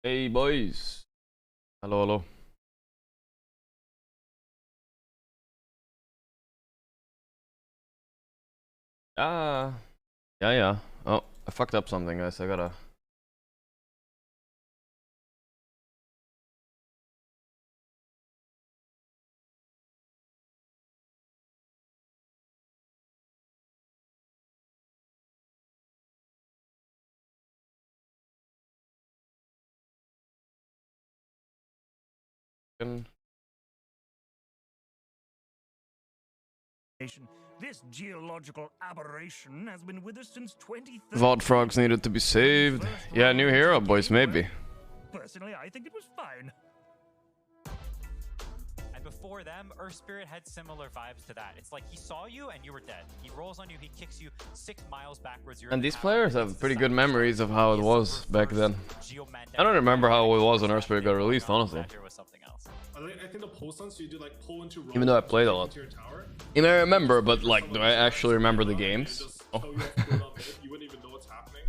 Hey boys. Hello, hello. Yeah. Oh, I fucked up something, guys. I gotta. This geological aberration has been with us since 2013. VOD frogs needed to be saved. Yeah, new hero, boys, maybe. Personally, I think it was fine. And before them, Earth Spirit had similar vibes to that. It's like he saw you and you were dead. He rolls on you, he kicks you 6 miles backwards. And these players have pretty good memories of how it was back then. I don't remember how it was when Earth Spirit got released, honestly. I think the pull stun, so you do like pull into Even though I played a lot. You may remember, but like, do I actually remember the games? Oh. You wouldn't even know what's happening.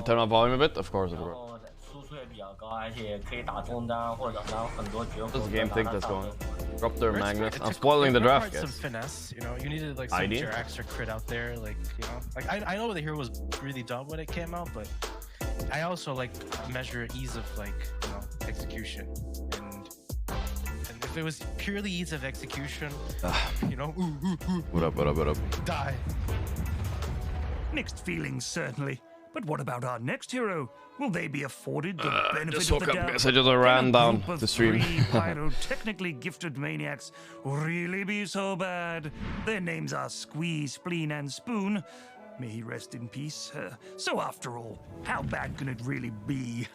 Turn on volume a bit? Of course it will. Does the game think that's going? Drop their magnets. I'm spoiling the draft, guys. Some finesse, you know. You needed like some your extra crit out there, like you know. Like I know the hero was really dumb when it came out, but I also like measure ease of like execution, and if it was purely ease of execution, you know, What up? die. Mixed feelings, certainly. But what about our next hero? Will they be afforded the benefit just of woke the up, doubt? guys. I just ran down the stream. Pyrotechnically gifted maniacs really be so bad? Their names are Squeeze, Spleen, and Spoon. May he rest in peace. So after all, how bad can it really be?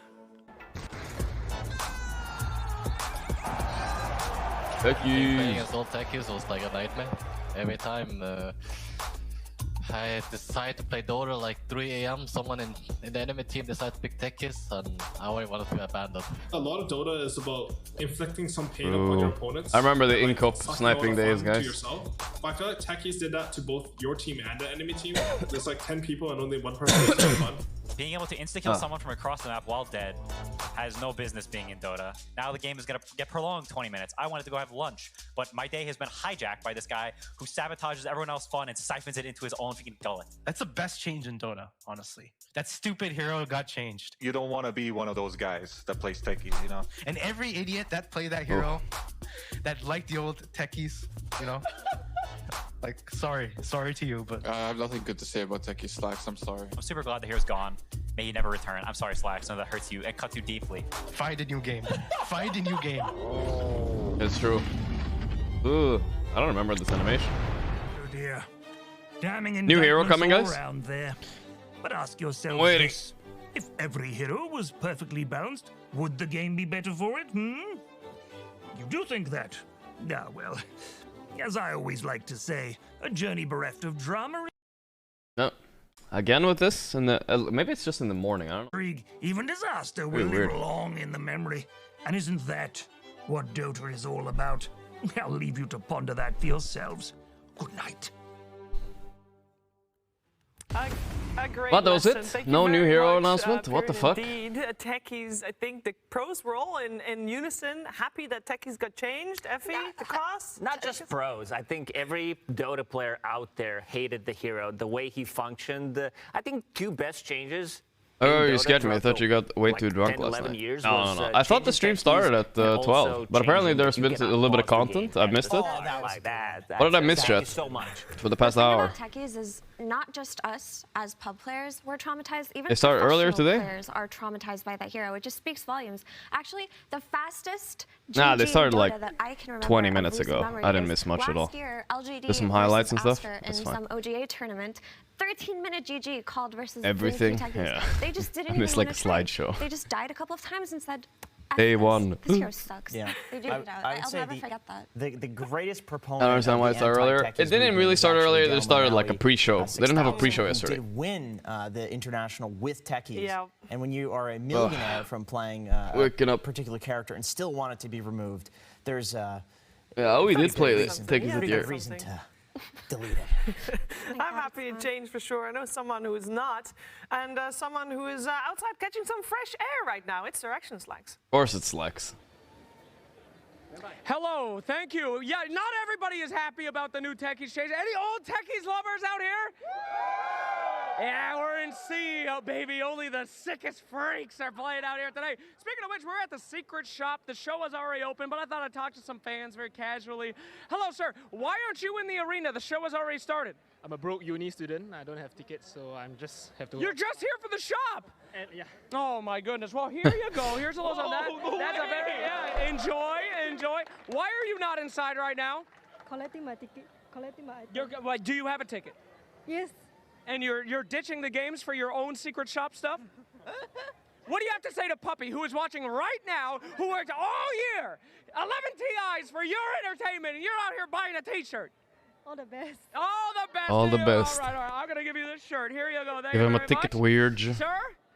Playing against old techies was like a nightmare. Every time I decided to play Dota like 3 AM, someone in the enemy team decided to pick techies, and I already wanted to be abandoned. A lot of Dota is about inflicting some pain upon your opponents. I remember the in-cup sniping days, guys. But I feel like techies did that to both your team and the enemy team. There's like 10 people and only one person is having fun. Being able to insta-kill someone from across the map while dead has no business being in Dota. Now the game is going to get prolonged 20 minutes. I wanted to go have lunch, but my day has been hijacked by this guy who sabotages everyone else's fun and siphons it into his own freaking gullet. That's the best change in Dota, honestly. That stupid hero got changed. You don't want to be one of those guys that plays techies, you know? And every idiot that played that hero, that liked the old techies, you know? Like, sorry to you, but... I have nothing good to say about Techie Slacks, I'm sorry. I'm super glad the hero's gone. May he never return. I'm sorry, Slacks. No, that hurts you. It cuts you deeply. Find a new game. Find a new game. It's true. Ooh, I don't remember this animation. Oh dear. Damning New hero coming, indictments guys? all around there. But ask yourself Waiting. this. If every hero was perfectly balanced, would the game be better for it, You do think that? Ah, well, as I always like to say, a journey bereft of drama, No. Again with this? And maybe it's just in the morning, I don't know. intrigue, even disaster will Weird. live long in the memory. And isn't that what Dota is all about? I'll leave you to ponder that for yourselves. Good night. A great What, that was lesson. it? Thank you No new very hero much, announcement? What the fuck? Indeed, techies. I think the pros were all in unison. Happy that techies got changed. Effie, the cost. Not just pros. I think every Dota player out there hated the hero, the way he functioned. I think two best changes. Oh, you scared me. I thought you got way too drunk 10, last 11 night. years No. was, I thought the stream started at 12, but apparently there's been a little bit of content. I missed it. Like that. What did I miss, Thank you chat? so much. For the past The thing hour. about techies is not just us as pub players were traumatized. Even They started earlier professional today? players are traumatized by that hero. It just speaks volumes. Actually, the fastest Nah, they GG started Dota like that I can remember 20 of minutes recent ago. memory I didn't is miss much at all. last year, LGD There's some highlights and versus stuff. Aster That's in fine. some OGA tournament. 13-minute GG called versus Everything? techies. Yeah. They just didn't I missed even like a wanna try. slideshow. They just died a couple of times and said, Day "F one." This hero sucks. Yeah. They do it out. I'll never forget that. The greatest proponent. I don't understand why it started earlier. It didn't really start earlier. They started like a pre-show. They didn't have a pre-show yesterday. Did win the international with techies. Yeah. And when you are a millionaire from playing Waking a up. particular character and still want it to be removed, there's Yeah, we did play this. reason, Take it Yeah, this pretty year. good reason to Delete it. I'm happy it changed for sure. I know someone who is not, and someone who is outside catching some fresh air right now. It's Direction Slacks. Of course it's Lex. Hello, thank you. Yeah, not everybody is happy about the new techies change. Any old techies lovers out here? Yeah, we're in C, oh baby. Only the sickest freaks are playing out here today. Speaking of which, we're at the secret shop. The show was already open, but I thought I'd talk to some fans very casually. Hello, sir. Why aren't you in the arena? The show has already started. I'm a broke uni student. I don't have tickets, so I'm just have to. You're just here for the shop. And, yeah. Oh my goodness. Well, here you go. Here's a little of that. That's a very enjoy. Why are you not inside right now? Collecting my ticket. Collecting my. Do you have a ticket? Yes. And you're ditching the games for your own secret shop stuff? What do you have to say to Puppy, who is watching right now, who worked all year, 11 TIs for your entertainment, and you're out here buying a T-shirt? All the best. All the best. All the best. All right. I'm gonna give you this shirt. Here you go. Thank Give you him a very ticket, much. weird. Sir?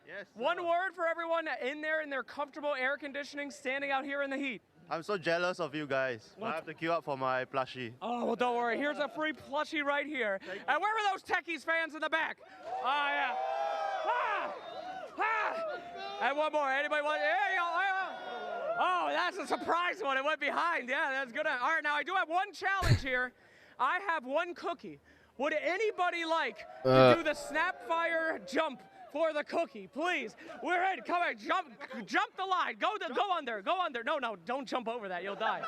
Yes. One word for everyone in there in their comfortable air conditioning, standing out here in the heat. I'm so jealous of you guys. I have to queue up for my plushie. Oh, well, don't worry. Here's a free plushie right here. And where were those Techies fans in the back? Oh, yeah. And one more. Anybody want? There you go. Oh, that's a surprise one. It went behind. Yeah, that's good. All right, now I do have one challenge here. I have one cookie. Would anybody like to do the Snapfire jump for the cookie, please? We're in. Come on, jump the line. Go under. No, don't jump over that. You'll die.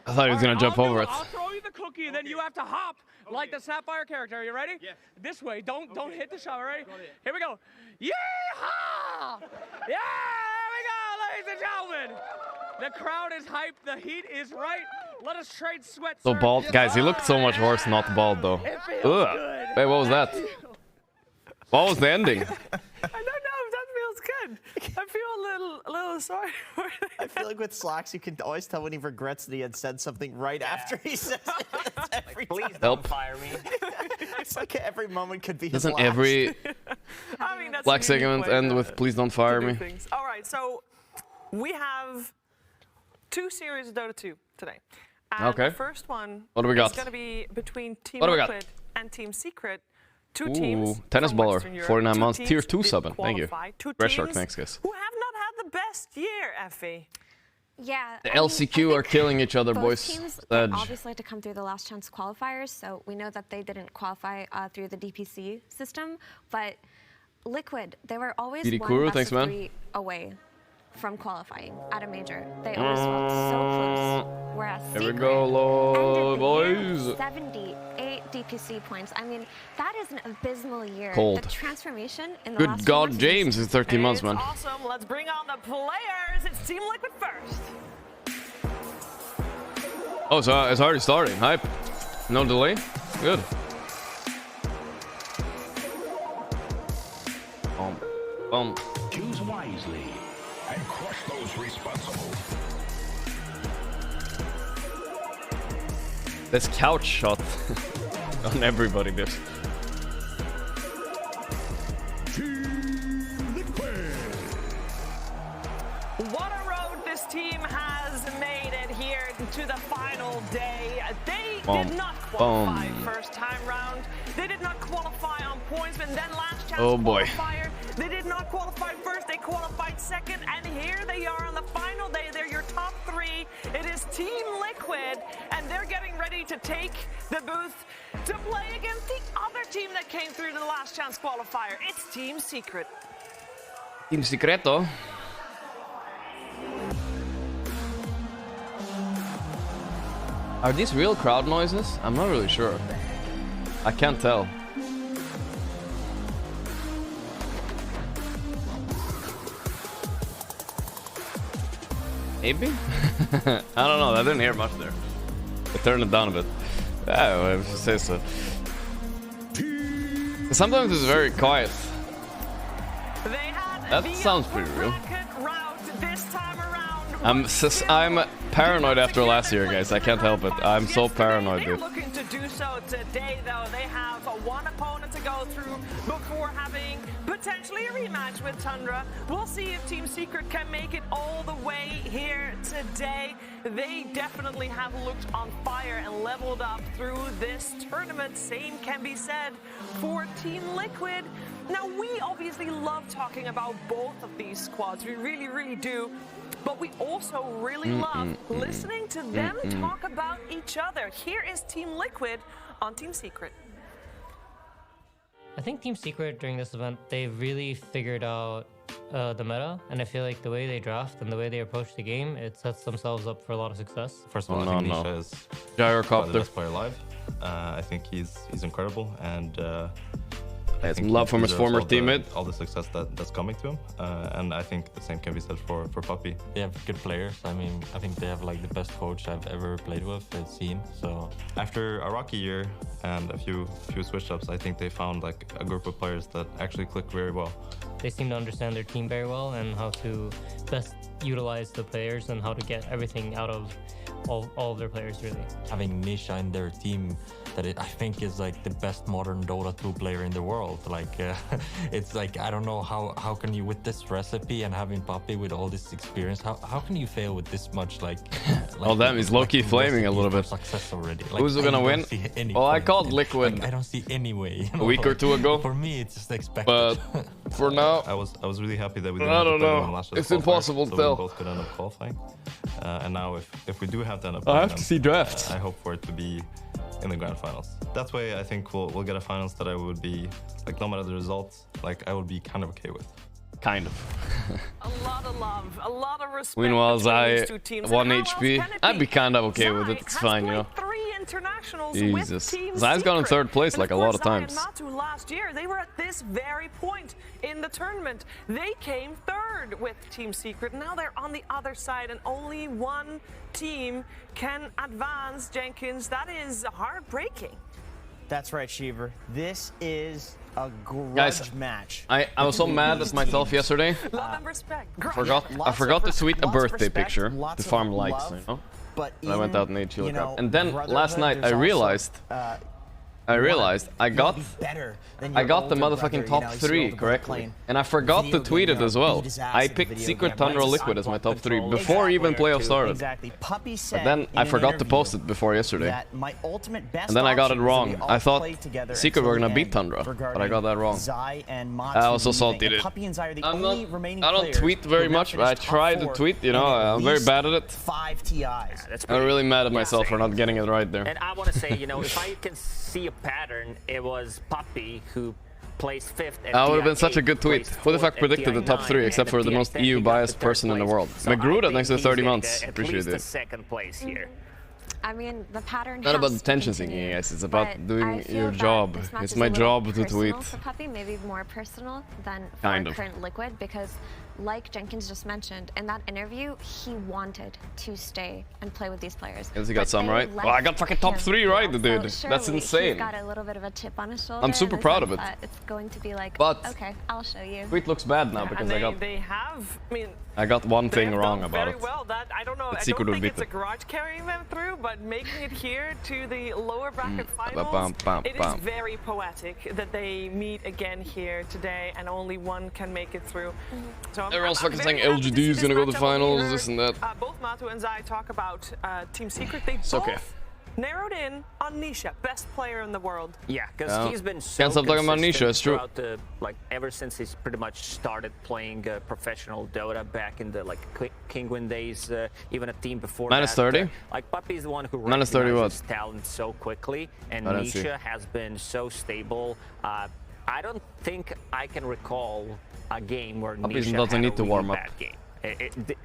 I thought he was gonna jump over it. I'll throw you the cookie, and then you have to hop like the Snapfire character. Are you ready? Yeah. This way. Don't hit the shot. All right? Here we go. Yeehaw! Yeah! There we go, ladies and gentlemen. The crowd is hyped. The heat is right. Let us trade sweat. So bald, guys. He looked so much worse not bald though. Ugh. Wait, what was that? What was the ending? I don't know if that feels good. I feel a little sorry for it. I feel like with Slacks, you can always tell when he regrets that he had said something right after he says it. Every Please time. don't fire me. It's like every moment could be his Doesn't last. every I mean, that's Black a unique segment way end to- with "Please don't fire to do me"? things. All right, so we have 2 series of Dota 2 today. And Okay. the first one What do we is got? going to be between Team What do we got? Liquid and Team Secret. 2 Ooh, teams tennis from baller, Western Europe. 49 2 months, teams tier 2 did subbing. Thank you. qualify. 2 Red teams Shark, thanks guys. who have not had the best year, Effie. Yeah. The I mean, LCQ are killing each other, both boys. teams Edge. obviously had to come through the last chance qualifiers, so we know that they didn't qualify through the DPC system. But Liquid, they were always DD one Kuru, best thanks, of man. 3 away from qualifying at a major. They always felt so close. Whereas Here we Secret go, ended the year boys. with 78 DPC points. I mean, that is an abysmal year. Cold. The transformation in the Good last few God, months James is 13 months, It's man. awesome. Let's bring on the players. It's Team Liquid first. Oh, so it's already starting. Hype. No delay. Good. Choose wisely and crush those responsible. This couch shot on everybody this. What a road this team has made it here to the final day. They did not qualify first time round. They did not qualify on points, but then last chance qualifier. They did not qualify first, they qualified second, and here they are on the final day. They're your top 3. It is Team Liquid, and they're getting ready to take the booth to play against the other team that came through to the last chance qualifier. It's Team Secret. Team Secreto. Are these real crowd noises? I'm not really sure. I can't tell. Maybe? I don't know. I didn't hear much there. I turned it down a bit. Yeah, I would say so. Sometimes it's very quiet. That sounds pretty real. I'm paranoid after last year, guys. I can't help it. I'm so paranoid, dude. Looking to do so today, though. They have one opponent to go through before having potentially a rematch with Tundra. We'll see if Team Secret can make it all the way here today. They definitely have looked on fire and leveled up through this tournament. Same can be said for Team Liquid. Now, we obviously love talking about both of these squads. We really, really do. But we also really love listening to them talk about each other. Here is Team Liquid on Team Secret. I think Team Secret during this event, they really figured out the meta, and I feel like the way they draft and the way they approach the game, it sets themselves up for a lot of success. First of all, I think Nisha is the best player alive. I think he's incredible, and I had some love from his former teammate. All the success that's coming to him, and I think the same can be said for Puppy. They have good players. I mean, I think they have like the best coach I've ever played with, it's seen. So after a rocky year and a few switch ups, I think they found like a group of players that actually click very well. They seem to understand their team very well and how to best utilize the players and how to get everything out of all of their players, really. Having Nisha in their team, that I think is like the best modern Dota 2 player in the world. Like it's like, I don't know how can you, with this recipe and having Puppy with all this experience, how can you fail with this much like oh damn, he's low-key flaming a little bit. Success already. Like, who's gonna win? Well, I called Liquid like, I don't see any way, a week or two ago. For me, it's just expected. But for now, I was really happy that we didn't I have to don't play them know. last It's impossible to tell. We both could end up qualifying. And now if we do have to end up I have to see drafts. I hope for it to be in the grand finals. That way, I think we'll get a finals that I would be like, no matter the results, like I would be kind of okay with. Kind of. A lot of love, a lot of respect. Meanwhile, between these Zai two teams. 1 And how HP. else can it I'd be kind of okay Zai with it. It's has fine, you know. played 3 internationals Jesus. with Team Zai's gone in Secret. 3rd place And like a of lot course, of times. Zai and Matu last year, they were at this very point in the tournament. They came 3rd with Team Secret. Now they're on the other side, and only one team can advance. Jenkins, that is heartbreaking. That's right, Shiver. This is a grudge Guys, match. I was so mad at myself yesterday. Love and respect. I forgot to tweet a birthday respect, picture to farm likes, you know? And I went out and ate chili crab. And then last night I realized I got the motherfucking top 3 correctly, and I forgot to tweet it as well. I picked Secret, Tundra, Liquid as my top 3 before even playoff started. Exactly. Puppy said But then I forgot to post it before yesterday. My ultimate best And then I got it option is that wrong. we all I thought play together Secret were until gonna the beat end, Tundra, but I got that wrong. Zai and Matu I also leaving, salty and it. Puppy and Zai are the only remaining I don't players tweet who very have not much, but I finished top try to 4 tweet, you know, and at I'm very least bad at it. 5 TIs. I'm really mad at myself for not getting it right there. And I want to say, you know, if I can see a pattern, it was Puppy who placed 5th. That would have been such a good tweet. Who the fuck predicted the top 3 except for the most EU-biased person in the world? Magruda next to 30 months. Appreciate it. 2nd place here. I mean, the pattern Not has about the to tension continue, thinking, guys. It's but about doing I feel your that job. this match It's is my a little job to personal tweet. for Puppy, maybe more personal than for Kind of. current Liquid, because like Jenkins just mentioned, in that interview, he wanted to stay and play with these players. Guess he got But some they right. let Well, I got fucking top him 3 right, go. dude. So That's surely insane. He's got a little bit of a chip on his shoulder. I'm super in the proud of sense it. that it's going to be like, But okay, I'll show you. Tweet looks bad now because They have, I mean, I got one they thing have wrong done about very it. well. That I don't know. That I Secret don't would think beat it's a garage carrying them through, but making it here to the lower bracket finals, it is very poetic that they meet again here today, and only one can make it through. So Everyone's I'm fucking very saying happy to see LGD is this gonna go to matchup. finals, We heard, this and that. both Matu and Zai talk about Team Secret. They It's both okay. narrowed in on Nisha, best player in the world. Yeah, because Yeah. he's been so Can't stop talking about consistent Nisha, it's true. throughout the, like, ever since he's pretty much started playing professional Dota back in the like Kingwin days, even a team before Minus that. 30? Like Puppy is the one who Minus 30 recognizes what? talent so quickly, and I don't see. Nisha has been so stable. I don't think I can recall a game where Puppy Nisha doesn't had need a to really warm up. bad game.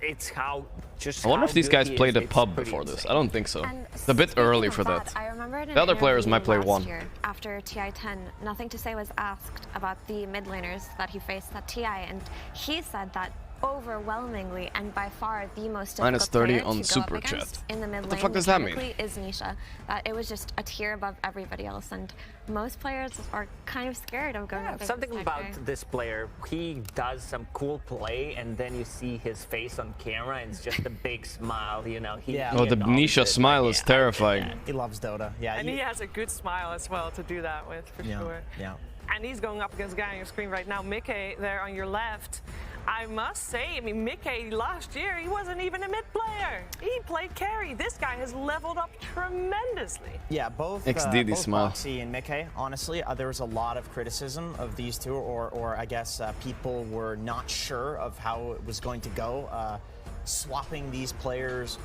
It's how just. I wonder how if these good guys he played is. a It's pub pretty before this. insane. I don't think so. And It's a bit speaking early of for that. I remember in The an other players interview might play last one. year after TI10, Nothing to Say was asked about the mid laners that he faced at TI, and he said that overwhelmingly and by far the most Minus difficult 30 player on to Super go up against Chat. in the mid lane. What the fuck does that mean? Is Nisha. That it was just a tier above everybody else, and most players are kind of scared of going up against Something that about guy. this player, he does some cool play, and then you see his face on camera, and it's just a big smile, you know. Oh, the Nisha smile is terrifying. He loves Dota. Yeah. And he has a good smile as well to do that with, for sure. Yeah. And he's going up against a guy on your screen right now, Mickey, there on your left. I must say, I mean, Mickey last year, he wasn't even a mid player. He played carry. This guy has leveled up tremendously. Yeah, both Boxy and Mickey, honestly, there was a lot of criticism of these two, or I guess people were not sure of how it was going to go. Swapping these players'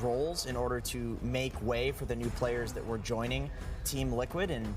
roles in order to make way for the new players that were joining Team Liquid, and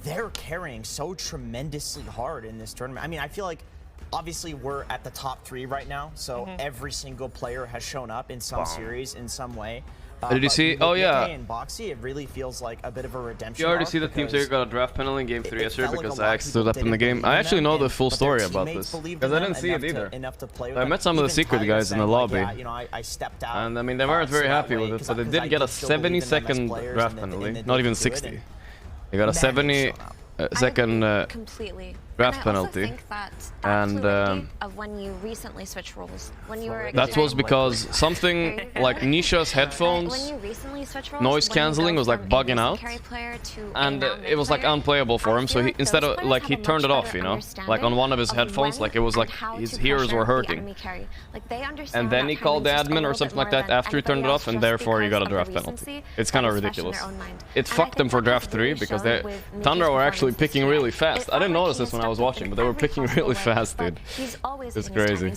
they're carrying so tremendously hard in this tournament. I mean, I feel like obviously we're at the top 3 right now, so every single player has shown up in some series in some way. Did you see? Oh yeah. And Boxy, it really feels like a bit of a redemption. You already see that Team Secret got a draft penalty in Game 3 yesterday because I stood up in the game. I actually know the full story about this because I didn't see it either. I met some of the Secret guys in the lobby, you know, I stepped out, and I mean they weren't very happy with it, but they did get a 70-second draft penalty, not even 60. They got a 70-second draft penalty, and of when you recently switched roles, when you were that was because something like Nisha's headphones noise cancelling was like bugging out, and it was like unplayable for him. So he, instead of like he turned it off, you know, like on one of his headphones, like it was like his ears were hurting. And then he called the admin or something like that after he turned it off, and therefore he got a draft penalty. It's kind of ridiculous. It fucked them for draft 3 because Tundra were actually picking really fast. I didn't notice this when I was watching, but they were picking really fast, dude. It's crazy.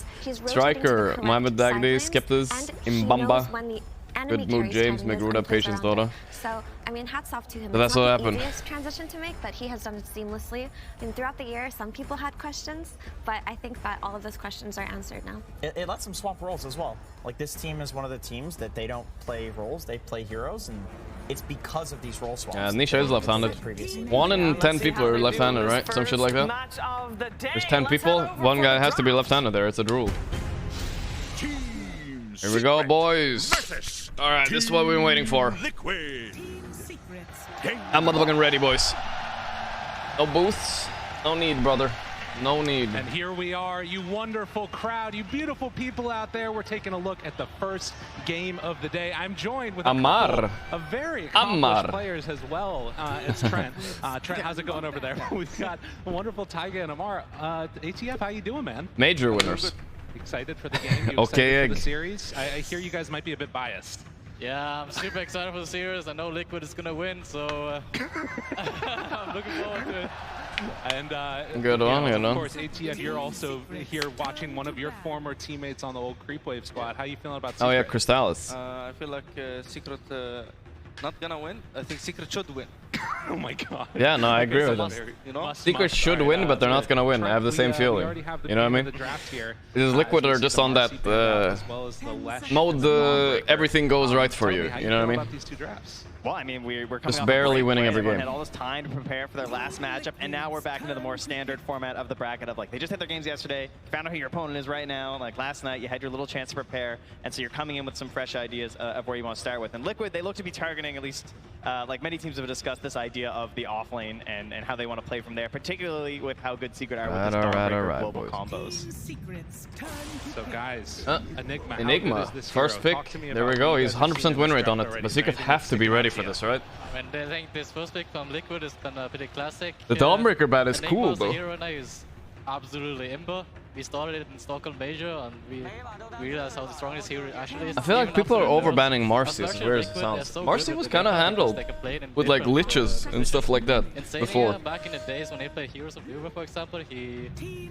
Striker, Mohamed Dagdi, Skeptis, Imbamba, Good Mood James, Megruda, Patience Dota. So, I mean, hats off to him. So that's what happened. It's not the easiest transition to make, but he has done it seamlessly. I mean, throughout the year, some people had questions, but I think that all of those questions are answered now. It lets them swap roles as well. Like, this team is one of the teams that they don't play roles, they play heroes, and it's because of these role swaps. Yeah, Nisha is left-handed. 1 in 10 people are left-handed, right? Some shit like that. There's 10 people, 1 guy has to be left-handed there. It's a rule. Here we go, boys. All right, this is what we've been waiting for. I'm motherfucking ready, boys. No booths. No need, brother. No need. And here we are, you wonderful crowd, you beautiful people out there. We're taking a look at the first game of the day. I'm joined with a couple of very accomplished players as well. It's Trent. Trent, how's it going over there? We've got a wonderful Taiga and Amar. ATF, how you doing, man? Major winners. Excited for the game? You excited for the series? I hear you guys might be a bit biased. Yeah, I'm super excited for the series. I know Liquid is gonna win, so I'm looking forward to it. And good on, of course, ATF, you're also here watching one of your former teammates on the old Creepwave squad. How are you feeling about Secret? Oh yeah, Crystallis. I feel like Secret not gonna win. I think Secret should win. Oh my god. Yeah, no, I agree with that. You know? Secret should win, but they're not gonna win. I have the same feeling. You know what I mean? This is Liquid are just on that mode. Everything goes right for you. You know what I mean? Well, I mean, we're coming just off barely a break, winning every Everyone game. had all this time to prepare for their last matchup, and now we're back into the more standard format of the bracket of like they just hit their games yesterday, found out who your opponent is right now. Like last night, you had your little chance to prepare, and so you're coming in with some fresh ideas of where you want to start with. And Liquid, they look to be targeting at least, like many teams have discussed, this idea of the off lane and how they want to play from there, particularly with how good Secret are with this Dawnbreaker global combos. So guys, Enigma, first pick. There we go. He's 100% win rate on it. But Secret have to be ready for this, right? When they think this first pick from Liquid is then pretty classic. The Dawnbreaker bat is cool, though. The hero now is absolutely imber. We started it in Stockholm Major, and we realized how the strongest hero actually is. I feel like people are overbanning Marcy as weird as it sounds. Marcy was kind of handled with like liches and stuff like that before. Back in the days when he played Heroes of Uber, for example, he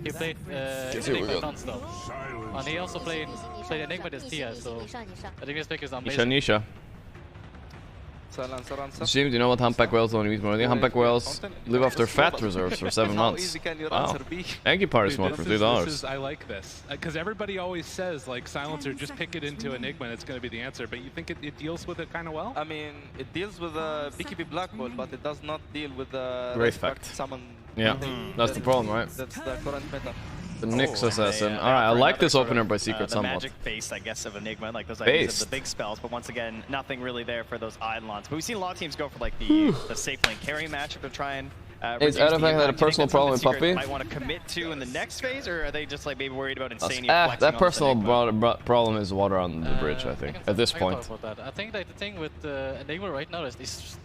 played Enigma non-stop. And he also played Enigma this tier, so I think this pick is amazing. Nisha. Jim, do you know what humpback whales only means more? Humpback whales live off their fat reserves for 7 months. Wow. Thank you, Party Smoke, for $2. I like this. Because everybody always says, like, Silencer, just pick it into Enigma and it's going to be the answer. But you think it deals with it kind of well? I mean, it deals with BKB Black Hole, but it does not deal with the Wraith Fact. Summon. Yeah, that's the problem, right? That's the current meta. The Nyx assassin. All right, I like this opener by Secret the somewhat. magic base, I guess, of Enigma, like those ideas of the big spells, but once again, nothing really there for those Eidolons. But we've seen a lot of teams go for like the safe lane carry matchup to try and. It's Artifact had a personal problem with Puppy. Might want to commit to in the next phase, or are they just like maybe worried about Insania? That personal problem is water on the bridge, I think, at this point. Talk about that. I think that the thing with Enigma right now is it's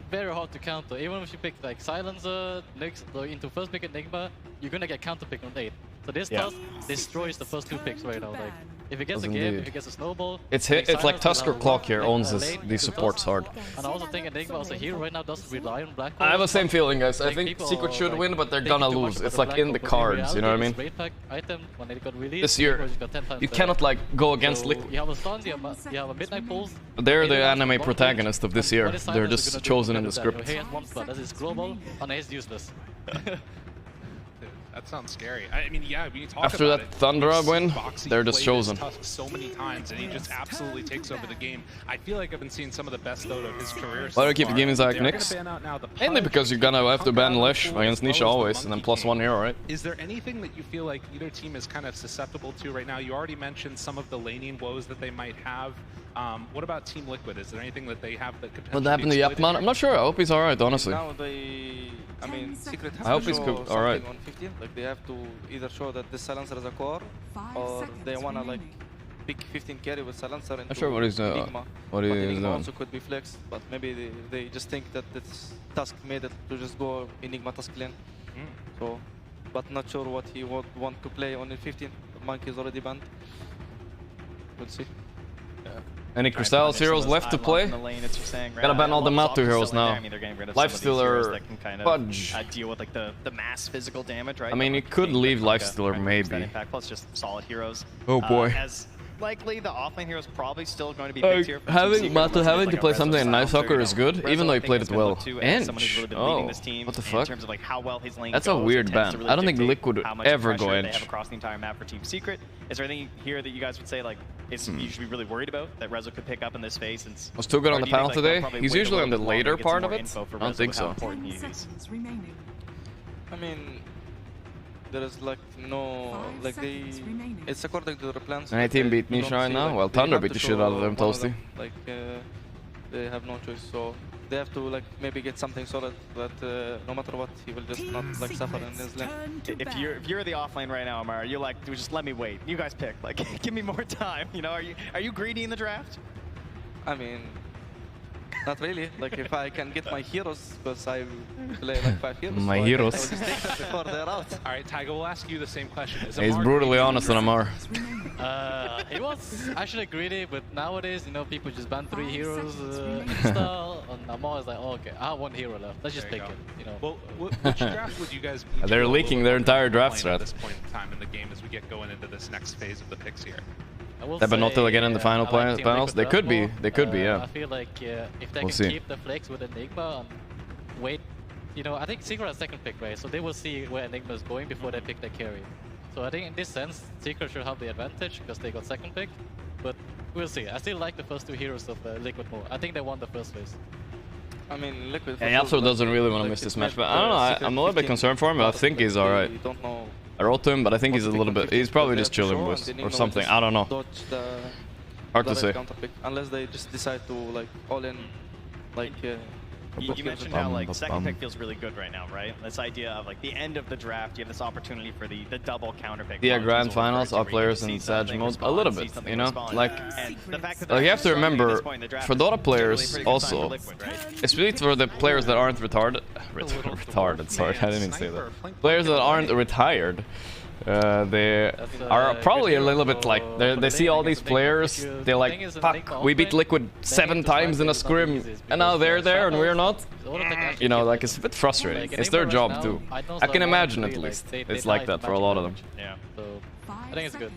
very hard to counter. Even if you pick like Silencer, Nyx, into first pick Enigma, you're gonna get counter pick on 8. So this task destroys the first 2 picks right now. Like, if he gets a game, if he gets a snowball... It's like Tusker Clock here owns these supports hard. And I also think Enigma as a hero right now doesn't rely on Black Hole. I have the same feeling, guys. I think Secret should win, but they're gonna lose. It's like in the cards, you know what I mean? This year, you cannot like go against Liquid. You have a stun, you have a Midnight Pulse. They're the anime protagonist of this year. They're just chosen in the script. He has 1 spell, that is global, and he's useless. That sounds scary. I mean, yeah, when you talk After about that Tundra win, they're just chosen. So many times, and he just absolutely takes over the game. I feel like I've been seeing some of the best Dota of his career. Why do I keep the gaming like Nyx? Mainly because you're gonna have to ban Lesh against Nisha always, and then +1 hero, right? Is there anything that you feel like either team is kind of susceptible to right now? You already mentioned some of the laning woes that they might have. What about Team Liquid? Is there anything that they have that could potentially What happened to Yapman? I'm not sure. I hope he's alright, honestly. Now I mean, Secret has I hope to he's show alright. on 15. Like they have to either show that this Silencer is a core, or they wanna like pick 15 carry with Silencer into Not sure what he's Enigma. what he's Enigma doing. also could be flexed, but maybe they just think that this task made it to just go Enigma task lane. So, but not sure what he would want to play on the 15. Monkey is already banned. We'll see. Any Crystallis heroes left to play? Gotta ban all the Matu heroes now. Lifestealer, Fudge. Deal with like the mass physical damage, right? I mean, you could leave Lifestealer maybe. Plus just solid heroes. Oh boy. As likely the offlane hero is probably still going to be big tier. Having Matu having to play something in Knife Soccer is good, even though he played it well. And oh, what the fuck? That's a weird ban. I don't think Liquid would ever go Ench. Across the entire map for Team Secret. Is there anything here that you guys would say like you should be really worried about that Rezo could pick up in this phase? Was too good on the panel today. He's usually on the later part of it. I don't think so. I mean, there is like no, like it's according to their plans. Any team beat Nisha right now? Well, Tundra beat the shit out of them, Toasty. Like, they have no choice, so they have to like maybe get something solid that no matter what, he will just not like suffer in his lane. If you're the offlane right now, Amara, you're like, just let me wait. You guys pick. Like, give me more time. You know, are you greedy in the draft? I mean, not really. Like if I can get my heroes, because I play like 5 heroes. My so heroes. I will just take them before they're out. All right, Taiga, we'll ask you the same question. He's brutally honest on Amar. It was actually greedy, but nowadays, you know, people just ban 3 heroes install. And Amar is like, oh, okay, I have 1 hero left. Let's just pick it. You know. Well, which draft would you guys? They're leaking their entire draft strat. At this point in time in the game, as we get going into this next phase of the picks here. They've not till again in the final panels. They could be. They could be. Yeah. I feel like if they can keep the flex with Enigma and wait, you know, I think Secret has 2nd pick, right? So they will see where Enigma is going before they pick their carry. So I think in this sense, Secret should have the advantage because they got 2nd pick. But we'll see. I still like the first 2 heroes of Liquid more. I think they won the first phase. I mean, Liquid. Yeah, Yapso doesn't really want to miss this match, but I don't know. I'm a little bit concerned for him, but I think he's alright. I wrote to him, but I think he's a little bit. He's probably just chilling boys or something. I don't know. Hard to say. Unless they just decide to like all in, like. You mentioned how like 2nd pick feels really good right now, right? This idea of like the end of the draft, you have this opportunity for the double counter pick. Yeah, grand finals, all players in Sag mode, a little bit, you know, like you have to remember for Dota players also, especially for the players that aren't retarded. Sorry, I didn't say that. Players that aren't retired. They are probably a little bit like they see all these players. They're like, "Fuck, we beat Liquid 7 times in a scrim, and now they're there and we're not." You know, like it's a bit frustrating. It's their job too. I can imagine at least it's like that for a lot of them. Yeah. So I think it's good.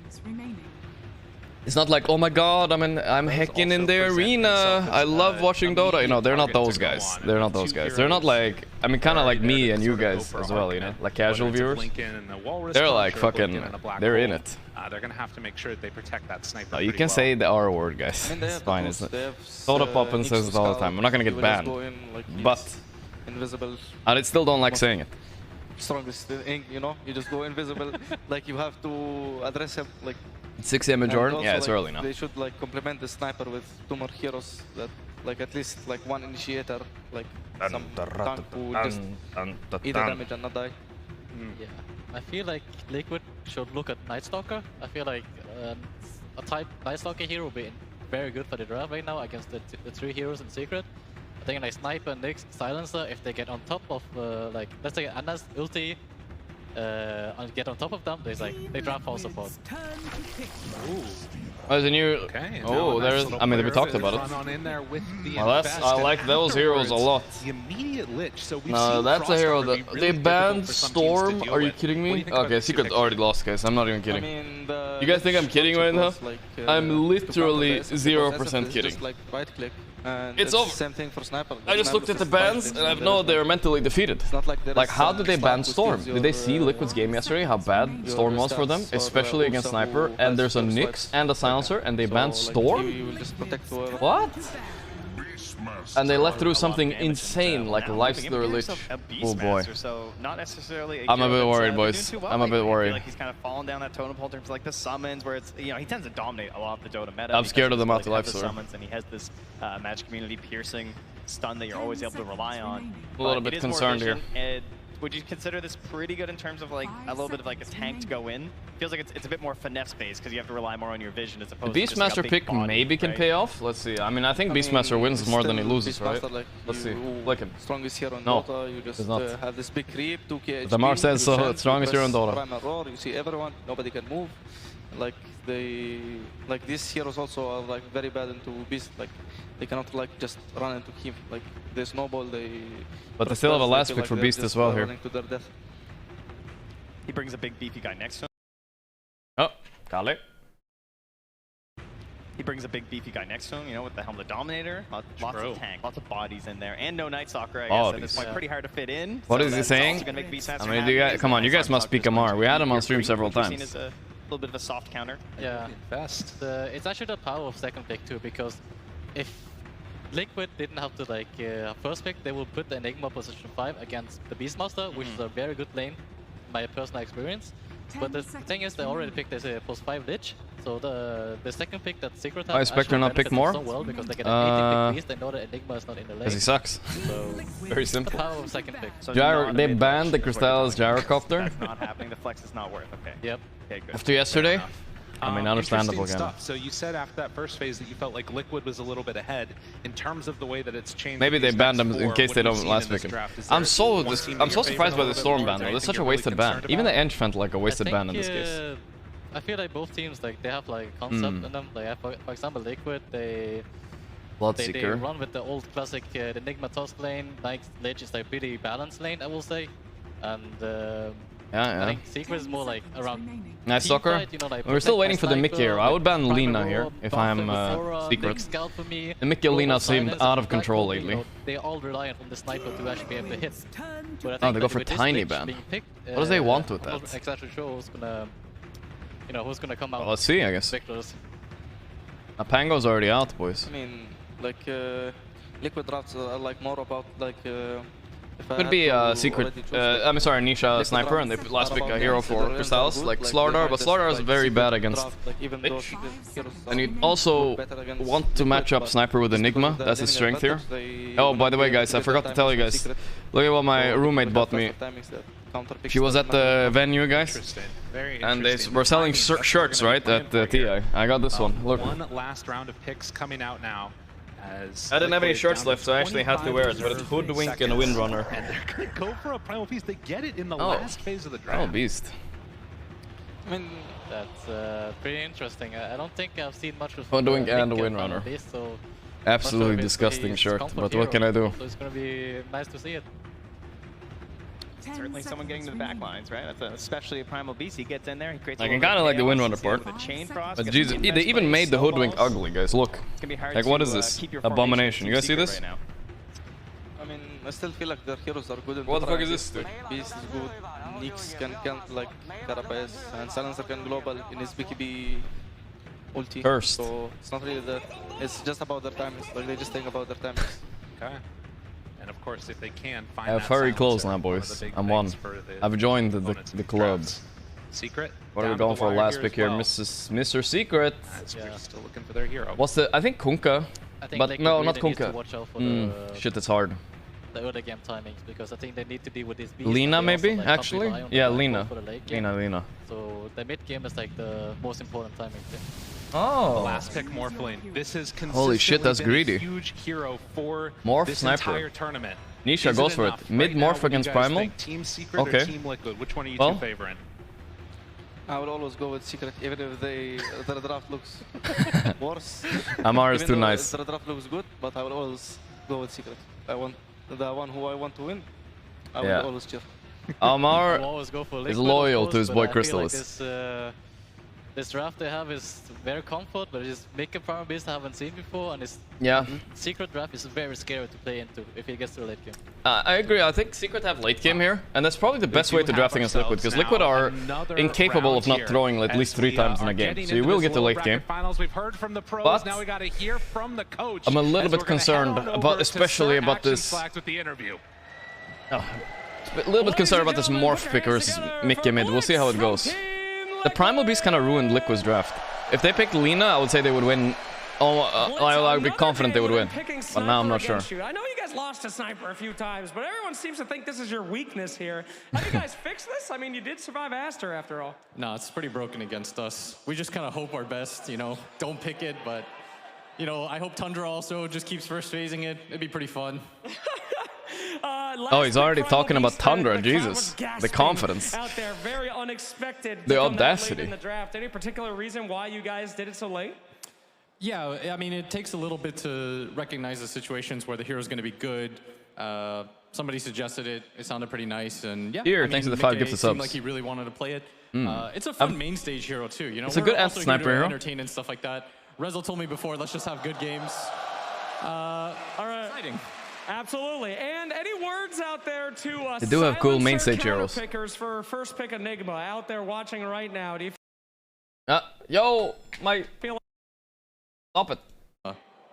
It's not like, oh my god, I'm hacking in the arena. I love watching Dota. You know, they're not those guys. They're not those guys. They're not like, I mean, kind of like me and you guys as well, you know, like casual viewers. They're like fucking, they're in it. They're gonna have to make sure that they protect that sniper. You can say the R word, guys. It's fine, isn't it? Dota Poppin says it all the time. I'm not gonna get banned, but I still don't like saying it. strongest ink, you know? You just go invisible. Like, you have to address him, like... 6 AM in Jordan? Also, Yeah, it's like, early now. They should, like, complement the sniper with 2 more heroes that, like, at least, like, 1 initiator, like, some tank who just either damage and not die. Yeah, I feel like Liquid should look at Night Stalker. I feel like a type Night Stalker hero would be very good for the draft right now against the 3 heroes in Secret. I think like Sniper, Nyx, Silencer, if they get on top of like, let's say Anna's ulti, get on top of them, they draft full support. Oh, there's a new... Okay, oh, there's... I mean, we talked about it. Well, that's... I like those heroes a lot. The immediate lich. So no, that's a hero that... They banned Storm? Are you kidding me? Okay, Secret already lost, guys. I'm not even kidding. You guys think I'm kidding right now? I'm literally 0% kidding. Just like right click. And it's over. Same thing for Sniper. I just looked at the bans and I know they're mentally defeated. Like, how did they ban Storm? Did they see Liquid's game yesterday? How bad Storm was for them, especially against Sniper? And there's a Nyx and a Silencer, and they banned Storm? What? And they let through something insane, like Lifestealer Lich. Oh boy. I'm a bit worried, boys. I'm a bit worried. Like he's kind of fallen down that totem pole in terms of like the summons, where it's, you know, he tends to dominate a lot of the Dota meta. I'm scared of the multi Lifestealer. Summons, and he has this Magic Community piercing stun that you're always able to rely on. A little bit concerned here. Would you consider this pretty good in terms of like a little bit of like a tank to go in? Feels like it's a bit more finesse based because you have to rely more on your vision as opposed the to just like Beastmaster pick body, maybe can pay off. Let's see. I mean, I think Beastmaster wins more than he loses, right? Like, let's see. Like him. Strongest hero in no, Dota. You just have this big creep, 2k HP. The Mark says so. Strongest hero in Dota. Roar, you see everyone. Nobody can move. Like these heroes also are like very bad into Beast. Like they cannot like just run into him. Like they snowball. But they still have a last pick for Beast as well here. He brings a big beefy guy next to him. Oh, Kale. He brings a big beefy guy next to him, you know, with the Helmet Dominator. Lots of tank, lots of bodies in there, and no Night Stalker, I guess. At this point, pretty hard to fit in. What is he saying? I mean, you guys, come on, you guys must speak Amar. We had him on stream several times. A little bit of a soft counter. Yeah, it's actually the power of second pick too, because if Liquid didn't have to like first pick, they will put the Enigma position 5 against the Beastmaster, which is a very good lane, my personal experience. But the thing is, they already picked as a post 5 Lich, so the second pick that Secret has Spectre not pick more? so well because they get an 18 pick Beast. They know that Enigma is not in the lane. Because he sucks. So very simple. The power of second pick. So they banned the Crystallis Gyrocopter. That's not happening. The flex is not worth. Okay. Yep. Okay, good. After yesterday. I mean, understandable again. Stuff. So you said after that first phase that you felt like Liquid was a little bit ahead in terms of the way that it's changed. Maybe they banned them in case they don't last pick him. I'm so surprised by the Storm ban though. It's such a wasted ban. Even the Eng felt like a wasted ban in this case. I feel like both teams they have like concept in them. Like for example, Liquid they run with the old classic Enigma Tusk lane. Like Lich is like pretty balanced lane, I will say, and. I think Secret is more like around Night Stalker. You know, like we're still waiting for the Mickey hero. I would ban Lina here if I'm Secret. The Mickey Lina seemed out of control lately. They all rely on the sniper to actually be able to hit. Oh, they go for tiny ban. What does they want with that? I'm not exactly sure who's gonna, who's gonna come out. Well, let's see, I guess. Victors. Pango's already out, boys. I mean, like Liquid drafts are like more about like. Could be a Secret, I'm sorry, Nisha Sniper, and they last pick a hero for Crystallis, like Slardar, but Slardar is very bad against Lich. And you also want to match up Sniper with Enigma, that's his strength here. Oh, by the way guys, I forgot to tell you guys, look at what my roommate bought me. She was at the venue, guys, and they were selling shirts, right, at the TI. I got this one, look. One last round of picks coming out now. I didn't have any shirts left, so I actually had to wear it, but it's Hoodwink and Windrunner. And they're going to go for a Primal Beast. They get it in the last phase of the draft. Oh, Beast. I mean, that's pretty interesting. I don't think I've seen much of Hoodwink and Windrunner. So absolutely disgusting shirt, but what can I do? So it's going to be nice to see it. Certainly someone getting to the back lines, right? That's especially a Primal Beast. He gets in there, he creates I can kind of like the Windrunner part. But Jesus, they even made the Hoodwink ugly, guys. Look. Like, what is this? Abomination. You guys see this? I mean, I still feel like their heroes are good. What the fuck is this, dude? Beast is good. Nyx can count like Carapace, and Silencer can global in his BKB ulti. First. So it's not really that. It's just about their timings. Like, they just think about their timings. Okay. And of course, if they can find that very close silencer, now, boys. one of the big I'm one. things for I've joined the club. drafts. Secret. What are we going for last pick here? Mr. Secret. Still looking for their hero. What's the? I think Kunkka. But no, not Kunkka. Shit, it's hard. The early game timings, because I think they need to deal with this beast. Lina maybe, also, like, actually? Yeah, Lina. Lina. So the mid game is like the most important timing thing. Oh. Last pick Morphling. This is holy shit, that's greedy. A huge hero for Morph this sniper. entire tournament. Nisha goes for it. Mid morph against Primal. Team Secret okay. or Team Liquid? Which one are you two favoring? I would always go with Secret, even if the draft looks worse. Amar is too nice. The draft looks good, but I will always go with Secret. I want the one who I want to win. I will always cheer. Amar is loyal to his boy Crystallis. Like this draft they have is very comfort, but it's making Primal Beast I haven't seen before, and it's Secret draft is very scary to play into if it gets to the late game. I agree. I think Secret have late game here, and that's probably the best way to draft against Liquid, because Liquid are incapable of not throwing at least 3 times in a game, so you will get the late game. We've heard from the pros, but now we got to hear from the coach. I'm a little bit concerned about, especially about this. With the interview. A little bit concerned about this morph pick versus Mickey mid. We'll see how it goes. The Primal Beast kind of ruined Liquid's draft. If they picked Lina, I would say they would win. I would be confident they would win. But now I'm not sure. I know you guys lost to Sniper a few times, but everyone seems to think this is your weakness here. How do you guys fix this? I mean, you did survive Aster after all. No, it's pretty broken against us. We just kind of hope our best, you know. Don't pick it, but, you know, I hope Tundra also just keeps first phasing it. It'd be pretty fun. Oh, he's already talking about Tundra, Jesus. The confidence. Out there, very unexpected. The audacity. In the draft. Any particular reason why you guys did it so late? Yeah, I mean, it takes a little bit to recognize the situations where the hero's going to be good. Somebody suggested it. It sounded pretty nice, and yeah. Here, thanks to the 5 gifted subs. Seemed like he really wanted to play it. It's a fun main stage hero too. You know, it's a good sniper hero. Entertain and stuff like that. Rezel told me before, let's just have good games. All right. Exciting. Absolutely. And any words out there to they do have cool main stage heroes. Pickers for first pick Enigma out there watching right now. Do you yo, my stop it.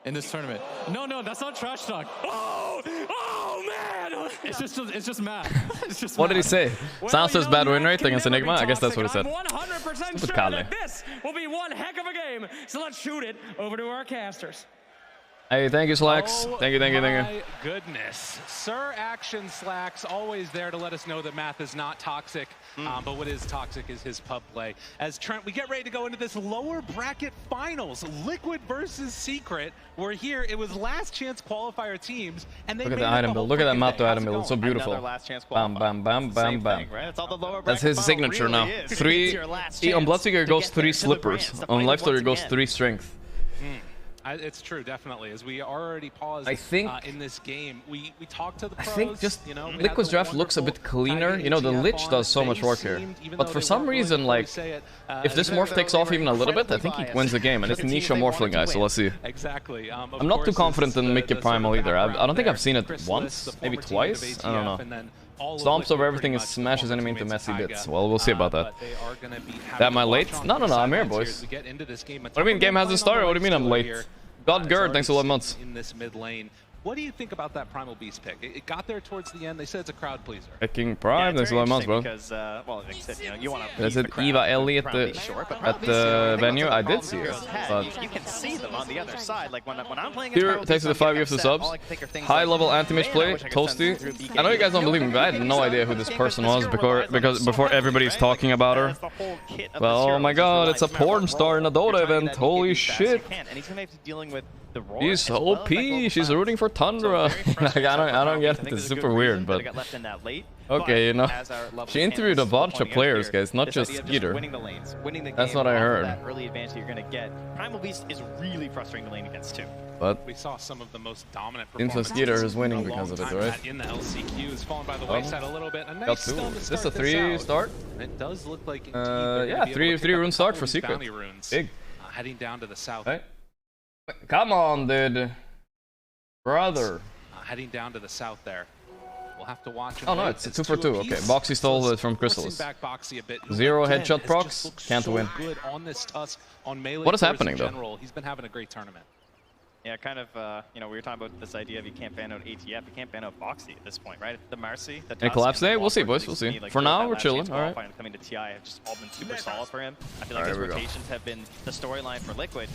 In this tournament. No, that's not trash talk. Oh man! It's just math. It's just what did he say? Sounds says bad win rate against Enigma. I guess that's what he said. I'm 100% sure that this will be one heck of a game. So let's shoot it over to our casters. Hey, thank you, Slacks. Thank you. My goodness. Sir Action Slacks, always there to let us know that math is not toxic, but what is toxic is his pub play. As Trent, we get ready to go into this lower bracket finals, Liquid versus Secret. We're here. It was last chance qualifier teams, and they look at the item build. Look at that Mato item build. It's so beautiful. Bam, bam, bam, bam, bam. Right? All the that's his signature now. Three. On Bloodseeker it goes 3 slippers. On Lifestealer it goes 3 strength. It's true, definitely. As we already paused in this game, we talked to the pros. I think just Liquid's draft looks a bit cleaner. You know, the Lich does so much work here. But for some reason, like, if this morph takes off even a little bit, I think he wins the game. And it's Nisha morphling guy, so let's see. Exactly. I'm not too confident in Mickey Primal either. I don't think I've seen it once, maybe twice. I don't know. Stomps over everything and smashes enemy into messy bits. Well, we'll see about that. That am I late? No, I'm here, boys. What do you mean game hasn't started? What do you mean I'm late? God Gerd, thanks for 11 months. In this mid lane. What do you think about that Primal Beast pick? It got there towards the end. They said it's a crowd pleaser. Picking Prime, thanks for 11 months, bro. Because, well, like I said, you want to. Is it Eva Ellie at the venue? I did see her. You can see them on the other side. Like when I'm playing. Here, thanks to the 5 gifted subs. High level anti-mage play, Toasty. I know you guys don't believe me, but I had no idea who this person was before everybody's talking about her. Well, oh my god, it's a porn star in a Dota event. Holy shit. And he's gonna be dealing with the Roar. She's OP. She's rooting for Tundra. Like, I don't get it. It's super weird, but okay, you know. She interviewed a bunch of players, guys, not just Skeeter. That's what I heard. That early advantage you're gonna get. Primal Beast is really frustrating to lane against too. But we saw some of the most dominant performances. Skeeter is winning because of it, right? In the LCQ is fallen by the wayside a little bit. A nice got 2. Is this a 3 start? It does look like yeah, 3 rune start for Secret. Big. Heading down to the south. Right. Come on, dude. Brother. Heading down to the south there. We'll have to watch. Oh no, it's a 2 for 2. Okay, Boxy stole it from Crystallis. 0 headshot procs. Can't win. What is happening though? He's been having a great tournament. Yeah, kind of, you know, we were talking about this idea of you can't ban out ATF, you can't ban out Boxy at this point, right? The Marcy, the Any collapse today? We'll see, boys. We'll see. For now, we're chilling. All right. Coming to TI have just all been super solid for him. I feel like his rotations have been the storyline for Liquid.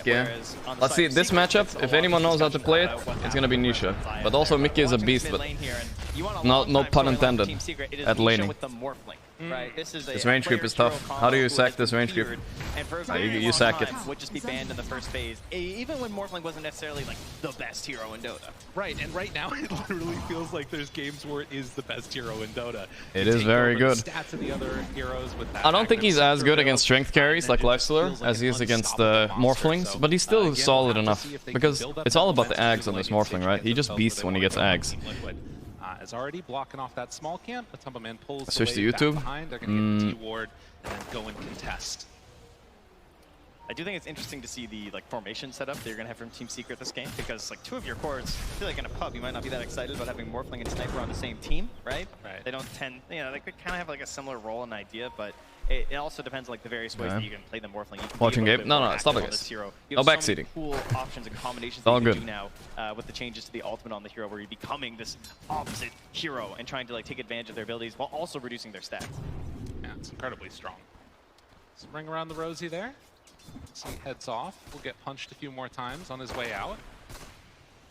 Whereas on the Let's see, this matchup, if anyone knows how to play it, it's going to be Nisha. But also, Mickey is a beast, but no pun intended at laning. Right, this is This range creep is tough. How do you sack this range creep? You sack it. Would just be banned in the first phase, even when Morphling wasn't necessarily like the best hero in Dota. Right, and right now it literally feels like there's games where it is the best hero in Dota. It is very good. Stats of the other heroes with that I don't think he's as good against strength carries like Lifestealer as he is against the Morphlings, but he's still solid enough because it's all about the Ags on this Morphling, right? He just beasts when he gets Ags. Is already blocking off that small camp. The Tumble Man pulls the Switch to YouTube. Behind. They're going to get T-Ward and then go and contest. I do think it's interesting to see the formation setup that you're going to have from Team Secret this game, because two of your cores, I feel like in a pub you might not be that excited about having Morphling and Sniper on the same team, right? They don't tend, you know, they could kind of have a similar role and idea, but it also depends on the various ways that you can play the Morphling. Watching game? No, stop it, guys. No backseating. Cool options and combinations all that good. you can do now with the changes to the ultimate on the hero, where you're becoming this opposite hero and trying to take advantage of their abilities while also reducing their stats. Yeah, it's incredibly strong. Some ring around the Rosie there. So he heads off. Will get punched a few more times on his way out.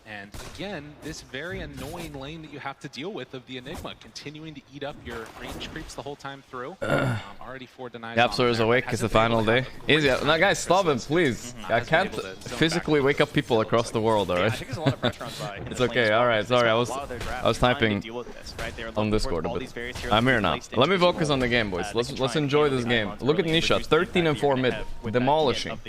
And again, this very annoying lane that you have to deal with of the Enigma, continuing to eat up your range creeps the whole time through. Already 4 denies. Capsler is awake. It's the final day. Easy. Now, guys, stop him, please. I can't physically wake up people across the world, alright? It's okay, alright, sorry. I was typing on Discord a bit. I'm here now. Let me focus on the game, boys. Let's enjoy this game. Look at Nisha, 13 and 4 mid, demolishing.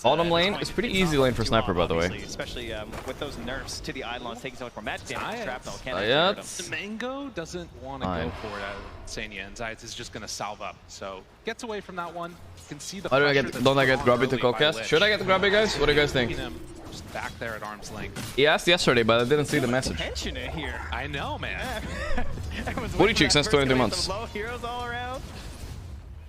Bottom lane is pretty easy lane for Sniper, by the way. Especially with those nerfs to the Eidolons taking so much more match damage. The Mango doesn't want to go for it out of Sanya, and Zayas is just going to salve up. So gets away from that one. You can see the don't I get Grubby to co-cast? Should I get Grubby, guys? What do you guys think? Just back there at arm's length. He asked yesterday, but I didn't see the message. Here. I know, man. Booty cheek since 22 months. Heroes all around.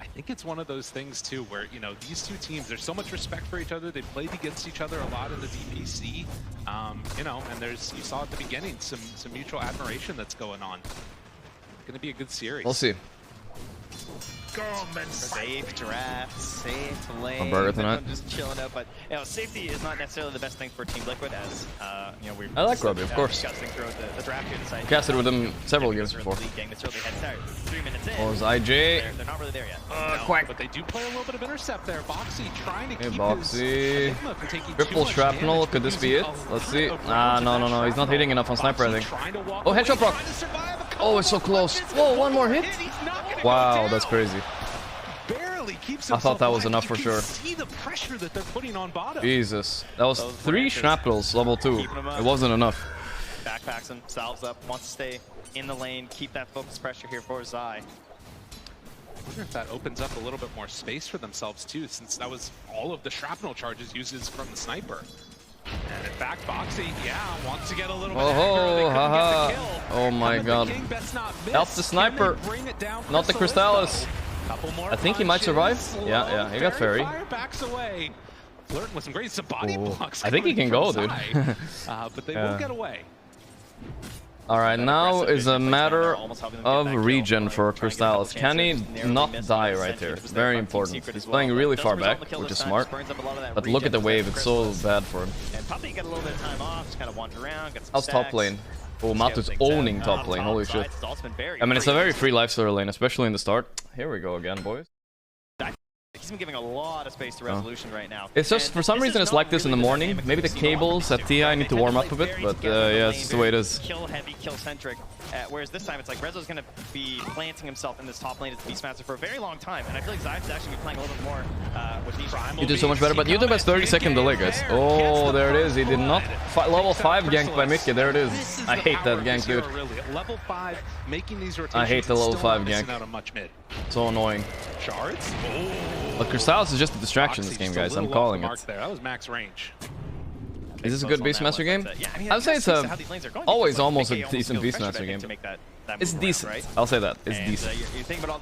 I think it's one of those things too where, you know, these two teams, there's so much respect for each other. They played against each other a lot in the DPC, you know, and there's, you saw at the beginning, some mutual admiration that's going on. It's going to be a good series. We'll see. Safe draft, safe lane. On burger tonight. I'm just chilling out, but you know, safety is not necessarily the best thing for Team Liquid, as you know, we I like Grubby, of course. Discussing throughout the draft here this Casted with him several games before. 3 minutes in. Oh, it's IJ. They're not really there yet. Quack. But they do play a little bit of intercept there. Boxy trying to keep Boxy. Triple shrapnel. Could this be it? Let's see. Ah, no. He's not hitting enough on Sniper, I think. Oh, headshot proc. Oh, it's so close. Whoa, one more hit. Wow, that's crazy. I thought that was enough for sure. See the pressure that they're putting on bottom. Jesus, that was 3 shrapnels, level 2. It wasn't enough. Backpacks him, salves up, wants to stay in the lane, keep that focus pressure here for Zai. I wonder if that opens up a little bit more space for themselves too, since that was all of the shrapnel charges uses from the Sniper. And in fact, Boxy, wants to get a little bit aggro. Haha. Oh my god. Help the Sniper, not the Crystallis. I think he might survive. Yeah, he got Fairy. Backs away. Flirting with some great body blocks. I think he can go, dude. But they will get away. Alright, now is a matter of regen for Crystallis. Can he not die right here? Very important. He's playing really far back, which is smart. But look at the wave, it's so bad for him. How's top lane? Oh, Matu's owning top lane, holy shit. I mean, it's a very free Lifestealer lane, especially in the start. Here we go again, boys. He's been giving a lot of space to resolution right now. It's just, for some reason, it's like this in the morning. Maybe the cables at TI need to warm up a bit, but yeah, it's just the way it is. Kill heavy, kill centric. Whereas this time, it's like Rezo's going to be planting himself in this top lane as Beastmaster for a very long time. And I feel like Zayas actually be playing a little bit more with these. You did so much better, but YouTube has 30-second delay, guys. Oh, there it is. He did not. Level 5 gank by Mickey. There it is. I hate that gank, dude. Level 5, making these rotations. I hate the level 5 gank. So annoying. Shards? But Crystallis is just a distraction in this game, guys. I'm calling it. That was max range. Is this a good Beastmaster game? I'd say it's always almost a decent Beastmaster game. It's decent. Right? I'll say that. It's decent.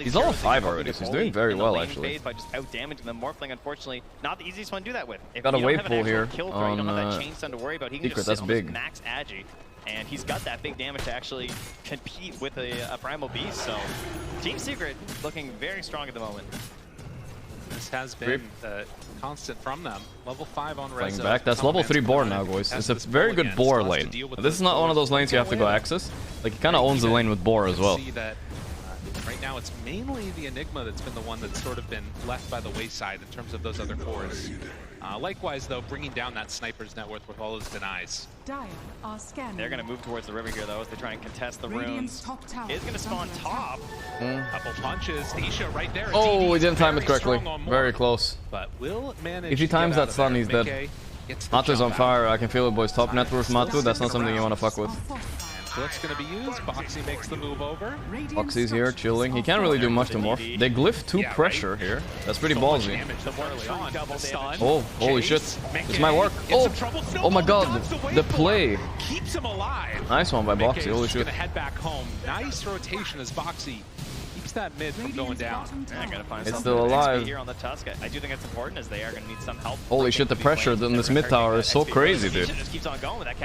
He's level 5 already, so he's doing very well, actually. By just out-damaging the Morphling, unfortunately, not the easiest one to do that with. If got a wave pool here on to worry about. He can Secret, just that's big. Max Agi, and he's got that big damage to actually compete with a Primal Beast, so Team Secret looking very strong at the moment. This has been constant from them. Level 5 on Playing back. That's level 3 boar now, boys. It's a very good boar lane. This is not one of those lanes you have to go access. Like, he kind of owns the lane with boar as well. See that right now it's mainly the Enigma that's been the one that's sort of been left by the wayside in terms of those other cores. Likewise, though, bringing down that sniper's net worth with all those denies. They're going to move towards the river here, though, as they try and contest the runes. Is going to spawn top. Couple punches. Nisha right there. Oh, he didn't time it correctly. Very close. But will manage if he times that stun, he's dead. Matu's on fire. I can feel it, boys. Top net worth Matu. That's not something you want to fuck with. Blitz going to be used. Boxy makes the move over. Boxy's here, chilling. He can't really do much to morph. They glyph 2 pressure here. That's pretty ballsy. Oh, holy shit. This might work. Oh my god. The play. Keeps him alive. Nice one by Boxy. Holy shit. Going to head back home. Nice rotation as Boxy keeps that mid from going down. It's still alive. Here on the Tusk. I do think it's important as they are going to need some help. Holy shit, the pressure in this mid tower is so crazy, dude.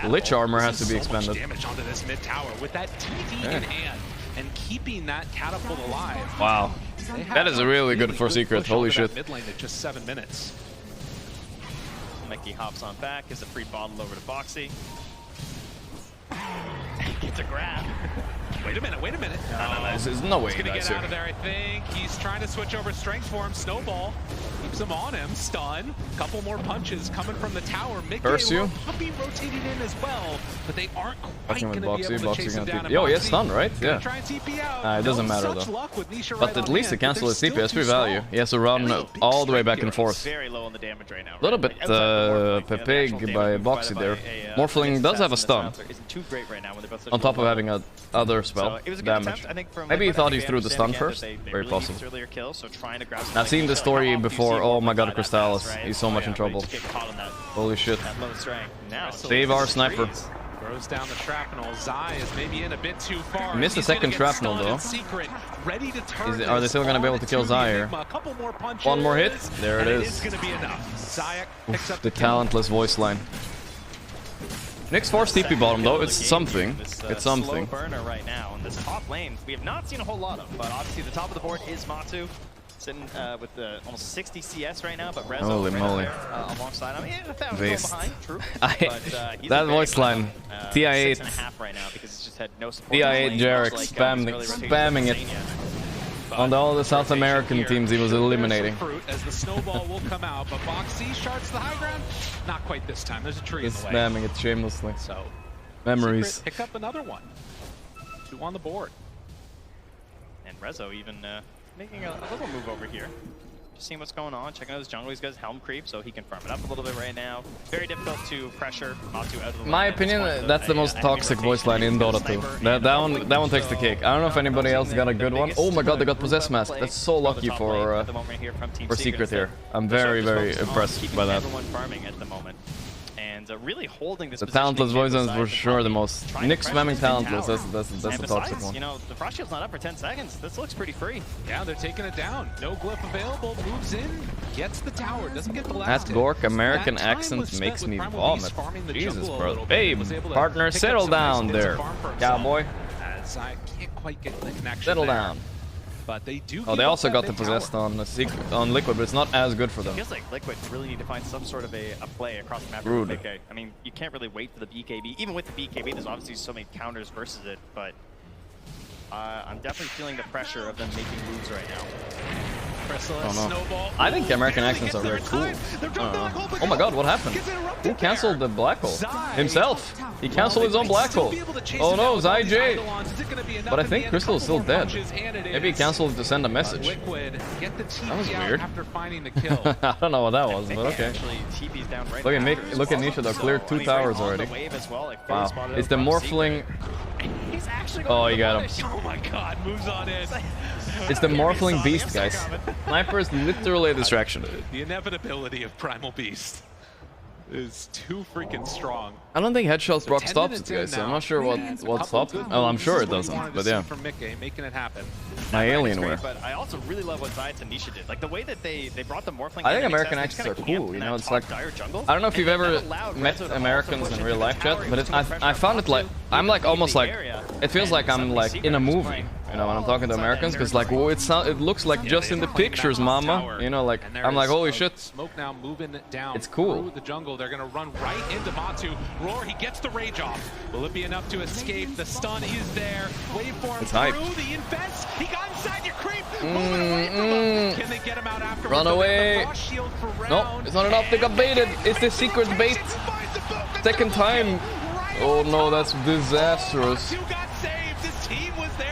Lich armor has to be expended. Damage onto this mid tower with that TD in hand and keeping that catapult alive. Wow. That is really good for Secret. Holy shit. Mid lane at just 7 minutes. Mickey hops on back, gives a free bottle over to Boxy. Gets a grab. Wait a minute. No, there's no way he's gonna get out of there, I think. He's trying to switch over strength for him. Snowball keeps him on him. Stun. Couple more punches coming from the tower. Puppy rotating in as well, but they aren't quite gonna be able to chase him down. Yo, he has stun, right? Yeah. Try and TP out. It doesn't matter though. But at least to cancel his TP has free value. He has to run all the way back and forth. Very low on the damage right now. A little bit pepig by Boxy there. Morphling does have a stun. On top of having a other spell damage. Maybe he thought he threw the stun first. Very possible. I've seen the story before. Oh my god, Crystallis. He's so much in trouble. Holy shit. Save our sniper. Throws down the shrapnel. Zai is maybe in a bit too far. Missed the second shrapnel though. Are they still going to be able to kill Zai here? One more hit. There it is. The talentless voice line. Nyx force TP bottom though, it's something. It's something. Burner right now in this top lane, we have not seen a whole lot of, but obviously the top of the board is Matu, sitting with almost 60 CS right now, but Rezo alongside him. Yeah, that was behind, true. That voice line, TI8. Right now because it's just had no support. TI8 Jarek spamming it. On all the South American teams he was eliminating. As the snowball will come out, but Boxy shards the high ground. Not quite this time. There's a tree in the way. Spamming it shamelessly. So memories. Pick up another one. 2 on the board. And Rezo even making a little move over here. Just seeing what's going on, checking out his jungle. He's got his helm creep, so he can farm it up a little bit right now. Very difficult to pressure Matu out of the lane. My opinion, that's the most toxic voice line in Dota 2. That one takes the cake. I don't know if anybody else got a good one. Oh my god, they got Possess Mask. That's so lucky for Secret here. I'm very, very impressed by that. Everyone farming at the moment. And really holding this. The talentless voice lines for sure the most. Nyx spamming talentless. That's the toxic one. You know, the frost shield's not up for 10 seconds. This looks pretty free. Yeah, they're taking it down. No glyph available. Moves in, gets the tower, doesn't get the last. That Gorgc American accent makes me vomit. Jesus, bro. Hey, partner, settle down there, cowboy. As I can't quite get the connection. Settle down. But they do. Oh, they also got the possessed on Liquid, but it's not as good for them. It feels like Liquid really need to find some sort of a play across the map. Rude. BK. I mean, you can't really wait for the BKB. Even with the BKB, there's obviously so many counters versus it, but I'm definitely feeling the pressure of them making moves right now. I think American accents are very cool. Oh my god, what happened? Who cancelled the black hole? Himself! He cancelled his own black hole! Oh no, Zai J! But I think Crystal is still dead. Maybe he cancelled to send a message. That was weird. I don't know what that was, but okay. Look at Nisha though, cleared 2 towers already. Wow. It's the Morphling... Oh, you got him. Oh my god, moves on in. It's the Morphling Beast, guys. Sniper is literally a distraction. The inevitability of Primal Beast. is too freaking strong. I don't think headshot proc stops it, guys. So I'm not sure what stops it. Oh, I'm sure it doesn't, but yeah. From Mickey, making it happen. My Alienware. But I also really love what Zayac and Nisha did. Like the way that they brought the Morphling. I think American accents are cool. You know, it's like I don't know if you've ever met Americans in real life chat, but I found it like I'm like almost like it feels like I'm like in a movie. You know, when I'm talking to Americans, because like, whoa, it looks like just in the pictures, mama. You know, like I'm like, holy shit. Smoke now moving down. It's cool. Through the jungle, they're gonna run right into Matu. Roar, he gets the rage off. Will it be enough to escape? The stun is there. Wait for him through the invest. He got inside your creep. Moving away from him. Can they get him out after? Run away. No, it's not enough. They got baited. It's the secret bait. Second time. Oh no, that's disastrous.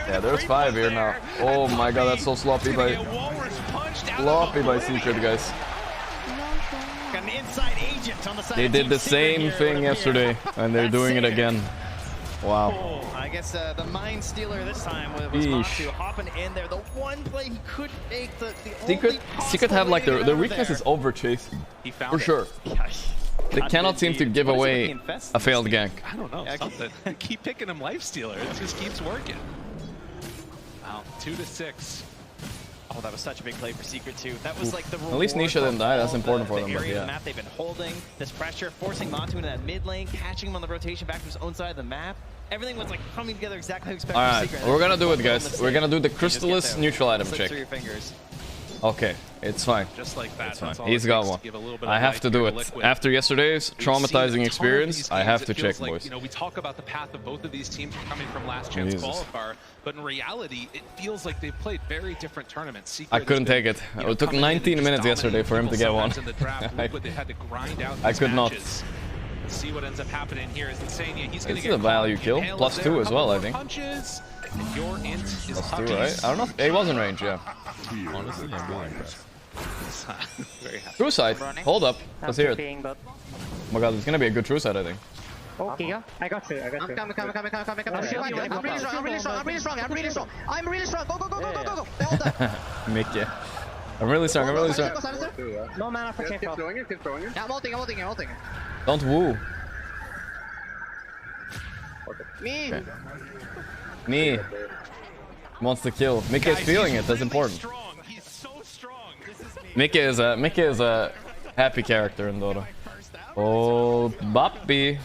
Yeah, there's 5 here now. Oh my god, that's so sloppy by Secret, guys. They did the same thing yesterday, and they're doing it again. Wow. I guess the Mind Stealer this time was Matu hopping in there. The one play he could make the Secret have like their weakness is over chasing. For sure. They cannot seem to give away a failed gank. I don't know, something. Keep picking him Life Stealer. It just keeps working. Wow, 2-6. Oh, that was such a big play for Secret too. That was like the at least Nisha didn't die. That's important for them. But yeah. The map they've been holding this pressure, forcing Matu into that mid lane, catching him on the rotation back to his own side of the map. Everything was like coming together exactly how you expected. All right, we're gonna do it, guys. We're gonna do the Crystallis neutral item check. Through your fingers. Okay, it's fine. Just like that. It's fine. He's got one. I have to do it. After yesterday's traumatizing experience, I have to check, boys. You know, we talk about the path of both of these teams coming from last chance qualifier, but in reality, it feels like they've played very different tournaments. I couldn't take it. It took 19 minutes yesterday for him to get one. I could not. See what ends up happening here is Insania. He's this is a value kill. +2 as well, I think. Your int is +2, right? I don't know. He was in range, yeah. Honestly, I'm really impressed. True side. Hold up. Let's hear it. Oh my god, it's gonna be a good true side, I think. Okay, I got you. I'm really strong. Go. Mickey. I'm really strong. No mana for chain. Keep throwing it. Yeah, I'm ulting. Don't woo. Me. Okay. Me. Wants to kill. Mickey is feeling it. That's important. Mickey is a happy character in Dota. Oh, Bappy.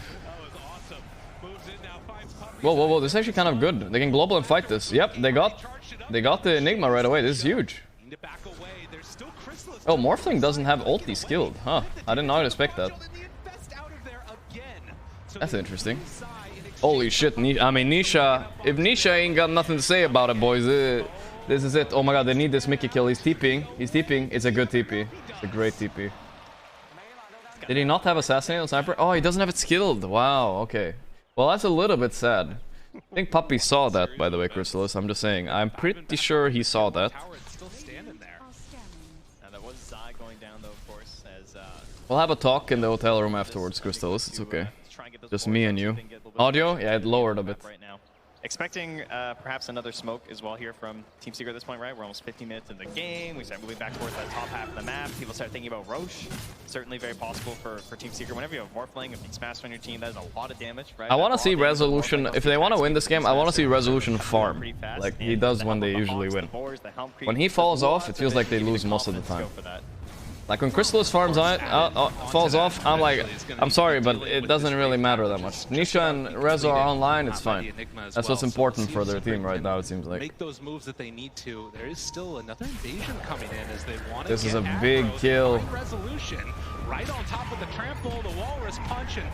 Whoa. This is actually kind of good. They can global and fight this. Yep, they got the Enigma right away. This is huge. Oh, Morphling doesn't have ulti skilled. Huh. I did not expect that. That's interesting. Holy shit. I mean, Nisha. If Nisha ain't got nothing to say about it, boys, this is it. Oh my god, they need this Mickey kill. He's TPing. It's a good TP. It's a great TP. Did he not have Assassinate on Sniper? Oh, he doesn't have it skilled. Wow, okay. Well, that's a little bit sad. I think Puppy saw that, by the way, Crystallis. I'm just saying. I'm pretty sure he saw that. We'll have a talk in the hotel room afterwards, Crystallis. It's okay. Just me and you. Audio? Yeah, it lowered a bit. Right now. Expecting perhaps another smoke as well here from Team Secret at this point, right? We're almost 15 minutes in the game. We start moving back towards that top half of the map. People start thinking about Roche. Certainly very possible for Team Secret. Whenever you have Morphling and Big Smash on your team, that is a lot of damage, right? I want to see Resolution. If they want to win this game, I want to see Resolution farm. Like he does when they usually win. When he falls off, it feels like they lose most of the time. Like when Crystallis farms falls off, I'm like, I'm sorry, but it doesn't really matter that much. Nisha and Rezo are online, it's fine. That's what's important for their team right now, it seems like. Make those moves that they need to. There is still another invasion coming in as they want to. This is a big kill. Resolution right on top of the trample, the walrus punch, and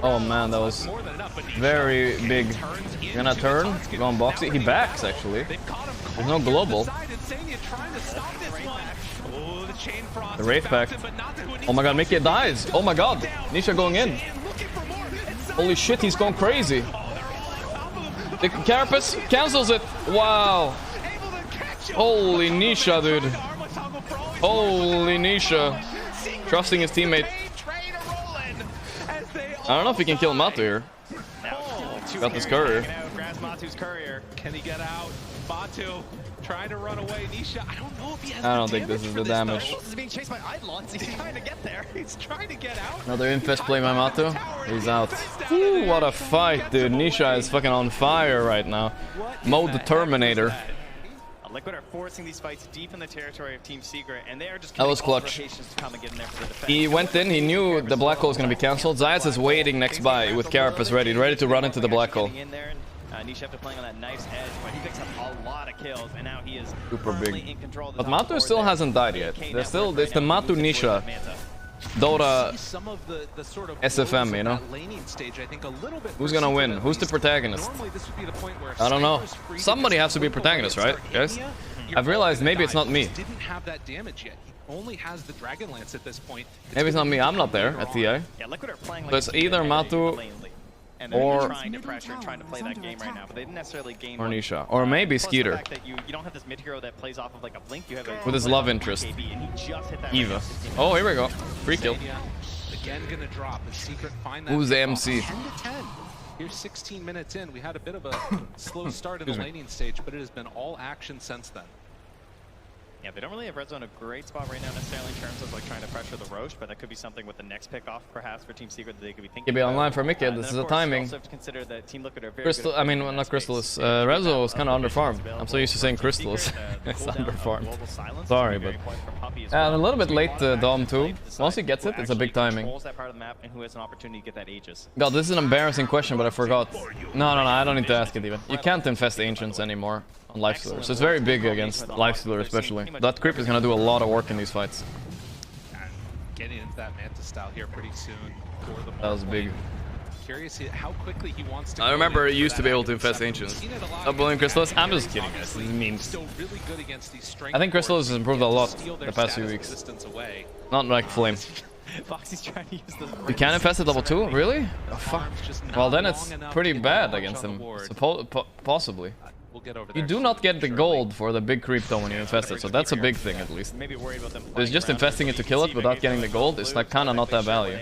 oh man, that was very big. Gonna turn, going boxy. He backs actually. There's no global. The Wraith Pack. Oh my god, Mickey dies. Oh my god. Nisha going in. Holy shit, he's going crazy. The Carapace cancels it. Wow. Holy Nisha, dude. Holy Nisha. Trusting his teammate. I don't know if he can kill Matu here. Got this courier. Matu's courier. Can he get out? Matu trying to run away. Nisha, I don't know if he has I don't think this is the damage. He's being chased by Eidolons. He's trying to get there. He's trying to get out. Another infest play by Matu. He's out. Ooh, what a fight, dude. Nisha is fucking on fire right now. Mode the Terminator. Liquid are forcing these fights deep in the territory of Team Secret, and they are just that was clutch. to come and get in there for the defense. He went in, he knew the black hole was going to be cancelled. Zayas is waiting next by with Carapace ready to run into the black hole. Nisha playing on that knife's edge, but he picks up a lot of kills, and now he is super big. But Matu still hasn't died yet. There's still it's the Matu Nisha Dota SFM, you know? Who's gonna win? Who's the protagonist? I don't know. Somebody has to be protagonist, right, guys? I've realized maybe it's not me. Didn't have that damage yet. He only has the Dragon Lance at this point. Maybe it's not me. I'm not there at TI. Yeah, Liquid are playing So it's either Matu or trying to pressure, trying to play that game right now, but they didn't necessarily gain or Nisha, or maybe Skeeter. You don't have this mid hero that plays off of like a blink. You have with his love interest, Eva. Oh, here we go. Free kill. Again, gonna drop. The Secret find that. Who's the MC? 10 to 10. Here's 16 minutes in. We had a bit of a slow start in the laning stage, but it has been all action since then. Yeah, they don't really have red zone a great spot right now necessarily in terms of like trying to pressure the Roche, but that could be something with the next pick off perhaps for Team Secret that they could be thinking. Could be online for Mickey. This is a timing. Also have to consider that Team Liquid are very Crystal, I mean, not Crystalus. Rezo is kind of underfarmed. I'm so used to saying Crystalus. It's underfarmed. Sorry, but and a little bit late Dom too. Once he gets it, it's a big timing. God, this is an embarrassing question, but I forgot. No, I don't need to ask it even. You can't infest Ancients anymore on Lifestealer, so it's very big against Lifestealer especially. That creep is gonna do a lot of work in these fights. Getting into that Manta style here pretty soon for the that was big. Curious how quickly he wants to. I remember he used to be able to infest Ancients. Not bullying Crystalus. I'm just kidding, guys. These memes. Still really good against these strength. I think Crystalus has improved a lot the past few weeks. Not like Flame. Foxy's trying to use the you can infest at level 2? Really? Oh, fuck. Well, then it's pretty bad against him. Possibly. You do not get the gold for the big creep though when you infest it, so that's a big thing at least. There's just infesting it to kill it without getting the gold. It's like kind of not that value.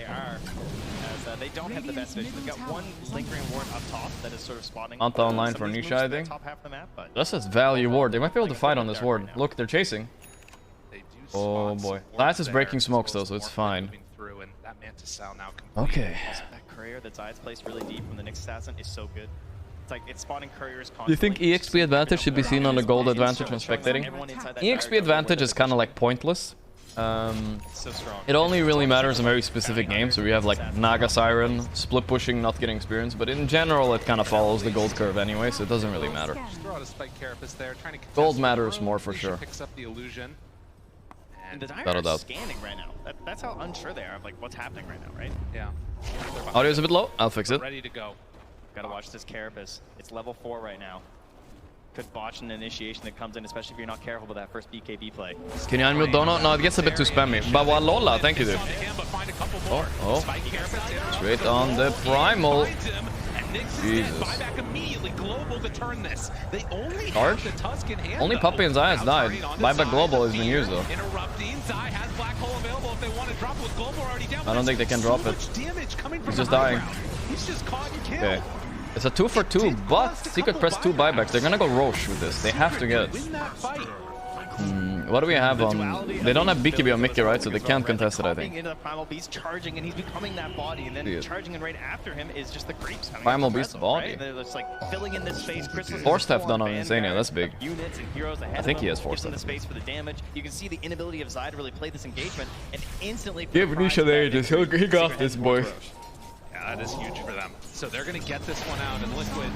They don't have the best vision. They've got one lingering ward up top that is sort of spawning. Manta online for Nisha, I think. That's a value ward. They might be able to fight on this ward. Look, they're chasing. Oh boy. Last is breaking smokes though, so it's fine. Okay. That courier that Zayas placed really deep from the Nyx assassin is so good. It's like it's spawning couriers constantly. Do you think EXP advantage should be seen on the gold advantage when spectating? EXP advantage is kind of like pointless. It only really matters in very specific games, so we have like Naga Siren, split pushing, not getting experience, but in general it kind of follows the gold curve anyway, so it doesn't really matter. Gold matters more for sure. And the Dire are scanning right now. That's how unsure they are of like what's happening right now, right? Yeah. Audio's a bit low. I'll fix it. Ready to go. Gotta watch this Carapace. It's level 4 right now. Could botch an initiation that comes in, especially if you're not careful with that first BKB play. Can you unmute Dono? No, it gets a bit too spammy. But Lola, thank you, dude. Oh. Straight on the primal. Jesus. Charge? Only Puppy and Zayas died. Buyback Global has been used though. I don't think they can drop it. He's just dying. Okay. It's a 2 for 2, but Secret press 2 buybacks. They're gonna go Roche with this. They have to get it. What do we have on? They don't have BKB on Mickey, right? So they can't contest it, I think. Into the Primal Beast, charging, and he's becoming that body, and then charging in right after him is just the creeps. Primal Beast body. Right? They're just like filling in this space. Force Theft done on Insania, that's big. Units and heroes ahead I think of he has Force Theft. Theft. The space for the damage. You can see the inability of Zai to really play this engagement, and instantly. Give Nisha the Aegis. He got this, boy. Yeah, that is huge for them. So they're going to get this one out, and Liquid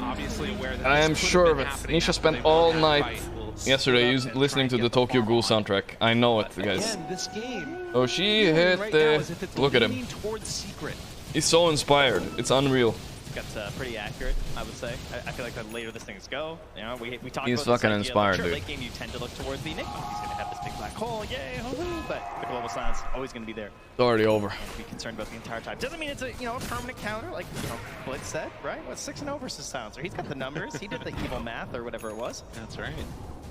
obviously aware that I am sure of it. Nisha spent all night yesterday listening to the Tokyo Ghoul soundtrack. I know it, guys. Oh, she hit the... Look at him. He's so inspired. It's unreal. Got pretty accurate, I would say. I feel like the later this things go, you know, we talk He's about fucking this inspired, dude. dude. Late game, you tend to look towards the Enigma. He's going to have this big black hole, yay, but the global silence always going to be there. It's already over. And be concerned about the entire time. Doesn't mean it's a a permanent counter, like Blitz said, right? What's 6-0 versus Silencer? He's got the numbers. He did the evil math or whatever it was. That's right.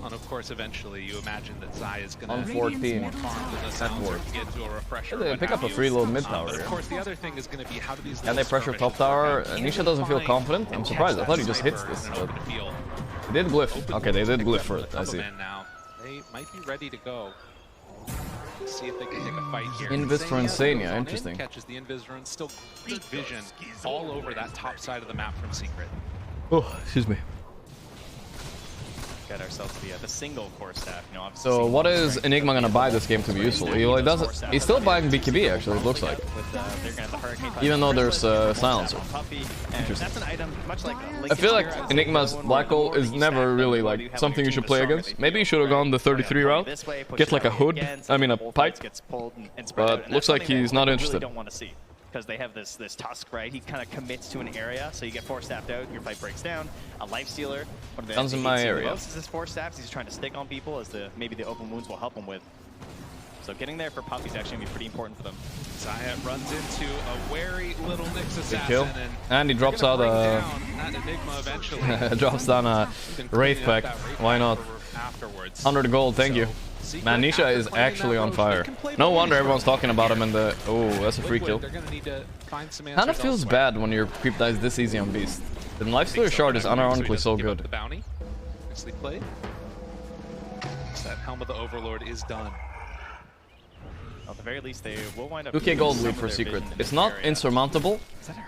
And of course, eventually, you imagine that Zai is going to on 14. more farmed in the Silencer to get to a refresher. They pick up a free load mid tower. Of course, the other thing is going to be how do these and they pressure top tower. Nisha doesn't feel confident. I'm surprised. I thought he just hits this. But they did glyph. Okay, they did glyph for it. I see. Now they might be ready to go. Let's see if they can take a fight here. Invis for Insania, interesting. Catches the Invis rune, still great vision all over that top side of the map from Secret. Oh, excuse me. Got ourselves the single core staff. You know, so what is Enigma gonna buy this game to be useful? He doesn't. He's still buying BKB actually. It looks like. Even though there's silencer. Interesting. I feel like Enigma's black hole is never really like something you should play against. Maybe you should have gone the 33 route, get like a hood. I mean a pike. But looks like he's not interested. Because they have this Tusk, right? He kind of commits to an area, so you get 4-staffed out, your fight breaks down. A Life Stealer, one of the guns in my area. Most is this 4-staffs. He's trying to stick on people as maybe the open wounds will help him with. So getting there for Puppy is actually going to be pretty important for them. Zaya runs into a wary little Nyx assassin, kill. And he drops out a drops down a Wraith pack. Why not? 100 gold, thank you. Man, Nisha is actually on fire. No wonder everyone's talking about him in the... Oh, that's a free kill. Kind of feels bad when your creep dies this easy on Beast. The Lifestealer shard is unironically so good. The bounty. Nicely played. That Helm of the Overlord is done. At the very least, they will wind up 2k gold lead for Secret. It's not insurmountable,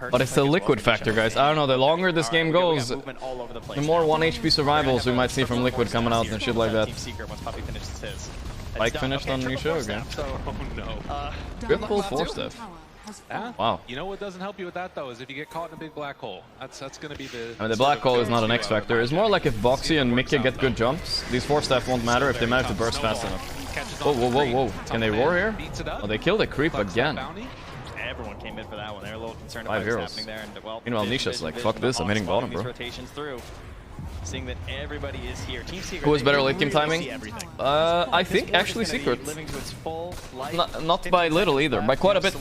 but it's the liquid factor, guys. I don't know, the longer this game goes, the more 1 HP survivals we might see from Liquid coming out and shit like that. Pike finished on Nisha again. Oh no. Good pull 4-step. Yeah? Wow. You know what doesn't help you with that though is if you get caught in a big black hole. That's going to be the... I mean, the black hole is not an X factor. It's more like if Boxy and Mika get good jumps, these 4-staff won't matter if they manage to burst fast enough. Whoa, whoa, whoa, whoa. Can they roar here? Oh, they killed a creep again. Everyone came in for that one. They're a little concerned 5 about heroes. what's happening there. And, well, Meanwhile, Nisha's like, fuck this, I'm hitting bottom, bro. Rotations through. Seeing that everybody is here. Team Secret, who is better late game timing? I think actually Secret. Not by little either, by quite a bit.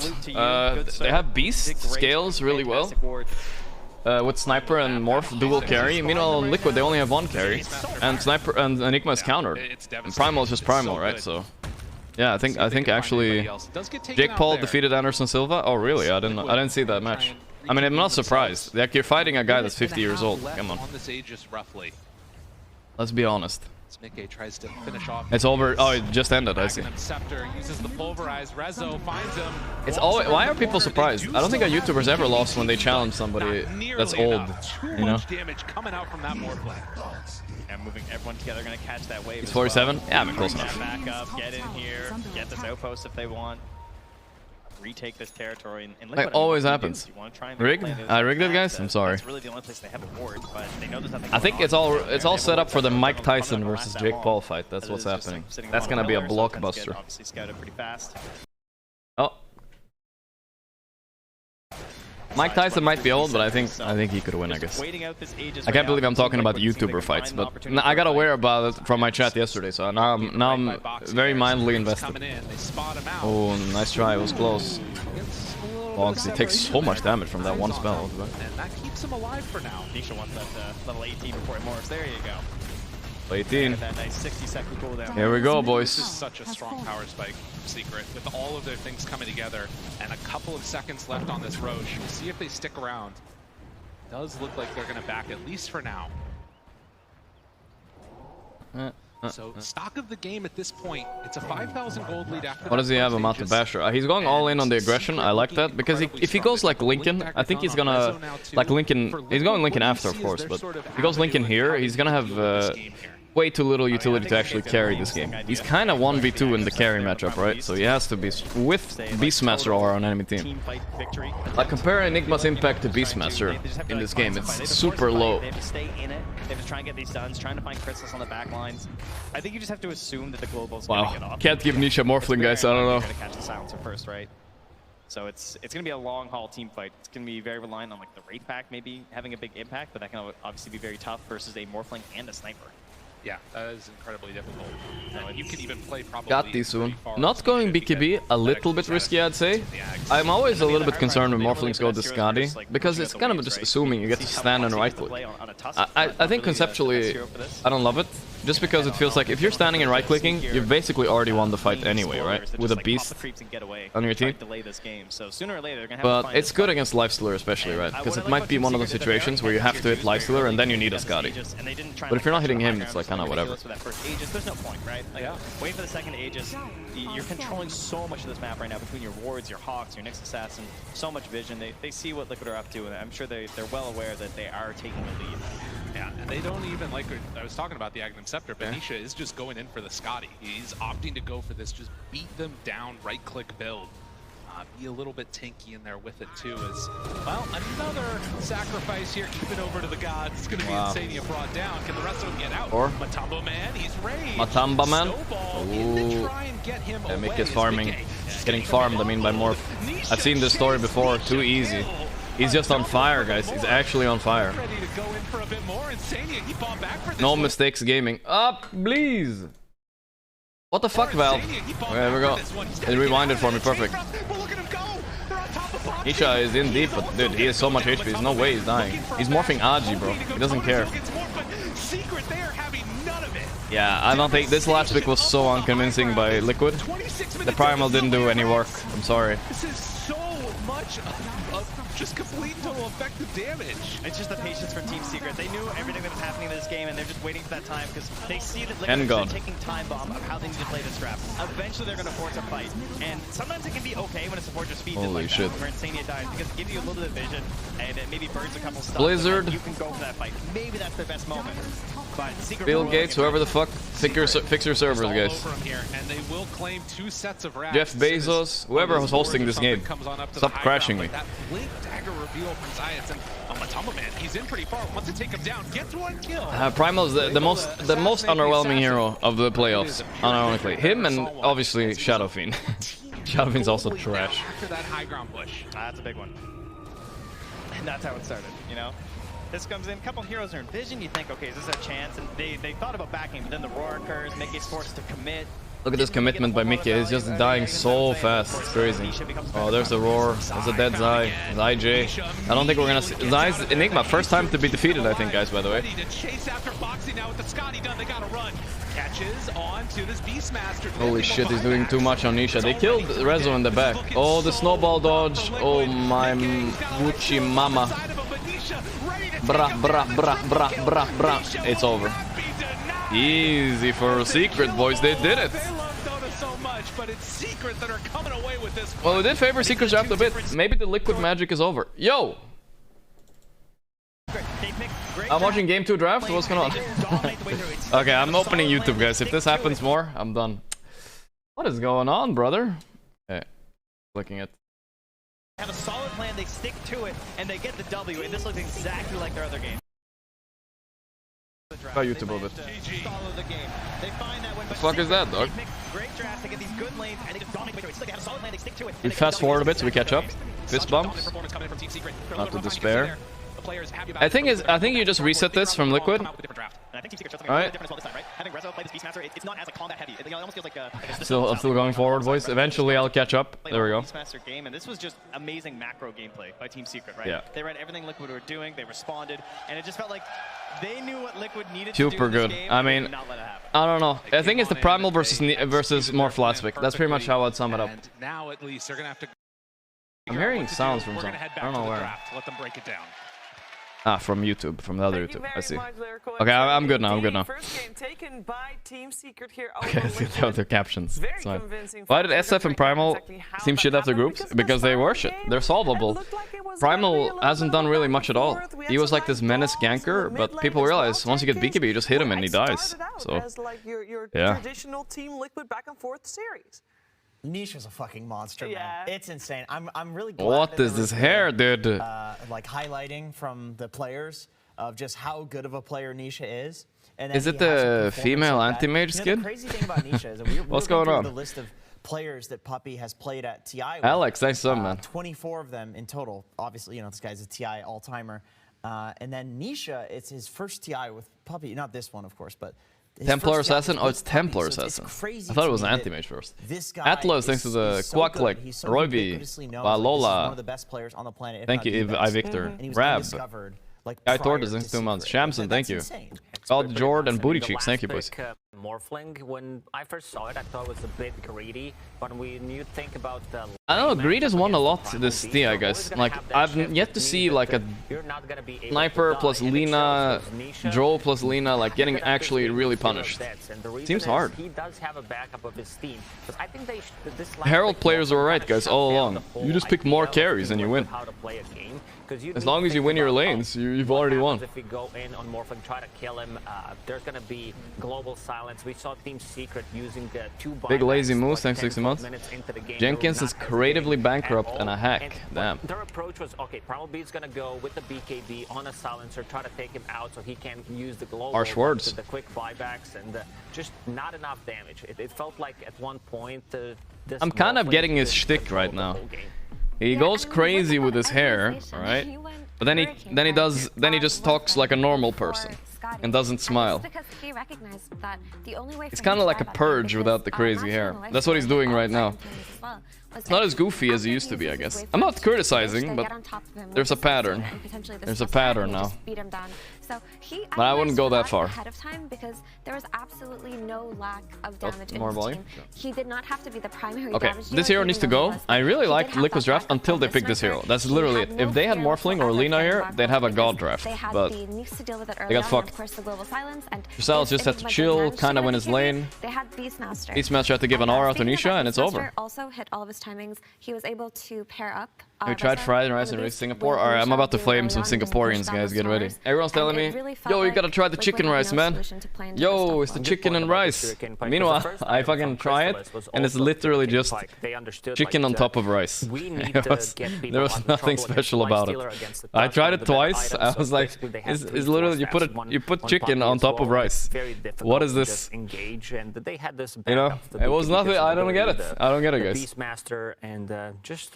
They have Beast scales really well. With Sniper and Morph dual carry. Meanwhile, in Liquid they only have 1 carry, and Sniper and Enigma is countered. And Primal is just Primal, right? So, yeah, I think actually Jake Paul defeated Anderson Silva. Oh really? I didn't see that match. I mean, I'm not surprised. Like, you're fighting a guy that's 50 years old. Come on. Let's be honest. Mickey tries to finish off. It's over. Oh, it just ended. I see. Scepter uses the pulverize. Rezo finds him. It's always. Why are people surprised? I don't think a YouTuber's ever lost when they challenge somebody that's old. You know. Damage coming out from that Morphling. And moving everyone together, gonna catch that wave. He's 47. Yeah, I'm close enough. Back up, get in here, get this outpost if they want. Retake this territory. And like always happens. Rigged? I rigged it, guys. I'm sorry. That's really the only place they have a ward, but they know there's nothing I think it's all set up for the Mike Tyson versus Jake Paul fight. That's what's happening. That's gonna be a blockbuster. Obviously scouted pretty fast. Oh. Mike Tyson might be old, but I think he could win, I guess. I can't believe I'm talking about YouTuber fights, but I got aware about it from my chat yesterday, so now I'm very mindfully invested. Oh, nice try, it was close. Box, he takes so much damage from that one spell. And that keeps him alive for now. Nisha wants that level 18 before it morphs. There you go. 18. That nice 60-second cooldown. Here we go, boys. This is such a strong power spike Secret with all of their things coming together and a couple of seconds left on this Roche. We'll see if they stick around. It does look like they're going to back at least for now. So stock of the game at this point, it's a 5,000 gold lead after. What does he have about the Basher? He's going all in on the aggression. I like that because if he goes like Lincoln, I think he's gonna like Lincoln. He's going Lincoln after, of course, but if he goes Lincoln here, he's gonna have way too little utility to actually carry this game. He's kind of 1v2 in the carry matchup, right? So he has to be with Beastmaster or on enemy team. Like compare Enigma's impact to Beastmaster in this game, it's super low. They have to stay in it. They have to try and get these stuns, trying to find crystals on the back lines. I think you just have to assume that the global's going to get off. Can't give Nisha Morphling, guys. I don't know. Going to catch the silencer first, right? So it's going to be a long haul team fight. It's going to be very reliant on like the Wraith pack maybe having a big impact, but that can obviously be very tough versus a Morphling and a Sniper. Yeah, that is incredibly difficult. You can even play probably got these soon. Not going BKB, a little bit risky, I'd say. I'm always a little bit concerned when Morphlings go this Skadi, because it's kind of just assuming you get to stand and right click. I think conceptually, I don't love it, just because it feels like if you're standing and right-clicking, you've basically already won the fight anyway, right? With a beast on your team. But it's good against Lifestealer especially, right? Because it might be one of those situations where you have to hit Lifestealer and then you need a Scotty. But if you're not hitting him, it's like kind of whatever. There's no point, right? Like, wait for the second Aegis. You're controlling so much of this map right now between your wards, your hawks, your Nyx assassin. So much vision. They see what Liquid are up to, and I'm sure they're well aware that they are taking the lead. Yeah, and they don't even, like I was talking about the Agnum Scepter, but Nisha is just going in for the Scotty. He's opting to go for this, just beat them down, right-click build. Be a little bit tanky in there with it too. As well, another sacrifice here. Keep it over to the gods. It's going to be Insania brought down. Can the rest of them get out? Or Matumbo Man, he's raised. Matamba Man. Yeah, Mick is farming. He's getting farmed, I mean, by Morph. I've seen this story before. Too easy. He's just on fire, guys. He's actually on fire. No mistakes gaming. Up, please. What the fuck, Valve? There we go. It rewinded for me, perfect. Nisha is in deep, but dude, he has so much HP. There's no way he's dying. He's morphing Aji, bro. He doesn't care. Yeah, I don't think this last pick was so unconvincing by Liquid. The Primal didn't do any work. I'm sorry. This is so much of just complete total effective damage. It's just the patience from Team Secret. They knew everything that was happening in this game, and they're just waiting for that time because they see that Liquid is taking time bomb of how they need to play this trap. Eventually, they're going to force a fight, and sometimes it can be okay when a support just feeds it like that, where Insania dies, because it gives you a little bit of vision, and it maybe burns a couple stuff. Blizzard. You can go for that fight. Maybe that's their best moment. But Secret Bill Gates, whoever the fuck, fix your servers, guys. And they will claim 2 sets of Jeff Bezos, whoever was hosting this game, stop crashing me. That blink dagger reveal from Zayas and Matumbo Man, he's in pretty far, wants to take him down, gets 1 kill. Primal is the most underwhelming hero of the playoffs, unironically. Him and obviously Shadow Fiend. Shadow Fiend's also trash. After that high ground push. That's a big one. And that's how it started, you know? This comes in, a couple heroes are in vision, you think, okay, is this a chance? And they thought about backing, but then the roar occurs, Mickey's forced to commit. Look at this commitment by Mickey, he's just dying so fast, it's crazy. Oh, there's the roar, there's a dead Zai, J. I don't think we're gonna see... Zai's Enigma, first time to be defeated, I think, guys, by the way. Holy shit, he's doing too much on Nisha. They killed Rezo in the back. Oh, the snowball dodge. Oh my Gucci mama. Brah, brah, brah, brah, brah, brah. It's over. Easy for Secret, boys. They did it. Well, it did favor Secret draft a bit. Maybe the Liquid magic is over. Yo! I'm watching Game 2 draft. What's going on? Okay, I'm opening YouTube, guys. If this happens more, I'm done. What is going on, brother? Okay. Looking at... Have a solid plan, they stick to it, and they get the W, and this looks exactly like their other game. Try YouTube a little bit. Follow the game. They find that when the fuck is that, dog? Great draft, they get these good lanes, and they just dominate the way through it. It's like they have a solid plan, they stick to it. We fast forward a bit so we catch up. Fist bumps. Not to despair. I think you just reset this from Liquid. Alright. I'm still going forward, boys. Eventually I'll catch up. There we go. And this was just amazing macro gameplay by Team Secret, right? Yeah. They read everything Liquid were doing, they responded, and it just felt like they knew what Liquid needed to super do in good. this game, I mean, I don't know. I think it's the Primal versus more flat pick. That's pretty much how I'd sum it up. Now at least they're gonna have to. I'm hearing sounds from some. I don't know where. Let them break it down. Ah, from YouTube, from the other YouTube. I see. Okay, I'm good now. I'm good now. First game taken by Team Secret here. Okay, I see the captions. It's fine. Why did SF and Primal seem shit after groups? Because they were shit. They're solvable. Primal hasn't done really much at all. He was like this menace ganker, but people realize once you get BKB, you just hit him and he dies. So, yeah. Traditional Team Liquid back and forth series. Nisha's a fucking monster, man. It's insane. I'm really glad what is this hair, dude? Like highlighting from the players of just how good of a player Nisha is. And is it the female anti-mage skin? The crazy thing about Nisha is that what's going on? The list of players that Puppey has played at TI with. Alex, nice sub, man. 24 of them in total. Obviously, you know, this guy's a TI all-timer. And then Nisha, it's his first TI with Puppey. Not this one, of course, but Templar Assassin? Oh, it's Templar Assassin. I thought it was an anti-mage first. Atlas, thanks to the Quacklick, Royby, Lola. Thank you, I Victor. Rab. Guy Tortoise, thanks to 2 months. Shamson, thank you. God, Jord and Booty Cheeks, thank you, boys. Morphling, when I first saw it, I thought it was a bit greedy, but when you think about the... I don't know, Greed has won a lot this D, I guess. Like, I've yet to see like a Sniper plus Lina, Joel plus Lina, like getting actually really punished. Seems hard. He does have a backup of his team, because I think Herald players were right, guys, all along. You just pick more carries and you win. As long as you win your lanes, you've already won. If we go in on Morphling, try to kill him, there's gonna be global silence. We saw Team Secret using the 2 Big lazy moves, thanks 60 months. Jenkins is creatively bankrupt and a hack. Damn. Their approach was, okay, Primal Beat's gonna go with the BKB on a silencer, try to take him out so he can use the global. Harsh words. The quick buybacks and just not enough damage. It felt like at one point I'm kind of getting his shtick right now. He goes crazy with his hair, alright? But then he just talks like a normal person and doesn't smile. It's kind of like a purge without the crazy hair. That's what he's doing right now. It's not as goofy as he used to be, I guess. I'm not criticizing, but there's a pattern. There's a pattern now. But I wouldn't go that far. Ahead of time because there was absolutely no lack of damage in more his volume? team. He did not have to be the primary Okay, damage this dealer, hero needs to go. I really like Liquid's draft until they pick this hero. That's literally it. If they had Morphling or Lina here, they'd have a god draft. But they got fucked. Giselle just had to chill, kind of win his lane. They had Beastmaster. Beastmaster had to give an aura to Nisha, and it's over. Also hit all of his timings. He was able to pair up. Have you tried fried rice and Singapore? Alright, I'm about to flame some Singaporeans, guys. Get ready. Everyone's telling me, yo, you gotta try the chicken rice, man. Yo, it's the chicken and rice. Meanwhile, I fucking try it, and it's literally just chicken on top of rice. There was nothing special about it. I tried it twice. I was like, it's literally you put chicken on top of rice. What is this? You know, it was nothing. I don't get it. I don't get it, guys. Beastmaster and just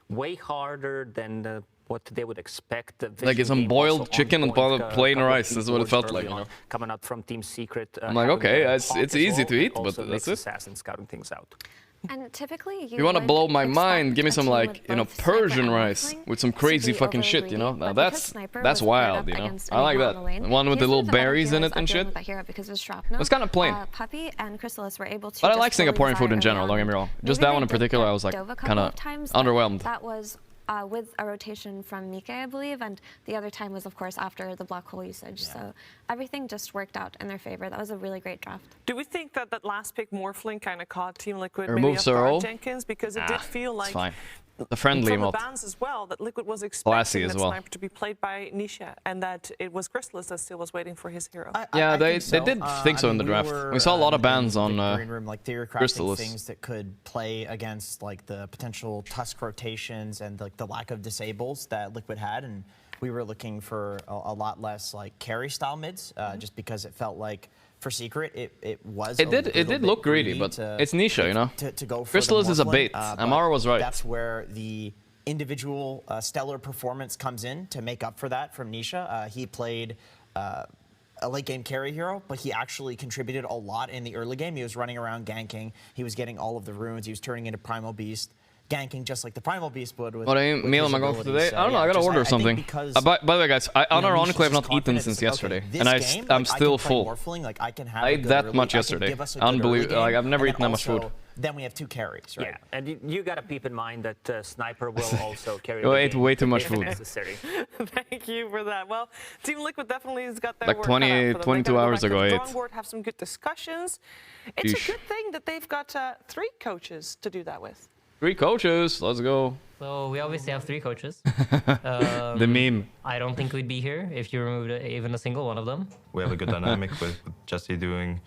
way harder than what they would expect. Like it's some boiled chicken on top of plain rice. Is what it felt like. You know? Coming out from Team Secret. I'm like, okay, it's easy to eat, but that's it. Assassin scouting things out. And typically, you want to blow my mind? Give me some like Persian rice with some crazy fucking shit. You know, now that's wild. You know, I like that. The one with the little berries in it and shit. It's kind of plain. Puppy and Chrysalis were able to. But I like Singaporean food in general. Don't get me wrong. Just that one in particular, I was like kind of underwhelmed. That was with a rotation from Mike, I believe, and the other time was, of course, after the black hole usage. Yeah. So everything just worked out in their favor. That was a really great draft. Do we think that that last pick, Morphling, kind of caught Team Liquid maybe off guard, Jenkins? Because it did feel like... It's fine. The friendly from mod. the bans as well, that Liquid was expecting that Sniper to be played by Nisha, and that it was Chrysalis that still was waiting for his hero. Yeah, they did think so in the draft. We saw a lot of bans on green room, like Chrysalis. Things that could play against like the potential Tusk rotations and like the lack of disables that Liquid had, and we were looking for a lot less like carry style mids, just because it felt like. For Secret, it was. It did look greedy, but it's Nisha, you know. To go for Chrysalis is a bait. Amara was right. That's where the individual stellar performance comes in to make up for that from Nisha. He played a late game carry hero, but he actually contributed a lot in the early game. He was running around ganking. He was getting all of the runes. He was turning into Primal Beast. Ganking just like the Primal Beast would. What meal am I going for today? I don't know. I gotta order something. By the way, guys, I unironically have not eaten since yesterday, and I'm still full. I ate that much yesterday. Unbelievable. Like I've never eaten that much food. Then we have 2 carries, right? Yeah, and you gotta keep in mind that Sniper will also carry. You ate way too much food. Thank you for that. Well, Team Liquid definitely has got their like 22 hours ago. I ate. Have some good discussions. It's a good thing that they've got 3 coaches to do that with. 3 coaches, let's go. So we obviously have 3 coaches. The meme. I don't think we'd be here if you removed even a single one of them. We have a good dynamic with Jesse doing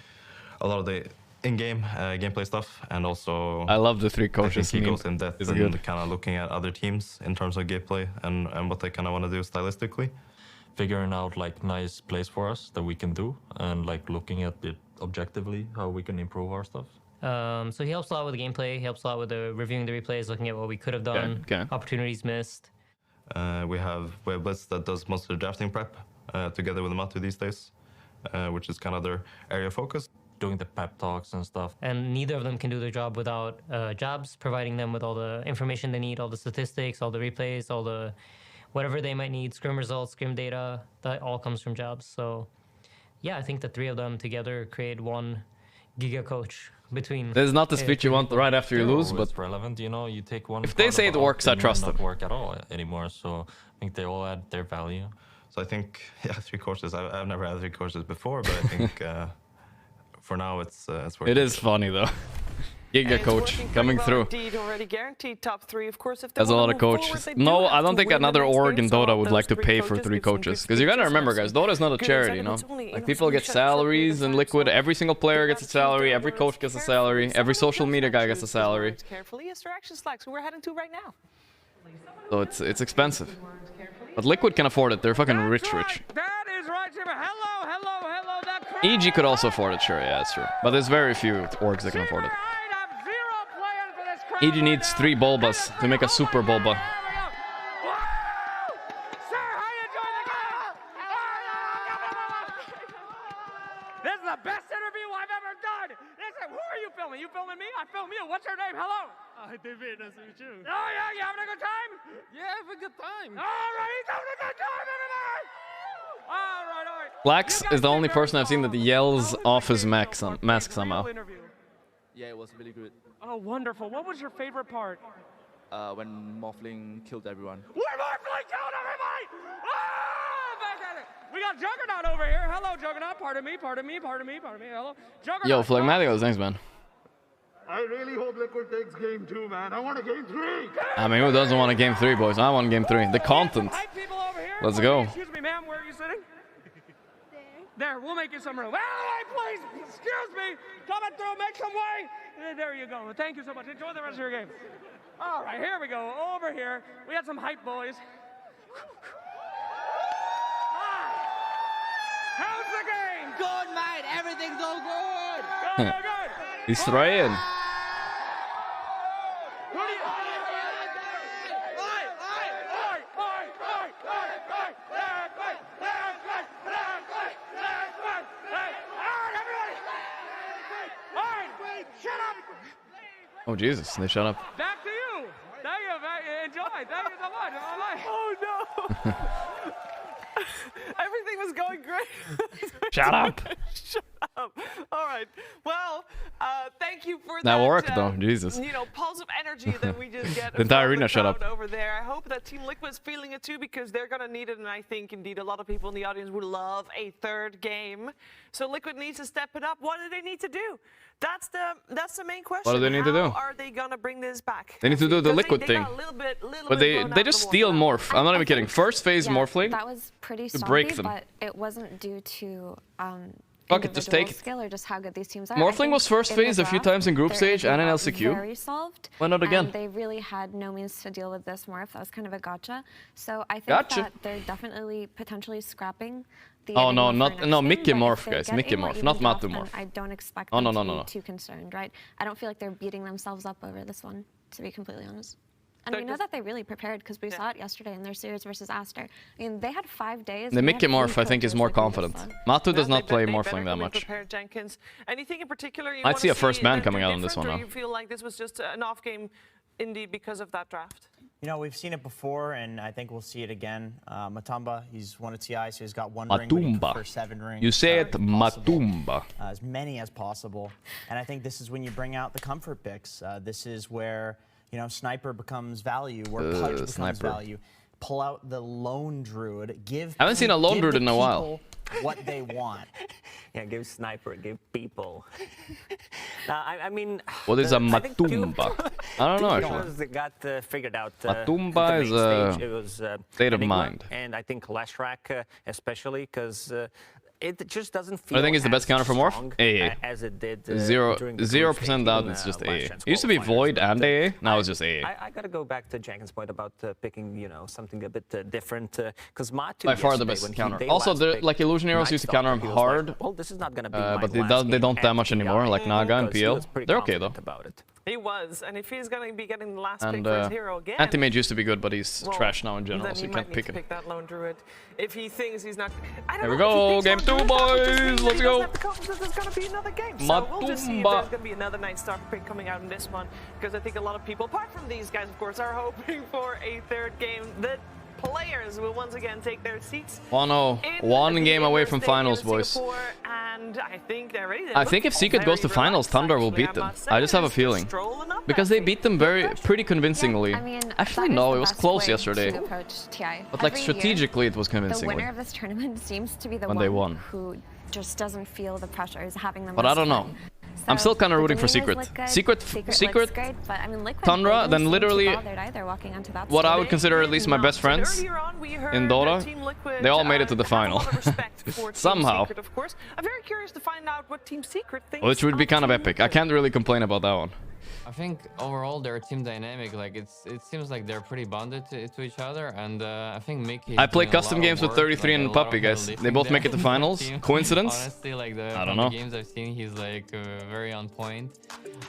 a lot of the in-game gameplay stuff, and also I love the 3 coaches. He goes in depth and kind of looking at other teams in terms of gameplay and what they kind of want to do stylistically. Figuring out like nice plays for us that we can do, and like looking at it objectively how we can improve our stuff. So he helps a lot with the gameplay. He helps a lot with reviewing the replays, looking at what we could have done, opportunities missed. We have Blitz that does most of the drafting prep together with Matu these days, which is kind of their area of focus. Doing the pep talks and stuff. And neither of them can do their job without Jobs providing them with all the information they need, all the statistics, all the replays, all the whatever they might need, scrim results, scrim data, that all comes from Jobs. So yeah, I think the three of them together create one Giga coach between. This is not the speech you want right after you lose, but relevant, you know, you take one. If they say it works, I trust them. Work at all anymore, so I think they all add their value. So I think, yeah, 3 courses. I've never had 3 courses before, but I think for now it's working. It is funny though. Giga coach coming through. Already guaranteed top 3, of course. If There's a lot of coaches. No, I don't think another org in Dota would like to pay for 3 coaches. Because you gotta remember, guys, Dota is not a charity, you know? Like, people get salaries in Liquid. Every single player gets a salary. Every coach gets a salary. Every social media guy gets a salary. Carefully, yes, they're action slacks, who we're heading to right now. So it's expensive. But Liquid can afford it. They're fucking rich. That is right, Jimmy. Hello. That crowd. EG could also afford it, sure, yeah, that's true. But there's very few orgs that can afford it. EG needs 3 Bulbas to make a super Bulba. This is the best interview I've ever done. Listen, who are you filming? You filming me? I film you. What's your name? Hello. David, nice to meet you. Oh yeah, you having a good time? Yeah, having a good time. All right, he's having a good time, everybody. All right. Flax is the only person I've seen that yells off his mask somehow. Yeah, it was really good. Oh, wonderful. What was your favorite part? When Morphling killed everyone. When Morphling killed everybody! Oh, fantastic. We got Juggernaut over here. Hello, Juggernaut. Pardon me. Hello. Juggernaut. Yo, Phlegmaticos, thanks, man. I really hope Liquid takes game 2, man. I want a game 3. I mean, who doesn't want a game 3, boys? I want game 3. The content. Let's go. Excuse me, ma'am. Where are you sitting? There, we'll make you some room. Hey, please, excuse me. Coming through, make some way. There you go. Thank you so much. Enjoy the rest of your game. All right, here we go. Over here, we got some hype boys. How's the game? Good, mate. Everything's all good. Good. He's trying. Oh Jesus, they shut up. Back to you. Thank you. Enjoy. Thank you so much. Oh no. Everything was going great. Shut up. Shut up. All right. Well, thank you for that worked though. Jesus. You know, pulse of energy that we just get. The entire arena shut up over there. I hope that Team Liquid's feeling it too, because they're gonna need it, and I think indeed a lot of people in the audience would love a 3rd game. So Liquid needs to step it up. What do they need to do? That's the main question. What do they need to do? How are they gonna bring this back? They need to do the Liquid thing. But they just steal Morph. I'm not even kidding. First phase Morphling. That was pretty to salty, break them. but it wasn't due to fuck it, just take it. Skill or just how good these teams are. Morphling was first phase a few times in group stage and in LCQ. Very solved. Why not again? They really had no means to deal with this Morph. That was kind of a gotcha. So I think that they're definitely potentially scrapping the Mickey Morph, guys. Mickey Morph, not Matu Morph. I don't expect them to be too concerned, right? I don't feel like they're beating themselves up over this one, to be completely honest. And we know that they really prepared because we saw it yesterday in their series versus Aster. I mean, they had 5 days. The Mickey Morph, I think, is more confident. Matu does not play Morphling that much. Jenkins. Anything in particular you I'd see a first man coming out on this one, though. You feel like this was just an off game, indeed, because of that draft? You know, we've seen it before, and I think we'll see it again. Matumba, he's won a TI, so he's got 1 ring for 7 rings. You say it, Matumba. As many as possible. And I think this is when you bring out the comfort picks. This is where, you know, Sniper becomes value, where Pudge becomes value. Pull out the Lone Druid. I haven't seen a Lone Druid in a while. What they want. Yeah, give Sniper, give people. I mean... What is a Matumba? I don't know, actually. Got figured out. Matumba is a state of mind. And I think Lashrak especially, because... it just doesn't feel. I think it's the best counter for Morph. AA. As it did. 0% doubt it's just AA. It used to be Void and AA. Now it's just AA. I gotta go back to Jenkins' point about picking, you know, something a bit different. Because Matu by far the best counter. Also, like Illusion Heroes used to counter him hard. Well, this is not gonna be. But they don't that much anymore. Like Naga and PL, they're okay though. He was, and if he's going to be getting the last pick for his hero again... Anti-Mage used to be good, but he's trash now in general, so you can't pick him. Pick that Lone Druid. If he thinks he's not... Here we go, game 2, boys! Let's go! There's going to be another game, so we'll just see if there's going to be another nice star pick coming out in this one, because I think a lot of people, apart from these guys, of course, are hoping for a 3rd game that players will once again take their seats. 1-0. One game away from finals, boys. And I think they're ready. I think if Secret goes to finals, Tundra will beat them. I just have a feeling. Because they beat them pretty convincingly. Yeah, I mean, actually, no, it was close yesterday. TI. But like strategically, it was convincingly. The winner of this tournament seems to be the when one they won. who just doesn't feel the pressures having them. But I don't know. So I'm still kind of rooting for Secret. Secret, great, but I mean, Tundra, then literally what I would consider at least my best friends in Dota, they all made it to the final. Somehow. I'm very curious to find out what Team Secret thinks. Which would be kind of epic. I can't really complain about that one. I think overall their team dynamic, like it seems like they're pretty bonded to each other, and I think Mickey. I play custom games with 33 and Puppy, guys. They both make it to finals. Coincidence? Honestly, like I don't know. The games I've seen, he's like very on point.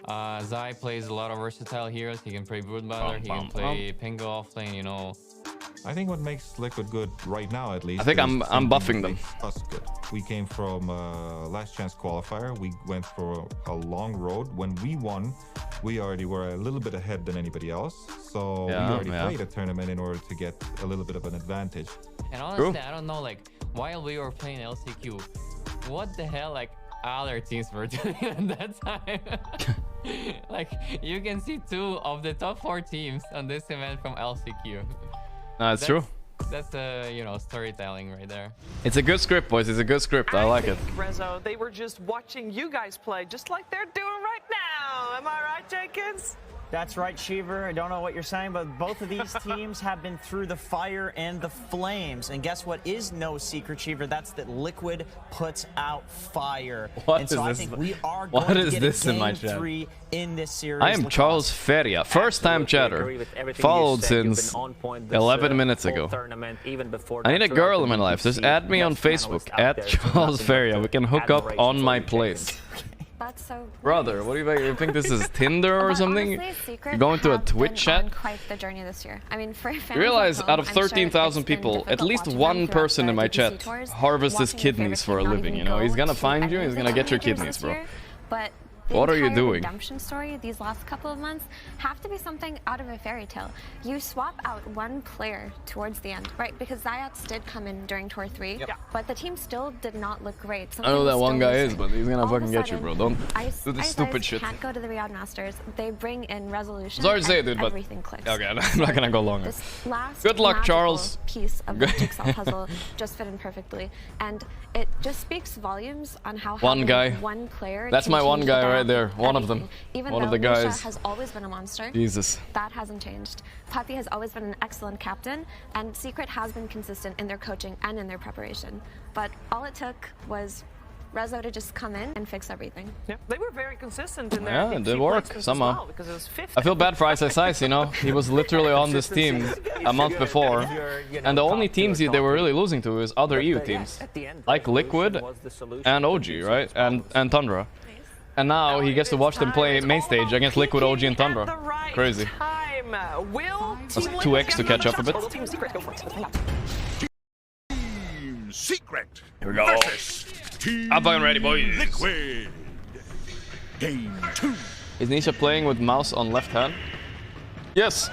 Zai plays a lot of versatile heroes. He can play Broodmother, he can play Pingo offlane, you know. I think what makes Liquid good right now, at least. I think I'm buffing them. Us good. We came from last chance qualifier. We went for a long road. When we won, we already were a little bit ahead than anybody else. So we already played a tournament in order to get a little bit of an advantage. And honestly, I don't know, like while we were playing LCQ, what the hell, like other teams were doing at that time. Like you can see 2 of the top 4 teams on this event from LCQ. That's true. That's storytelling right there. It's a good script, boys. It's a good script. I like it. Rezo, they were just watching you guys play, just like they're doing right now. Am I right, Jenkins? That's right, Cheever. I don't know what you're saying, but both of these teams have been through the fire and the flames. And guess what is no secret, Cheever? That's that Liquid puts out fire. What so is I think this? we are What going is to get this a in my game chat? 3 in this series. I am Charles Feria, first time chatter, followed since 11 minutes ago. I need a girl in my life. Just add me on Facebook, at Charles Feria. We can hook up on my place. That's so Brother, what do you think this is Tinder or something? Honestly, You're going to a Twitch chat? Quite the journey this year. I mean, for You realize out of 13,000 people, at least one person in my chat harvests his kidneys for a living, you know? He's gonna find you, he's gonna get your kidneys, bro. But what are you doing? Redemption story these last couple of months have to be something out of a fairy tale. You swap out one player towards the end, right? Because Zayats did come in during Tour 3, but the team still did not look great. I know that one guy is, but he's gonna fucking get you, bro. Don't do this stupid shit. Can't go to the Riyadh Masters. They bring in Resolution. Sorry to say it, dude, but everything clicks. Okay, I'm not gonna go longer. This last Good luck, Charles. Piece of the jigsaw puzzle just fit in perfectly, and it just speaks volumes on how one guy. One player. That's my one guy right there. One of them. Even one though of the guys. Misha has always been a monster. Jesus. That hasn't changed. Puppy has always been an excellent captain, and Secret has been consistent in their coaching and in their preparation. But all it took was Rezo to just come in and fix everything. Yeah, they were very consistent in their Yeah, it did work somehow. Well, because it was I feel bad for Ice, you know. He was literally on this team a month before, and the only teams they were really losing to is other EU teams, like Liquid and OG, right? And Tundra. And now he gets to watch them play main stage against Liquid, OG, and Tundra. Crazy. That's 2x to catch up a bit. Team Secret. Here we go. I'm fucking ready, boys. Liquid. Game 2. Is Nisha playing with mouse on left hand? Yes.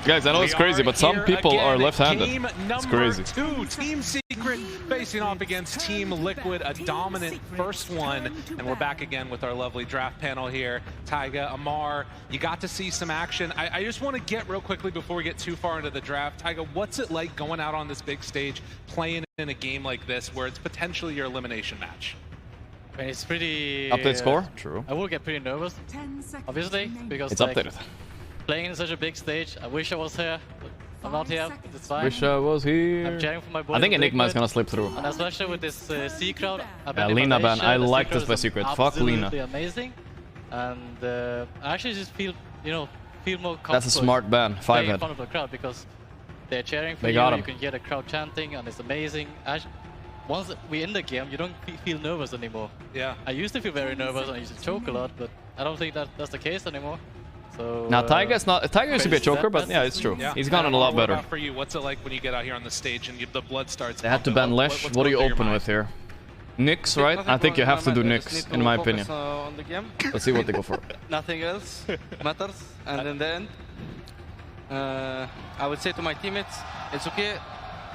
Guys, I know it's crazy, but some people are left-handed. It's crazy. 2, Team Secret facing off against Team Liquid, a dominant first one. And we're back again with our lovely draft panel here. Taiga, Amar, you got to see some action. I just want to get real quickly before we get too far into the draft. Taiga, what's it like going out on this big stage, playing in a game like this where it's potentially your elimination match? I mean, it's pretty... Update score? True. I will get pretty nervous, obviously, because it's updated. Playing in such a big stage, I wish I was here. I'm not here, it's fine. Wish I was here. I'm cheering for my boy. I think Enigma is gonna slip through. And especially with this C crowd. Lina ban. I like this by Secret. Fuck Lina. Amazing. And I actually just feel, more comfortable. That's a smart ban. 5-head. In front of the crowd because they're cheering for they you. Got him. You can hear the crowd chanting, and it's amazing. Actually, once we're in the game, you don't feel nervous anymore. Yeah. I used to feel very nervous and I used to choke a lot, but I don't think that's the case anymore. So, now Taiga used to be a choker, but yeah, it's true. Yeah. He's gotten a lot better. What about for you? What's it like when you get out here on the stage and the blood starts? They had to ban Lesh. What do you open with here? Nyx, right? I think you have to do Nyx, in my opinion. On the game. Let's see what they go for. Nothing else matters, and in the end, I would say to my teammates, It's okay.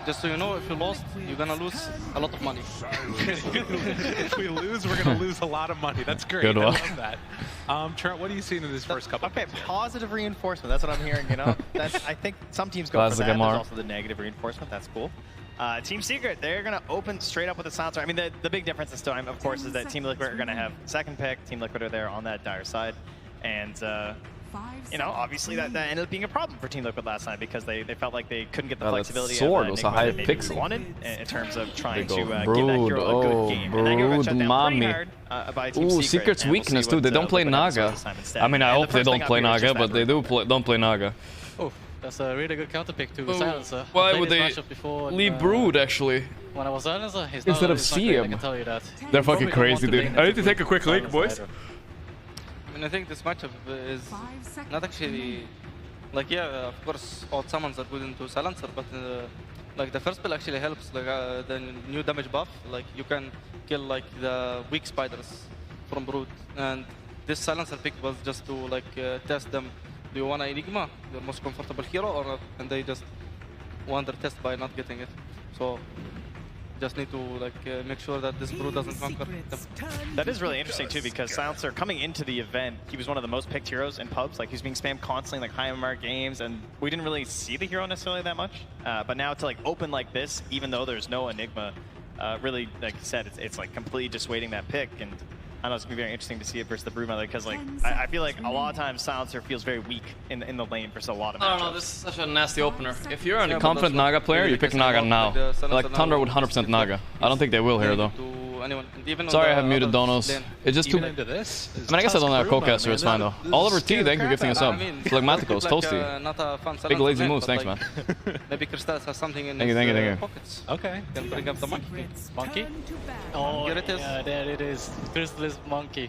Just so you know, if you lost, you're gonna lose a lot of money. If we lose, we're gonna lose a lot of money. That's great. Good one. I love that. Trent, what are you seeing in this first couple? Okay, positive reinforcement. That's what I'm hearing. You know, I think some teams go for that. There's also the negative reinforcement. That's cool. Team Secret, they're gonna open straight up with a silencer. I mean, the big difference this time, of course, is that Team Liquid are gonna have second pick. Team Liquid are there on that dire side, and you know, obviously that ended up being a problem for Team Liquid last night because they felt like they couldn't get the flexibility sword of was a high pixel wanted in terms of trying to give that Brood, hero a good game. And that hero got shut down pretty hard by Team Secret. Secret's weakness too. They don't play Naga. I mean, I hope they don't play Naga, but they don't play Naga. Oh, that's a really good counter pick to Silencer. Why would they leave Brood actually? When I was Silencer, instead of CM. I can tell you that. They're fucking crazy, dude. I need to take a quick leak, boys. I mean, I think this matchup is not actually like, yeah, of course, all summons are good into Silencer, but like the first spell actually helps. Like the new damage buff, like you can kill like the weak spiders from Brood, and this Silencer pick was just to like test them. Do you want an Enigma, your most comfortable hero, or not? And they just won their test by not getting it. So just need to like make sure that this Brood doesn't conquer them. That is really interesting too, because Silencer coming into the event, he was one of the most picked heroes in pubs. Like he was being spammed constantly, like high MMR games, and we didn't really see the hero necessarily that much. But now to like open like this, even though there's no Enigma, really, like you said, it's like completely dissuading that pick. And I know it's gonna be very interesting to see it versus the Broodmother, because like I feel like a lot of times Silencer feels very weak in the lane versus a lot of matchups. I don't know, this is such a nasty opener. If you're a confident Naga player, you pick Naga now. Like Tundra would 100% Naga. I don't think they will here though. Sorry, I have muted Donos. It's just too. I mean, I guess I don't have co-caster, it's fine though. Oliver T, thank you for gifting us up. Phlegmaticos, Toasty. Big lazy moves, thanks man. Maybe Crystallis has something in thank you. pockets. Okay. Can bring up the monkey. Monkey? Oh, here it is. Yeah, there it is. Crystallis Monkey.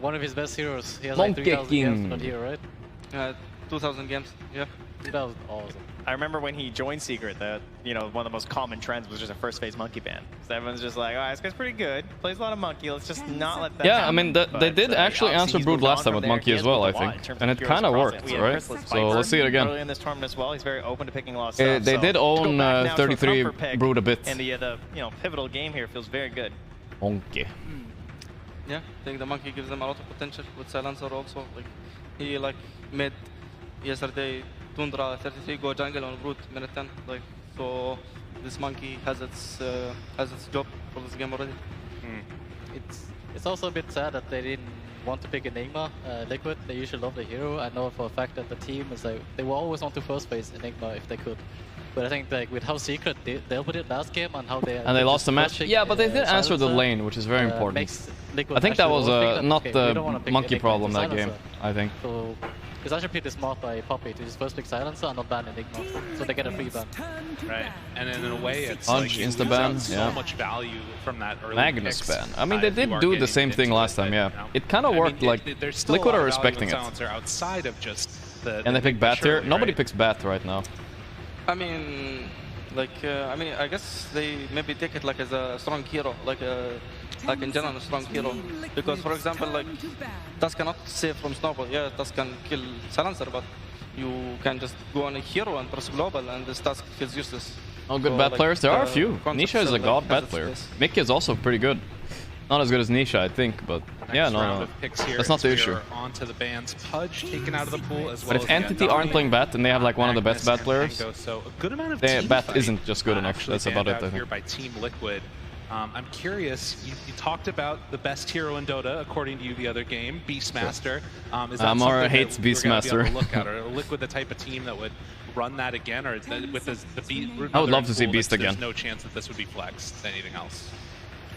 One of his best heroes. He has like 3,000 games on here, right? 2,000 games, yeah. That was awesome. I remember when he joined Secret that, you know, one of the most common trends was just a first phase monkey ban. So everyone's just like, oh, this guy's pretty good, plays a lot of monkey, let's just not let that happen. I mean, they did actually answer Brood last time with monkey as well, I think. And it kind of worked, right? So let's see it again. Early in this tournament as well, he's very open to picking a lot of stuff. They did own 33 Brood a bit. And the you know, pivotal game here feels very good. Monkey. Yeah, I think the monkey gives them a lot of potential with Silencer also. Like he like made yesterday Tundra 33 go jungle on Brood minute 10. Like so, this monkey has its job for this game already. It's also a bit sad that they didn't want to pick Enigma. Liquid, they usually love the hero. I know for a fact that the team is like they will always want to first phase Enigma if they could. But I think like with how Secret they dealt with it last game and how they lost the match. Yeah, but they did answer the lane, which is very important. I think that was not the monkey problem that game. I think. So it's actually pretty smart by Poppy to just first pick Silencer and not ban Enigma, so they get a free ban. Right, and in a way it's Punch, like insta ban, so much value from that early Magnus ban. I mean, they did do the same thing last time. Yeah, it kind of worked. Like Liquid are respecting it. Outside of just the and they pick Bat here. Nobody picks Bat right now. I mean, like, I guess they maybe take it like as a strong hero, like in general a strong hero. Because, for example, like, Tusk cannot save from Snowball. Yeah, Tusk can kill Silencer, but you can just go on a hero and press global, and this Tusk feels useless. Oh, good bat players? There are a few. Nisha is a god bat player. Mickey is also pretty good. Not as good as Nisha, I think, but yeah, no. That's not the issue. Onto the bans, Pudge taken out of the pool as well. But if Entity aren't playing Bat and they have like one of the best Bat players, so a good amount of Bat isn't just good enough. That's about it, I think. Here by Team Liquid. I'm curious, you talked about the best hero in Dota, according to you, the other game, Beastmaster. Is that Amara hates Beastmaster. Look at, or Liquid the type of team that would run that again, or with the Beast? I would love to see Beast again. There's no chance that this would be flexed than anything else.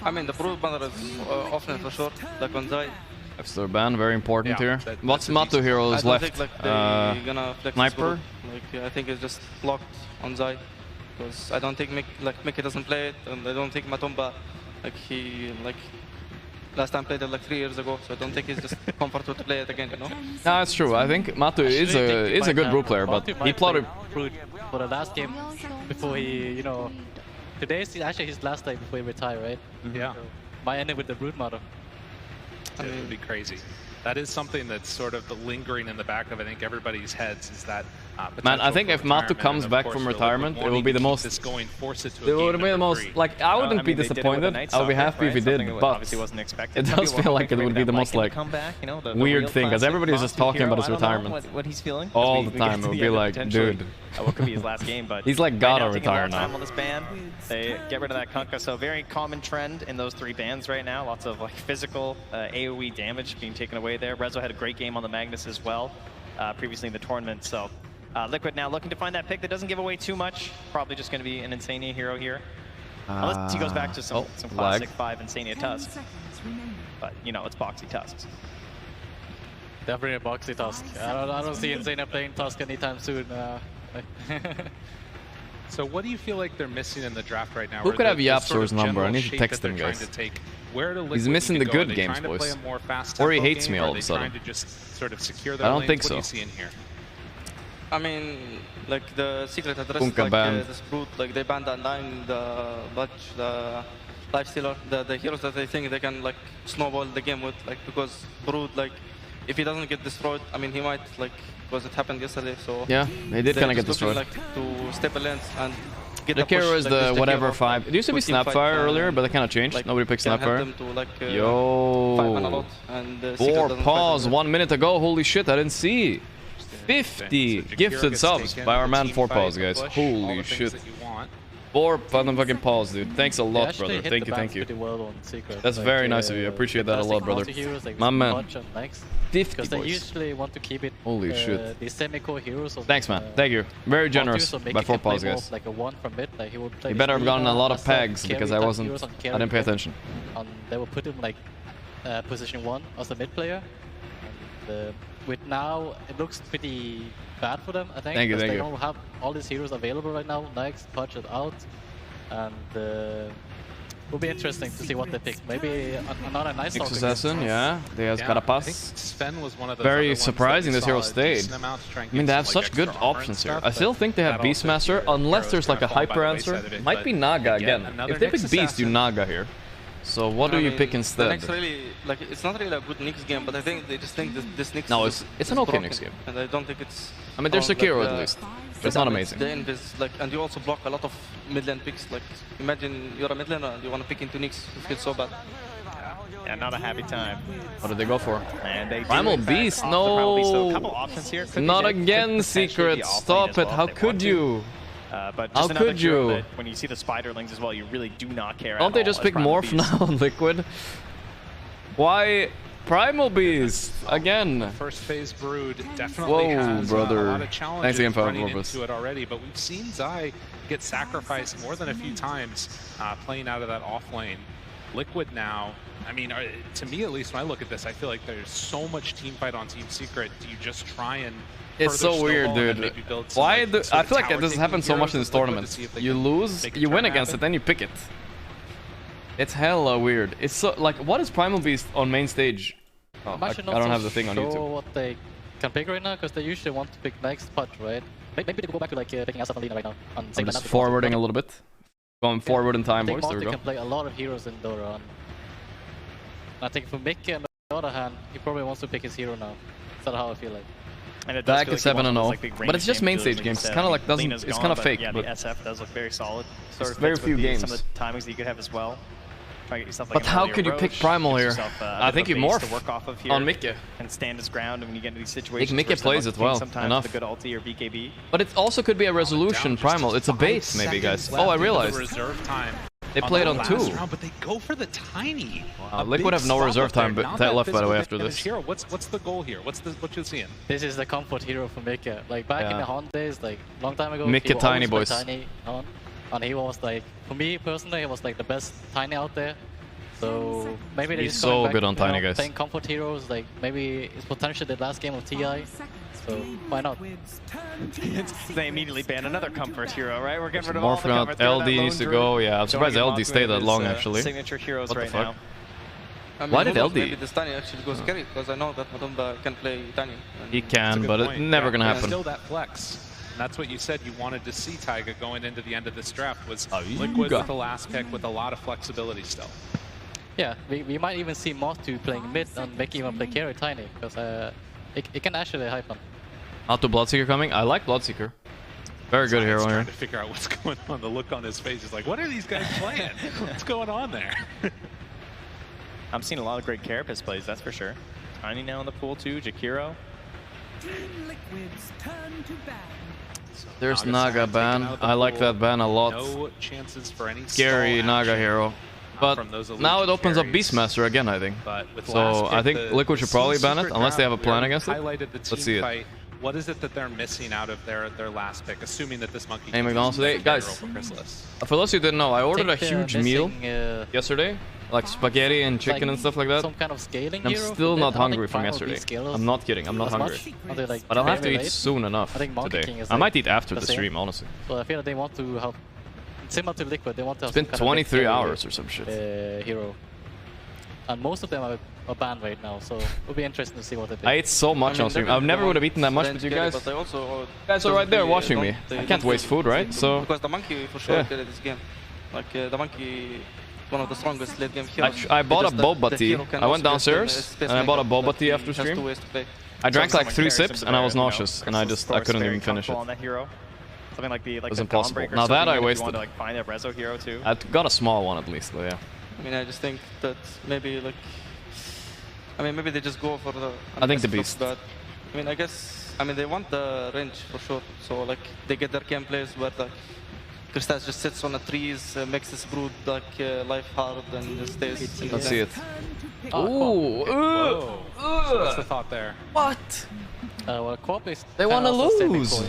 I mean, the Broodmother is often for sure, like on Zai. That's their ban, very important here. What's Matu heroes left? Think, like, gonna flex Sniper? Like, I think it's just locked on Zai. Because I don't think Mickey doesn't play it, and I don't think Matumba, last time played it like 3 years ago, so I don't think he's just comfortable to play it again, you know? No, that's true. I think Matu is a good Brood player, but he plotted Brood for the last game before he, you know, today is actually his last day before he retire, right? Yeah. So, might end it with the Broodmother. It would be crazy. That is something that's sort of lingering in the back of, I think, everybody's heads, is that Man, I think if Matu comes back from retirement, it will be the most. It would be the most. Like, I wouldn't be disappointed. I would be happy if he did, but it does feel like it would be the most like weird thing, because everybody's just talking about his retirement. What he's feeling all the time. It would be like, dude. What could be his last game, but he's like gotta retire now. On this ban, they get rid of that Kunkka, so very common trend in those 3 bans right now. Lots of like physical AoE damage being taken away there. Rezo had a great game on the Magnus as well, previously in the tournament. So Liquid now looking to find that pick that doesn't give away too much. Probably just going to be an Insania hero here, unless he goes back to some classic 5 Insania Tusk. But you know, it's Boxy Tusks. Definitely a Boxy Tusk. I don't see Insania playing Tusk anytime soon. So what do you feel like they're missing in the draft right now? Who could have Yapsor's number? I need to text him, guys. He's missing the good games, boys. Or he hates me all of a sudden. I don't think so. I mean, like the secret address, like this brute, like they banned that 9, the Butch, the Lifestealer, the heroes that they think they can like snowball the game with, like because brute, like if he doesn't get destroyed, I mean he might like, because it happened yesterday, so yeah, they did kind of get destroyed. Like to step in and get the hero is the whatever 5. It used to be Snapfire earlier, but they kind of changed. Like, nobody picked Snapfire. Like, Yo, 4 pause 1 minute ago. Holy shit, I didn't see. 50 gifted subs by our man 4 pause, guys. Holy shit. 4 fucking pause, dude. Thanks a lot, brother. Thank you. That's very nice of you. I appreciate that a lot, brother. My man. 50 because they usually want to keep it. Holy shit. The semi-core heroes. Thanks, man. Thank you. Very generous by 4 pause, guys. Like a 1 from mid, like he would play. You better have gotten a lot of pegs because I didn't pay attention. They will put him like position 1 as a mid player. And, with now, it looks pretty bad for them, I think. Thank you. They don't have all these heroes available right now. Next, Pudge it out. And will be interesting to see what they pick. Maybe another nice Assassin, yeah. They have Carapace. Sven was one of those very surprising this hero stayed. I mean, they have such good options here. I still think they have Beastmaster, unless there's like a hyper answer. Might be Naga again. If they pick Beast, do Naga here. So what do you pick instead? The Nyx really, like, it's not really a good Nyx game, but I think they just think this Nyx no, it's an okay Nyx game. And I don't think it's... I mean, there's Sekiro at least, but it's not amazing. The invis, like, and you also block a lot of mid lane picks. Like, imagine you're a mid laner and you want to pick into Nyx. It feels so bad. Yeah, not a happy time. What did they go for? And they Primal Beast, no! A couple options here. Not again, Secret. Stop it. How could you? But just how could you? When you see the Spiderlings as well, you really do not care. Don't they just pick Morph now on Liquid? Why Primal Beast again? First phase Brood definitely has a lot of challenges running into it already, but we've seen Zai get sacrificed more than a few times playing out of that off lane. Liquid now, I mean, to me at least, when I look at this, I feel like there's so much team fight on Team Secret. Do you just try and it's so weird, dude. Why? I feel like this has happened so much in this tournament. You lose, you win against it, then you pick it. It's hella weird. It's so like, what is Primal Beast on main stage? Oh, I don't have the thing on YouTube. What they can pick right now, because they usually want to pick next Pudge, right? Maybe they go back to like picking Asaf and Lina right now. I'm just forwarding a little bit. Going forward in time, boys. There we go. Can play a lot of heroes in Dora. I think for Mickey, on the other hand, he probably wants to pick his hero now. That's how I feel like. And it back at 7-0, but it's just main stage games. It's kind of like it's kind of fake. Yeah, but the SF does look very solid. Very few games. Some of the timings that you could have as well. Try to get yourself but how could you pick Primal here? I think you morph to work off of here on Mickey and stand his ground when you get into these situations. Mickey plays it well enough. Good ulti or BKB. But it also could be a resolution Primal. It's a bait maybe, guys. Oh, I realized. They played on 2. Round, but they go for the tiny. Liquid have no reserve time but left, by the way, after this. Hero. What's the goal here? What you're seeing? This is the comfort hero for Mickey. Like back in the Hon days, like long time ago. Mickey tiny boys. Tiny on, and he was like, for me personally, he was like the best tiny out there. So maybe they're just so good on tiny, guys. Playing comfort heroes, like maybe it's potentially the last game of TI. So why not? They immediately ban another comfort hero, right? We're getting rid of all the comfort. LD needs to go. Yeah, I'm surprised LD stayed that long actually. Signature heroes what right now. I mean, why did LD? Maybe this Tiny actually goes carry because I know that Matumba can play Tiny. He can, but it's never gonna happen. Still that flex. And that's what you said you wanted to see Taiga going into the end of this draft was Liquid with the last pick with a lot of flexibility still. Yeah, we might even see Moth2 playing mid and make even play carry Tiny because it can actually hype on. Auto Bloodseeker coming. I like Bloodseeker. Very good hero here. Trying to figure out what's going on. The look on his face is like, what are these guys playing? What's going on there? I'm seeing a lot of great Carapace plays, that's for sure. Tiny now in the pool too, Jakiro. There's Naga ban. I like that ban a lot. No chances for any scary Naga hero. But now it opens up Beastmaster again, I think. So I think Liquid should probably ban it, unless they have a plan against it. Let's see it. What is it that they're missing out of their last pick, assuming that this monkey... Hey, McDonald's today. Guys, for those who didn't know, I ordered a huge meal yesterday. Like spaghetti and chicken and stuff like that. Some kind of scaling I'm still not hungry from yesterday. I'm not kidding, I'm not hungry. But I'll have to eat soon enough today. I might eat after the stream, honestly. So I feel like they want to have... Similar to Liquid, they want to have... It's been 23 hours or some shit. Hero. And most of them are banned right now, so it'll be interesting to see what they do. I ate so much on stream. I never would have eaten that much with you guys. Guys are right there watching me. I can't waste food, right? So because the monkey for sure carried this game. Like the monkey, one of the strongest late game heroes. I bought a boba tea. I went downstairs and I bought a boba tea after stream. I drank like 3 sips and I was nauseous and I couldn't even finish it. Something like the it was impossible. Now that I wasted. To, like, find a Rezo hero too. I got a small one at least, but yeah. I mean, I just think that maybe like, I mean, maybe they just go for the. I think the beast. But I mean, I guess they want the range for sure. So like they get their gameplays where like Kristas just sits on the trees, makes this brood like life hard and just stays. Let's see it. Ooh. So what's the thought there? What? Well, Quap is they want to lose.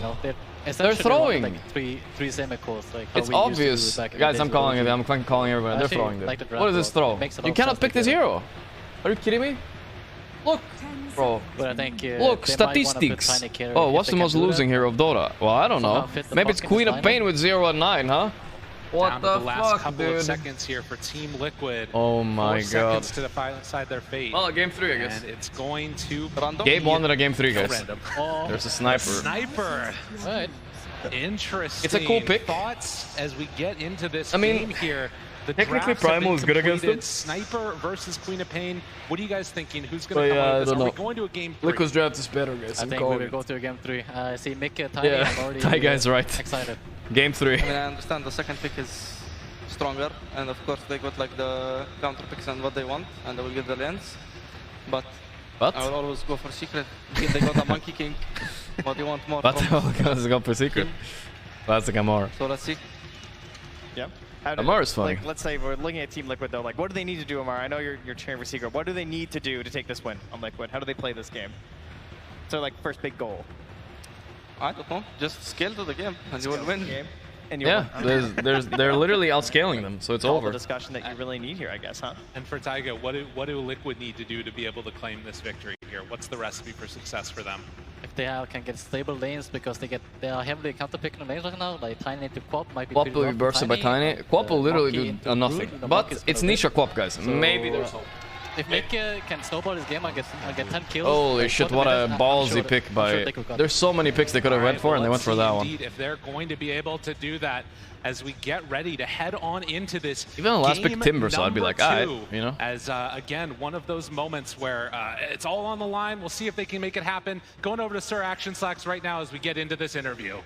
They're throwing. Like three semicores. Like it's obvious. Guys, I'm calling it. I'm fucking calling everyone. They're throwing it. What is this throw? You cannot pick this hero. Are you kidding me? Look, bro. But I think, look, statistics. Oh, what's the most losing hero of Dota? Well, I don't know. Maybe it's Queen of Pain with 0 and 9, huh? What the last couple dude? of seconds here for Team Liquid. Oh my 4 god. seconds to decide their fate. Well, game 3, I guess. And it's going to Game 1 and a game 3, guys. Oh, there's a sniper. Sniper. Right. Interesting. It's a cool pick. Thoughts as we get into this game here. The technically Primal is good against him. Sniper versus Queen of Pain. What are you guys thinking? Who's going to come out of this? Are we going to a game 3? Liquid's draft is better, guys. I think we will go to a game 3. I see Mick, Tiny, I'm already Ty guy's right. excited. Game 3. I mean, I understand the second pick is stronger, and of course they got like the counter picks and what they want, and they will get the lanes. But I will always go for secret. They got a Monkey King. What do you want more? But let's go for secret. That's like Amar. So let's see. Yep. Amar is funny. Like, let's say we're looking at Team Liquid though. Like, what do they need to do, Amar? I know you're cheering for secret. What do they need to do to take this win on Liquid? How do they play this game? So like first big goal. I don't know. Just scale to the game and you will win. And yeah, they're literally outscaling them, so it's over. The discussion that you really need here, I guess, huh? And for Taiga, what do Liquid need to do to be able to claim this victory here? What's the recipe for success for them? If they can get stable lanes, because they are heavily counter-picking lanes right now, like Tiny to Quap might be Quap will be bursted by Tiny. Quap will literally do nothing. But it's Nisha Quap, guys. So maybe there's hope. If Mick can snowball this game and get 10 kills... Holy shit, what a ballsy pick by... There's so many picks they could have went for, and they went for that one. If they're going to be able to do that as we get ready to head on into this even the last pick Timber, so I'd be like, alright, you know? As, again, one of those moments where it's all on the line. We'll see if they can make it happen. Going over to Sir Action Slacks right now as we get into this interview.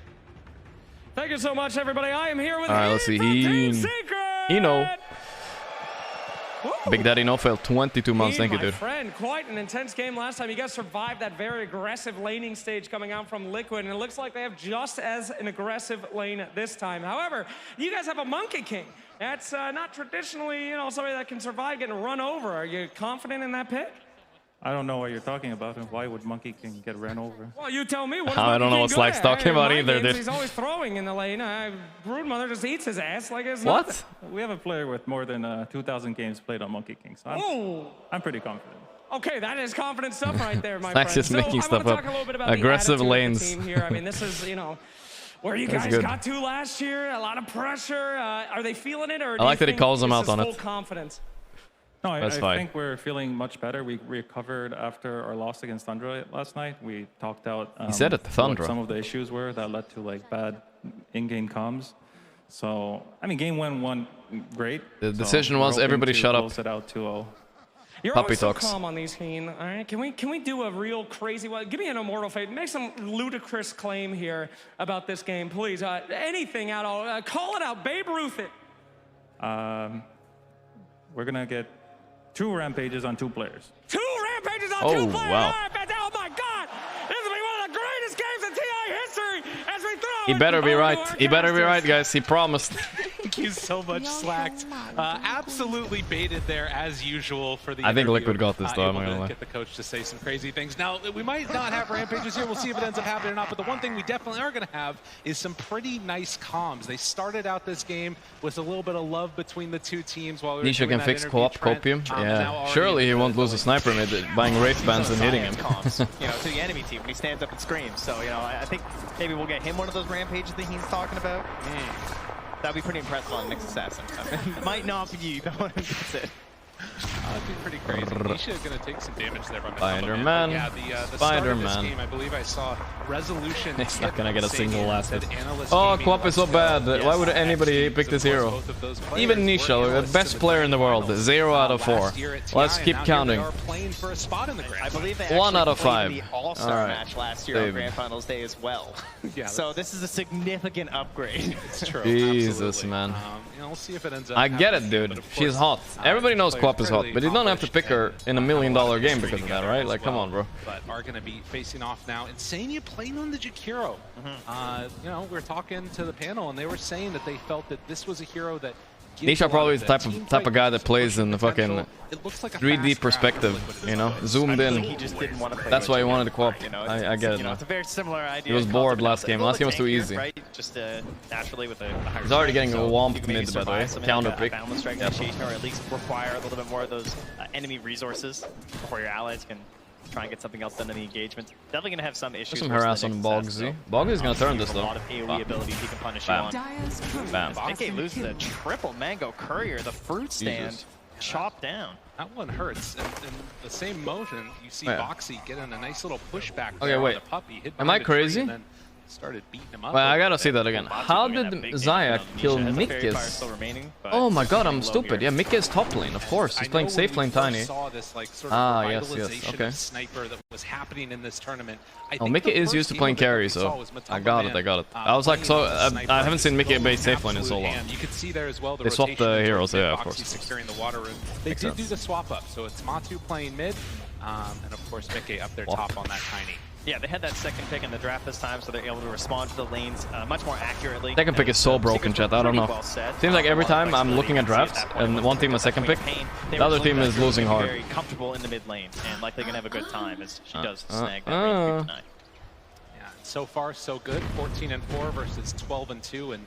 Thank you so much, everybody. I am here with let's see. He know. Big Daddy No failed 22 months. Thank you, dude. My friend, quite an intense game last time. You guys survived that very aggressive laning stage coming out from Liquid, and it looks like they have just as an aggressive lane this time. However, you guys have a Monkey King. That's not traditionally, somebody that can survive getting run over. Are you confident in that pick? I don't know what you're talking about, and why would Monkey King get ran over? Well, you tell me. What I don't know what Slack's talking about either, dude. He's always throwing in the lane. Broodmother just eats his ass like it's what? Nothing. We have a player with more than 2,000 games played on Monkey King, so I'm pretty confident. Okay, that is confident stuff right there, my Slack's friend. just making stuff up. A little bit about aggressive the lanes. Of the team here. I mean, this is, where you guys got to last year. A lot of pressure. Are they feeling it, or I like that he calls them out on full it. Confidence. No, I think we're feeling much better. We recovered after our loss against Tundra last night. We talked out he said it, Tundra. What some of the issues were that led to bad in-game comms. So, I mean, game 1 went great. The decision was everybody shut up. Close it out 2-0. You're Puppy always so talks. calm on these, Heen. All right, can we do a real crazy one? Give me an immortal fate. Make some ludicrous claim here about this game, please. Anything at all. Call it out. Babe Ruth it. We're gonna get 2 rampages on 2 players. 2 rampages on 2 players. Wow. Oh my God! This will be one of the greatest games in TI history as we throw. He better be right. He better be right, guys. He promised. Thank you so much, Slacked. Absolutely baited there as usual for the I think interview. Liquid got this, though. I'm not Able gonna to lie. get the coach to say some crazy things. Now, we might not have rampages here. We'll see if it ends up happening or not. But the one thing we definitely are going to have is some pretty nice comms. They started out this game with a little bit of love between the 2 teams while we were Nisha doing can that fix interview, co-op Trent. copium. Now Yeah. already Surely he won't lose a sniper mid buying wraith bands and hitting him. Comms, you know, to the enemy team when he stands up and screams. So, you know, I think maybe we'll get him one of those rampages that he's talking about. That'd be pretty impressive on Nick's Assassin. Might not be you, but that's it. That'd be pretty crazy. Nisha going to take some damage there from Spider-Man. Yeah, the start of this Spider-Man. game, I believe I saw Resolution. He's not gonna get a single last hit. Analyst Oh, gaming, co-op is so let's go. bad. Yes, Why would anybody pick this hero? both of those players Even were Nisha, the analysts best in the player in the world. finals, 0 out of 4. last year at TI, Let's keep and now here they counting. are playing for a spot in the grand I believe they 1 actually out of played 5. the All-Star All right. match last year on Grand Finals Day as well. Yeah, so this is a significant upgrade. It's true. Jesus, absolutely. man. You know, we'll see if it ends up I get it, happening, dude. but of She's course, hot. Everybody knows players co-op is hot, fairly but you don't have to pick her in $1 million game because of that, together right? as Like, come well, on, bro. But are going to be facing off now. Insania playing on the Jakiro. You know, we're talking to the panel, and they were saying that they felt that this was a hero that. Nisha probably is the type of guy that plays in the fucking 3D perspective, you know, zoomed in. He just didn't want to play That's why he wanted to co-op. you know, I get it you know, now. it's a very similar idea. He was bored last game. Last game was too tankier, easy. Right? Just naturally with a higher He's already strength, getting so whomped you can maybe mid, by the way. survive something Counter like pick. a boundless strike initiation, or at least require a little bit more of those enemy resources before your allies can try and get something else done in the engagement. Definitely going to have some issues. Some harass on Boggsy. Boggsy's gonna turn this A though. lot of AoE abilities he can punish you on. Bam. Nikkei loses a triple Mango Courier, the fruit stand, chopped down. That one hurts. In the same motion, you see Boxy getting a nice little pushback. Okay, there wait. On the puppy, hit Am I behind a tree crazy? and then started beating him up. Wait, I gotta see that again. How did Zaya kill Mikkis? Oh my god, I'm stupid. Yeah, Mikkis top lane, of course. He's playing safe lane tiny. Saw this, like, sort of Yes, revitalization okay. of Sniper that was happening in this tournament. Oh, Mickey is used to playing carry, so I got it. I was like, so I haven't seen Mickey base safe lane in so long. You can see there as well. They swapped the heroes, yeah, of course. Securing the water room. They Makes did do sense. the swap up, so it's Matu playing mid, and of course Mickey up there top on that tiny. Yeah, they had that second pick in the draft this time, so they're able to respond to the lanes much more accurately. Second pick is so broken, chat. I don't know. Seems like every time I'm looking at drafts and one team has second pick, the other team is losing hard. Very comfortable in the mid lane and likely gonna have a good time as she does snag that range creep tonight. Yeah, so far so good. 14-4 versus 12-2, and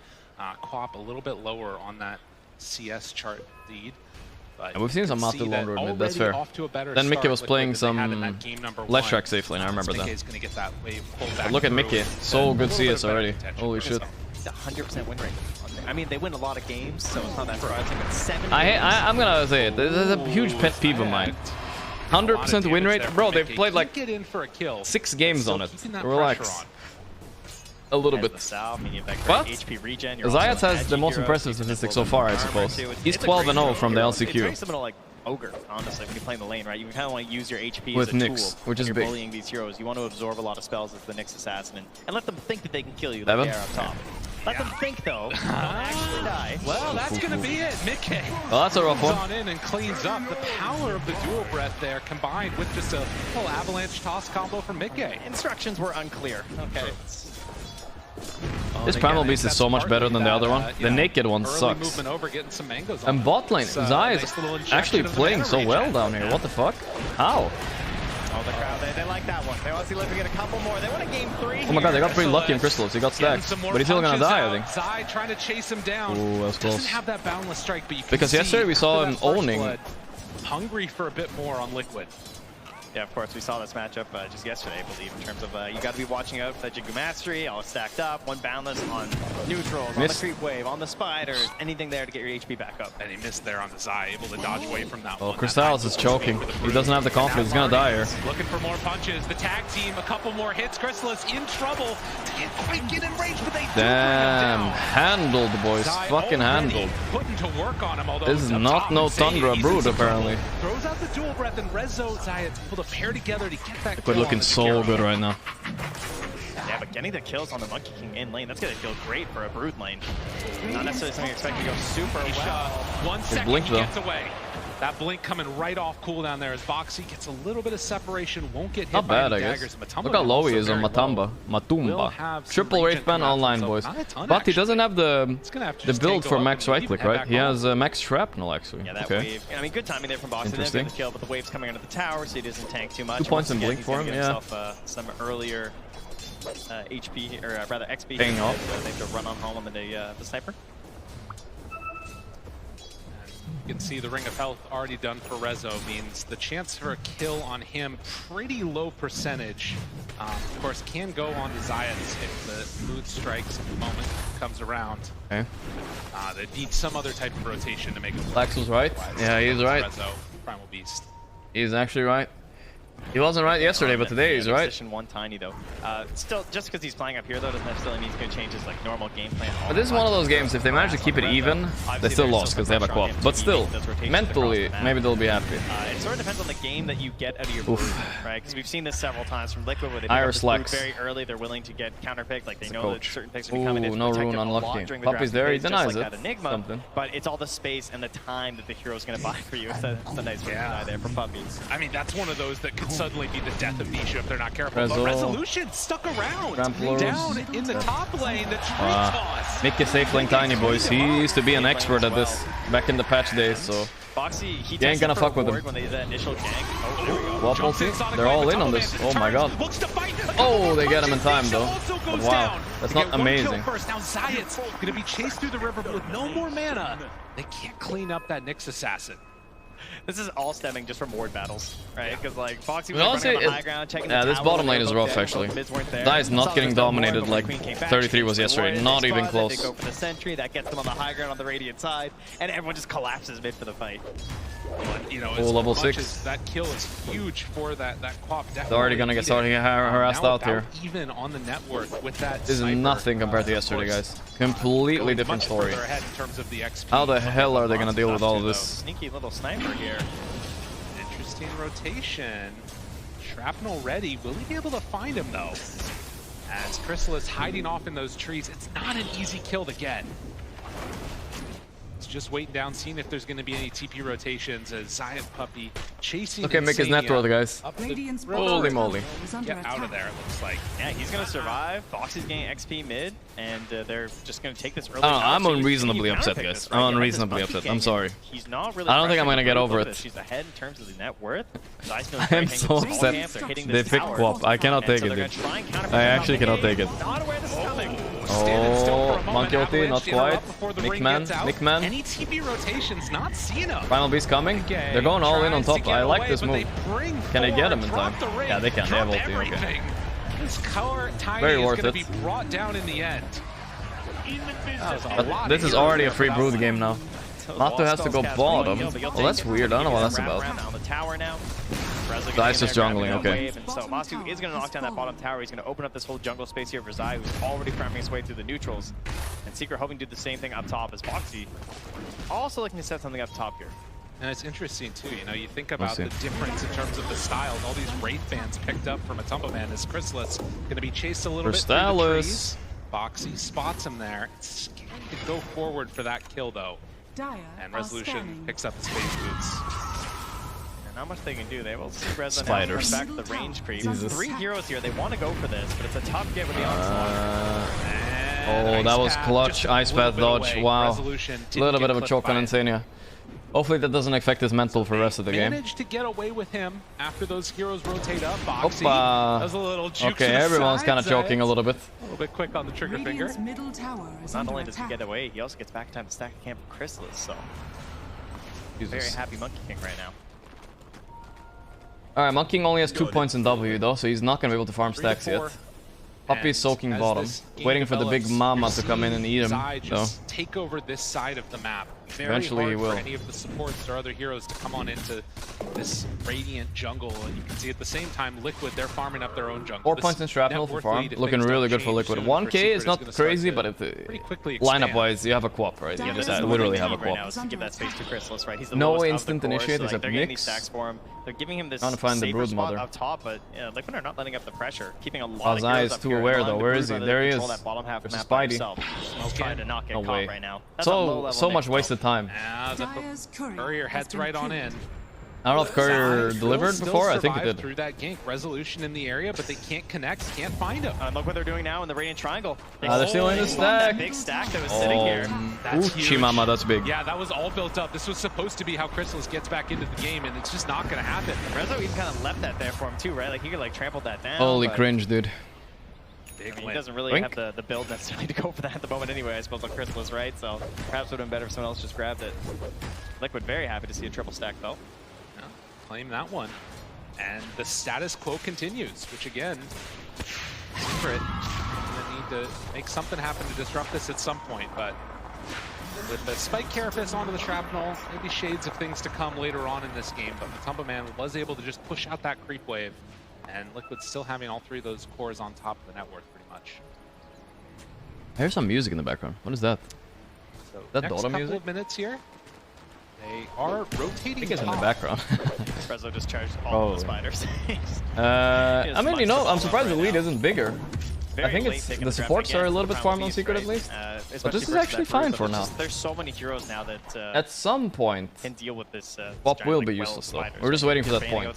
Co-op a little bit lower on that CS chart lead. But And we've seen some you can Matu see long that road mid, that's fair. already off to a better Then Mickey start, was like playing what they had in some that game number less one. track safe lane, I remember that. Mickey's gonna get that wave pulled But back look at through, Mickey, and so a good little bit CS better already. potential. Holy shit. It's a 100% win rate. I mean, they win a lot of games, so it's not that surprising, but 7 I'm gonna say it. This is a huge pet peeve of mine. 100% win rate? Bro, they've played like get in for a kill. 6 games on it. Keeping that Relax. pressure on. A little Has bit. the Sal, meaning that great But HP regen. You're Zayat also an has the Agi most hero, impressive so you can statistics build so far, I armor suppose. too. He's It's a great 12-0 from the hero. It's very LCQ. similar to like Ogre, honestly, when you play in the lane, right? You kind of want to use your HP With as a Nyx, tool which when is you're big. bullying these heroes. You want to absorb a lot of spells as the Nyx assassin and let them think that they can kill you like Devin? they are up top. Let them think, though. Don't actually die. Well, that's going to be it. Mickey Well, that's a rough comes one. on in and cleans up. The power of the dual breath there combined with just a little avalanche toss combo from Mickey. Instructions were unclear. Okay. This Primal Beast is so much better than the other one. The naked one early sucks. movement over, getting some mangoes on And them. bot lane, It's, Zai is nice little injection actually of the playing mana so regen. well down here. What the fuck? How? Oh, the crowd, they like that one. They want to see Lippy get a couple more. They want a game 3 Oh my god, they got pretty So lucky in that's crystals. He got getting stacked. some more But he's still gonna punches die, I out. think. Zai trying to chase him down. Ooh, that was close. Doesn't have that boundless strike, but you can Because see yesterday we saw for him that first owning. blood, hungry for a bit more on Liquid. Yeah, of course, we saw this matchup just yesterday, I believe, in terms of you got to be watching out for the Jigu Mastery, all stacked up, one boundless on neutrals, on the creep wave, on the spiders, anything there to get your HP back up. And he missed there on the Zai, able to dodge away from that one. Crystallis is choking. He doesn't have the confidence. He's gonna die here. Looking for more punches. The tag team, a couple more hits. Crystallis in trouble. Can't quite get in range, but they damn, handled, boys. Fucking handled. Putting to work on him, although this is not no Tundra brood, apparently. Throws out the dual breath, and Rezo Zayat's able to pair together to get that We're looking so good right now. Yeah, but getting the kills on the Monkey King in lane, that's going to feel great for a brood lane. Not necessarily something you expect to go super well. 1 second, blink, he gets away. That blink coming right off cooldown there as Boxy gets a little bit of separation, won't get hit not bad, I guess. Look how low he is on Matumba. Triple Wraith Ban online, boys. But he doesn't have the build for max right click, right? He has max shrapnel, actually. Yeah, that wave. I mean, good timing there from Boxy. They didn't get the kill, but the wave's coming under the tower, so he doesn't tank too much. 2 points in blink for him, yeah. Some earlier HP, or rather XP. Paying off. They have to run on home on the sniper. You can see the Ring of Health already done for Rezo means the chance for a kill on him, pretty low percentage. Of course, can go on the Zayats if the mood strikes at the moment comes around. Okay. They need some other type of rotation to make it work. Lax was right. Yeah, he's right. Rezo, Primal Beast. He's actually right. He wasn't right yesterday, but today he's right. Position 1 tiny though. Still, just because he's playing up here though doesn't necessarily mean he's going to change his like normal game plan. But this is one of those games. If they manage to keep it even, they still lost because they have a quad. But still, mentally, maybe they'll be happy. It sort of depends on the game that you get out of your brood, right? Because we've seen this several times from Liquid where they pick up the brood very early. They're willing to get counterpicked, like they know that certain picks are coming. Ooh, no rune unlucky. Puppy's there. He denies it. Something. But it's all the space and the time that the hero's going to buy for you. It's a nice deny there for Puppy. I mean, that's one of those that could suddenly be the death of Nisha if they're not careful. But Resolution stuck around. Down in the top lane. The tree toss. Make a safe lane tiny, boys. He used to be an expert at this back in the patch days, so Boxy, he ain't gonna fuck with him. When they did that initial gank. Oh, there we go. Wap ulti. They're all in on this. Oh my god. Oh, they get him in time though. But wow, that's not amazing. First. Now Zayat's gonna be chased through the river with no more mana. They can't clean up that Nyx assassin. This is all stemming just from ward battles, right? Because like Foxy was running on the high ground, checking the tower. This bottom lane is rough actually. Zai is not getting dominated like 33 was yesterday. Not even close. They go for the sentry, that gets them on the high ground on the Radiant side, and everyone just collapses mid for the fight. But, you know, level 6. That kill is huge for that quap. They're already gonna get started harassed out here. Even on the network with that. This is nothing compared to yesterday, guys. Completely different story. In terms of the XP. How the hell are they gonna deal with all of this? Sneaky little sniper here. Interesting rotation. Shrapnel ready. Will he be able to find him though? As Crystallis hiding off in those trees, it's not an easy kill to get. Just waiting down, seeing if there's going to be any TP rotations as Zayat Puppy chasing. Okay, make his net roll, guys. Holy moly. Get out of there, it looks like. Yeah, he's going to survive. Foxy's getting XP mid, and they're just going to take this early. I'm unreasonably upset, guys. I'm unreasonably upset. I'm sorry. He's not really. I don't think I'm going to get over it. She's ahead in terms of the net worth. I'm so upset. They picked Quap. I cannot take it, dude. I actually cannot take it. Oh, Monkey ulti, not quite. Nickman. Any TP rotations, not seeing him. Final Beast coming. They're going all in on top. I like this move. Can they get him in time? Yeah, they can. They have ulti. Okay. This core Very worth it. Be brought down in the end. But this is already a free brood game now. Mato has to go bottom. Well, that's weird. I don't know what that's about. Zai's just jungling, okay. So Masu is going to knock down that bottom tower. He's going to open up this whole jungle space here for Zai, who's already farming his way through the neutrals. And Secret hoping to do the same thing up top as Foxy. Also looking to set something up top here. And it's interesting too, you know, you think about the difference in terms of the styles. All these Wraith fans picked up from a Tumbaman as Crystallis going to be chased a little bit through the trees. Foxy spots him there. It's scared to go forward for that kill though. And Resolution picks up the space boots. Not much they can do. They will see Resolution back to the range creep. 3 heroes here. They want to go for this, but it's a tough get with the onslaught. Oh, that was clutch. Ice Path dodge. Wow. A little bit of a choke on Insania. Hopefully that doesn't affect his mental for the rest of the game. Managed to get away with him after those heroes rotate up. Boxy does a little juke okay, everyone's kind of choking a a little bit quick on the trigger finger. Not only does he get away, he also gets back in time to stack camp with Crystallis, so very happy Monkey King right now. Alright, Monkey only has 2 points in W though, so he's not gonna be able to farm stacks yet. Puppy is soaking bottom, waiting for the big mama to come in and eat him. So take over this side of the map. Eventually he will. For any of the supports or other heroes to come on into this Radiant jungle, and you can see at the same time Liquid, they're farming up their own jungle. 4 points in shrapnel for farm, looking really good for Liquid. 1k is not crazy, but if lineup-wise, you have a co-op, right? You just literally have a co-op. Give that space to Chrysalis, right? He's the no lowest instant of the initiate, core, so, except they're getting Nyx. these stacks for him. They're giving him this Trying to find the safer Brood spot Mother. up top, but Liquid are not letting up the pressure, keeping a lot of Zai heroes is up too here. aware though. Where is he? There he is. That bottom half There's map by Spidey. himself. He's trying to not get No caught way. right now. That's a low-level So Nyx, much though. wasted time. Courier heads right on in. I don't know if Courier delivered before. I think it did. Through that gank, Resolution in the area, but they can't connect, can't find him. And look what they're doing now in the Radiant Triangle. They're stealing the stack. That big stack that was sitting here. That's Ooh, huge. Chimama, that's big. Yeah, that was all built up. This was supposed to be how Chrysalis gets back into the game, and it's just not going to happen. Rezo even kind of left that there for him too, right? Like he could like trample that down. Holy cringe, dude. He doesn't really have the build necessarily to go for that at the moment anyway, I suppose, on Chrysalis, right? So perhaps it would have been better if someone else just grabbed it. Liquid very happy to see a triple stack though. Yeah, claim that one. And the status quo continues, which again, Secret gonna need to make something happen to disrupt this at some point, but with the Spike Carapace onto the Shrapnel, maybe shades of things to come later on in this game, but Matumba Man was able to just push out that creep wave, and Liquid still having all three of those cores on top of the network pretty much. I hear some music in the background. What is that? So that next Dota couple music? of minutes here, they are rotating. I think it's in the top. background. Rezo just charged all the spiders. I mean, you know, I'm surprised the lead isn't bigger. I think late it's taking the the supports grab are a again, little bit the farmed Primal on Secret Beast, at least. right? But this is versus actually that fine Brood, for but now. there's so many heroes now that At some point, can deal with this. Swap will be useless though. We're just waiting for that point.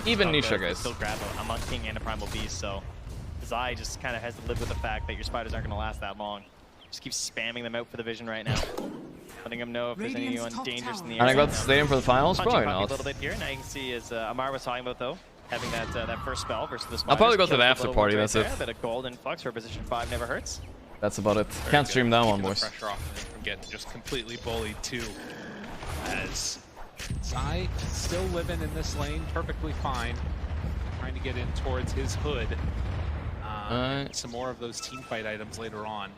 Even Nisha, guys. Still grab a Monk King and a Primal Beast, so Zai just kind of has to live with the fact that your spiders aren't going to last that long. Just keep spamming them out for the vision right now. Letting them know if there's anyone dangerous in the area. And I got the stadium for the finals? Probably not. A little bit here. Now you can see, as Amar was talking about though, having that first spell versus the spiders. I'll probably go to the after party, that's it. A bit of gold influx for position 5 never hurts. That's about it. Can't stream that one, boys. Pressure off from getting just completely bullied too. As Zai still living in this lane perfectly fine, trying to get in towards his hood. Some more of those team fight items later on.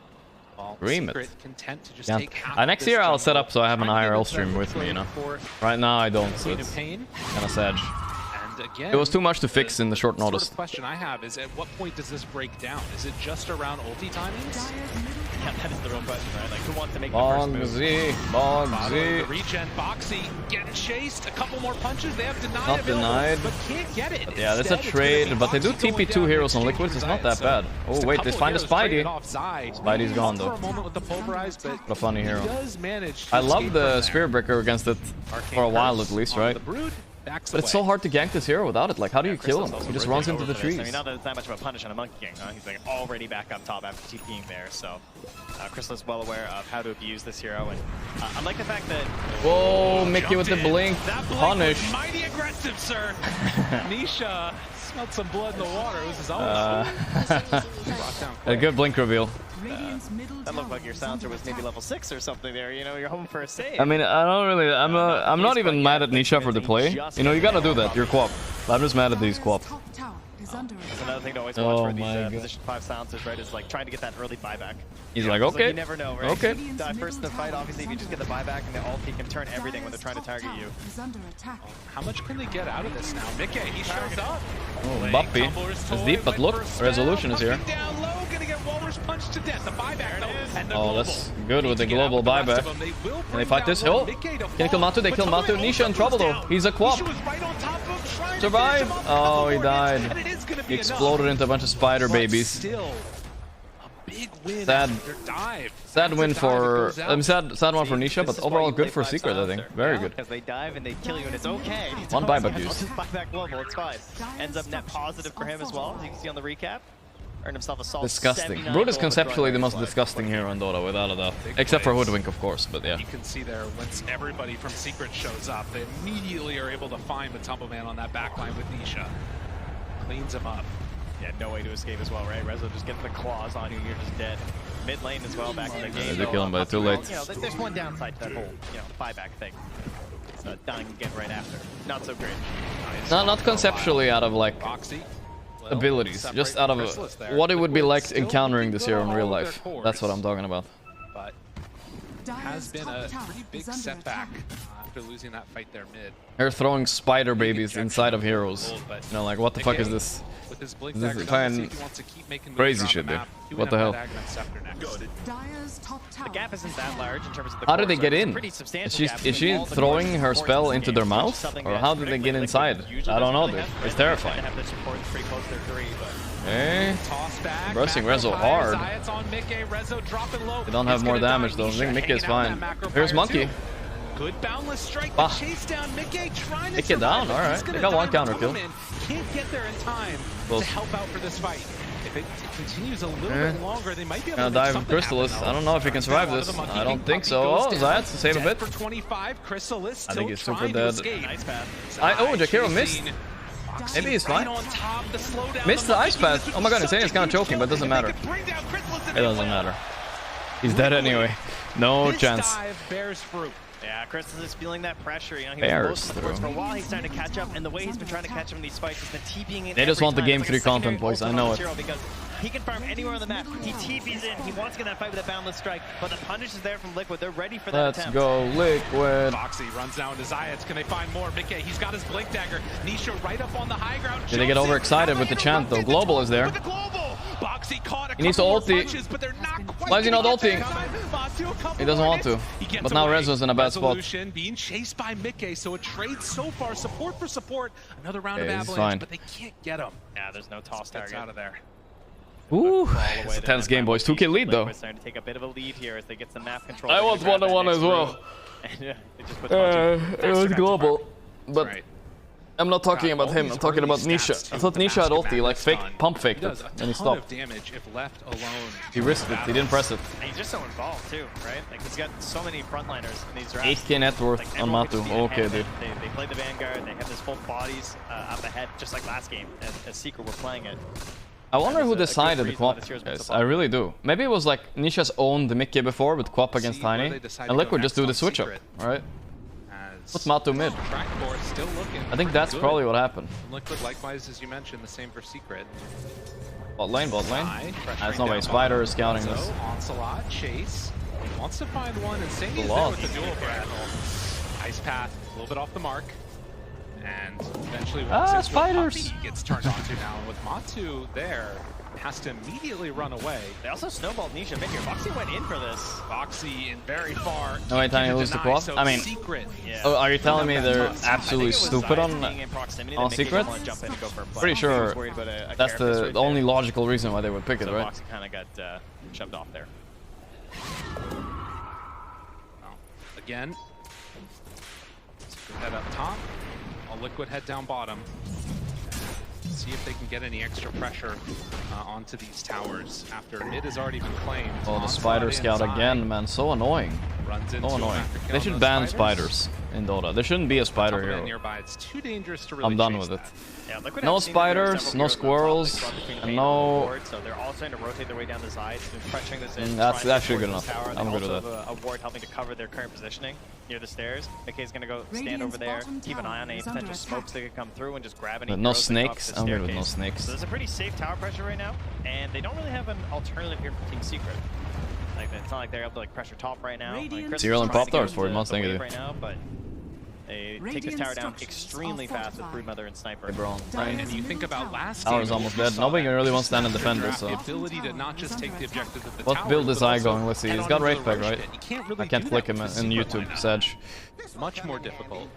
Secret content to just take half next year I'll set up so I have an IRL stream with me, you know. Right now I don't, so it's kind of sad. Again, it was too much to fix in the short notice. The question I have is, at what point does this break down? Is it just around ulti timings? Yeah, that is the real question, right? Like, who wants to make the first move? Bogsy. Regen, Boxy getting chased. A couple more punches. They have denied. Not denied. But can't get it. But yeah, that's a trade, but they do TP 2 heroes on Liquids. It's not that bad. Oh wait, they find a Spidey. Spidey's gone though. What a funny hero. I love the Spear Breaker against it for a while at least, right? But it's so hard to gank this hero without it. Like, how do you kill him? He just runs into the trees. I mean, not that it's that much of a punish on a Monkey King, huh? He's like already back up top after TPing there, so Chrysalis is well aware of how to abuse this hero, and I like the fact that... Whoa, Mickey with the blink. Punish. Mighty aggressive, sir. Nisha smelled some blood in the water. It was his own. A good blink reveal. That looked like your silencer was maybe level 6 or something there, you know, you're home for a save. I mean, I don't really, I'm not even mad at Nisha for the play. You know, you gotta do that, you're co-op. I'm just mad at these co-op. That's another thing to always watch for these position 5 silencers, right, is like trying to get that early buyback. He's like, okay. You never know, right? Okay. You die first in the fight, obviously, if you just get the buyback and the ulti can turn everything when they're trying to target you. How much can they get out of this now? Mickey, he shows up. Oh, Buffy is deep, but look, Resolution is here. Down low, gonna get Walrus punched to death. The buyback, though. Oh, that's good with the global buyback. Can they fight this? Oh, can they kill Matu? They kill Matu. Nisha in trouble though. He's a quap. Survive. Oh, he died. He exploded into a bunch of spider babies. Sad win for sad one for Nisha, but overall good for Secret, I think. Very good. Because they dive and they kill you, and it's okay. One buyback use. Just buyback global, it's fine. Ends up net positive for him as well, as you can see on the recap. Earned himself a solid disgusting. Brood is conceptually the most disgusting hero in Dota, without a doubt. Except for Hoodwink, of course, but yeah. You can see there, once everybody from Secret shows up, they immediately are able to find Matumba Man on that backline with Nisha. Cleans him up. Yeah, no way to escape as well, right? Rezo just gets the claws on you, you're just dead. Mid lane as well, back in the game. They kill him, but too late. You know, there's one downside to that whole, buyback thing. Dying again right after. Not so great. Not conceptually out of like abilities, just out of what it would be like encountering this hero in real life. That's what I'm talking about. But has been a pretty big setback after losing that fight there mid. They're throwing spider babies inside of heroes. You know, like what the fuck is this? This is kind crazy shit, dude. What the hell? The gap isn't that large in terms of the How did they get in? Is she throwing her spell into their mouth? Or how did they get inside? I don't know, dude. It's terrifying. Okay. Pressing Rezo hard. They don't have more damage though. I think Mickey is fine. Here's Monkey. Good boundless strike to chase down Mickey, trying to Take it down, alright. They got one counter kill. Can't get there in time to help out for this fight. If it continues a little bit longer, they might be able to dive Chrysalis. I don't know if he can survive this. I don't think so. Oh, Zayat to save a bit. For 25, Chrysalis I think he's super dead. Oh, Jakiro missed. Maybe he's fine. Missed the ice path. Oh my god, Insane is kind of choking, but it doesn't matter. It doesn't matter. He's dead anyway. No chance. Bears fruit. Yeah, Chris is feeling that pressure. You know, he was close for a while. He's starting to catch up, and the way he's been trying to catch him in these fights has been TPing in. They just want the game 3 content, boys. I know it. Because he can farm anywhere on the map. He TPs in. He wants to get that fight with a boundless strike, but the punish is there from Liquid. They're ready for that attempt. Let's go, Liquid. Foxy runs down to Zayats. Can they find more? Mickey, he's got his Blink Dagger. Nisha right up on the high ground. Did they get overexcited with the chant, though? Global is there. He needs to ulti. Why is he not ulting? He doesn't want to. But now Rezo's in a bad spot. Being chased by Mickey, so a trade so far. Support for support. Another round of Avalanche, but they can't get him. Yeah, there's no toss target out of there. Ooh, it's a tense game, boys. 2K lead, though. Starting to take a bit of a lead here as they get some map control. I want 1-1 as well. It was global, but I'm not talking about him. I'm talking about Nisha. I thought Nisha had ulti, like pump faked it, and he stopped. Damage if left alone. He risked it. He didn't press it. And he's just so involved too, right? Like he's got so many frontliners in these drafts. 8K net worth on Matu. Okay, dude. They played the Vanguard. They have this full bodies up ahead, just like last game. As Secret were playing it. I wonder who decided the Quap, guys. I really do. Maybe it was like Nisha's owned the Mickey before with Quap against Tiny, and Liquid just do the switch up, alright? Put Matu mid. I think that's probably what happened. Liquid, likewise, as you mentioned, the same for Secret. Bot lane, bot lane. There's no way Spider is scouting this. Onslaught, Chase, wants to find one, and Sandy's there with the dual threat. Ice Path, a little bit off the mark. And eventually Spiders gets turned onto now. And with Matu there, has to immediately run away. They also snowballed Nisha mid here. Foxy went in for this. Foxy in very far. No way, Tiny lose the Quap? I mean, oh, are you telling me they're absolutely stupid on Secret? Pretty sure that's the only logical reason why they would pick it, right? Foxy kind of got shoved off there. Again, head up top. Liquid head down bottom. See if they can get any extra pressure onto these towers after mid has already been claimed. Oh, the spider scout again, man. So annoying. So annoying. They should ban spiders in Dota. There shouldn't be a spider hero. Nearby. It's too dangerous to really I'm done with it. Yeah, no spiders, no squirrels, and no... So they're all starting to rotate their way down the sides, pressuring this in. That's actually good enough. I'm good with that. A ward helping to cover their current positioning near the stairs. McKay's going to go stand over there, keep an eye on any potential smokes that could come through, and just grab any. But no snakes. I'm good with no snakes. So there's a pretty safe tower pressure right now, and they don't really have an alternative here for Team Secret. Like it's not like they're able to like pressure top right now. Zero and pop stars for months negative. Right now, but they take this tower down extremely fast with Broodmother and Sniper. Hey, bro. Right, and you think about last game. Tower's almost dead. Nobody really wants to stand in defender, so. The ability to not just take the objective of the what tower, build is I going? Let's see. He's got Wraith Pack, right? Really I can't flick him in YouTube, Sedge. Much more difficult.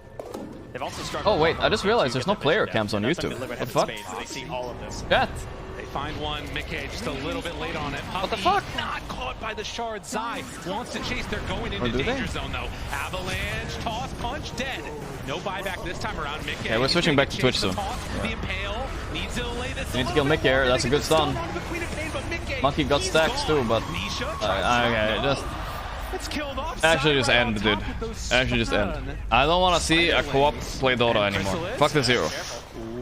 They've also struggled. Oh wait, I just realized there's no player cams on YouTube. What the fuck? They see all of this. Chat. They find one. Mickey just a little bit late on it. What the fuck? Not caught by the shard. Zai wants to chase. They're going into danger zone though. Avalanche, toss, punch, dead. No buyback this time around. Mickey. Yeah, we're switching back to Twitch soon. The Impale needs to lay this. You need to kill Mickey here. That's a good stun. Monkey got stacks too, but okay, just. Actually just end, dude. Actually just end. I don't want to see a co-op play Dota anymore. Fuck this hero.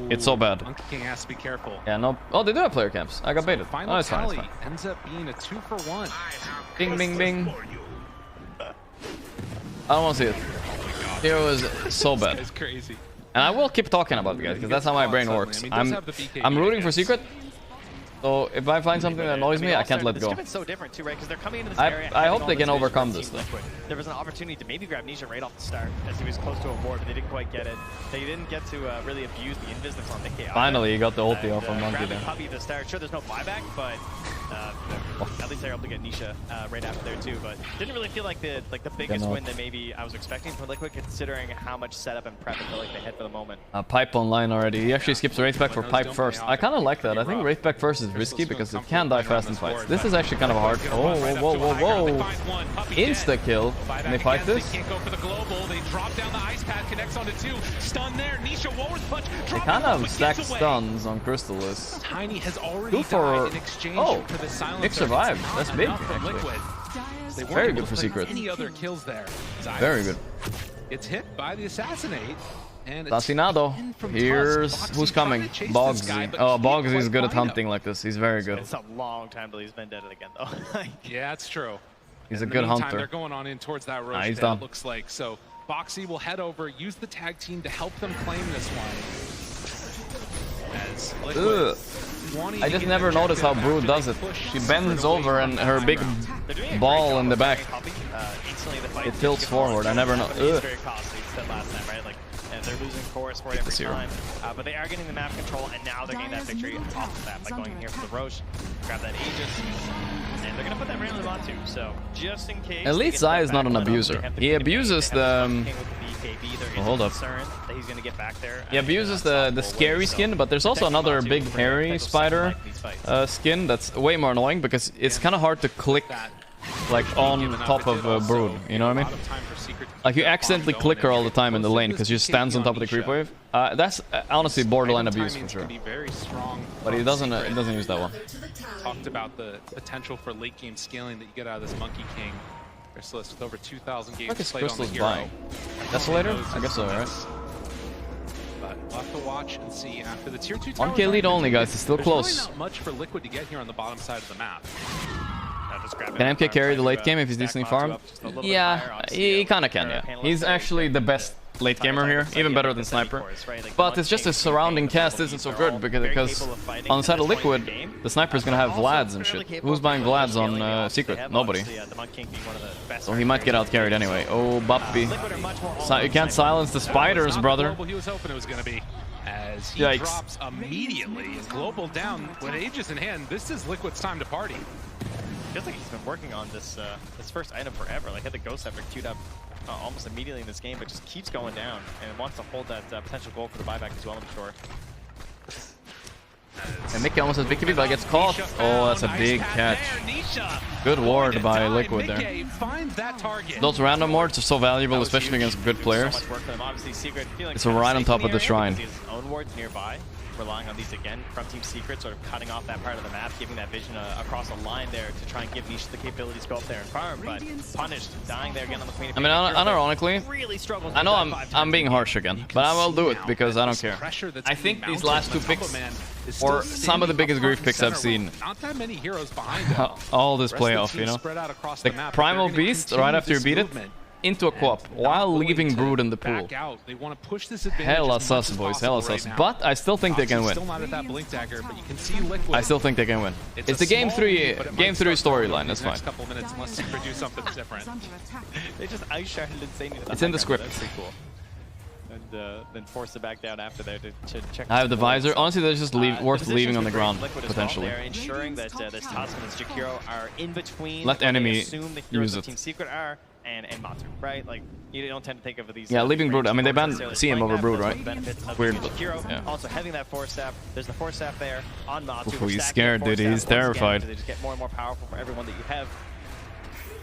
It's so bad. Monkey King has to be careful. Yeah, no. Oh, they do have player camps. I got baited. Oh, it's fine. It's fine. Ends up being a 2-for-1. Bing, bing, bing. I don't want to see it. Hero is so bad. It's crazy. And I will keep talking about it, guys, because that's how my brain works. I'm rooting for Secret. So if I find something that annoys me, I can't let go. It's so different too, right? Because they're coming into this area. I hope they can overcome this, though. There was an opportunity to maybe grab Nisha right off the start, as he was close to a ward, but they didn't quite get it. They didn't get to really abuse the invis that's on Nikkei. Finally, he got the ulti off of Monkey there. Puppy to start. Sure, there's no buyback, but at least they're able to get Nisha right after there too. But didn't really feel like the biggest win that maybe I was expecting from Liquid, considering how much setup and prep I feel like they had for the moment. Pipe online already. He actually skips Wraithback for Pipe first. I kind of like that. I think Wraithback first is risky because it can die fast in fights. This is actually kind of hard. Oh, whoa, whoa, whoa, whoa. Insta kill. And they fight this. They can't go for the global. They drop down the ice pad, connects onto 2. Stun there. Nisha War's punch. They kind of stack stuns on Crystallis. Tiny has already died in exchange for the silencer. Nick survived. That's big, actually. Very good for Secret. Any other kills there. Very good. It's hit by the assassinate. And Assassinado. Here's who's coming. Bogsy. Oh, Bogsy is good at hunting like this. He's very good. It's a long time till he's Vendetta again, though. Yeah, it's true. He's a good hunter. They're going on in towards that Roche he's pit, done. It looks like. So Boxy will head over, use the tag team to help them claim this one. As Liquid I just never noticed how Brood does it. She bends over and her big ball in the back. It tilts forward. I never know. They're losing chorus for it every time, but they are getting the map control, and now they're getting that victory off the map by going in here for the Roche, grab that Aegis, and they're gonna put that randomly on too. So just in case. At least Zai is not an abuser. He abuses the. Oh, hold up. That he's gonna get back there. He abuses the scary skin, but there's also another big hairy spider skin that's way more annoying because it's kind of hard to click like on top of Brood. You know what I mean? Like you accidentally click her all the time in the lane because she stands on top of the creep wave. That's honestly borderline abuse for sure. But he doesn't use that one. Talked about the potential for late game scaling that you get out of this Monkey King. Crystallis with over 2,000 games played on the hero. Desolator? I guess so, right? But we'll have to watch and see after the tier 2 1K lead only, guys. It's still close. There's really not much for Liquid to get here on the bottom side of the map. Can MK carry the late game if he's decently farmed? Yeah, he kind of can, yeah. He's actually the best late gamer here, even better than Sniper. But it's just his surrounding cast isn't so good because on the side of Liquid, the Sniper's gonna have Vlads and shit. Who's buying Vlads on Secret? Nobody. So he might get out carried anyway. Oh, Buppy. You can't silence the spiders, brother. He was hoping it was gonna be. As he drops immediately, global down with Aegis in hand. This is Liquid's time to party. Feels like he's been working on this this first item forever. Like had the Ghost Scepter queued up almost immediately in this game, but just keeps going down and wants to hold that potential goal for the buyback as well, I'm sure. And Mickey almost has victory, but gets caught. Oh, that's a big catch. Good ward by Liquid there. Those random wards are so valuable, especially against good players. It's right on top of the shrine. His own wards nearby, relying on these again from Team Secret, sort of cutting off that part of the map, giving that vision across a line there to try and give Nisha the capability to go up there and farm, but punished, dying there again on the Queen. I mean, unironically, I know I'm being harsh again, but I will do it because I don't care. I think these last two picks, or some of the biggest grief picks I've seen, all this playoff, you know? The Primal Beast, right after you beat it, into a co-op while leaving Brood in the pool. Hella sus, boys, hella sus. But I still think they can win. I still think they can win. It's the game 3 storyline, that's fine. They just ice sharded insanely. It's in the script. That's pretty cool. And then force it back down after there to check. I have the visor. Honestly, that's just worth leaving on the ground, potentially. They're ensuring that this Tusk and this Jakiro are in between. Let enemy assume the heroes use of Team Secret are and Matu, right? Like you don't tend to think of these. Yeah, leaving Brood. I mean, they banned CM over Brood, right? Weird. Yeah. Also having that Force Staff. There's the Force Staff there on Matu. Ooh, he's scared, dude. He's terrified. They just get more and more powerful for everyone that you have.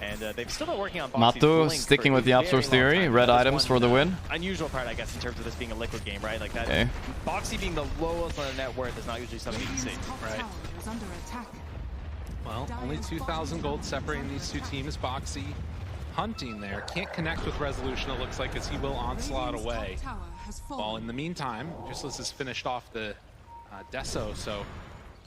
And they've still been working on Matu sticking with the outsource theory. Red items for the win. Unusual part, I guess, in terms of this being a Liquid game, right? Like that. Boxy being the lowest on the net worth is not usually something you can see, right? Well, only 2,000 gold separating these two teams. Boxy hunting there. Can't connect with Resolution, it looks like, as he will onslaught away. Well, in the meantime, Crystallis has finished off the Deso, so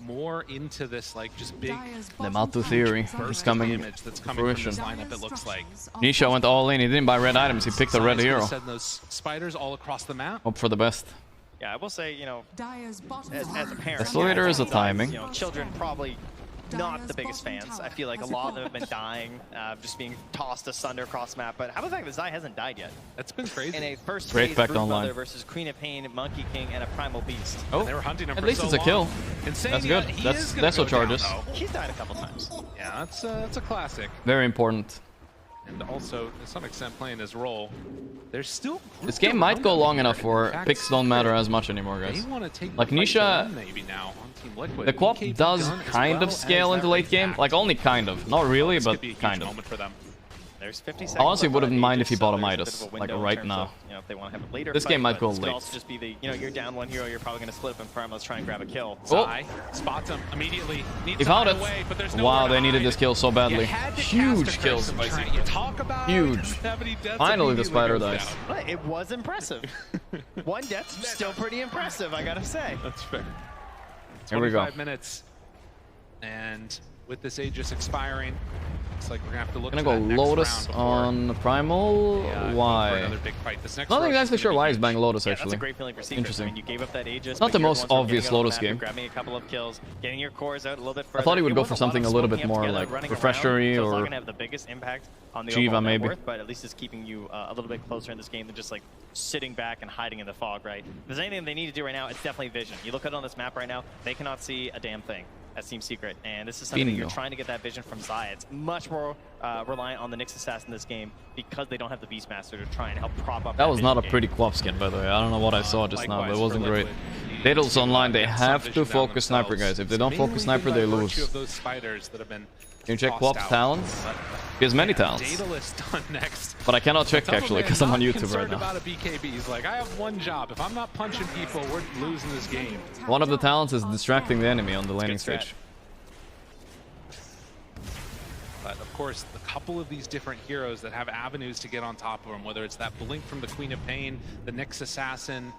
more into this like just big the Matu theory is coming that's to coming from fruition. this lineup, it looks like. Nisha went all in. He didn't buy red items. He picked a red hero. Send those spiders all across the map. Hope for the best. Yeah, I will say, you know, as a parent, Accelerator is a timing. You know, children probably not the biggest fans. I feel like a lot of them have been dying, just being tossed asunder across the map. But how about the fact that Zai hasn't died yet? That's been crazy. In a first Great phase fact Brood online. Mother versus Queen of Pain, Monkey King, and a Primal Beast. Oh, and they were hunting him at for least so it's a kill. long. That's good. That's what charges. He's died a couple times. Yeah, that's a classic. Very important. And also, to some extent, playing his role. There's still... This game might go long enough where picks don't matter as much anymore, guys. Like Nisha, maybe now on Team Liquid. the co-op does kind of scale into late game. Like only kind of. Not really, but kind of. For them. There's 50 seconds. I honestly wouldn't mind if he bought a Midas, window like in right terms now. of, you know, if they want to have a later This fight, game might but go this could late. also just be the, you know, you're down one hero, you're probably going to split up in front. Let's try and grab a kill. Zai spots him immediately. He found it. Wow, they needed this kill so badly. Huge kills. Huge. Finally, the spider dies. But it was impressive. One death, still pretty impressive, I gotta say. That's fair. Here we go. 25 minutes. And with this Aegis expiring, looks like we're gonna have to look Gonna to go that next Lotus round on Primal. Why? another big fight. This next Not rush exactly is sure gonna why be he's buying Lotus Yeah, actually. that's a great feeling for Secret. Interesting. I mean, you gave up that Aegis. It's not the but you're most once more obvious getting on the Lotus map, you're game. grabbing a couple of kills, getting your cores out a little bit further. I thought he would It go was for a lot something of a little bit smoking more together, like running refreshery around, so it's not or gonna have the biggest impact on the Jiva overall maybe. net worth, but at least it's keeping you a little bit closer in this game than just like sitting back and hiding in the fog, right? If there's anything they need to do right now, it's definitely vision. You look at it on this map right now, they cannot see a damn thing. That's Team Secret, and this is something that you're trying to get that vision from Zai. It's much more reliant on the Nyx Assassin in this game because they don't have the Beastmaster to try and help prop up. That was not a vision pretty co-op skin, by the way. I don't know what I saw just now, but it wasn't great. Daedalus online, they have to focus sniper, guys. If they don't focus sniper, they lose. Can you check co-op's talents? He has many talents. Daedalus done next. But I cannot check actually, because I'm on YouTube right Concerned now. about a BKB. He's like, I have one job. If I'm not punching people, we're losing this game. One of the talents is distracting the enemy on the laning stage. But of course, a couple of these different heroes that have avenues to get on top of them, whether it's that blink from the Queen of Pain, the Nyx Assassin,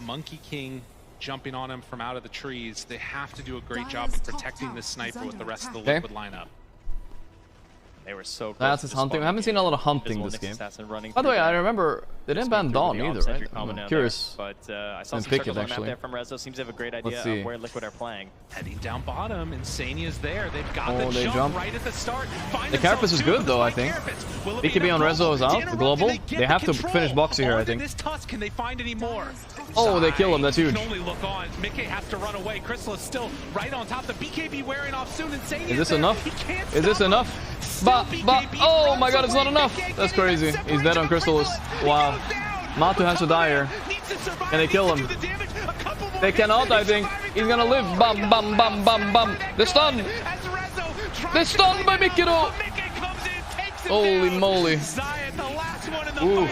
Monkey King jumping on him from out of the trees, they have to do a great job of protecting this sniper with the rest of the Liquid lineup. They were so close. That's his hunting. I haven't seen a lot of hunting this game. By the way, I remember they didn't ban Dawn either, right? I'm curious. But I saw some pick circles it on the map actually. there from Rezo. Seems to have a great idea see. of where Liquid are playing. Heading down bottom, Insania's there. They've got Oh, the they jump, jump. right at the start. The Carapace is good though, I think. BKB on Rezo is out. The global. They have to finish Boxy here, I think. This Tusk, can they find any more? Oh, they kill him. That's huge. Can only look on. Mickey has to run away. Crystal is still right on top. The BKB wearing off soon. Insane. Is this enough? Is this enough? Oh my god, it's not enough. That's crazy. He's dead on Crystallis. Wow. Matu has to die here. Can they kill him? They cannot, I think. He's gonna live. Bam, bam, bam, bam, bam. They're stunned. They're stunned by Mikiro. Holy moly. Ooh.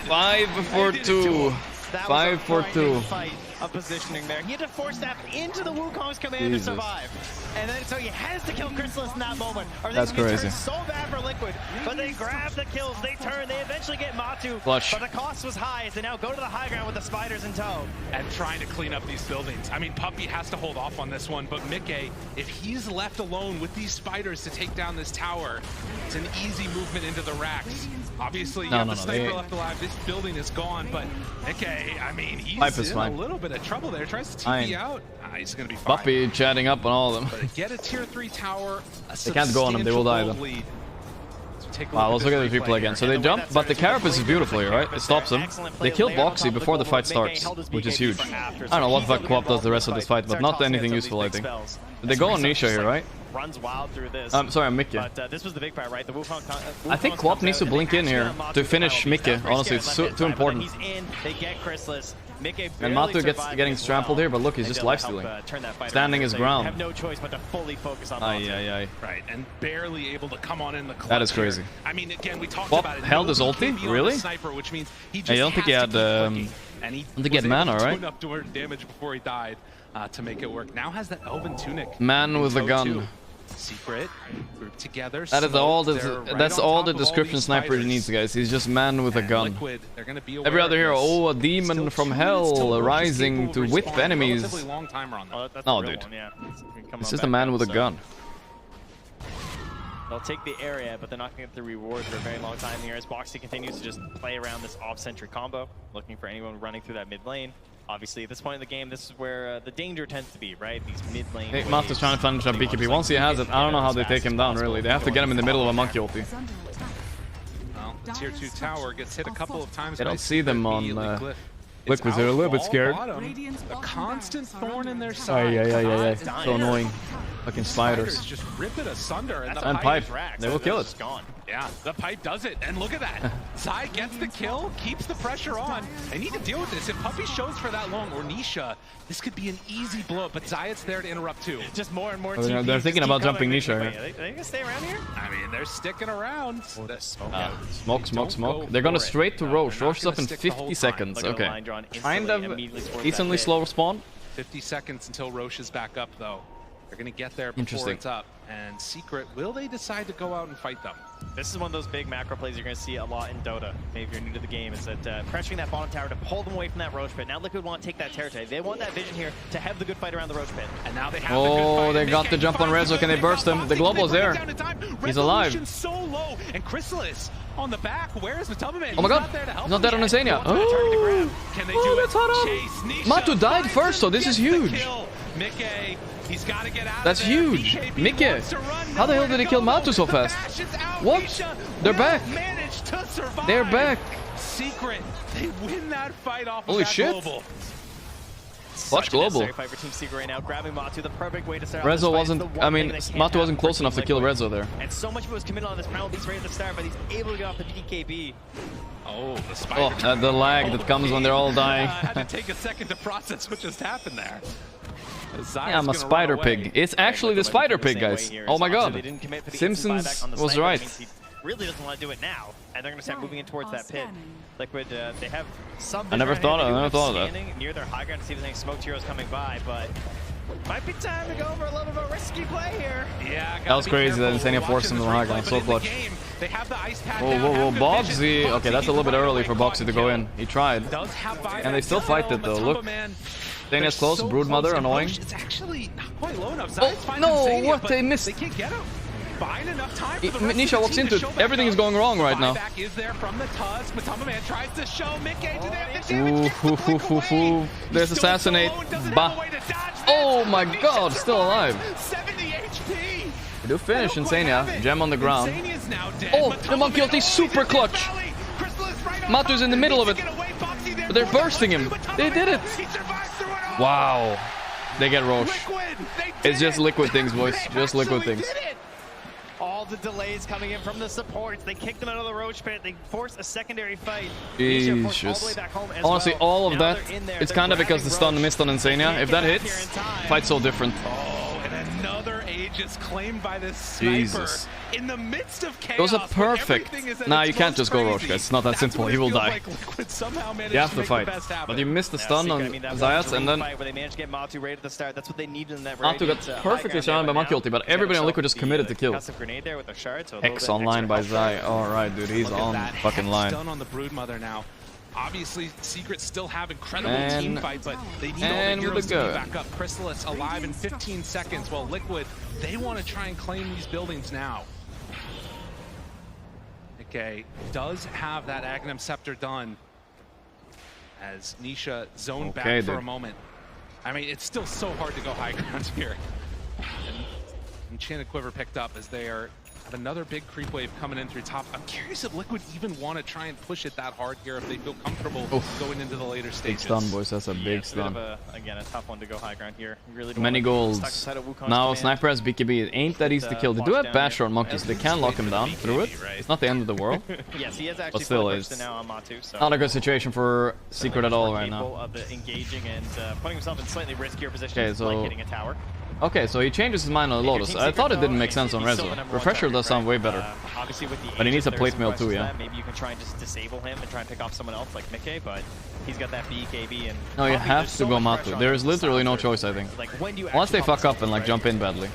5 for 2. 5 for 2. Fight of positioning there. He had to force that into the Wukong's command to survive. And then so he has to kill Crystallis in that moment. That's crazy. So bad for Liquid, but they grab the kills, they turn, they eventually get Matu. Clutch. But the cost was high as they now go to the high ground with the spiders in tow. And trying to clean up these buildings. I mean, Puppy has to hold off on this one, but Mickey, if he's left alone with these spiders to take down this tower, it's an easy movement into the racks. Obviously, you have the sniper left alive. This building is gone, but Mickey, I mean, he's in a little bit of trouble there. Tries to TP out. He's going to be fine. Puppy chatting up on all of them. But get a tier 3 tower. They can't go on them. They will die though. Wow, let's look at the replay again. So they jump, but the Carapace is beautiful here, right? It stops them. They kill Boxy before the fight starts, which is huge. I don't know what fuck co-op does the rest of this fight, but not anything useful, I think. They go on Nisha here, right? Runs wild through this. I'm sorry, I'm Mickey. But this was the big part, right? The Wukong I think co-op needs to blink in here to finish Mickey. Honestly, it's too important. He's in, they get Crystallis. And Matu getting trampled here, but look, he's just lifestealing. Standing his ground. Have no choice but to fully focus on Aye. Right, and barely able to come on in the clutch. That is crazy. Here. I mean, again, we talked What about it. held his ulti? Really? Sniper, which means he just I don't think he had. and he I don't think he had mana, right? Enough to damage before he died to make it work. Now has that Elven tunic. Man with a gun. Secret group together. That is all that's all the description sniper needs, guys. He's just man with a gun. Every other hero, oh, a demon from hell rising to whip enemies. No, dude. It's just a man with a gun. They'll take the area, but they're not going to get the reward for a very long time here as Boxy continues to just play around this off-sentry combo, looking for anyone running through that mid lane. Obviously, at this point in the game, this is where the danger tends to be, right? These mid-lane Hey, Master's trying to finish up BKB. Once he has it, I don't know how they take him down, really. They have to get him in the middle of a monkey ulti. Well, the tier 2 tower gets hit a couple of times. They don't see them on Liquids. They're a little bit scared. A constant thorn in their side. Yeah. So annoying. Fucking spiders. Just rip it asunder, and the and pipe. They will kill it. Yeah, the pipe does it, and look at that. Zai gets the kill, keeps the pressure on. They need to deal with this. If Puppey shows for that long, or Nisha, this could be an easy blow, but Zayat's there to interrupt too. Just more and more they're thinking about jumping Nisha. Are they gonna stay around here? I mean, they're sticking around. Smoke. They're gonna straight to Roche. Roche is up in 50 seconds. Okay. Kind of decently slow spawn. 50 seconds until Roche is back up, though. They're going to get there before it's up. And Secret, will they decide to go out and fight them? This is one of those big macro plays you're going to see a lot in Dota. Maybe if you're new to the game, is that pressuring that bottom tower to pull them away from that Roche pit. Now Liquid want to take that territory. They want that vision here to have the good fight around the Roche pit. And now they have the good fight. They got the jump on Rezo. Can they burst him? The global's there. He's alive. So low. And Chrysalis on the back. Where is Matubman? Oh my god. He's not dead on Insania. Oh, can they do that's hot. Matu died first, so this is huge. Mickey, he's got to get out. That's huge. Mickey, how the hell did he kill Matu so fast? What? They're back. They're back. Secret, they win that fight off Holy of that shit. global. Watch global. Rezo wasn't, I mean, Matu wasn't close enough to kill Rezo there. And so much of it was committed on this primal beast right at the start, but he's able to get off the BKB. Oh, the spider. Oh, the lag that comes when they're all dying. I had to take a second to process what just happened there. Yeah, I'm a spider pig. It's actually the spider pig, guys. Oh my god. Simpsons was right. Really doesn't want to do it now, and they're going to start moving in towards that pit. Liquid, they have some. I never thought of that. Near their high ground to see if there's any smoked heroes coming by, but might be time to go for a little bit of a risky play here. Yeah, that was crazy that Insania forced him to the high ground. So clutch. Whoa, Boxy. Okay, that's a little bit early for Boxy to go in. He tried, and they still fight it though. Look. Insania's close. Broodmother, annoying. It's actually not quite low enough. Oh no! What they missed. They can't get him. Nisha walks into it. Everything is going wrong right now. There's assassinate. Oh my god, still alive. They do finish Insania. Gem on the ground. Oh, the monkey ulti super clutch. Matu's in the middle of it. But they're bursting him. They did it. Wow. They get Roche. It's just Liquid things, boys. Just Liquid things. All the delays coming in from the supports. They kick them out of the Roche pit. They force a secondary fight. Jesus. Honestly, all of that, it's kind of because the stun missed on Insania. If that hits, fight's so different. Oh, and another Aegis claimed by this sniper. Jesus. In the midst of chaos. Those are perfect. Nah, you can't just go Roche, guys. It's not that simple. He will die. You have to fight. But you missed the stun on Zayat, and then Matu got perfectly shot by Monkey ulti, but everybody on Liquid just committed to kill. X online by Zai. Alright, dude, he's on fucking line. Stun on the Broodmother now. Obviously, Secret still have incredible team fight, but they need all the heroes to be back up. Chrysalis alive in 15 seconds, while Liquid, they want to try and claim these buildings now. Okay, does have that Aghanim Scepter done as Nisha zoned back for a moment. I mean, it's still so hard to go high ground here. And Enchanted Quiver picked up as they have another big creep wave coming in through top. I'm curious if Liquid even want to try and push it that hard here, if they feel comfortable going into the later stages. Big stun, boys. That's a big stun. Again, a tough one to go high ground here. Really many golds. Now Sniper has BKB. It ain't that easy to kill. They do have Basher on Monkeys. They can lock him down through it. It's not the end of the world. Yes, he has actually, but still, it's not a good situation for Secret at all right now. Engaging and putting himself in slightly riskier positions, like hitting a tower. Okay, so he changes his mind on Lotus. I thought it didn't make sense on Rezo. Refresher does sound way better. But he needs a plate mail too, yeah. Maybe you can try and just disable him and try and pick off someone else like Mickey, but he's got that BKB and... No, you have to go Matu. There is literally no choice, I think. Unless they fuck up and like jump in badly.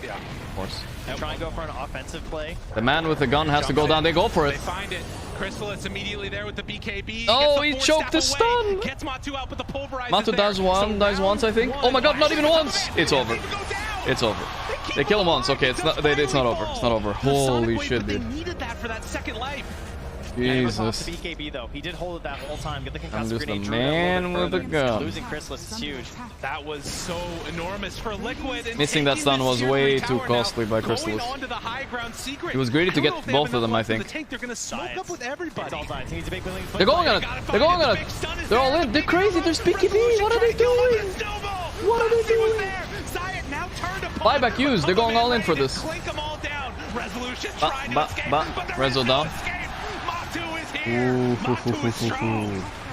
course. Try and go for an offensive play. The man with the gun has to go down. They go for it. They find it. Crystal is immediately there with the BKB. Oh, he choked the stun. Gets Matu out, but the pulverizer. Matu dies once, I think. Oh my god, not even once. It's over. It's over. They kill him once. Okay, it's not over. It's not over. Holy shit, dude. They needed that for that second life. Jesus. The BKB though, he did hold it that whole time. Get the concussive I'm just a grenade. man with a gun. Losing Chrysalis is huge. That was so enormous for Liquid. Missing that stun was way too costly by Chrysalis. He was greedy to get both of them, I think. They're gonna smoke up with everybody. They're going on it. They're going on it. They're all in. They're crazy. There's BKB. What are they doing? What are they doing? Buyback used. They're going all in for this. Rezo down.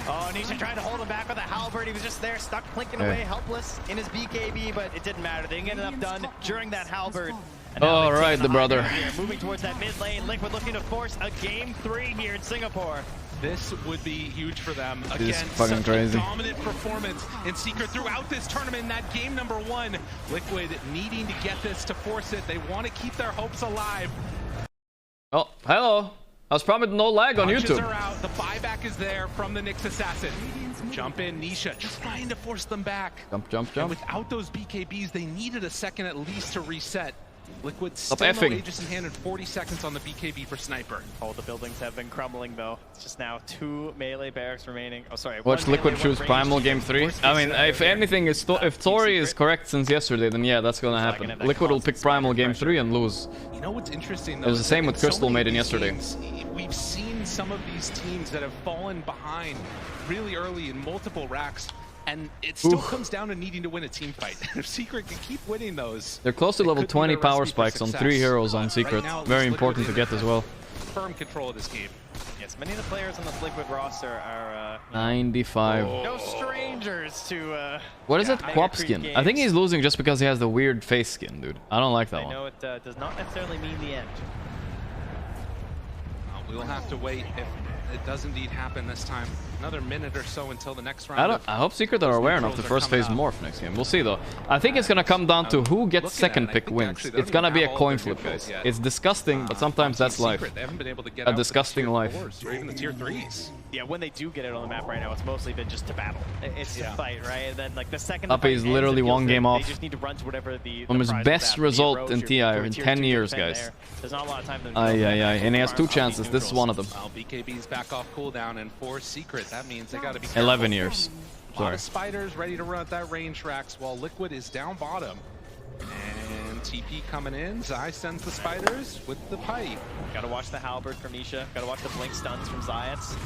Oh, Nisha tried to hold him back with a halberd. He was just there, stuck, plinking away, helpless in his BKB, but it didn't matter. They didn't get enough done during that halberd. All right, the brother. Moving towards that mid lane, Liquid looking to force a game 3 here in Singapore. This would be huge for them. This Again, is fucking crazy. Dominant performance in Secret throughout this tournament. In that game number 1, Liquid needing to get this to force it. They want to keep their hopes alive. Oh, hello. I was promised no lag on Punches YouTube. are out. The buyback is there from the Nyx assassin. Jump in, Nisha, trying to force them back. Jump, jump, And jump. without those BKBs, they needed a second at least to reset. Liquid still Stop no effing. Aegis in hand and 40 seconds on the BKB for Sniper. Oh, the buildings have been crumbling though. It's just now 2 melee barracks remaining. Oh, sorry. Watch Liquid choose Primal game 3. I mean, if anything, if Tori is correct since yesterday, then yeah, that's gonna happen. Liquid will pick Primal game 3 and lose. You know what's interesting though? It was the same with Crystal Maiden yesterday. We've seen some of these teams that have fallen behind really early in multiple racks, and it still comes down to needing to win a team fight. If Secret can keep winning those, They're close to level 20 power spikes on 3 heroes on Secret. Right now, Very Liquid important to in get as well. Firm control of this game. Yes, many of the players on this Liquid roster are 95. no strangers to What is that Quap skin? I think he's losing just because he has the weird face skin, dude. I don't like that I one. know it does not necessarily mean the end. We'll have to wait if it does indeed happen this time. Another minute or so until the next round. I hope Secret are aware enough the first phase morph next game. We'll see though. I think it's gonna come down to who gets second pick wins. It's gonna be a coin flip, guys. It's disgusting, but sometimes that's life. They haven't been able to get A disgusting life. or even the tier 3s. Yeah, when they do get it on the map right now, it's mostly been just to battle. It's to fight, right? And then like the second Up is literally one game off. They just need to run to whatever the From his prize best is at. result in Your TI in tier 10 2 years, defend guys. there. There's not a lot of time. And he has 2 chances. This is one of them. Well, BKB's back off cooldown, and for Secret, that means they gotta be 11 careful. years. A lot Sorry. of spiders ready to run at that range racks while Liquid is down bottom. And TP coming in. Zai sends the spiders with the pipe. Gotta watch the halberd from Nisha. Gotta watch the blink stuns from Zayats.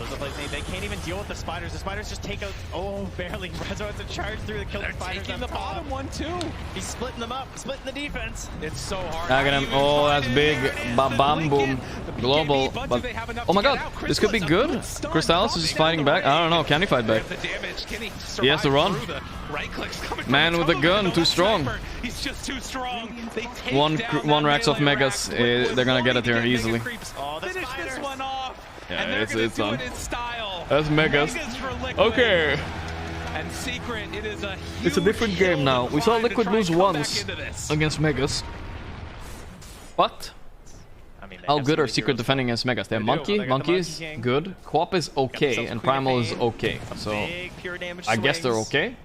Those are like they can't even deal with the spiders. The spiders just take out. Oh, barely. Rezo has to charge through to kill the spiders. Taking the bottom one too. He's splitting them up, splitting the defense. It's so hard. Tagging him. Oh, that's big. Bam boom. Global. But oh my god, this could be good. Crystallis is just fighting back. I don't know. Can he fight back? He has to run. Man with the gun, too strong. He's just too strong. One racks off Megas. They're gonna get it here easily. Finish this one off. Yeah, it's done. That's Megas. Okay. And Secret, it is a It's a different game now. We saw Liquid lose once against Megas. But how good are Secret defending against Megas? They have Monkey. Monkey is good. Quap is okay, and Primal is okay. So I guess they're okay.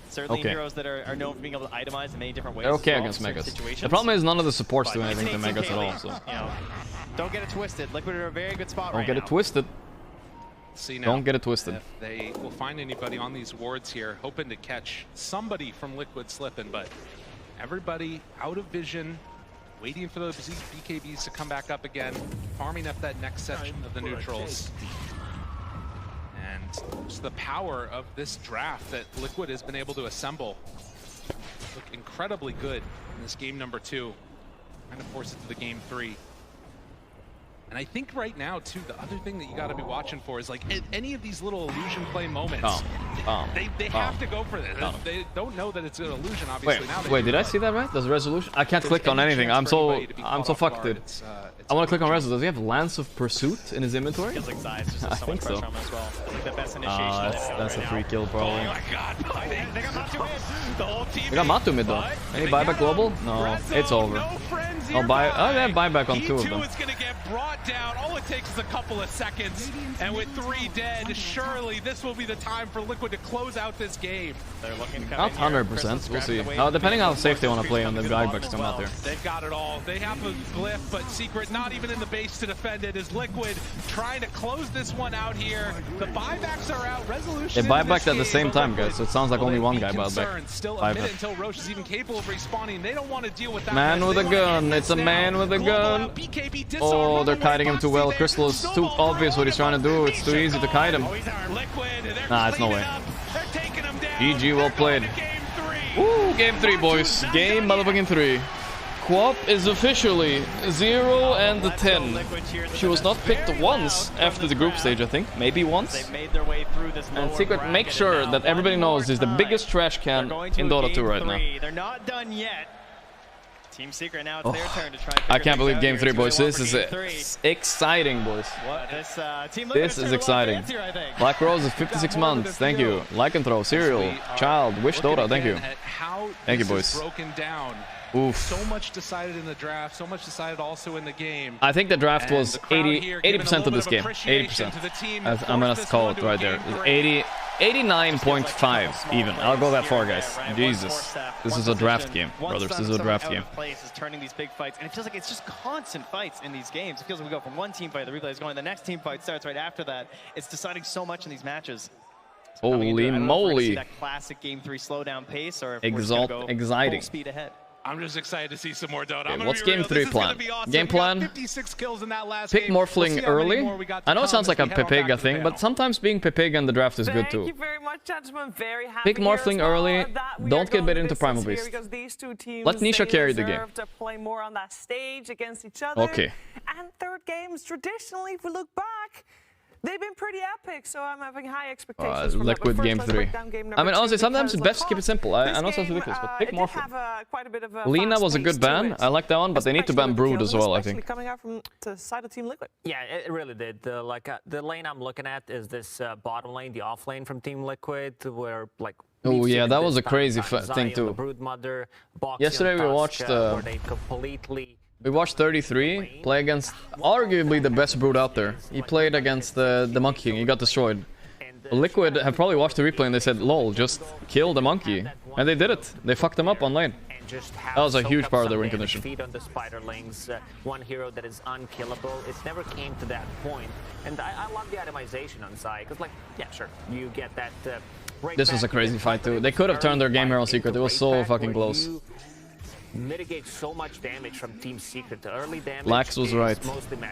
Certainly heroes that are known for being able to itemize in many different ways. They're okay against Megas. The problem is none of the supports do anything to Megas at all. So you know, don't get it twisted. Liquid are in a very good spot right now. don't get it twisted. See now, don't get it twisted. If they will find anybody on these wards here, hoping to catch somebody from Liquid slipping, but everybody out of vision, waiting for those BKBs to come back up again, farming up that next section of the neutrals. And just the power of this draft that Liquid has been able to assemble. Look incredibly good in this game number 2. Trying to force it to the game 3. And I think right now, too, the other thing that you got to be watching for is like any of these little illusion play moments. They have to go for this. They don't know that it's an illusion, obviously. Wait, did I see that right? There's a resolution. I can't click on anything. I'm so fucked, dude. I want to click on Rezo. Does he have Lance of Pursuit in his inventory? Feels like Zai's just I think so. as well. I think the best initiation That's a free kill, probably. Oh my god, they got Matu mid. The whole team. They got Matu mid though. Any buyback global? No, it's over. I'll buy. Oh, they have buyback on 2 of them. Is going to get brought down. All it takes is a couple of seconds, and with 3 dead, surely this will be the time for Liquid to close out this game. They're looking to come Not 100%. We'll see. Depending on how safe they want to play when the buybacks come out there. They've got it all. They have a glyph, but Secret not even in the base to defend it. Is Liquid trying to close this one out here? The buybacks are out. Resolution. They buybacked at the same time, guys. So it sounds like only one guy bought back. Still a minute until Roche is even capable of respawning. They don't want to deal with that. Man with a gun. It's a man with a gun. Oh, they're kiting him too well. Crystal is too obvious what he's trying to do. It's too easy to kite him. Nah, it's no way. GG, well played. Woo, game 3, boys. Game motherfucking 3. Quap is officially 0 and 10. She was not picked once after the group stage, I think. Maybe once. And Secret, make sure that everybody knows is the biggest trash can in Dota 2 right now. They're not done yet. Team Secret now, it's their turn to try and I can't believe game 3, boys. This is exciting, boys. This is exciting. Black Rose is 56 months. Thank you. Like and throw. Serial. Child. Wish Dota. Thank you. Thank you, boys. Oof. So much decided in the draft, so much decided also in the game. I think the draft was 80% of this game. 80%. I'm gonna call it right there. 89.5 even. I'll go that far, guys. Jesus. This is a draft game, brothers. This is a draft game. Is turning these big fights, and it feels like it's just constant fights in these games. It feels like we go from one team fight, the replay is going, the next team fight starts right after that. It's deciding so much in these matches. So holy moly. That classic game 3 slowdown pace, or if exciting. Full speed ahead. I'm just excited to see some more Dota. Okay, what's game 3 plan? Awesome. Game plan? 56 kills in that last pick game. Morphling early. I know it sounds like a Pepega thing, but sometimes being Pepega in the draft is good too. Thank you very much, gentlemen. Very happy pick Morphling early. Don't get bit into Primal Beast. Let Nisha carry the game. To play more on that stage against each other. Okay. And third games, traditionally, if we look back, they've been pretty epic, so I'm having high expectations. Liquid game 3. I mean, honestly, sometimes it's best to keep it simple. I know it sounds ridiculous, but pick Morphling. Lena was a good ban. I like that one, but they need to ban Brood as well, I think. Coming out from the side of Team Liquid. Yeah, it really did. The lane I'm looking at is this bottom lane, the off lane from Team Liquid, where like. Oh yeah, that was a crazy thing too. Yesterday we watched. We watched 33 play against arguably the best Brood out there. He played against the Monkey King. He got destroyed. Liquid have probably watched the replay and they said, lol, just kill the Monkey. And they did it. They fucked him up on lane. That was a huge part of their win condition. Feed on the Spiderlings, one hero that is unkillable. It never came to that point. And I love the itemization on Zai, because like, yeah, sure, you get that... This was a crazy fight too. They could have turned their game hero Secret. It was so fucking close. Mitigate so much damage from Team Secret. The early damage Lax was right.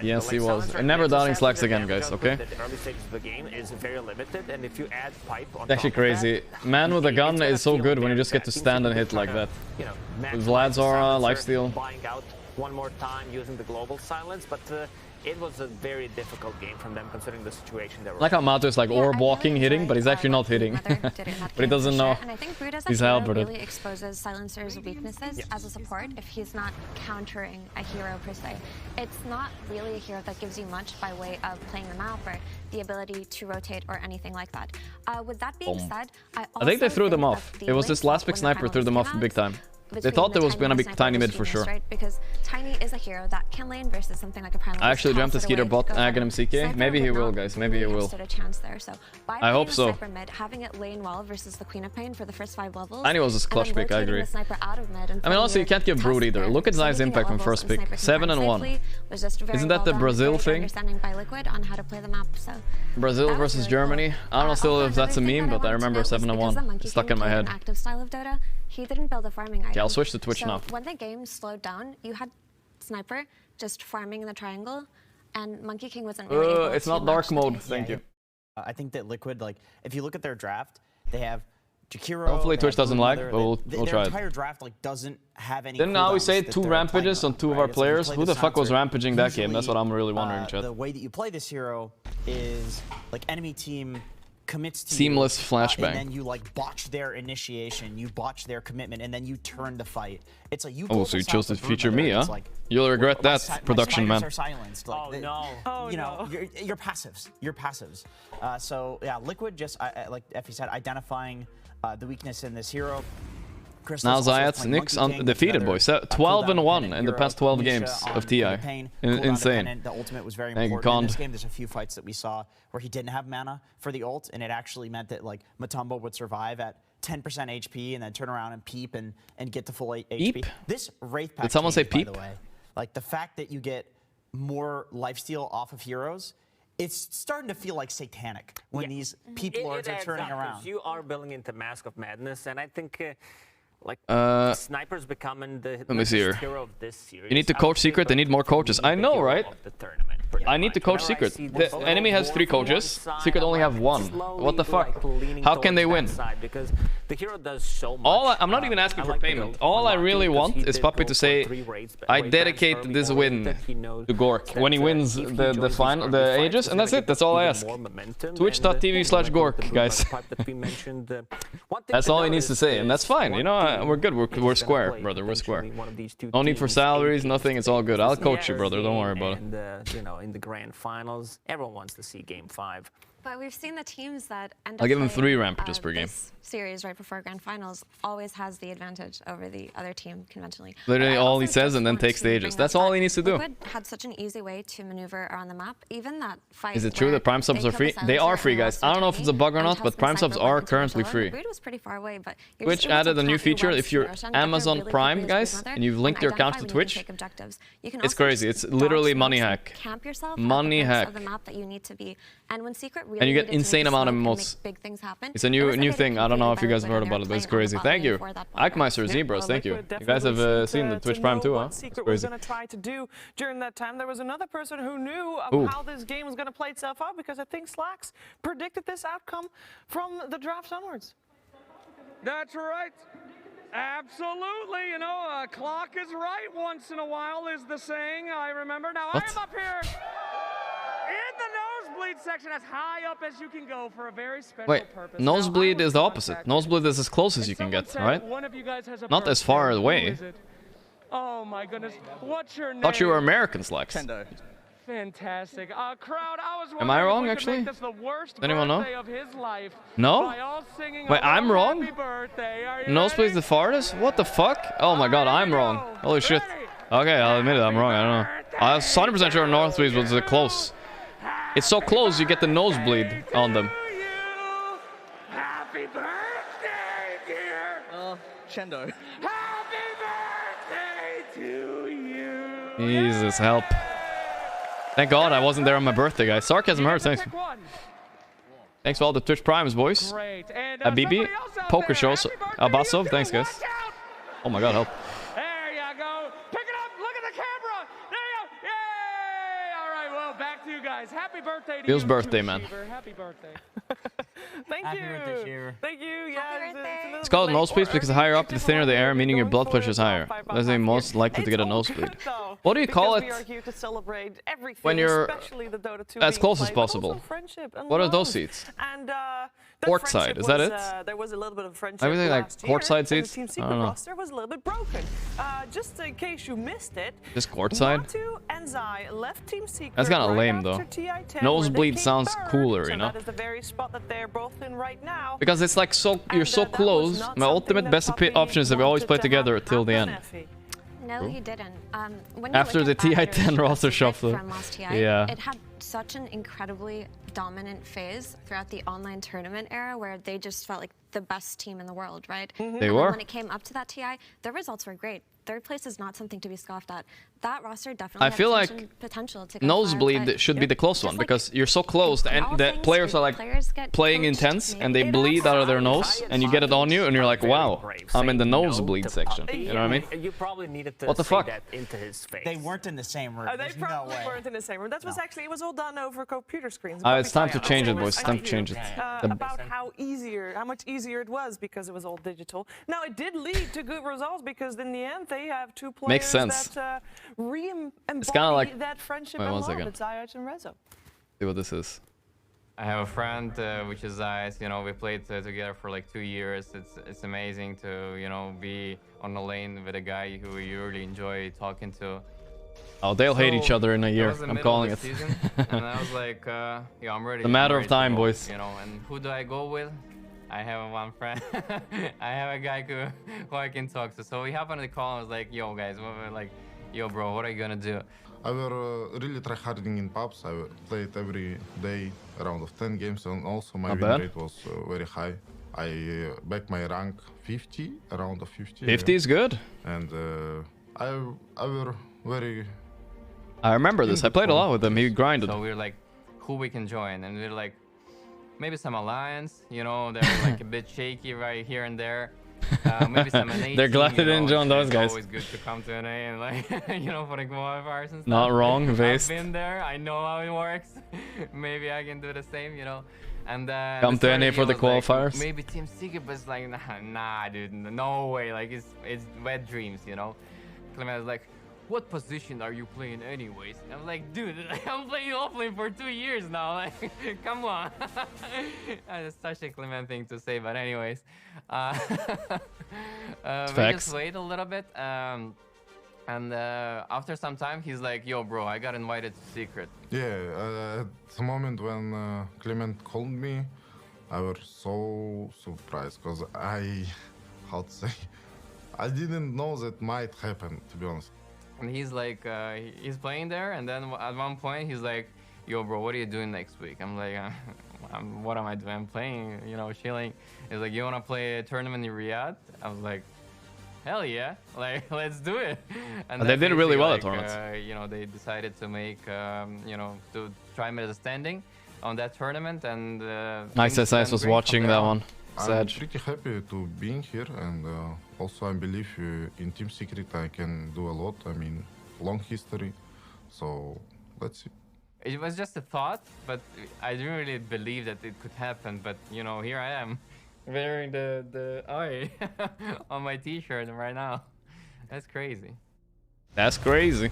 Yes, he was. And never doubting Slacks again, guys, okay? The early stages of the game is very limited, and if you add pipe on it's actually crazy. Man with a gun is so good when you just get to stand and hit like that. With Vlad's aura, lifesteal. Buying out one more time using the global silence, but it was a very difficult game from them considering the situation they were in. Like how Mato is like orb walking, hitting, but he's actually not hitting. But he doesn't know. And I think Brood as a he's hero halberded. really exposes Silencer's weaknesses as a support if he's not countering a hero per se. It's not really a hero that gives you much by way of playing the map or the ability to rotate or anything like that. With that being said, I think they threw them off. It was this last pick sniper threw them off big time. They thought there was gonna be Tiny mid for sure. Right? Because Tiny is a hero that can lane versus something like a Primal. I actually dreamt the Skeeter bot Aghanim CK. Maybe he will, guys. Maybe he will. I hope so. Mid, having it lane well versus the Queen of Pain for the first 5 levels. Tiny was a clutch pick, I agree. I mean, also you can't give Brood either. Look at Zai's impact from first pick. 7 and 1. Isn't that the Brazil thing? By Liquid on how to play the map. So Brazil versus Germany. I don't know still if that's a meme, but I remember 7 and 1. It's stuck in my head. Active style of Dota. He didn't build a farming item. Okay, I'll switch to Twitch now. When the game slowed down, you had Sniper just farming in the triangle, and Monkey King wasn't really able it's not dark mode, thank you. I think that Liquid, like, if you look at their draft, they have Jakiro. Hopefully Twitch doesn't lag, but we'll try it. Their entire draft like doesn't have any. Didn't now we say 2 rampages on 2 of our players? Who the fuck was rampaging that game? That's what I'm really wondering, chat. The way that you play this hero is like enemy team commits to seamless you, flashbang, and then you like botch their initiation, you botch their commitment, and then you turn the fight. It's like you. Oh, so you chose to feature me, huh? Like, you'll regret that, production man. Are silenced. Like, you know, you're passives. You're passives. So yeah, Liquid just like Effie said, identifying the weakness in this hero. Now Zayat's Nyx undefeated, boys. 12-1 in the past 12 games of TI. Insane. The ultimate was very important in this game. There's a few fights that we saw where he didn't have mana for the ult, and it actually meant that like Mutombo would survive at 10% HP and then turn around and peep and get to full HP. Peep? This Wraith pack. Did someone say peep? By the way, like the fact that you get more lifesteal off of heroes, it's starting to feel like satanic when these peep lords are turning around. You are building into Mask of Madness, and I think. Like Sniper's becoming the hero of this series. You need to coach Secret, they need more coaches. I know, right? I need to coach Secret. The enemy has 3 coaches, Secret only have 1. What the fuck? How can they win? Because the hero does so much. I'm not even asking for payment. All I really want is Puppy to say, I dedicate this win to Gorgc when he wins the Aegis, and that's it. That's all I ask. Twitch.tv/Gorgc, guys. That's all he needs to say, and that's fine. You know, we're good. We're square, brother. We're square. No need for salaries, nothing. It's all good. I'll coach you, brother. Don't worry about it. You know, in the grand finals, everyone wants to see Game 5. But we've seen the teams that end up I'll give him 3 Rampages per game. Series right before grand finals always has the advantage over the other team conventionally. Literally all he says and then takes stages. That's all he needs to do. Liquid had such an easy way to maneuver around the map. Even that fight. Is it true that Prime subs are free? They are free, guys. I don't know if it's a bug or not, but Prime subs are currently free. Was pretty far away, but Twitch added a new feature. If you're Amazon Prime, guys, and you've linked your account to Twitch, it's crazy. It's literally money hack. Money hack. And you get insane amount of emotes. It's a new thing. I don't know if you guys have heard about it, but it's crazy. Thank you. Eichmeister, Zebras, thank you. You guys have seen the Twitch Prime too, huh? Secret was going to try to do during that time. There was another person who knew how this game was going to play itself out, because I think Slacks predicted this outcome from the draft onwards. That's right. Absolutely. You know, a clock is right once in a while is the saying. I remember. Now I am up here in the nosebleed section, as high up as you can go for a very special purpose. Nosebleed is the opposite. Nosebleed is as close as you can get, right? Not as far away. Oh my goodness. What's your name? Thought you were American, Slacks. Fantastic. Crowd, I was Am I wrong, actually? This the worst Does anyone know? of his life No? Wait, I'm wrong? Nosebleed is the farthest? What the fuck? Oh my god, I'm wrong. Holy shit. Okay, I'll admit it, I'm wrong. I don't know. I was 100% sure Northbleed was close. It's so close, you get the nosebleed on them. Happy birthday, dear. Chendo. Happy birthday to you. Jesus, help. Thank God I wasn't there on my birthday, guys. Sarcasm hurts, thanks. Thanks for all the Twitch Primes, boys. Great. And Abibi, Poker Shows, Abasov, thanks, guys. Oh my God, help. There you go. Pick it up. Look at the camera. There you go. Yay! All right, well, back to you guys. Happy birthday to Feels you. birthday, man. Happy birthday. Thank you. Thank you. Yeah, it's called nosebleed because the higher up, the thinner the air, meaning your blood pressure is higher. That's the most likely to get a nosebleed. What do you call it when you're as close as possible? What are those seats? Courtside, is that it? There was a little bit of friendship. Everything like courtside seats? Team Secret roster was a little bit broken. Just in case you missed it, just courtside? Matu and Zai left Team Secret. That's kind of lame though. Nosebleed sounds cooler, you know? That is the very spot that they're both in right now. Because it's like you're so close. My ultimate best option is that we always play together till the end. No, he didn't. After the TI-10 roster shuffle. Yeah. It had such an incredibly dominant phase throughout the online tournament era where they just felt like the best team in the world, right? They were. When it came up to that TI, their results were great. Third place is not something to be scoffed at. That roster definitely I feel like potential to go nosebleed should be the close one because you're so close and the players are like playing intense and they bleed out of their nose and you get it on you and you're like, wow, I'm in the nosebleed section. You know what I mean? You probably needed to what the fuck? that into his face. They weren't in the same room. They probably weren't in the same room. That was actually, it was all done over computer screens. It's time to change it, boys. It's time to change it. About how much easier it was because it was all digital. Now, it did lead to good results because in the end, they have two players Makes sense. that It's kind of like that friendship wait, and one love. second. It's Zayat and Rezo. See what this is. I have a friend, which is Ice. You know, we played together for like 2 years. It's amazing to, you know, be on the lane with a guy who you really enjoy talking to. Oh, they'll hate each other in a year. I'm calling it. And I was like, yeah, I'm ready. It's a matter of time, boys. You know, and who do I go with? I have one friend. I have a guy who I can talk to. So we happened to call and was like, yo, guys, yo, bro, what are you gonna do? I were really tryharding in pubs. I played every day around of 10 games, and also my win rate was very high. I back my rank 50, around of 50. 50 is good. And I were very... I remember this. I played a lot with him. He grinded. So we were like, who we can join? And we were like, maybe some alliance. You know, they're like a bit shaky right here and there. Maybe some NA. They're glad they didn't join those guys. It's always good to come to NA and like, you know, for the qualifiers and stuff. Not wrong, Vest. I've been there. I know how it works. Maybe I can do the same, you know. And come to NA for the qualifiers. Like, maybe Team Secret, but it's like, nah, dude, no way. Like it's wet dreams, you know. Clement was like, what position are you playing anyways? And I'm like, dude, I'm playing offlane for 2 years now. Like, come on. That's such a Clement thing to say, but anyways. We just wait a little bit. And after some time, he's like, yo, bro, I got invited to Secret. Yeah, at the moment when Clement called me, I was so surprised because how to say, I didn't know that might happen, to be honest. And he's like, he's playing there, and then at one point he's like, yo, bro, what are you doing next week? I'm like, what am I doing? I'm playing, you know, chilling. He's like, you want to play a tournament in Riyadh? I was like, hell yeah, like, let's do it. And they did really well at tournaments. You know, they decided to make, you know, to try and make a standing on that tournament. And Nice SIS was watching that one. I'm pretty happy to being here, and also I believe in Team Secret I can do a lot. I mean, long history, so let's see. It was just a thought, but I didn't really believe that it could happen. But you know, here I am, wearing the eye on my T-shirt right now. That's crazy. That's crazy.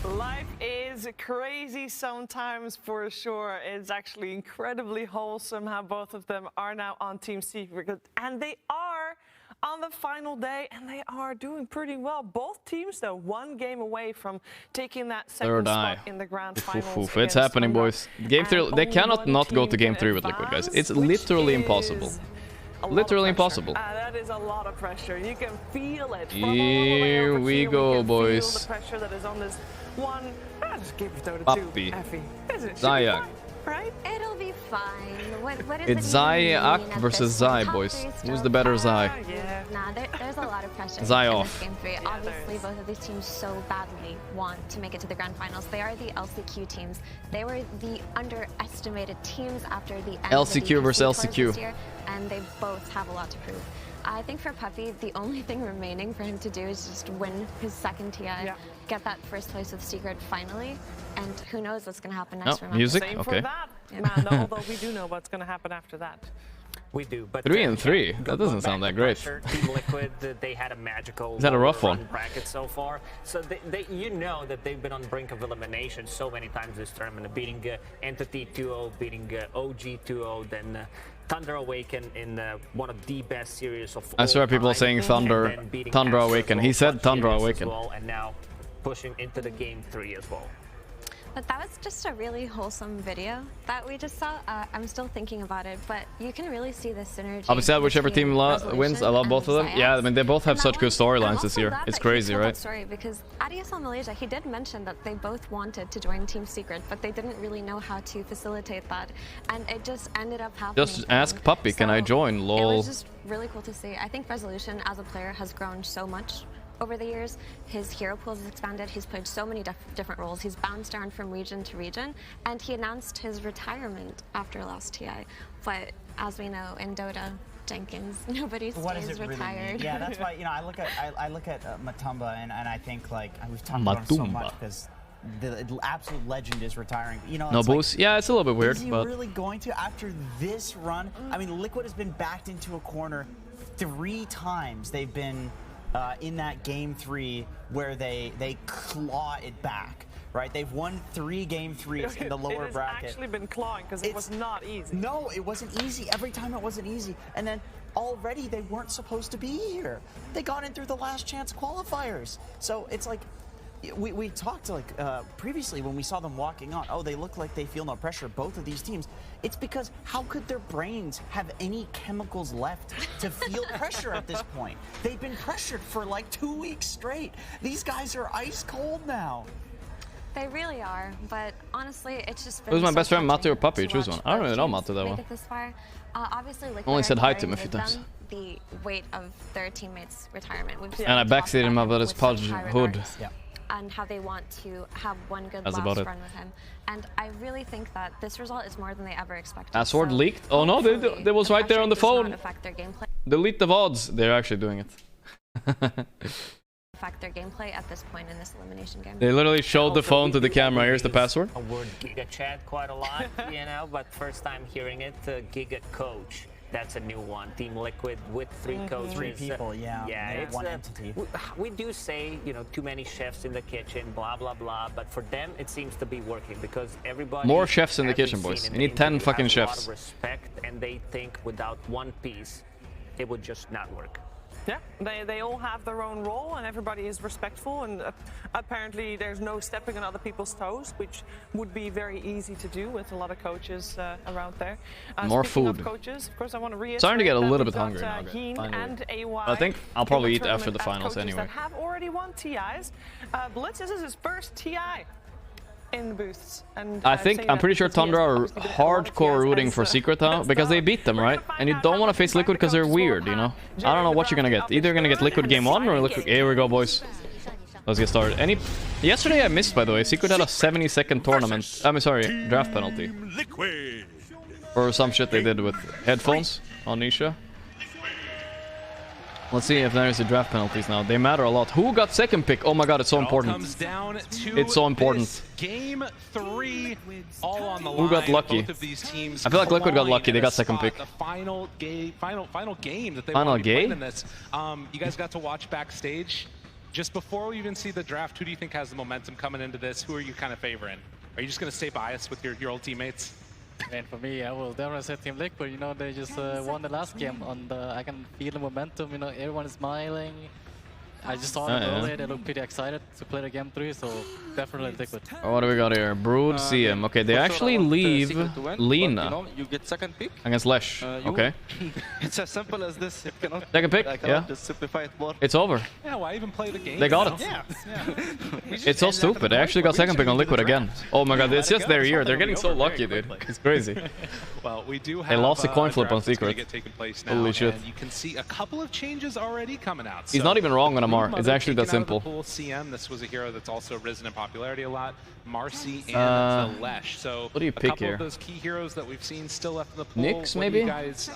Life is crazy sometimes, for sure. It's actually incredibly wholesome how both of them are now on Team Secret, and they are on the final day, and they are doing pretty well. Both teams, though, 1 game away from taking that second spot in the grand finals. It's happening, boys. Game 3, they cannot not go to Game 3 with Liquid, guys. It's literally impossible. Literally impossible. That is a lot of pressure. You can feel it. Here we go, boys. Feel the pressure that is on this one. I'll just give it to Puppy. Effie. Zayak. Right? It'll be fine. What is it's Zayak versus Zai, boys. Who's the better Zai? Yeah. Nah, there's a lot of pressure Zai in off. this Game 3. Obviously, both of these teams so badly want to make it to the grand finals. They are the LCQ teams. They were the underestimated teams after the end LCQ of the versus DMCA LCQ. this year, and they both have a lot to prove. I think for Puppy, the only thing remaining for him to do is just win his second TI, get that first place with Secret finally, and who knows what's going to happen next for him. Music? Same okay. for that, Amanda, although we do know what's going to happen after that. We do, but 3 and 3. That doesn't sound that great. Team Liquid, they had a magical Is that a rough one? bracket so far. So you know that they've been on brink of elimination so many times this tournament, beating Entity 2-0, beating OG 2-0, then Tundra Awaken in one of the best series of I saw people saying Tundra Awaken. He said Tundra Awaken. Well, and now pushing into the Game 3 as well. But that was just a really wholesome video that we just saw. I'm still thinking about it, but you can really see the synergy. Obviously, whichever team wins, I love both of them. Yeah, I mean, they both have such good storylines this year. It's crazy, right? Sorry, because at ESL Malaysia, he did mention that they both wanted to join Team Secret, but they didn't really know how to facilitate that, and it just ended up happening. Just ask Puppy, can I join? Lol. It was just really cool to see. I think Resolution as a player has grown so much over the years. His hero pool has expanded. He's played so many different roles. He's bounced around from region to region, and he announced his retirement after last TI. But as we know, in Dota, Jenkins, nobody stays retired. Really yeah, that's why, you know, I look at Matumba and I think, like, we've talked about him so much because the absolute legend is retiring. You know, no boost. Like, yeah, it's a little bit weird. Is he really going to after this run? I mean, Liquid has been backed into a corner 3 times. They've been in that Game 3 where they claw it back. right? They've won 3 game 3s in the lower bracket. It's actually been clawing because it was not easy. No, it wasn't easy. Every time it wasn't easy. And then already they weren't supposed to be here. They got in through the last chance qualifiers. So it's like, we talked like previously when we saw them walking on, oh, they look like they feel no pressure, both of these teams. It's because how could their brains have any chemicals left to feel pressure at this point? They've been pressured for like 2 weeks straight. These guys are ice cold now. They really are, but honestly, it's just been Who's my so best friend, Matu or Puppy? to Choose watch one. I don't really know both Matu teams that make well. it this far. Obviously, like, Only said hi to him a carrying few with times. them the weight of their teammates' retirement. We've And I backseated him about his Podge hood. And how they want to have one good That's last about it. run with him. And I really think that this result is more than they ever expected. Password So leaked? Oh no, they was right there on the pressure does phone. not affect their gameplay. Delete the VODs. They're actually doing it. Affect their gameplay at this point in this elimination game. They literally showed the phone to the camera. Here's the password. A word Giga Chat quite a lot, you know, but first time hearing it, Giga Coach. That's a new one. Team Liquid with 3 coaches. 3 people, yeah. Yeah, it's one entity. We do say, you know, too many chefs in the kitchen, blah, blah, blah. But for them, it seems to be working because everybody... More chefs in the kitchen, boys. You need 10 fucking chefs. A lot of respect, and they think without one piece, it would just not work. Yeah, they all have their own role and everybody is respectful, and apparently there's no stepping on other people's toes, which would be very easy to do with a lot of coaches around there. More Speaking food. Of coaches, of course, I want to reiterate Starting to get a little bit that hungry now. Heen and AY I think I'll probably in the eat after the tournament finals as coaches anyway. that have already won TIs. Blitz, this is his first TI in the booths. And I'm pretty sure Tundra are hardcore rooting for Secret now because they beat them, right? And you don't want to face Liquid because they're weird, you know? I don't know what you're gonna get. Either you're gonna get Liquid game 1 or Liquid... Here we go, boys. Let's get started. Yesterday I missed, by the way. Secret had a 70-second tournament. I'm sorry, draft penalty. For some shit they did with headphones on Nisha. Let's see if there's the draft penalties now. They matter a lot. Who got second pick? Oh my god, it's so important. It's so important. Game 3, all on the line. Who got lucky? Both of these teams I feel like Liquid got lucky. They got second pick. The final game that they Final want to be playing game? in this. You guys got to watch backstage. Just before we even see the draft, who do you think has the momentum coming into this? Who are you kind of favoring? Are you just going to stay biased with your old teammates? And for me, I will definitely say Team Liquid. You know, they just won the last game. I can feel the momentum. You know, everyone is smiling. I just saw them earlier. They look pretty excited to play the game 3, so definitely Liquid. What do we got here? Brood, CM. Okay, they actually leave Lina. You know, you get second pick against Lesh. Okay. It's as simple as this. You cannot, second pick, yeah. Just simplify it more. It's over. Yeah, why even play the game? They got it. Yeah. It's so stupid. They actually got second pick on Liquid again. Oh my god, it's just their year. They're getting so lucky, dude. It's crazy. Well, we do have they lost the coin flip on Secret. Holy shit. And you can see a couple of changes already coming out. He's not even wrong on Amar. It's actually that simple. CM, this was a hero that's also risen in popularity a lot. Marcy and Lesh. So what do you pick here? Of those key heroes that we've seen still left in the pool. Nyx maybe? You guys,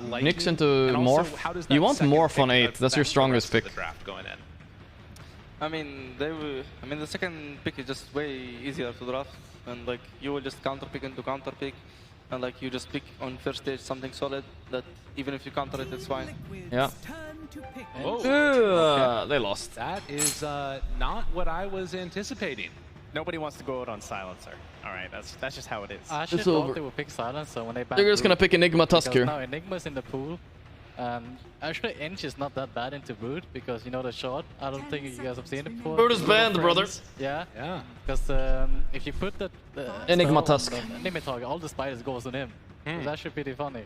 like Nyx into Morph. You want Morph on 8. That's your strongest pick. Going in. I mean, the second pick is just way easier to draft, and like you will just counter pick into counter pick, and like you just pick on first stage something solid that even if you counter it, it's fine. Yeah. They lost. That is not what I was anticipating. Nobody wants to go out on Silencer. All right, that's just how it is. I actually thought they would pick Silencer when they banned They're just gonna pick Enigma Tusk here. Now Enigma's in the pool. Actually, Inch is not that bad into Brood because you know the shot. I don't think you guys have seen it before. Brood is banned, brother. Yeah. Yeah. Because if you put the Enigma Tusk, enemy target, all the spiders goes on him. It's actually pretty funny.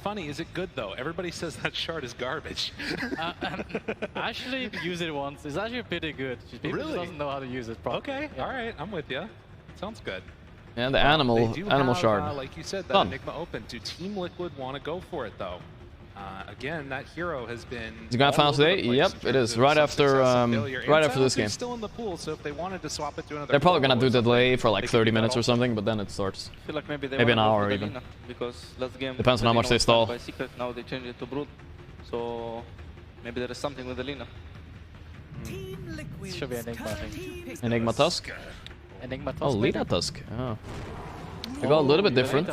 Funny, is it good though? Everybody says that shard is garbage. I actually used it once. It's actually pretty good. People just doesn't know how to use it properly. Okay, all right, I'm with you. Sounds good. And the animal shard. Like you said, that Fun. Enigma open. Do Team Liquid want to go for it though? Again, that hero has been. Is it grand finals today? Yep, it is. Right after this game. Still in the pool, so if they wanted to swap it to another, they're probably gonna do the delay for like 30 minutes or something, but then it starts. I feel like maybe an hour even. Because last game depends on how much they stall. By Secret, now they changed it to Brood, so maybe there is something with the Lina. It should be Enigma, I think. Enigma Tusk. Enigma Tusk. Oh, Lina Tusk. Oh. They got a little bit different.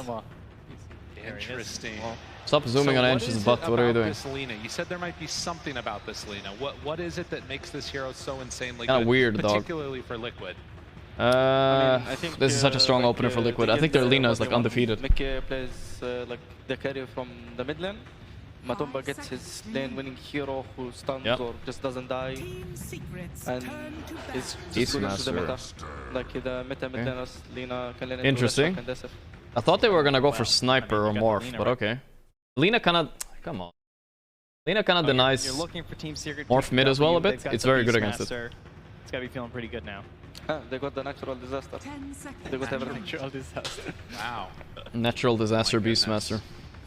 Interesting. Stop zooming on Ench's butt. What are you doing? This Lina? You said there might be something about this Lina. What is it that makes this hero so insanely good? Weird, particularly for Liquid. I think this is such a strong opener for Liquid. I think their Lina is like undefeated. Mickey plays like the carry from the mid lane. Matumba gets his lane winning hero who stuns or just doesn't die. And is just good into the meta. Like the meta mid laners, Lina can lane into interesting. I thought they were gonna go for sniper or morph, but okay. Lina kinda come on. Lina kinda denies you're looking for Team Secret morph mid as well a bit. It's very good against it. It's gotta be feeling pretty good now. They got the natural disaster. They got everything. Natural disaster. Wow. Natural disaster Beastmaster.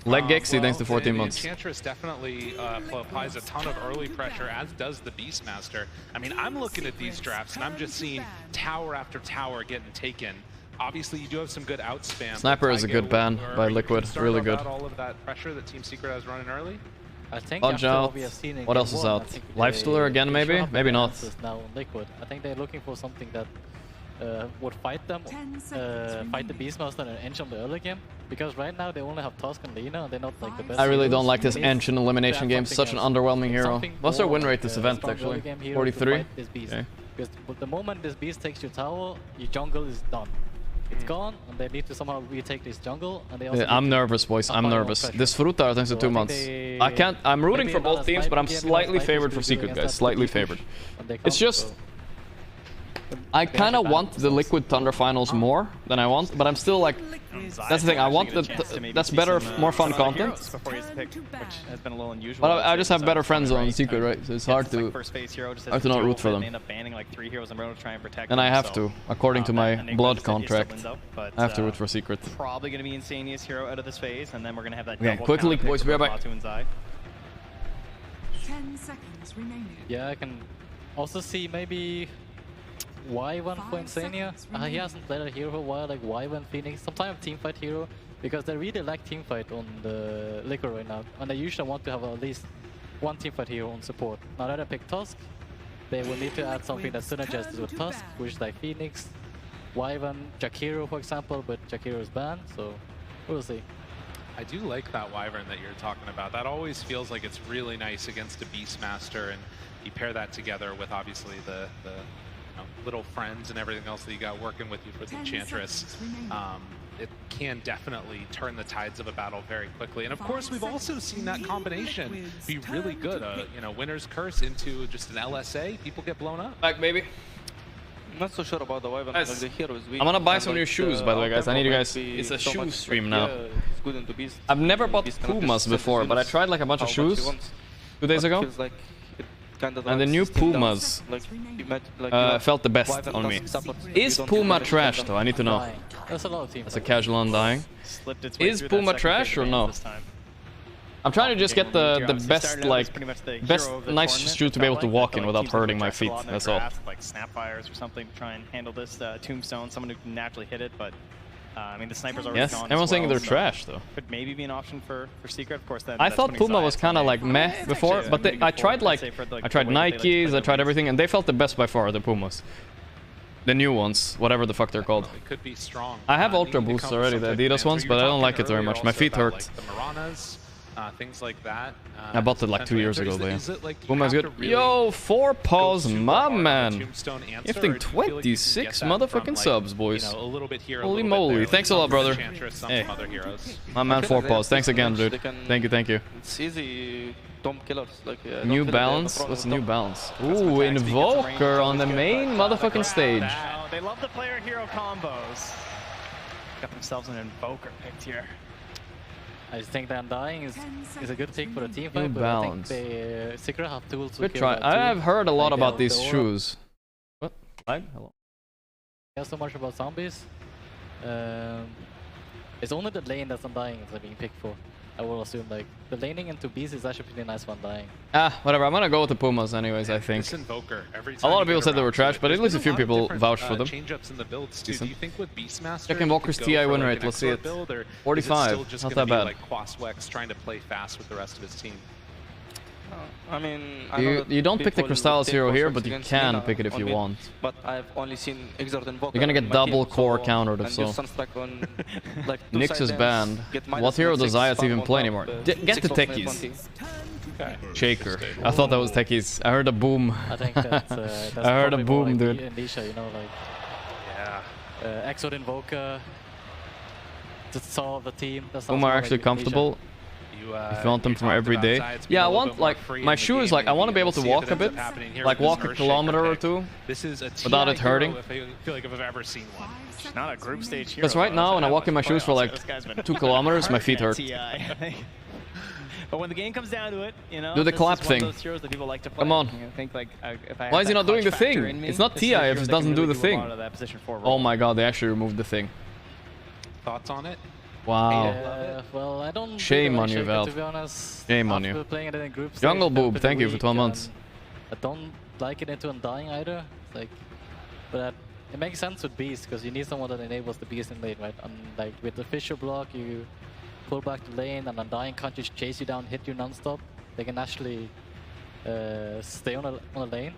Leg Gexy thanks to 14 months. Enchantress definitely applies a ton of early pressure, as does the Beastmaster. I mean, I'm looking at these drafts and I'm just seeing tower after tower getting taken. Obviously, you do have some good outspam. Sniper is a good ban by Liquid, really good. All of that pressure that Team Secret has running early. I think out. What else is out? Lifestealer again, maybe? Maybe not. Now on Liquid. I think they're looking for something that would fight them, fight the Beastmaster and Ench on the early game. Because right now they only have Tusk and Lina, and they're not like the best. I really don't like this Ench in elimination game. Such an underwhelming hero. What's their win rate this event actually? 43. Okay. Because the moment this beast takes your tower, your jungle is done. It's gone, and they need to somehow retake this jungle. And they also I'm nervous, boys. I'm nervous. This Fruta thanks to 2 months. I can't. I'm rooting for both teams, but I'm slightly favored for Secret, guys. Slightly favored. It's just I kind of want the Liquid Tundra finals more than I want, but I'm still like. That's the thing. I want that's better, more fun content. But I just have better friends on Secret, right? So it's hard to not root for them. And I have to, according to my blood contract, I have to root for Secret. Probably going to be Insania's hero out of this phase, and then we're going to have that. Okay, quick leak, boys. Be right back. 10 seconds remaining. Yeah, I can also see maybe Wyvern for Insania. He hasn't played a hero for a while, like Wyvern, Phoenix, sometimes teamfight hero, because they really lack teamfight on the Liquid right now, and they usually want to have at least one teamfight hero on support. Now that I pick Tusk, they will need to add something that synergizes with Tusk, which is like Phoenix, Wyvern, Jakiro for example, but Jakiro is banned, so we'll see. I do like that Wyvern that you're talking about. That always feels like it's really nice against a Beastmaster, and you pair that together with obviously the little friends and everything else that you got working with you for the Enchantress. It can definitely turn the tides of a battle very quickly. And of course, we've also seen that combination be really good. Winner's Curse into just an LSA, people get blown up. Back, baby. I'm not so sure about the Wyvern. Like the hero is weak. I'm gonna buy some new shoes, by the way, guys. I need you guys. It's a shoe stream now. I've never bought Pumas before, but I tried like a bunch of shoes 2 days ago. And the new Pumas felt the best on me. Is Puma trash though? I need to know. That's a casual undying. Is Puma trash or no? I'm trying to just get the best nice shoe to be able to walk in without hurting my feet. That's all. Like Snapfires or something to try and handle this Tombstone. Someone who can naturally hit it, but I mean the sniper's already gone. Everyone's saying they're trash though. Could maybe be an option for Secret, of course. I thought Puma was kind of like meh before, but I tried Nikes, I tried everything, and they felt the best by far. The Pumas, the new ones, whatever the fuck they're called. It could be strong. I have Ultra Boosts already, the Adidas ones, but I don't like it very much. My feet hurt. Like the Maranas, things like that. I bought it like 2 years ago, though. Puma's good. Yo, 4 paws, my man. Gifting 26 motherfucking subs, boys. Holy moly. Thanks a lot, brother. Hey. My man, 4 paws. Thanks again, dude. Thank you. It's easy. Killers, like, New Balance? What's the New Balance? Ooh, Invoker on the main motherfucking stage. Wow, they love the player hero combos. Got themselves an Invoker picked here. I just think the Undying is a good pick for the team fight, but Balance. I think the Secret have tools to kill that too. I have heard a lot about these shoes. What? Hi? Hello. Yeah, so much about zombies. It's only the lane that's Undying is being picked for. I will assume like the laning into beast is actually pretty nice for Undying. Whatever. I'm gonna go with the Pumas anyways. I think. A lot of people said they were trash, but at least a few people vouched for them. Change-ups in the builds too. Do you think with Beastmaster? Check Invoker's TI win rate. Let's see it. 45. Not that bad. Like Quaswex trying to play fast with the rest of his team. I mean, you don't pick the Crystallis hero here, but you can pick it if you want. But I've only seen Exort and Voka. You're gonna get double core countered if so. Like Nyx is banned. What hero does Zayas even play anymore? Get the techies. Okay. Shaker. I thought that was techies. I heard a boom. I think that's I heard a boom, like dude. Indisha, you know, like Exort Invoker to solve the team. Boom are actually comfortable. If you want them from every day. Yeah, I want, like, my shoe is like, I want to be able to walk a bit. Like, walk a kilometer or two without it hurting. I feel like if I've ever seen one. Not a group stage hero. Because right now, when I walk in my shoes for like 2 kilometers, my feet hurt. But when the game comes down to it, you know, do the clap thing. Like Come on. Why is he not doing the thing? It's not TI if he doesn't do the thing. Oh my god, they actually removed the thing. Thoughts on it? Wow. Yeah, well, I don't Shame on you, Valve. To be honest. Shame on you. Playing it in group Jungle Boob, thank you for 12 months. I don't like it into Undying either. It's like, but it makes sense with Beast because you need someone that enables the Beast in lane, right? And like with the Fisher block, you pull back the lane, and Undying can't just chase you down, hit you non-stop. They can actually stay on a lane.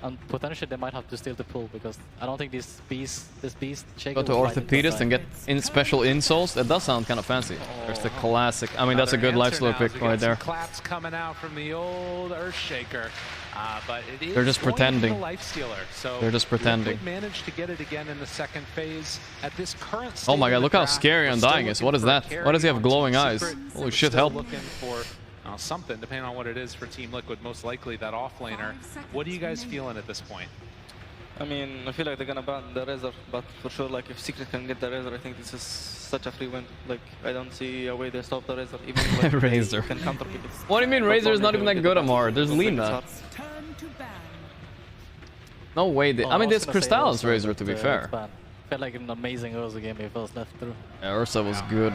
And potentially they might have to steal the pull because I don't think this beast Shaker. Go to Orthopedist and get in special insoles. That does sound kind of fancy. There's the classic. I mean, that's a good lifestealer pick right there. Claps coming out from the old Earthshaker, but it is they're just pretending. So they're just pretending. Managed to get it again in the second phase at this current. Oh my god! Look how scary Undying is. What is that? Why does he have glowing eyes? Holy shit! Help! Something, depending on what it is for Team Liquid, most likely that offlaner. What are you guys feeling at this point? I mean, I feel like they're gonna ban the Razor, but for sure, like if Secret can get the Razor, I think this is such a free win. Like I don't see a way they stop the Razor. Even like Razor. Can counter people. What do you mean Razor is not even that good, Amar? There's Lina. No way. I mean, there's Crystallis Razor to be fair. Felt like an amazing Ursa game if I was left through. Yeah, Ursa was good.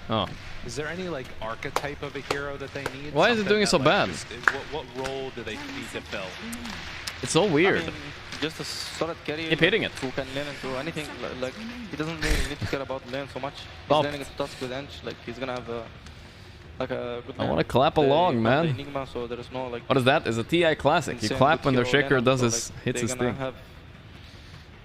Oh. Is there any like archetype of a hero that they need? Why is it doing it so bad? What role do they need to fill? It's so weird. I mean, just a solid carrier. Keep hitting it. Who can lane into anything. Like he doesn't really need to care about lane so much. He's laning into Tusk with Ench. Like he's gonna have a good. I want to clap along, man. Enigma, so there is no like. What is that? It's a TI classic. You clap when their Shaker does his hits his thing.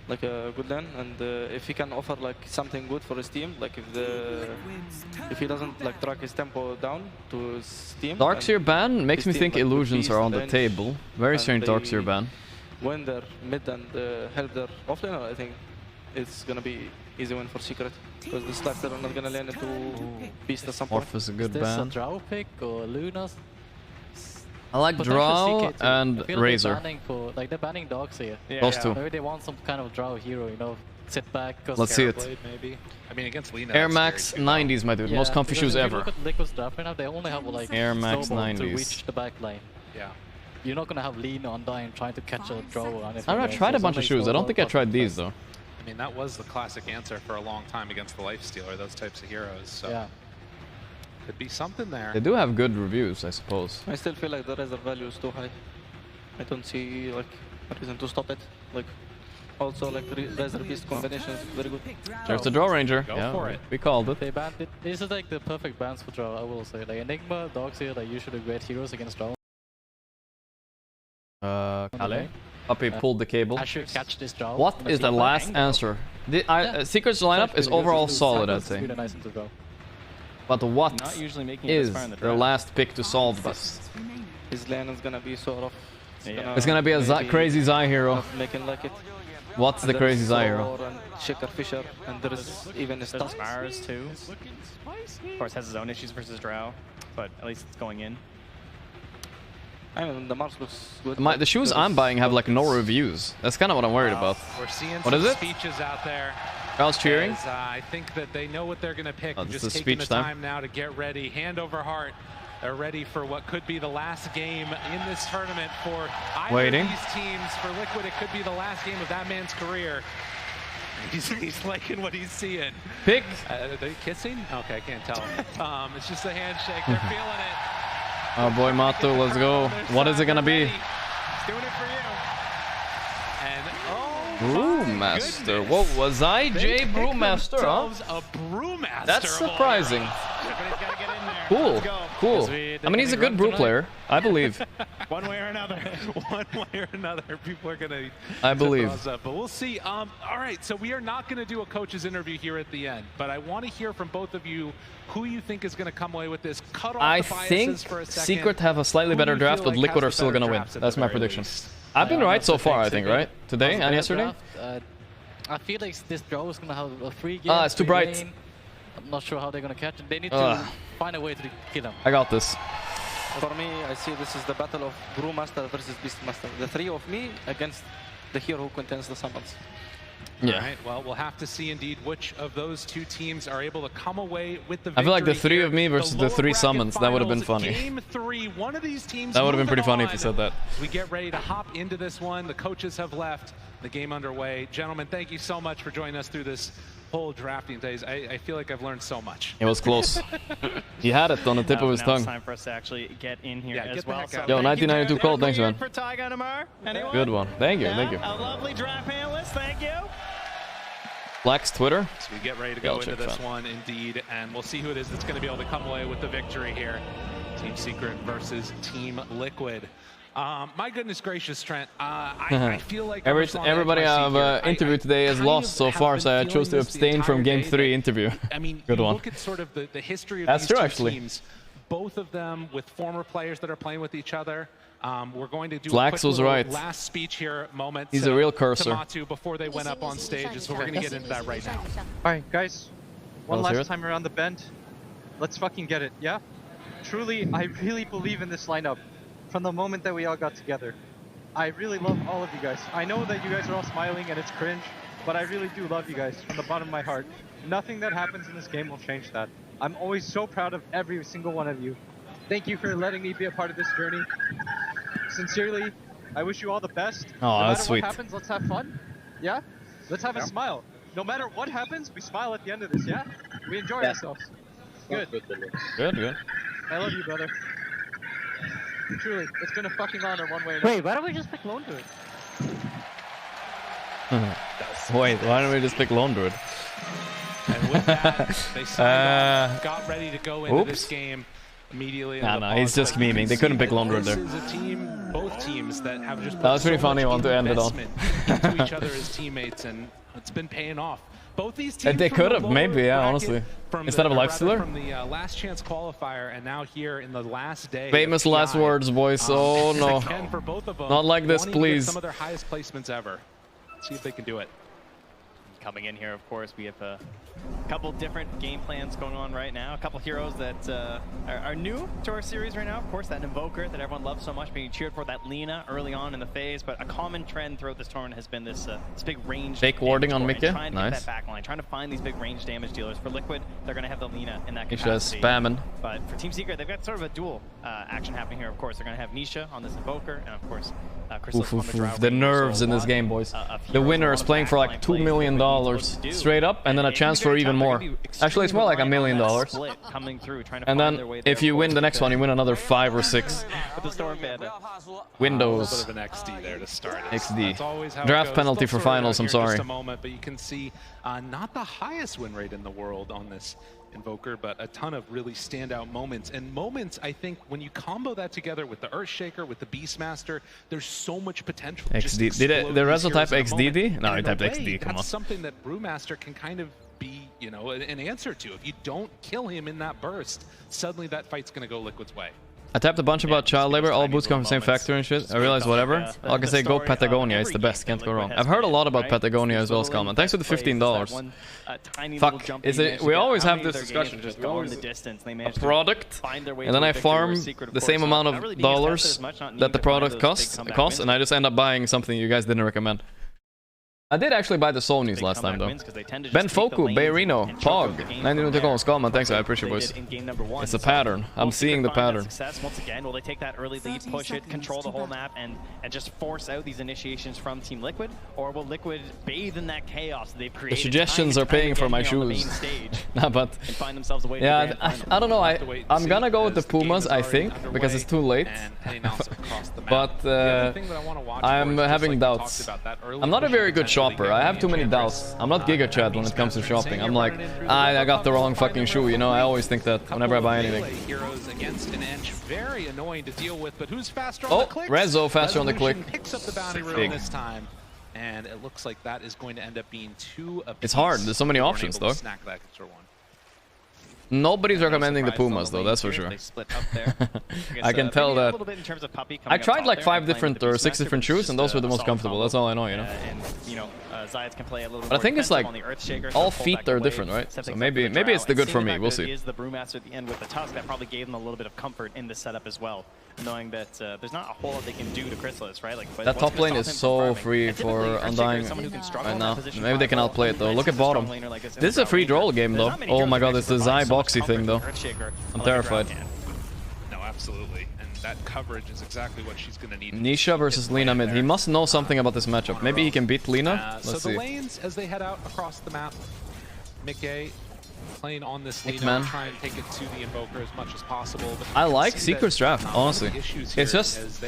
Like a good lane, and if he can offer like something good for his team, like if he doesn't like drag his tempo down to his team. Darkseer ban makes me think illusions are on the table. Very strange Darkseer ban. When they're mid and help their offlaner, I think it's gonna be easy win for Secret because the Slapter are not gonna lane into Beast at some point. Morph is a good ban. Is this ban. a Drow pick or Lunas? I like Drow and Razor. They're banning Darkseer. Yeah, those two. Maybe they want some kind of Drow hero, you know, sit back. Let's see it. Maybe. I mean, against Lina. Air Max 90s, my dude. Most comfy shoes ever. Look at Liquid's draft right now. They only have like Air Max 90s to reach the back line. Yeah. You're not gonna have Lina Undying trying to catch a Drow or anything. I tried a bunch of shoes. I don't think I tried these though. I mean, that was the classic answer for a long time against the Lifestealer. Those types of heroes. So. Yeah. Could be something there. They do have good reviews, I suppose. I still feel like the Razor value is too high. I don't see like a reason to stop it. Like also like Razor Beast combination is very good. There's the Draw Ranger. Go for it. We called it. They banned it. This is like the perfect bans for Draw, I will say. Like Enigma, Darkseer, like usually great heroes against Draw. Kale. Puppy pulled the cable. I should catch this Draw. What is the last answer? Secret's lineup is overall solid, I'd say. Really nice into Draw. But what is the last pick to solve this? His lane is gonna be sort of. It's gonna be a crazy Zai hero. Making like it. What's the crazy Zai hero? Shaker Fisher, and there is even his Tusk. Mars too. Of course, has his own issues versus Drow, but at least it's going in. I mean, the Mars looks good. The shoes I'm buying have like no reviews. That's kind of what I'm worried about. We're seeing what some is it? Speeches out there. Crowd's cheering. I think that they know what they're going to pick. Oh, just taking the time now to get ready, hand over heart. They're ready for what could be the last game in this tournament for either of these teams. For Liquid, it could be the last game of that man's career. He's liking what he's seeing. Pick. Are they kissing? Okay, I can't tell. It's just a handshake. They're feeling it. Oh boy, Matu, let's go. What is it gonna be? He's doing it for you. And Brewmaster. What was I? Brewmaster, huh? A Brewmaster. That's surprising. Everybody's gotta get in there. Cool. Cool. I mean, he's a good brew player. I believe. One way or another. One way or another. People are going to... I believe. But we'll see. All right, so we are not going to do a coach's interview here at the end, but I want to hear from both of you who you think is going to come away with this. Cut off I the biases think for a second. Secret have a slightly better draft, but Liquid are still going to win. That's my prediction. I've been right so far, I think, right? Today and yesterday? I feel like this draw is going to have a free game. It's too bright. I'm not sure how they're going to catch it. They need to find a way to kill them. I got this. For me, I see this is the battle of Brewmaster versus Beastmaster. The three of me against the hero who contains the summons. Yeah. All right, well, we'll have to see indeed which of those two teams are able to come away with the victory. I feel like the three of me versus the three summons, that would have been funny. Game 3, one of these teams that would have been pretty funny if you said that. We get ready to hop into this one. The coaches have left. The game underway. Gentlemen, thank you so much for joining us through this whole drafting days. I feel like I've learned so much. It was close. He had it on the tip of his tongue. It's time for us to actually get in here as well. So yo, 1992 call, thanks, man. For Tyga and Amar. Anyone? Good one. Thank you, thank you. A lovely draft panelist, thank you. Black's Twitter. So we get ready to go into this one, indeed, and we'll see who it is that's going to be able to come away with the victory here. Team Secret versus Team Liquid. My goodness gracious, Trent. I feel like everybody I've interviewed today has lost so far, so I chose to abstain from Game 3 interview. I mean, good one. Look at sort of the history of these two teams. Both of them with former players that are playing with each other. We're going to do a quick last speech here moment. He's a real cursor. Before they went up on stage, so we're going to get into that right now. All right, guys. One last time around the bend. Let's fucking get it, yeah? Truly, I really believe in this lineup. From the moment that we all got together. I really love all of you guys. I know that you guys are all smiling and it's cringe, but I really do love you guys from the bottom of my heart. Nothing that happens in this game will change that. I'm always so proud of every single one of you. Thank you for letting me be a part of this journey. Sincerely, I wish you all the best. Oh, no that's sweet. No matter what happens, let's have fun. Yeah? Let's have a smile. No matter what happens, we smile at the end of this, yeah? We enjoy ourselves. Good. Good. I love you, brother. Truly, it's been a fucking honor one way or another. Wait, why don't we just pick Lone Druid? Wait, why don't we just pick Lone Druid? And with that, they signed off, got ready to go into this game immediately. No, he's just memeing. They couldn't pick Lone Druid there. This is a team, both teams that have just that was pretty funny one to end it on. into each other as teammates, and it's been paying off. Both these teams they could have, maybe, yeah, honestly. Instead of a lifestealer. From the last chance qualifier, and now here in the last day. Famous last words, boys. Oh no. Again for both of them, not like this, please. Some of their highest placements ever. Let's see if they can do it. Coming in here, of course, we have a couple different game plans going on right now. A couple heroes that are new to our series right now. Of course, that Invoker that everyone loves so much, being cheered for, that Lina early on in the phase. But a common trend throughout this tournament has been this big range. Fake warding on Mickey. Trying to get that back line, trying to find these big range damage dealers. For Liquid, they're going to have the Lina in that capacity. Spamming. But for Team Secret, they've got sort of a dual action happening here. Of course, they're going to have Nisha on this Invoker, and of course, the nerves in this game, boys. The winner is playing for like $2 million straight up, and then a chance for even more. Actually, it's more like $1 million. And then if you win the next one, you win another 5 or 6. Windows. A bit of an XD there to start. XD. Draft penalty for finals. I'm sorry. Just a moment, but you can see not the highest win rate in the world on this Invoker, but a ton of really standout moments. And moments, I think, when you combo that together with the Earthshaker, with the Beastmaster, there's so much potential. XD. Did the Rezo type XDD? No, he typed XD. Come on. That's something that Brewmaster can kind of be, you know, an answer to. If you don't kill him in that burst, suddenly that fight's going to go Liquid's way. I tapped a bunch about child labor, all boots come from the same factory and shit. I realized whatever. All I can say, go Patagonia, it's the best, can't go wrong. I've heard a lot about Patagonia as well, Skalman. Thanks for the $15. Fuck, is it, we always have this discussion, just a product, and then I farm the same amount of dollars that the product costs, and I just end up buying something you guys didn't recommend. I did actually buy the Sonys last time, though. Ben Foku, Bayrino, Pog, 19 to call Skalman. Thanks, I appreciate it, boys. It's a pattern. I'm seeing the pattern. Once again, will they take that early lead, push it, control the whole map, and just force out these initiations from Team Liquid? Or will Liquid bathe in that chaos they've created? The suggestions are paying for my shoes. Nah, but yeah, I don't know. I'm gonna go with the Pumas, I think, because it's too late. But I'm having doubts. I'm not a very good shot shopper. I have too many doubts. I'm not Giga Chad when it comes to shopping. I'm like, I got the wrong fucking shoe, you know? I always think that whenever I buy anything. Heroes against an inch, very annoying to deal with, but who's faster on the click? Rezo faster on the click. Picks up the bounty room this time, and it looks like that is going to end up being 2 apiece. It's hard. There's so many options, though. Snack that extra one. Nobody's recommending the Pumas, though, that's for sure. I can tell that. I tried like 5 different or 6 different shoes, and those were the most comfortable. That's all I know, you know. But I think it's like all feet are different, right? So maybe it's the good for me. We'll see. Is the Brewmaster at the end with the Tusk that probably gave them a little bit of comfort in the setup as well, knowing that there's not a whole lot they can do to Chrysalis, right? Like that top lane is so free for Undying right now. Maybe they can outplay it though. Look at bottom. This is a free draw game though. Oh my god, it's the Zai boxy thing though. I'm terrified. No, absolutely. And that coverage is exactly what she's going to need. Nisha versus Lina mid. He must know something about this matchup. Maybe he can beat Lina. Let's see. So the lanes as they head out across the map. Mickey playing on this Lina, try and take it to the Invoker as much as possible. But I like Secret's draft, honestly. It's just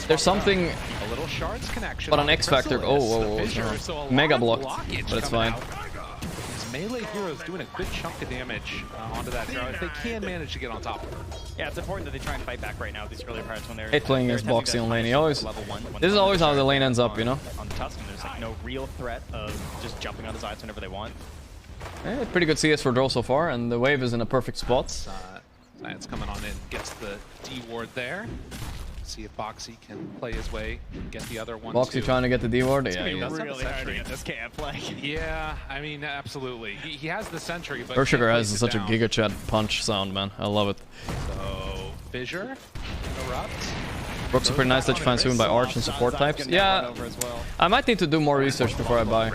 there's something a little shards connection, but an X Factor. Oh, mega blocked, but it's fine. Melee heroes doing a good chunk of damage onto that draw if they can manage to get on top of her. Yeah, it's important that they try and fight back right now these earlier parts when they're playing against boxy on lane. He always this is always how the lane ends up, you know. On the Tusk, and there's like no real threat of just jumping on the sides whenever they want. Pretty good CS for draw so far, and the wave is in a perfect spot. Science coming on in, gets the D ward there. See if Boxy can play his way, get the other one. Boxy trying to get the D ward. Yeah, he does really hard to get this camp. Like, yeah, I mean, absolutely. He has the sentry, but Sugar has such a Giga Chad punch sound, man. I love it. So Fissure, Erupt. Brooks a pretty nice that you find soon by Arch and support types. Yeah, I might need to do more research before I buy.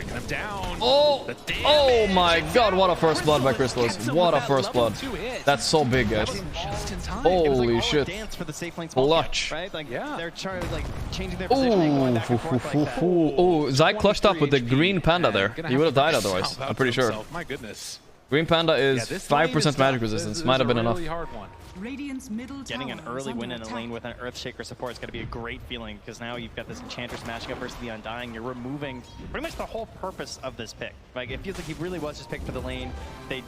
Oh my god, what a first blood by Chrysalis. What a first blood. That's so big, guys. Holy shit. Clutch. Oh, Zai clutched up with the green panda there. He would have died otherwise, I'm pretty sure. My goodness. Green panda is 5% magic resistance. Might have been enough. Getting an early win in a lane with an Earthshaker support is going to be a great feeling, because now you've got this Enchantress matching up versus the Undying. You're removing pretty much the whole purpose of this pick. Like, it feels like he really was just picked for the lane. They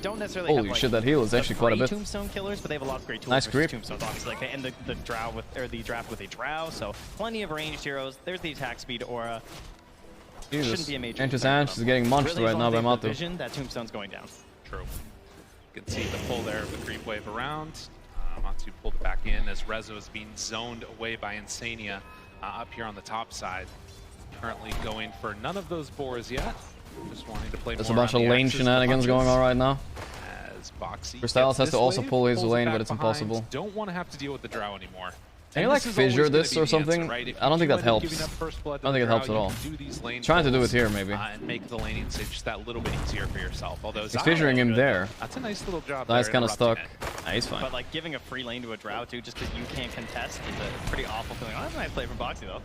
don't necessarily have, like, shit, that heal is actually quite a bit. Tombstone killers, but they have a lot of great tools. Nice creep. Tombstones, obviously. Like, they end the draft with a Drow, so plenty of ranged heroes. There's the attack speed aura. Jesus. Shouldn't be a major Ange is getting munched right now by Matu. Vision, that Tombstone's going down. True. You can see the pull there of the creep wave around. Matu pulled it back in as Rezo is being zoned away by Insania up here on the top side. Currently going for none of those boars yet. Just wanting to play There's a bunch of lane shenanigans going on right now. As Boxy Crystallis has to also pull his lane, but it's impossible. Don't want to have to deal with the Drow anymore. Can you like fissure this or something? I don't think that helps. I don't think it helps at all. Trying to do it here, maybe. And make the laning stage just that little bit easier for yourself. Although he's fissuring him there. That's a nice little job. Zai's kind of stuck. Nah, he's fine. But like giving a free lane to a Drow too, just because you can't contest, is a pretty awful feeling. Oh, that's a nice play from Boxy though.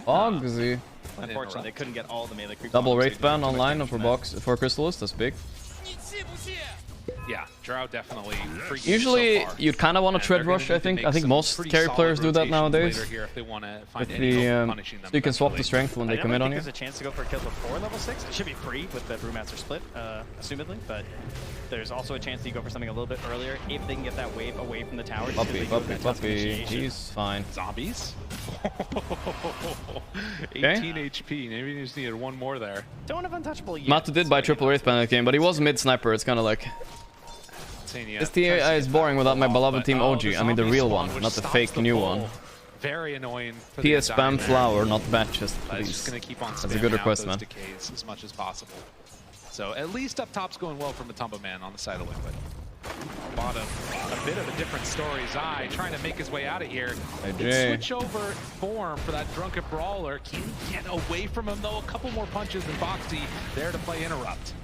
Boxy. Unfortunately, they couldn't get all the melee creep. Double Wraith ban online for Crystallis. That's big. Yeah, Drow definitely. Usually, you'd kind of want to tread rush. I think most carry players do that nowadays. So you can swap the strength when they commit on you. There's a chance to go for a kill before level 6. It should be free with the Brewmaster split, assumedly. But there's also a chance that you go for something a little bit earlier if they can get that wave away from the tower. Puppy. He's fine. Zombies. 18 HP. Maybe you just needed one more there. Don't have untouchable yet. Matu did buy triple Wraith ban in the game, but he was mid sniper. It's kind of like. This team is boring without my beloved team OG. I mean the real one, not the fake new one. Very annoying. PS spam flower, not batches, please. Just gonna keep on That's a good request, man. Decays as much as possible. So at least up top's going well from Matumba Man on the side of Liquid. Bottom, a bit of a different story. Zai trying to make his way out of here. Switch over form for that drunken brawler. Can get away from him though. A couple more punches than Boxy there to play interrupt.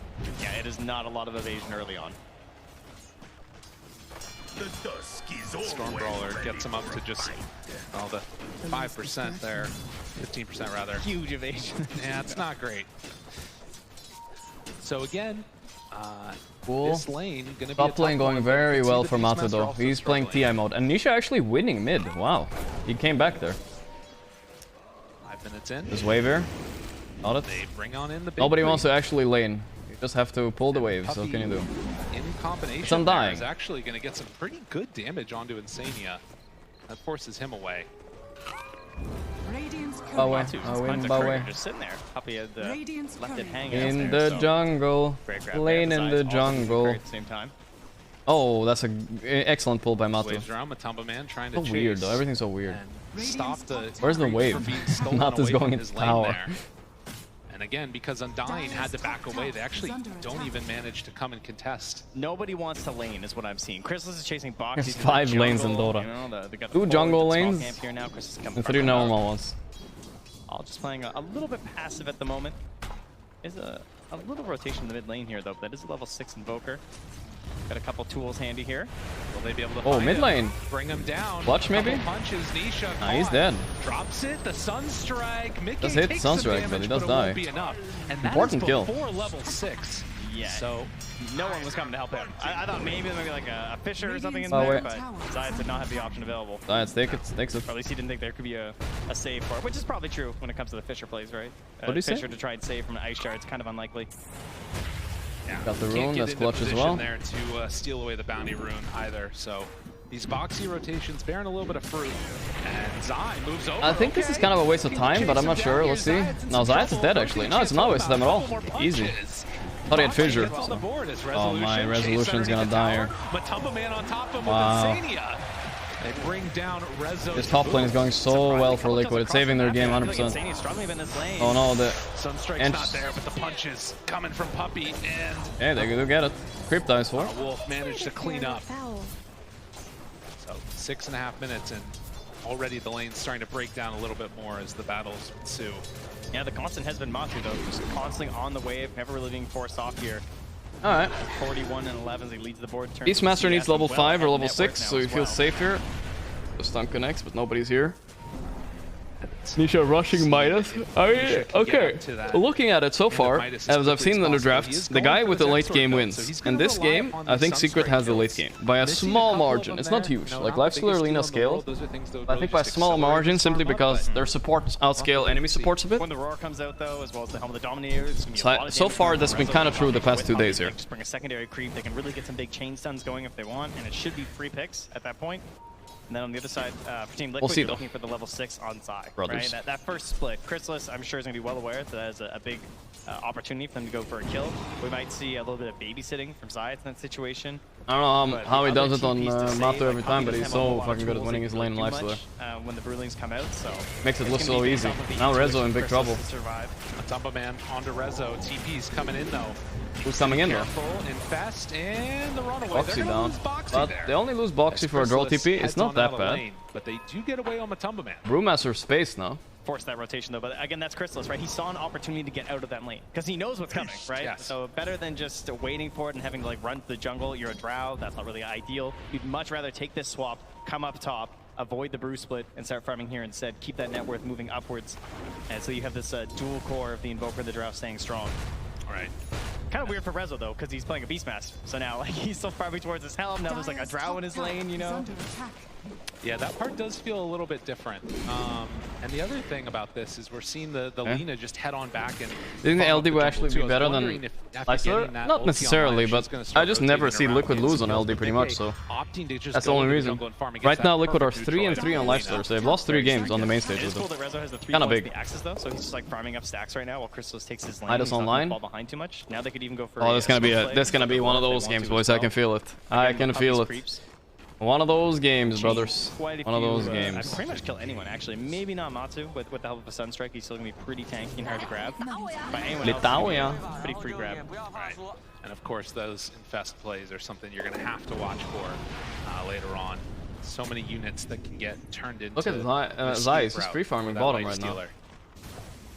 Yeah, it is not a lot of evasion early on. Storm Brawler gets him up to just the 5% there, 15% rather. Huge evasion. Yeah, it's not great. So again, cool. This lane gonna be top lane going very well for Matu though. He's playing TI mode, and Nisha actually winning mid. Wow, he came back there. 5 minutes in. There's wave here. Got it. They bring on in the big Nobody three. wants to actually lane. You just have to pull the waves. So what can you do? In combination, It's undying. is actually going to get some pretty good damage onto Insania. That forces him away. Bow Just sitting there. Puppy had left it hanging in there, the jungle. Lane in the jungle. At the same time. Oh, that's an excellent pull by Matu. Waves around, Matumba Man trying to So chase. weird though. Everything's so weird. Stop the. Where's the wave? Matu's going into into tower. And again, because Undying had to back away, they actually don't even manage to come and contest. Nobody wants to lane, is what I'm seeing. Chrysalis is chasing box. There's 5 lanes in Dota. You know, they got 2 jungle lanes here now. and 3 normal ones. All just playing a little bit passive at the moment. Is a little rotation in the mid lane here though. But that is a level 6 Invoker. Got a couple tools handy here. Will they be able to Oh, mid lane. Bring him down. Clutch maybe? Punches, Nisha Nah, he's dead. Drops it, the Sunstrike. Mickey Does hit takes Sunstrike, some but he damage, does it won't die. be enough. And that Important is kill. before level 6. Yeah. So no one was coming to help him. I thought maybe like a Fisher or something in Oh, there, wait. but Zayas did not have the option available. Zayas takes it. Or at least he didn't think there could be a save for it, which is probably true when it comes to the Fisher plays, right? What do you say? Fisher to try and save from an ice shard, it's kind of unlikely. yeah, Got the can't rune, get that's into clutch as position well. there to steal away the bounty rune either. So these boxy rotations bearing a little bit of fruit. And Zai moves over. I think this is kind of a waste of time, but I'm not sure. Let's see. No, Zayas is dead actually. No, it's not a waste of time at all. Easy. Thought he had fissure. Oh my, Resolution's gonna die here. Matumba Man on top of him Wow. with Insania. They bring down Rezo. This top lane is going so well for Liquid. It's saving their game 100%. Oh no, the Sunstrike's not there, but the punches coming from Puppy, and yeah, they do get it. Creep dies for. Wolf managed to clean up. So 6.5 minutes, and already the lane's starting to break down a little bit more as the battles ensue. Yeah, the constant has been Matu though, just constantly on the wave, never really being forced off here. Alright. 41 and 11 as he leads the board. Beastmaster needs level 5 or level 6, so he feels safe here. The stun connects, but nobody's here. Nisha rushing Midas. I mean, okay, looking at it so far, as I've seen in the drafts, the guy with the late game wins. And this game, I think Secret has the late game. By a small margin. It's not huge. Like, Lifestealer Arena scaled. I think by a small margin, simply because their supports outscale enemy supports a bit. When the Roar comes out though, as well as the Helm of the Dominator, there's gonna be a lot of So damage far, from that's been Rezo kind of true the past 2 days here. Just bring a secondary creep. They can really get some big chain stuns going if they want, and it should be free picks at that point. And then on the other side, for Team Liquid, see, you're though. looking for the level 6 on Zai. Brothers. Right? That first split, Chrysalis, I'm sure is going to be well aware that is a big opportunity for them to go for a kill. We might see a little bit of babysitting from Zai in that situation. I don't know how he does it on TPs to save, Matu every like, time, but Puppy he's doesn't have a whole so lot of fucking good at tools winning that his can lane and really do Lifestealer. much, when the Brewlings come out, so Makes it it's look gonna so be based easy. off of the Now intuition Rezo in big Chrysalis trouble. to survive. Matumba Man onto Rezo. TP's coming in though. Who's coming in though? Careful, Infest, and the runaway. Boxy They're gonna down. lose Boxy But there. they only lose Boxy for a draw Chrysalis TP. It's heads not on that out of bad. lane, but they do get away on Matumba Man. Brewmaster space now. Force that rotation though, but again, that's Chrysalis, right? He saw an opportunity to get out of that lane because he knows what's coming, right? Yes. So better than just waiting for it and having to like run to the jungle. You're a drow, that's not really ideal. You'd much rather take this swap, come up top, avoid the brew split, and start farming here instead. Keep that net worth moving upwards, and so you have this dual core of the Invoker and the drow staying strong. All right. Kind of weird for Rezo though, because he's playing a Beastmaster. So now like he's still farming towards his helm. Now there's like a drow in his lane, you know. Yeah, that part does feel a little bit different. And the other thing about this is we're seeing the Lina just head on back and. Do you think the LD will actually be better than Lifestealer? Not necessarily, but I just never see Liquid lose on LD pretty much, so that's the only reason. Right now, Liquid are 3-3 on Lifestealer, so they've lost 3 games on the main stage It with is cool them. that Rezo has the 3 Kinda points big. of the axis though, so he's just like farming up stacks right now while Chrysalis takes his lane. Midas He's not gonna online. fall behind too much. Now they could even go for. Oh, that's gonna be smoke that's play, gonna be go one of if they those want games, to boys. as I can well. feel it. I Again, can with feel Puppy's it. creeps. One of those games, Changed brothers. quite a One of few, those I games. can pretty much kill anyone actually. Maybe not Matu, but with the help of a Sunstrike, he's still gonna be pretty tanky and hard to grab. But anyone else, Litalia. pretty free grab. Right. And of course, those Infest plays are something you're going to have to watch for later on. So many units that can get turned into. Look at Zai. He's just free farming bottom right now.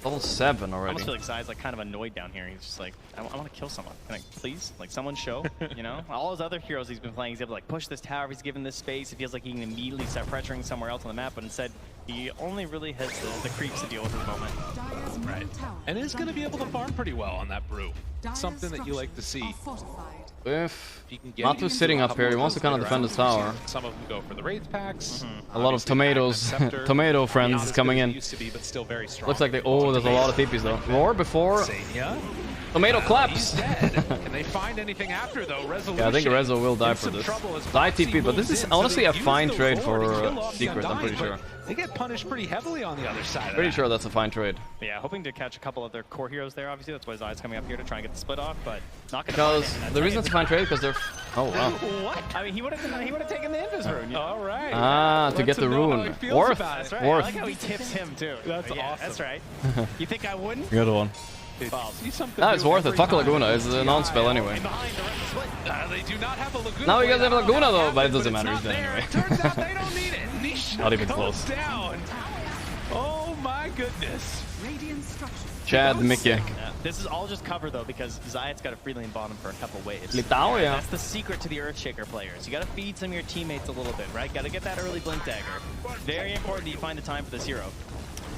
Level 7 I already. almost feel like Zai's like kind of annoyed down here. He's just like, I want to kill someone. Can I please? Like someone show, you know? All his other heroes he's been playing, he's able to like push this tower, he's given this space. It feels like he can immediately start pressuring somewhere else on the map, but instead He only really has the creeps to deal with at the moment. Right. And is going to be able to farm pretty well on that brew. Something that you like to see. If Matu's sitting up here, he wants to kind of defend his tower. Some of them go for the Wraith packs. A lot of tomatoes, tomato friends coming in. Looks like they, oh, there's a lot of TPs though. Roar before. Tomato claps. Can they find anything after though? Resolution. Yeah, I think Rezo will die for this. Die TP, but this is honestly a fine trade for Secret, I'm pretty sure. They get punished pretty heavily on the other side. Pretty sure that's a fine trade. But yeah, hoping to catch a couple of their core heroes there, obviously. That's why Zai's coming up here to try and get the split off, but not going to. Because the reason it's a fine trade because they're. Oh wow. What? I mean, he would have taken the Invis rune. You know? All right. Ah, to get the rune. Worth. That's right. Worth. I like how he tips him too. That's awesome. That's right. You think I wouldn't? Good one. Well, No, it's worth it. Fuck a Laguna. It's a non-spell anyway. They do not have a Laguna. Now you guys have a Laguna though, but it doesn't matter. He's dead anyway. Turns out they don't need it. Nisha Not even close. Down. Oh my goodness. Chad, Mickey. Yeah, this is all just cover though because Zayat's got a free lane bottom for a couple waves. Litao, yeah. That's the secret to the Earthshaker players. You got to feed some of your teammates a little bit, right? Got to get that early blink dagger. Very important that you find the time for this hero.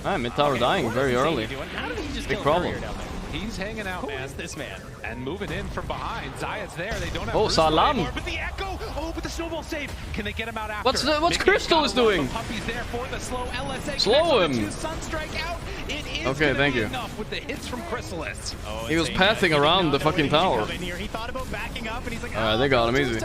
Ah, mid tower dying very early. How did he just Big kill problem. down there? He's hanging out, man. Who is this man? And moving in from behind. Zayat's there. They don't have. Oh, Salam. Anymore, but the echo. Oh, but the snowball save. Can they get him out after? What's Crystal is doing? Puppy's there for the slow LSA. Slow him. Sunstrike out. It is okay, thank you. Enough with the hits from Chrysalis. Oh, he was passing around the fucking tower. He thought about backing up, and he's like, Alright, they got him easy.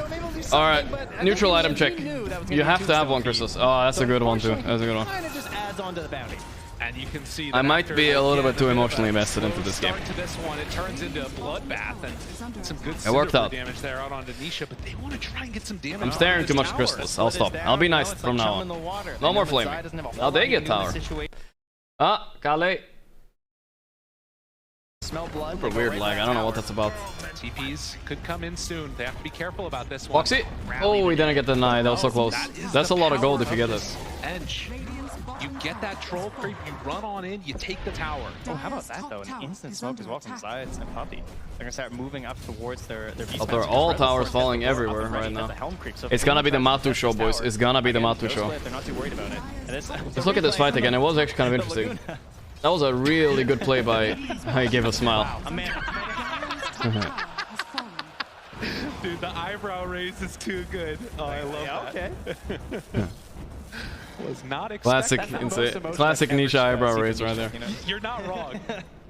Alright, neutral item check. You have to have one, Chrysalis. Oh, that's a good one too. That's a good one. Kind of just adds on to the bounty. And you can see I might be a little bit too emotionally invested into this game. To this one, it turns into a bloodbath and some good worked out. damage there out onto Nisha, but they want to try and get some damage. I'm staring too much at Chrysalis. I'll stop. I'll be nice from now on. No more flaming. Now they get tower. Ah, Kale. Smell blood. Super weird lag. I don't know what that's about. TPs could come in soon. They have to be careful about this one. Foxy. Oh, we didn't get the deny. That was so close. That's a lot of gold if you get this. Edge. You get that troll creep, you run on in, you take the tower. Oh, how about that though? An instant smoke as well from Zayat and Puppy. They're gonna start moving up towards their Oh, they're all towers falling everywhere right now. It's gonna be the Matu show, boys. It's gonna be the Matu show. They're not too worried about it. Let's look at this fight again. It was actually kind of interesting. That was a really good play by... He gave a smile. Dude, the eyebrow raise is too good. Oh, I love that. Okay. Was not expecting classic niche eyebrow raise right there. You're not wrong.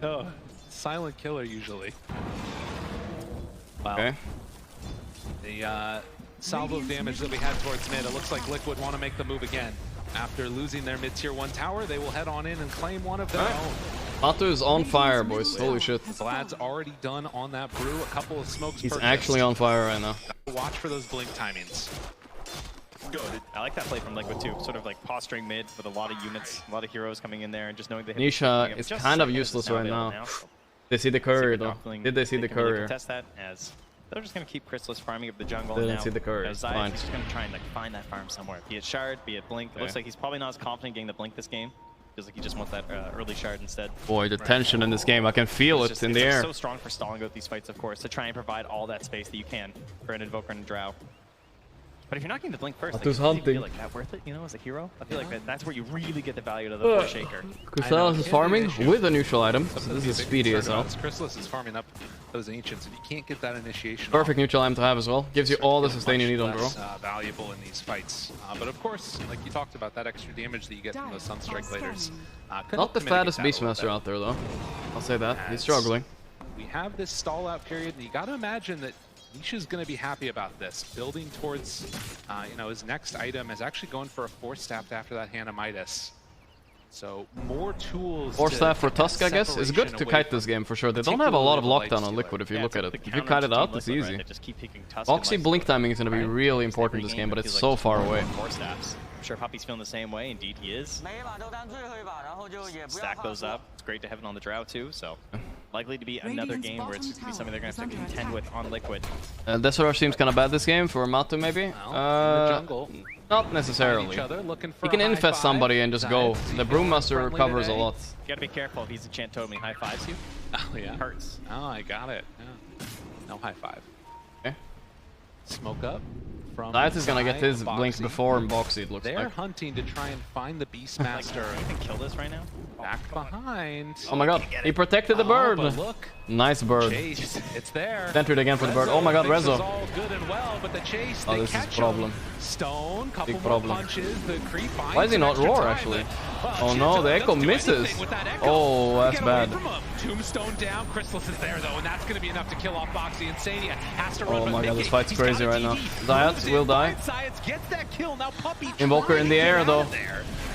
Oh, silent killer usually. Wow. Okay. The salvo of damage that we had towards mid, it looks like Liquid want to make the move again. After losing their mid-tier 1 tower, they will head on in and claim one of their own. Matu is on fire, boys. Holy shit. Vlad's already done on that brew. A couple of smokes He's actually on fire right now. Watch for those blink timings. Good. I like that play from Liquid too. Sort of like posturing mid with a lot of units, a lot of heroes coming in there, and just knowing they hit Nisha is kind of useless right now. They see the courier though. Did they see the courier? Test that as they're just going to keep Chrysalis farming up the jungle. They didn't see the courier. Zayat's just going to try and like find that farm somewhere. Be it shard, be it blink. It looks like he's probably not as confident getting the blink this game. Feels like he just wants that early shard instead. Boy, the tension in this game, I can feel it in the air. It's so strong for stalling out these fights, of course, to try and provide all that space that you can for an Invoker and a Drow. But if you're not getting the blink first, like, does it feel like that worth it, you know, as a hero? I feel like that's where you really get the value of the Earthshaker. Chrysalis is farming with a neutral item, so this is speedy as hell. Chrysalis is farming up those ancients, and you can't get that initiation. Perfect neutral item to have as well. Gives you all the sustain you need on draw. Valuable in these fights. But of course, like you talked about, that extra damage that you get from those Sunstrike Bladers. Not the fattest Beastmaster out there, though. I'll say that. He's struggling. We have this stall out period, and you got to imagine that Nisha's going to be happy about this. Building towards, you know, his next item is actually going for a Force Staff after that Hannah Midas. So more tools. Force Staff for Tusk, I guess. It's good to kite this game for sure. They don't have a lot of lockdown on Liquid if you look at it. If you kite it out, it's easy. Foxy blink timing is going to be really important in this game, but it's so far away. I'm sure Puppy's feeling the same way. Indeed, he is. Stack those up. It's great to have it on the Drow too, so likely to be another game where it's going to be something they're going to have to contend with on Liquid. That sort of seems kind of bad this game for Matu, maybe? Not necessarily. He can infest somebody and just go. The Brewmaster covers a lot. You got to be careful if he's a chant totally high fives you. Oh, yeah. Hurts. Oh, I got it. Yeah. No high five. Okay. Smoke up. from Zayat is gonna get his blink Boxy. before Boxy, it looks They're like. hunting to try and find the Beastmaster. You can kill this right now. Back behind. Oh my god, he protected the bird. But look, Nice bird. chase, it's there. Entered again for the bird. Oh my god, thinks Rezo. it's all good and well, but the chase, Oh, they this is catch a problem. him. Stone, couple Big more problem. punches, the creep finds Why is he some not extra roar, time, actually? but, Oh no, the Echo misses. Oh, that's Get away bad. from him. Tombstone down, Chrysalis is there though, and that's going to be enough to kill off Boxy. Insania has to run. Oh but my god, Mickey, this fight's he's crazy got a right now. DD. Zayat will die. Zayat gets that kill. Now Puppey Invoker in the air though.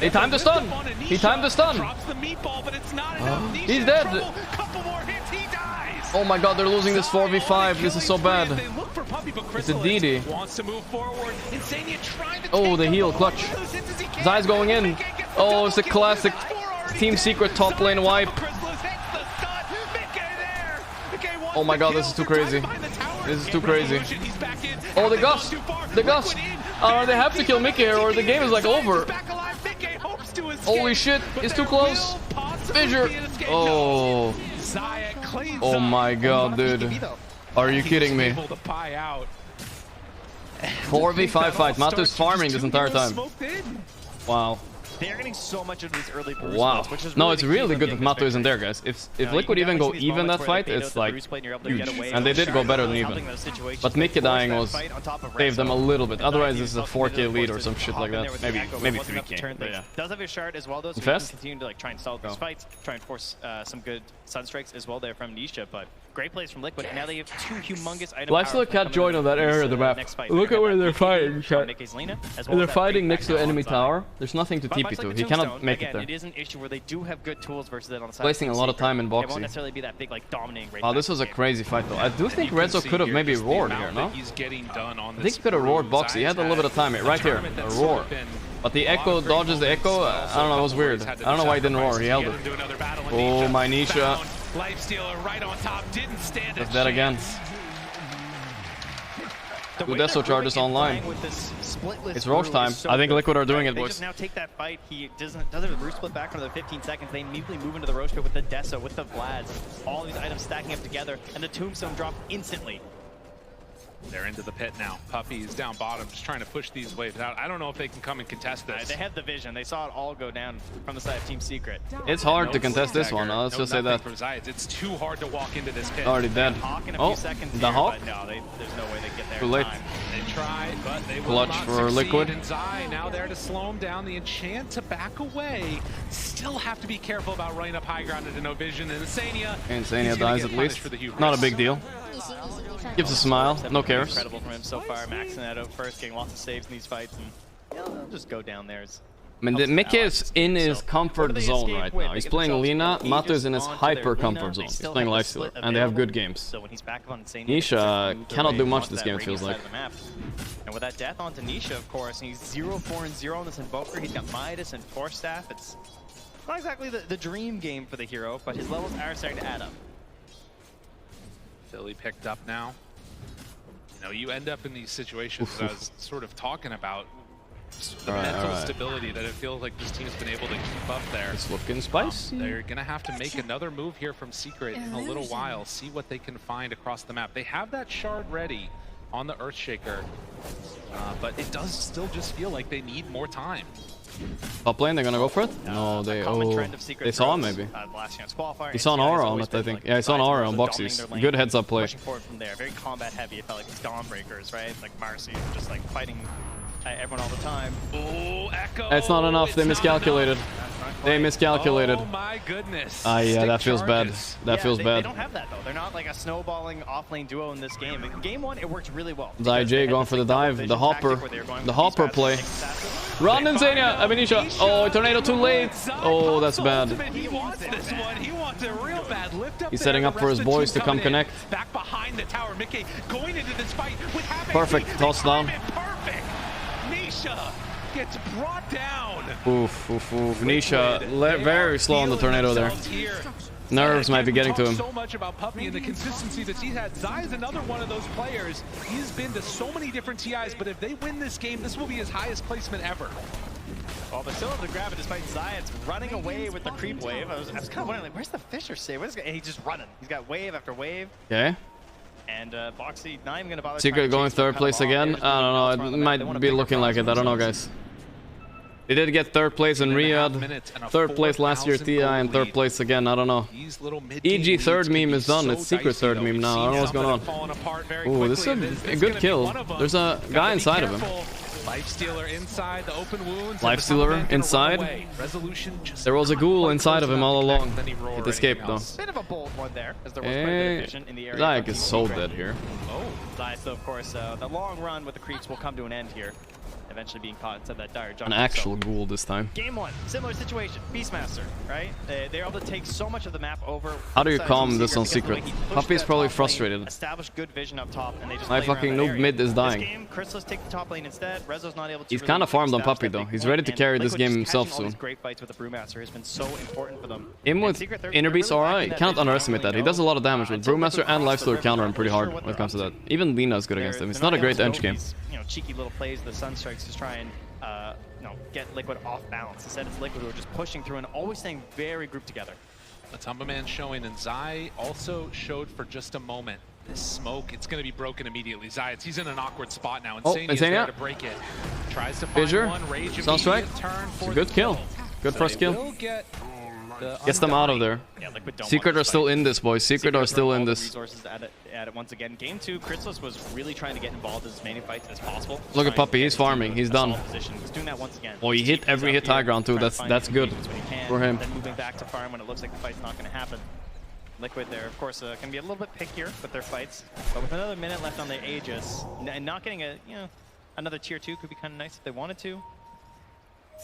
He timed the stun. He timed the stun. drops the meatball, but it's not enough. Nisha He's in dead. trouble. Couple more hits, he dies. Oh my god, they're losing this 4v5. This is so bad. They look for Puppey, but It's a Chrysalis DD. wants to move forward. Insania trying to Oh, the heal clutch. Zai's going in. Oh, it's a classic Team Secret top lane wipe. Oh my god, this is too crazy. This is too crazy. Oh, the gust. The gust. They have to kill Mickey here or the game is like over. Holy shit, it's too close. Fissure. Oh. Oh my god, dude. Are you kidding me? 4v5 fight. Matu's farming this entire time. Wow. They're getting so much of these early burst Wow. spots, which is No, really it's the really key good from that getting Matu this isn't there, guys. If Liquid even go even that fight, it's like huge. And they did go better than even. But Mickey dying was saved them a little bit. Otherwise, this is a 4k lead or some shit like that. Maybe 3k. But yeah. Does have a shard as well, though, so we Fast? can continue to like try and stall these fights, try and force some good sunstrikes as well there from Nisha. But great plays from Liquid, and now they have two humongous items. Lifesteal can't join on that area of the map. Look at where they're fighting, chat. They're fighting next to enemy tower. There's nothing to TP to. He cannot make it there. It is an issue where they do have good tools versus it on the side. Wasting a lot of time in It won't boxing. necessarily be that big like dominating rate. Wow, this was a crazy fight though. I do think Rezo could have maybe roared here, no? He's getting done on I think he could have roared boxing. He had a little bit of time right here. A roar. But the Echo dodges the Echo. I don't know, it was weird. I don't know why he didn't roar. He held it. Oh, my Nisha. Lifestealer right on top, didn't stand That's dead again. Two Deso charges online. It's Roche time. I think Liquid are doing it, They boys. just now take that fight. He does a roost split back under the 15 seconds. They immediately move into the Roche pit with the Deso, with the Vlads. All these items stacking up together, and the Tombstone drop instantly. They're into the pit now. Puppey is down bottom, just trying to push these waves out. I don't know if they can come and contest this. They had the vision. They saw it all go down from the side of Team Secret. It's hard to contest this one. Let's just say that. It's too hard to walk into this pit. Already dead. Oh, the Hawk? No, there's no way they get there. Too late. They tried, but they will Clutch not for succeed. Liquid. And Zai now there to slow him down. The enchant to back away. Still have to be careful about running up high ground into no vision. And Insania dies at least. Not a big deal. Gives a smile. No cares. Incredible from him so far, maxing that out first, getting lots of saves in these fights, and they'll just go down there. I mean, Mickey is in his comfort zone right now. He's playing Lina. Matu is in his hyper comfort zone. He's playing Lifestealer, and they have good games. Nisha cannot do much this game, it feels like. And with that death onto Nisha, of course, and he's 0-4-0 on this Invoker. He's got Midas and Force Staff. It's not exactly the dream game for the hero, but his levels are starting to add up. Philly picked up now. You know, you end up in these situations that I was sort of talking about. The mental stability that it feels like this team's been able to keep up there. It's looking spicy. They're going to have to make another move here from Secret in a little while, see what they can find across the map. They have that shard ready on the Earthshaker, but it does still just feel like they need more time. Top lane, they're gonna go for it? No, they saw him maybe. He saw an aura on it, I think. Yeah, he saw an aura on Boxy's. Good heads up play. Pushing forward from there, very combat heavy. It felt like it's Dawnbreakers, right? Like Marcy, just like fighting everyone all the time. Oh, Echo! It's not enough. They miscalculated. They miscalculated. Oh my goodness. Yeah, that feels bad. That feels bad. They don't have that though. They're not like a snowballing off-lane duo in this game. In game one, it worked really well. Zai J going for the dive. The hopper play. Run, Insania! Abenisha. Oh, tornado too late. Oh, that's bad. He wants this one. He wants a real bad lift up. He's setting up for his boys to come connect. Back behind the tower. Mickey going into this fight with Perfect. Toss down. Perfect. Nisha gets brought down. Oof, oof, oof. Nisha very slow on the tornado there. Nerves might be getting to him. So much about Puppey and the consistency that he's had. Zai is another one of those players. He's been to so many different TIs, but if they win this game, this will be his highest placement ever. Well, they're still able to grab it despite Zayat's running away with the creep wave. I was kind of wondering, like, where's the Fissure save? And he's just running. He's got wave after wave. Okay. And Boxy not even going to bother. Secret going third place again? I don't know. It might be looking like it. I don't know, guys. They did get third place in Riyadh, third place last year TI, and third place again. I don't know. EG third meme is done. It's Secret third meme now. I don't know what's going on. Ooh, this is a good kill. There's a guy inside of him. Lifestealer inside, the open wounds. Lifestealer inside. There was a ghoul inside of him all along. It escaped though. Bit of a bold one there, as there was quite a bit of vision in the area. Zayek is so dead here. So of course, the long run with the creeps will come to an end here. Eventually being caught inside that dire jungle. An actual ghoul this time. Game 1, similar situation. Beastmaster, right? They're able to take so much of the map over. How do you calm this on Secret? Puppy's probably frustrated. Establish good vision up top, and they just my fucking noob mid is dying. This game, Chrysalis take the top lane instead. Rezo's not able to. He's kind of farmed on Puppy though. He's ready to carry this game himself soon. Great fights with the Brewmaster has been so important for them. Him with Inner Beast alright. You cannot underestimate that. He does a lot of damage with Brewmaster and Lifestealer counter him pretty hard when it comes to that. Even Lina is good against him. It's not a great edge game. You know, cheeky little plays, the Sunstrikes to try and get Liquid off balance. Instead, it's Liquid who are just pushing through and always staying very grouped together. The Tumba Man showing, and Zai also showed for just a moment. This smoke, it's going to be broken immediately. Zai, he's in an awkward spot now. Insane is there to break it. Tries to find one, Rage Sunstrike. It's a good kill. Good first kill. Gets them out of there. Yeah, Secret are still in this, boys. Secret are still in this. Resources at it once again. Game 2, Chrysalis was really trying to get involved in as many fights as possible. Look at Puppy. He's farming. He's done. He's doing that once again. Oh, he hit every hit high ground too. That's good for him. Then moving back to farm when it looks like the fight's not going to happen. Liquid there, of course, can be a little bit pickier with their fights, but with another minute left on the Aegis, and not getting another tier 2 could be kind of nice if they wanted to.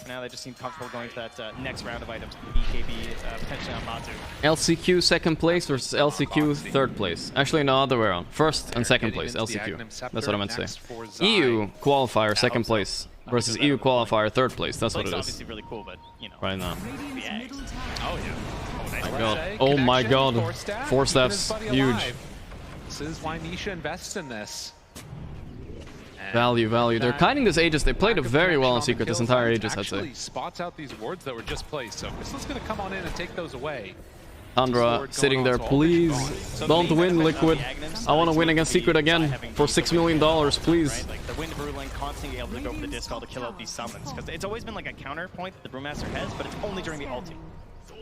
For now, they just seem comfortable going to that next round of items, BKB, potentially on Matu. LCQ second place versus LCQ third place. Actually, no, other way around. First and second place, LCQ. That's what I meant to say. EU qualifier second place versus EU qualifier third place. That's what it is. Obviously really cool, but right now. Oh yeah. Oh my god. Oh my god. 4 steps. Huge. This is why Nisha invests in this. Value. They're kiting this Aegis. They played it very well in Secret this entire Aegis, I'd say. Spots out these wards that were just placed, so Crystal's gonna come on in and take those away. Tundra sitting there, please don't win, Liquid. I want to win against Secret again for $6 million, please. Like the Wind Bruling constantly able to go for the Dispel to kill out these summons, because it's always been like a counterpoint that the Brewmaster has, but it's only during the ulti.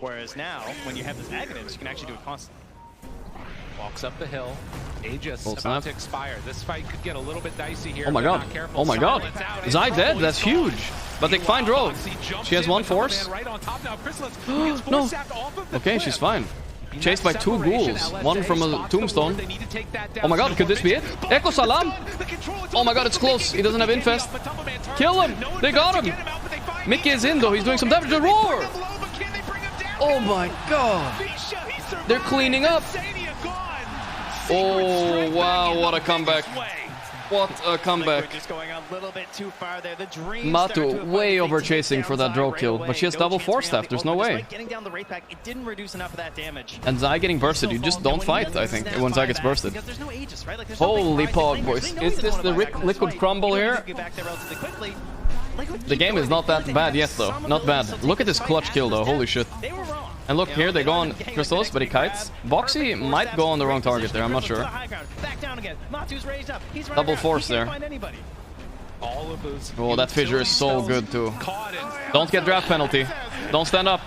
Whereas now, when you have this Aghanim's, you can actually do it constantly. Walks up the hill. Aegis about to expire. This fight could get a little bit dicey here. Oh my god. Oh my god. Zai dead. That's huge. But they find Rove. She has 1 force. No. Okay, she's fine. Chased by 2 ghouls. 1 from a tombstone. Oh my god, could this be it? Echo Salam. Oh my god, it's close. He doesn't have infest. Kill him. They got him. Mickey is in though. He's doing some damage. The roar. Oh my god. They're cleaning up. Oh wow, what a comeback. What a comeback. Just going a little bit too far there. The Matu way over chasing for that draw kill, but she has double 4 staff. There's no way. Getting down the Wraith Pack, it didn't reduce enough of that damage. And Zai getting bursted. You just don't fight, I think, when Zai gets bursted. Holy pog, boys. Is this the Liquid crumble here? The game is not that bad yet, though. Not bad. Look at this clutch kill, though. Holy shit. And look here, they go on Crystals, but he kites. Boxy might go on the wrong target there, I'm not sure. Double force there. Oh, that fissure is so good too. Don't get draft penalty. Don't stand up.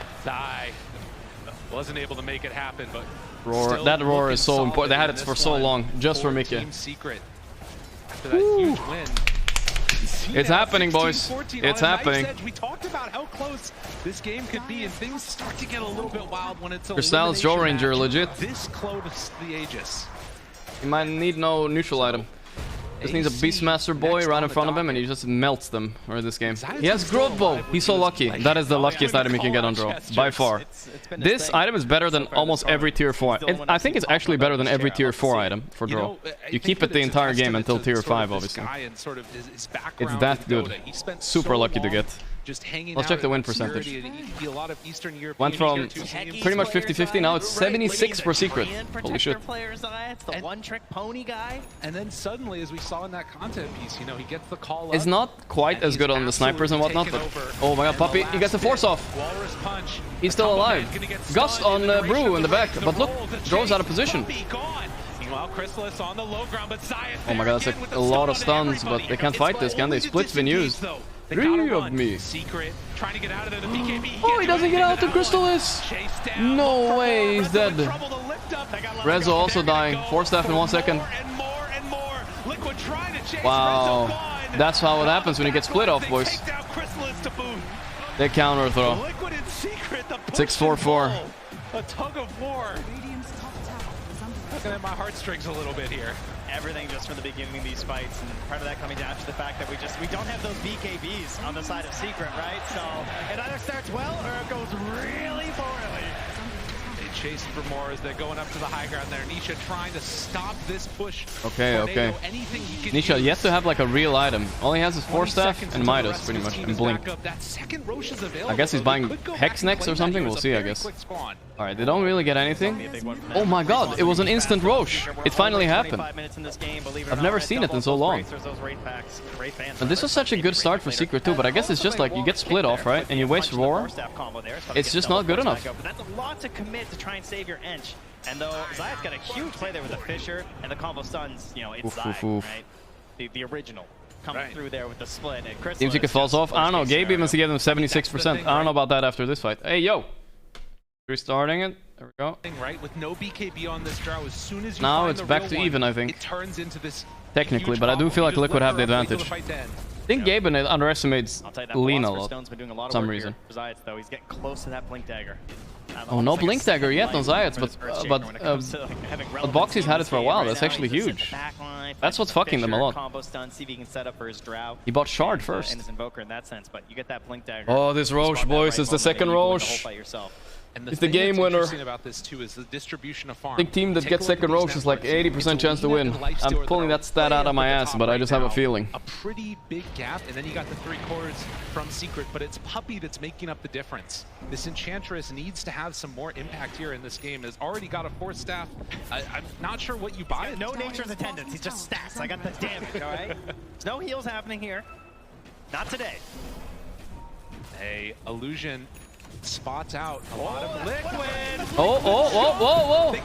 Wasn't able to make it happen, but roar. That roar is so important. They had it for so long, just for Mickey. Secret after that huge win. It's happening, boys. It's happening. We talked about how close this game could be, and things start to get a little bit wild when it's a Crystal's Joe Ranger, legit. This close to the Aegis. He might need no neutral item. Just needs a Beastmaster boy right in front of him, and he just melts them for this game. He has Growth Bow. He's so lucky. That is the luckiest item he can get on draw, by far. This item is better than almost every tier 4. I think it's actually better than every tier 4 item for draw. You keep it the entire game until tier 5, obviously. It's that good. Super lucky to get. Let's check the win percentage. Went from pretty much 50-50, now it's 76 for Secret. Holy shit. It's the one-trick pony guy. And then suddenly, as we saw in that content piece, you know, he gets the call up. It's not quite as good on the snipers and whatnot, but oh my god, Puppy, he gets the force off. He's still alive. Gust on Brew in the back, but look, Dro's out of position. Meanwhile, Chrysalis on the low ground, but Zayat Oh my god, that's a lot of stuns, but they can't fight this, can they? Split's been used. 3 of me. Secret, trying to get out of there. The BKB, oh, he doesn't get out to Chrysalis. No way, he's dead. Rezo also dying. 4 staff in 1 second. Wow, that's how it happens when you get split off, boys. They counter throw. 6-4-4. A tug of war. Looking at my heartstrings a little bit here. Everything just from the beginning of these fights, and part of that coming down to the fact that we don't have those BKBs on the side of Secret, right? So it either starts well or it goes really poorly. They chase for more as they're going up to the high ground there. Nisha trying to stop this push. Okay, okay. Nisha yet to have like a real item. All he has is 4 staff and Midas pretty much, and Blink. I guess he's buying Hex next or something. We'll see, I guess. Alright, they don't really get anything. Oh my god, it was an instant Roche. It finally happened. I've never seen it in so long. And this was such a good start for Secret too, but I guess it's just like you get split off, right? And you waste Roar. It's just not good enough. That's a lot to commit to try and save your Ench. And though Zayat's got a huge play there with the Fisher and the combo stuns, you know, it's Zayat, right? The original. Coming through there with the split. DMCA falls off. I don't know. Gabe even gave them 76%. I don't know about that after this fight. Hey, yo. Restarting it. There we go. Right, with no BKB on this draw, as soon as you now it's back to even, I think. It turns into this technically, but I do feel like Liquid have the advantage. I think Gabe underestimates Lina a lot for some reason. Zayat, though, he's getting close to that Blink Dagger. Oh, no Blink Dagger yet on Zayat, but Boxy's had it for a while. That's actually huge. That's what's fucking them a lot. He bought Shard first. Oh, this Roche, boys, is the second Roche. It's the game winner. About this too is the distribution of farm. Big team that gets second Roche is like 80% chance to win. I'm pulling that stat out of my ass, but I just have a feeling. A pretty big gap, and then you got the 3 cores from Secret, but it's Puppey that's making up the difference. This Enchantress needs to have some more impact here in this game. Has already got a 4 staff. I'm not sure what you buy. No nature's attendance. He's just stats. I got the damage. All right. There's no heals happening here. Not today. Hey, Illusion spots out a lot of Liquid. Whoa.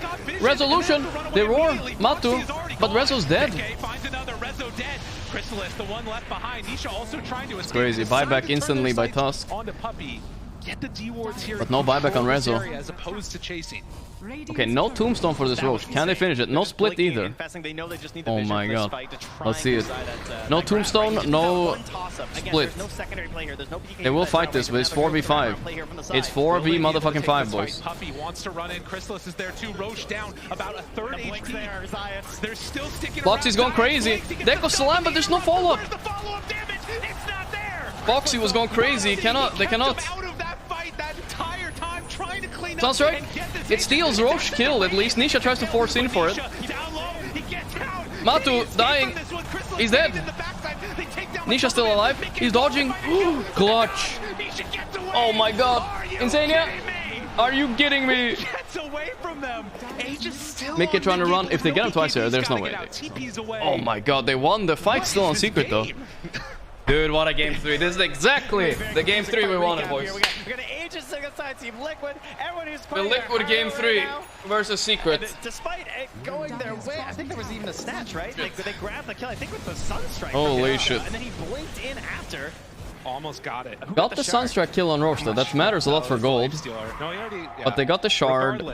Resolution. They roar. Matu. But Rezo's dead. Finds another Rezo dead. Chrysalis, the one left behind. Nisha also trying to escape. Crazy. Buyback instantly by Tusk. On to Puppey. Get the D-wards here. But no buyback on Rezo. As opposed to chasing. Okay, no tombstone for this Roche. Can they finish it? No split either. Oh my god. Let's see it. No tombstone, no split. They will fight this, but it's 4v5. It's 4v motherfucking 5, boys. Puppey wants to run in. Chrysalis is there too. Roche down about a third HP. They're still sticking around. Boxy's going crazy. Deco slam, but there's no follow-up. Boxy was going crazy. They cannot. Sunstrike. It steals Roche kill at least. Nisha tries to force in for it. Matu dying. He's dead. Nisha still alive. He's dodging. Clutch. Oh my god. Insania. Are you kidding me? Mickey trying to run. If they get him twice here, there's no way. Oh my god, they won. The fight's still on Secret though. Dude, what a game 3. This is exactly the game 3 we wanted, boys. We're gonna Aegis side team Liquid. Everyone who's the Liquid game 3 versus Secret. And despite it going their way, I think there was even a snatch, right? They grabbed the kill, I think with the Sunstrike. Holy shit. And then he blinked in after. Almost got it. Got the Sunstrike kill on Roche though. That matters a lot for gold. But they got the shard.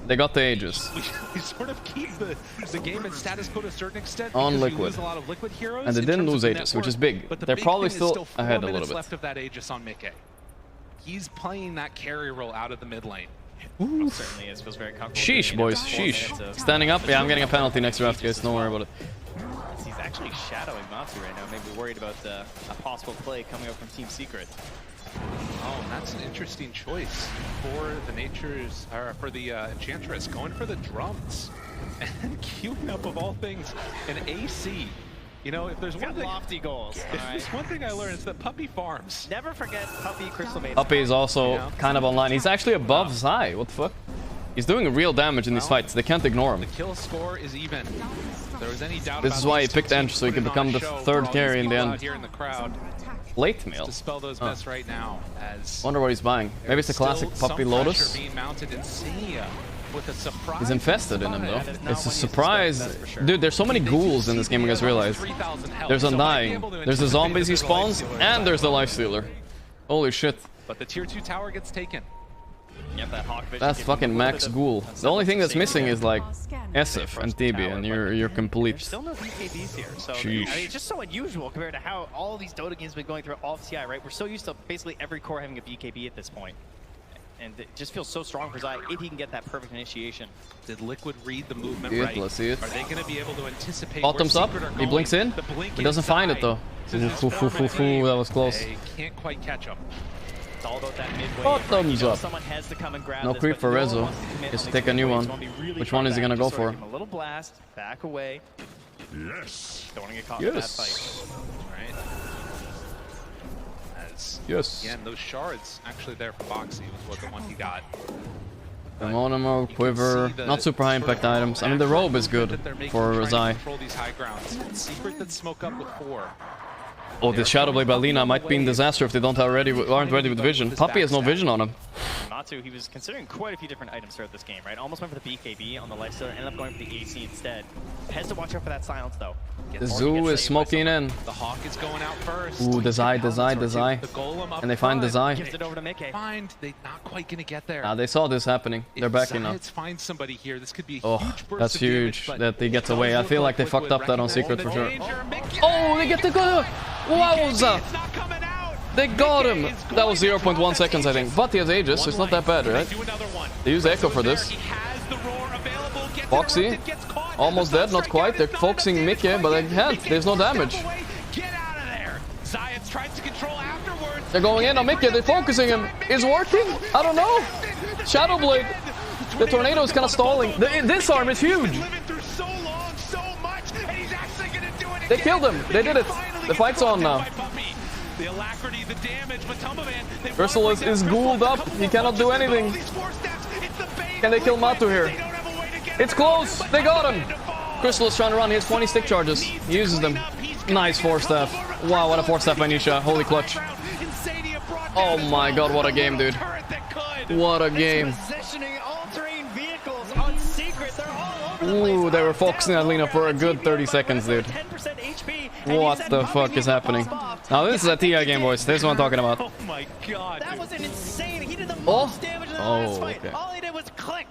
They got the Aegis. We sort of keep the game in status quo to a certain extent. On Liquid. A lot of Liquid heroes and they didn't lose Aegis, which is big. But they're probably still ahead a little bit. Left of that Aegis on Mickey. He's playing that carry role out of the mid lane. Ooh. Certainly is. Feels very comfortable. Sheesh, boys. Sheesh. Standing up. Yeah, I'm getting a penalty next draft, guys. Don't worry about it. He's actually shadowing Matsu right now. Maybe worried about a possible play coming up from Team Secret. Oh, and that's an interesting choice for the Enchantress, going for the drums and queuing up of all things an AC. You know, if there's one thing, lofty goals. If there's one thing I learned, it's that Puppey farms. Never forget Puppey Crystal Maiden. Puppey is also kind of online. He's actually above Zai. What the fuck? He's doing real damage in these fights. They can't ignore him. The kill score is even. If there was any doubt this is why he picked Ench, so he can become the 3rd carry in the end. Here in the crowd. Late mail. Dispel those myths right now. As wonder what he's buying. Maybe it's a classic Puppey Lotus. Being mounted. Insania with a surprise. He's infested in him though. It's a surprise. Dude, there's so many ghouls in this game, you guys realize. There's Undying, there's the zombies he spawns, and there's the Lifestealer. Holy shit. But the tier 2 tower gets taken. Yep, that's fucking max ghoul. The only thing that's missing is like SF and TB, and you're complete. There's still no BKBs here, so I mean, it's just so unusual compared to how all these Dota games have been going through all of CI, right? We're so used to basically every core having a BKB at this point. And it just feels so strong for Zai if he can get that perfect initiation. Did Liquid read the movement See it, right? let's see it. Are they going to be able to anticipate Bottoms up, he blinks in. He doesn't find it though. That was close. They can't quite catch him. It's all about that midway. Bottoms up. Someone has to come and grab No this, creep for Rezo. Just to take a new one. Which one is he gonna go for? A little blast, back away. Yes. Don't want to get caught in that fight. Right. As, yes. Again, those shards actually there for Boxy was what the one he got. The Monimo, Quiver, not super high impact items. I mean, the robe is good for Zai. Control these high grounds. Secret that smoke up with 4. Oh, this Shadowblade by Lina might be in disaster if they aren't ready with vision. Puppy has no vision on him. Matsu, he was considering quite a few different items throughout this game, right? Almost went for the BKB on the Lifestealer, ended up going for the AC instead. Has to watch out for that silence though. The Zoo is smoking in. The Hawk is going out first. Ooh, the Zai. And they find the Zai. Gives it over to Mickey. They're not quite gonna get there. They saw this happening. They're backing up. Let's find somebody here. This could be a oh, huge burst that's of huge damage, that he gets away. I feel like they fucked up that on Secret for sure. Oh, they get the good. Wowza! They got him! That was 0.1 seconds, I think. But he has Aegis, so it's not that bad, right? They use Echo for this. Boxy, almost dead, not quite. They're focusing Mickey, but they can't. There's no damage. They're going in on Mickey, they're focusing him. Is working? I don't know. Shadowblade. The tornado is kind of stalling. This arm is huge. They killed him. They did it. The fight's on now. Crystal is ghouled up. He cannot do anything. Can they kill Matu here? It's close. They got him. Crystal is trying to run. He has 20 stick charges. He uses them. Nice 4-staff. Wow, what a 4-staff by Nisha. Holy clutch. Oh my god, what a game, dude. What a game. Ooh, they were focusing on Lina for a good 30 seconds, dude. What the fuck is happening? Now this is a TI game, boys. This is what I'm talking about. Oh my god. That was an insane. He did the most damage in the last fight. Okay. All he did was click.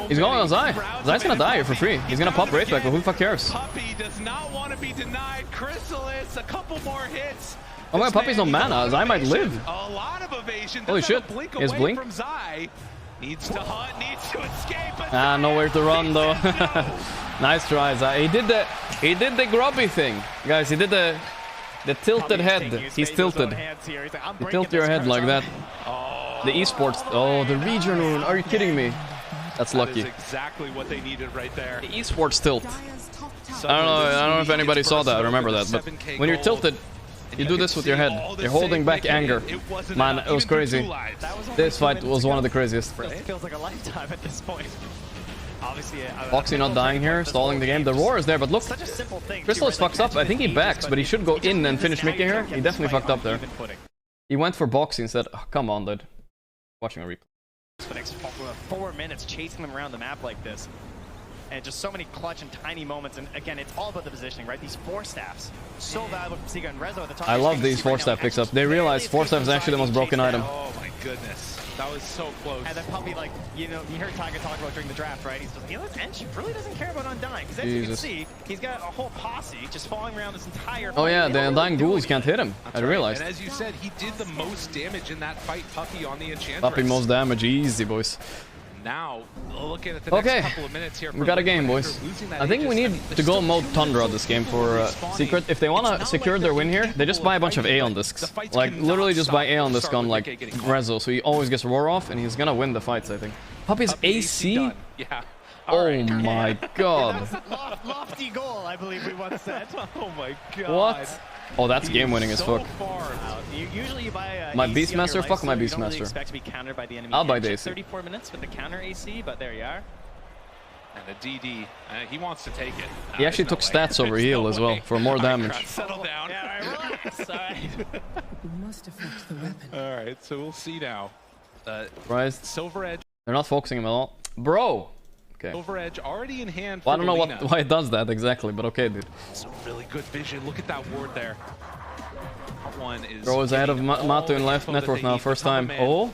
He's going on Zai. Zai's gonna die here for free. He's gonna pop Wraith back, but who the fuck cares? Puppy does not want to be denied. Chrysalis, a couple more hits. Oh my god, Puppy's no mana. Zai might live. A lot of evasion. Holy shit. He has blink. From Zai. Needs to hunt, needs to escape. Nowhere to run though. Nice try, Zai. He did the grubby thing. Guys, he did the tilted head. He's tilted. You tilt your head like that. The esports. Oh, the region rune. Are you kidding me? That's lucky. That is exactly what they needed right there. The esports tilt. I don't know if anybody saw that. I remember that. But when you're tilted, you do this with your head. You're holding back anger. Man, it was crazy. This fight was one of the craziest. It feels like a lifetime at this point. Obviously, Boxy not dying here, stalling the game. The roar is there, but look, Crystal fucks up. I think he backs, but he should go in and finish Mickey here. He definitely fucked up there. He went for Boxy instead. Oh, come on, dude. Watching a replay. For the next 4 minutes, chasing them around the map like this. And just so many clutch and tiny moments. And again, it's all about the positioning, right? These 4-staffs. So valuable for Sika and Rezo at the top. I love these 4-staff picks up. They realize 4-staff is actually the most broken item. Oh my goodness. That was so close. And then Puppy, like, you know, you heard Tiger talk about during the draft, right? He's just like, you know, Ench really doesn't care about Undying. Because as you can see, he's got a whole posse just following around this entire fight. Oh yeah, the Undying ghouls can't hit him. I realized. And as you said, he did the most damage in that fight, Puppy on the Enchantress. Puppy most damage, easy, boys. Now, looking at the next couple of minutes here. We got a game, boys. I think we need to go mode Tundra this game for Secret. If they want to secure their win here, they just buy a bunch of Aeon discs. Like, literally just buy Aeon disc on, like, Rezo, so he always gets Roar off, and he's gonna win the fights, I think. Puppy's AC? Yeah. Oh my god. Lofty goal, I believe we once said. Oh my god. What? Oh, that's game winning as fuck. Usually you buy my Beastmaster? Fuck my Beastmaster. Really expect to be countered by the enemy. I'll buy the AC. 34 minutes with the counter AC, but there you are. And the DD, he wants to take it. He actually took stats over heal as well for more damage. Settle down. Yeah, all right, relax. All right. We must affect the weapon. All right, so we'll see now. Surprised. Silver Edge. They're not focusing him at all. Bro. Okay. Over edge already in hand. Well, I don't know why it does that exactly, but okay, dude. Some really good vision. Look at that ward there. One is Bro is ahead of Matu in left network now, first time. Oh,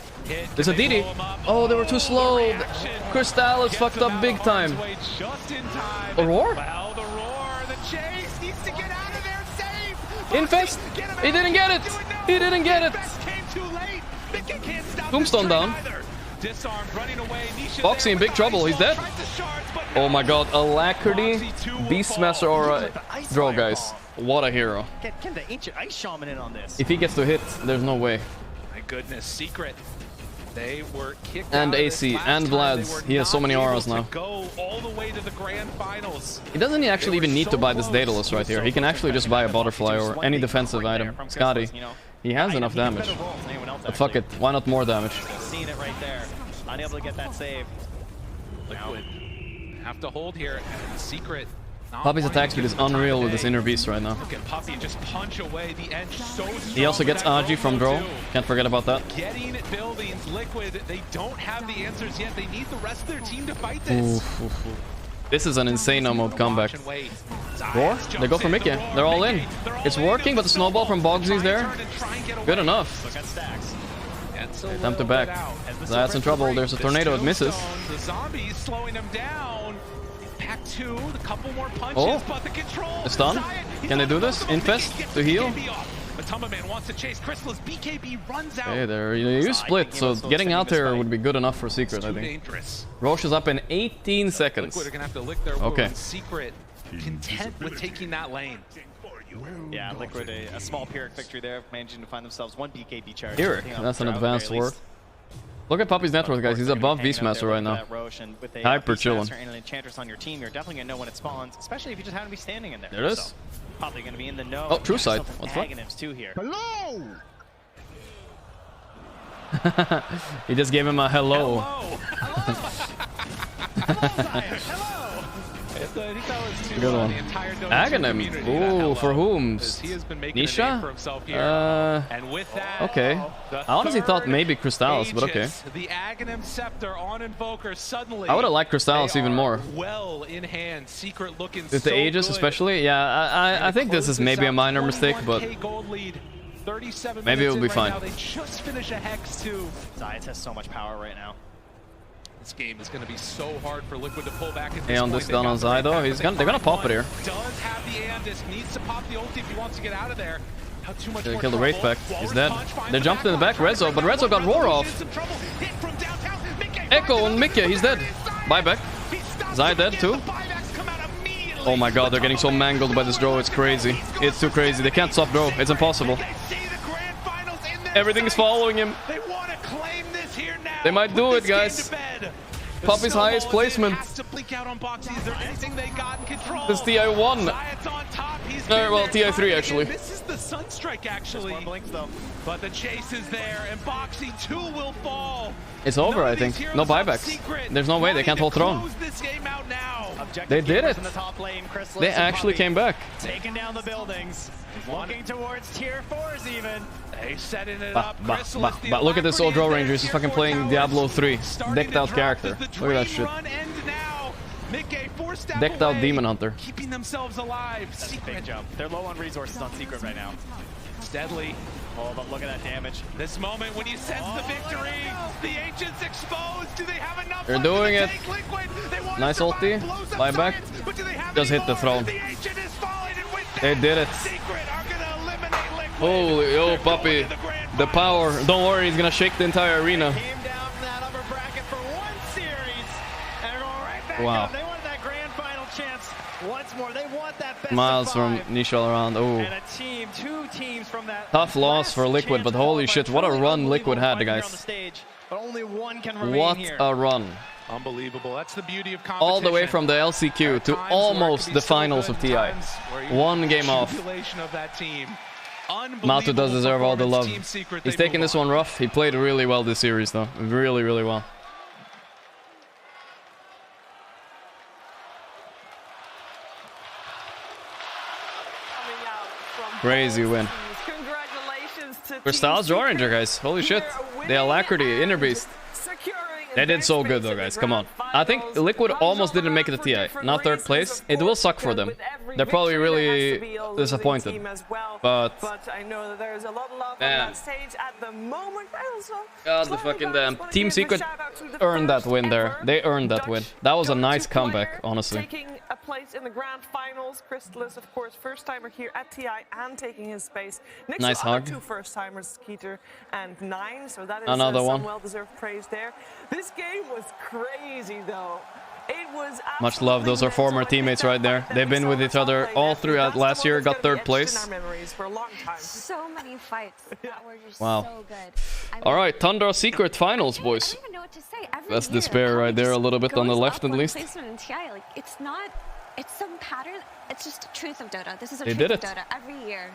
there's a DD. Oh, they were too slow. Crystal is fucked up big time. A roar? Well, the roar, the chase needs to get out of there safe. Infest. He didn't get it. He didn't get it. Tombstone down. Boxy in big trouble. He's dead. Oh my god, Alacrity, Beastmaster, or Draw, guys. What a hero. Get the ancient ice shaman in on this. If he gets to hit, there's no way. My goodness, Secret. They were kicked and out AC and Vlad's. He has so many auras now. Go all the way to the grand finals. He doesn't actually even need to buy this Daedalus right here. He can actually just buy a Butterfly or any defensive item. Scotty. He has enough damage. But fuck it, why not more damage? Seeing it right there. Unable to get that save. Liquid. Have to hold here. Secret. Puppy's attack speed is unreal with this Inner Beast right now. Look at Puppy just punch away the edge so strong. He also gets Agi from Draw. Can't forget about that. Getting buildings, Liquid, they don't have the answers yet. They need the rest of their team to fight this. This is an insane no-mode comeback. Roar? They go for Mickey. They're all in. It's working, but the snowball from Bogsy's there. Good enough. Time to back. That's in trouble. There's a tornado. It misses. The zombies slowing him down. Pack 2, a couple more punches, but the control. It's done. Can they do this? Infest to heal. Man wants to chase Crystal's BKB runs out. Hey, there you split, so getting out there would be good enough for Secret, I think. Roche is up in 18 seconds. Liquid are gonna have to lick their wounds. Secret content with taking that lane. Yeah, Liquid a small Pyrrhic victory there, managing to find themselves one BKB charge. Pyrrhic, that's an advanced ward. Look at Puppy's net worth, guys. He's above Beastmaster right now. Hyper chilling. And an Enchantress on your team, you're definitely gonna know when it spawns, especially if you just happen to be standing in there. There it is. So, Puppy gonna be in the know. Oh, true side. What the fuck? Too here. Hello. He just gave him a hello. Good one. Aghanim. Ooh, for whom? Nisha? Okay. I honestly thought maybe Crystallis, but okay. The Aghanim Scepter on Invoker suddenly. I would have liked Crystallis even more. Well in hand, Secret looking with the Aegis especially. Yeah, I think this is maybe a minor mistake, but maybe it will be fine. They just finish a Hex too. Zayas has so much power right now. This game is going to be so hard for Liquid to pull back at this Aeon this down on Zai though. They're gonna pop it here. Does have the Aeon needs to pop the ulti if he wants to get out of there. Not too much. They killed the Wraith back. He's dead. They jumped in the back, Rezo, but Rezo got Roar off. Echo and Mickey, he's dead. Buyback. Zai dead too. Oh my god, they're getting so mangled by this Draw. It's crazy. It's too crazy. They can't stop Draw. It's impossible. Everything is following him. They might do it, guys. Puppy's highest placement. This TI1. Well, TI3 actually. This is the Sunstrike actually. But the chase is there, and Boxy 2 will fall. It's over, I think. No buybacks. There's no way they can't hold throne. They did it. They actually came back. Taking down the buildings. Walking towards tier 4s even. They setting it up. But look at this old Draw Ranger. He's fucking playing Diablo 3. Decked out character. Look at that shit. Decked out Demon Hunter. Keeping themselves alive. That's a big jump. They're low on resources on Secret right now. It's deadly. Oh, but look at that damage. This moment when you sense the victory, the Ancients exposed. Do they have enough? They're doing it. Nice ulti. Buyback. Just hit the throne. They did it. Holy, oh Puppy. The power. Don't worry, he's gonna shake the entire arena. Wow. They want that grand final chance once more. They want that best Miles from Niche all around. Oh. And a team, 2 teams from that. Tough loss for Liquid, but holy shit, what a run Liquid had, guys. But only one can remain what here. A run. Unbelievable. That's the beauty of competition. All the way from the LCQ to almost the finals of TI. One game off. Matu does deserve all the love. He's taking this one rough. He played really well this series though. Really, really well. Crazy win. Congratulations to Crystal's Draw Ranger, guys. Holy shit. The Alacrity, Inner Beast. Securing They did so good though, guys. Come on. I think Liquid almost didn't make it to TI. Not third place. It will suck for them. They're probably really disappointed. But I know that there's a lot of love on that stage at the moment. God, the fucking damn. Team Secret earned that win there. They earned that win. That was a nice comeback, honestly. Taking a place in the grand finals. Crystallis, of course, first timer here at TI and taking his space. Next nice to hug. Two first timers, Skeeter and Nine. So that is another some one. well-deserved praise there. This game was crazy, though. It was much love. Those are former teammates right there. They've been with each other all throughout last year. Got third place. So many fights that were just wow. So good. All right, Tundra Secret Finals, boys. That's despair right there, a little bit on the left at least. Like, it's not. It's some pattern. It's just the truth of Dota. This is a they truth did of Dota. Every year.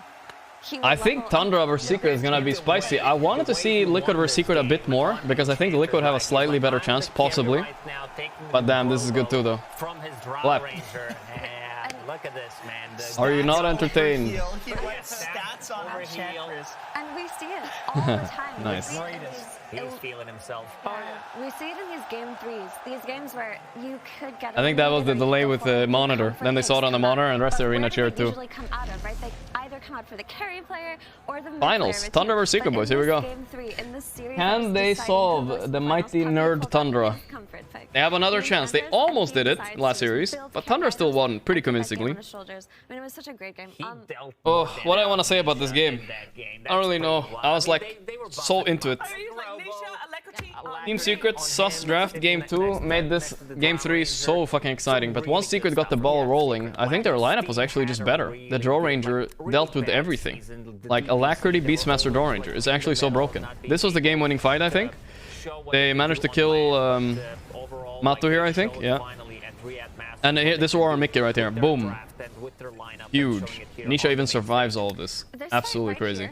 I think Tundra vs Secret is gonna be spicy. I wanted to see Liquid vs Secret a bit more because I think Liquid have a slightly better chance, possibly. But damn, this is good too, though. Clap. Look at this, man. Are you not entertained? Stats on our and we see it all the time. Nice. He's feeling himself. We see it in these game threes. These games where you could get. I think that was the delay with the monitor. Then they saw it on the monitor and the rest of the arena cheered too. Usually come out of, right? They either come out for the carry player or the finals. Tundra vs Secret, boys. Here we go. Can they solve the mighty nerd Tundra? They have another chance. They almost did it last series, but Tundra still won pretty convincingly. I mean, it was such a great game. Oh, what I want to say about this game? I don't really know. I was like so into it. Team Secret sus draft game 2 made this game 3 so fucking exciting, but once Secret got the ball rolling, I think their lineup was actually just better. The Draw Ranger dealt with everything. Like Alacrity Beastmaster Draw Ranger is actually so broken. This was the game-winning fight, I think. They managed to kill Matu here, I think. Yeah. And here, this war on Mickey right here. Boom. Huge. Nisha even survives all of this. Absolutely crazy.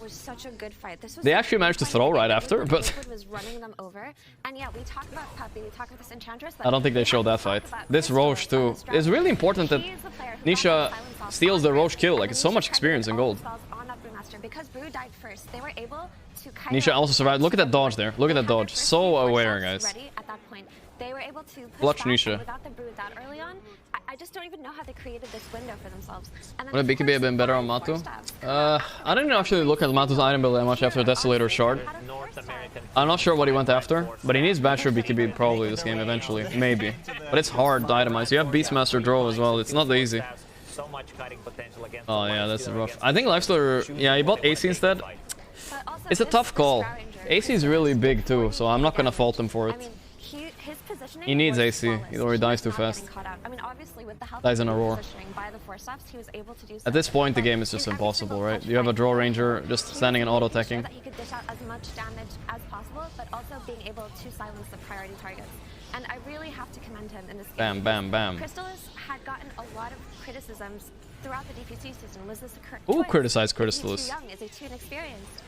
Was such a good fight. This was they actually managed to throw right after, but was running them over. And yeah, we talk about Puppy, we talk about this Enchantress. I don't think they showed that fight. This Roche too. It's really important that Nisha steals the Roche kill. Like, it's so much experience in gold. Because Brew died first, they were able to Nisha also survived. Look at that dodge there. Look at that dodge. So aware, guys. They were able to clutch Nisha. Without the Brew that early on, I just don't even know how they created this window for themselves. Would BKB have been better on Matu? I didn't actually look at Matu's item build that much after Desolator Shard. I'm not sure what he went after, but he needs Basher BKB probably this game eventually. Maybe. But it's hard to itemize. You have Beastmaster Draw as well. It's not easy. Oh yeah, that's rough. I think Lifestealer, yeah, he bought AC instead. It's a tough call. AC is really big too, so I'm not gonna fault him for it. He needs AC, or he dies too fast. Dies in a roar. At this point, the game is just impossible, right? You have a Draw Ranger just standing and auto-attacking. He could dish out as much damage as possible, but also being able to silence the priority targets. And I really have to commend him in this game. Bam, bam, bam. Crystallis had gotten a lot of criticisms throughout the DPC season. Was this a correct Who choice? criticized Crystallis? Is he too young? Is he too inexperienced?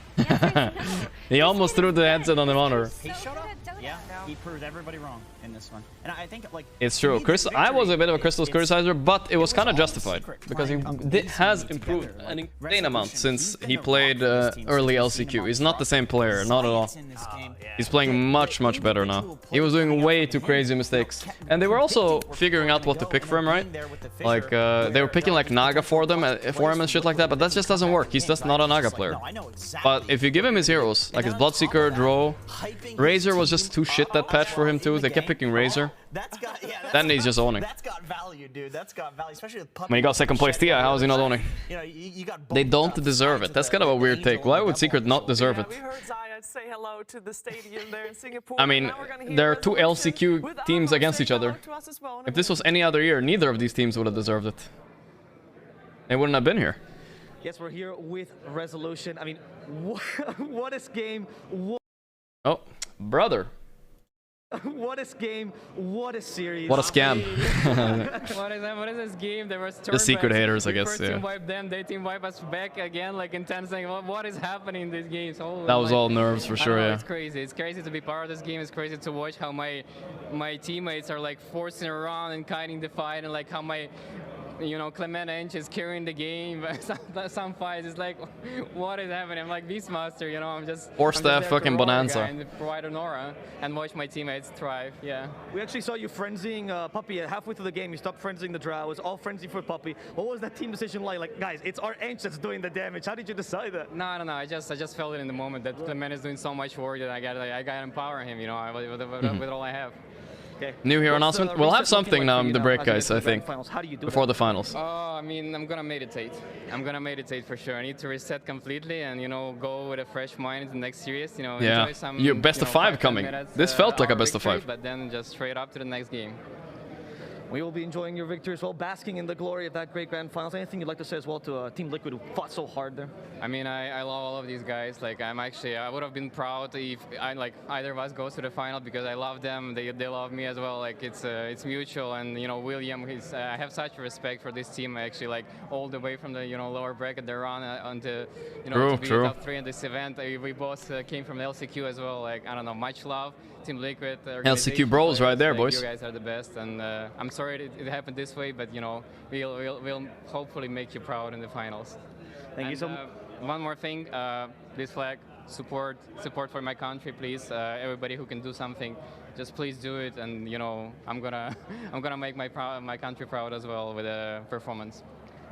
He almost threw the headset on the monitor. He showed up. Yeah, he proved everybody wrong in this one. And I think, like, it's true. I was a bit of a Crystallis criticizer, but it was kind of justified because he has improved an insane amount since he played early LCQ. He's not the same player, not at all. He's playing much, much better now. He was doing way too crazy mistakes. And they were also figuring out what to pick for him, right? Like, they were picking like Naga for him and shit like that, but that just doesn't work. He's just not a Naga player. But if you give him his heroes, like his Bloodseeker, Drow, Razor was just too shit that patch for him too. They kept picking Razor. Then he's just owning. That's got value, dude. That's got value, especially with when he got second place TI, how is he not owning? They don't deserve it. That's kind of a weird take. Why would Secret not deserve it? Say hello to the stadium there in Singapore. I mean, there are two LCQ teams against each other. If this was any other year, neither of these teams would have deserved it. They wouldn't have been here. Yes, we're here with Resolution. I mean, what is game? Oh, brother. What is game? What is series? What a scam. What is this game? There was the Secret haters, I guess. Yeah. Team wipe them, they team wipe us back again, like intense saying, what is happening in these games? Holy that was all nerves for sure. Yeah. It's crazy. It's crazy to be part of this game. It's crazy to watch how my teammates are like forcing around and kiting the fight, and like how my you know, Clement is carrying the game, but some fights it's like, what is happening? I'm like Beastmaster, you know, I'm just Four-staff fucking bonanza. And provide an aura and watch my teammates thrive, yeah. We actually saw you frenzying Puppy halfway through the game. You stopped frenzying the Drow. It was all frenzy for Puppy. What was that team decision like? Like, guys, it's our Ench that's doing the damage. How did you decide that? No, I just felt it in the moment that Clement is doing so much work that I gotta empower him, you know, with all I have. Okay. New hero announcement. We'll have something now in the break, guys, I think. Before the finals. I mean, I'm gonna meditate. I'm gonna meditate for sure. I need to reset completely and, you know, go with a fresh mind into the next series. You know, enjoy some. Your best of 5 coming. This felt like a best of 5. But then just straight up to the next game. We will be enjoying your victory as well, basking in the glory of that great grand finals. Anything you'd like to say as well to Team Liquid who fought so hard there? I mean, I love all of these guys. Like, I would have been proud if either of us goes to the final because I love them. They love me as well. Like, it's mutual. And, you know, William, I have such respect for this team. Actually, like, all the way from the, you know, lower bracket they're on onto, you know, to be top 3 in this event. We both came from LCQ as well. Like, I don't know, much love. Team Liquid. LCQ bros right there, boys. You guys are the best, and I'm sorry it happened this way, but you know we'll hopefully make you proud in the finals. Thank you so much. One more thing, this flag support for my country, please. Everybody who can do something, just please do it, and you know I'm gonna make my country proud as well with a performance.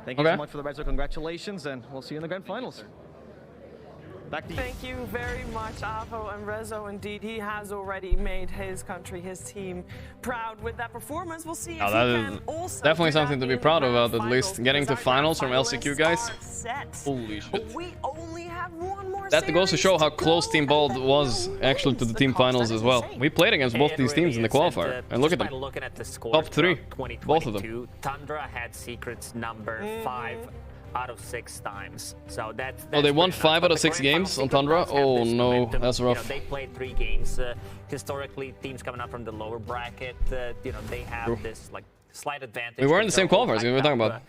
Thank you so much for the red, so congratulations, and we'll see you in the grand finals. Back to you. Thank you very much, Avo and Rezo. Indeed, he has already made his country, his team proud with that performance. We'll see if he can also definitely something to be proud about, at least. Getting to finals from LCQ, guys. Holy shit. We only have one more that goes to show how close Team Bald was actually to the team finals as well. We played against both these teams in the qualifier. And look at them. Top 3. Both of them. Tundra had secrets number 5 out of 6 times. So that's oh, they won 5 out of 6 games on Tundra? Oh no, that's rough. You know, they played 3 games. Historically, teams coming up from the lower bracket, you know, they have this like slight advantage. We were in the same qualifiers, we were talking about.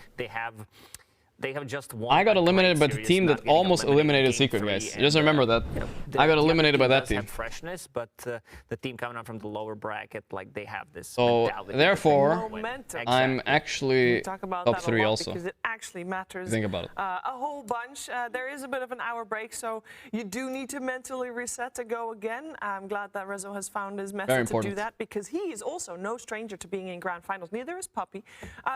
They have just won. I got eliminated by the team that almost eliminated Secret, guys. Just remember that. You know, I got eliminated by that team. Have freshness, but the team coming up from the lower bracket, like they have this. So therefore, I'm actually top 3 also. Because it actually matters. Think about it. A whole bunch. There is a bit of an hour break, so you do need to mentally reset to go again. I'm glad that Rezo has found his method to do that because he is also no stranger to being in grand finals. Neither is Puppy.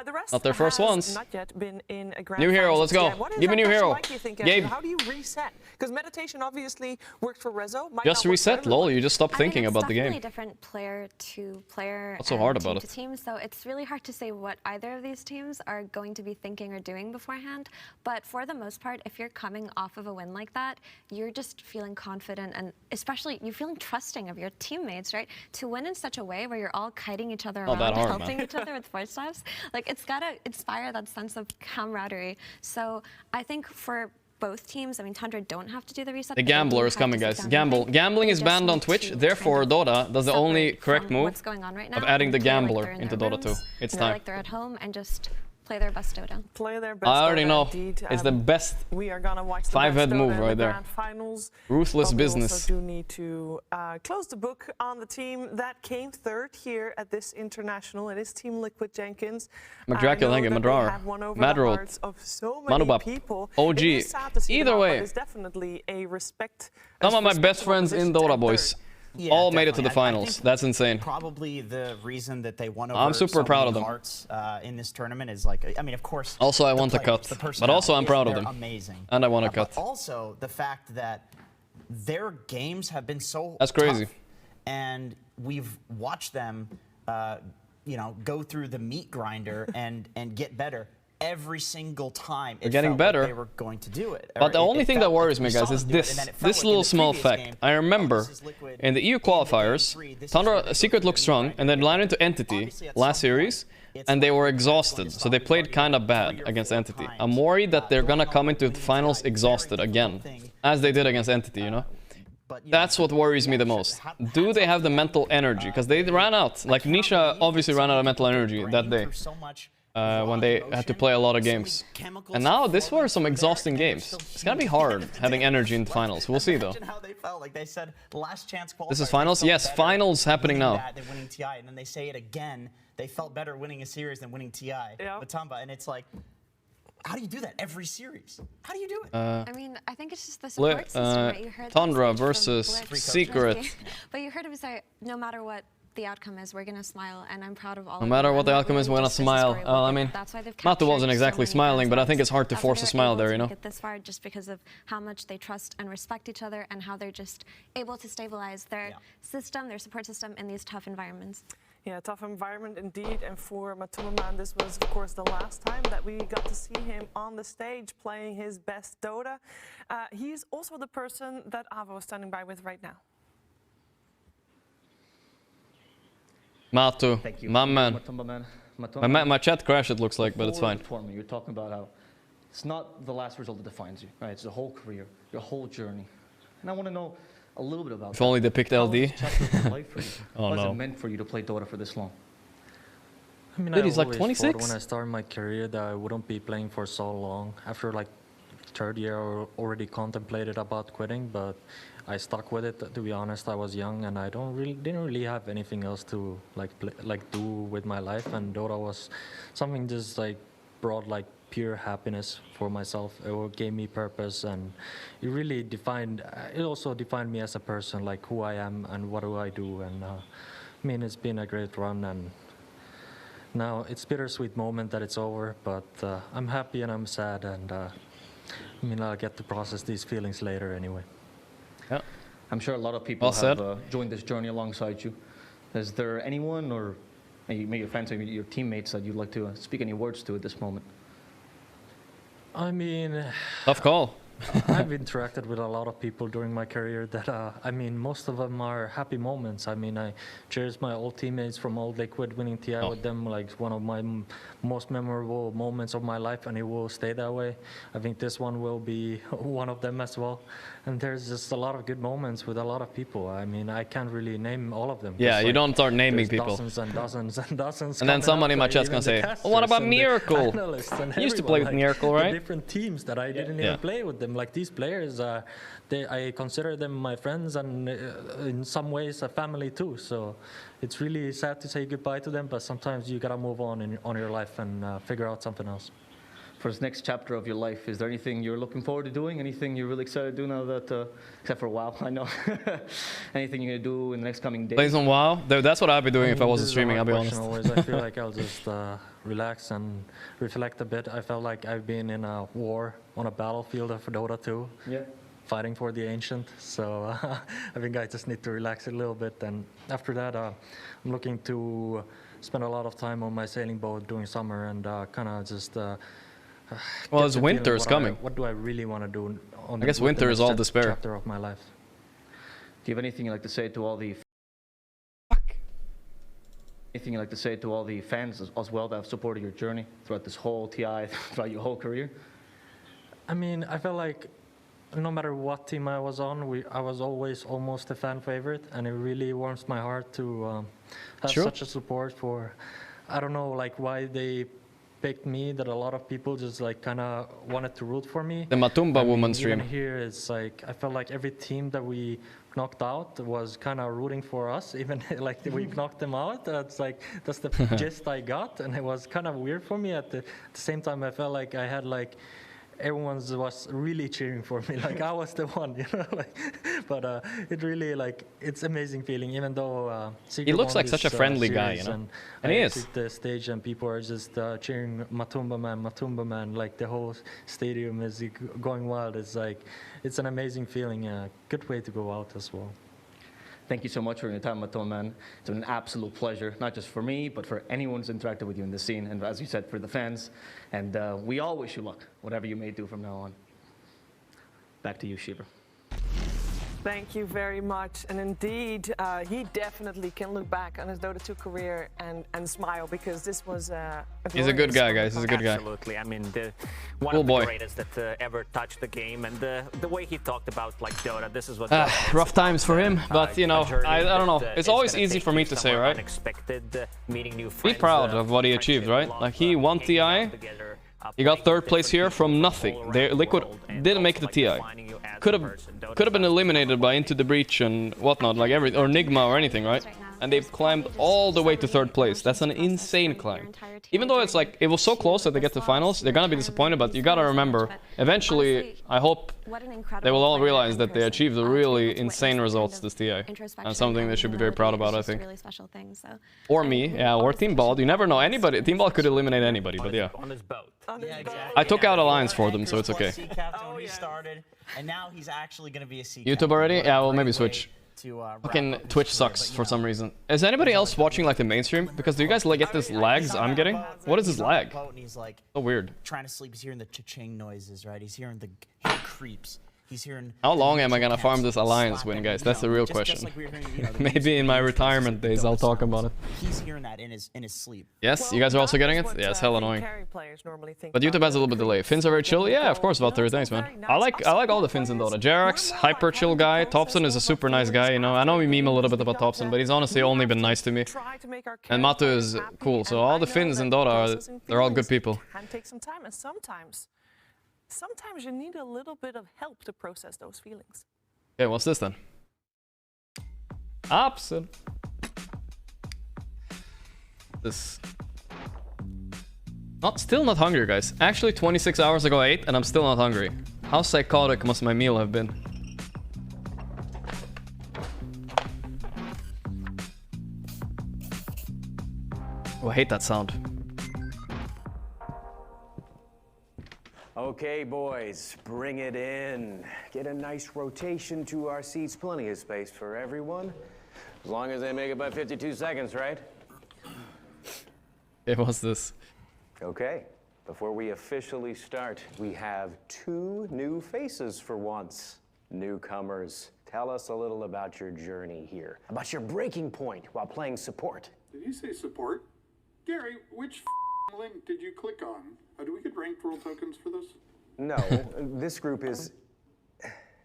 The rest not their first ones. Not yet been in a grand. New hero, let's go. Give me new hero. Like, you think, Gabe. How do you reset? Because meditation obviously worked for Rezo. Just reset, lol. You just stop thinking about the game. It's definitely different player to player. What's so hard about it? Team, so it's really hard to say what either of these teams are going to be thinking or doing beforehand. But for the most part, if you're coming off of a win like that, you're just feeling confident and especially you're feeling trusting of your teammates, right? To win in such a way where you're all kiting each other around, helping each other with force staffs, like it's gotta inspire that sense of camaraderie. So I think for both teams, I mean, Tundra don't have to do the reset. The gambler is coming, guys. Gambling is banned on Twitch. Therefore, Dota does the only correct move of adding the gambler into Dota 2. It's time. Like they're at home and just play their best Dota. Play their best I already know. Indeed. It's the best we are gonna watch the 5-head move right there. Finals. Ruthless business. We also do need to close the book on the team that came 3rd here at this international. It is Team Liquid Jenkins. McDraculanga, Madrar, Madrot, Manubap, OG. Either way, it's definitely a respect. Some of my best friends in Dota, boys. Yeah, all made it to the finals. That's insane. Probably the reason that they won over I'm super proud of them. Hearts in this tournament is like, I mean, of course. Also, I want a cut, but also I'm proud of them. Amazing. And I want a cut. Also, the fact that their games have been so that's crazy. Tough, and we've watched them, you know, go through the meat grinder and get better. Every single time they're getting better. Like they were going to do it. But the only thing that worries me, guys, is this little small fact. I remember in the EU qualifiers, Tundra Secret looked strong, and then ran into Entity last series, and they were exhausted. So they played kind of bad against Entity. I'm worried that they're gonna come into the finals exhausted again, as they did against Entity, you know? That's what worries me the most. Do they have the mental energy? Because they ran out. Like Nisha obviously ran out of mental energy that day. when they had to play a lot of games. And now this were some exhausting games. It's gonna be hard having energy in the finals. We'll see though. How they felt. Like they said, last chance qualifier. This is finals? Yes, finals happening now. Than winning TI, and then they say it again. They felt better winning a series than winning TI with Tumba, and it's like, how do you do that every series? How do you do it? I mean, I think it's just the support system, right? You heard Tundra versus Secret. But you heard him say, no matter what the outcome is, we're going to smile, and I'm proud of all of No matter what the outcome is, we're gonna smile. I mean, Matu wasn't exactly smiling, but I think it's hard to force a smile there, you know? Get this far just because of how much they trust and respect each other, and how they're just able to stabilize their system, their support system in these tough environments. Yeah, tough environment indeed. And for Matumbaman, this was, of course, the last time that we got to see him on the stage playing his best Dota. He's also the person that Avo is standing by with right now. Matu, Thank you. my man. My chat crashed, it looks like, but it's fine. You're talking about how it's not the last result that defines you, right? It's the whole career, your whole journey. And I want to know a little bit about If only they picked LD. Oh no. What's it meant for you to play Dota for this long? I mean, Dude, he's like always 26? thought when I started my career that I wouldn't be playing for so long. After like third year, I already contemplated about quitting, but I stuck with it. To be honest, I was young and I didn't really have anything else to do with my life, and Dota was something just like brought like pure happiness for myself. It gave me purpose, and it really it also defined me as a person, like who I am and what do I do. And I mean, it's been a great run, and now it's bittersweet moment that it's over, but I'm happy and I'm sad, and I mean, I'll get to process these feelings later anyway. Yeah. I'm sure a lot of people have joined this journey alongside you. Is there anyone, or maybe your friends, maybe your teammates, that you'd like to speak any words to at this moment? I mean, tough call. I've interacted with a lot of people during my career that, I mean, most of them are happy moments. I mean, I cherish my old teammates from Old Liquid, winning TI with them, like one of my most memorable moments of my life, and it will stay that way. I think this one will be one of them as well. And there's just a lot of good moments with a lot of people. I mean, I can't really name all of them. Yeah, you don't start naming people. Dozens and dozens and dozens. And then somebody in my chat's gonna say, well, what about Miracle? You used to play with Miracle, right? Different teams that I didn't even play with them. Like these players, I consider them my friends, and in some ways a family too. So it's really sad to say goodbye to them, but sometimes you gotta move on on your life and figure out something else. For this next chapter of your life, is there anything you're looking forward to doing? Anything you're really excited to do now that, except for WoW, I know. Anything you're gonna do in the next coming days? Play some WoW? That's what I'd be doing if I wasn't streaming, I'll be honest. Always. I feel like I'll just relax and reflect a bit. I felt like I've been in a war on a battlefield of Dota 2. Yeah. Fighting for the Ancient. So I think I just need to relax a little bit. And after that, I'm looking to spend a lot of time on my sailing boat during summer and kind of just well, as winter is coming. What do I really want to do? I guess winter is all despair. Chapter of my life. Do you have anything you'd like to say to all the anything you'd like to say to all the fans as well that have supported your journey throughout this whole TI, throughout your whole career? I mean, I felt like no matter what team I was on, I was always almost a fan favorite, and it really warms my heart to have such a support for. I don't know, like why they picked me, that a lot of people just like kind of wanted to root for me. The Matumba woman stream. Even here, it's like I felt like every team that we knocked out was kind of rooting for us, even like we knocked them out. It's like that's the gist I got, and it was kind of weird for me. At the same time, I felt like I had like everyone was really cheering for me, like I was the one, you know. Like, but it really like it's amazing feeling, even though he looks like such a friendly guy, you know. And he is. The stage and people are just cheering Matumba man. Like the whole stadium is going wild. It's like it's an amazing feeling. Good way to go out as well. Thank you so much for your time, Matumba man. It's been an absolute pleasure, not just for me, but for anyone who's interacted with you in the scene, and as you said, for the fans. And we all wish you luck, whatever you may do from now on. Back to you, Shiva. Thank you very much. And indeed, he definitely can look back on his Dota 2 career and smile, because this was He's a good guy, guys. He's a good guy. Absolutely. I mean, one of the greatest that ever touched the game. And the way he talked about like Dota, this is what rough times for him, but you know, I don't know. It's always easy for me to say, right? Be proud of what he achieved, right? Like, he won TI. He got 3rd place here from nothing. Liquid didn't make the TI. Could have been eliminated by Into the Breach and whatnot, like or Nigma or anything, right? And they've climbed all the way to 3rd place. That's an insane climb. Even though it's like, it was so close that they get to finals, they're gonna be disappointed, but you gotta remember, eventually, I hope they will all realize that they achieved really insane results this TI. And something they should be very proud about, I think. Or me, yeah, or Team Bald. You never know. Anybody, Team Bald could eliminate anybody, but yeah. I took out Alliance for them, so it's okay. And now he's actually gonna be a YouTube already? Yeah, well, maybe switch. Fucking Twitch sucks for some reason. Is anybody else watching like the mainstream? Because do you guys like get this lags I'm getting? What is this lag? So weird. Trying to sleep, he's hearing the cha-ching noises, right? He's hearing the creeps. He's hearing. How long am I gonna farm this Alliance win, guys? That's the real question. Maybe in my retirement days I'll talk about it. He's hearing that in his sleep. Yes, you guys are also getting it? Yeah, it's hell annoying. But YouTube has a little bit delay. Finns are very chill? Yeah, of course, Valtteri, thanks, man. I like all the Finns in Dota. Jerax, hyper chill guy. Thompson is a super nice guy, you know. I know we meme a little bit about Thompson, but he's honestly only been nice to me. And Matu is cool, so all the Finns in Dota, they're all good people. Can take some time, and sometimes you need a little bit of help to process those feelings. Okay, what's this then? Opson. This. Still not hungry, guys. Actually, 26 hours ago I ate, and I'm still not hungry. How psychotic must my meal have been? Oh, I hate that sound. Okay, boys, bring it in. Get a nice rotation to our seats. Plenty of space for everyone. As long as they make it by 52 seconds, right? Okay, what's this? Okay, before we officially start, we have 2 new faces for once. Newcomers, tell us a little about your journey here. About your breaking point while playing support. Did you say support? Gary, which link did you click on? Do we get ranked world tokens for this? No, this group is...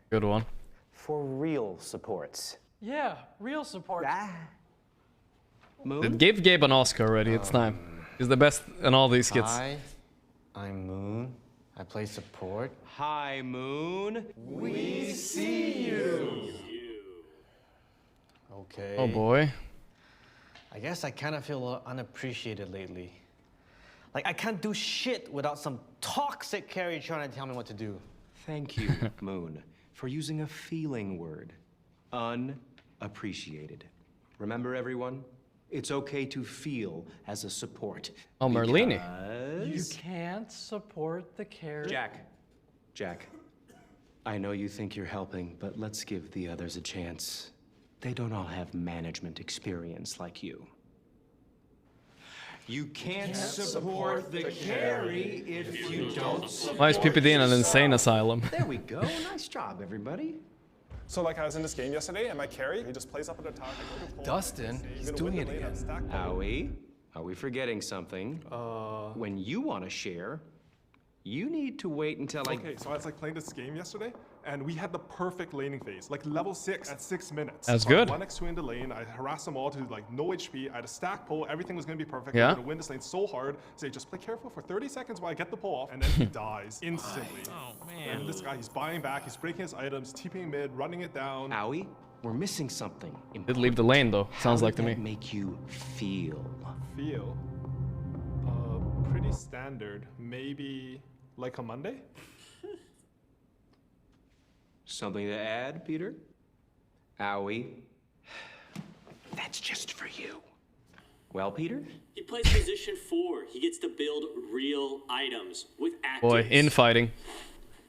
Good one. For real supports. Yeah, real support. Moon? Give Gabe an Oscar already, it's time. He's the best in all these skits. Hi, I'm Moon. I play support. Hi, Moon. We see you. Okay. Oh boy. I guess I kind of feel unappreciated lately. Like, I can't do shit without some toxic carry trying to tell me what to do. Thank you, Moon, for using a feeling word. Unappreciated. Remember, everyone? It's okay to feel as a support. Oh, Merlini. You can't support the carry. Jack. I know you think you're helping, but let's give the others a chance. They don't all have management experience like you. You can't support the carry if you don't support. Why is PPD in an insane asylum? There we go. Nice job, everybody. So like I was in this game yesterday, and my carry, he just plays up at the top. Dustin, he's doing it again. Howie, are we forgetting something? When you want to share, you need to wait until Okay, so I was like playing this game yesterday, and we had the perfect laning phase, like level 6 at 6 minutes. That's good. 1x2 in the lane, I harassed them all to like no HP, I had a stack pull, everything was gonna be perfect. Yeah. I'm gonna win this lane so hard. Say, just play careful for 30 seconds while I get the pull off, and then he dies instantly. Oh man. And this guy, he's buying back, he's breaking his items, TPing mid, running it down. Howie, we're missing something. Did leave the lane though, sounds like to me. Make you feel? Feel? Pretty standard. Maybe like a Monday? Something to add, Peter? Howie, that's just for you. Well, Peter? He plays position 4. He gets to build real items with actives. Boy, infighting.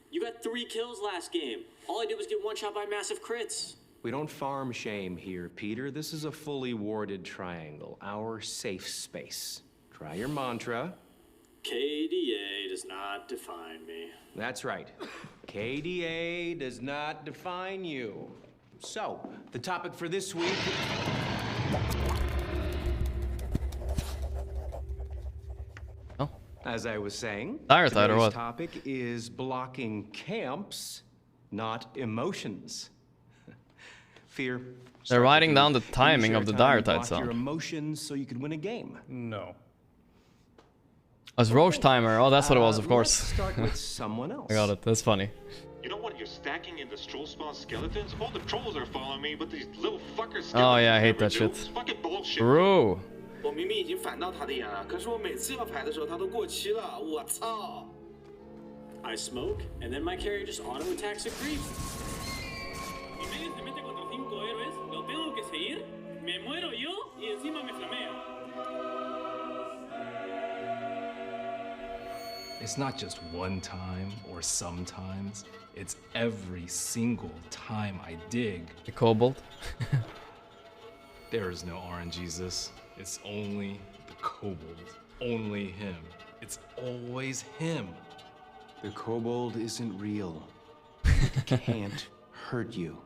You got 3 kills last game. All I did was get one shot by massive crits. We don't farm shame here, Peter. This is a fully warded triangle, our safe space. Try your mantra. KDA does not define me. That's right. KDA does not define you. So, the topic for this week... Oh. As I was saying, today's today's topic is blocking camps, not emotions. Fear. They're writing down the timing of the dire tide Block your sound. emotions so you can win a game. No. As Roche timer. Oh, that's what it was, of course. Let's start with someone else. I got it. That's funny. You know what? You're stacking in the troll spawn skeletons. All the trolls are following me, but these little fuckers. Oh yeah, I hate that shit. It's fucking bullshit. Bro. 我明明已经反到他的眼了，可是我每次要排的时候，他都过期了，我操 I smoke, and then my carry just auto attacks a creep. Y Megan se mete contra 5 héroes, lo tengo que seguir, me muero yo y encima me flamea. It's not just one time or sometimes. It's every single time I dig. The kobold. There is no RNGesus. It's only the kobold. Only him. It's always him. The kobold isn't real. It can't hurt you.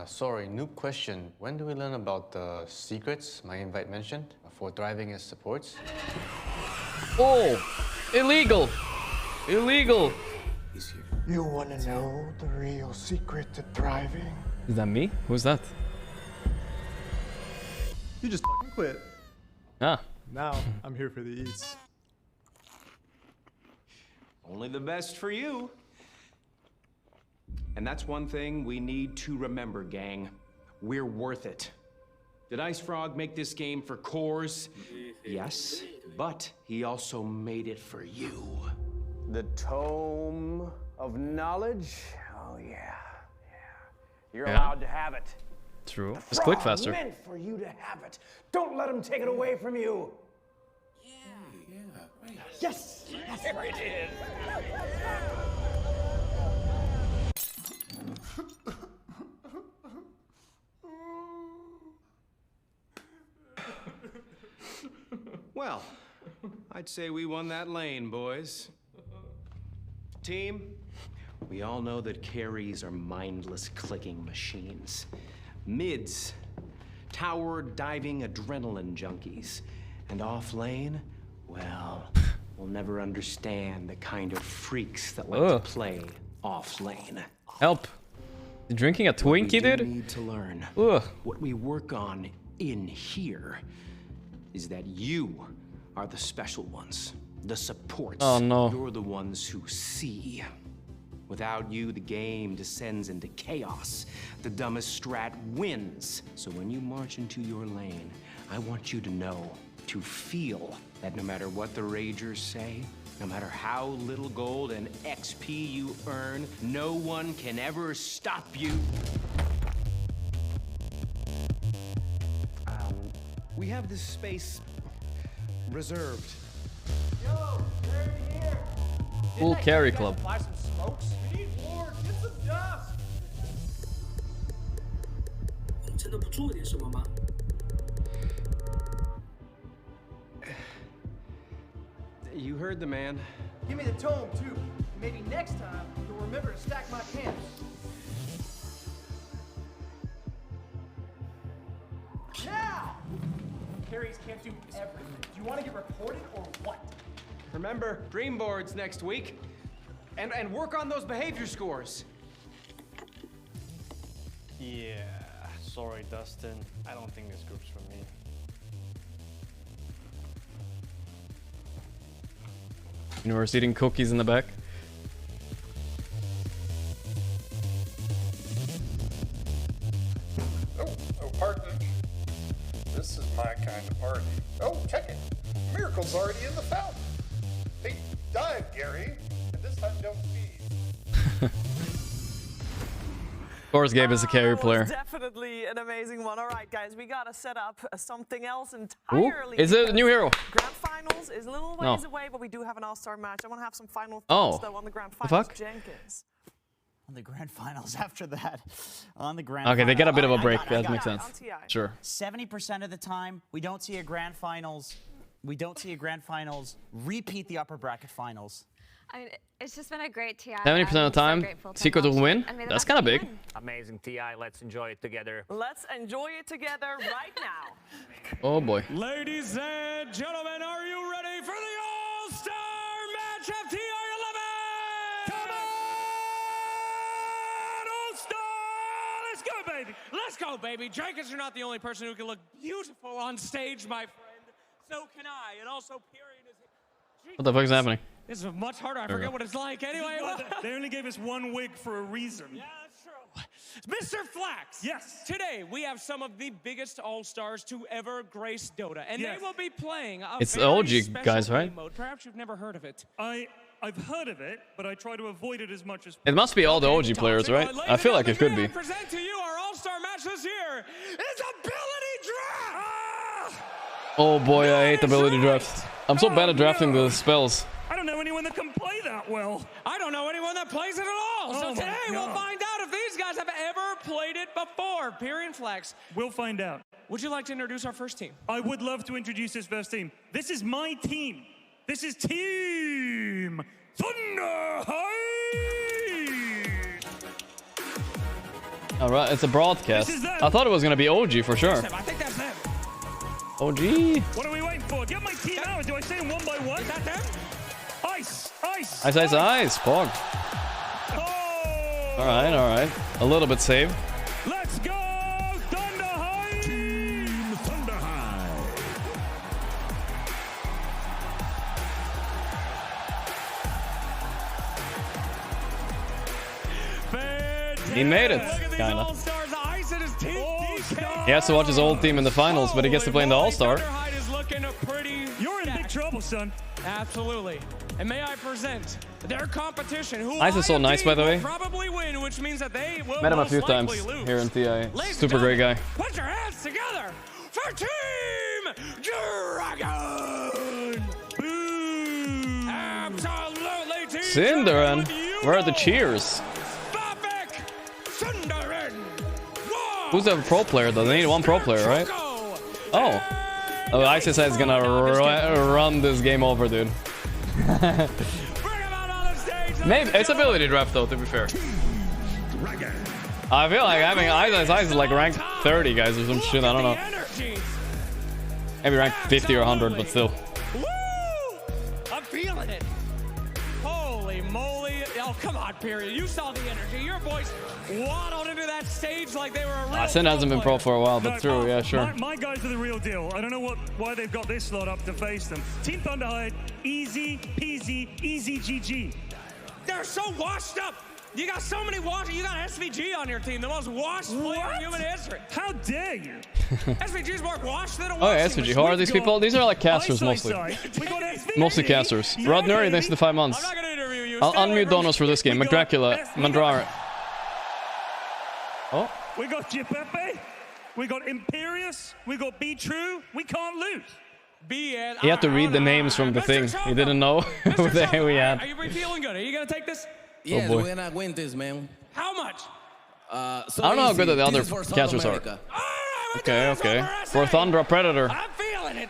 Sorry, noob question. When do we learn about the secrets my invite mentioned for thriving as supports? Oh! Illegal! Illegal! You want to know the real secret to thriving? Is that me? Who's that? You just fucking quit. Ah. Now, I'm here for the eats. Only the best for you. And that's one thing we need to remember, gang. We're worth it. Did Ice Frog make this game for cores? Yes, but he also made it for you. The Tome of Knowledge? Oh yeah. You're allowed to have it. True. Just click faster. Meant for you to have it. Don't let him take it away from you. Yes! There it is. Well, I'd say we won that lane, boys. Team, we all know that carries are mindless clicking machines. Mids, tower diving adrenaline junkies. And off lane, well, we'll never understand the kind of freaks that like to play off lane. Help. You drinking a Twinkie, dude? What we need to learn, what we work on in here, is that you are the special ones, the supports. Oh no. You're the ones who see. Without you, the game descends into chaos. The dumbest strat wins. So when you march into your lane, I want you to know, to feel that no matter what the Ragers say, no matter how little gold and XP you earn, no one can ever stop you. We have this space reserved. Yo, carry here. Full carry club. Buy some smokes? We need more. Get some dust. 你真的不做点什么吗？ You heard the man. Give me the tome, too. Maybe next time you'll remember to stack my camps. Now! Carries can't do everything. Do you want to get reported or what? Remember, dream boards next week. And work on those behavior scores. Yeah, sorry, Dustin. I don't think this group's for me. Universe eating cookies in the back. Oh, pardon. This is my kind of party. Oh, check it. Miracle's already in the fountain. Hey, dive, Gary. And this time don't feed. Gorgc gave us a carry player. Definitely an amazing one. All right, guys, we gotta set up something else Ooh, entirely. is it a new hero? Grand finals is a little ways No. away, but we do have an all-star match. I want to have some final thoughts though on the grand finals. fuck? Jenkins. On the grand finals after that. On the grand Okay, they get a bit of a break. I That got makes it. sense. Sure. 70% of the time, we don't see a grand finals. We don't see a grand finals repeat the upper bracket finals. I mean, it's just been a great TI. 70% of the time, Secret will win. That's kind of big. Amazing TI. Let's enjoy it together. Let's enjoy it together right now. Oh boy. Ladies and gentlemen, are you ready for the All-Star match of TI 11? Come on, All-Star! Let's go, baby. Let's go, baby. Jenkins, you're not the only person who can look beautiful on stage, my friend. So can I. And also, Period is... What the fuck is happening? This is much harder. I forget what it's like. Anyway, they only gave us one wig for a reason. Yeah, that's true. Mr. Flax. Yes. Today we have some of the biggest all-stars to ever grace Dota, and they will be playing a It's the very OG special guys, right? game mode. Perhaps you've never heard of it. I've heard of it, but I try to avoid it as much as. It must be all the OG players, right? I feel like it could be. I present to you our all-star match this year. It's Ability Draft. Oh boy, I hate ability draft. I'm so bad at drafting the spells. I don't know anyone that can play that well. I don't know anyone that plays it at all. So today we'll find out if these guys have ever played it before. Period Flax. We'll find out. Would you like to introduce our first team? I would love to introduce this first team. This is my team. This is Team Thunder. All right, it's a broadcast. I thought it was gonna be OG for sure. I think that's them. OG. What are we waiting for? Get my team out. Do I say them one by one? Is that them? Ice, ice. Ice, ice, ice. Pog. Oh. All right. A little bit saved. Let's go, Thunder High. Team Thunder High. He made it, kinda. He has to watch his old team in the finals, but he gets to play in the All-Star. You're in big trouble, son. Absolutely. And may I present their competition, who Ice is so nice, by the way. probably win, which means that they will Met him a few most times likely lose. here in TI. Ladies Super and great guy. gentlemen, put your hands together for Team Dragon. Boom. Absolutely, Team Cinderan. Where are the cheers? Who's the pro player though? They need one pro player, right? Oh. Oh, ISIS is gonna run this game over, dude. Maybe it's ability draft though, to be fair. I feel like having ISIS is like ranked 30 guys or some shit. I don't know. Maybe ranked 50 or 100, but still. I'm feeling it. Holy moly. Oh, come on, Period. You saw the energy. Your boys waddled into that stage like they were a real Sin hasn't been pro for a while, but true, yeah, sure. My guys are the real deal. I don't know why they've got this slot up to face them. Team Thunder High, easy peasy, easy GG. They're so washed up. You got so many washed. You got SVG on your team, the most washed player in human history. How dare you? SVG's more washed than a Oh yeah, SVG. Who are these people? These are like casters mostly. Mostly casters. Rod Nuri, thanks to the 5 months. I'll unmute Donos for this game. McDracula, Mandrara. Oh. We got Giuseppe. We got Imperius. We got Be True. We can't lose. He had to read the names from the thing. He didn't know who the hell we had. Are you feeling good? Are you gonna take this? Yes, boy. we're gonna win this, man. How much? So I don't know how good the other casters are. Okay. For Tundra Predator. I'm feeling it.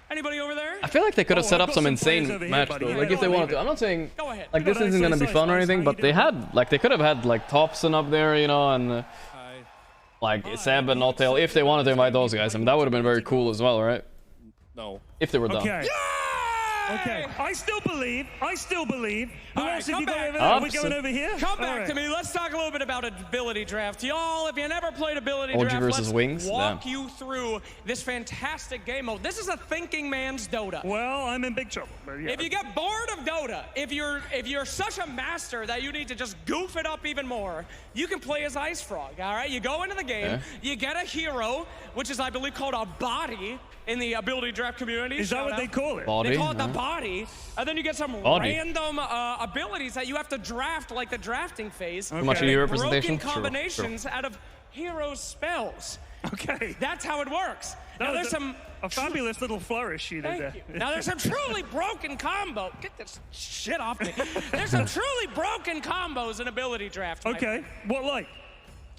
Anybody over there? I feel like they could have set up some insane match though. Like if they wanted to. I'm not saying like this isn't gonna be fun or anything, but they could have had like Thompson up there, you know, and like Seb and Notail if they wanted to invite those guys. I mean that would have been very cool as well, right? No. If they were done. Okay, I still believe. Who else have you got over there? Are we going over here? Come back to me. Let's talk a little bit about ability draft. Y'all, if you never played ability OG draft, versus let's Wings? walk you through this fantastic game mode. This is a thinking man's Dota. Well, I'm in big trouble. Yeah. If you get bored of Dota, if you're such a master that you need to just goof it up even more, you can play as Ice Frog, all right? You go into the game, you get a hero, which is, I believe, called a body in the ability draft community. Is that what they call it? Body? They call it the body, and then you get some random abilities that you have to draft, like the drafting phase. Too much of your representation? Broken combinations out of hero spells. Okay. That's how it works. Now there's a fabulous little flourish you did there. Now there's some truly broken combo. Get this shit off me. There's some truly broken combos in ability draft. Okay. What like?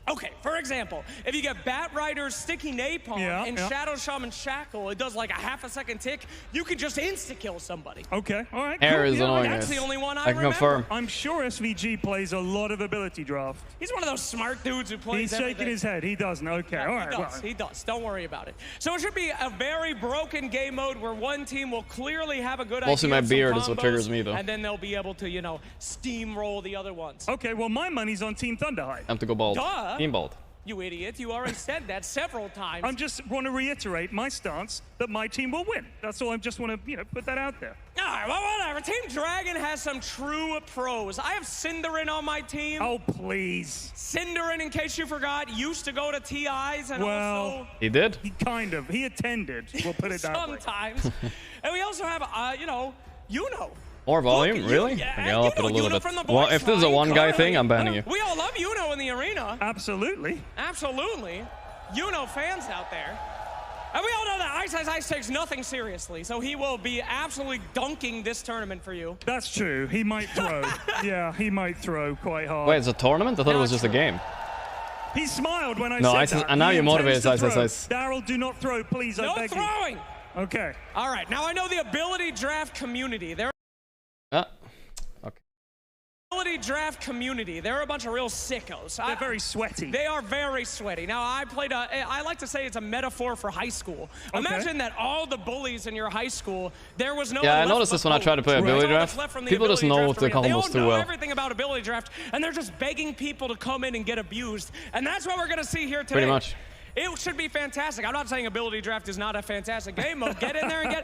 Okay, for example, if you get Bat Rider's Sticky Napalm and Shadow Shaman Shackle, it does like a half-a-second tick, you can just insta-kill somebody. Okay, all right. Air is annoying. That's the only one I can confirm. I'm sure SVG plays a lot of ability draft. He's one of those smart dudes who plays He's shaking his head. He doesn't. Okay, all right. He does. Don't worry about it. So it should be a very broken game mode where one team will clearly have a good idea. Mostly my of beard some is what combos, triggers me, though. And then they'll be able to, you know, steamroll the other ones. Okay, well, my money's on Team Thunderhide. I have to go bald. Duh. Team bald. You idiot. You already said that several times. I just want to reiterate my stance that my team will win. That's all. I just want to, put that out there. All right, well, whatever. Team Dragon has some true pros. I have Cinderin on my team. Oh, please. Cinderin, in case you forgot, used to go to TIs and also... He did? He kind of. He attended. We'll put it that way. Sometimes. And we also have, Yuno. More volume? Really? Yeah, okay, I'll up it a little bit. from the Well, if this is a one-guy thing, I'm banning you. We all love Yuno in the arena. Absolutely. Absolutely. Yuno fans out there. And we all know that Ice takes nothing seriously, so he will be absolutely dunking this tournament for you. That's true. He might throw. Yeah, he might throw quite hard. Wait, it's a tournament? I thought it was just a game. He smiled when I said that. And now you're motivated, Ice. Daryl, do not throw, please. I beg you. No throwing. Okay. All right. Now I know the ability draft community. Ability draft community. They're a bunch of real sickos. They're very sweaty. They are very sweaty. Now, I like to say it's a metaphor for high school. Okay. Imagine that all the bullies in your high school, there was no. Yeah, I noticed this when I tried to play ability draft. People just know the combos too well. They all know everything about ability draft, and they're just begging people to come in and get abused. And that's what we're going to see here today. Pretty much. It should be fantastic. I'm not saying ability draft is not a fantastic game mode. Get in there and get...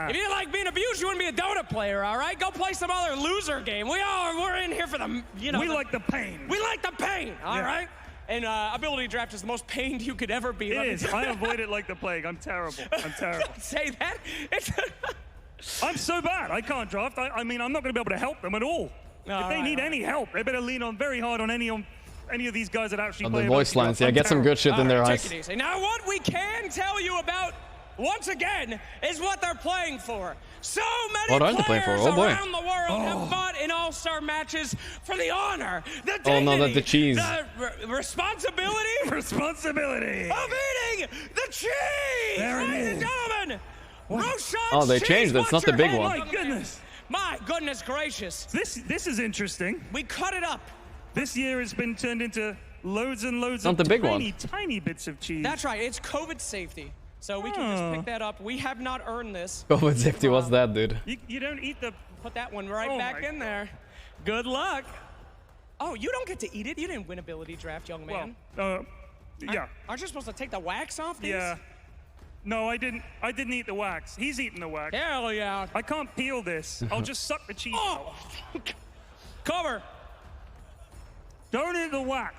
If you like being abused, you wouldn't be a Dota player, all right? Go play some other loser game. We're in here for the, We like the pain. We like the pain, all right? And ability draft is the most pained you could ever be. It is. I avoid it like the plague. I'm terrible. I'm terrible. Don't say that. I'm so bad. I can't draft. I mean, I'm not going to be able to help them at all. If they need any help, they better lean on very hard on any of these guys that actually play. The voice lines, yeah, get some good shit in their eyes. Take it easy. Now, what we can tell you about, once again, is what they're playing for. So many players around the world have fought in all-star matches for the honor, the dignity, the cheese. the responsibility of eating the cheese. Ladies and gentlemen, Roshan they changed it. It's not the big one. My goodness. My goodness gracious. This is interesting. We cut it up. This year has been turned into loads and loads of tiny bits of cheese. That's right. It's COVID safety. So we can just pick that up. We have not earned this. COVID safety, what's that, dude? You don't eat the... Put that one right back in there. Good luck. Oh, you don't get to eat it? You didn't win ability draft, young man. Well, yeah. Aren't you supposed to take the wax off these? Yeah. No, I didn't eat the wax. He's eating the wax. Hell yeah. I can't peel this. I'll just suck the cheese out. Cover. Don't eat the wax.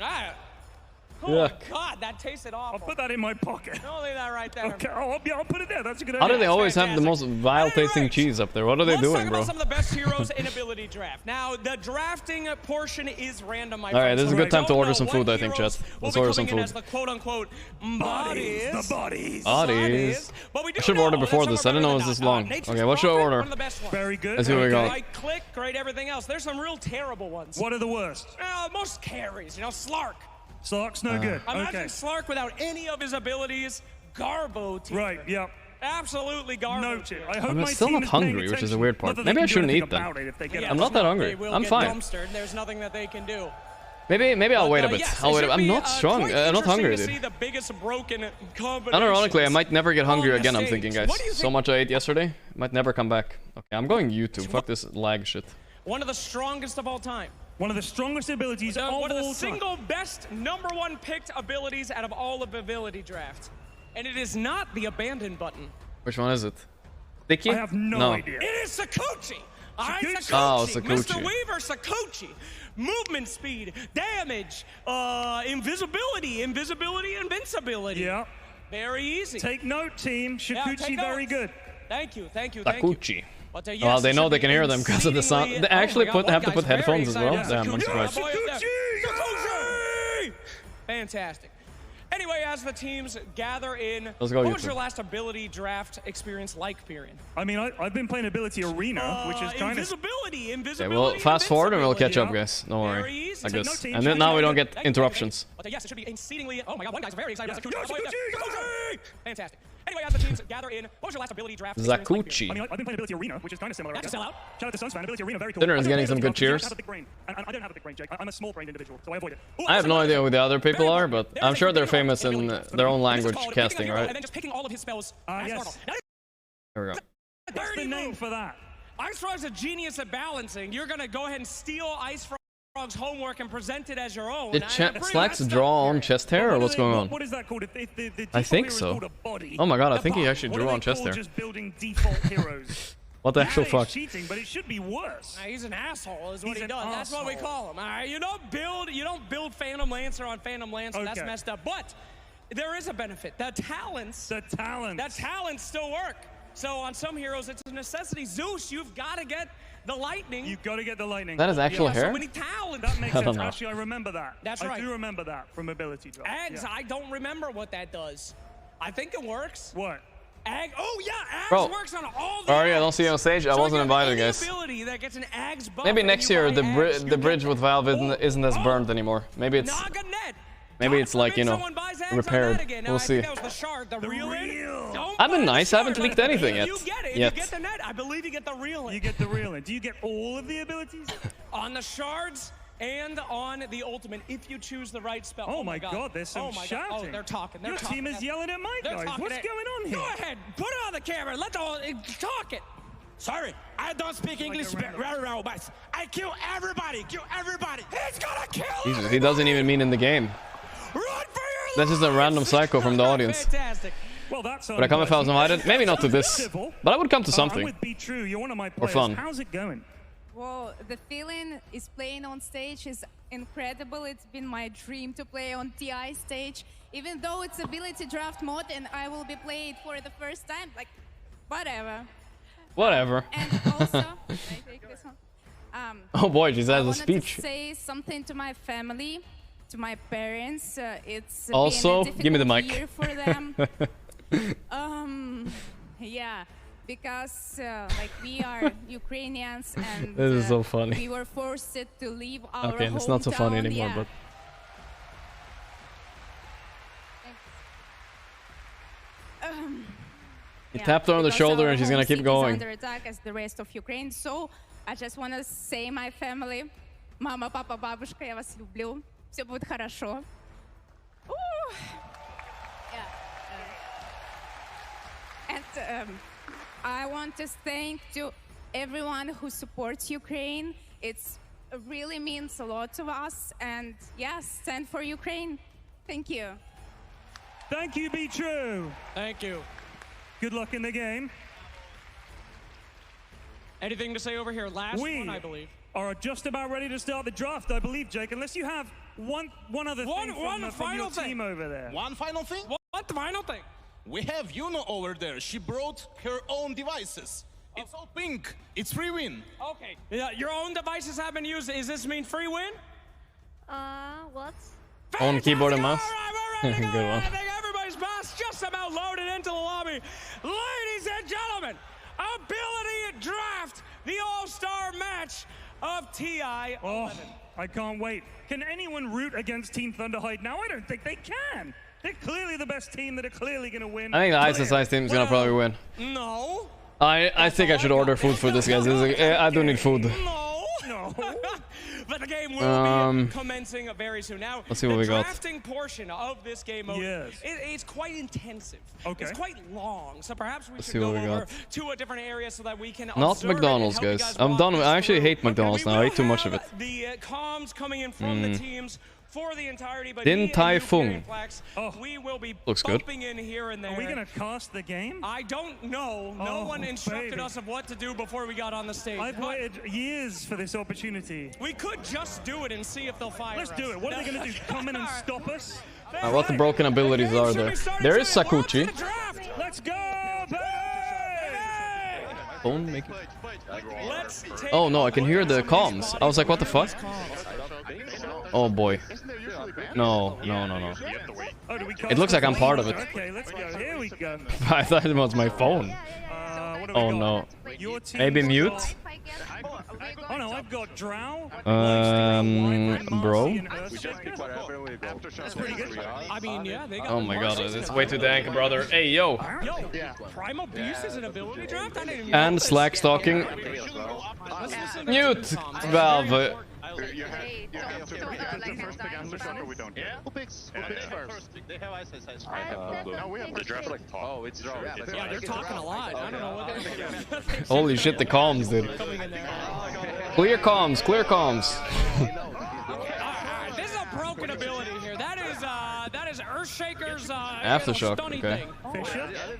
Ah. Oh, God, that tasted awful. I'll put that in my pocket. Don't leave that right there. Okay, I'll put it there. That's a good idea. How do they always have the most vile-tasting cheese up there? What are they doing, bro? Let's talk about some of the best heroes in ability draft. Now, the drafting portion is random, my friends. All right, this is a good time to order some food, I think, chat. Let's order some food. As the quote-unquote bodies. The bodies. Bodies. I should have ordered before this. I didn't know it was this long. Okay, what should I order? Very good. Let's see what we got. Right click, great everything else. There's some real terrible ones. What are the worst? Most carries, Slark. Slark's no good. Imagine Slark without any of his abilities. Garbo tier. Right, yep. Absolutely Garbo. Noted. I hope I'm my still team not hungry, which is the weird part. Maybe I shouldn't eat them. I'm not that hungry. I'm fine. There's nothing that they can do. Maybe I'll wait a bit. I'll wait. I'm not strong. I'm not hungry, dude. Unironically, I might never get hungry again. I'm thinking, guys. So much I ate yesterday, might never come back. Okay, I'm going YouTube. Fuck this lag shit. One of the strongest of all time. One of the strongest abilities of all time. One of the single best #1 picked abilities out of all of ability draft. And it is not the abandon button. Which one is it? Sticky? I have no idea. It is Sakuchi. All right, Sakuchi. Oh, Sakuchi. Mr. Weaver, Sakuchi. Movement speed, damage, invisibility, invincibility. Yeah. Very easy. Take note, team. Sakuchi, very good. Thank you. Sakuchi. Well, they know they can hear them because of the sound. They actually have to put headphones as well. Damn, I'm surprised. Sakuchi! Fantastic. Anyway, as the teams gather in, Let's go, what was YouTube. your last ability draft experience like, Pyrian? I mean, I've been playing Ability Arena, which is kind of... Invisibility. Okay, well, fast forward and we'll catch up, guys. Don't worry. I guess. And then now we don't get interruptions. Okay, yes, it should be exceedingly... Oh my god, one guy's very excited about Zakuchi. Fantastic. Anyway, as the teams gather in, what was your last ability draft experience like, Zakuchi. Pyrian? I mean, I've been playing Ability Arena, which is kind of similar. That's a sellout. Shout out to Sunsfan. Ability Arena, very cool. Tundra is getting some good cheers. I don't have a big brain, Jake. I'm a small-brained individual, so I avoid it. I have no idea who the other people are, but I'm sure they're famous in their own language casting, right? And then just picking all of his spells as normal. Yes. Here we go. What's the name for that? Ice Frog's a genius at balancing. You're gonna go ahead and steal Ice Frog's homework and present it as your own. Did Slacks draw on chest hair, or what's going on? What is that called? I think so. Oh my god, I think he actually drew on chest hair. Just building default heroes. What the actual fuck? Cheating, but it should be worse. He's an asshole, is what he does. That's what we call him. All right, you don't build Phantom Lancer on Phantom Lancer. That's messed up. But there is a benefit. The talents still work. So on some heroes, it's a necessity. Zeus, you've got to get the lightning. You've got to get the lightning. That is actual hair? So many talents. That makes sense. Actually, I remember that. That's right. I do remember that from ability draft. Ags, I don't remember what that does. I think it works. What? Ag. Oh yeah, Ags Bro. works on all the. Sorry, I don't see you on stage. I wasn't invited, guys. That gets an Ags buff Maybe next year the bridge with Valve isn't as burned anymore. Maybe it's like, you know, repaired. We'll see. I've been nice. I haven't leaked anything yet. You get it. You get the net. I believe you get the reeling. You get the reeling. Do you get all of the abilities? On the shards and on the ultimate, if you choose the right spell. Oh my god, there's some shouting. Oh, they're talking. Your team is yelling at my guys. What's going on here? Go ahead, put it on the camera. Let's all talk it. Sorry, I don't speak English very well, but I kill everybody. Kill everybody. He's gonna kill Jesus, he doesn't even mean in the game. Run for your That's just a random psycho from the audience. Fantastic. Well, that's Would I come if I was invited? Maybe not to this, but I would come to something. I'm with Be True. You're one of my For players. fun. How's it going? Well, the feeling is playing on stage is incredible. It's been my dream to play on TI stage, even though it's ability draft mode and I will be playing it for the first time. Like, whatever. Whatever. And also, I take this one. Oh boy, she has a I speech. to say something to my family, to my parents. It's Also, been a give me the difficult mic. year for them. Yeah, because like we are Ukrainians and This is so funny. we were forced to leave our Okay, it's not so funny hometown, anymore, yeah. but he tapped her on the because shoulder our and she's gonna home keep city is going. under attack as the rest of Ukraine. So I just want to say my family, мама, папа, бабушка, я вас люблю. Все будет хорошо. Ooh. Yeah. And I want to thank to everyone who supports Ukraine. It really means a lot to us. And yes, stand for Ukraine. Thank you. Thank you, Be True. Thank you. Good luck in the game. Anything to say over here? Last one, I believe. Are just about ready to start the draft, I believe, Jake. Unless you have one other thing from your team over there. One final thing? What final thing? We have Yuno over there. She brought her own devices. It's all pink. It's free win. Okay. Yeah, your own devices have been used. Does this mean free win? What? On keyboard and mouse. Good one. I think everybody's boss just about loaded into the lobby. Ladies and gentlemen, ability draft, the all-star match of TI 11. Oh, I can't wait. Can anyone root against Team Thunderhide now? I don't think they can. They're clearly the best team that are clearly going to win. I think the ISSI team is gonna probably win. No. I think I should order food for this, guys. I do need food. No. But the game will be commencing very soon. Now, let's see what we got. The drafting portion of this game mode, it's quite intensive. Okay. It's quite long, so perhaps we Let's should see go what we over got. to a different area so that we can Not McDonald's, guys. I'm done with. I actually hate McDonald's now. I ate too much of it. The comms coming in from the teams for the entirety, but Din Tai Fung. We will be Looks good. bumping in here and there. Are we going to cast the game? I don't know. No one instructed us of what to do before we got on the stage. I've waited years for this opportunity. We could just do it and see if they'll fire Let's us. do it. What are they going to do? Come in and stop us? What the broken abilities are there? There is Sakuchi. Let's go, Phone making. Oh no, I can hear the comms. I was like, what the fuck? Oh boy. No. It looks like I'm part of it. Okay, let's go. Here we go. I thought it was my phone. Oh no. Maybe mute? Oh no, I've got Drow. Bro. That's pretty good. I mean, yeah, they got. Oh my god, it's way too dank, brother. Hey, yo. Primal Beast is an ability draft? I didn't even And know Slack stalking. Mute, Valve. Yeah, they're talking a lot. I don't know what they're Holy shit, the comms, dude. Clear comms, clear comms. This is a broken ability here. That is Earthshaker's Aftershock, stunning okay. thing.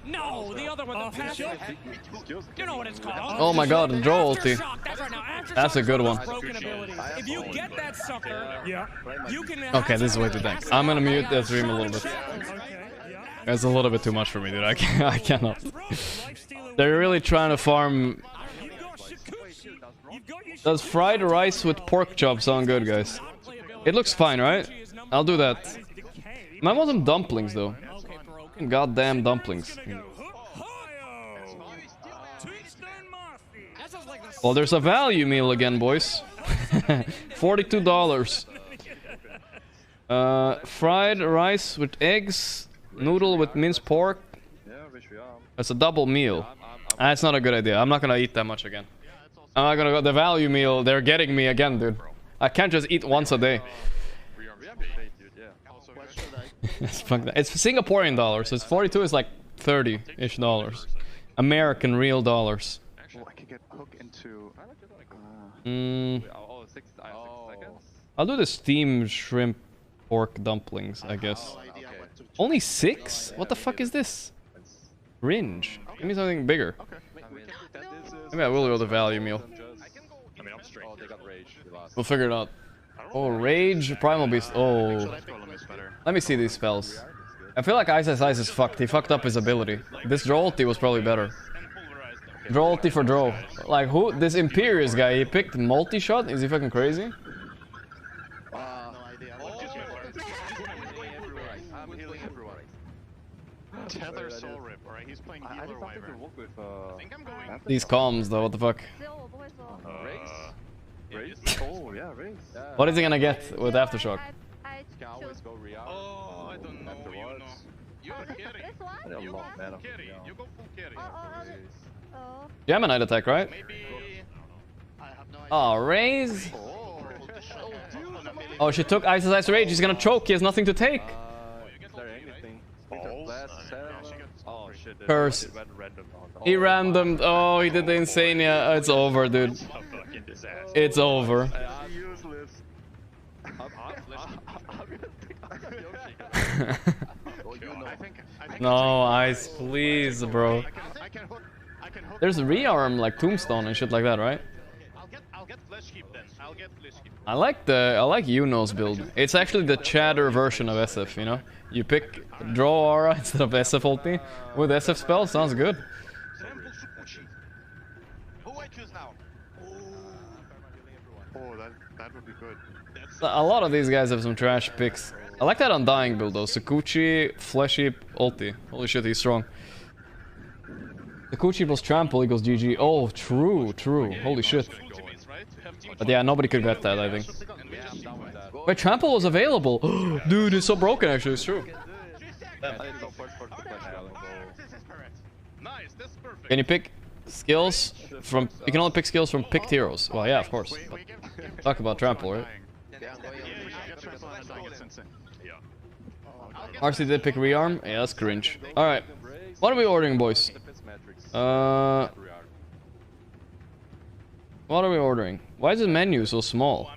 No, the other one, the passive. You know what it's called. Oh my god, draw ulti. That's right now. Aftershock That's a good one. broken ability. If you get that sucker, you can. Okay, this is way too dank. I'm gonna mute that stream a little bit. That's a little bit too much for me, dude. I cannot. They're really trying to farm. Does fried rice with pork chop sound good, guys? It looks fine, right? I'll do that. I want some dumplings, though. Goddamn dumplings. Well, there's a value meal again, boys. $42. Fried rice with eggs, noodle with minced pork. That's a double meal. That's not a good idea. I'm not gonna eat that much again. I'm not gonna go. The value meal, they're getting me again, dude. I can't just eat once a day. Fuck that. It's Singaporean dollars, so it's 42 is like 30-ish dollars. American real dollars. I'll do the steamed shrimp pork dumplings, I guess. Only 6? What the fuck is this? Ringe. Give me something bigger. Maybe I will go the value meal. We'll figure it out. Oh, Rage, Primal Beast. Oh. Let me see these spells. I feel like Ice is fucked. He fucked up his ability. This draw ulti was probably better. Draw ulti for draw. Like, who? This Imperious guy, he picked multi-shot? Is he fucking crazy? These comms though, what the fuck? What is he gonna get with Aftershock? Oh, I don't know, you know. You are carry. You go full carry. Gemini attack, right? Oh, raise. Oh, she took Ice Rage. He's gonna choke. He has nothing to take. Curse. He randomed. Oh, he did the Insania. It's over, dude. It's over. No, Ice, please, bro. There's a rearm like Tombstone and shit like that, right? I like Yuno's build. It's actually the chatter version of SF, you know? You pick draw aura instead of SF ulti with SF spell, sounds good. A lot of these guys have some trash picks. I like that Undying build though. Sakuchi, Fleshy, ulti. Holy shit, he's strong. Sakuchi plus trample equals GG. Oh, true. Holy shit. But yeah, nobody could get that, I think. Wait, trample was available. Dude, it's so broken actually, it's true. Can you pick skills from... You can only pick skills from picked heroes. Well, yeah, of course. But talk about trample, right? RC did pick rearm? Yeah, that's cringe. Alright. What are we ordering, boys? What are we ordering? Why is the menu so small?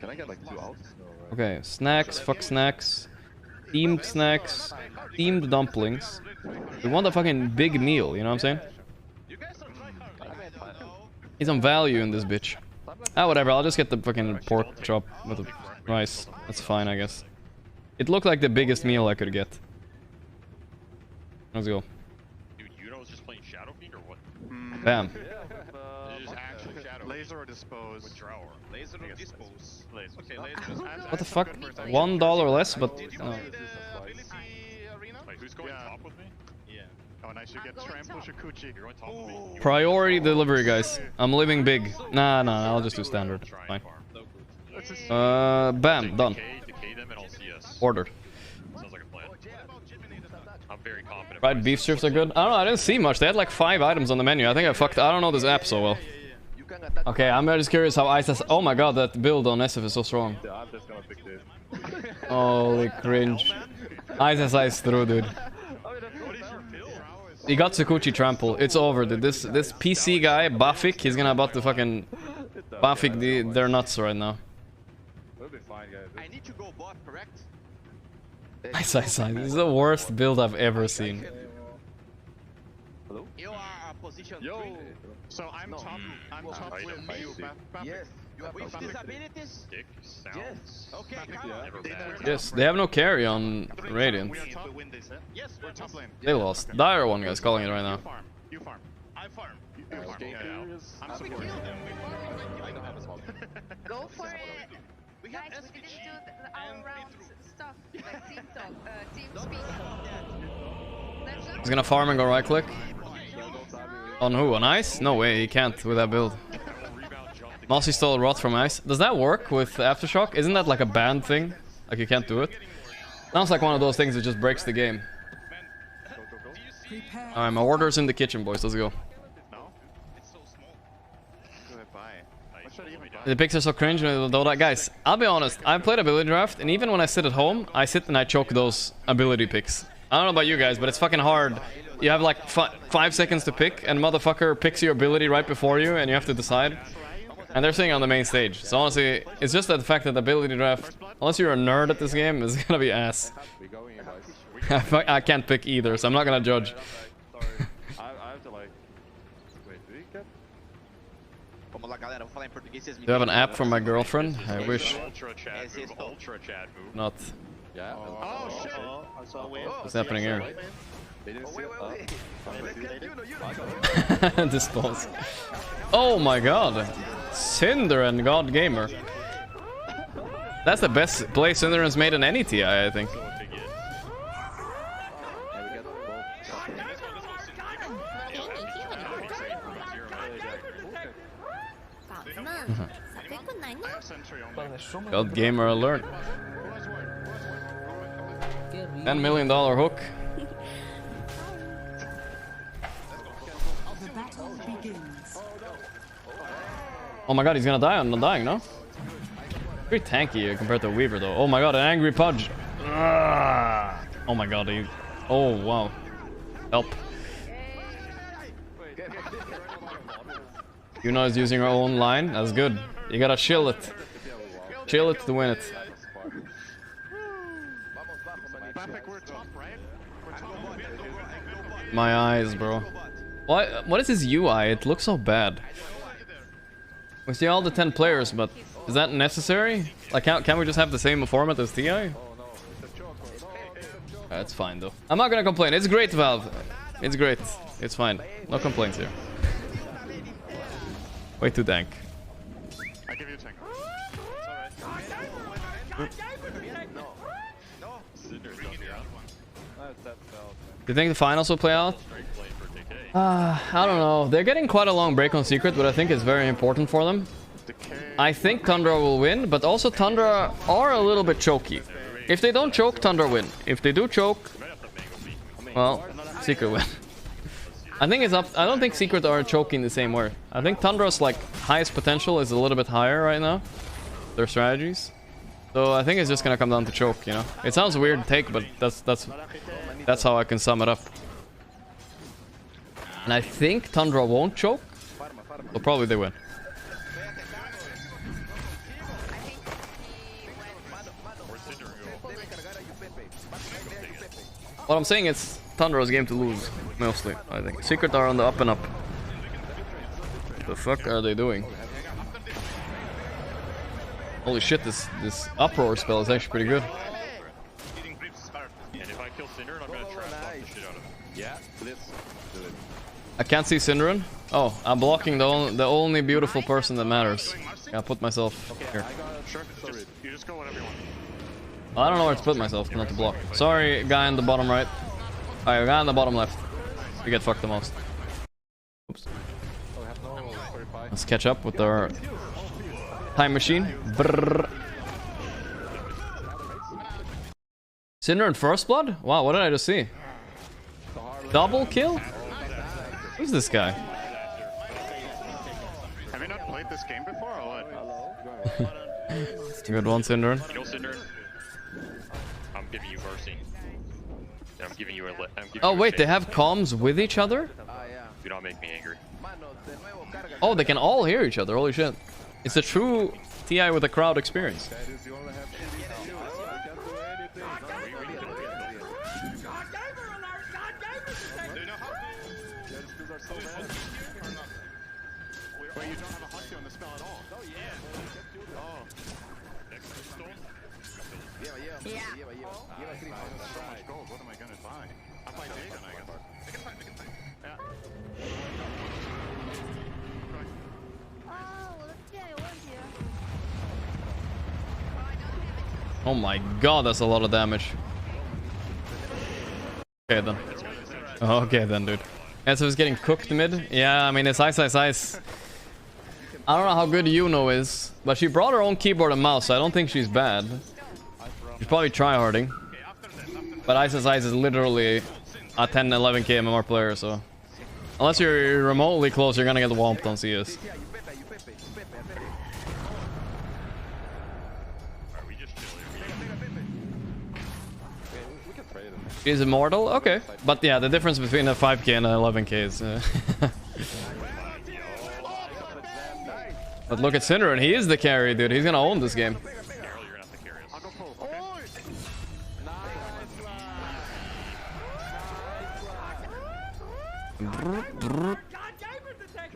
Can I get like 2 outs? Okay, snacks, fuck snacks. Themed snacks. Themed dumplings. We want a fucking big meal, you know what I'm saying? Need some value in this bitch. Ah, whatever, I'll just get the fucking pork chop with the rice. That's fine, I guess. It looked like the biggest meal I could get. Let's go. Dude, Yuno was just playing Shadow Fiend or what? Bam. Laser or dispose? Withdraw. Laser or dispose? Laser. Okay, laser. What the fuck? $1 less, but no. Wait, who's going top with me? Yeah. Oh, nice. You get trample Shikuchi. You're going top with me. Priority delivery, guys. I'm living big. Nah, I'll just do standard. Fine. Bam, done. Ordered. Sounds like a plan. I'm very confident. Fried beef strips are good. I don't know, I didn't see much. They had like 5 items on the menu. I think I don't know this app so well. Okay, I'm just curious how Ice has... Oh my god, that build on SF is so strong. Holy cringe. Ice has Ice through, dude. He got Tsukuchi trample. It's over, dude. This PC guy, Bafik, he's gonna about to fucking... Bafik their nuts right now. I need to go bot, correct? Ice. This is the worst build I've ever seen. Hello? You are position 3. So I'm top. I'm top with you. Yes. You have with disabilities? Yes. Okay. Yes, they have no carry on Radiant. Yes, we're top lane. They lost. Dire one guy's calling it right now. You farm. I farm. You farm. I'm supporting. I don't have a small. Go for it. Guys, we didn't do our round stuff, like team talk, team speak. He's gonna farm and go right click. On who? On Ice? No way, he can't with that build. Mossy stole Rot from Ice. Does that work with Aftershock? Isn't that like a banned thing? Like you can't do it? Sounds like one of those things that just breaks the game. Alright, my order's in the kitchen, boys. Let's go. The picks are so cringe with Dota. Guys, I'll be honest. I've played ability draft, and even when I sit at home, I sit and I choke those ability picks. I don't know about you guys, but it's fucking hard. You have like 5 seconds to pick, and motherfucker picks your ability right before you, and you have to decide. And they're sitting on the main stage. So honestly, it's just that the fact that the ability draft, unless you're a nerd at this game, is gonna be ass. I can't pick either, so I'm not gonna judge. Do you have an app for my girlfriend? I wish. Not. What's happening here? Dispose. Oh my god. Cinder and God Gamer. That's the best play Cinder has made in any TI, I think. God Gamer alert. $10 million hook. Oh my god, he's gonna die. I'm not dying, no? Pretty tanky compared to Weaver, though. Oh my god, an angry Pudge. Oh my god, he... Oh, wow. Help. Yuna is using her own line. That's good. You gotta chill it. Chill it to win it. My eyes, bro. What is his UI? It looks so bad. We see all the 10 players, but is that necessary? Like, can't we just have the same format as TI? That's fine, though. I'm not gonna complain. It's great, Valve. It's great. It's fine. No complaints here. Way too dank. I give you a tank. Do you think the finals will play out? I don't know. They're getting quite a long break on Secret, but I think it's very important for them. I think Tundra will win, but also Tundra are a little bit choky. If they don't choke, Tundra win. If they do choke, well, Secret win. I think it's up. I don't think Secret are choking the same way. I think Tundra's like highest potential is a little bit higher right now. Their strategies. So I think it's just gonna come down to choke, you know. It sounds weird to take, but that's how I can sum it up. And I think Tundra won't choke, so probably they win. What I'm saying is Tundra's game to lose, mostly, I think. Secret are on the up and up. What the fuck are they doing? Holy shit, this uproar spell is actually pretty good. And if I kill Cinder, I'm gonna trap the shit out of him. Yeah, let's do it. I can't see Synderen. Oh, I'm blocking the only beautiful person that matters. Yeah, I put myself here. You just go whatever you want. I don't know where to put myself, not to block. Sorry, guy on the bottom right. Alright, guy on the bottom left. We get fucked the most. Oops. Let's catch up with our time machine. Brrr. Synderen first blood? Wow, what did I just see? Double kill? Who's this guy? Have you not played this game before or what? Good one, Synderen. You know Synderen? I'm giving you mercy. And I'm giving you a Oh wait, they have comms with each other? Do not make me angry. Oh, they can all hear each other. Holy shit. It's a true TI with a crowd experience. Wait, you don't have a hotkey on the spell at all? Oh, yeah. Oh. Next stone? Yeah. So much gold. What am I gonna buy? I'll buy Dagon, I guess. I can find. Yeah. Oh my god, that's a lot of damage. Okay then. Okay then, dude. Yeah, so it's getting cooked mid. Yeah, I mean, it's ice. I don't know how good Yuno is, but she brought her own keyboard and mouse, so I don't think she's bad. She's probably tryharding. But Ice is literally a 10-11k MMR player, so... Unless you're remotely close, you're gonna get whomped on CS. She's immortal? Okay. But yeah, the difference between a 5k and a 11k is... But look at Synderen, he is the carry, dude. He's gonna own this game.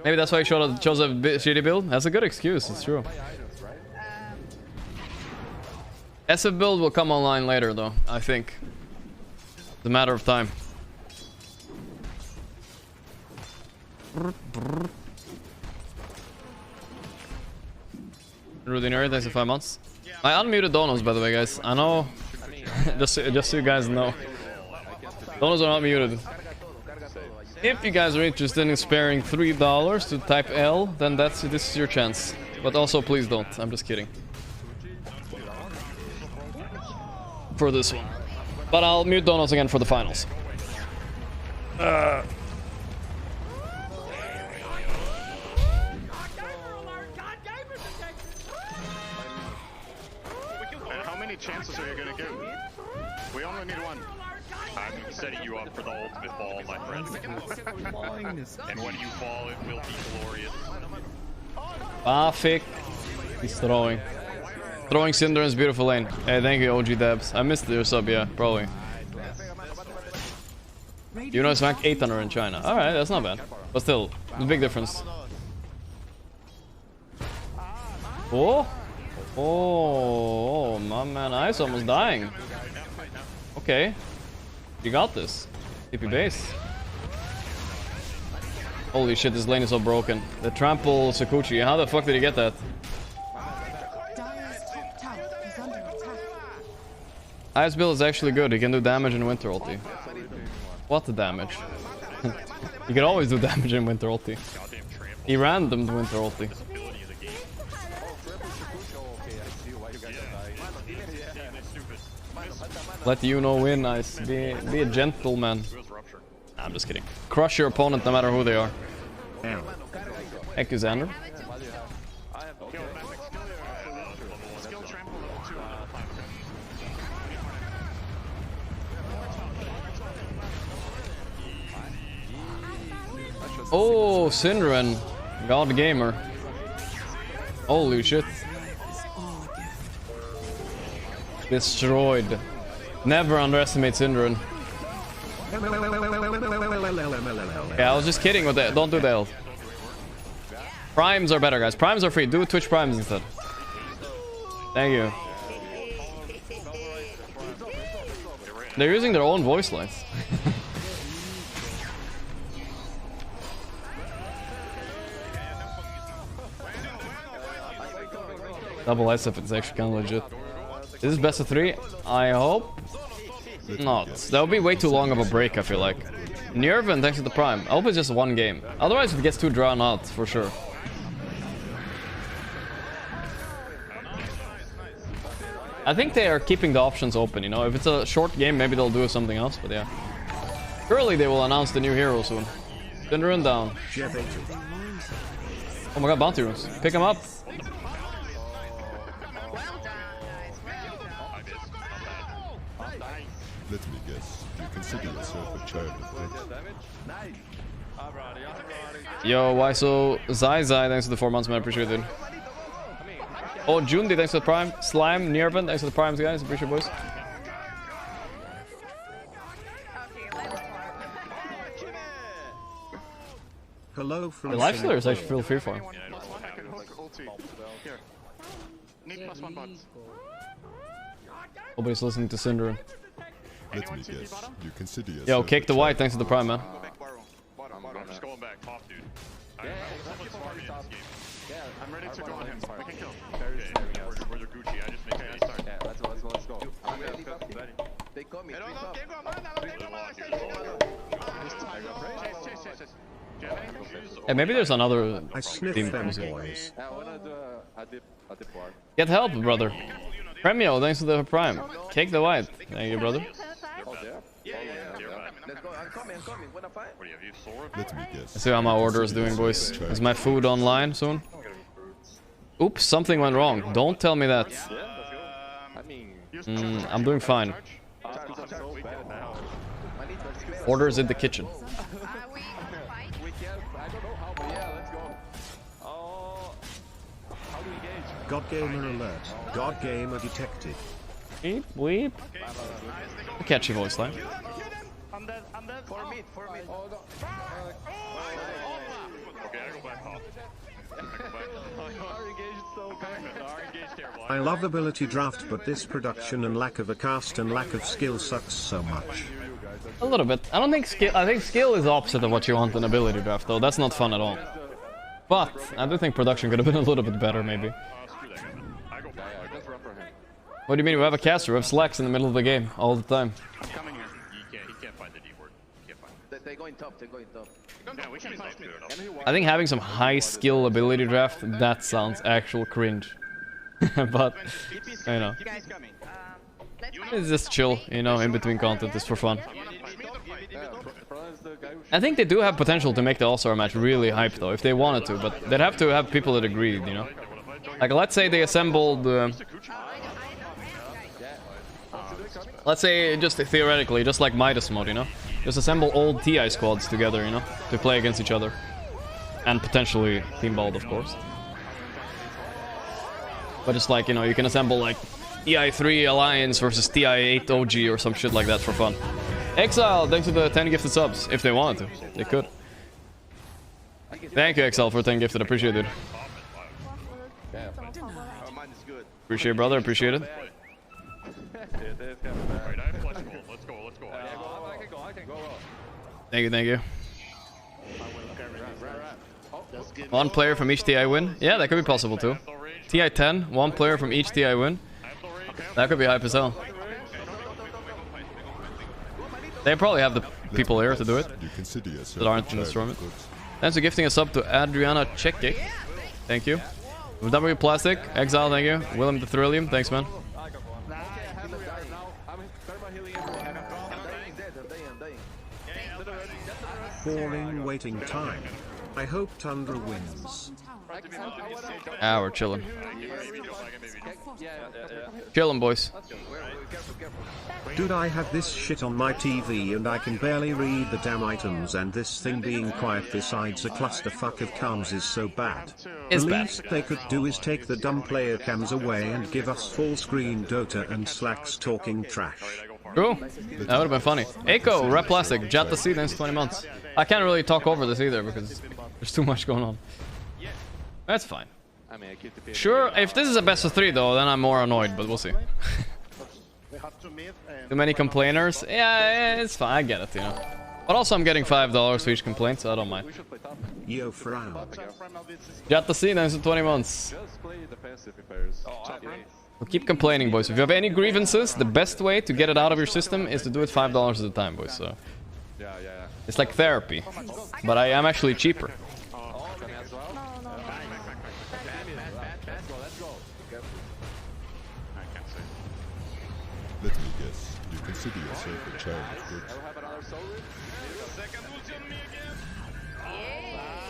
Maybe that's why he chose a shitty build. That's a good excuse, it's true. SF build will come online later though, I think. It's a matter of time. Rudinary, thanks for 5 months. I unmuted Donos, by the way, guys. I know. just so you guys know. Donos are not muted. If you guys are interested in sparing $3 to type L, then this is your chance. But also, please don't. I'm just kidding. For this one. But I'll mute Donos again for the finals. Chances are you gonna get? We only need one. I'm setting you up for the ultimate fall, my friend. And when you fall, it will be glorious. Bafik. He's throwing. Throwing Synderen's beautiful lane. Hey, thank you, OG Debs. I missed your sub, yeah, probably. You know, it's ranked 800 in China. Alright, that's not bad. But still, a big difference. Oh! Oh, my man Ice almost dying. Okay. You got this. TP base. Holy shit, this lane is so broken. The trample Sakuchi. How the fuck did he get that? Ice build is actually good. He can do damage in Winter Ulti. What the damage? You can always do damage in Winter Ulti. He randomed Winter Ulti. Let Yuno win, Nice. Be a gentleman. Nah, I'm just kidding. Crush your opponent no matter who they are. Thank you, Xander. Oh, Synderen. God Gamer. Holy shit. Destroyed. Never underestimate Synderen. Yeah, I was just kidding with that. Don't do that. Primes are better, guys. Primes are free. Do Twitch Primes instead. Thank you. They're using their own voice lines. Double SF, it's actually kind of legit. This is best of 3. I hope not. That would be way too long of a break, I feel like. Nerven, thanks to the Prime. I hope it's just one game. Otherwise, it gets too drawn out, for sure. I think they are keeping the options open, you know? If it's a short game, maybe they'll do something else, but yeah. Surely they will announce the new hero soon. Tundra run down. Oh my god, bounty runes. Pick him up. Let me guess. You consider yourself a child of light. Yo, why so Zai, thanks for the 4 months, man. Appreciate it. Oh, Jundi, thanks for the Prime. Slime, Nirvan, thanks for the Primes, guys. Appreciate it, boys. Hello from the life stealers actually feel free for him. Nobody's listening to Syndrome. Let me guess. You consider yourself. Yo, kick the white, thanks to the Prime, man. I'm just going back top, dude. Someone's farming in this game. Yeah, I'm ready to go on him. I can kill. Where's your Gucci? I just make a start. Yeah, let's go. I'm ready. They call me. Hey, maybe there's another team. Get help, brother. Premio, thanks for the Prime. Kick the white. Thank you, brother. Let's see how my order is doing, boys. Is my food online soon? Oops, something went wrong. Don't tell me that. I'm doing fine. Order's in the kitchen. God Gamer alert. God Gamer detected. Weep, weep. A catchy voice line. I'm dead. For me. Okay, I go back off. I love ability draft, but this production and lack of a cast and lack of skill sucks so much. A little bit. I don't think skill. I think skill is the opposite of what you want in ability draft, though. That's not fun at all. But I do think production could have been a little bit better, maybe. What do you mean? We have a caster. We have slacks in the middle of the game all the time. I'm coming here. He can't find the D word. He can't find it. They're going top. Yeah, we can be top. I think having some high skill ability draft, that sounds actual cringe. But, you know. It's just chill, you know, in between content is for fun. I think they do have potential to make the All-Star match really hype, though, if they wanted to, but they'd have to have people that agreed, you know? Like, let's say they assembled... let's say, just theoretically, just like Midas mode, you know? Just assemble old TI squads together, you know? To play against each other. And potentially Team Bald, of course. But just like, you know, you can assemble like TI3 Alliance versus TI8 OG or some shit like that for fun. Exile, thanks for the 10 gifted subs. If they wanted to, they could. Thank you, Exile, for 10 gifted. Appreciate it. Appreciate it, brother. Appreciate it. Thank you, thank you. One player from each TI win? Yeah, that could be possible too. TI 10, one player from each TI win. That could be hype as hell. They probably have the people here to do it that aren't in this tournament. Thanks for gifting a sub to Adriana Chekic. Thank you. W Plastic, Exile, thank you. Willem the Thrillium, thanks man. Boring waiting time. I hope Tundra wins. Ah, we're chilling. Chilling, boys. Dude, I have this shit on my TV and I can barely read the damn items, and this thing being quiet besides a clusterfuck of cams is so bad. It's the bad. least they could do is take the dumb player cams away and give us full screen Dota and Slacks talking trash. Cool. That would have been funny. Echo, Rep Plastic, Jet the Sea, thanks 20 months. I can't really talk over this either because there's too much going on. That's fine. Sure, if this is a best of 3 though, then I'm more annoyed, but we'll see. Too many complainers? Yeah, it's fine, I get it, you know. But also I'm getting $5 for each complaint, so I don't mind. Yo, frown. Got the scene in 20 months. We'll keep complaining, boys. If you have any grievances, the best way to get it out of your system is to do it $5 at a time, boys. So it's like therapy, but I am actually cheaper. Let me guess. You consider yourself a child of good.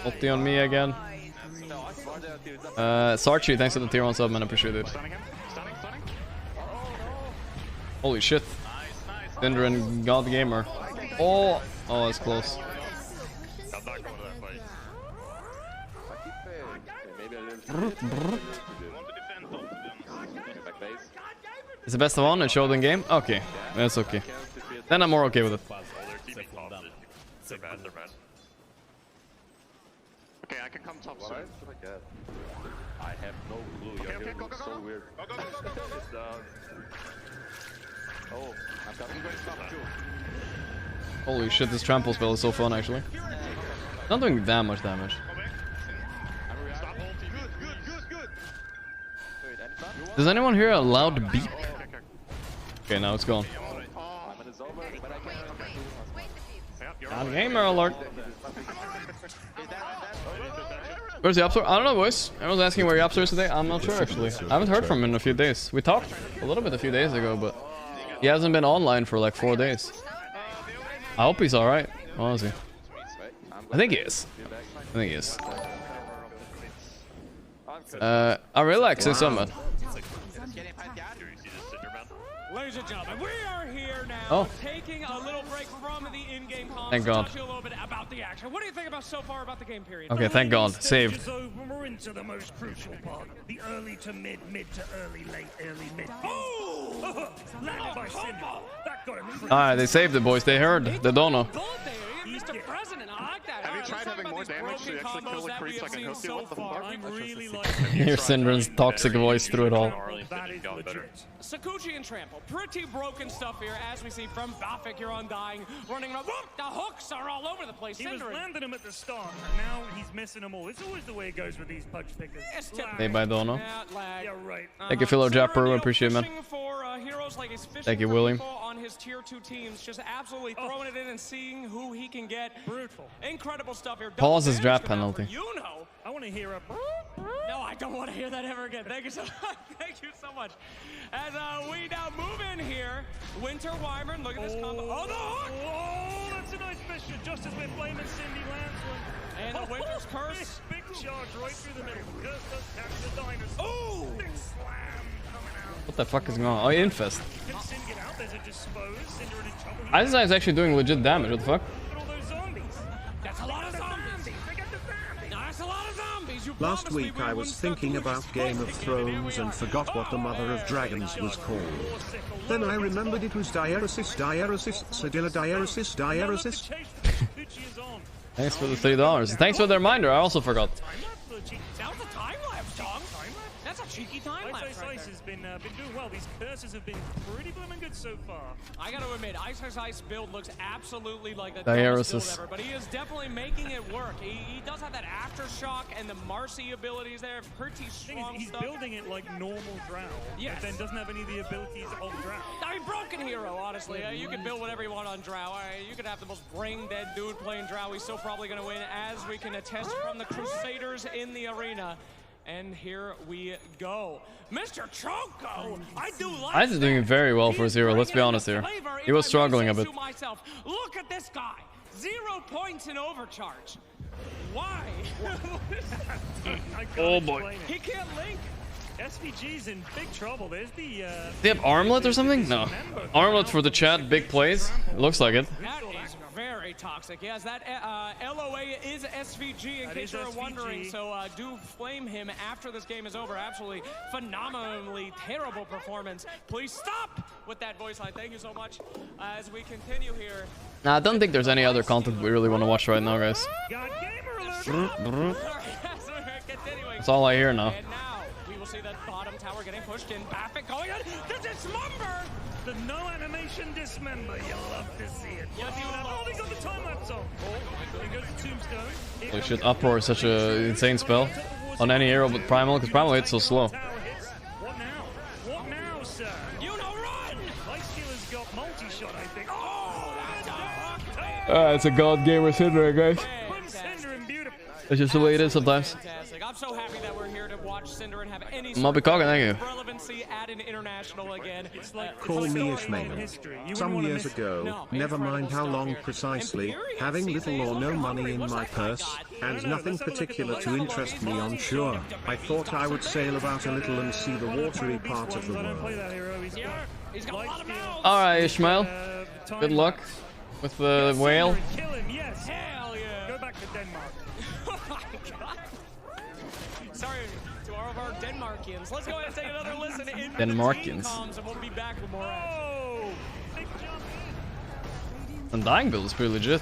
Ulti on me again. Sarchi, thanks for the tier 1 sub, man. I appreciate it. Holy shit. Tundra and God Gamer. Oh, that's close. It's the best of one and showed in game? Okay, that's okay. Then I'm more okay with it. They're bad. Okay, I can come top soon. I have no clue. Okay, go. So weird. Go. Oh, I'm coming. Holy shit, this trample spell is so fun actually. Not doing that much damage. Does anyone hear a loud beep? Okay, now it's gone. God Gamer alert. Where's the upstairs? I don't know, boys. Everyone's asking where the upstairs today. I'm not sure actually. I haven't heard from him in a few days. We talked a little bit a few days ago, but he hasn't been online for like 4 days. I hope he's alright. Honestly. I think he is. I relax in summer. Ladies and gentlemen, we are here now, taking a little break from the in-game comms. Thank God. To talk to you a little bit about the action. What do you think about so far about the game period? Okay, thank God. Saved. We're into the most crucial part. The early to mid to early, late, early, mid. Oh! Landed by Cinder. That got him. Alright, they saved it, boys. They heard. They don't know. Mr. President, I like that. Have you tried having more damage to actually kill the creeps like a Hookie? What the fuck? I'm really Hear Syndrome's toxic voice through it all. Sakuchi and Trample, pretty broken stuff here, as we see from Bafik. You're undying, running around. Whoop, the hooks are all over the place. He was landing them at the start, and now he's missing them all. It's always the way it goes with these punch pickers. Hey, by Dono. Yeah, right. Thank you, Philo Japper. We appreciate it, man. Thank you, William. On his tier 2 teams, just absolutely throwing it in and seeing who he can get. Brutal. Incredible stuff here. Pause his draft penalty. You know. I want to hear a. No, I don't want to hear that ever again. Thank you so much. Thank you so much. As we now move in here, Winter Wyvern, look at this combo. Oh, the hook! Oh, that's a nice mission. Just as we're flaming Cindy lands one. And the Winter's Curse. Big charge right through the middle. Curse does catch the diners. Oh! Big slam coming out. What the fuck is going on? Oh, Infest. Can Sin get out? There's a dispose. Cinder in trouble. Isaiah is actually doing legit damage. What the fuck? Look at all those zombies. That's a lot of zombies. That's a lot of zombies. Last week I was thinking about Game of Thrones and forgot what the Mother of Dragons was called. Then I remembered it was Diaeresis, Sedilla Diaeresis. Thanks for the $3. Thanks for the reminder. I also forgot. That was a time-lapse, Tom. That's a cheeky time-lapse right Ice has been doing well. These curses have been pretty blooming good so far. I gotta admit, Ice build looks absolutely like the Diaeresis. dumbest build ever, but he is definitely making it work. He does have that aftershock and the Marcy abilities there, pretty strong He's stuff. building it like normal Drow, yes. but then doesn't have any of the abilities of Drow. I mean, broken hero, honestly. You can build whatever you want on Drow. You could have the most brain-dead dude playing Drow. He's still probably gonna win, as we can attest from the Crusaders in the arena. And here we go. Mr. Choco, I do like Ice is doing very well for Zero, let's be honest here. He was struggling a bit. Look at this guy. 0 points in overcharge. Why? Oh boy. He can't link. SVG's in big trouble. There's the They have armlet or something? No. Armlet for the chat, big plays. It looks like it. That is very toxic. Yes, that LOA is SVG, in case you're wondering. So do flame him after this game is over. Absolutely phenomenally terrible performance. Please stop with that voice line. Thank you so much. As we continue here. Nah, I don't think there's any other content we really want to watch right now, guys. That's all I hear now. We'll see that bottom tower getting pushed in. Baffik going in. The dismember! The no animation dismember. You love to see it. Oh, they got the time lapse on. There goes the tombstone. Holy shit, Uproar is such an insane spell on any hero but Primal, because Primal hits so slow. What now? What now, sir? You know, run! Lifestealer's got multi-shot, I think. It's a god game with Tundra, guys. It's just the way it is sometimes. Fantastic. I'm so happy that we're here to watch Cinder and have any Moby Coggin, thank you. relevancy at an international again. It's like Call me Ishmael. Some years ago, never mind how long precisely, having little or no money in my purse, and nothing particular to interest me on shore, I thought I would sail about a little and see the watery part of the world. Alright, Ishmael. Good luck with the whale. Kill him, yes. Hell yeah. Go back to Denmark. Oh my god. Sorry to all of our Denmarkians. Let's go ahead and take another listen in Denmarkians. and we'll be back with more action. And Dying build is pretty legit.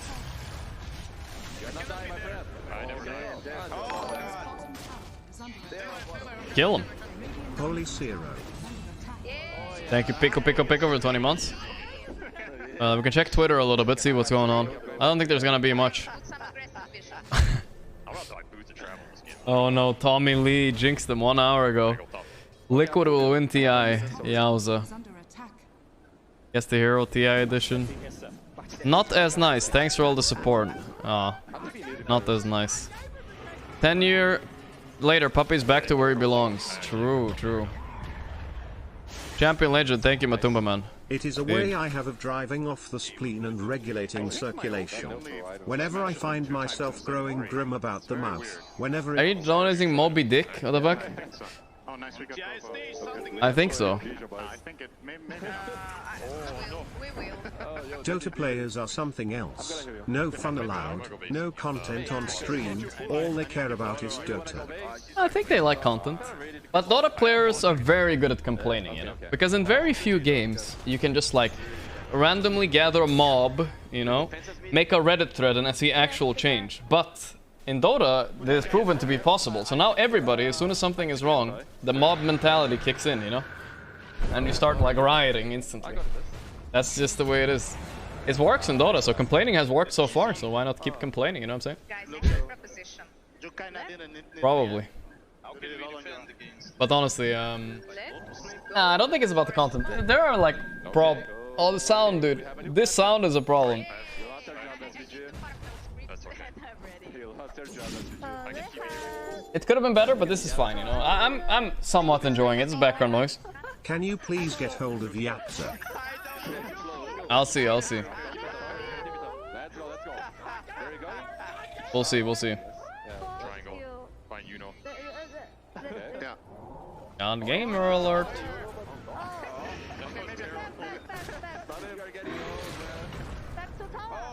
Kill him. Holy Zero. Thank you, Pico for 20 months. We can check Twitter a little bit, see what's going on. I don't think there's gonna be much. Oh no, Tommy Lee jinxed them 1 hour ago. Liquid will win TI. Yowza. Guess the Hero TI edition. Not as nice. Thanks for all the support. Ah, not as nice. 10 years later, Puppy's back to where he belongs. True, true. Champion Legend, thank you, Matumba man. It is a way I have of driving off the spleen and regulating circulation. Whenever I find myself growing grim about the mouth, whenever... Are you donating Moby Dick? What the fuck? I think so. Dota players are something else. No fun allowed, no content on stream, all they care about is Dota. I think they like content. But Dota players are very good at complaining, you know? Because in very few games, you can just like randomly gather a mob, you know? Make a Reddit thread and see actual change. But in Dota, this is proven to be possible. So now everybody, as soon as something is wrong, the mob mentality kicks in, you know? And you start like rioting instantly. That's just the way it is. It works in Dota, so complaining has worked so far, so why not keep complaining, you know what I'm saying? Probably. But honestly, nah, I don't think it's about the content. There are like oh, the sound, dude. This sound is a problem. It could have been better, but this is fine, you know. I'm somewhat enjoying it. It's background noise. Can you please get hold of Yapsa? I'll see. We'll see. On gamer alert.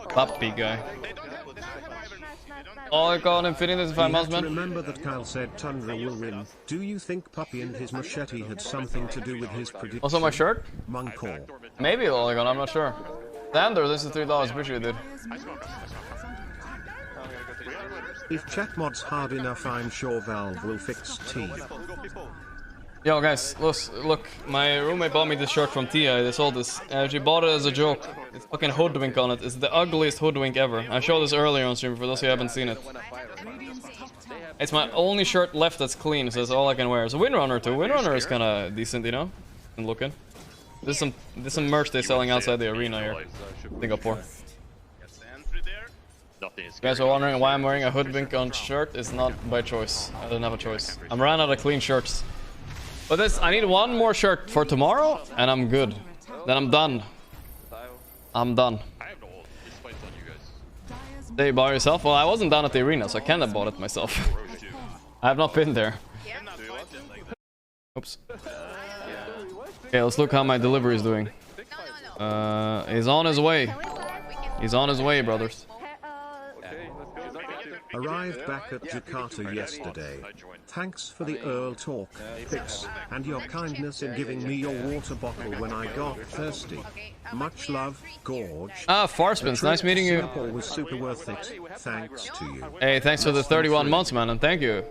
Puppy guy. Oh, I got Infinity to 5 months, man. Remember that Kyle said Tundra will win. Do you think Puppy and his machete had something to do with his prediction? Also my shirt? Monkor. Maybe Loligon, I'm not sure. Sander, this is $3. Appreciate it. If chat mod's hard enough, I'm sure Valve will fix T. Yo guys, look, my roommate bought me this shirt from TI, they sold this. She bought it as a joke. It's fucking hoodwink on it. It's the ugliest hoodwink ever. I showed this earlier on stream for those who haven't seen it. It's my only shirt left that's clean, so it's all I can wear. It's a Windrunner too. Windrunner is kinda decent, you know? And looking. There's some merch they're selling outside the arena here. Singapore. You guys are wondering why I'm wearing a hoodwink on shirt? It's not by choice. I don't have a choice. I'm running out of clean shirts. But I need one more shirt for tomorrow, and I'm good. Then I'm done. I'm done. Did you buy yourself? Well, I wasn't down at the arena, so I can't have bought it myself. I have not been there. Oops. Okay, let's look how my delivery is doing. He's on his way. He's on his way, brothers. Arrived back at Jakarta yesterday. Thanks for the Earl talk, pics, and your kindness in giving me your water bottle when I got thirsty. Much love, Gorgc. Ah, Farspins, nice meeting you. Singapore was super worth it. Thanks to you. Hey, thanks for the 31 months, man, and thank you.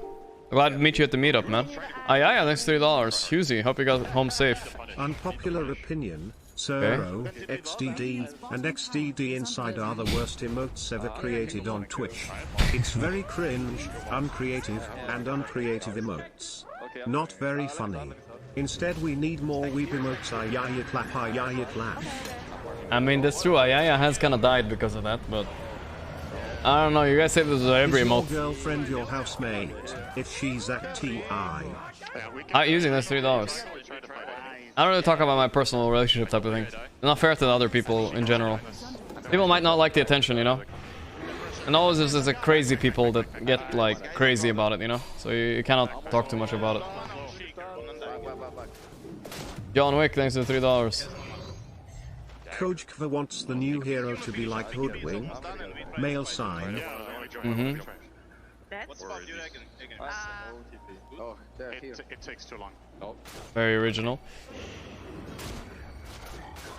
Glad to meet you at the meetup, man. Yeah, thanks $3. Husey, hope you got home safe. Unpopular opinion. Sero, XDD, and XDD Inside are the worst emotes ever created on Twitch. It's very cringe, uncreative, and uncreative emotes. Not very funny. Instead we need more weep emotes. Ayaya clap, ayaya clap. I mean, that's true. Ayaya has kind of died because of that, but I don't know. You guys say this is every emote. Is your girlfriend your housemate? If she's at TI. Using this $3. I don't really talk about my personal relationship type of thing. It's not fair to the other people in general. People might not like the attention, you know? And always there's a crazy people that get like crazy about it, you know? So you cannot talk too much about it. John Wick, thanks for $3. Gorgc VOD wants the new hero to be like Hoodwink. Male sign. Mm-hmm. It takes too long. Very original.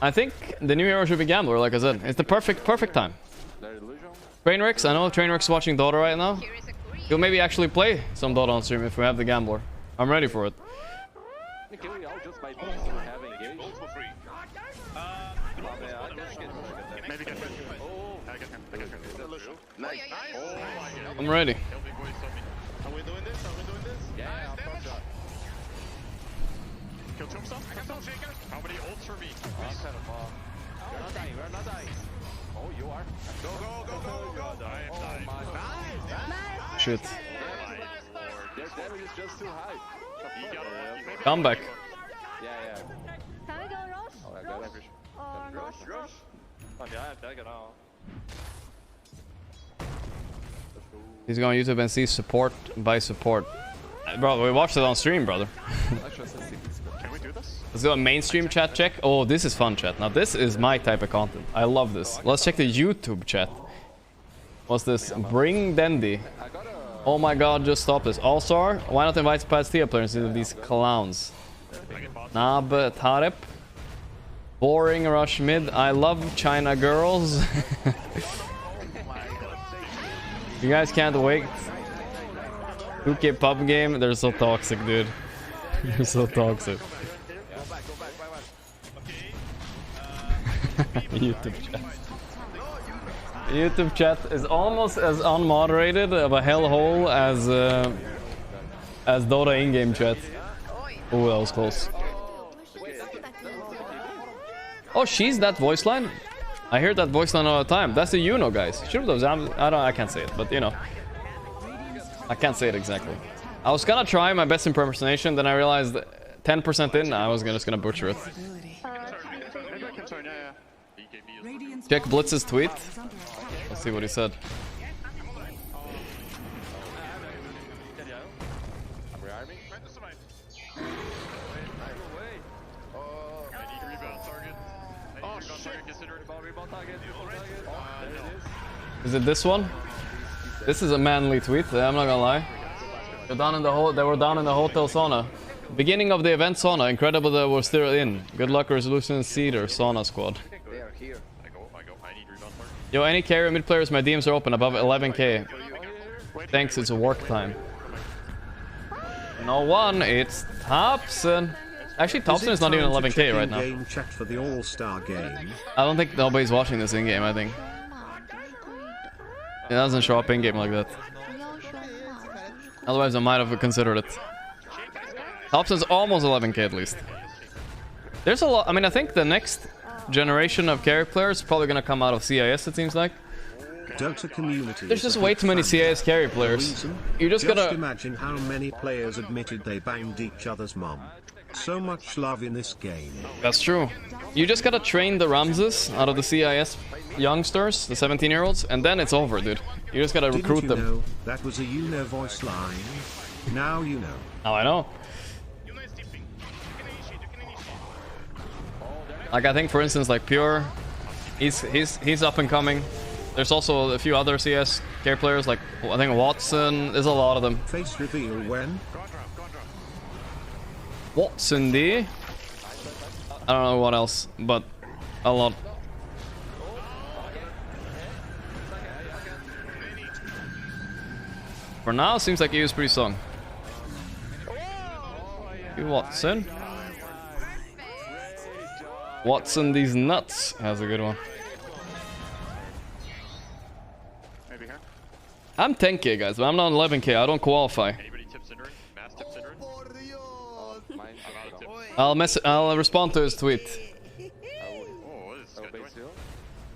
I think the new hero should be Gambler, like I said. It's the perfect time. Trainwrecks, I know Trainwreck's watching Dota right now. He'll maybe actually play some Dota on stream if we have the Gambler. I'm ready for it. I'm ready. Are we doing this? Yeah, kill Tombstone? How many ults for me? We're not dying. Oh, you are. Go. I am dying. Nice. Shit. Their damage is just too high. Come back. Yeah. Can we go rush? Rush. He's going on YouTube and see support by support. Bro, we watched it on stream, brother. Can we do this? Let's do a mainstream chat check. Oh, this is fun chat. Now this is my type of content. I love this. Let's check the YouTube chat. What's this? Bring Dendy. Oh my god, just stop this. All-Star? Why not invite Pastia players instead of these clowns? Nab Tarep. Boring rush mid. I love China girls. You guys can't wait. 2K pub game, they're so toxic, dude. They're so toxic. YouTube chat. YouTube chat is almost as unmoderated of a hellhole as Dota in-game chat. Oh, that was close. Oh, she's that voice line? I hear that voice line all the time. That's the Yuno, guys. I can't say it, but you know. I can't say it exactly. I was gonna try my best impersonation, then I realized 10% in, I was just gonna butcher it. Check Blitz's tweet. Let's see what he said. Is it this one? This is a manly tweet, I'm not gonna lie. They were down in the hotel sauna. Beginning of the event sauna. Incredible that we're still in. Good luck, Resolution Cedar Sauna Squad. Yo, any carry mid players, my DMs are open above 11k. Thanks, it's work time. No one, it's Thompson. Actually, Thompson is not even 11k right now. Game chat for the All-Star game. I don't think nobody's watching this in-game, I think. It doesn't show up in-game like that. Otherwise, I might have considered it. Thompson's almost 11k at least. There's a lot. I mean, I think the next generation of carry players is probably gonna come out of CIS, it seems like. Dota community. There's just way too many CIS carry players. You just gotta imagine how many players admitted they banged each other's mom. So much love in this game. That's true. You just gotta train the Ramses out of the CIS youngsters, the 17-year-olds, and then it's over, dude. You just gotta recruit them. Know that was a Yuno voice line. Now you know. Now I know. Like I think, for instance, like Pure, he's up and coming. There's also a few other CS care players, like I think Watson. There's a lot of them. Face reveal when? Watson D. I don't know what else, but a lot. For now, seems like he was pretty strong. You Watson. Watson these nuts has a good one. Maybe here. I'm 10k guys, but I'm not 11k. I don't qualify. Anybody tip Synderen? Mass tip Synderen? I'll respond to his tweet.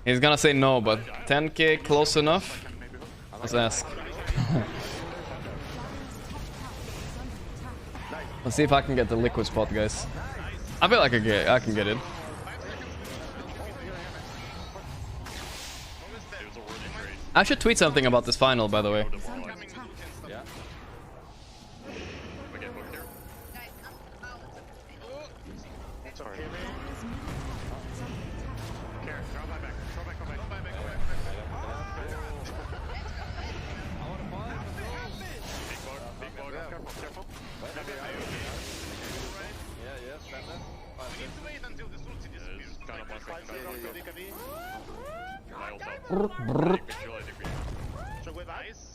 He's gonna say no, but 10k close enough. Let's ask. Let's see if I can get the liquid spot, guys. I feel like I can get it. I should tweet something about this final, by the way.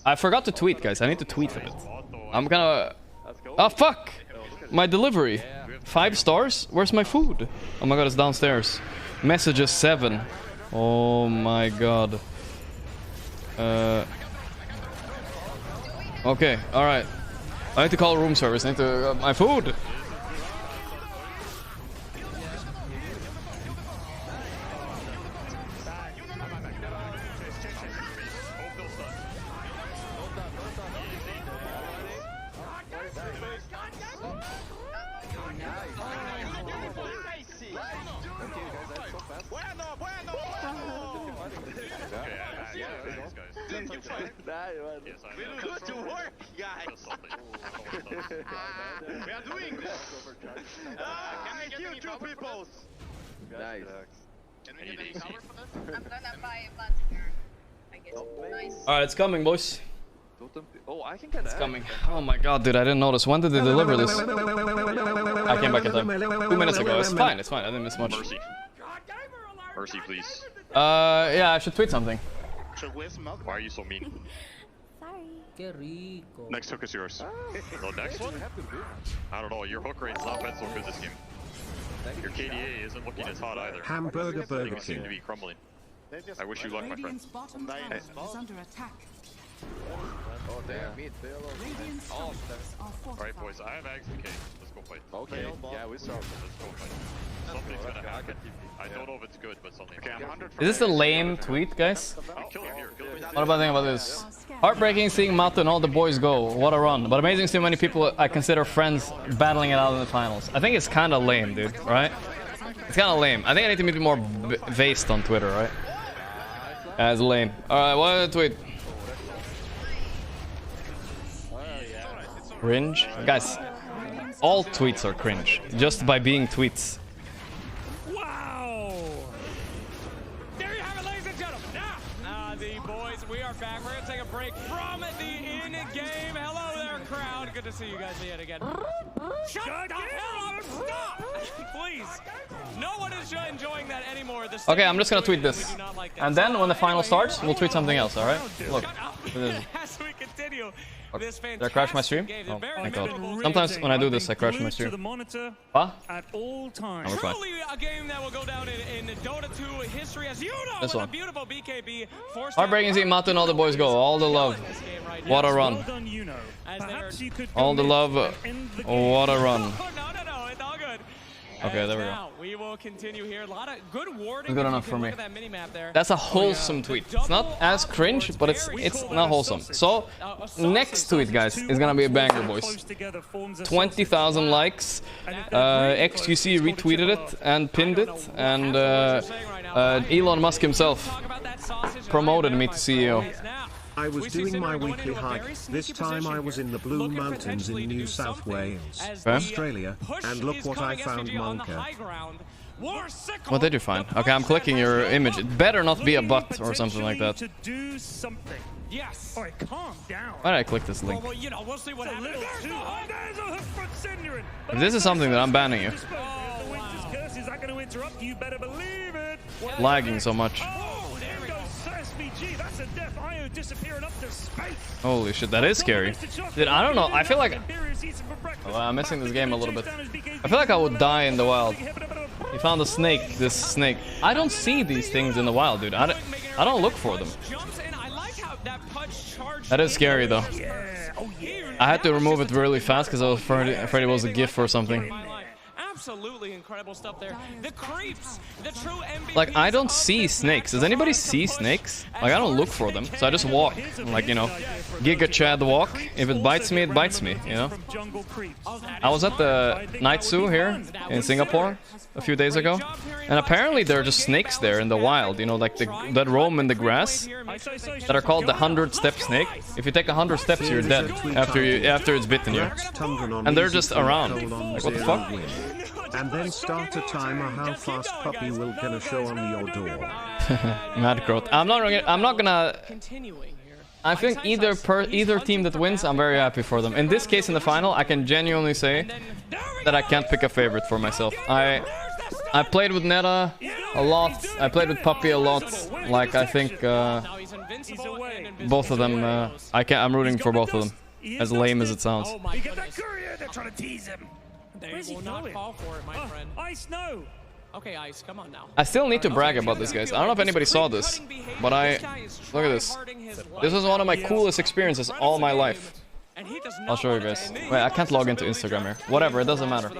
I forgot to tweet, guys. I need to tweet a bit. I'm gonna... Oh, fuck! My delivery. 5 stars? Where's my food? Oh my god, it's downstairs. Messages 7. Oh my god. Okay, alright. I need to call room service. I need to... my food! Good to work, guys. We are doing this. Can I get you two peoples? Nice. Can we get any cover for this? I'm gonna buy a bunker. I guess. Nice. Alright, it's coming, boys. Oh, I can get It's coming. Oh my god, dude, I didn't notice. When did they deliver this? I came back in time. 2 minutes ago. It's fine, it's fine. I didn't miss much. Mercy. Mercy, please. Yeah, I should tweet something. Why are you so mean? Next hook is yours. The next one? I don't know. Your hook rate's not been so good this game. Your KDA isn't looking as hot either. Hamburger Burger Things seem King. to be crumbling. I wish you luck, my friend. Oh, damn. Mid, Alright, boys. I have Ags and K. Let's go fight. Okay. Yeah, we saw. Let's go fight. Something's gonna happen. I don't know if it's good, but something. Okay, I'm 100. Is this a lame tweet, guys? Kill him here. Kill him. What about think about this? Heartbreaking seeing Mato and all the boys go. What a run. But amazing seeing many people I consider friends battling it out in the finals. I think it's kind of lame, dude. Right? It's kind of lame. I think I need to be more based on Twitter, right? That's lame. Alright, what a tweet. Cringe? Guys, all tweets are cringe. Just by being tweets. Wow! There you have it, ladies and gentlemen. Now, the boys, we are back. We're going to take a break from the in-game. Hello there, crowd. Good to see you guys yet again. Shut the hell up! Stop! Please. No one is enjoying that anymore. Okay, I'm just gonna tweet this. And then when the final starts, we'll tweet something else, alright? Look. As we continue. Okay. Did I crash my stream? Oh, thank God. Sometimes when I do this, I crash my stream. What? At all times. Oh, we're fine. Truly a game that will go down in Dota 2 history, as you know, this with one. a beautiful BKB. Heartbreaking seeing Mato and all the boys go. All the love. What a run. All the love. What a run. No, it's all good. Okay, there we go. We will continue here. A lot of good wording. Good enough for me. That mini-map there. That's a wholesome tweet. It's not as cringe, but it's not wholesome. So next tweet, guys, is gonna be a banger, boys. 20,000 likes. XQC retweeted it and pinned it, and Elon Musk himself promoted me to CEO. I was doing my weekly hike. This time I was in the Blue Mountains in New South Wales, Australia, and look what I found, Monka. What did you find? Okay, I'm clicking your image. It better not be a butt or something like that. Yes. All right, calm down. Why did I click this link? Well, you know, we'll see what happens. If this is something that I'm banning you. Lagging so much. GG, that's a death. IO disappearing up to space. Holy shit, that is scary. Dude, I don't know. I feel like I'm missing this game a little bit. I feel like I would die in the wild. He found a snake, this snake. I don't see these things in the wild, dude. I don't look for them. That is scary, though. I had to remove it really fast because I was afraid it was a GIF or something. Absolutely incredible stuff there. The creeps, the true MVP. Like, I don't see snakes. Does anybody see snakes? Like, I don't look for them. So I just walk. Like, you know, Giga Chad walk. If it bites me, you know? I was at the night zoo here in Singapore a few days ago. And apparently there are just snakes there in the wild, you know, like that roam in the grass. That are called the 100-step snake. If you take 100 steps, you're dead after it's bitten you. And they're just around. Like, what the fuck? And then start a timer how fast puppy will gonna show on your door. Mad Growth. I'm not gonna. I think either team that wins, I'm very happy for them. In this case, in the final, I can genuinely say that I can't pick a favorite for myself. I played with Neta a lot. I played with Puppy a lot. Like, I think both of them. I'm rooting for both of them. As lame as it sounds. They're trying to tease him. They will not fall for it, my friend. Ice, no. Okay, Ice, come on now. I still need to brag about this, guys. I don't know if anybody saw this, but look at this. This is one of my coolest experiences all my life. I'll show you guys. Wait, I can't log into Instagram here. Whatever, it doesn't matter.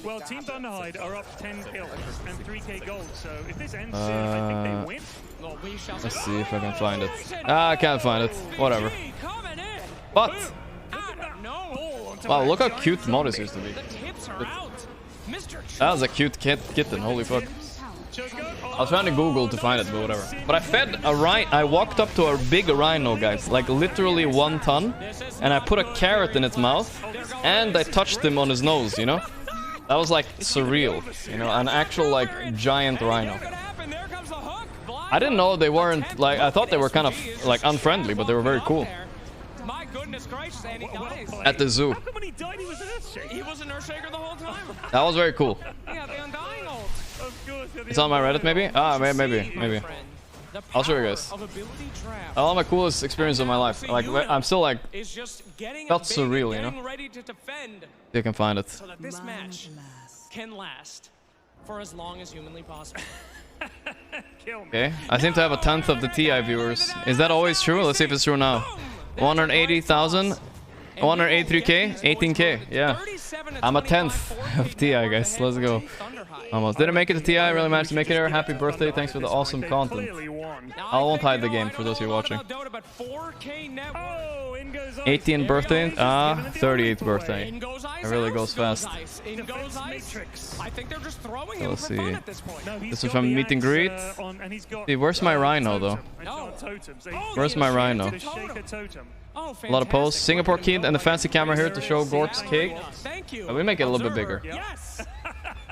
Well, Team Thunderhide are up 10 kills and 3k gold, so if this ends soon, I think they win. Let's see if I can find it. I can't find it. Whatever. But wow, look how cute Modus used to be. That was a cute kitten, holy fuck. I was trying to Google to find it, but whatever. But I fed a rhino. I walked up to a big rhino, guys, like literally 1 ton, and I put a carrot in its mouth, and I touched him on his nose, you know? That was like surreal, you know, an actual like giant rhino. I didn't know they weren't like, I thought they were kind of like unfriendly, but they were very cool. My goodness gracious, and he dies. At the zoo. He was an Earthshaker the whole time. That was very cool. Yeah, the Undying ult. It's on my Reddit, maybe? Ah, maybe. I'll show you guys. All of my coolest experience of my life. Like, I'm still like, felt surreal, you know? You can find it. So that this match can last for as long as humanly possible. Okay, I seem to have a 10th of the TI viewers. Is that always true? Let's see if it's true now. 180,000, 183k, 18k. Yeah, I'm a 10th of TI, guys. Let's go. Almost didn't make it to TI. Really managed to make it here. Happy birthday! Thanks for the awesome content. I won't hide the game for those who are watching. 18th birthday, 38th birthday. It really goes fast. So let's see. This is from meet and greet. See, where's my rhino though? Where's my rhino? A lot of posts. Singapore kid and the fancy camera here to show Gorgc's cake. We make it a little bit bigger.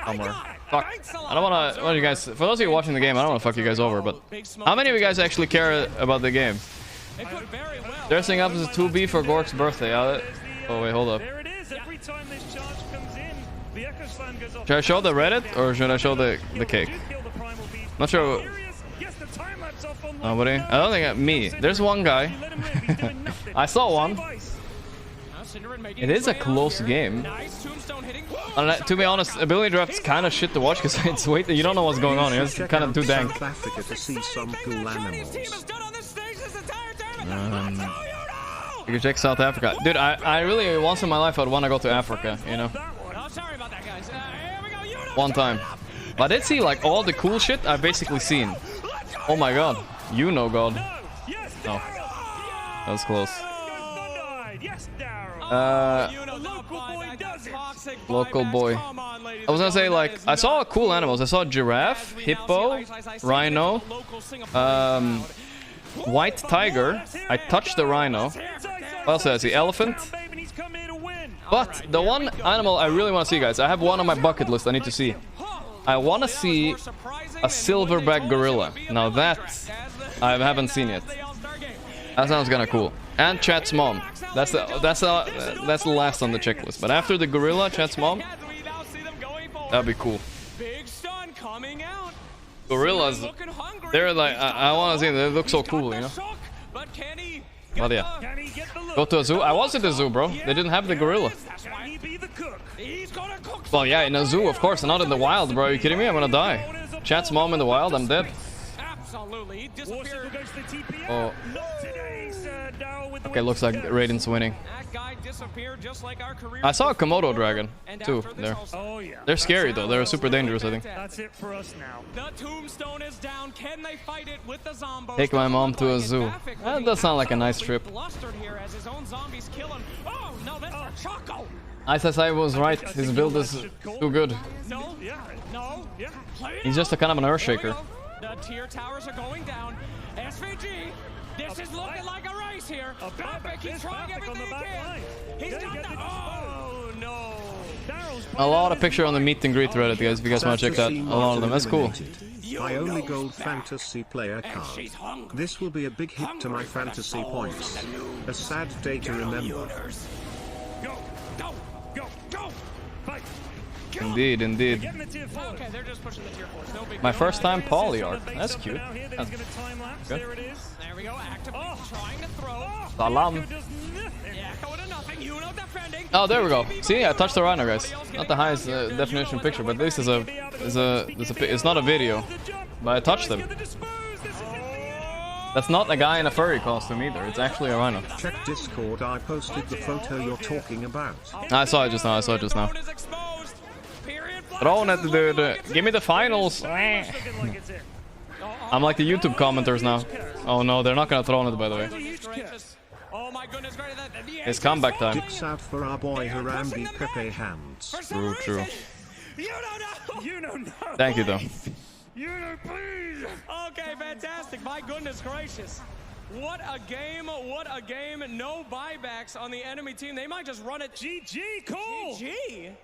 Somewhere. Fuck. I don't wanna. Well, you guys. For those of you watching the game, I don't wanna fuck you guys over. But how many of you guys actually care about the game? Dressing up as a 2B for Gorgc's birthday. Oh wait, hold up. Should I show the Reddit or should I show the cake? Not sure. Nobody? I don't think me. There's one guy. I saw one. It is a close game. To be honest, ability draft's kind of shit to watch because it's you don't know what's going on. It's kind of too dank. You can check South Africa, dude. I really once in my life I'd want to go to Africa, you know. One time, but I did see like all the cool shit I've basically seen. Oh my god, you know God. No, that was close. Local boy. I was gonna say like I saw cool animals. I saw giraffe, hippo, rhino, white tiger. I touched the rhino. What else did I see? Elephant. But the one animal I really want to see, guys, I have one on my bucket list I need to see. I want to see a silverback gorilla. Now that I haven't seen yet. That sounds kind of cool. And Chat's mom. That's the last on the checklist. But after the gorilla, Chat's mom, that'd be cool. Big stun coming out. Gorillas, they're like, I want to see them. They look so cool, you know? But yeah. Go to a zoo? I was at the zoo, bro. They didn't have the gorilla. Well, yeah, in a zoo, of course, not in the wild, bro. Are you kidding me? I'm gonna die. Chat's mom in the wild, I'm dead. Oh. Okay, looks like Raiden's winning. I saw a Komodo dragon, too, there. They're scary, though. They're super dangerous, I think. That's it for us now. The tombstone is down. Can they fight it with the zombos? Take my mom to a zoo. That does sound like a nice trip. ISSI was right. His build is too good. He's just a kind of an earthshaker. The tier towers are going down. SVG, this is looking like a race here. Bapik, he's trying everything he can. He's got the... Oh, no. A lot of picture on the meet and greet Reddit, guys, if you guys want to check that. A lot of them. That's cool. My only gold fantasy player card. This will be a big hit to my fantasy points. A sad day to remember. Go, go, go, go! Fight! Indeed, indeed. Okay, they're just pushing the tier 4s. No big My deal. first time polyarc. That's cute. That's There we go. Actively trying to throw. Salam. Yeah, going to nothing. You know defending. Oh, there we go. See, I touched the rhino, guys. Not the highest definition picture, but this is it's not a video. But I touched them. That's not a guy in a furry costume either. It's actually a rhino. Check Discord. I posted the photo you're talking about. I saw it just now. I saw it just now. Throwing it, dude. Give me the finals. I'm like the YouTube commenters now. Oh no, they're not gonna throw it, by the way. It's comeback time. Dicks out for our boy Harambe Pepe hands. True, true. You know no. Thank you, though. You know, please. Okay, fantastic. My goodness gracious. What a game. What a game. No buybacks on the enemy team. They might just run it. GG, cool. GG.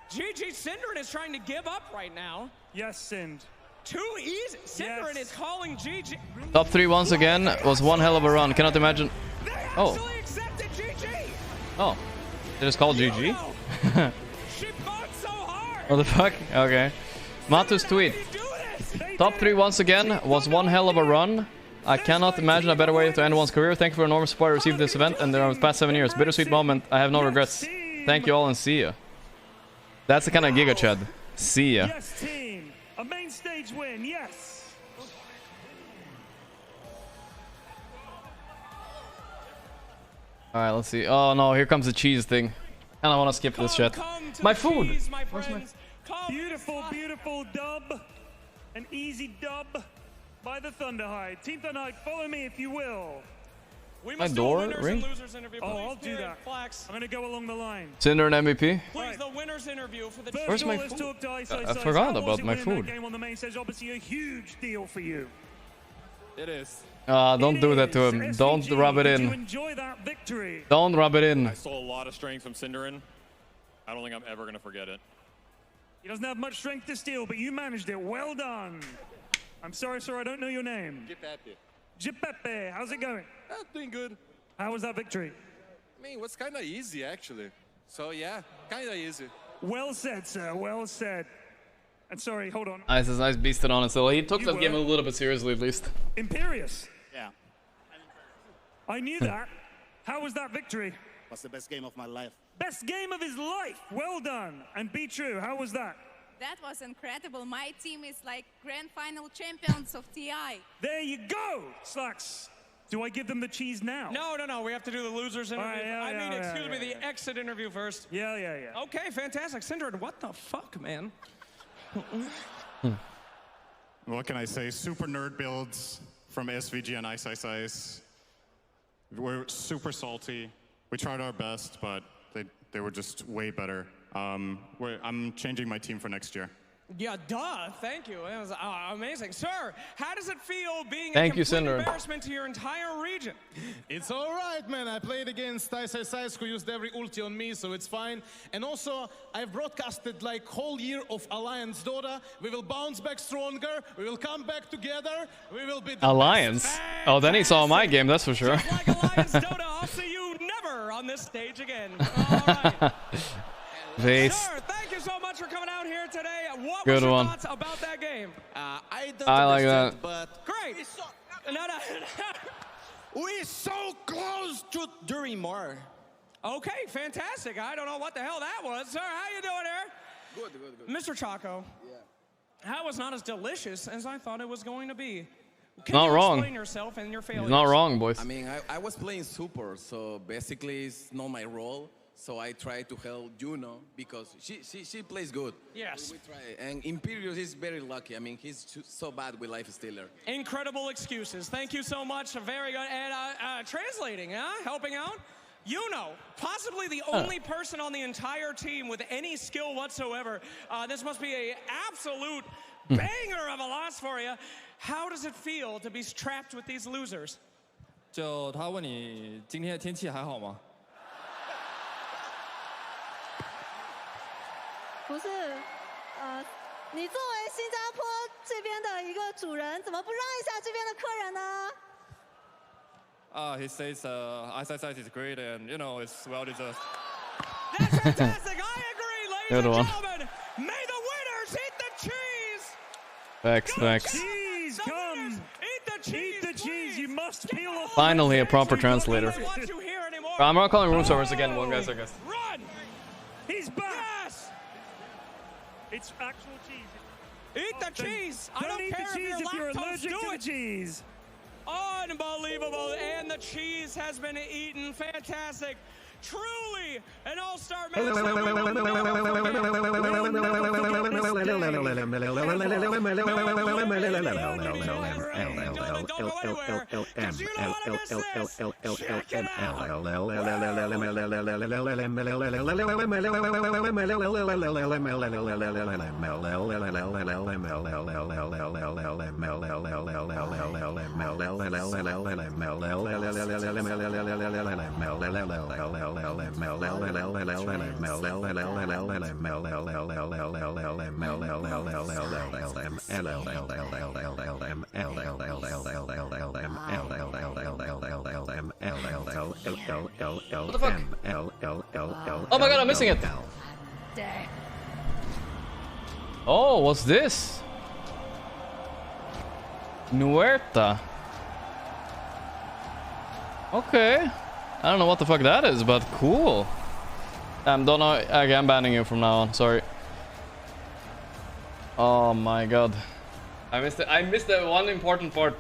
Synderen is trying to give up right now. Yes, Synd. Too easy. Synderen is calling GG. Top 3 once again was one hell of a run. Cannot imagine. Oh. Accepted GG. Oh. They just called GG? She fought so hard. What the fuck? Okay. Matu's tweet. Top 3 once again was one hell of a run. I cannot imagine a better way to end one's career. Thank you for the enormous support I received this event and the past 7 years. Bittersweet moment. I have no regrets. Thank you all and see ya. That's the kind of Giga Chad. See ya. Yes, team. A main stage win. Yes. Alright, let's see. Oh no, here comes the cheese thing. I don't want to skip this shit. My food! Where's my... Beautiful, beautiful dub. An easy dub by the Thunderhide. Team Thunderhide, follow me if you will. My door ring? Oh, I'll do that. I'm going to go along the line. Cinder and MVP? Please, the winner's interview for the Where's my food? I forgot about my food. Game on the main stage, obviously a huge deal for you. It is. Don't do that to him. Don't rub it in. Enjoy that victory. Don't rub it in. I saw a lot of strength from Synderen. I don't think I'm ever going to forget it. He doesn't have much strength to steal, but you managed it. Well done. I'm sorry, sir, I don't know your name. Giuseppe, how's it going? Doing good. How was that victory? I mean, it was kind of easy, actually. So, yeah, kind of easy. Well said, sir. Well said. And sorry, hold on. Nice, nice beasted on it. So he took that game a little bit seriously, at least. Imperious. Yeah. I knew that. How was that victory? Was the best game of my life. Best game of his life. Well done. And be true. How was that? That was incredible. My team is like grand final champions of TI. There you go, Slacks. Do I give them the cheese now? No. We have to do the losers interview. Excuse me, the exit interview first. Yeah. Okay, fantastic. Synderen, what the fuck, man? What can I say? Super nerd builds from SVG and Ice. We're super salty. We tried our best, but they were just way better. I'm changing my team for next year. Yeah, duh. Thank you. That was amazing. Sir, how does it feel being a complete embarrassment to your entire region? It's all right, man. I played against Ice who used every ulti on me, so it's fine. And also, I've broadcasted like whole year of Alliance Dota. We will bounce back stronger. We will come back together. We will be the Alliance? best. Oh, then he saw my game, that's for sure. Just like Alliance Dota, I'll see you never on this stage again. All right. Base. Sir, thank you so much thoughts for coming out here today. What Good was your one. thoughts about that game? I don't I like understand, that. but Great. we're so close to doing more. Okay, fantastic. I don't know what the hell that was. Sir, how you doing here? Good. Mr. Chaco, that was not as delicious as I thought it was going to be. Can Not you wrong. explain yourself and your failures? He's not wrong, boys. I mean, I was playing super, so basically it's not my role. So I try to help Juno because she plays good. Yes. We try. And Imperius is very lucky. I mean, he's so bad with Life Stealer. Incredible excuses. Thank you so much. Very good. And translating, helping out. Yuno, possibly the only person on the entire team with any skill whatsoever. This must be an absolute banger of a loss for you. How does it feel to be trapped with these losers? 就他问你今天的天气还好吗？不是，你作为新加坡这边的一个主人，怎么不让一下这边的客人呢？ He says ISIS is great and you know it's well deserved. That's fantastic. I agree, ladies Good and one. gentlemen. May the winners eat the cheese. Facts. Cheese, come! Eat the cheese. You must peel off. Finally, a proper translator. I'm not calling room service again, one guys, I guess. Run! He's back. Yes! It's actual cheese. Eat the cheese. I don't eat care the cheese if if you're you're lactose. allergic Do to the it. cheese. Unbelievable. And the cheese has been eaten. Fantastic. Truly an all-star match. What the fuck? Oh my god, I'm missing it. Oh, what's this? Nuerta. Okay. I don't know what the fuck that is, but cool. Don't know. Okay, I'm banning you from now on. Sorry. Oh my god. I missed it. I missed the one important part.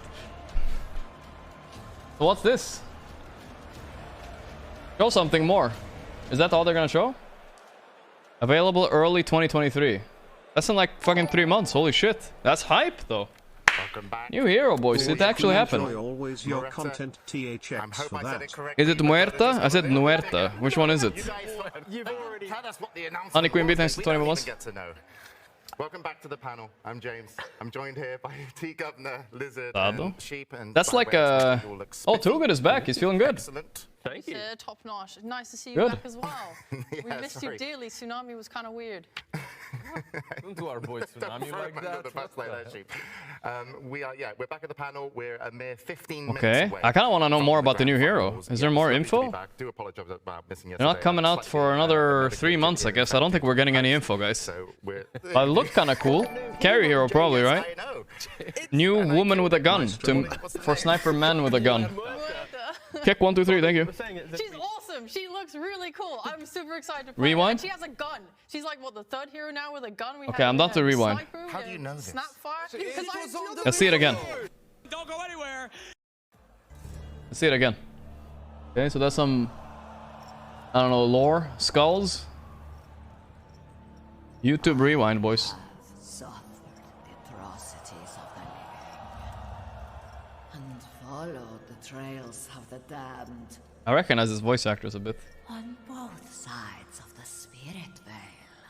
So what's this? Show something more. Is that all they're gonna show? Available early 2023. That's in like fucking 3 months. Holy shit. That's hype though. New hero, boys. It actually happened. Always your content THX for that. Is it Muerta? I said Nuerta. Which one is it? You've already... Tell us what the announcement Honey Queen B, was. thanks to We 20 don't months. even get to know. Welcome back to the panel. I'm James. I'm joined here by T-Governor, Lizard, and Sheep. And that's like Oh, Tugud is back. He's feeling good. Excellent. Thank you. Top notch. Nice to see you Good. back as well. Yeah, We missed sorry. you dearly. Tsunami was kind of weird. Don't do our boy Tsunami like that. Sheep. We're back at the panel. We're a mere 15 minutes Okay. away. I kind of want to know more about the new hero. Is there more info? Do apologize about missing They're not coming out for another 3 months, I guess. I don't think we're getting any info, guys. But it looked kind of cool. Carry hero, probably, right? New woman with a gun for sniper man with a gun. Kick 1, 2, 3. Thank you. She's awesome. She looks really cool. I'm super excited to play her. Rewind? And she has a gun. She's like, what, the third hero now with a gun? Okay, I'm done to rewind. How do you know this? Snapfire? Let's see it again. Don't go anywhere. Let's see it again. Okay, so that's some, I don't know, lore, skulls. YouTube rewind, boys. Suffered the atrocities of the living, and followed the trails of the damned. I recognize this voice actress a bit. On both sides of the spirit veil,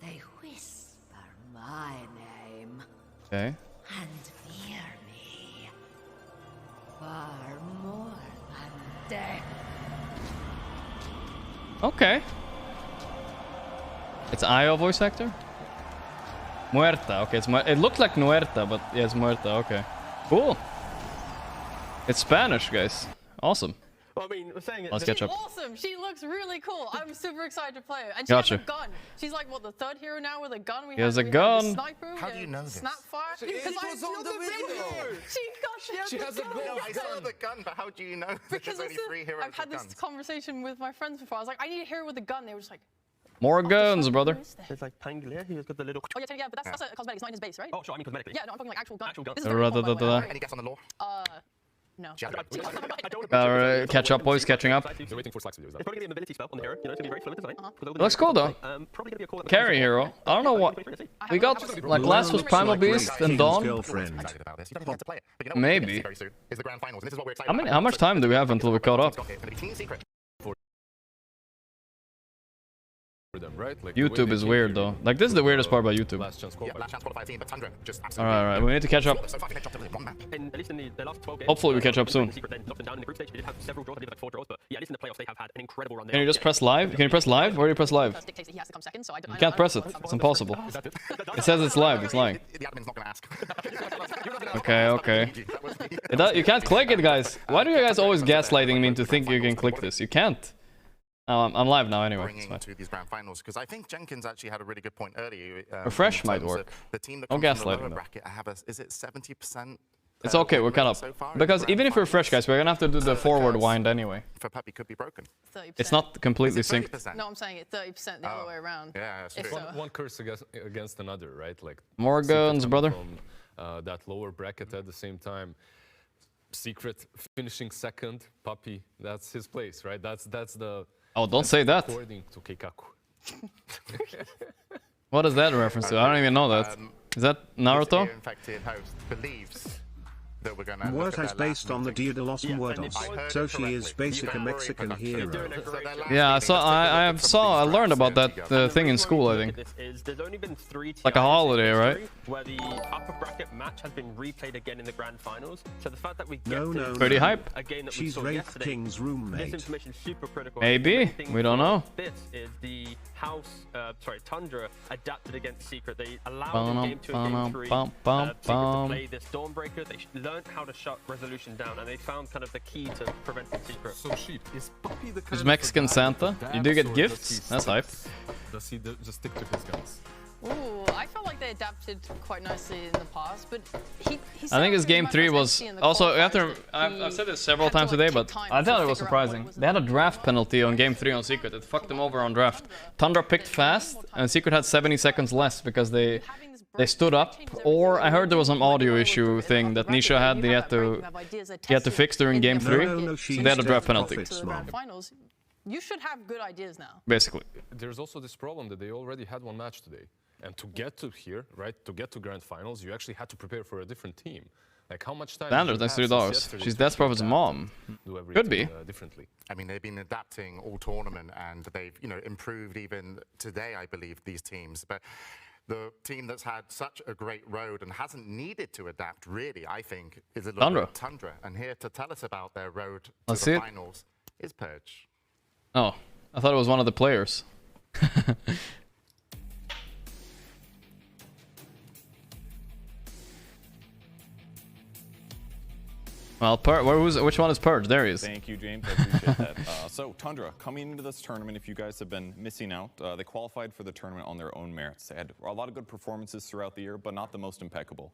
they whisper my name Okay. and fear me far more than death. Okay. It's Io voice actor? Muerta. Okay, it looked like Nuerta, but yeah, it's Muerta. Okay. Cool. It's Spanish, guys. Awesome. Well, I mean, I'm saying Let's catch up. She's awesome. She looks really cool. I'm super excited to play her. And she Gotcha. has a gun. She's like, what, the third hero now with a gun? We has a we gun. Have the sniper, How do you know this? Snapfire. Because I saw the video. She has a gun. I saw the gun, but how do you know that Because there's only 3 heroes I've had with this guns? conversation with my friends before. I was like, I need a hero with a gun. They were just like, More guns, brother. It's like Pangolier. He's got the little. oh yeah, but that's a cosmetic. It's not in his base, right? Oh, sure. I mean cosmetically. Yeah, no, I'm talking like actual gun. Actual gun. This is very cool, by the way. Any guess on the lore? No. Catch up, boys. Catching up. They're waiting for Slack's videos. It's probably gonna be a mobility spell on the hero. You know, it's gonna be very fluid design. Looks cool though. Probably gonna be a call. Carry hero. I don't know what. We got like last was Primal Beast and Dawn. Maybe. How much time do we have until we caught up? Them, right? Like YouTube is weird though. Like this is the weirdest part about YouTube. Alright, we need to catch up. Hopefully we catch up soon. Can you just press live? Can you press live? Where do you press live? You can't press it. It's impossible. It says it's live. It's lying. Okay. You can't click it, guys. Why do you guys always gaslighting me into think you can click this? You can't. I'm live now anyway. Bringing to these grand finals, because I think Jenkins actually had a really good point earlier. Refresh might work. The team that No comes from the gaslighting lower though. bracket have is it 70%? It's okay, we're caught up. Because even if we're fresh, guys, we're gonna have to do the forward wind anyway. For Puppy could be broken. 30%. It's not completely synced. No, I'm saying it 30% the other way around. Yeah, If so. One curse against another, right? Like More guns, brother. From, that lower bracket at the same time. Secret finishing second, Puppy. That's his place, right? That's the. Oh, don't say that. According to Keikaku. What is that a reference to? I don't even know that. Is that Naruto? Infected host believes that we're gonna Muerta is based on the Dia de los Muertos, so she is basically a Mexican hero. Yeah, I learned about that thing in school, I think. There's only been 3 Like a holiday, right? Where the upper bracket match has been replayed again in the grand finals. So the fact that we get Pretty hype. a game that we She's saw Wraith yesterday, King's roommate. this information is super critical. Maybe. We don't know. This is the Tundra adapted against Secret. They allowed in game 2 and game 3 Secret to play this Dawnbreaker. They learned how to shut resolution down, and they found kind of the key to preventing Secret. So Sheep, is Puppy the kind Who's of Mexican guy Santa? that You do get adapts, or gifts? does he That's hype. Does he just stick to his guns? Ooh, I felt like they adapted quite nicely in the past, but he I think his game 3 was also after I've said this several times today, but I thought it was surprising. They had a draft penalty on game 3 on Secret. It fucked them over on draft. Tundra picked fast, and Secret had 70 seconds less because they stood up. Or I heard there was some audio issue thing that Nisha had. They had to fix during game 3. So they had a draft penalty. You should have good ideas now. Basically. There's also this problem that they already had one match today. And to get to here, right, to get to grand finals, you actually had to prepare for a different team. Like how much time? Standard, that's $3. She's Death Prophet's mom. Could be. Differently. I mean, they've been adapting all tournament, and they've improved even today, I believe, these teams. But the team that's had such a great road and hasn't needed to adapt, really, I think, is a little Tundra. And here to tell us about their road to the finals is Purge. Oh, I thought it was one of the players. Well, which one is Purge? There he is. Thank you, James. I appreciate that. So, Tundra, coming into this tournament, if you guys have been missing out, they qualified for the tournament on their own merits. They had a lot of good performances throughout the year, but not the most impeccable.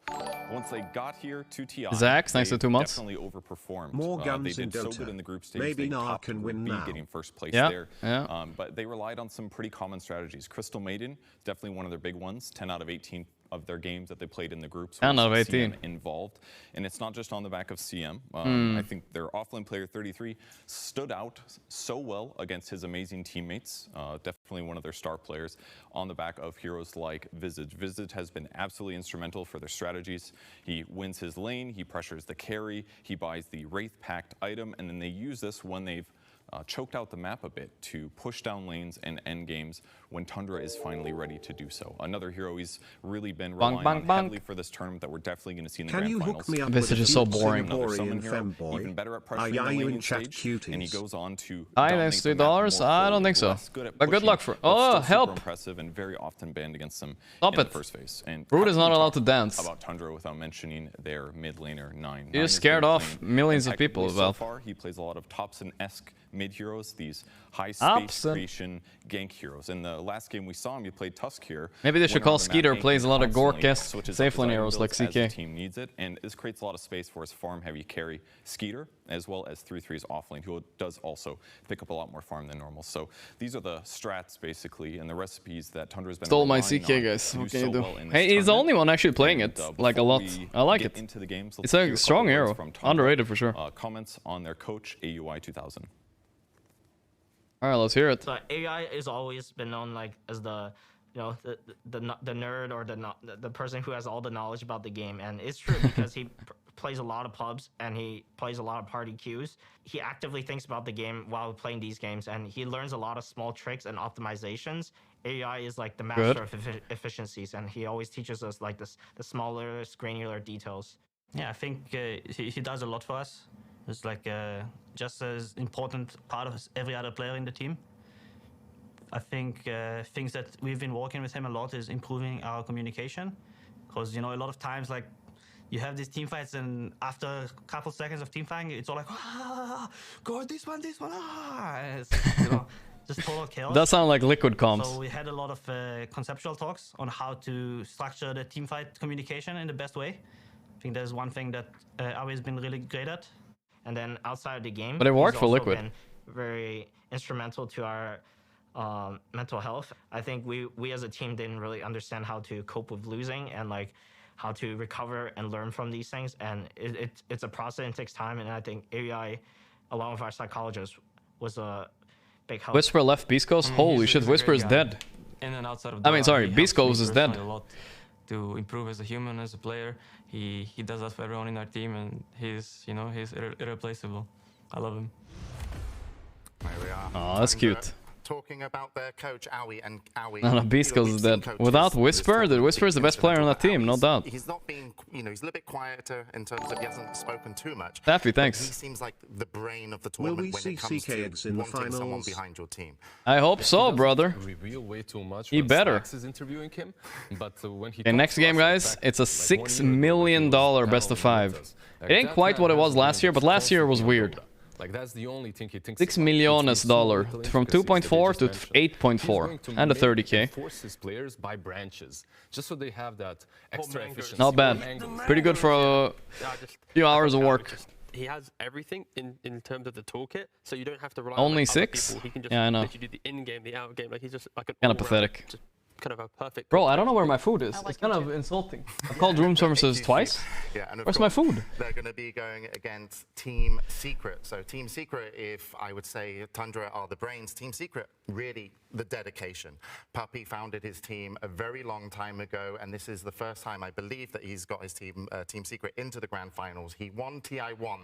Once they got here to TI, Zax, thanks to 2 months. Definitely overperformed. More guns they in did Dota. so good in the group stage. Maybe they Nah topped can win Group B, now. getting first place Yeah, there. yeah. But they relied on some pretty common strategies. Crystal Maiden, definitely one of their big ones. 10 out of 18 of their games that they played in the groups. 10 out of 18. CM involved. And it's not just on the back of CM. I think their offlane player 33 stood out so well against his amazing teammates. Definitely one of their star players on the back of heroes like Visage. Visage has been absolutely instrumental for their strategies. He wins his lane, he pressures the carry, he buys the Wraith Pact item, and then they use this when they've choked out the map a bit to push down lanes and end games when Tundra is finally ready to do so. Another hero he's really been relying on heavily for this tournament that we're definitely going to see in the grand finals. Hook me up this is just so boring. Femboy. Even better at pressuring the laning stage, and he goes on to thanks $3. I don't think so. But good luck for. Oh, help! Impressive and very often banned against them Stop in it. the first phase. And Root is not allowed to dance. About Tundra without mentioning their mid laner 9. You're scared off millions of people. So far, he plays a lot of Thompson-esque mid heroes, these high space creation gank heroes. In the last game we saw him, he played Tusk here. Maybe they should call Skeeter plays a lot of Gorgc safe lane heroes like CK. The team needs it, and this creates a lot of space for his farm heavy carry Skeeter, as well as 3-3's offlane, who does also pick up a lot more farm than normal. So these are the strats basically, and the recipes that Tundra's been stole my CK guys. What can you do? Hey, he's the only one actually playing it like a lot. I like it. It's a strong hero, underrated for sure. Comments on their coach AUI 2000. All right, let's hear it. So AI is always been known like as the, you know, the nerd or the person who has all the knowledge about the game, and it's true because he plays a lot of pubs and he plays a lot of party queues. He actively thinks about the game while playing these games, and he learns a lot of small tricks and optimizations. AI is like the master of efficiencies, and he always teaches us like the smaller, granular details. Yeah, I think he does a lot for us. It's like just as important part of every other player in the team. I think things that we've been working with him a lot is improving our communication, because you know a lot of times like you have these team fights and after a couple seconds of team fighting it's all like go this one it's, you know, just total chaos. That sounds like liquid comms. So we had a lot of conceptual talks on how to structure the team fight communication in the best way. I think there's one thing that Avi's been really great at. And then outside of the game, but it worked for Liquid. Been very instrumental to our mental health. I think we as a team didn't really understand how to cope with losing and like how to recover and learn from these things. And it's a process and it takes time. And I think AI, along with our psychologists, was a big help. Whisper left Beast Coast. Holy shit, Whisper is dead. In and outside of I mean, sorry, Beast Coast is dead. A lot to improve as a human, as a player. He does that for everyone in our team, and he's irreplaceable. I love him. There we are. Oh, that's cute. Talking about their coach Aoi and Aoi. No, Beast Coast is dead. Without Whisper, the Whisper is the best player on that team, no doubt. He's not being, you know, he's a little bit quieter in terms of he hasn't spoken too much. Taffy, thanks. He seems like the brain of the tournament when it comes to wanting someone behind your team. I hope so, brother. Reveal way too much. He better. Is interviewing him, but when he okay, next game, guys, it's a $6 million best of 5. It ain't quite what it was last year, but last year was weird. Like that's the only thing he thinks. $6 million from 2.4 to 8.4 and a 30K. Force his players by branches, just so they have that extra efficiency. Not bad. Pretty good for a few hours of work. He has everything in terms of the toolkit, so you don't have to rely only on 6. He can just yeah, I know. do the in-game, the out-game. Like he's just like an kind of pathetic. Just kind of a perfect. Bro, I don't know where my food is. It's kind of insulting. I've called room services twice. Yeah, and where's my food? They're going to be going against Team Secret. So Team Secret, if I would say Tundra are the brains, Team Secret, really the dedication. Puppy founded his team a very long time ago, and this is the first time I believe that he's got his team, Team Secret, into the grand finals. He won TI1.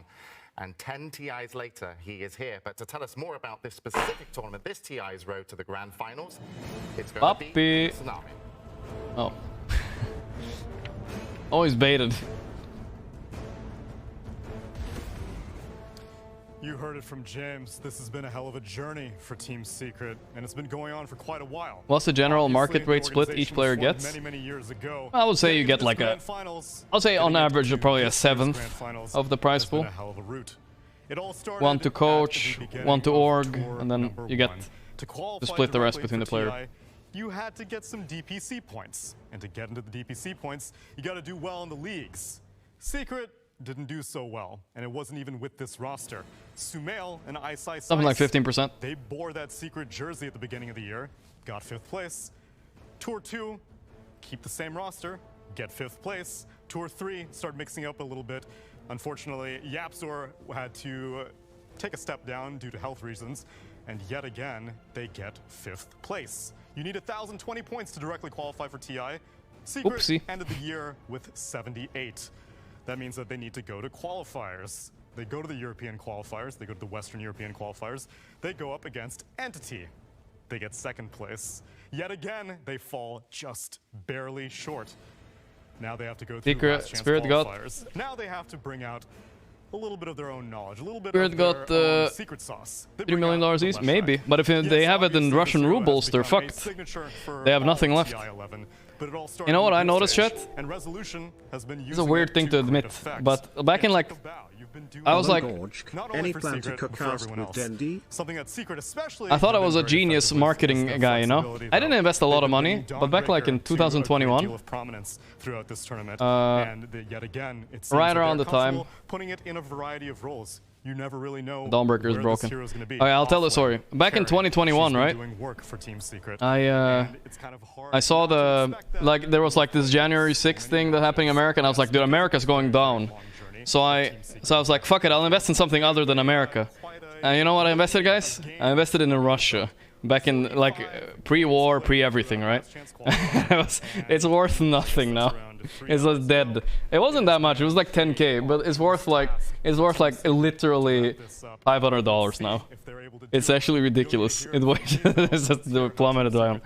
And 10 TIs later, he is here. But to tell us more about this specific tournament, this TI's road to the grand finals, it's going to be Tsunami. Oh. Always baited. You heard it from James. This has been a hell of a journey for Team Secret, and it's been going on for quite a while. What's the general market rate split each player gets? Many years ago. I would say you get like a, I'll say on average probably a 1/7 of the prize pool. 1 to coach, 1 to org, and then you get to split the rest between the player. You had to get some DPC points, and to get into the DPC points, you got to do well in the leagues. Secret didn't do so well, and it wasn't even with this roster. Sumail and Ice Ice something like 15%. They bore that Secret jersey at the beginning of the year, got 5th place. Tour 2, keep the same roster, get 5th place. Tour 3, start mixing up a little bit. Unfortunately, Yapzor had to take a step down due to health reasons, and yet again, they get 5th place. You need 1,020 points to directly qualify for TI. Secret ended the year with 78. That means that they need to go to qualifiers. They go to the European qualifiers. They go to the Western European qualifiers. They go up against Entity. They get second place. Yet again, they fall just barely short. Now they have to go through last chance qualifiers. Now they have to bring out a little bit of their own knowledge, a little bit of their own secret sauce. $3 million each? Maybe. But if they have it in Russian rubles, they're fucked. They have nothing left. You know what I noticed, chat? It's a weird thing to admit, but back in like... I was like... Any plan to co-cast with Dendi? I thought I was a genius marketing guy, you know? I didn't invest a lot of money, but back like in 2021... right around the time... Putting it in a variety of roles. You never really know Dawnbreaker is broken. Okay, I'll tell the story. Back in 2021, right? I saw the like there was like this January 6th thing that happened in America, and I was like, dude, America's going down. So I was like, fuck it, I'll invest in something other than America. And you know what I invested, guys? I invested in Russia. Back in like pre-war, pre-everything, right? It's worth nothing now. It's just dead. It wasn't that much. It was like 10k, but it's worth like literally $500 now. It's actually ridiculous. It's just plummeted down.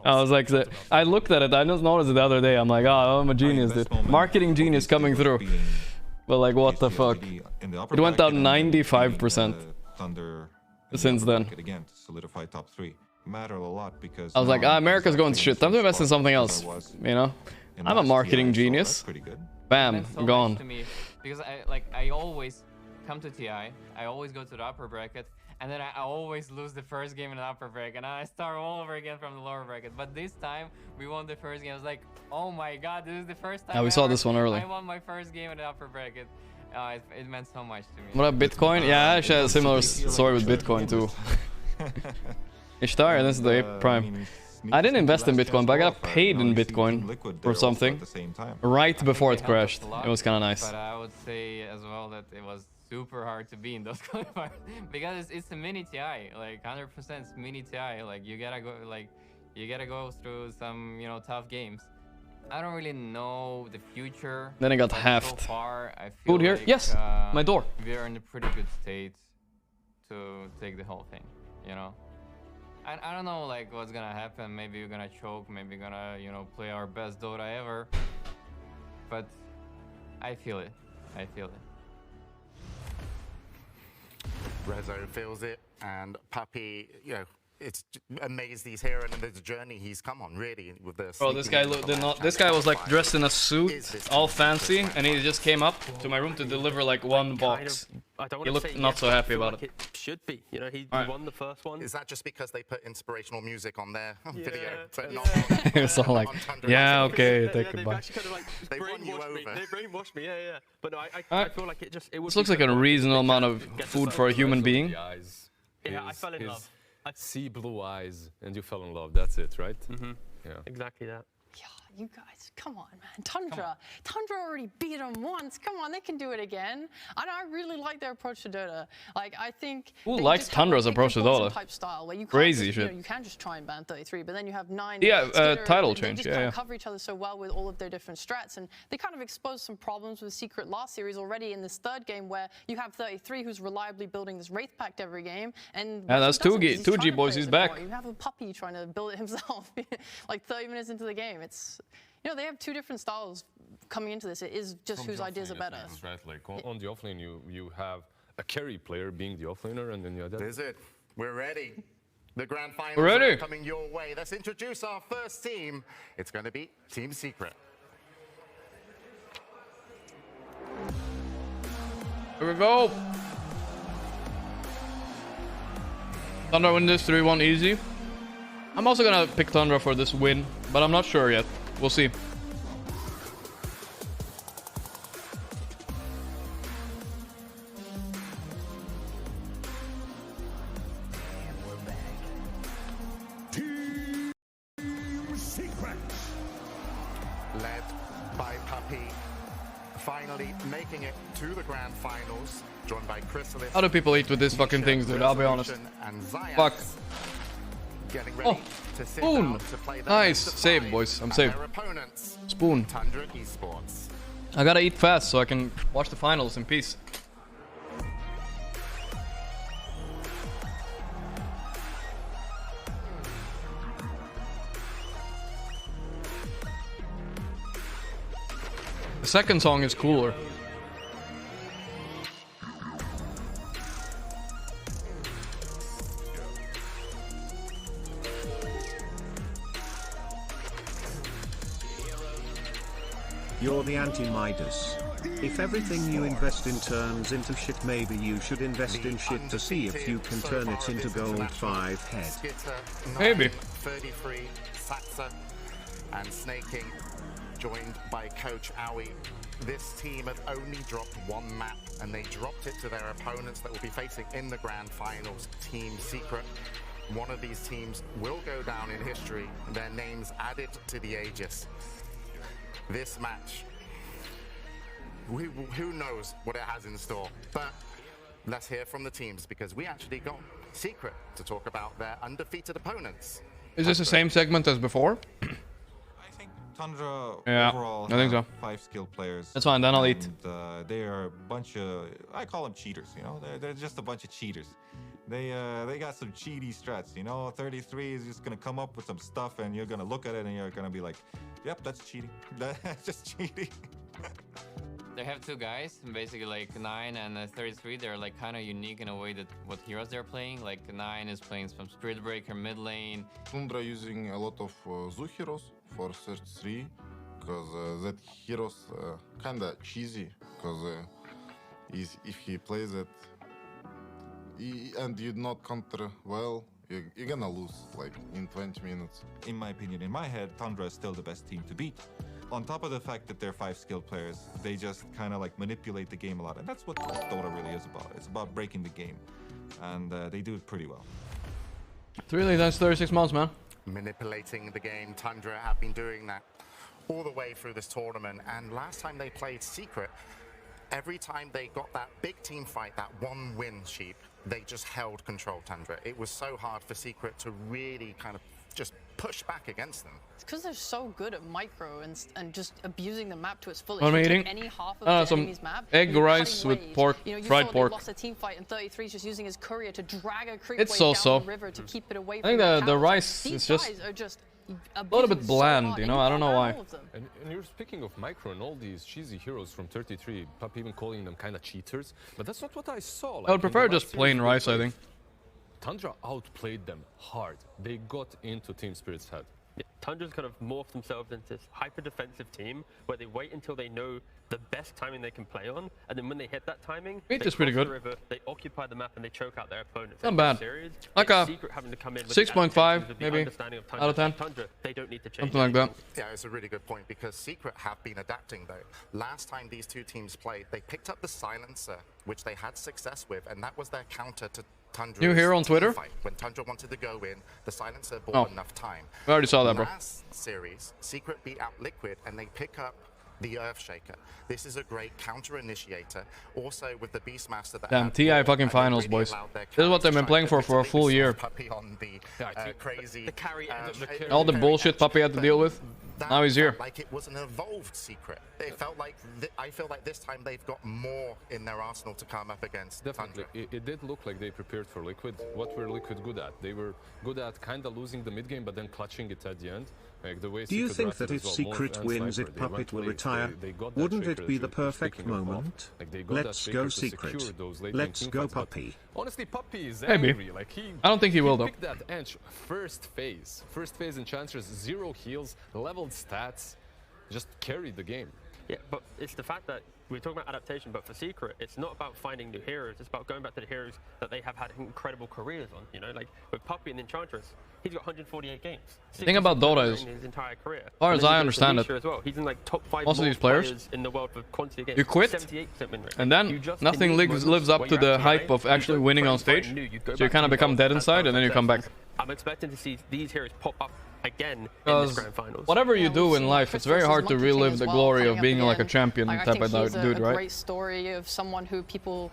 I was like, I looked at it. I just noticed it the other day. I'm like, oh, I'm a genius, dude. Marketing genius coming through. But like, what the fuck? It went down 95% since then. Again, to solidify top 3 mattered a lot because I was like, America's going to shit. Time to invest in something else. You know, I'm a marketing genius. Bam, gone. To me because I always come to TI. I always go to the upper bracket, and then I always lose the first game in the upper bracket, and I start all over again from the lower bracket. But this time we won the first game. I was like, oh my god, this is the first time. Yeah, we saw this one early. I won my first game in the upper bracket. It meant so much to me. What about Bitcoin? Yeah, I actually had a similar story with Bitcoin too. Ishtar, this is the prime. I didn't invest in Bitcoin, but I got paid in Bitcoin for something right before it crashed. It was kind of nice. But I would say as well that it was super hard to be in those qualifiers because it's a mini TI, like 100% mini TI. Like you gotta go through some tough games. I don't really know the future. Then I got halved. So far, I feel Food here? like, Yes, my door. We're in a pretty good state to take the whole thing, you know. I don't know like what's gonna happen. Maybe we're gonna choke. Maybe we're gonna play our best Dota ever. But I feel it. I feel it. Rezo feels it, and Puppy, it's amazed he's here and the journey he's come on, really, with this. Bro, this guy this guy was like dressed in a suit, all fancy, and he just came up to my room to deliver like one box. He looked not so happy about it. It should be, he won the first one. Is that just because they put inspirational music on their video? It's all like, yeah, okay, take it back. They won you over. They brainwashed me, yeah. But no, I feel like it just... This looks like a reasonable amount of food for a human being. Yeah, I fell in love. See blue eyes and you fell in love. That's it, right? Mm-hmm. Yeah. Exactly that. Yeah, you guys, come on, man. Tundra already beat them once. Come on, they can do it again. I really like their approach to Dota. Like, I think... Who likes Tundra's approach to Dota? Crazy shit. You can just try and ban 33, but then you have 9... Yeah, title change, They just kind of cover each other so well with all of their different strats, and they kind of exposed some problems with Secret last series already in this third game, where you have 33 who's reliably building this Wraith Pact every game, and... Yeah, that's 2G boys, he's back. You have a Puppy trying to build it himself, like 30 minutes into the game. It's... they have two different styles coming into this. It is just whose ideas are better. Right, like on the offlane, you have a carry player being the offlaner, and then you have that. This is it. We're ready. The grand finals are coming your way. Let's introduce our first team. It's going to be Team Secret. Here we go. Tundra win this 3-1 easy. I'm also gonna pick Tundra for this win, but I'm not sure yet. We'll see. Team Secret. Led by Puppy, finally making it to the grand finals, joined by Chrysalis. How do people eat with these fucking things, dude? I'll be honest. Fuck. Getting ready to sit Spoon. down to play Nice. Save, boys. I'm saved. Spoon. Tundra Esports. I gotta eat fast so I can watch the finals in peace. The second song is cooler. You're the anti-Midas. If everything you invest in turns into shit, maybe you should invest in shit to see if you can turn it into gold 5 head. Maybe. 33, Satsa, and Snaking, joined by Coach Aoi. This team had only dropped one map, and they dropped it to their opponents that will be facing in the grand finals, Team Secret. One of these teams will go down in history, their names added to the Aegis. This match, who knows what it has in store, but let's hear from the teams, because we actually got Secret to talk about their undefeated opponents. Is this the same segment as before? I think Tundra overall I think so. 5 skilled players. That's fine, then I'll eat. They are a bunch of, I call them cheaters, you know? They're just a bunch of cheaters. They got some cheaty strats, you know? 33 is just gonna come up with some stuff, and you're gonna look at it and you're gonna be like, yep, that's cheating. That's just cheating. They have two guys, basically like 9 and 33. They're like kind of unique in a way that what heroes they're playing. Like 9 is playing some Spirit Breaker mid lane. Tundra using a lot of Zoo heroes for Search 3, because that heroes kinda cheesy, because if he plays it and you not counter well, you're gonna lose like in 20 minutes. In my opinion, in my head, Tundra is still the best team to beat. On top of the fact that they're 5 skilled players, they just kind of like manipulate the game a lot. And that's what Dota really is about. It's about breaking the game. And they do it pretty well. Really, that's 36 months, man. Manipulating the game, Tundra have been doing that all the way through this tournament. And last time they played Secret, every time they got that big team fight, that one win sheep, they just held control, Tundra. It was so hard for Secret to really kind of just push back against them. It's because they're so good at micro and just abusing the map to its fullest. What am I eating? Any half of the some enemy's map, egg rice with pork, fried pork. They lost a team fight and 33 is just using his courier to drag a creep It's wave so-so. down the river to keep it away I think from the rice is just a little bit bland, you know? I don't know why. And you're speaking of micro and all these cheesy heroes from 33, Pup even calling them kind of cheaters, but that's not what I saw. Like, I would prefer just plain rice, I think. Tundra outplayed them hard. They got into Team Spirit's head. Yeah, Tundra's kind of morphed themselves into this hyper-defensive team where they wait until they know the best timing they can play on, and then when they hit that timing, Meat they is pretty cross good. the river, they occupy the map, and they choke out their opponents. Not bad. Series, like a Secret having to come in with 6.5 maybe of out of 10. Tundra, they don't need to change Something like that. Yeah, it's a really good point, because Secret have been adapting though. Last time these two teams played, they picked up the Silencer, which they had success with, and that was their counter to Tundra's New hero on Twitter? fight. When Tundra wanted to go in, the Silencer bought enough time. We already saw that, bro. Last series, Secret beat out Liquid, and they pick up the Earthshaker. This is a great counter initiator. Also with the Beastmaster that Damn, TI fucking finals, boys. This is what they've been playing for a full year. On the crazy All the bullshit Puppy had to deal with. Now he's here. Like it was an evolved Secret. It felt like I feel like this time they've got more in their arsenal to come up against. Definitely, it did look like they prepared for Liquid. What were Liquid good at? They were good at kind of losing the mid game, but then clutching it at the end. Like the way Do you think that if Secret wins, if Puppet will retire, wouldn't it be the perfect moment? Let's go Secret. Let's go Puppy. Honestly, Puppy is Maybe. angry. Like I don't think he will though. Picked that Ench first phase Enchantress, 0 heals, leveled stats, just carried the game. Yeah, but it's the fact that we're talking about adaptation, but for Secret, it's not about finding new heroes. It's about going back to the heroes that they have had incredible careers on. You know, like with Puppy and Enchantress, he's got 148 games. The thing about Dota is, his entire career. as far as I understand it, as well. He's in like top 5 most of these players in the world for quantity of games. You quit, 78% win rate. and then nothing lives up to the hype of actually winning on stage. So you kind of become dead inside, and then you come back. I'm expecting to see these heroes pop up again in this grand finals. Whatever you do in life, it's very hard to relive the glory of being like a champion type of dude, a right? great story of someone who people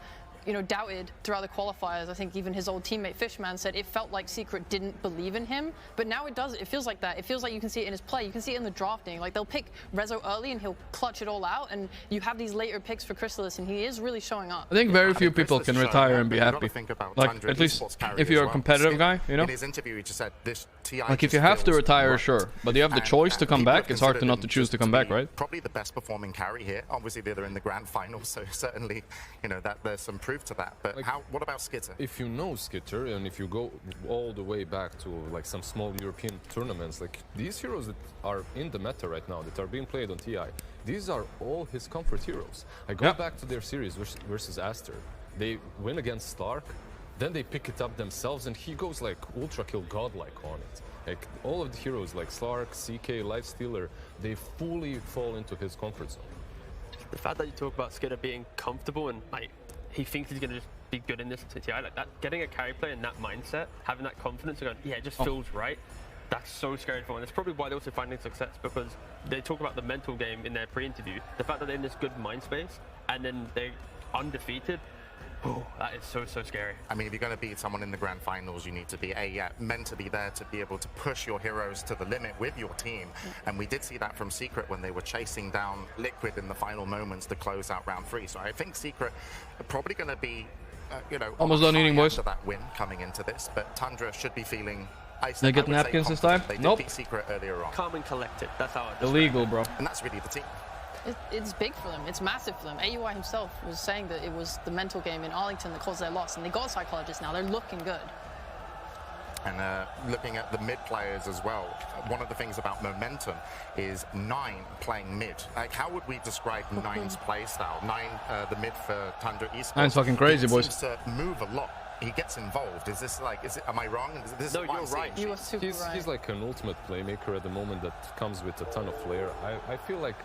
doubted throughout the qualifiers. I think even his old teammate Fishman said it felt like Secret didn't believe in him, but now it does. It feels like that. It feels like you can see it in his play. You can see it in the drafting. Like they'll pick Rezo early and he'll clutch it all out, and you have these later picks for Chrysalis, and he is really showing up. I think very few people can retire and be happy. Like at least if you're a competitive guy, you know. In his interview, he just said this TI. Like if you have to retire, sure, but you have the choice to come back. It's hard to not to choose to come back, right? Probably the best performing carry here. Obviously, they're in the grand final, so certainly, that there's some proof to that. But like, what about Skitter? If you know Skitter, and if you go all the way back to like some small European tournaments, like these heroes that are in the meta right now, that are being played on TI, these are all his comfort heroes. I go back to their series versus Aster. They win against Stark, then they pick it up themselves, and he goes like ultra kill godlike on it. Like all of the heroes like Stark, CK, Lifestealer, they fully fall into his comfort zone. The fact that you talk about Skitter being comfortable and like he thinks he's gonna just be good in this TI, like that, getting a carry player in that mindset, having that confidence, and going, yeah, it just feels right. That's so scary for them. That's probably why they're also finding success, because they talk about the mental game in their pre-interview. The fact that they're in this good mind space and then they're undefeated. Oh, that is so scary. I mean, if you're going to beat someone in the grand finals, you need to be mentally there to be able to push your heroes to the limit with your team. And we did see that from Secret when they were chasing down Liquid in the final moments to close out round 3. So I think Secret are probably going to be, almost done eating, boys. That win coming into this, but Tundra should be feeling. They get napkins this time? They Nope. did beat Secret earlier on. Calm and collected. That's how it illegal, bro. And that's really the team. It's big for them. It's massive for them. AUI himself was saying that it was the mental game in Arlington that caused their loss, and they got a psychologist now. They're looking good. And looking at the mid players as well, one of the things about momentum is 9 playing mid. Like, how would we describe 9's play style? 9, the mid for Tundra Esports. 9's fucking crazy, boys. He seems to move a lot. He gets involved. Am I wrong? No, you're right. You are super right. He's like an ultimate playmaker at the moment that comes with a ton of flair. I feel like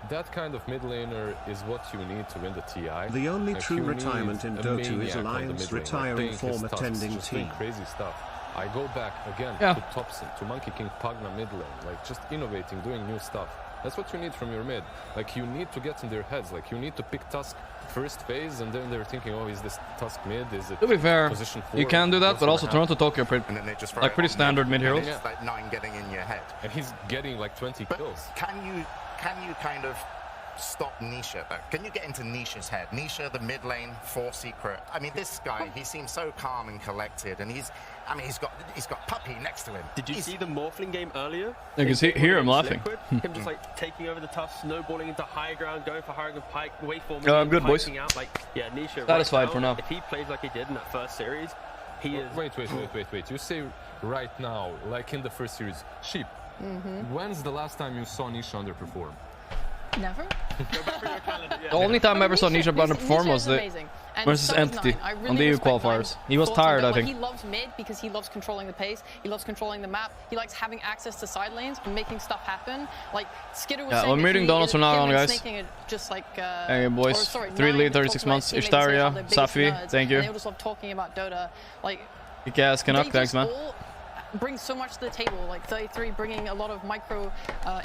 that kind of mid laner is what you need to win the TI. The only true retirement in Dota is Alliance retiring form attending team. Crazy stuff. I go back again to Topson, to Monkey King Pagna mid lane, like just innovating, doing new stuff. That's what you need from your mid. Like you need to get in their heads. Like you need to pick Tusk first phase, and then they're thinking, oh, is this Tusk mid? Is it? To be fair, position 4? You can do that, but also Toronto Tokyo are and then they just like pretty standard mid heroes. It's like 9 getting in your head. And he's getting like 20 kills. Can you kind of stop Nisha though? Can you get into Nisha's head? Nisha, the mid lane for Secret. I mean, this guy, he seems so calm and collected, and he's got Puppy next to him. Did you see the Morphling game earlier? You can hear him laughing. Him just like taking over the tough, snowballing into high ground, going for high pike, waveforming. I'm good, boys. Out. Like, yeah, Nisha. Satisfied right for now. If he plays like he did in that first series, he is. Wait. You say right now, like in the first series, Sheep. When's the last time you saw Nisha underperform? Never. The only time I ever saw Nisha underperform was versus Entity on the EU qualifiers. He was tired, I think. He loves mid because he loves controlling the pace. He loves controlling the map. He likes having access to side lanes and making stuff happen. Like Skitter was saying, we're meeting Donalds from now on, guys. Just like, hey, boys. 3 lead, 36 months. Ishtaria, Safi, thank you. They just love talking about Dota. Like, Kick-ass Canuck, thanks, man. Brings so much to the table, like 33 bringing a lot of micro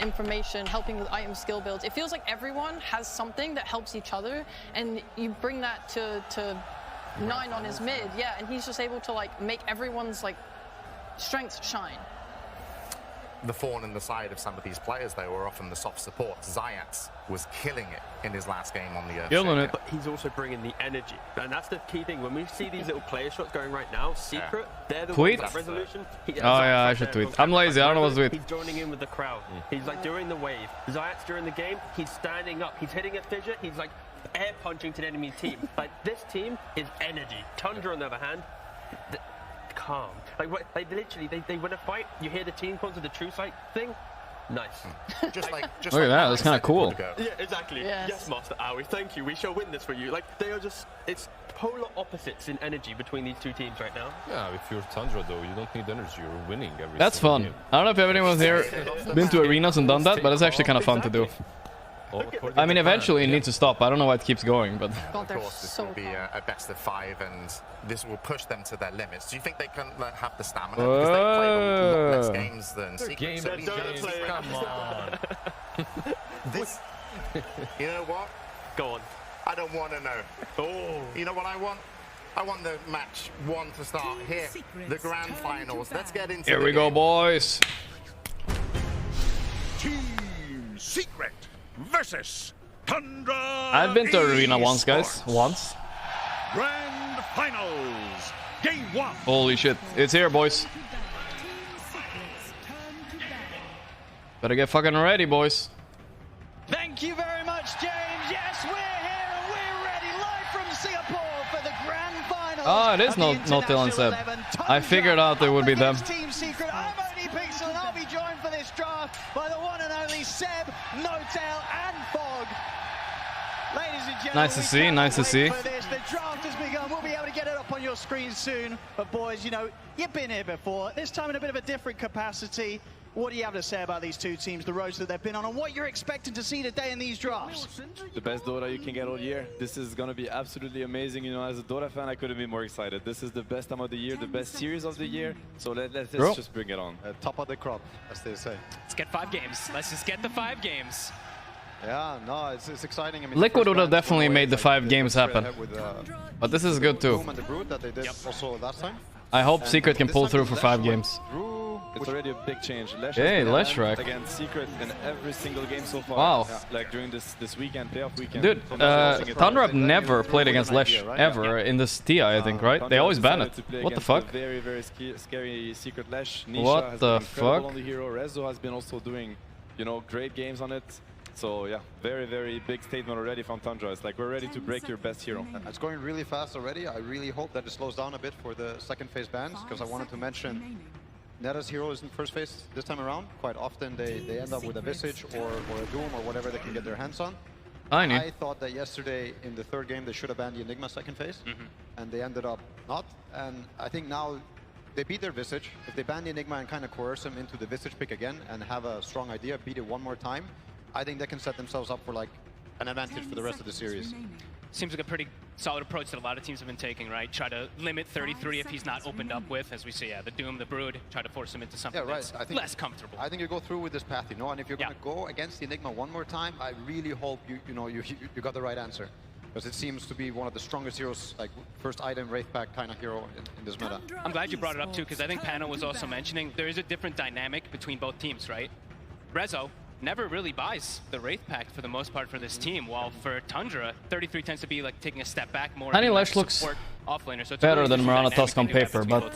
information, helping with item skill builds. It feels like everyone has something that helps each other, and you bring that to 9 on his mid, and he's just able to like make everyone's like strengths shine. The thorn in the side of some of these players, though, were often the soft support. Zayats was killing it in his last game on the Earth. Killing it. But he's also bringing the energy. And that's the key thing. When we see these little player shots going right now, Secret, they're the tweet? ones that resolution. I should tweet. I'm lazy, I don't know what to tweet. He's joining in with the crowd. He's like during the wave. Zayats during the game, he's standing up. He's hitting a fidget. He's like air punching to the enemy team. Like this team is energy. Tundra, on the other hand, calm. Like literally, they win a fight. You hear the team calls of the true sight thing. Nice. Just look at that. That's kind of cool. Yeah, exactly. Yes, Master Aoi. Thank you. We shall win this for you. Like they are just. It's polar opposites in energy between these two teams right now. Yeah, if you're Tundra though, you don't need energy. You're winning every. That's fun. Game. I don't know if anyone here been to arenas and done that, but it's actually kind of fun to do. I mean, eventually it needs to stop. I don't know why it keeps going, but... Of course, this will be a best of 5, and this will push them to their limits. Do you think they can have the stamina? Because they played a lot less games than Secret. So come on. You know what? Go on. I don't want to know. Oh. You know what I want? I want the match 1 to start here. The grand finals. Let's get into Here we go, boys. Team Secret versus Tundra. I've been to arena once, guys. Once. Grand finals. Game 1. Holy shit. It's here, boys. Better get fucking ready, boys. Thank you very much, James. Yes, we're here and we're ready live from Singapore for the grand final. Oh, it is no Till and Seb. I figured out it would be them. Team Secret. I'm only Pixel and I'll be joined for this draft by the one and only Seb, No-Tail and Fog. Ladies and gentlemen, Nice to see, nice to see. The draft has begun. We'll be able to get it up on your screen soon. But boys, you know, you've been here before. This time in a bit of a different capacity. What do you have to say about these two teams, the roads that they've been on, and what you're expecting to see today in these drafts? The best Dota you can get all year. This is going to be absolutely amazing. You know, as a Dota fan, I couldn't be more excited. This is the best time of the year, the best series of the year. So let's just bring it on. Top of the crop, as they say. Let's get 5 games. Let's just get the 5 games. Yeah, no, it's exciting. I mean, Liquid would have definitely made the 5 games happen. But this is good too. And the Brood that they did also last time. I hope Secret can pull through for 5 games. It's already a big change. Lesh hey, Leshrack. Against Secret in every single game so far. Wow. Yeah, like during this weekend, playoff weekend. Dude, Tundra have never played against Lesh ever in this TI, I think, right? They always ban it. What the fuck? Very, very scary Secret Lesh. Nisha what has the been incredible fuck? on the hero. Rezo has been also doing, you know, great games on it. So yeah, very, very big statement already from Tundra. It's like we're ready to break your best hero. It's going really fast already. I really hope that it slows down a bit for the second phase bans, because I wanted to mention Neta's hero is in first phase this time around. Quite often they end up with a Visage or a Doom or whatever they can get their hands on. I thought that yesterday in the third game they should have banned the Enigma second phase, and they ended up not. And I think now they beat their Visage. If they ban the Enigma and kind of coerce them into the Visage pick again and have a strong idea, beat it one more time, I think they can set themselves up for like an advantage for the rest of the series. Seems like a pretty solid approach that a lot of teams have been taking, right? Try to limit 33 if he's not opened up with, as we see, the Doom, the Brood, try to force him into something that's less comfortable. I think you go through with this path, you know, and if you're going to go against the Enigma one more time, I really hope you got the right answer. Because it seems to be one of the strongest heroes, like first item, Wraith Pack kind of hero in this meta. I'm glad you brought it up too, because I think Pano was also mentioning there is a different dynamic between both teams, right? Rezo never really buys the Wraith Pact for the most part for this team, while for Tundra, 33 tends to be like taking a step back more. Tiny Lesh looks better than Marana Tusk on paper, but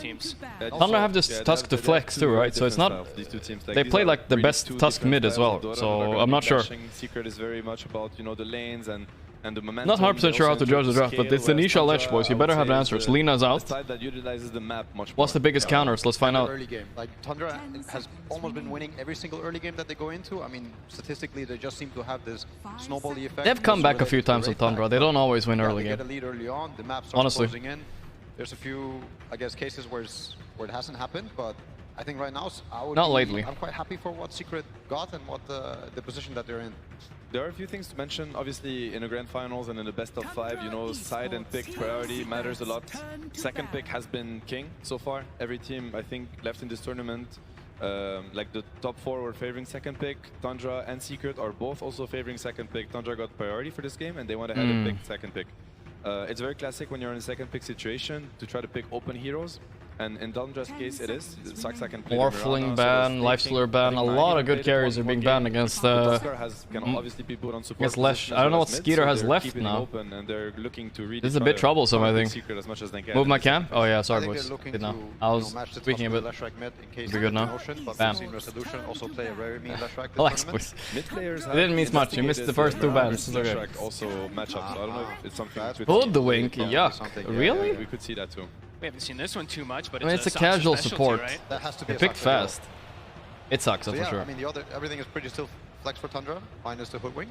Tundra have this Tusk to flex too, right? So it's not... They play like the best Tusk mid as well, so I'm not sure. Secret is very much about, you know, the lanes and the momentum. Not 100% sure how to judge the draft, but it's the Nisha Lesh, boys. You better have answers. Lina's out. What's the biggest counters? Let's find out. Early game. Like Tundra has almost been winning every single early game that they go into. I mean, statistically, they just seem to have this snowball effect. They've come back a few times with Tundra. They don't always win early game. They get a lead early on. The map starts closing in. There's a few, I guess, cases where it hasn't happened, but I think right now I'm quite happy for what Secret got and what the position that they're in. There are a few things to mention. Obviously, in the grand finals and in the best of 5, you know, side and pick priority matters a lot. Second pick has been king so far. Every team, I think, left in this tournament, like the top 4 were favoring second pick. Tundra and Secret are both also favoring second pick. Tundra got priority for this game, and they went ahead and picked second pick. It's very classic when you're in a second pick situation to try to pick open heroes. And in Tundra's case, it is. Saxa can play Morphling ban, Lifestealer ban, a lot of good carries are being banned against against Lesh. I don't know what Skeeter has left now. This is a bit troublesome, I think. Move my cam? Oh yeah, sorry boys. Good now. I was tweaking a bit. Be good now. Bam. Relax boys. It didn't mean much, you missed the first 2 bans. It's okay. Hoodwink, yuck. Really? We could see that too. We haven't seen this one too much, but it's a casual support. Right? That has to be they picked fast. It sucks, so for sure. I mean, everything is pretty still flex for Tundra, minus the Hoodwink.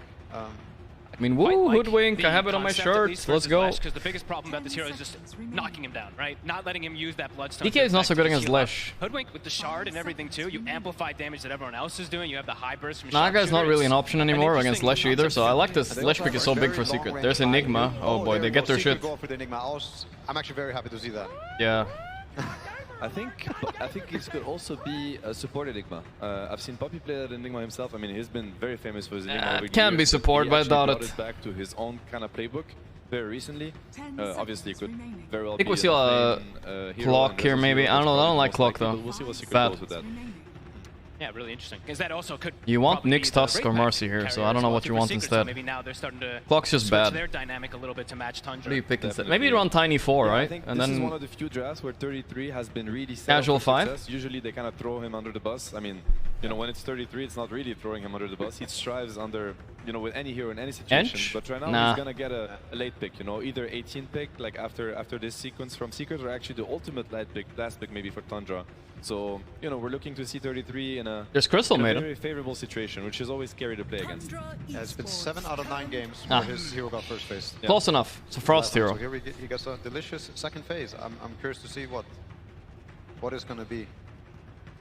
I mean, woo, Hoodwink, I have it on my shirt, let's go. Because the biggest problem about this hero is just knocking him down, right? Not letting him use that Bloodstone. DK is not so good against Lesh. Hoodwink with the shard and everything too, you amplify damage that everyone else is doing, you have the high burst from Naga is not really an option anymore against Lesh either, so I like this. Lesh pick is so big for Secret. There's Enigma, oh boy, they get their shit. I'm actually very happy to see that. Yeah. I think it could also be a support Enigma. I've seen Poppy play that Enigma himself. I mean, he's been very famous for his Enigma over the Can years, be support, but I doubt brought it. Back to his own kind of playbook very recently. Obviously, it could very well I think be we see a clock here, maybe. I don't like clock though. We'll see what Secret Bad. goes with that. Yeah, really interesting. Because that also could. You want Nyx, the Tusk, or Wraith Mercy here, so I don't know what you want Secret, instead. So maybe now they're starting to Clock's just switch bad. their dynamic a little bit to match Tundra. What do you pick instead? Maybe you run Tiny 4, Yeah, right? I think And this then is one of the few drafts where 33 has been really set Casual up for 5? success. Usually they kind of throw him under the bus. I mean, you know, when it's 33, it's not really throwing him under the bus. He strives under, you know, with any hero in any situation. Ench? But right now Nah. he's gonna get a late pick. You know, either 18 pick like after this sequence from Secret, or actually the ultimate last pick maybe for Tundra. So you know, we're looking to see 33 in a There's Crystal in a made him. very favorable situation, which is always scary to play against. Yeah, it's been 7 out of 9 games where his hero got first phase. Yeah. Close enough. It's a Frost hero. So here he gets a delicious second phase. I'm curious to see what it's gonna be.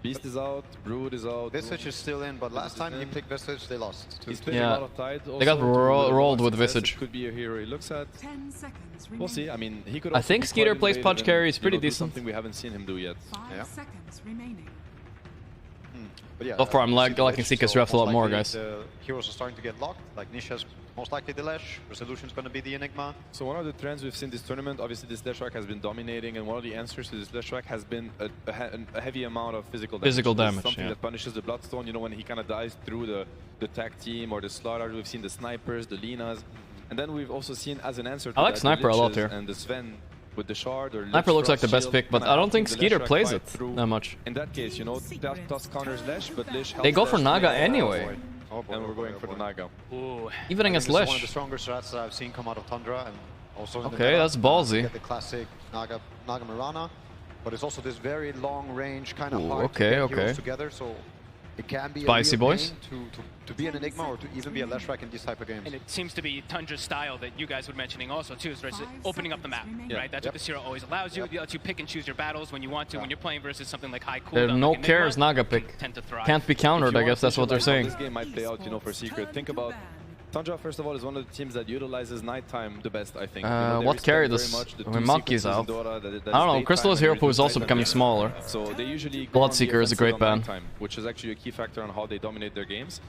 Beast is out, Brood is out. Visage is still in, but last time he picked Visage, they lost. He's playing a lot of Tide. They got also rolled with Visage. Could be a hero he looks at. 10 seconds We'll see. I mean, he could. I Also think be Skeeter quite plays innovative punch and, carry. He's you pretty know, do decent. Something we haven't seen him do yet. 5 seconds remaining. But yeah, So far, I'm liking Secret's refs a lot more, guys. The heroes are starting to get locked. Like Nisha's most likely the Lash. Resolution's going to be the Enigma. So one of the trends we've seen this tournament, obviously this Lash track has been dominating, and one of the answers to this Lash track has been a heavy amount of physical damage. Physical This is damage, something yeah. that punishes the Bloodstone. You know, when he kind of dies through the tag team or the Slaughter, we've seen the Snipers, the Linas, and then we've also seen as an answer to I like that, Sniper the a lot Liches here. And the Sven with the Shard or Sniper looks like the best Shield, pick, but kinda I don't think helping the Skeeter Lash plays fight it through. that much. In that case, you know, Tusk counters Lash, but Lish They go helps for Lash Naga play anyway. and we're going for the Naga. Ooh. Even against This is one of Lish. the stronger strats that I've seen come out of Tundra, and also in the Okay, meta. that's ballsy. You get the classic Naga Mirana, but it's also this very long range kind of Ooh, hard okay, to get okay. heroes together. So it can be Spicy a real boys. pain to be an Enigma or to even be a Leshrac in these type of games. And it seems to be Tundra's style that you guys were mentioning also too, is opening up the map, right? That's what this hero always allows you. It lets you pick and choose your battles when you want to, when you're playing versus something like high cooldown. There's no like Enigma, cares Naga you pick. tend to thrive. Can't be countered, I guess that's what they're saying. This game might play out, you know, for Secret. Think about Tundra, first of all, is one of the teams that utilizes nighttime the best, I think. You know, they What carry respect does very much the when two Monkey's sequences in out? Dota that I don't know. is Crystal is daytime hero and pool is also nighttime. becoming smaller. So they usually go on the Bloodseeker is a offensive great on ban. nighttime, which is actually a key factor on how they dominate their games.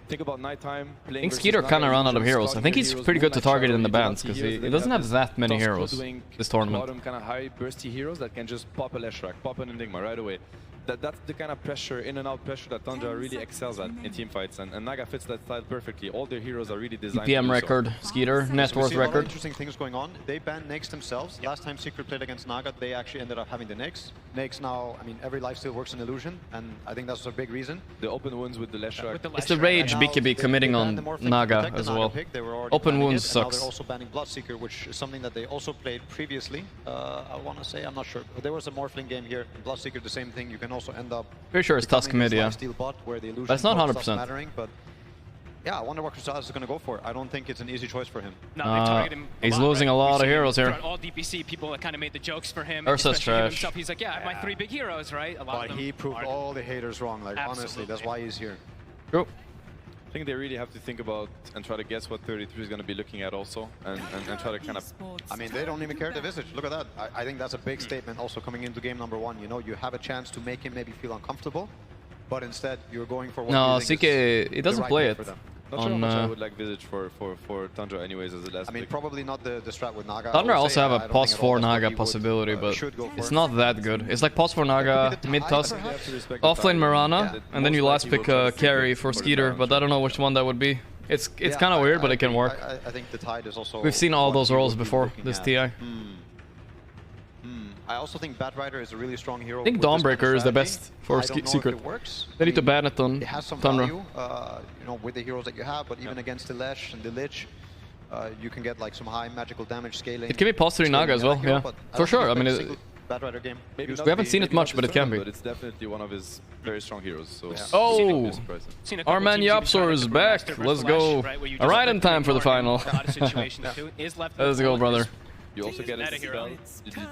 Think about nighttime I playing. think versus Skeeter Naga, kind of ran out of usually heroes. I scouting think your he's heroes, pretty good to Moonlight target Shadow, in the Vigilante bans because heroes, he then doesn't you have that many Tusk heroes doing this tournament. bottom kind of high bursty heroes that can just pop a Leshrac, pop an Enigma right away. That's the kind of pressure, in and out pressure that Tundra really excels at in team fights, and Naga fits that style perfectly. All their heroes are really designed to EPM do record, so. Skeeter, net We worth see a lot of record. interesting things going on. They banned Nyx themselves. Last time Secret played against Naga, they actually ended up having the Nyx. Nyx now, I mean, every life steal works in illusion, and I think that's a big reason. The open wounds with the Leshrac. It's the rage BKB committing on Naga as well. Open wounds sucks. They're also banning Bloodseeker, which is something that they also played previously. I want to say, I'm not sure. But there was a Morphling game here. Bloodseeker, the same thing. You can also end up. Pretty sure it's Tusk mid, yeah. Bot where the illusion But it's not code stops 100%. mattering, but yeah, I wonder what Crystal is going to go for. I don't think it's an easy choice for him. No, they target him he's lot, losing right? a lot We've of seen heroes him here. throughout all DPC, people that kind of made the jokes for him. Ursa's especially him trash. himself. He's like, yeah, I have my 3 big heroes, right? A lot But of them he proved are. all the haters wrong. Like, honestly, Absolutely. that's why he's here. True. I think they really have to think about and try to guess what 33 is going to be looking at also, and try to kind of... I mean, they don't even care the Visage. Look at that. I think that's a big statement also coming into game number 1. You know, you have a chance to make him maybe feel uncomfortable, but instead you're going for what No, you think CK, is he doesn't the right play play it. for them. Not sure how much I would like Visage for Tundra anyways as a last I mean, pick. probably not the strat with Naga. Tundra I would also say, have I a don't pos think at all 4 that's what Naga he would, possibility, but should go for it's it. not that good. It's like pos 4 Naga, mid tusk, offlane Mirana, and then you last pick carry for Skeeter, but I don't know which one that would be. It's kind of weird, but it can work. I think the Tide is also... We've seen all what those he roles would be before, looking this at. TI. I also think Batrider is a really strong hero. I think with this kind of Dawnbreaker is the strategy. best for I don't know if Secret. it works. They need to ban it on It has some Tundra. value, you know, with the heroes that you have, but even against the Lesh and the Lich, you can get like some high magical damage scaling. It can be pos 3 Naga as well, yeah. For sure, I mean, Batrider game. Maybe we haven't seen it much, but it can be. But it's definitely one of his very strong heroes. So Oh! Our man Yapsor is back. Let's go. Right in time for the final. Let's go, brother. You also get a dispel.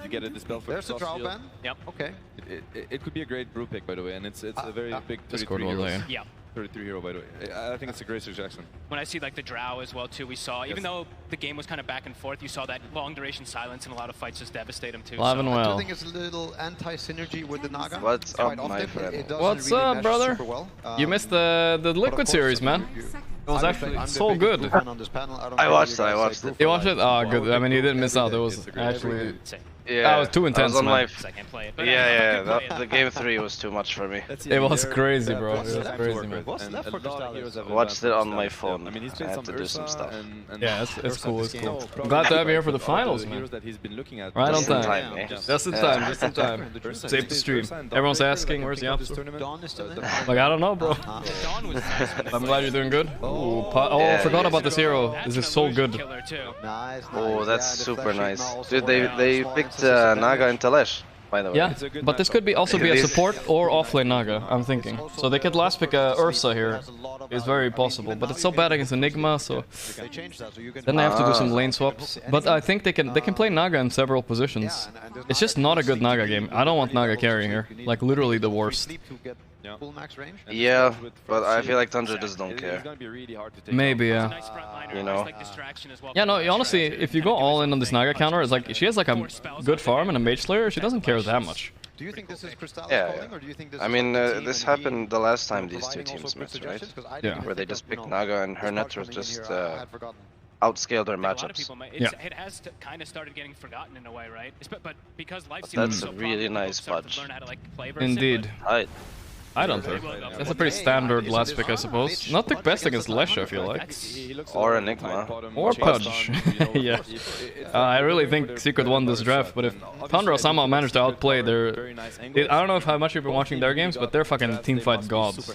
You get a dispel for There's a draw Shield. ban. Yep. Okay. It could be a great brew pick, by the way, and it's a very big 33 Discord all heroes. day. Yeah. 33 hero, by the way. I think it's a great suggestion. When I see like the Drow as well too, we saw, even though the game was kind of back and forth, you saw that long duration silence in a lot of fights just devastate him too. Live and well. I think it's a little anti-synergy with the Naga. What's up, my friend? What's up, brother? You missed the Liquid series, man. It was actually so good. I watched it. You watched it? Oh, good. I mean, you didn't miss out. It was actually... Yeah, it was too intense, man. The game 3 was too much for me. It was crazy, bro. It was crazy, man. Watched it on my phone. I had to do some stuff. Yeah, it's cool. It's cool. I'm glad to have you here for the finals, man. Right on time. Just in time. Just in time. Save the stream. Everyone's asking, where's the Yapsu? Like, I don't know, bro. I'm glad you're doing good. Oh, I forgot about this hero. This is so good. Oh, that's super nice. Dude, they picked Naga and Telesh, by the way. Yeah, but this could also be a support or offlane Naga, I'm thinking. So they could last pick Ursa here. It's very possible, but it's so bad against Enigma, so then they have to do some lane swaps. But I think they can play Naga in several positions. It's just not a good Naga game. I don't want Naga carrying here. Like literally the worst. Yeah, but I feel like Tundra just don't care. Maybe, yeah. You know? Yeah, no, honestly, if you go all in on this Naga counter, it's like she has like a good farm and a mage slayer, she doesn't care that much. Do you think this is Crystallis calling, or do you think this I mean, this happened the last time these two teams met, right? Yeah. Where they just picked Naga and her net was just outscaled their matchups. It has kind of started getting forgotten in a way, right? But because life that's a really nice fudge. Indeed. I don't think. That's a pretty standard last pick, I suppose. Not the best against Lesh, I feel like. Or Enigma. Or Pudge. Yeah. I really think Secret won this draft, but if Tundra somehow managed to outplay their... I don't know how much you've been watching their games, but they're fucking teamfight gods.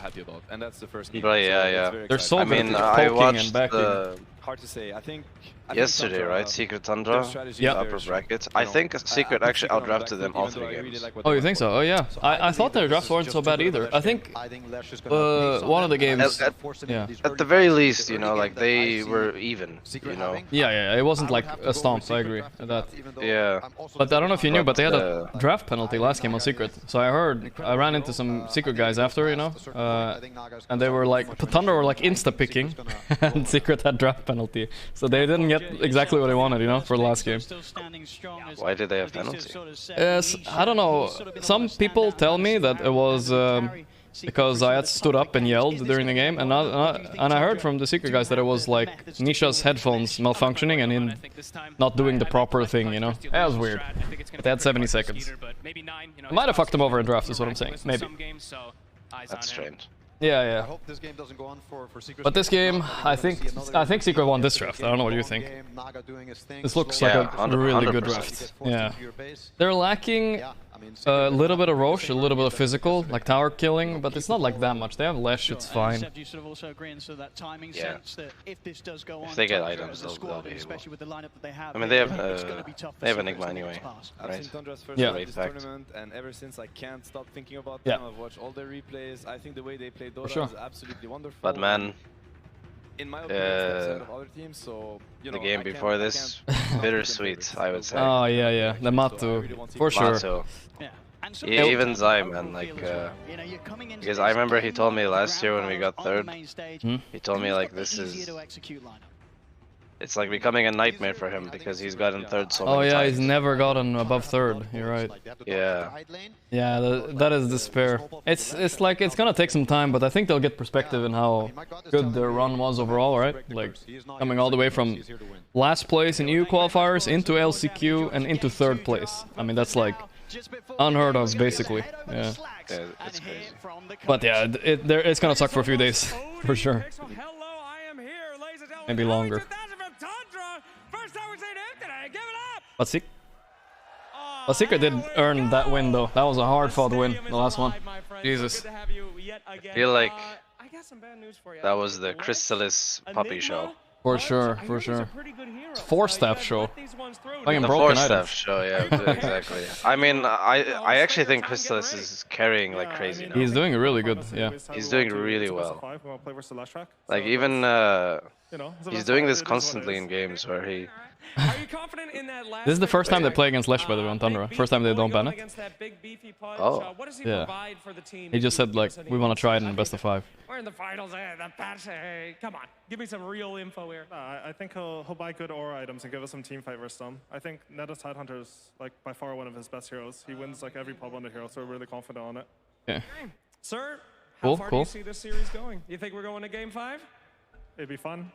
Right, yeah. They're so good at I poking watched and backing. Hard to say. I think yesterday, right? Secret Tundra, upper bracket. I think Secret actually outdrafted them all 3 games. Oh, you think so? Oh, yeah. I thought their drafts weren't so bad either. I think one of the games... At the very least, you know, like they were even, you know. Yeah, it wasn't like a stomp, I agree with that. Yeah. But I don't know if you knew, but they had a draft penalty last game on Secret. So I ran into some Secret guys after, you know, and they were like, Tundra were like insta-picking, and Secret had draft penalty. So they didn't get exactly what they wanted, you know, for the last game. Why did they have penalty? I don't know. Some people tell me that it was because I had stood up and yelled during the game, and I heard from the Secret guys that it was like Nisha's headphones malfunctioning and him not doing the proper thing, you know. That was weird. They had 70 seconds. Might have fucked them over in draft, is what I'm saying. Maybe. That's strange. Yeah. I hope this game doesn't go on for Secret. But this game, I think Secret won this draft. I don't know what you think. This looks like a really good draft. Yeah. They're lacking a little bit of Roche, a little bit of physical, like tower killing, but it's not like that much. They have Lesh, it's fine. Yeah. If they get items, they'll be able. I mean, they have Enigma anyway, right? Yeah. Tournament, and ever since I can't stop thinking about them. I've watched all their replays. I think the way they play Dota is absolutely wonderful. But man, in my opinion, other teams, so, you know, the game before this, bittersweet, I would say. Oh yeah, the Matu, for sure. Matu. Yeah, even Zai, man, like, because I remember he told me last year when we got third, he told me like this is, it's like becoming a nightmare for him because he's gotten third so many times. He's never gotten above third, you're right. Yeah. Yeah, that is despair. It's like, it's gonna take some time, but I think they'll get perspective in how good their run was overall, right? Like, coming all the way from last place in EU qualifiers into LCQ and into third place. I mean, that's like unheard of, basically. Yeah. It's crazy. But yeah, it's gonna suck for a few days, for sure. Maybe longer. But Secret did earn that win, though. That was a hard-fought win, the last one. Jesus. I feel like that was the Crystallis puppy show. For sure, for sure. It's 4-step show. Like the 4-step show, yeah, exactly. I mean, I actually think Crystallis is carrying like crazy now. He's doing really good, yeah. He's doing really well. Like even you know. He's doing this constantly in games where he... Are you confident in that last This is the first time they play against Lesh, by the way, on Tundra. First time they don't ban it. Oh. What does he Yeah. provide for the team? He just said, like, we want to try it in the best of 5. We're in the finals. The patch. Hey, come on, give me some real info here. I think he'll buy good aura items and give us some team fight versus them. I think Neta's Tidehunter is like by far one of his best heroes. He wins like every pub on the hero, so we're really confident on it. Yeah. Sir, how far do Cool. you see this series going? You think we're going to Game 5? It'd be fun.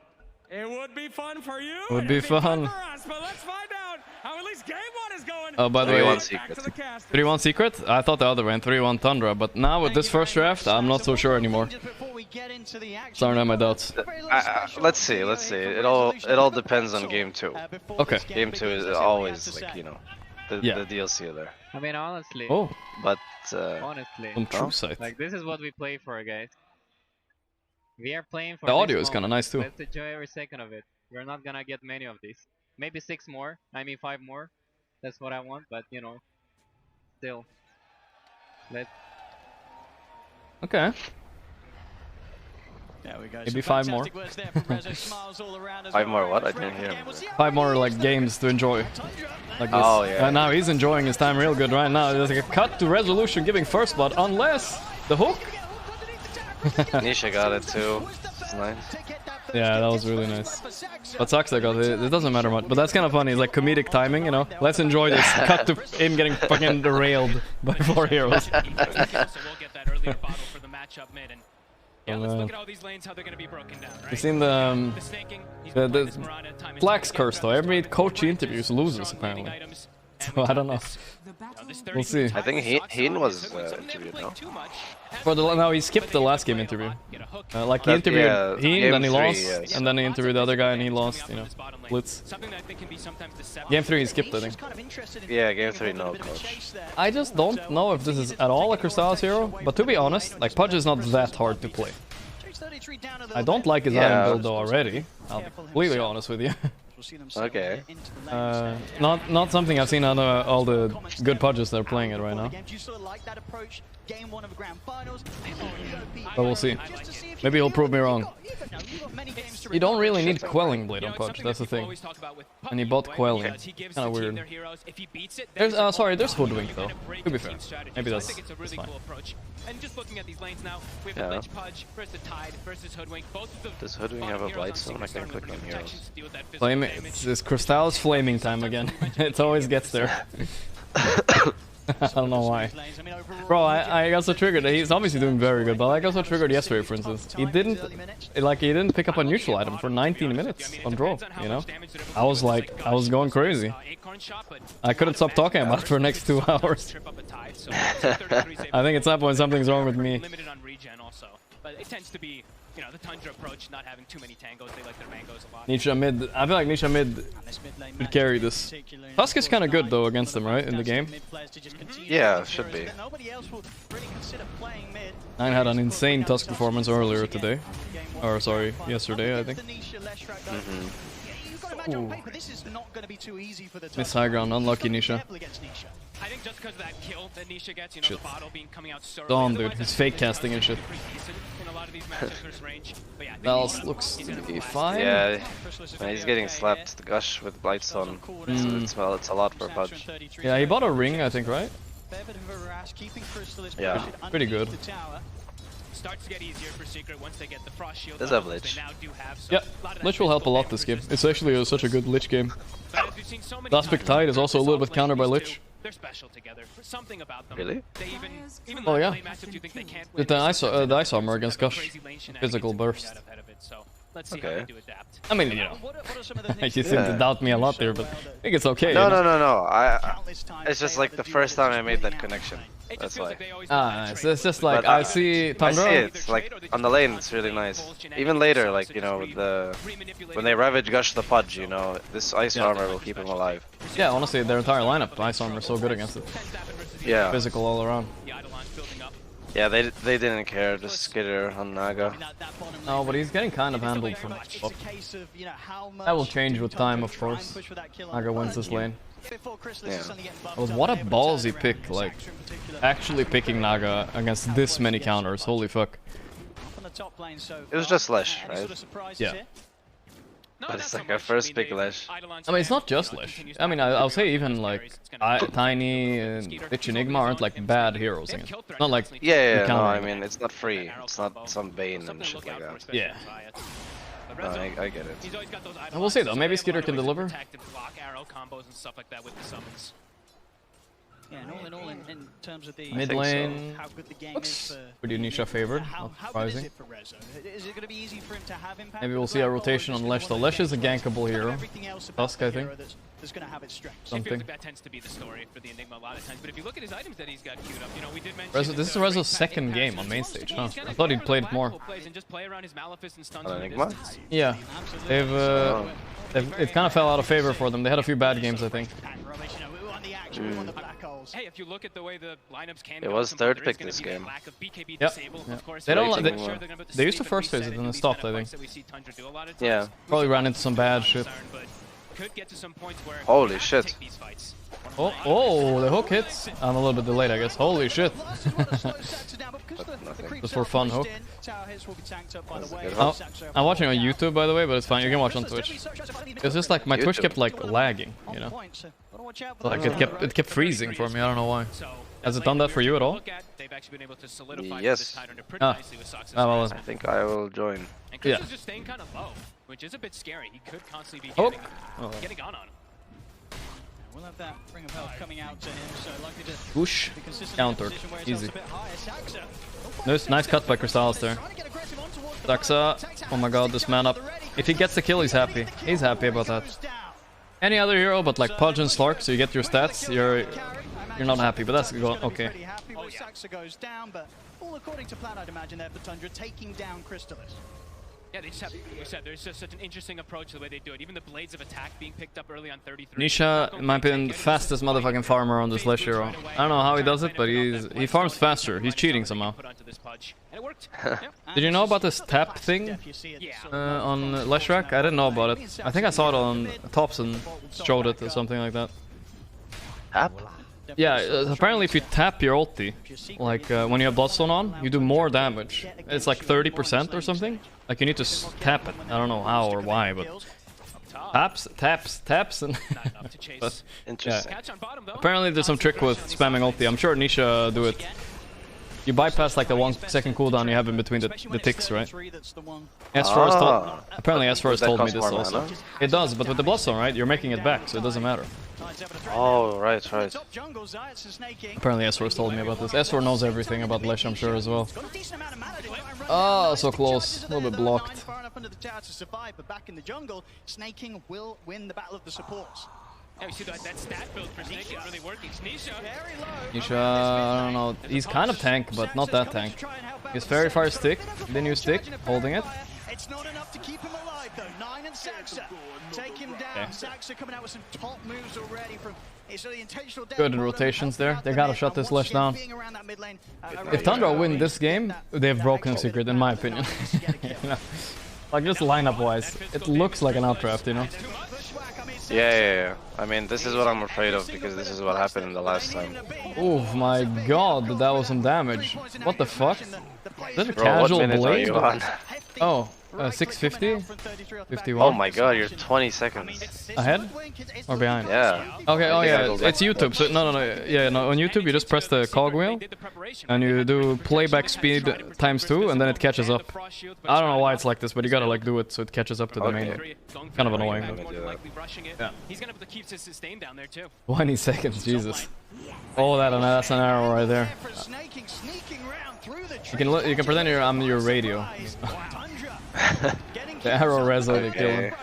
It would be fun for you. Would be fun. For us, but let's find out how at least Game 1 is going. Oh, by the way, 3-1 secret. 3-1 secret? I thought the other way, 3-1 Tundra, but now with this first draft, I'm not so sure anymore. Starting to have my doubts. Let's see. It all depends on game 2. Okay. Game 2 is always like, you know, the DLC there. I mean, honestly. Oh. But honestly, Some true sight. like this is what we play for, guys. We are playing for The audio this is kind of moment. nice too. Let's enjoy every second of it. We're not gonna get many of these. Maybe 6 more. I mean 5 more. That's what I want. But you know, still. Let's. Okay. There we go. Maybe 5 more. 5 more what? I didn't hear. 5 more like games to enjoy. Like this. Oh, yeah. And now he's enjoying his time real good right now. There's like a cut to resolution giving first blood unless the hook. Nisha got it too. It's nice. Yeah, that was really nice. But sucks I got it. It doesn't matter much. But that's kind of funny. It's like comedic timing, you know? Let's enjoy this cut to him getting fucking derailed by 4 heroes. Yeah, let's look at all these lanes, how they're going to be broken down, right? You've seen the Flax curse though. Every coach he interviews loses apparently. So I don't know. We'll see. I think Heen was interviewed now. For the no, he skipped the last game interview. Like he interviewed Heen, then he lost, and then he interviewed the other guy and he lost. You know, Blitz. Game 3 he skipped, I think. Yeah, game 3 no coach. I just don't know if this is at all a Crystallis hero, but to be honest, like Pudge is not that hard to play. I don't like his item build though already. I'll be completely honest with you. Okay. Not something I've seen out of all the good Pudges that are playing it right now. But we'll see. Maybe he'll prove me wrong. You don't really need Quelling Blade on Pudge, that's the thing. And he bought Quelling. Kinda weird. There's, sorry, there's Hoodwink though. To be fair. Maybe that's fine. And just looking at these lanes now, we have Yeah. the Lich Pudge versus the Tide versus Hoodwink. Both of the Does Hoodwink have a Blightstone? I can click on heroes. Flame, it's this Crystallis flaming time again. It always gets there. I don't know why. Bro, I got so triggered. He's obviously doing very good, but I got so triggered yesterday, for instance. He didn't pick up a neutral item for 19 minutes on draw, you know? I was going crazy. I couldn't stop talking about it for the next 2 hours. I think at some point something's wrong with me. But it tends to be, you know, the Tundra approach, not having too many tangos. They like their mangoes a lot. Nisha mid. I feel like Nisha mid would carry this. Tusk is kind of good though against them, right, in the game? Yeah, should be. 9 had an insane Tusk performance earlier today. Or sorry, yesterday, I think. Ooh. Miss high ground, unlucky Nisha. I think just because of that kill that Nisha gets, you know, the bottle being coming out so Dawn, dude, he's fake casting and shit. Vals looks to be fine. Yeah, he's getting slapped the gush with Blightstone. It's a lot for Pudge. Yeah, he bought a ring, I think, right? Yeah. Pretty good. Starts to get easier for Secret once they get the Frost Shield. Does have Lich. Yeah, Lich will help a lot this game. It's actually such a good Lich game. Last pick Tide is also a little bit countered by Lich. They're special together. Something about them. Really? They even Oh yeah. With the ice armor against Gush. Physical burst. Let's see how they do adapt. I mean, you know, you seem to doubt me a lot there, but I think it's okay. No. It's just like the first time I made that connection. That's why. It's just like I see Tundra. I see it. Like on the lane, it's really nice. Even later, like you know, when they Ravage Gush the Pudge, you know, this ice armor will keep him alive. Yeah, honestly, their entire lineup, ice armor, is so good against it. Yeah. Physical all around. Yeah, they didn't care. Just skitter on Naga. No, but he's getting kind of handled from up. That will change with time, of course. Naga wins this lane. Yeah. But what a ballsy pick, like, actually picking Naga against this many counters, holy fuck. It was just Lesh, right? Yeah. But it's like a first pick Lesh. I mean, it's not just Lesh. I mean, I'll say even like Tiny and Bitch Enigma aren't like bad heroes. Not like Yeah, no, I mean it's not free. It's not some Bane and shit like that. Yeah. No, I get it. I will say though, maybe Skeeter can deliver. Yeah, and all in all, in terms of the mid lane, how good the game looks is pretty Nisha favored. how good is it for Rezo? Is it going to be easy for him to have impact? Maybe we'll see a rotation on Lesh. So Lesh is a gankable hero. Tusk, I think. That's going to have its strengths. Something. That tends to be the story for the Enigma a lot of times. But if you look at his items that he's got queued up, you know, we did mention Rezo, this is Rezo's second game on main stage. Huh? I thought he'd played more. Enigma? Yeah, it kind of fell out of favor for them. They had a few bad games, I think. Hey, if you look at the way the lineups can it was third pick this game. Yep. They don't. They used to first phase it and then stopped, I think. Yeah. Probably ran into some bad shit. Holy shit. Oh, the hook hits. I'm a little bit delayed, I guess. Holy shit. Just for fun hook. I'm watching on YouTube, by the way, but it's fine. You can watch on Twitch. It's just like my Twitch kept like lagging, you know. Like it kept freezing for me. I don't know why. Has it done that for you at all? Yes. Ah. Well, I think I will join. Yeah. Just staying kind of low, which is a bit scary. He could constantly be getting on him. We'll have that ring of health coming out to him, so likely to whoosh, countered, easy. Nice cut by Crystallis there. Daxa, oh my god, this man up. If he gets the kill, he's happy. He's happy about that. Any other hero, but like Pudge and Slark, so you get your stats, you're not happy, but that's okay. Goes down, but all according to plan, I'd imagine there for Tundra taking down Crystallis. Yeah, they just have, like you said, there's just such an interesting approach to the way they do it. Even the blades of attack being picked up early on 33. Nisha, in my opinion, the fastest motherfucking farmer on this Lesh hero. I don't know how he does it, but he farms faster. He's cheating somehow. Did you know about this tap thing on Leshrac? I didn't know about it. I think I saw it on Thompson showed it or something like that. Tap? Yeah, apparently if you tap your ulti, like when you have Bloodstone on, you do more damage. It's like 30% or something. Like you need to tap it. I don't know how or why, but taps, and but, yeah. Apparently there's some trick with spamming ulti. I'm sure Nisha do it. You bypass like the 1 second cooldown you have in between the ticks, right? Apparently S4 has told me this also. It does, but with the Bloodstone, right? You're making it back, so it doesn't matter. Oh, right. Apparently S4 has told me about this. S4 knows everything about Lesh, I'm sure, as well. Oh, so close. A little bit blocked. Yeah, we see that stat build for Snake is really working. Nisha, I don't know. He's kind of tank, but not that tank. He's Fairy Fire stick, then you stick, holding it. It's not enough to keep him alive though. 9 and Saxa take him down. Saxa coming out with some top moves already from the intentional good rotations there. They gotta shut this Lesh down. If Tundra win this game, they've broken Secret, in my opinion. You know? Like just lineup wise, it looks like an outdraft, you know. Yeah. I mean, this is what I'm afraid of because this is what happened in the last time. Oh my god, that was some damage. What the fuck? Is that a casual blade? Oh, 650? 51? Oh my god, you're 20 seconds. Ahead? Or behind? Yeah. Okay, oh yeah, it's YouTube. So no. Yeah, no, on YouTube you just press the cogwheel and you do playback speed ×2 and then it catches up. I don't know why it's like this, but you gotta like do it so it catches up to the main. Kind of annoying. Yeah. He's gonna keep his sustain down there too. 20 seconds, Jesus. Oh, that's an arrow right there. You can pretend I'm your radio. The arrow Rezo to kill him.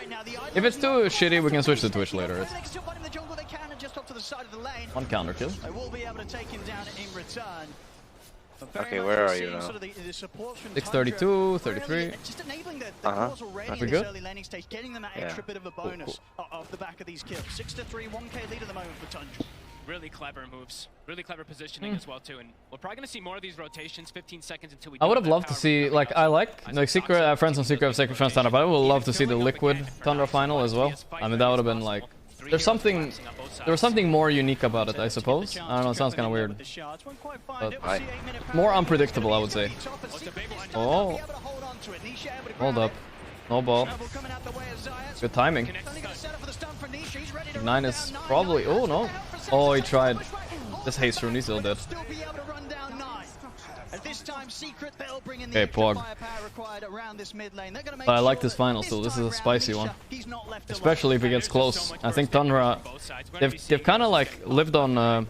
If it's too shitty, we can switch to Twitch later. One counter kill. Okay, where are you now? 632, 33. We good? Yeah. Off the back of these kills. 6-3, 1k lead at the moment for Tundra. Really clever moves, really clever positioning as well too, and we're probably gonna see more of these rotations. 15 seconds until we. I would have loved to see, like Secret friends on Secret Friends Tundra, but I would love to see the Liquid Tundra final as well. I mean, that would have been like. There was something more unique about it, I suppose. I don't know, it sounds kind of weird. But more unpredictable, I would say. Oh. Hold up. No ball. Good timing. 9 is probably... Oh, no. Oh, he tried. This haste rune, he's still dead. Okay, Pog. But I like this final still. This is a spicy one. Especially if it gets close. I think Tundra... They've kind of like lived on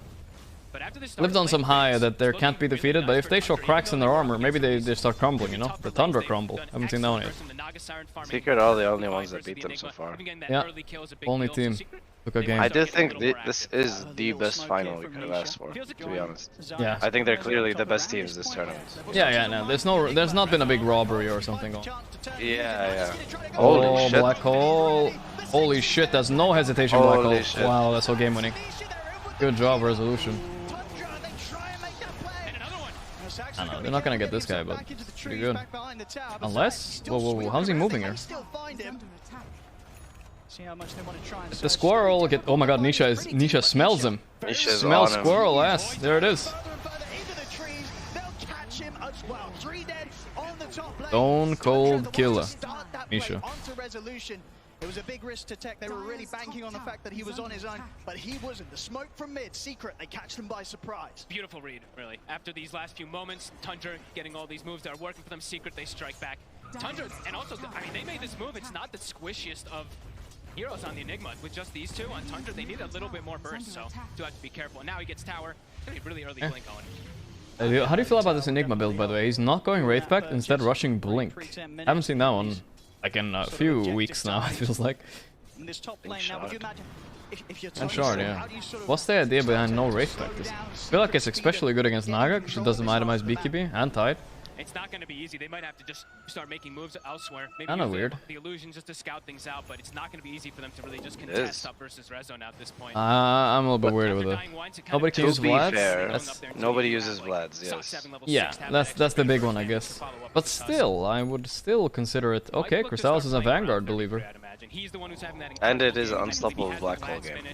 some high that they can't be defeated, but if they show cracks in their armor, maybe they start crumbling, you know? The Tundra crumble. I haven't seen that one yet. Secret are the only ones that beat them so far. Yeah, only team took a game. I do think this is the best final we could have asked for, to be honest. Yeah. I think they're clearly the best teams this tournament. Yeah, no, there's not been a big robbery or something going. Yeah. Holy shit. Black hole. Holy shit, there's no hesitation, black hole. Shit. Wow, that's so game winning. Good job, resolution. I don't know, they're not gonna get this guy, but pretty good. Unless... Whoa, how's he moving here? The squirrel get... Oh my god, Nisha smells him. Smells squirrel ass. There it is. Stone cold killer. Nisha. It was a big risk to Tech. They were really banking on the fact that he was on his own, but he wasn't. The smoke from mid, Secret, they catch them by surprise. Beautiful read, really. After these last few moments, Tundra getting all these moves that are working for them. Secret, they strike back. Tundra, and also, I mean, they made this move. It's not the squishiest of heroes on the Enigma. With just these two on Tundra, they need a little bit more burst, so do have to be careful. Now he gets tower. It's gonna be really early blink on him. How do you feel about this Enigma build, by the way? He's not going Wraith Pact, instead rushing Blink. I haven't seen that one like in a few weeks now, it feels like. And Shard, yeah. What's the idea behind no Wraith Pact? I feel like it's especially good against Naga, because it doesn't itemize BKB and Tide. It's not going to be easy. They might have to just start making moves elsewhere. Maybe Kinda weird. The illusion just to scout things out, but it's not going to be easy for them to really just contest up versus Rezo now at this point. I'm a little bit weird with it. Nobody can use Vlad's? Nobody uses Vlad's, yes. Yeah, that's the big one, I guess. But still, I would still consider it. Okay, Crystallis is a Vanguard believer. And it is an unstoppable black hole game.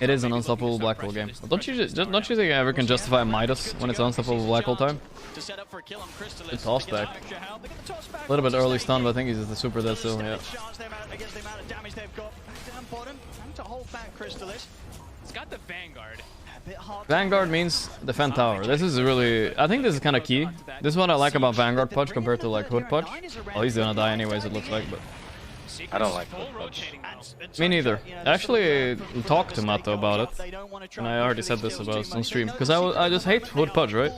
It is an unstoppable black hole game. Don't you think I ever can justify Midas when it's unstoppable black hole time? Good toss back. A little bit early stun, but I think he's the super dead still, yeah. It's got the Vanguard. Vanguard means defend tower. This is really... I think this is kind of key. This is what I like about Vanguard Pudge compared to like Hood Pudge. Well, he's gonna die anyways, it looks like, but... I don't like Hood Pudge. Me neither. I actually talked to Mato about it, and I already said this about on stream, because I just hate Hood Pudge, right?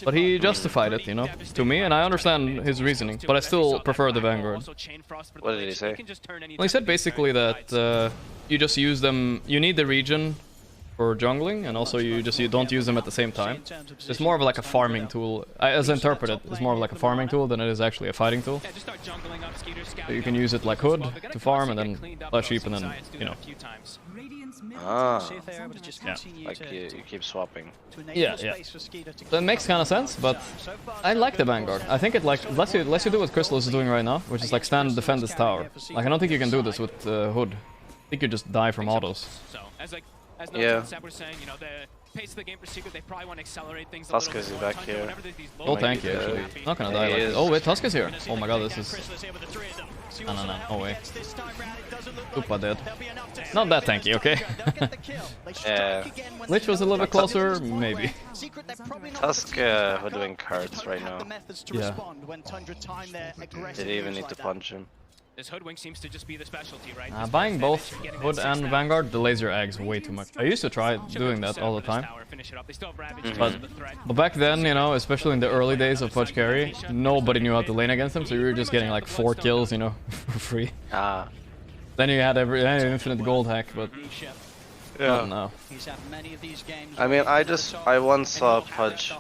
But he justified it, you know, to me, and I understand his reasoning, but I still prefer the Vanguard. What did he say? Well, he said basically that you just use them, you need the region for jungling, and also you don't use them at the same time. It's more of like a farming tool. As I interpret it, it's more of like a farming tool than it is actually a fighting tool. So you can use it like Hood to farm, and then Flash Sheep, and then, you know. Ah, yeah. Like you keep swapping. Yeah. That makes kind of sense, but I like the Vanguard. I think it like lets you do what Crystal is doing right now, which is like stand and defend this tower. Like I don't think you can do this with Hood. I think you just die from autos. Yeah. Pace of the game for Secret, they probably want to accelerate things a Tuska's back here. Oh, thank you, actually. Not gonna die like this. Oh, wait, Tuska's here. Oh my god, this is... No way. Super dead. Not that tanky, okay? Lich was a little bit closer, maybe. Tuska doing cards right now. Yeah. Did he even need to punch him? This Hoodwink seems to just be the specialty, right? Buying both Hood and Vanguard delays your eggs way too much. I used to try doing that all the time. But back then, you know, especially in the early days of Pudge Carry, nobody knew how to lane against him, so you were just getting like 4 kills, you know, for free. Ah. Then you had infinite gold hack, but... Yeah. No. I mean, I once saw Pudge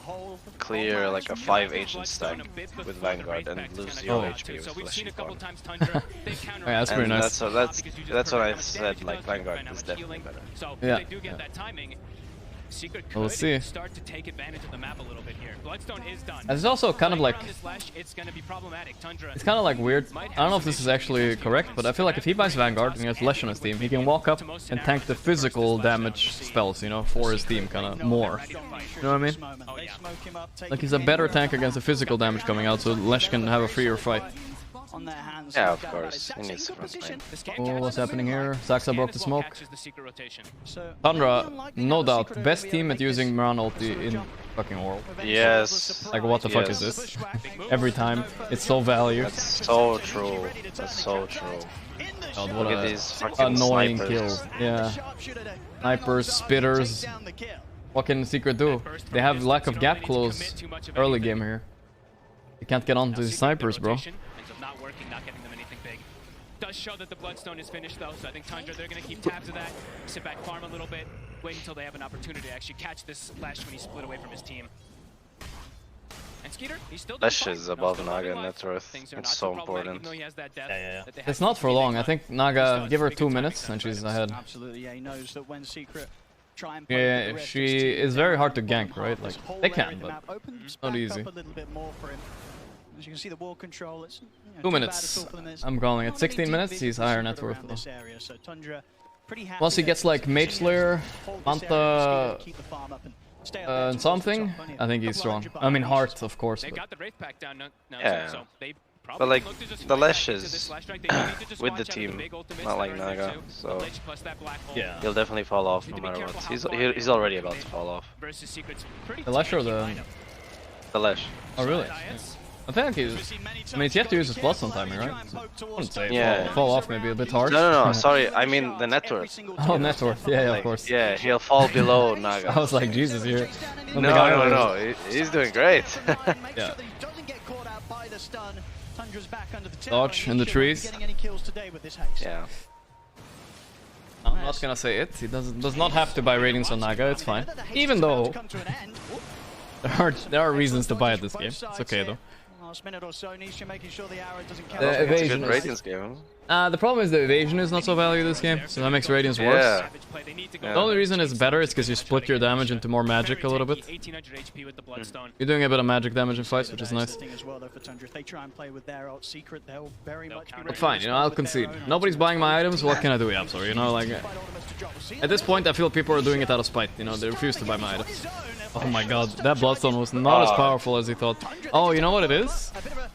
clear like a 5 agent stack with Vanguard and lose 0 HP with Flash Sheep on. Yeah, that's pretty nice. That's what I said, like Vanguard is definitely better. Yeah. Secret well, let's see. Start to take advantage of the map a little bit here. Bloodstone is done. It's also kind of like... It's going to be problematic. Tundra. It's kind of like weird. I don't know if this is actually correct, but I feel like if he buys Vanguard and he has Lesh on his team, he can walk up and tank the physical damage spells, you know, for his team kind of more. You know what I mean? Like he's a better tank against the physical damage coming out, so Lesh can have a freer fight. on their hands. Yeah, of course. He needs to run lane. Oh, what's happening here? Saxa broke the smoke. Tundra, no doubt, best team at using Miran ulti in fucking world. Yes. Like, what the fuck is this? Every time. It's so value. That's so true. That's so true. God, what Look at a these fucking annoying snipers. kill. Yeah. Snipers, spitters. What can Secret do? They have lack of gap close early game here. You can't get onto the snipers, bro. Does show that the Bloodstone is finished though, so I think Tundra, they're going to keep tabs of that, sit back, farm a little bit, wait until they have an opportunity to actually catch this Lash when he split away from his team. And Skeeter, he's still Lash is above Naga net worth. It's so important. It's not for long. I think Naga, give her 2 minutes and she's ahead. Absolutely, yeah, he knows that when Secret try and Yeah, she is very hard to gank, right? Like, they can, but it's not easy. As you can see, the wall control, it's 2 minutes. I'm calling it. 16 minutes, he's higher net worth though. Once he gets like Mage Slayer, Manta, and something, I think he's strong. I mean, Heart, of course. But. Yeah. But like, the Lash is with the team, not like Naga, so yeah, he'll definitely fall off no matter what. He's already about to fall off. The Lash or the... The Lash. Oh really? Yeah. I think he's... I mean, it's yet to use his Bloodstone timing, right? So I wouldn't say fall off maybe a bit hard. No, sorry, I mean the net worth. Oh, net worth, yeah, of course. Yeah, he'll fall below Naga. I was like, Jesus, here. No, he's doing great. Yeah. Dodge in the trees. Yeah. I'm not gonna say it. He does not have to buy ratings on Naga, it's fine. Even though there are reasons to buy it this game. It's okay though. The evasion ratings game. The problem is the evasion is not so valued this game, so that makes radiance worse. The only reason it's better is because you split your damage into more magic a little bit. You're doing a bit of magic damage in fights, which is nice. But fine, you know, I'll concede. Nobody's buying my items, what can I do? Yeah, I'm sorry, you know, like... At this point, I feel people are doing it out of spite, you know, they refuse to buy my items. Oh my god, that Bloodstone was not as powerful as he thought. Oh, you know what it is?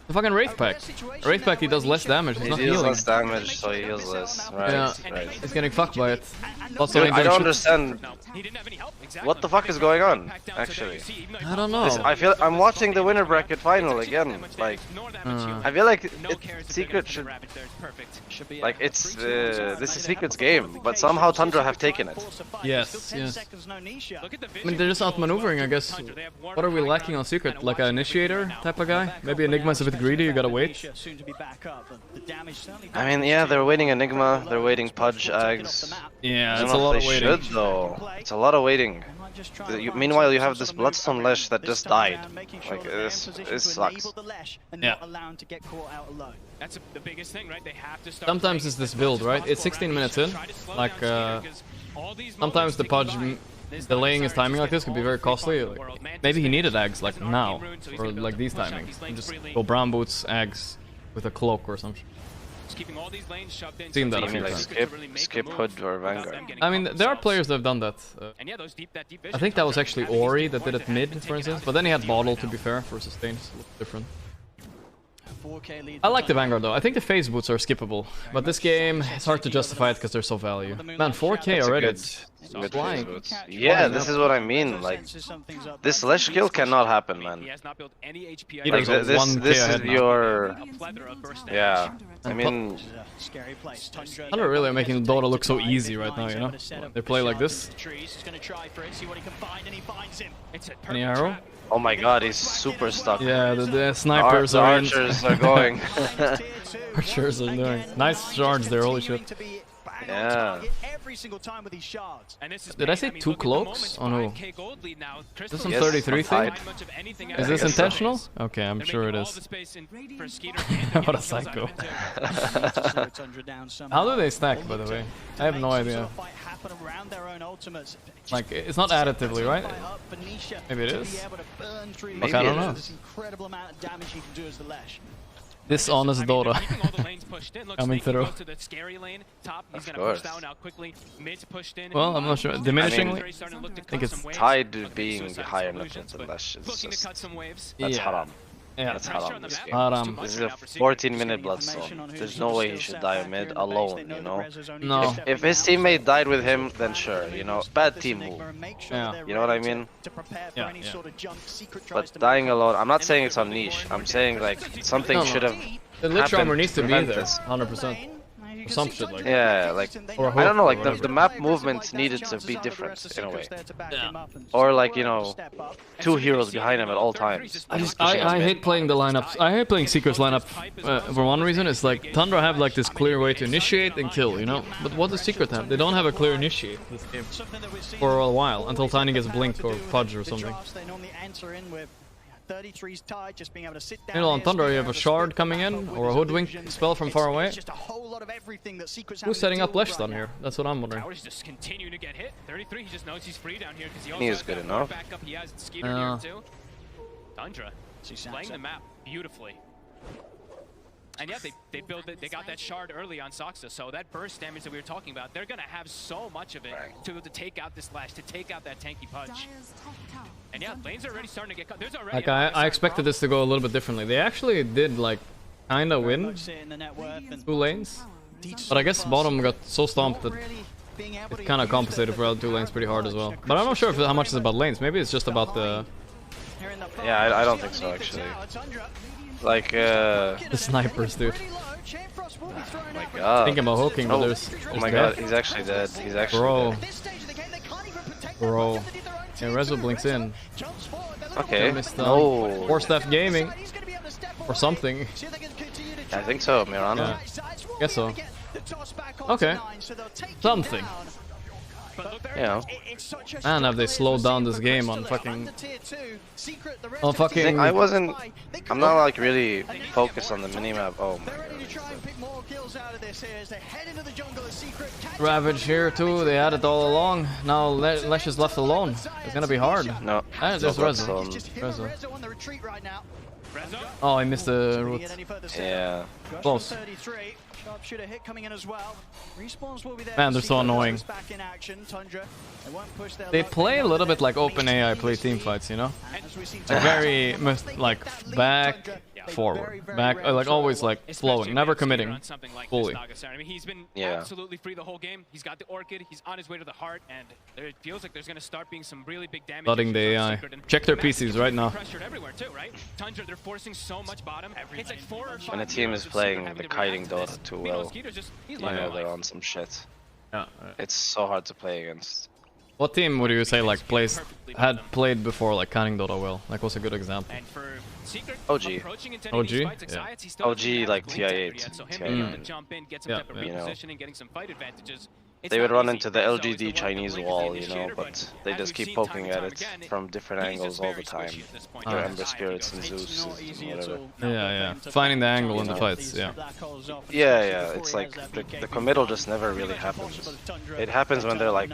The fucking Wraith Pact. Wraith Pact, he does less damage, he's not healing. Less damage, so he heals less. Right, yeah, right. He's getting fucked by it. Dude, I don't understand. What the fuck is going on, actually? I don't know. I feel I'm watching the winner bracket final again. Like, I feel like Secret should... Like, it's... this is Secret's game, but somehow Tundra have taken it. Yes, yes. I mean, they're just outmaneuvering, I guess. What are we lacking on Secret? Like an initiator type of guy? Maybe Enigma's a bit greedy, you gotta wait. I mean, yeah, they're waiting Enigma, they're waiting Pudge, Ags. Yeah, it's a lot of waiting. Should, though. It's a lot of waiting. Meanwhile, you have this Bloodstone Lash that just died. Like, this sucks. Yeah. That's the biggest thing, right? They have to start. Sometimes it's this build, right? It's 16 minutes in. Like, sometimes the Pudge delaying his timing like this could be very costly. Like, maybe he needed Ags like now, or like these timings. And just go brown boots, Ags with a cloak or something. Seen that a few times. Skip Hood or Vanguard. I mean, there are players that have done that. I think that was actually Ori that did it mid, for instance. But then he had Bottle, to be fair, for sustain. It's a little different. I like the Vanguard though. I think the phase boots are skippable, but this game it's hard to justify it because they're so value. Man, 4K already. Good flying. Yeah, this is what I mean. Like, this Lash kill cannot happen, man. Like, this is your... Yeah, I mean... Tundra really are making Dota look so easy right now, you know? They play like this. Any arrow? Oh my god, he's super stuck. Yeah, the snipers are archers are going. Archers are doing nice shards there, holy shit. Yeah. Did I say 2 cloaks? Oh no. Is this some 33 thing? Is this intentional? So. Okay, I'm sure it is. What a psycho. How do they stack, by the way? I have no idea. Like, it's not additively, right? Maybe it is. Maybe I don't know. This honest Dota coming through. Of course. Well, I'm not sure. Diminishingly? I think it's Tide being higher than Lash is just... That's haram. Yeah. That's haram this game. Haram. This is a 14-minute Bloodstone. There's no way he should die mid alone, you know? No. If his teammate died with him, then sure, you know? Bad team move. Yeah. You know what I mean? Yeah. But dying alone, I'm not saying it's on niche. I'm saying like something should have. The Lich happened armor needs to be there, this. 100%. Some shit like that. Yeah, like I don't know, like the map movements needed to be different in a way. Yeah. Or like, you know, 2 heroes behind him at all times. I hate playing the lineups. I hate playing Secret's lineup for one reason. It's like Tundra have like this clear way to initiate and kill, you know? But what does Secret have? They don't have a clear initiate this game for a while until Tiny gets Blink or Pudge or something. 33's tied, just being able to sit down. You know, on Tundra you have a shard coming in or a hoodwink spell from far away. Who's setting up Lesh stun here? That's what I'm wondering. Towers just continue to get hit. 33, he just knows he's free down here because he also He is has good that enough. backup. He has Skeeter here too. Tundra playing the map beautifully. And yeah, they build it. They got that shard early on Soxa, so that burst damage that we were talking about, they're gonna have so much of it to take out this Lash, to take out that tanky Pudge. And yeah, lanes are already starting to get cut. There's already Like I expected this to go a little bit differently. They actually did like kinda win 2 lanes, but I guess bottom got so stomped that it kind of compensated for the other 2 lanes pretty hard as well. But I'm not sure if how much is about lanes. Maybe it's just about the. Yeah, I don't think so actually. Like the snipers, dude. Oh my god. Thinking about hooking, but there's oh my god, he's actually dead. He's actually dead. Bro. Yeah, Rezo blinks in. Okay. No. Or Steph Gaming. Or something. I think so, Miranda. Yeah. Guess so. Okay. Something. Yeah. Man, have they slowed down this game on fucking... I'm not like really focused on the minimap. Oh my god. Ravage here too, they had it all along. Now Lesh is left alone. It's gonna be hard. No. And there's Rezo. Oh, he missed the route. Yeah. Close. Man, they're so annoying. They play a little bit like OpenAI play team fights, you know? Like very, like back, forward, back, like always like flowing, never committing fully. I mean, he's been Yeah. absolutely free the whole game. He's got the Orchid, he's on his way to the heart, and it feels like there's going to start being some really big damage. Flooding the AI. Check their PCs right now. Pressured everywhere too, right? Tundra, they're forcing so much bottom. It's like 4 or 5 When a team is playing the kiting Dota too well, you know living they're life. on some shit. Yeah. It's so hard to play against. What team would you say like had played before like Canning Dota well? Like what's a good example? OG. OG? Yeah. OG like TI8. You know, getting some fight advantages. they would run into the LGD Chinese wall, you know, but they just keep poking at it from different angles all the time. Their Ember Spirits and Zeus and whatever. Yeah. Finding the angle in the fights, yeah. Yeah, it's like the committal just never really happens. It happens when they're like,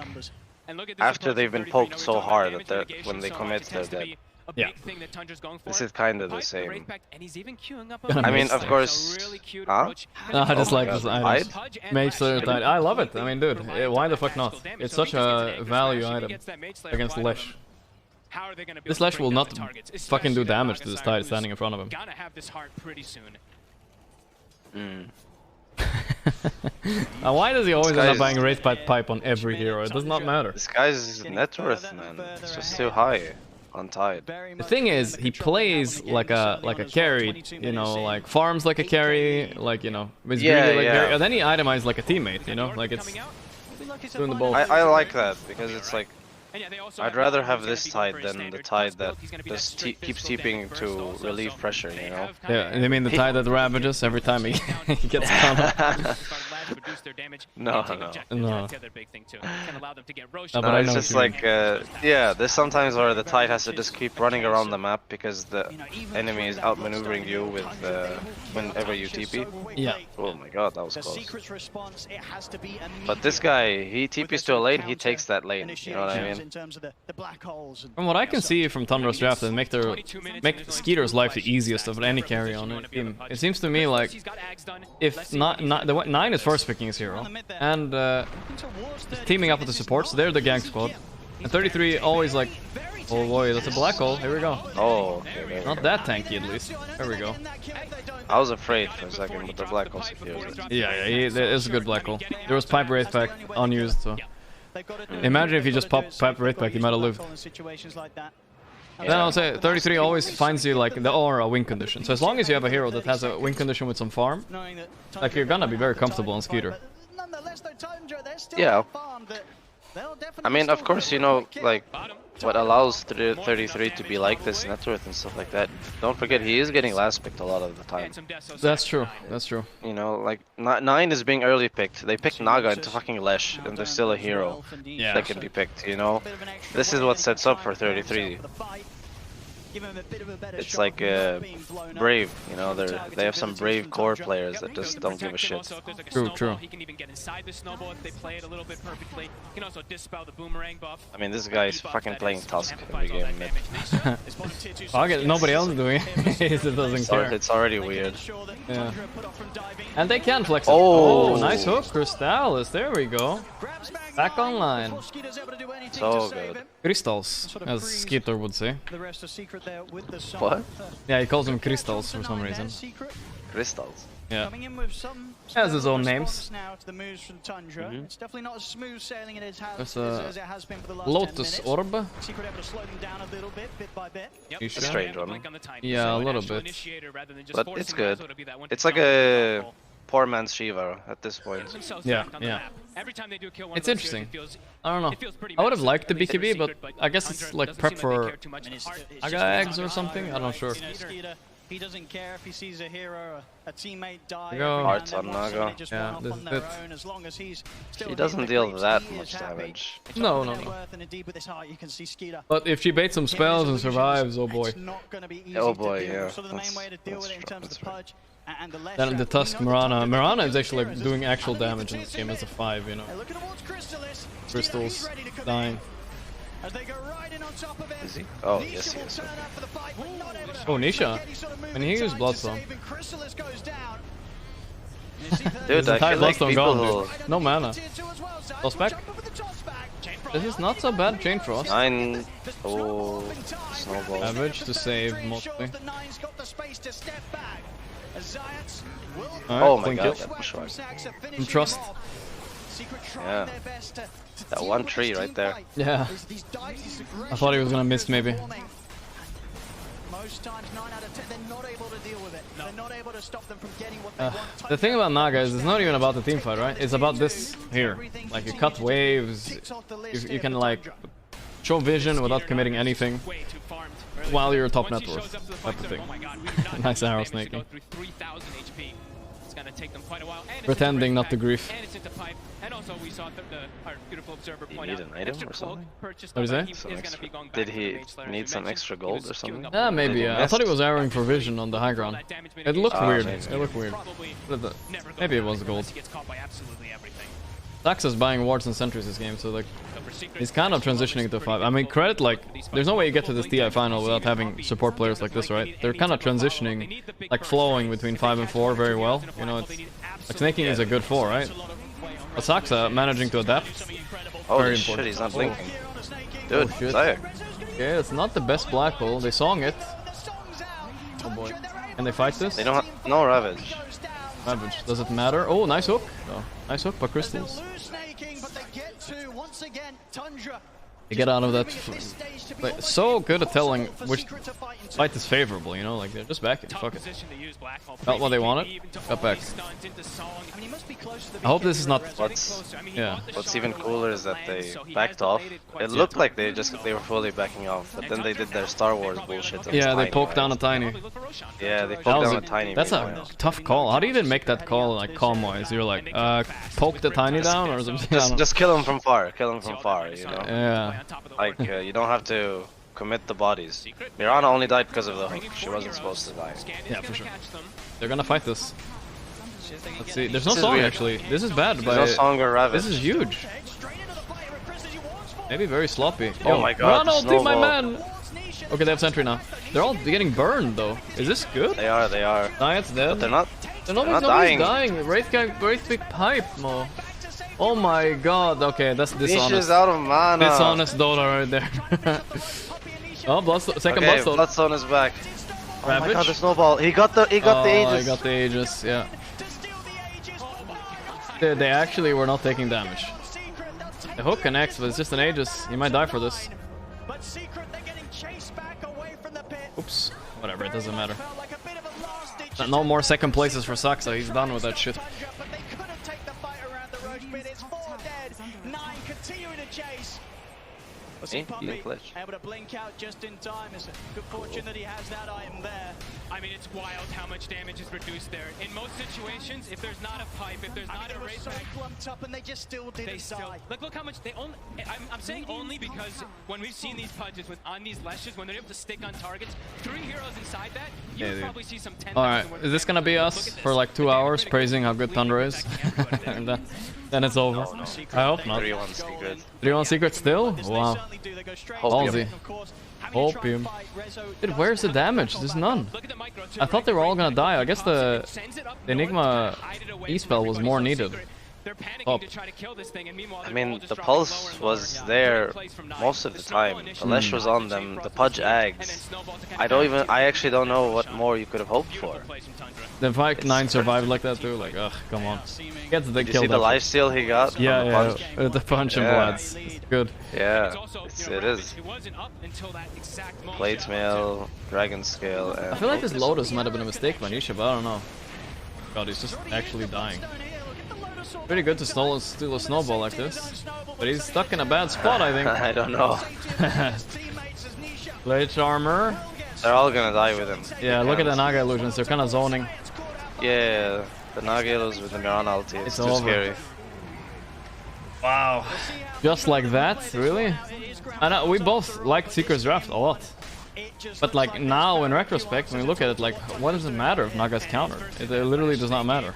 after they've been poked so hard that when they commit, they're dead. Yeah. This is kind of the same. I mean, of course. Huh? No, I just Oh my like this God. item. Hide? Mage Slayer Tide. I love it. I mean, dude, why the fuck not? It's such a value item against Lesh. This Lesh will not fucking do damage to this Tide standing in front of him. Gonna have this heart pretty soon. Why does he always end up buying Wraith Pipe on every hero? It does not matter. This guy's net worth, man, it's just too high on Tide. The thing is, he plays like a carry, you know, like farms like a carry, like, you know, is greedy like a carry, and then he itemizes like a teammate, you know, like it's doing the both. I like that because it's like I'd rather have this Tide than the Tide that just keeps TPing to relieve pressure, you know? Yeah, I mean the Tide that ravages every time he gets caught. No. No. No, it's just like, yeah, there's sometimes where the Tide has to just keep running around the map because the enemy is outmaneuvering you with whenever you TP. Yeah. Oh my god, that was close. But this guy, he TPs to a lane, he takes that lane, you know what I mean? From what I can see from Tundra's draft, and make Skeeter's life the easiest of any carry on a team. It seems to me like if the 9 is first picking his hero and teaming up with the supports, they're the gang squad, and 33 always like Oh boy, that's a black hole. Here we go. Oh, okay. Not that tanky at least. There we go. I was afraid for a second, but the black hole secured it. Yeah, it's a good black hole. There was Pipe Wraith Pack unused, so... Imagine if you just pop Pipe Wraith Pack, you might have lived. Then I'll say 33 always finds you like the aura win condition. So as long as you have a hero that has a win condition with some farm, like you're gonna be very comfortable on Skeeter. Yeah. I mean, of course, you know, like, what allows 33 to be like this net worth and stuff like that. Don't forget, he is getting last picked a lot of the time. That's true, that's true. You know, like, 9 is being early picked. They picked Naga into fucking Lesh, and they're still a hero that can be picked, you know? This is what sets up for 33. It's like Brave, you know, they have some Brave core players that just don't give a shit. True, true. He can even get inside the snowball if they play it a little bit perfectly. He can also dispel the boomerang buff. I mean, this guy is fucking playing Tusk every game mid. Nobody else doing it. It doesn't care. It's already weird. Yeah. And they can flex it. Oh, nice hook, Crystallis. There we go. Back online. So good. Crystals, as Skeeter would say. What? Yeah, he calls them crystals for some reason. Crystals? Yeah. He has his own names. It's definitely not as smooth sailing in his hands There's as it has been for the last Lotus 10 Orb. Secret able to slow them down a little bit by bit. A strange one. Yeah, a little bit. But it's good. It's like a poor man's Shiva at this point. Yeah, yeah. It's interesting. I don't know. I would have liked the BKB, but I guess it's like prep for Aga eggs or something. I'm not sure. He doesn't care if he sees a hero, a teammate die. Hearts on Naga. Yeah, this is it. He doesn't deal that much damage. No, no, no. But if she baits some spells and survives, oh boy. Oh boy, yeah. Then the Tusk Mirana. Mirana is actually like doing actual damage in this game as a 5, you know. Crystals dying. Is he? Oh, yes, he is. Oh, Nisha. And he used Bloodstone. Dude, I feel like people... gone, dude. No mana. Lost back? This is not so bad, Chain Frost. 9... Oh... Snowball. Average to save, mostly. Oh my god, that push was. And Trust. Yeah. That one tree right there. Yeah. I thought he was gonna miss, maybe. Most times 9 out of 10 they're not able to deal with it. They're not able to stop them from getting what they want. The thing about Naga is it's not even about the team fight, right? It's about this here. Like you cut waves, you can like show vision without committing anything while you're top net worth type of thing. Nice arrow snaking. Pretending not to grief. You need an item or something? What is that? Did he need some extra gold or something? Yeah, maybe, yeah. I thought he was arrowing for vision on the high ground. It looked weird. Maybe. It looked weird. Maybe it was gold. Dax is buying wards and sentries this game, so like he's kind of transitioning to 5. I mean, credit, like, there's no way you get to this TI final without having support players like this, right? They're kind of transitioning, like flowing between 5 and 4 very well. You know, it's like snaking is a good 4, right? But Saksa managing to adapt. Holy shit, he's not blinking. Dude, Zayak. Okay, it's not the best black hole. They song it. Oh boy. Can they fight this? They don't have no Ravage. Ravage. Does it matter? Oh, nice hook. Oh, nice hook by Crystals. They get out of that. Like, so good at telling which fight is favorable, you know? Like, they're just backing. Fuck it. Felt what they wanted. Got back. I hope this is not... What's even cooler is that they backed off. It looked like they were fully backing off, but then they did their Star Wars bullshit. Yeah, they poked down a tiny. Yeah, they poked down a tiny. That's a tough call. How do you even make that call, like, calm-wise? You're like, poke the tiny down or something? Just kill him from far. Kill him from far, you know? Yeah. Like, you don't have to commit the bodies. Mirana only died because of the hook. She wasn't supposed to die. Yeah, for sure. They're gonna fight this. Let's see. There's no song, actually. This is bad. There's no song or Ravage. This is huge. Maybe very sloppy. Oh my god, Run, ulti, my man! Okay, they have sentry now. They're all getting burned, though. Is this good? They are. Nya's dead. But they're not dying. Wraith big pipe, Mo. Oh my god, okay, that's dishonest. Niche is out of mana. Dishonest Dota right there. Oh, second Bloodstone. Bloodstone is back. Ravage. Oh my god, the snowball. He got the Aegis. He got the Aegis, yeah. They actually were not taking damage. The hook connects, but it's just an Aegis. He might die for this. Oops. Whatever, it doesn't matter. No more second places for Saxa. He's done with that shit. Able to blink out just in time. It's a good fortune that he has that item there. I mean, it's wild how much damage is reduced there. In most situations, if there's not a pipe, if there's not a race pack, clumped up and they just still didn't die. Look how much they only. I'm saying only because when we've seen these pudges on these leshes, when they're able to stick on targets, 3 heroes inside that, you would probably see some 10. Alright, is this gonna be us for like 2 hours praising how good Tundra is? And then it's over. No. I hope not. 3-1 secret. 3-1 secret still? Wow. Ballsy. Opium. Dude, where's the damage? There's none. I thought they were all gonna die. I guess the Enigma E-spell was more needed. I mean, the pulse was there most of the time. The Lesh was on them, the Pudge Ags. I actually don't know what more you could have hoped for. The 5-9 survived like that too, like, ugh, come on. Gets the kill. Did you see the lifesteal he got? Yeah, with the punch and bloods. Good. Yeah, it is. Plate mail, dragon scale, and I feel like this Lotus might have been a mistake by Nisha, but I don't know. God, he's just actually dying. Pretty good to steal a snowball like this, but he's stuck in a bad spot, I think. I don't know. Plate armor. They're all gonna die with him. Yeah, look at the Naga illusions. They're kind of zoning. Yeah, the Naga illusions with the Miran ulti. It's too over. scary. Wow. Just like that, really? I know we both liked Seeker's Draft a lot. But like now, in retrospect, when we look at it, like, what does it matter if Naga's countered? It literally does not matter.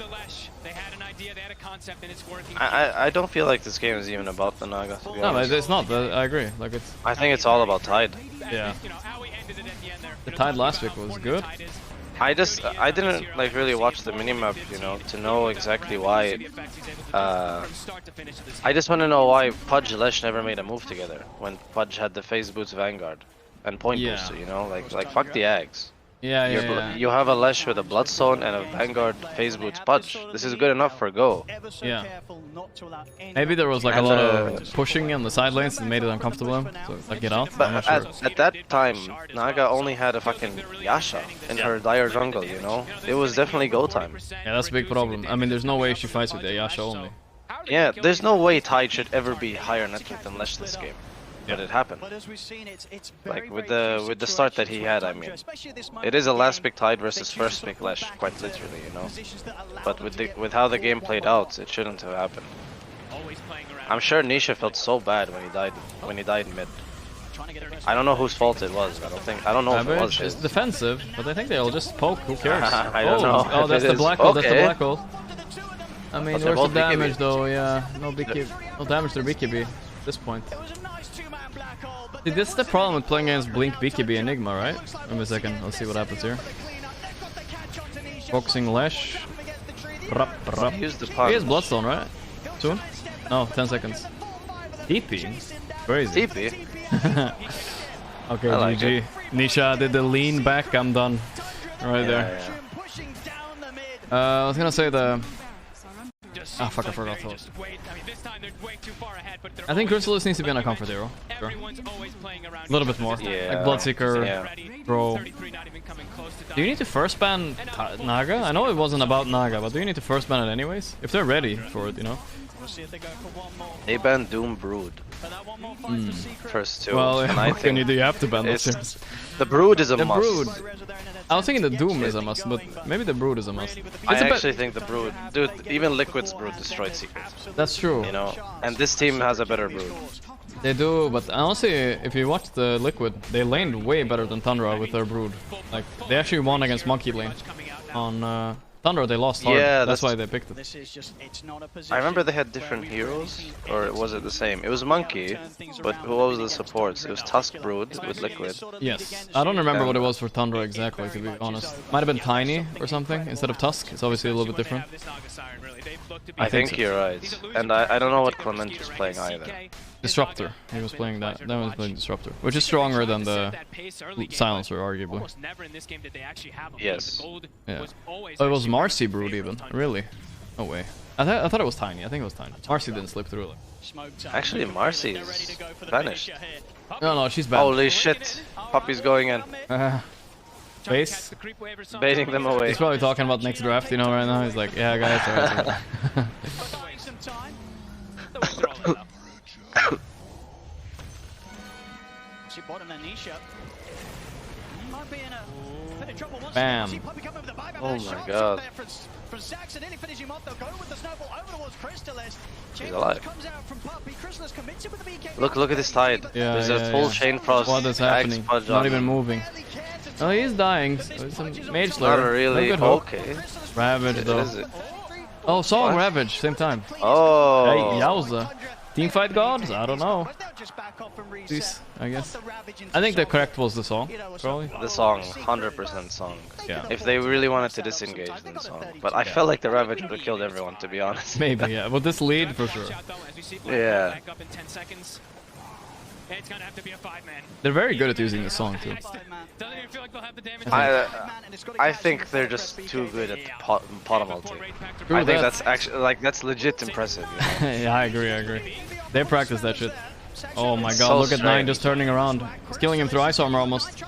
I don't feel like this game is even about the Naga, to be honest. No, it's not. I agree. Like it's. I think it's all about Tide. Yeah. The Tide last week was good. I didn't like really watch the minimap, you know, to know exactly why. I just want to know why Pudge Lesh never made a move together when Pudge had the phase boots Vanguard and point booster, you know, like fuck the Ags. Yeah, You have a Lesh with a Bloodstone and a Vanguard phase boots Pudge. This is good enough for Go. Yeah. Maybe there was like a lot of pushing on the side lanes and made it uncomfortable to like get out. But I'm not sure. at that time, Naga only had a fucking Yasha in her dire jungle, you know? It was definitely Go time. Yeah, that's a big problem. I mean, there's no way she fights with the Yasha only. Yeah, there's no way Tide should ever be higher net rate than Lesh this game. But it happened. Like with the start that he had, I mean, it is a last pick Tide versus first pick Lesh, quite literally, you know. But with how the game played out, it shouldn't have happened. I'm sure Nisha felt so bad when he died mid. I don't know whose fault it was. I don't know if it was his. It's defensive, but I think they'll just poke. Who cares? I don't know. Oh, that's the black hole. That's the black hole. I mean, They're where's the both damage BKB. though? Yeah, no damage to BKB at this point. See, this is the problem with playing against Blink, BKB, Enigma, right? Wait a second, let's see what happens here. Focusing Lesh. Use the He punch. has Bloodstone, right? Soon? No, 10 seconds. TP? Crazy. TP? Okay, I like GG. it. Nisha did the lean back, I'm done. Right there. I was gonna say the... Ah, fuck, I forgot those. I think Chrysalis needs to be on a comfort hero. Sure. A little bit more. Yeah. Like Bloodseeker, Yeah. Bro. Do you need to first ban Naga? I know it wasn't about Naga, but do you need to first ban it anyways? If they're ready for it, you know? They banned Doom Brood. First two. Well, and I what can you think do? You have to ban those it's- things. The Brood is a The must. Brood. I was thinking the Doom is a must, but maybe the Brood is a must. I It's a bit- actually think the Brood, dude, even Liquid's Brood destroyed Secrets. That's true. You know, and this team has a better Brood. They do, but honestly, if you watch the Liquid, they laned way better than Tundra with their Brood. Like, they actually won against Monkey Lane. On Tundra, they lost hard. Yeah, that's why they picked it. I remember they had different heroes, or was it the same? It was Monkey, but who was the supports? It was Tusk Brood with Liquid. Yes. I don't remember what it was for Tundra exactly, to be honest. Might have been Tiny or something instead of Tusk. It's obviously a little bit different. I think you're right. And I don't know what Clement was playing either. Disruptor. He was playing that. That was playing Disruptor, which is stronger than the Silencer, arguably. Yes. Yeah. Oh, it was Marcy Brood even. Really? No way. I thought it was Tiny. I think it was Tiny. Marcy didn't slip through it. Actually, Marcy is vanished. No, she's bad. Holy shit! Puppy's going in. Base? Baiting them away. He's probably talking about next draft, you know, right now. He's like, yeah, guys, alright. Bam. Oh my god. He's alive. Look at this tide. Yeah, there's a full chain frost. What is happening? Not even moving. Oh, he's dying. Some mage slur. Not really. Okay. Ravage though. Oh, Song Ravage, same time. Oh. Hey, yowza. Teamfight gods? I don't know. Please, I guess. I think the correct was the Song, probably. The Song, 100% Song. Yeah. If they really wanted to disengage, then Song. But I felt like the Ravage would have killed everyone, to be honest. Maybe, yeah. But this lead, for sure. Yeah. It's gonna have to be a 5-man. They're very good at using the Song, too. I think they're just too good at bottom ulti. I think that's actually, like, that's legit impressive. You know? Yeah, I agree. They practice that shit. Oh my god, So look at Nine just turning around. He's killing him through Ice Armor almost.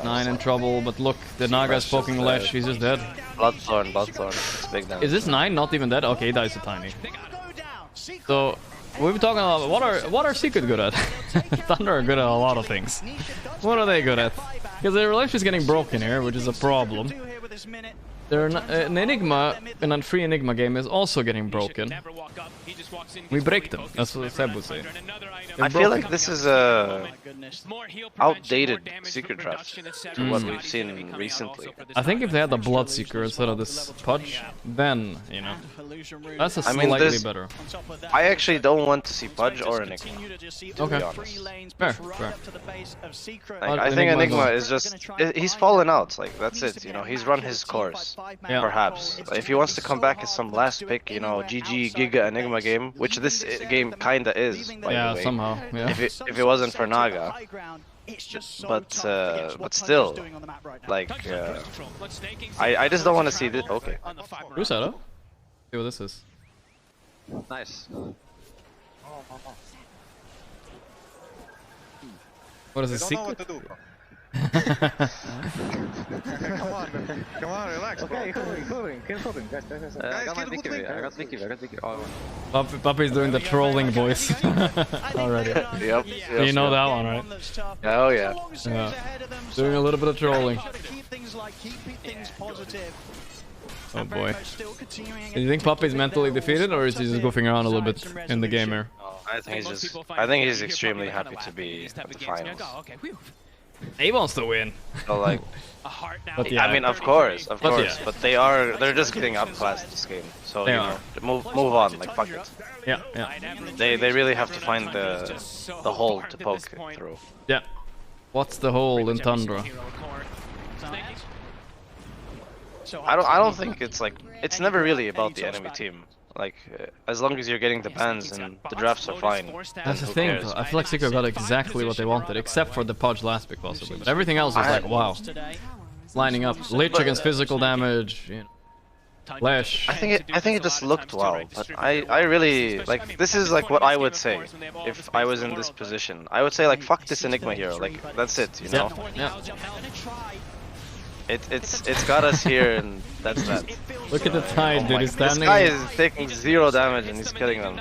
Nine in trouble, but look, the Naga's poking Lesh, he's just dead. Bloodthorn, it's big damage. Is this Nine not even dead? Okay, he dies to Tiny. So, we've been talking about what are Secret good at? Thunder are good at a lot of things. What are they good at? Because their relationship is getting broken here, which is a problem. An Enigma, an free Enigma game is also getting broken. We break them, that's what Seb would say. I feel like this is a outdated Secret draft to what we've seen recently. I think if they had the Bloodseeker instead of this Pudge, then, you know, that's a slightly better. I actually don't want to see Pudge or Enigma. Okay. Fair. Like, I think Enigma is just, he's fallen out, like, that's it, you know, he's run his course. Yeah. Perhaps. If he wants to come back as some last pick, you know, GG Giga Enigma game, which this game kinda is, by the way. Somehow, yeah. If it wasn't for Naga. But still, like, I just don't want to see this. Okay. Who's that? See what this is. Nice. What is this secret? Come on, relax. Okay, holding. Guys, I got Vicky. Puppy's doing the trolling voice already. Yep. You know that one, right? Oh yeah. Doing a little bit of trolling. Oh boy. Do you think Puppy's mentally defeated, or is he just goofing around a little bit in the game here? I think he's extremely happy to be at the finals. He wants to win. So like, but yeah, I mean, of course, but they're just getting outclassed this game. So you know, move on, like fuck it. Yeah. They really have to find the hole to poke through. Yeah. What's the hole in Tundra? I don't think it's never really about the enemy team. Like, as long as you're getting the bans and the drafts are fine. That's the thing, though. I feel like Secret got exactly what they wanted, except for the Pudge last pick, possibly. But everything else is like, wow. It's lining up. Lich against physical damage, you know. Flash. I think it just looked wow, but I really, like, this is like what I would say if I was in this position. I would say, like, fuck this Enigma hero, like, that's it, you know? Yeah. It's got us here, and that's that. Look at the tide, dude. He's standing. This guy is taking 0 damage and he's killing them.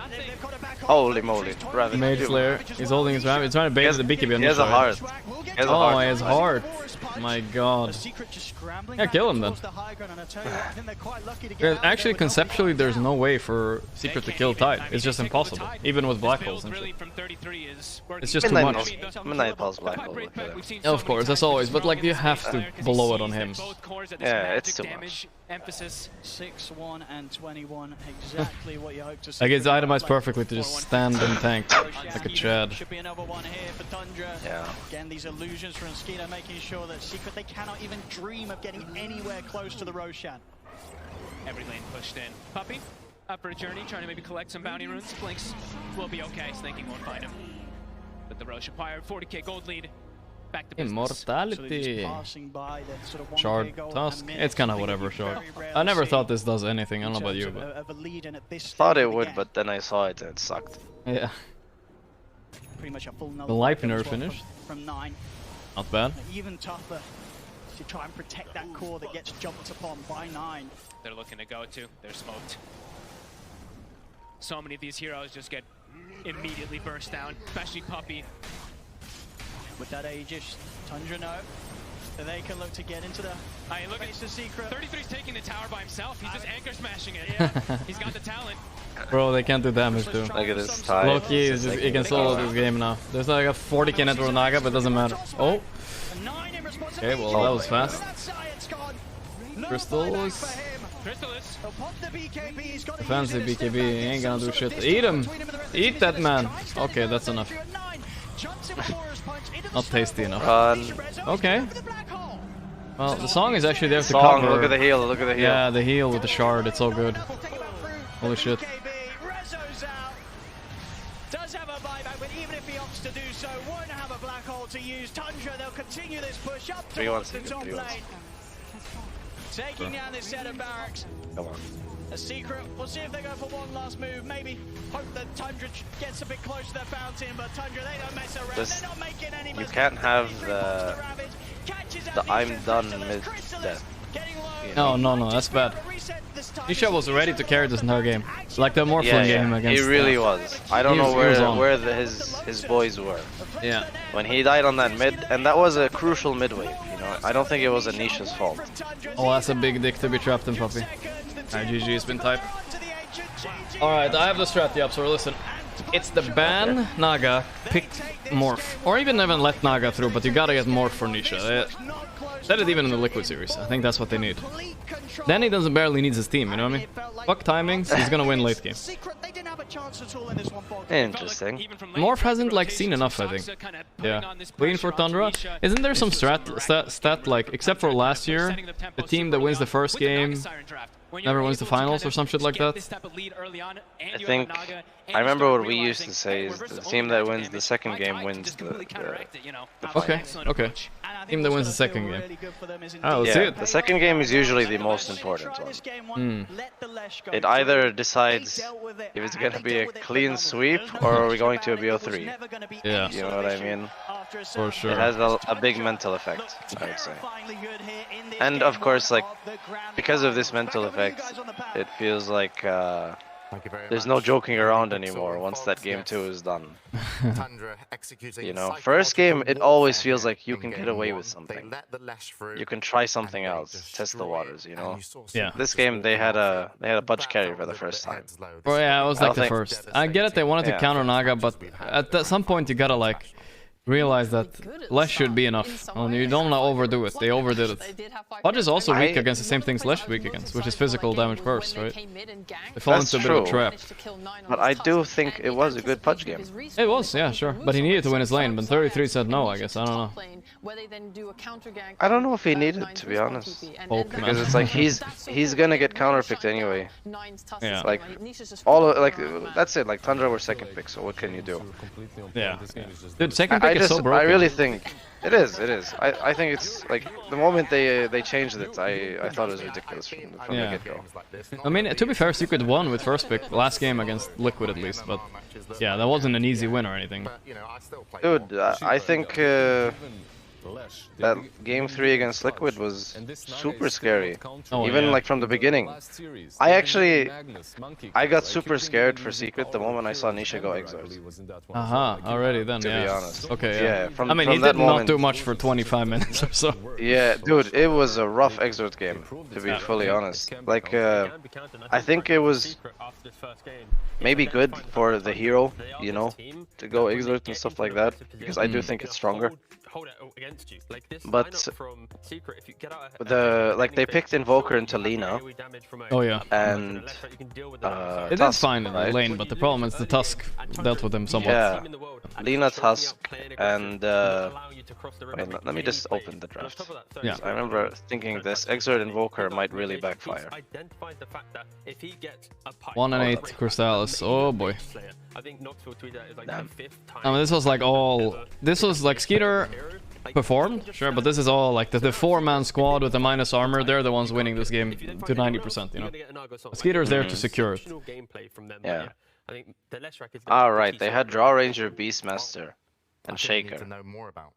Holy moly. Mage Slayer. He's holding his rabbit. He's trying to bait the BKB on He has a heart. He has heart. My god. Yeah, kill him then. Actually, conceptually, there's no way for Secret to kill Tide. It's just impossible. Even with Black Holes and shit. It's just too much. Midnight Pulse Black Hole. Of course, as always. But like, you have to blow it on him. Yeah, it's too much. Emphasis 6-1 and 21, exactly what you hope to see. Like, it's itemized perfectly to just stand and tank like a Chad. Should be another one here for Tundra. Yeah. Again, these illusions from Skeeter making sure that Secret, they cannot even dream of getting anywhere close to the Roshan. Every lane pushed in. Puppy? Up for a journey, trying to maybe collect some bounty runes. Blinks will be okay. Snaking won't find him. But the Roche Empire, 40k gold lead. Back to business. Immortality. Shard Tusk. It's kind of whatever, Shard. I never thought this does anything. I don't know about you, but... Thought it would, but then I saw it and it sucked. Yeah. Pretty much a full the life nerf finished. From 9. Not bad. Even tougher to try and protect that core that gets jumped upon by 9. They're looking to go to. They're smoked. So many of these heroes just get immediately burst down, especially Puppy. With that Aegis, Tundra no. So they can look to get into the look at the secret. 33's taking the tower by himself. He's just anchor smashing it. Yeah. He's got the talent. Bro, they can't do damage to him. Look at this time. Loki, he can solo this game now. There's like a 40k net for Naga, but it doesn't matter. Oh! Okay, well that was fast. Crystals. The fancy BKB, he ain't gonna do shit. Eat him! Eat that man! Okay, that's enough. Not tasty enough. Okay. Well, the song is actually there to cover. Look at the heal, look at the heal. Yeah, the heal with the shard, it's so good. Holy shit. Does have a buyback, but even if he opts to do so, won't have a black hole to use. Tundra, they'll continue this push up towards the top lane. Taking down this set of barracks. Come on. A secret. We'll see if they go for one last move. Maybe hope that Tundra gets a bit close to their fountain, but Tundra, they don't mess around. They're not making any mistakes. You can't have the I'm done mid death. No, that's bad. Nisha was ready to carry this entire game. Like the Morphling game against... He really was. I don't know where his boys were. Yeah. When he died on that mid, and that was a crucial mid wave, you know. I don't think it was Anisha's fault. Oh, that's a big dick to be trapped in, Puppy. Alright, GG has been typed. Alright, I have the strat up, so listen. It's the ban Naga, pick Morph. Or even let Naga through, but you gotta get Morph for Nisha. Said it even in the Liquid series. I think that's what they need. Then he doesn't barely need his team, you know what I mean? Fuck timings, he's gonna win late game. Interesting. Morph hasn't like seen enough, I think. Yeah. Waiting for Tundra. Isn't there some stat like, except for last year, the team that wins the first game never wins the finals or some shit like that? I think, I remember what we used to say is the team that wins the second game wins the Okay. Team that wins the second game. Oh, let's see it. The second game is usually the most important one. It either decides if it's going to be a clean sweep or are we going to a BO3. Yeah. You know what I mean? For sure. It has a big mental effect, I would say. And of course, like, because of this mental effect, it feels like there's no joking around anymore once that game 2 is done. You know, first game, it always feels like you can get away with something. You can try something else, test the waters, you know? Yeah. This game, they had a Budge carry for the first time. Oh yeah, it was like the first. I get it, they wanted to counter Naga, but at some point you gotta like realize that Lesh should be enough. And you don't want to overdo it. They overdid it. Budge is also weak against the same things Lesh is weak against, which is physical damage burst, right? They fall into a bit of a trap. But I do think it was a good Budge game. It was, yeah, sure. But he needed to win his lane, but 33 said no, I guess. I don't know. I don't know if he needed it, to be honest. Because it's like he's gonna get counterpicked anyway. Yeah. Like that's it. Like Tundra were second pick, so what can you do? Yeah. Dude, second pick is so broken. I really think it is. I think it's like the moment they changed it, I thought it was ridiculous from the get-go. I mean, to be fair, Secret won with first pick last game against Liquid at least, but yeah, that wasn't an easy win or anything. Dude, I think that game 3 against Liquid was super scary. Even like from the beginning. I got super scared for Secret the moment I saw Nisha go Exort. Already then, to be honest. Okay, yeah. From, I mean, he did not do much for 25 minutes or so. Yeah, dude, it was a rough Exort game, to be fully honest. Like, I think it was maybe good for the hero, you know, to go Exort and stuff like that, because I do think it's stronger. But they picked Invoker into Lina. Oh yeah. And it is fine in the lane, but the problem is the Tusk dealt with him somewhat. Yeah. Lina Tusk and wait, let me just open the draft. Yeah. I remember thinking this Exort Invoker might really backfire. 1 and 8 Crystallis. Oh boy. I think Knoxville tweeted is like the 5th time. I mean, this was like all. This was like Skeeter performed, sure, but this is all like the 4-man squad with the minus armor. They're the ones winning this game to 90%. You know, Skeeter's there to secure it. Yeah. Alright, they had Draw Ranger, Beastmaster, and Shaker.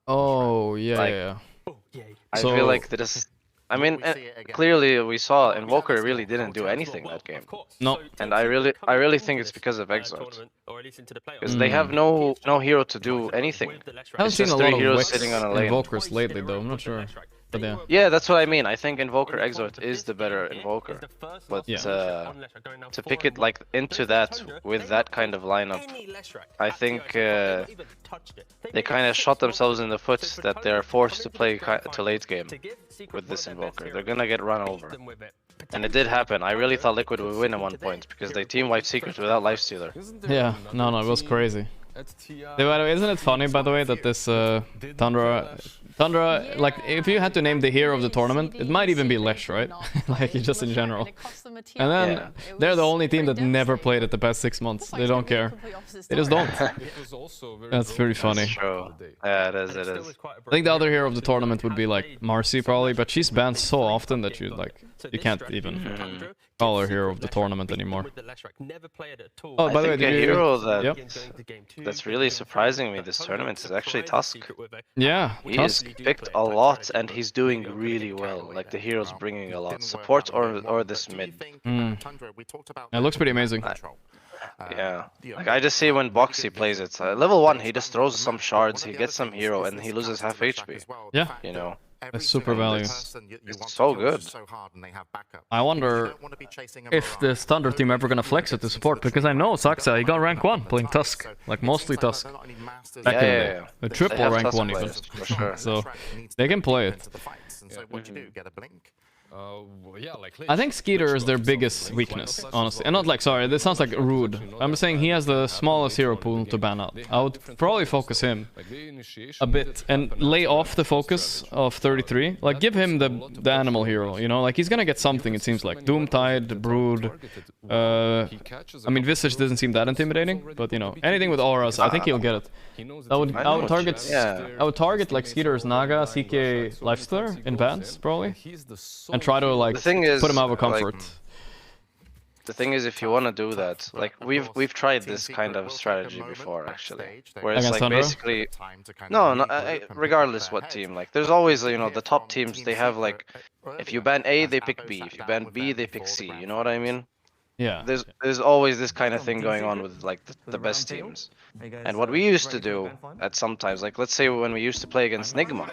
Oh yeah. Like, yeah. I feel like this. I mean, clearly we saw Invoker really didn't do anything that game. No. And I really think it's because of Exort. Because they have no hero to do anything. I haven't seen a lot of heroes sitting on a lane. Invokers lately though, I'm not sure. But yeah. Yeah, that's what I mean. I think Invoker Exort is the better Invoker. But Yeah. To pick it like into that with that kind of lineup, I think they kind of shot themselves in the foot that they're forced to play to late game with this Invoker. They're gonna get run over. And it did happen. I really thought Liquid would win at one point because they team wiped Secret without Lifestealer. Yeah, no, it was crazy. By the way, isn't it funny, by the way, that this Tundra, like, if you had to name the hero of the tournament, it might even be Lesh, right? Like, just in general. And then, they're the only team that never played it the past 6 months. They don't care. They just don't. That's pretty funny. That's true. Yeah, it is, it is. I think the other hero of the tournament would be, like, Marcy, probably, but she's banned so often that you, like, you can't even call her hero of the tournament anymore. Oh, by the way, a hero that's really surprising me this tournament is actually Tusk. Yeah, Tusk picked a lot and he's doing really well. Like the hero's bringing a lot. Support or this mid. It looks pretty amazing. Yeah, like I just see when Boxy plays it. Level 1, he just throws some shards, he gets some hero, and he loses half HP. Yeah, you know. That's super value. It's so good. I wonder if this Thunder team ever gonna flex it to support, because I know Saxa, he got rank 1 playing Tusk, like mostly Tusk. Back in the day. A triple rank 1 even. Sure. So they can play it. Yeah, like I think Skeeter is their biggest weakness, honestly. And not like, sorry, this sounds like rude. I'm saying he has the smallest hero pool to ban out. I would probably focus him a bit and lay off the focus of 33. Like, give him the animal hero, you know? Like, he's gonna get something, it seems like. Doomtide, Brood. I mean, Visage doesn't seem that intimidating, but, you know, anything with auras, I think he'll get it. I would target like Skeeter's Naga, CK Lifestealer in bans, probably. And try to like put him out of comfort. Like, the thing is, if you want to do that, like we've tried this kind of strategy before, actually, where it's like basically regardless what team, like there's always, you know, the top teams, they have like, if you ban A, they pick B, if you ban B, they pick C. You know what I mean? Yeah. There's always this kind of thing going on with like the best teams. And what we used to do at sometimes, like let's say when we used to play against Nigma,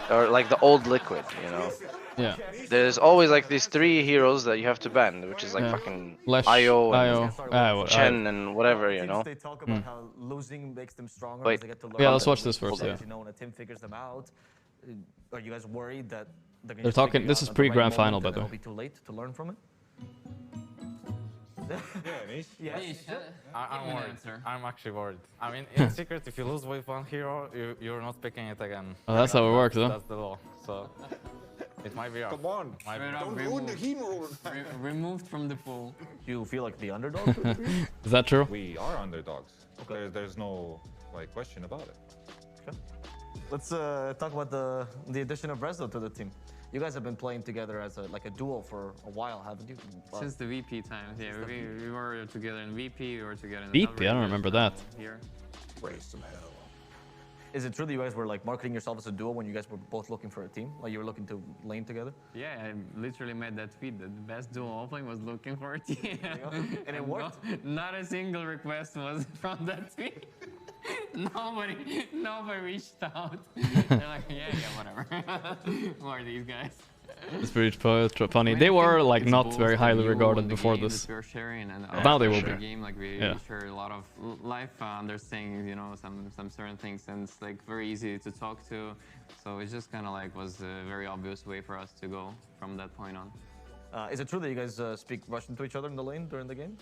or like the old Liquid, you know. Yeah. There's always like these 3 heroes that you have to ban, which is like fucking IO and Chen and whatever, you know. Wait. Yeah, let's watch this first. Yeah. Are you guys worried that they're talking? This is pre-grand final, by the way. Be too late to learn from it? I'm worried. I'm actually worried. I mean, in Secret, if you lose with one hero, you're not picking it again. Oh, that's how it works, huh? That's the law. So it might be off. Come on, don't ruin the hero. Removed from the pool. Do you feel like the underdog? Is that true? We are underdogs. Okay. There's no like question about it. Okay. Let's talk about the addition of Rezo to the team. You guys have been playing together as a duo for a while, haven't you? Since the VP times, yeah. We were together in VP, we were together in VP, I don't remember that. Here. Raise some hell. Is it true that you guys were like marketing yourself as a duo when you guys were both looking for a team? Like you were looking to lane together? Yeah, I literally made that tweet that the best duo offlane was looking for a team. And it worked? Not a single request was from that tweet. Nobody reached out. They're like, yeah, whatever. Who are these guys? It's pretty funny. They were like not very highly regarded before this. Now they will be. Game, like we share a lot of life understanding, you know, some certain things, and it's like very easy to talk to. So it just kind of like was a very obvious way for us to go from that point on. Is it true that you guys speak Russian to each other in the lane during the game?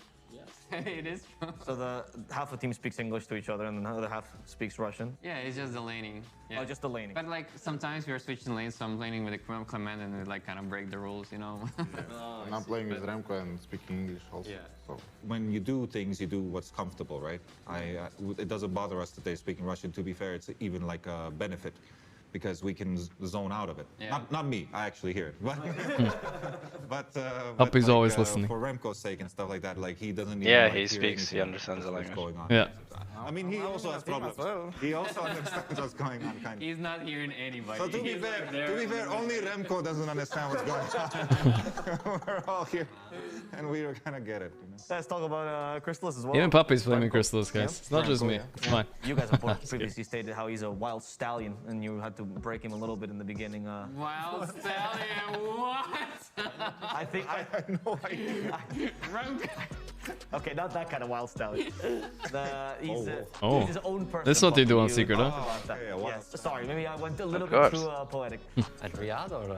It is true. So the half the team speaks English to each other, and the other half speaks Russian. Yeah, it's just the laning. Yeah. Oh, just the laning. But like sometimes we are switching lanes, so I'm laning with the Clement, and we like kind of break the rules, you know. And I'm playing with Remco and speaking English also. Yeah. So when you do things, you do what's comfortable, right? It doesn't bother us that they're speaking Russian. To be fair, it's even like a benefit, because we can zone out of it. Yeah. Not me, I actually hear it. But Puppy's like, always listening. For Remco's sake and stuff like that, like he doesn't even, Yeah, like, he hear speaks, he anything understands the what's language. going on. Yeah. I mean, he also has problems. He also understands what's going on, kind of. He's not hearing anybody. So to be fair, only Remco doesn't understand what's going on. We're all here, and we kind of get it. You know? Let's talk about Crystallis as well. Even Puppy's flaming Crystallis, guys. Yeah. It's not just me. Yeah. It's fine. You guys have both previously stated how he's a wild stallion, and you had to break him a little bit in the beginning. Wild stallion, what? I had no idea. Okay, not that kind of wild stallion. Oh. He's his own person. This is what they do on Secret, huh? Yes. Sorry, maybe I went a little bit too poetic. At Riyadh or?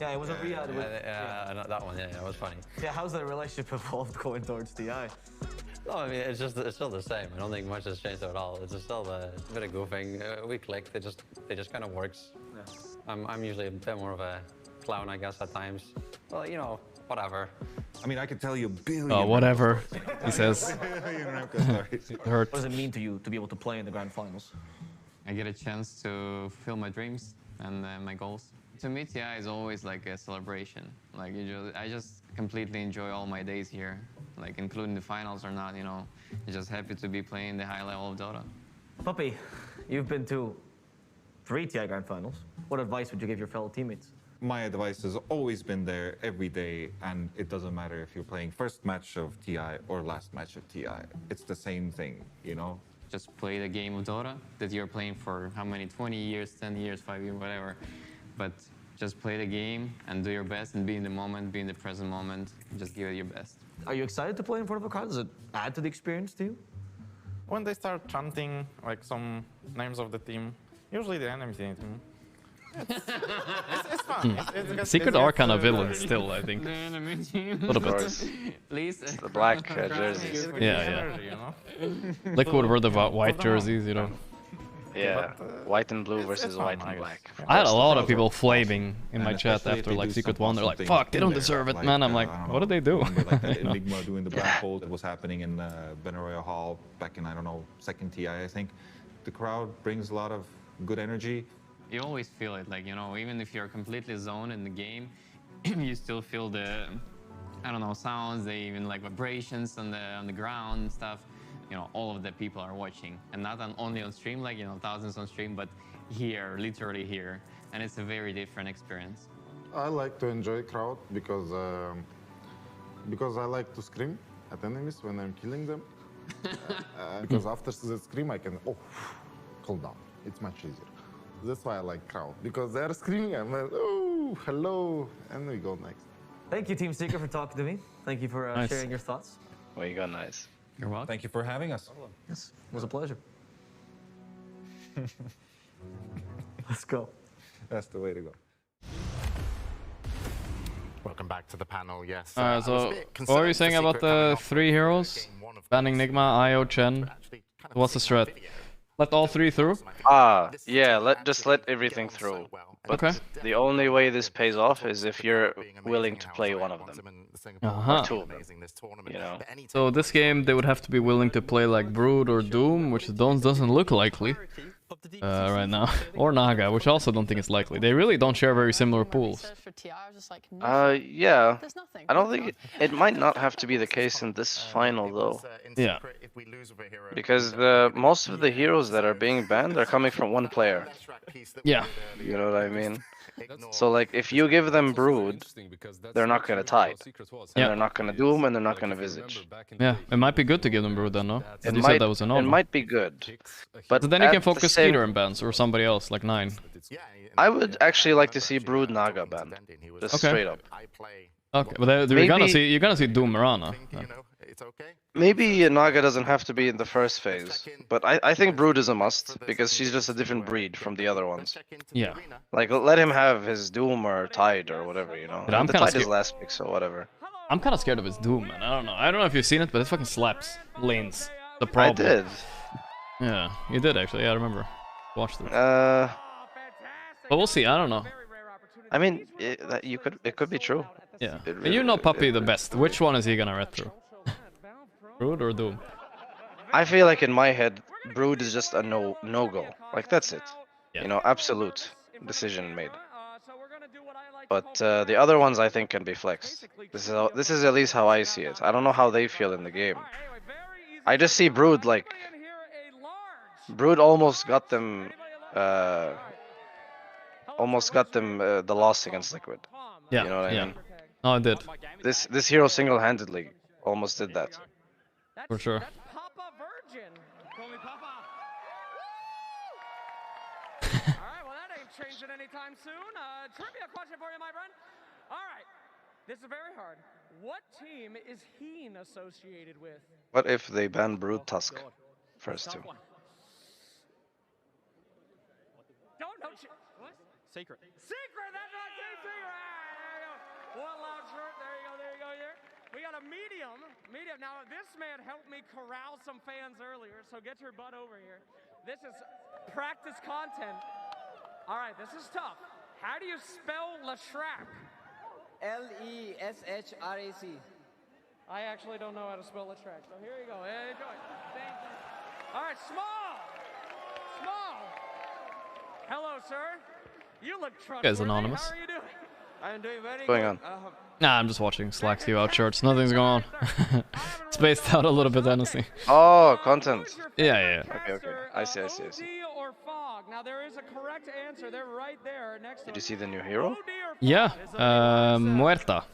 Yeah, it was at Riyadh. Not that one. Yeah, it was funny. Yeah, how's the relationship evolved going towards TI? No, I mean it's still the same. I don't think much has changed at all. It's just still a bit of goofing. We clicked. It just kind of works. Yeah. I'm usually a bit more of a clown, I guess, at times. Well, you know, whatever. I mean, I could tell you a billion. Oh, whatever, he says. It hurts. What does it mean to you to be able to play in the grand finals? I get a chance to fulfill my dreams and my goals. To me, TI is always like a celebration. Like I just completely enjoy all my days here, like including the finals or not. You know, I'm just happy to be playing the high level of Dota. Puppy, you've been to 3 TI grand finals. What advice would you give your fellow teammates? My advice has always been there every day, and it doesn't matter if you're playing first match of TI or last match of TI. It's the same thing, you know? Just play the game of Dota that you're playing for how many, 20 years, 10 years, 5 years, whatever. But just play the game and do your best and be in the moment, be in the present moment. Just give it your best. Are you excited to play in front of a crowd? Does it add to the experience to you? When they start chanting like some names of the team, usually the enemy team. It's fun. Secret are kind of villains still, I think. A little bit. It's the black jerseys. Yeah. Liquid were the white jerseys, you know. Yeah, white and blue versus white and black. I had a lot of people flaming in my chat after like Secret won. They're like, "Fuck, they don't deserve it, man." I'm like, "What did they do?" Like that Enigma doing the black hole that was happening in Benaroya Hall back in, I don't know, second TI, I think. The crowd brings a lot of good energy. You always feel it, like, you know, even if you're completely zoned in the game, you still feel the, I don't know, sounds, even like vibrations on the ground and stuff. You know, all of the people are watching, and not only on stream, like, you know, thousands on stream, but here, literally here, and it's a very different experience. I like to enjoy crowd because I like to scream at enemies when I'm killing them. Because after the scream, I can cool down. It's much easier. That's why I like crowd, because they're screaming. I'm like, oh, hello, and we go next. Thank you, Team Secret, for talking to me. Thank you for sharing your thoughts. Well, you got nice. You're welcome. Thank you for having us. Yes, it was a pleasure. Let's go. That's the way to go. Welcome back to the panel, yes. So what were you saying about the 3 heroes? Banning Nigma, IO, Chen. What's the strat? Let all 3 through? Yeah, just let everything through. But the only way this pays off is if you're willing to play one of them. Or 2 of them, you know? So this game, they would have to be willing to play like Brood or Doom, which doesn't look likely right now. Or Naga, which I also don't think is likely. They really don't share very similar pools. Yeah. I don't think it might not have to be the case in this final, though. Yeah. Because most of the heroes that are being banned are coming from one player. Yeah. You know what I mean? So, like, if you give them Brood, they're not gonna Tide. And they're not gonna Doom, and they're not gonna Visage. Yeah, it might be good to give them Brood then, no? It You might, said that was a no. it might be good. But So then you can at the focus same- Skeeter in bans, or somebody else, like 9. I would actually like to see Brood Naga banned. Just straight up. Okay, but you're gonna see Doom Mirana. Maybe Naga doesn't have to be in the first phase, but I think Brood is a must, because she's just a different breed from the other ones. Yeah. Like, let him have his Doom or Tide or whatever, you know. But I'm The kinda Tide is scared. last pick, so whatever. I'm kind of scared of his Doom, man. I don't know if you've seen it, but it fucking slaps lanes. The problem. I did. Yeah, you did actually. Yeah, I remember. Watched it. But we'll see. I don't know. I mean, it could be true. Yeah. And you know Puppy the best. Which one is he gonna red through? Brood or Doom? I feel like in my head, Brood is just a no-go. Like, that's it. Yeah. You know, absolute decision made. But the other ones I think can be flexed. This is at least how I see it. I don't know how they feel in the game. I just see Brood like... Brood almost got them... the loss against Liquid. Yeah, You know what I mean? No, I did. This hero single-handedly almost did that. For sure. Changing anytime soon. Trivia question for you, my friend. All right, this is very hard. What team is Heen associated with? What if they ban Brood Tusk first too? Don't know. What? Secret. Secret. That's not Secret. There you go. One loud shirt. There you go. There you go. Here. We got a medium. Medium. Now this man helped me corral some fans earlier, so get your butt over here. This is practice content. All right, this is tough. How do you spell Leshrac? L-E-S-H-R-A-C. I actually don't know how to spell Leshrac, so here you go. Enjoy. Thank you. All right, Small. Small. Hello, sir. You look trustworthy. Guy's anonymous. How are you doing? I'm doing very What's going on? Nah, I'm just watching Slack's give out shirts. Nothing's going on. Spaced out a little bit, honestly. Oh, content. Yeah. Okay. I see. Or Fog. Now there is a correct answer. They're right there next to Did you see the new hero? Yeah. Muerta.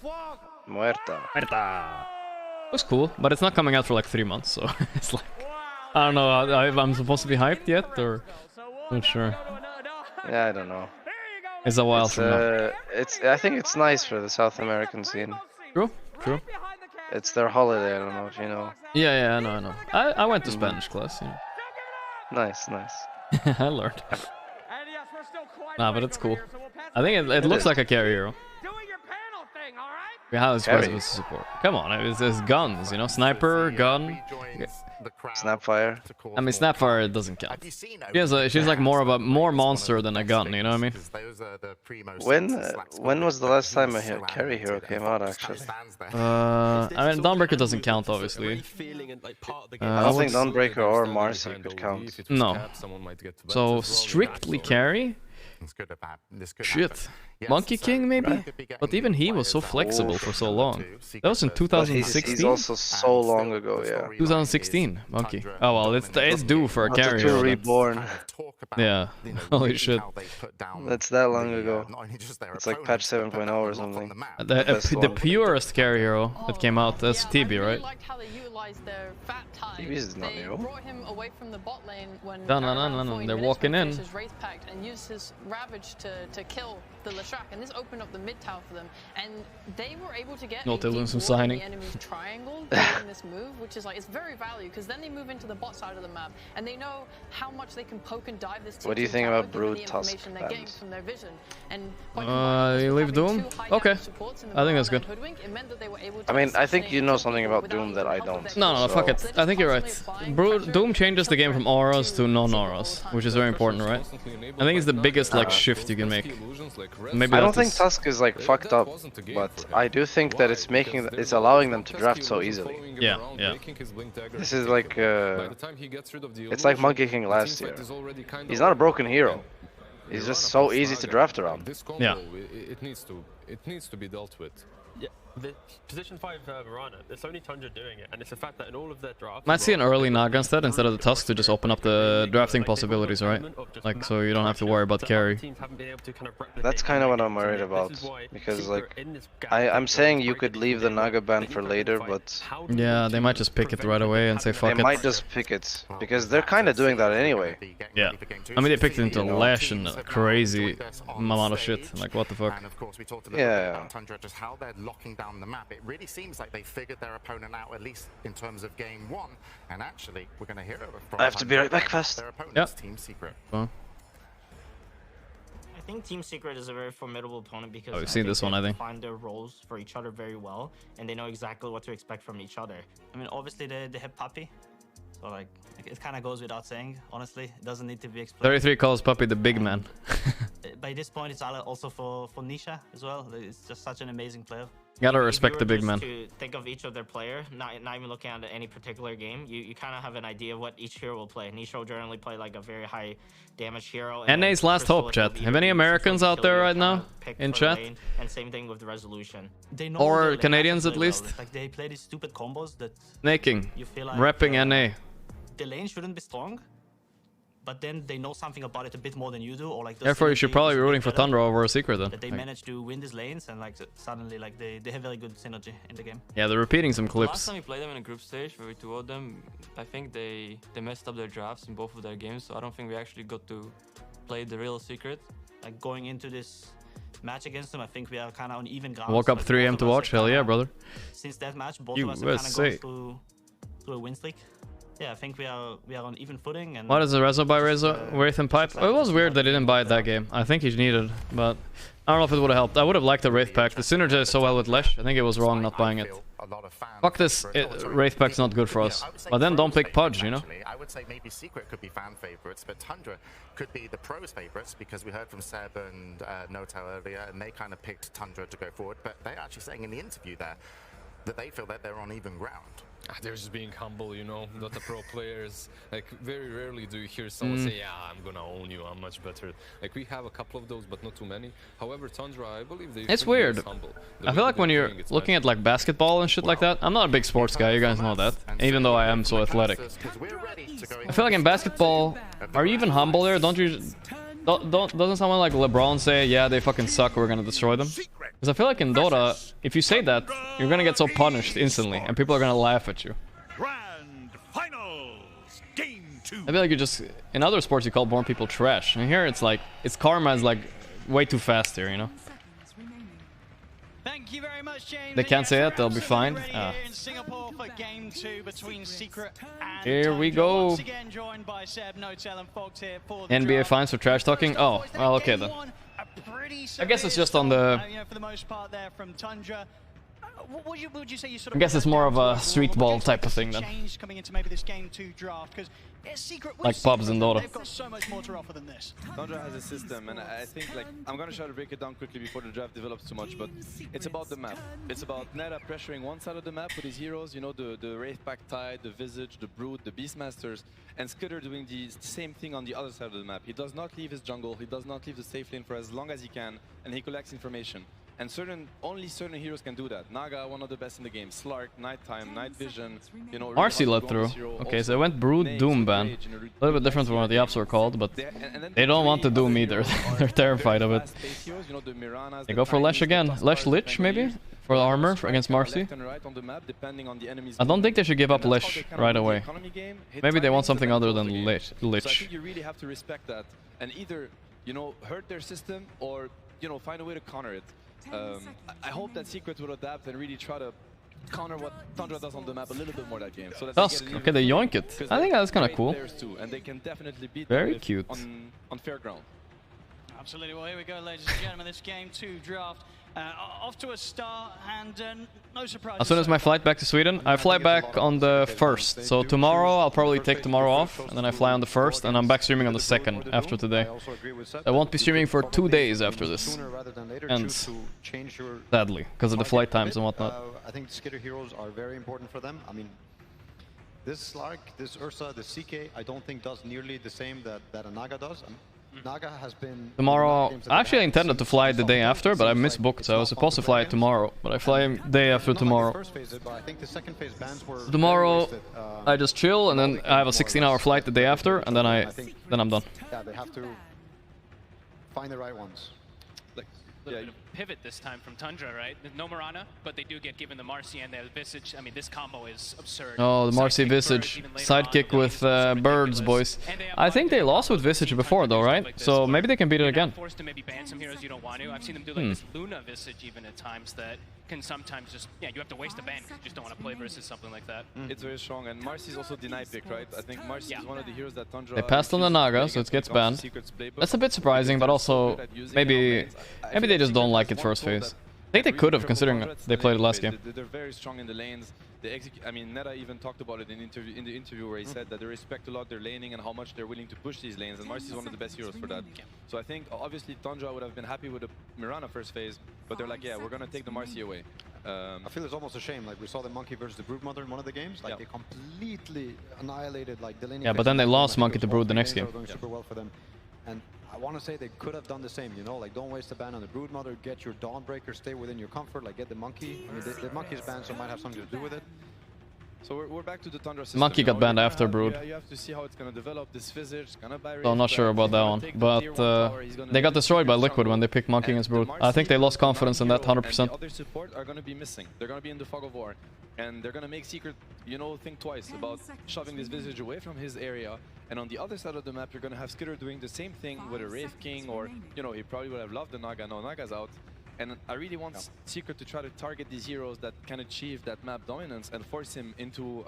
Muerta. Looks cool, but it's not coming out for like 3 months, so it's like... I don't know if I'm supposed to be hyped yet, or... Not sure. Yeah, I don't know. It's a while from now. I think it's nice for the South American scene. True. It's their holiday, I don't know if you know. Yeah, I know. I went to Spanish class, you know. Nice. I learned. Nah, but it's cool. I think it looks like a carry hero. How is supposed to support? Come on, it's guns, you know, sniper, gun. Snapfire. I mean, Snapfire doesn't count. She's like more monster than a gun, you know what I mean? When was the last time a carry hero came out, actually? I mean, Dawnbreaker doesn't count, obviously. I don't think Dawnbreaker or Marcy could count. No. So, strictly carry? Shit. Monkey King, maybe? But even he was so flexible for so long. That was in 2016? He's also so long ago, yeah. 2016, Monkey. Oh well, it's due for a carry hero. Reborn. Yeah, holy shit. That's that long ago. It's like patch 7.0 or something. The purest carry hero that came out, that's TB, right? TB is not new. No, they're walking in. And used his Ravage to kill the Leshrac, and this opened up the mid tower for them, and they were able to get the enemy's triangle during this move, which is like, it's very value, because then they move into the bot side of the map, and they know how much they can poke and dive this team. What do you think about Brood Tusk? You leave Doom? Okay. I think that's good. I mean, I think you know something about Doom that I don't. No, fuck it. I think you're right. Doom changes the game from auras to non-auras, which is very important, right? I think it's the biggest like shift you can make. Maybe I don't think Tusk is like fucked up, but I do think that it's allowing them to draft so easily. Yeah. This is like it's like Monkey King last year. He's not a broken hero. He's just so easy to draft around. Yeah. It needs to be dealt with. Yeah, the position 5 Mirana, it's only Tundra doing it, and it's the fact that in all of their drafts... Might see an early Naga instead of the Tusk to just open up the drafting possibilities, right? Like, so you don't have to worry about carry. That's kind of what I'm worried about, because like, I'm saying you could leave the Naga ban for later, but... Yeah, they might just pick it right away and say fuck it. They might just pick it, because they're kind of doing that anyway. Yeah. I mean, they picked it into Lash and crazy amount of shit, like what the fuck. Yeah. Locking down the map. It really seems like they figured their opponent out, at least in terms of game 1. And actually, we're going to hear it. I have to be right back fast. Their opponent's team secret. Well. think Team Secret is a very formidable opponent because we've seen this one, I think. They find their roles for each other very well, and they know exactly what to expect from each other. I mean, obviously they have Puppy, so like it kind of goes without saying. Honestly, it doesn't need to be explained. 33 calls Puppy the big man. By this point, it's also for Nisha as well. It's just such an amazing player. Gotta respect the big man. To think of each of their player, not even looking at any particular game, you kind of have an idea of what each hero will play. Nisha will generally play like a very high damage hero. NA's last hope, chat. Have any Americans out there right now in chat? And same thing with the resolution. They know or Canadians at least? Well. Like they play these stupid combos that Naking, you feel like, repping NA. The lane shouldn't be strong, but then they know something about it a bit more than you do, or like. Therefore, you should probably be rooting for Tundra over a Secret then. That they manage to win these lanes and like suddenly like they have very good synergy in the game. Yeah, they're repeating some clips. Last time we played them in a group stage where we 2-0'd them, I think they messed up their drafts in both of their games, so I don't think we actually got to play the real Secret. Like going into this match against them, I think we are kind of on even ground. Woke up 3 AM to watch. Hell yeah, brother. Since that match, both of us have kind of gone through a win streak. Yeah, I think we are on even footing. And what is the Rezo by Rezo? Wraith and Pipe? Oh, it was weird they didn't buy it that game. I think he needed, but I don't know if it would have helped. I would have liked the Wraith pack. The synergy is so well with Lesh. I think it was wrong not buying it. Fuck this. Wraith pack's not good for us. But then don't pick Pudge, you know? I would say maybe Secret could be fan favorites, but Tundra could be the pros favorites because we heard from Seb and Notel earlier, and they kind of picked Tundra to go forward. But they're actually saying in the interview there that they feel that they're on even ground. They're just being humble, you know, not the pro players. Like, very rarely do you hear someone say, yeah, I'm gonna own you, I'm much better. Like, we have a couple of those, but not too many. However, Tundra, I believe they... It's weird. I feel like when you're looking at, like, basketball and shit like that, I'm not a big sports guy, you guys know that, even though I am so athletic. I feel like in basketball, are you even humble there? Don't you... Doesn't someone like LeBron say, yeah, they fucking suck, we're gonna destroy them? Because I feel like in Dota, if you say that, you're gonna get so punished instantly, and people are gonna laugh at you. Grand Finals, Game 2. I feel like you just... In other sports, you call born people trash. And here, it's like... It's karma is like way too fast here, you know? Thank you very much, James. They can't say that, they'll be fine. Here in Singapore for Game 2 between Secret and here we go. Once again joined by Seb, Notel, and Fox here for the NBA fines for trash talking? Oh, well, okay then. I guess it's just on the... you know, for the most part there from Tundra. What would you say you sort I guess it's more of a street ball type of thing then. Coming into maybe this Game 2 draft, because Secret, like pubs and Dota. They've got so much more to offer than this. Tundra has a system, and I think, like, I'm gonna try to break it down quickly before the draft develops too much, but it's about the map. It's about Neta pressuring one side of the map with his heroes, you know, the Wraith Pack Tide, the Visage, the Brood, the Beastmasters, and Skitter doing the same thing on the other side of the map. He does not leave his jungle, he does not leave the safe lane for as long as he can, and he collects information. And only certain heroes can do that. Naga, one of the best in the game. Slark, Nighttime, Night Vision, you know... Marcy led through. Okay, so it went Brood, Doom ban. A little bit different from what the ops were called, but they don't want the Doom either. They're terrified of it. They go for Lesh again. Lesh Lich, maybe? For the armor against Marcy? I don't think they should give up Lich right away. Maybe they want something other than Lich. So I think you really have to respect that. And either, you know, hurt their system or, you know, find a way to counter it. I hope that Secret will adapt and really try to counter what Tundra does on the map a little bit more that game. So that Dusk, okay, they yoink it. I think that's kind of cool. And they can definitely beat very cute. On fair ground. Absolutely. Well, here we go, ladies and gentlemen. This Game 2 draft off to a start, and no surprise. As soon as my flight back to Sweden, I fly back on the 1st. So tomorrow, I'll probably take tomorrow off, and then I fly on the 1st, and I'm back streaming on the 2nd after today. I won't be streaming for 2 days after this. And sadly, because of the flight times and whatnot. I think Skitter heroes are very important for them. I mean, this Slark, this Ursa, the CK, I don't think does nearly the same that a Naga does. Naga has been... Tomorrow, I actually intended to fly the day after, but I misbooked, so I was supposed to fly tomorrow, but I fly day after tomorrow. Tomorrow, I just chill, and then I have a 16-hour flight the day after, and then I'm done. Yeah, they have to find the right ones. A little bit of pivot this time from Tundra, right? No Mirana, but they do get given the Marcy and the Visage. I mean, this combo is absurd. Oh, the Marcy Visage. Sidekick with birds, boys. I think they lost with Visage before, though, right? So maybe they can beat it again. Forced to maybe ban some heroes you don't want to. I've seen them do like this Luna Visage even at times that can sometimes just, you have to waste a ban because you just don't want to play versus something like that. It's very strong, and Marcy's also denied pick, right? I think Marcy is one of the heroes that Tundra... They passed on the Naga, so it gets banned. That's a bit surprising, but also maybe they just don't like it first phase. I think they could have, considering they played it last game. They're very strong in the lanes. They execute. I mean, Neta even talked about it in the interview where he said that they respect a lot their laning and how much they're willing to push these lanes. And Marcy is one of the best heroes for that. So I think obviously Tundra would have been happy with the Mirana first phase, but they're like, yeah, we're gonna take the Marcy away. I feel it's almost a shame. Like we saw the Monkey versus the Broodmother in one of the games. Like they completely annihilated like the laning. Yeah, but then they lost Monkey to Brood the next game. Going super well for them. And I want to say they could have done the same, you know, like don't waste a ban on the Broodmother, get your Dawnbreaker, stay within your comfort, like get the Monkey. I mean, the Monkey's banned, so it might have something to do with it. So we're back to the Tundra system. Monkey got banned after Brood. You have to see how it's going to develop. This Visage gonna buy. So I'm not sure about that one, but they got destroyed by Liquid when they picked Monkey against Brood. I think they lost confidence in that 100%. The other support are going to be missing. They're going to be in the fog of war, and they're going to make Secret, you know, think twice about shoving this Visage away from his area. And on the other side of the map, you're going to have Skitter doing the same thing with a Wraith King, or you know, he probably would have loved the Naga. No, Naga's out. And I really want Secret to try to target these heroes that can achieve that map dominance and force him into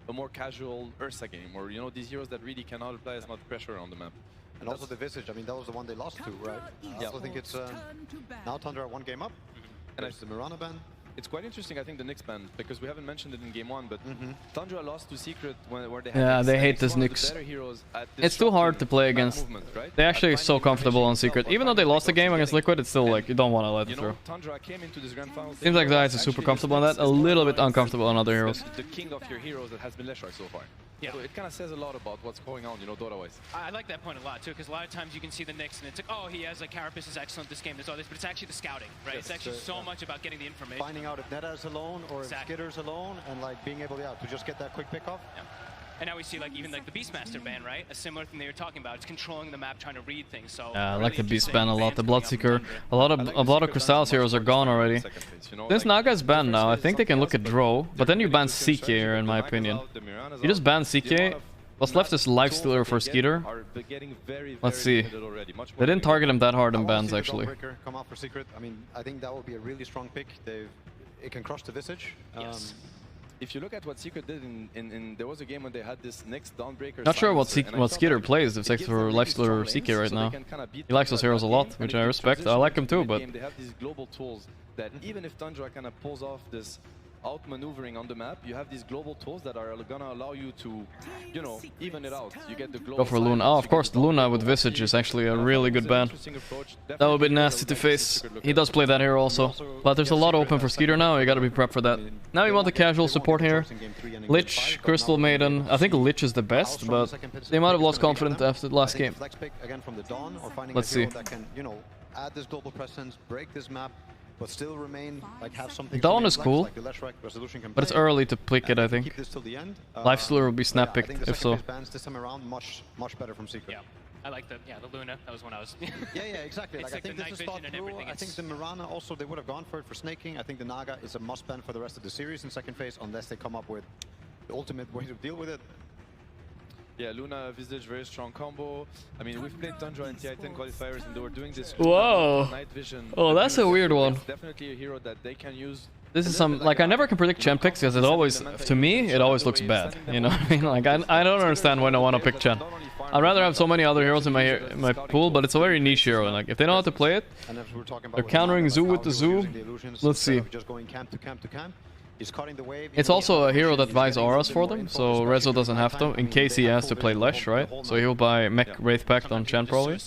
a more casual Ursa game, or you know, these heroes that really cannot apply as much pressure on the map. And also the Visage, I mean, that was the one they lost to, right? I also think it's now Tundra 1 game up. And it's the Mirana ban. It's quite interesting, I think, the Nyx ban, because we haven't mentioned it in game 1, but Tundra lost to Secret where they had they hate this Nyx. It's too hard to play against. Right? They're actually so comfortable on Secret. Even though they lost the game against Liquid, it's still like, you don't want to let it through. Tundra came into this grand final. Seems like Zayas is super comfortable on that, a little bit uncomfortable on other heroes. The king of your heroes that has been Leshrac so far. Yeah. So it kind of says a lot about what's going on, you know, Dota-wise. I like that point a lot, too, because a lot of times you can see the Nyx and it's like, oh, he has, like, Carapace is excellent this game, there's all this, but it's actually the scouting, right? It's actually so much about getting the information. Finding out if Neta is alone or if Skitter's alone, and, like, being able, to just get that quick pick-off. Yeah. And now we see, like, even, like, the Beastmaster ban, right? A similar thing they were talking about. It's controlling the map, trying to read things, so... Yeah, I like the Beast ban a lot, the Bloodseeker. A lot of Crystallis heroes are gone already. Since Naga's banned now, I think they can look at Drow, but then you ban CK here, in my opinion. You just ban CK. What's left is Lifestealer for Skeeter. Let's see. They didn't target him that hard in bans, actually. Come out for Secret. I mean, I think that would be a really strong pick. It can crush the Visage. Yes. If you look at what Secret did there was a game when they had this next Dawnbreaker. Not sure what Skeeter plays, if it's for Lifestealer or CK right now. He likes those heroes a lot, which I respect. I like him too, but... They have these global tools that even if Tundra kind of pulls off this outmaneuvering on the map, you have these global tools that are gonna allow you to, you know, even it out. You get the global. Go for Luna. Oh, of course, the Luna with Visage is actually a really good ban. That would be nasty to face. He does play that hero also, but there's a lot open for Skeeter now. You gotta be prepped for that. Now you want the casual support here. Lich, Crystal Maiden. I think Lich is the best, but they might have lost confidence after the last game. Let's see. Add this global presence, break this map, but still remain, like, have something. Dawn is cool, like the Leshrac resolution can but it's early to pick it, I think. Keep this till the end. Lifestealer will be snap picked, if so. Bans this time around much better from Secret. Yeah, I like the Luna. That was when I was. yeah, exactly. Like, I think this is thought through. I think the Mirana also, they would have gone for it for snaking. I think the Naga is a must ban for the rest of the series in second phase, unless they come up with the ultimate way to deal with it. Yeah, Luna, Visage, very strong combo. I mean, we've played Tundra in TI-10 qualifiers and they were doing this. Whoa! Night vision. Oh, that's a weird one. Definitely a hero that they can use. This is some, like, I never can predict Chen picks because it always, to me, it always looks bad. You know what I mean? Like, I don't understand when I want to pick Chen. I'd rather have so many other heroes in my pool, but it's a very niche hero. And, like, if they know how to play it, they're countering Zoo with the Zoo. Let's see. It's also a hero that buys auras for them, so Rezo doesn't have to, in case he has to play Lesh, right? So he'll buy Mech Wraith Pact on Chen probably.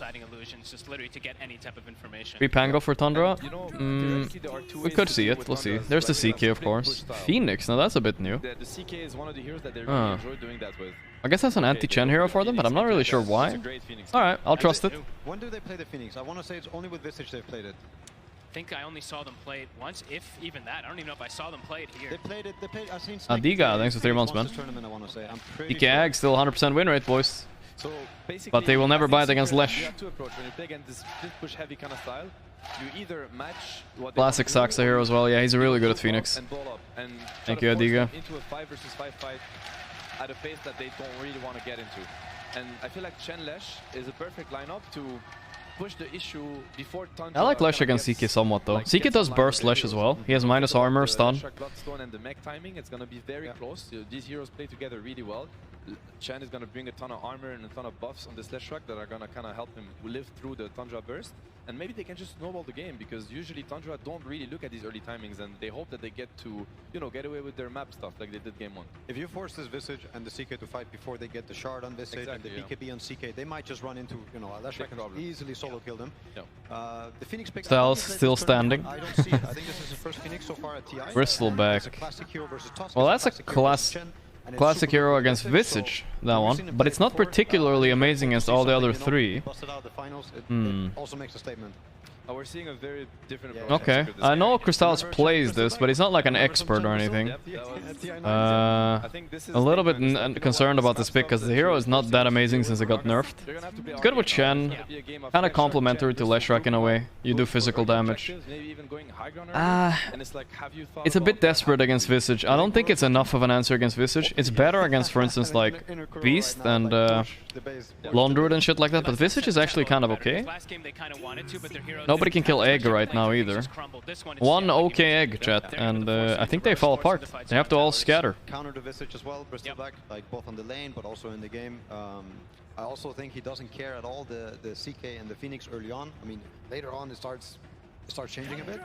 Free Pango for Tundra? We could see it, we'll see. There's the CK, of course. Phoenix, now that's a bit new. I guess that's an anti-Chen hero for them, but I'm not really sure why. Alright, I'll trust it. When do they play the Phoenix? I want to say it's only with Visage they've played it. I think I only saw them play it once, if even that. I don't even know if I saw them play it here. They played it. I've seen Diga, thanks for 3 months, man. DK Ag, still 100% win rate, boys. So but they will never buy it against Lesh. You have two approaches. When you play against this split push heavy kind of style, you either match what Classic Saxa hero as well. Yeah, he's really good at Phoenix. Thank you, Adiga. Into a 5 versus 5 fight at a pace that they don't really want to get into. And I feel like Chen Lesh is a perfect lineup to push the issue before I like Lesh against CK somewhat though. CK does burst Lesh as well. He has minus armor, stun. Bloodstone and the mech timing, it's gonna be very close. These heroes play together really well. Chen is gonna bring a ton of armor and a ton of buffs on this Lesh truck that are gonna kind of help him live through the Tundra burst. And maybe they can just snowball the game, because usually Tundra don't really look at these early timings and they hope that they get to, you know, get away with their map stuff like they did game 1. If you force this Visage and the CK to fight before they get the shard on Visage and the BKB on CK, they might just run into, you know, a Lesh can easily solo kill them. The Phoenix pick Styles still standing. I don't see it. I think this is the first Phoenix so far at TI. Bristleback. It's a classic hero versus Tusk. Well, that's a classic hero against Visage, that one. But it's not particularly amazing against all the other 3. Also makes a statement. We're seeing a very different approach. Okay, I know Crystallis plays this, but he's not like an expert or anything. A little bit concerned about this pick, because the hero is not that amazing since it got nerfed. It's good with Chen, kind of complementary to Leshrac in a way. You do physical damage. It's a bit desperate against Visage. I don't think it's enough of an answer against Visage. It's better against, for instance, like Beast and Lone Druid and shit like that, but Visage is actually kind of okay. Nobody can kill Egg right now either. One okay Egg, chat, and I think they fall apart. They have to all scatter. Counter the Visage as well, Bristleback, like both on the lane but also in the game. I also think he doesn't care at all the CK and the Phoenix early on. I mean, later on it starts changing a bit.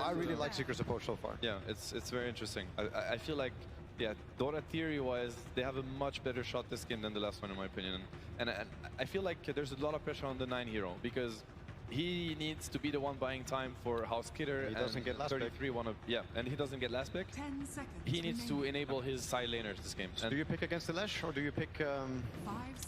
I really like Secret's approach so far. Yeah, it's very interesting. I feel like, yeah, Dota theory-wise, they have a much better shot this game than the last one, in my opinion. And I feel like there's a lot of pressure on the 9 hero, because he needs to be the one buying time for House Killer. He doesn't get last 33 pick. And he doesn't get last pick. He needs to enable his side laners this game. So do you pick against the Lesh, or do you pick... yeah,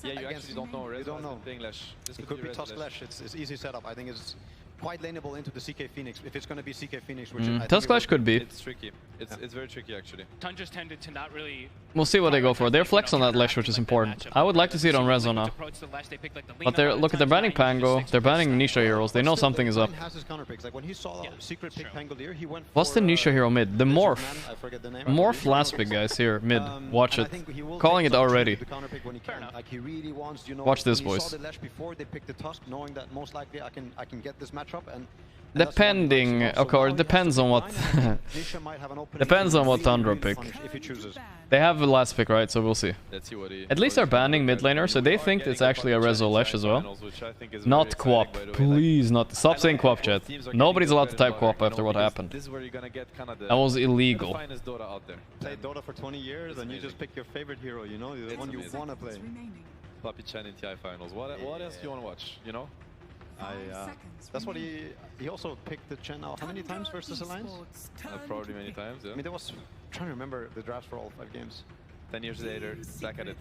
you actually don't know. You don't know. Playing Lesh. It could be Tusk Lesh. It's easy setup. I think it's quite laneable into the CK Phoenix, if it's going to be CK Phoenix, which Tusk Lesh could be. It's tricky. It's very tricky, actually. Tundra's tended to not really... We'll see what they go for. They're flex on that Lesh, which is important. I would like to see it on Rezo now. But look at they're banning Pango, they're banning Nisha heroes. They know something is up. What's the Nisha hero mid? The Morph. Morph last pick, guys, here, mid. Watch it. Calling it already. Watch this, boys. Depending, okay, or it depends on what depends on what Tundra pick. They have the last pick, right? So we'll see. At least they're banning mid laner, so they think it's actually a Rezo Lesh as well. Not Quap. Please not. Stop saying Quap, chat. Nobody's allowed to type Quap after what happened. That was illegal. Played Dota for 20 years and you just pick your favorite hero, you know, the one you want to play. Puppy Chen in TI finals. What else do you want to watch, you know? That's what he also picked the Chen out. How many times versus Alliance? Probably many times, yeah. I mean, there was... I'm trying to remember the drafts for all 5 games. 10 years later, back at it.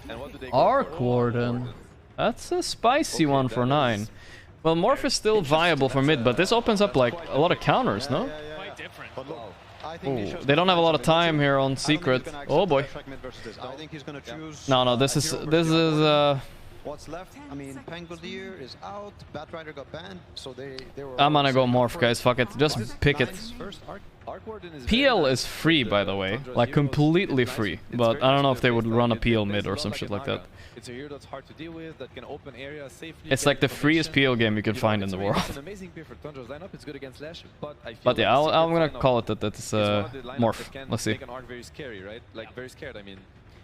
And what do they go Arc for? Warden. That's a spicy one for 9. Well, Morph is still viable for mid, but this opens up like a lot of counters, no? Quite different. Ooh, they don't have a lot of time here on Secret. Oh boy. No, this is What's left? I mean, Pangolier is out. Batrider got banned, so they were... I'm gonna go Morph, guys. Fuck it. Just pick it. PL is free, by the way. Like, completely free. But I don't know if they would run a PL mid or some shit like that. It's a hero that's hard to deal with, that can open areas safely. It's like the freest PL game you can find in the world. It's an amazing pick for Tundra's lineup. It's good against Lash, but yeah, I'm gonna call it that it's Morph. Let's see. Make an arc very scary, right? Like, very scared, I mean.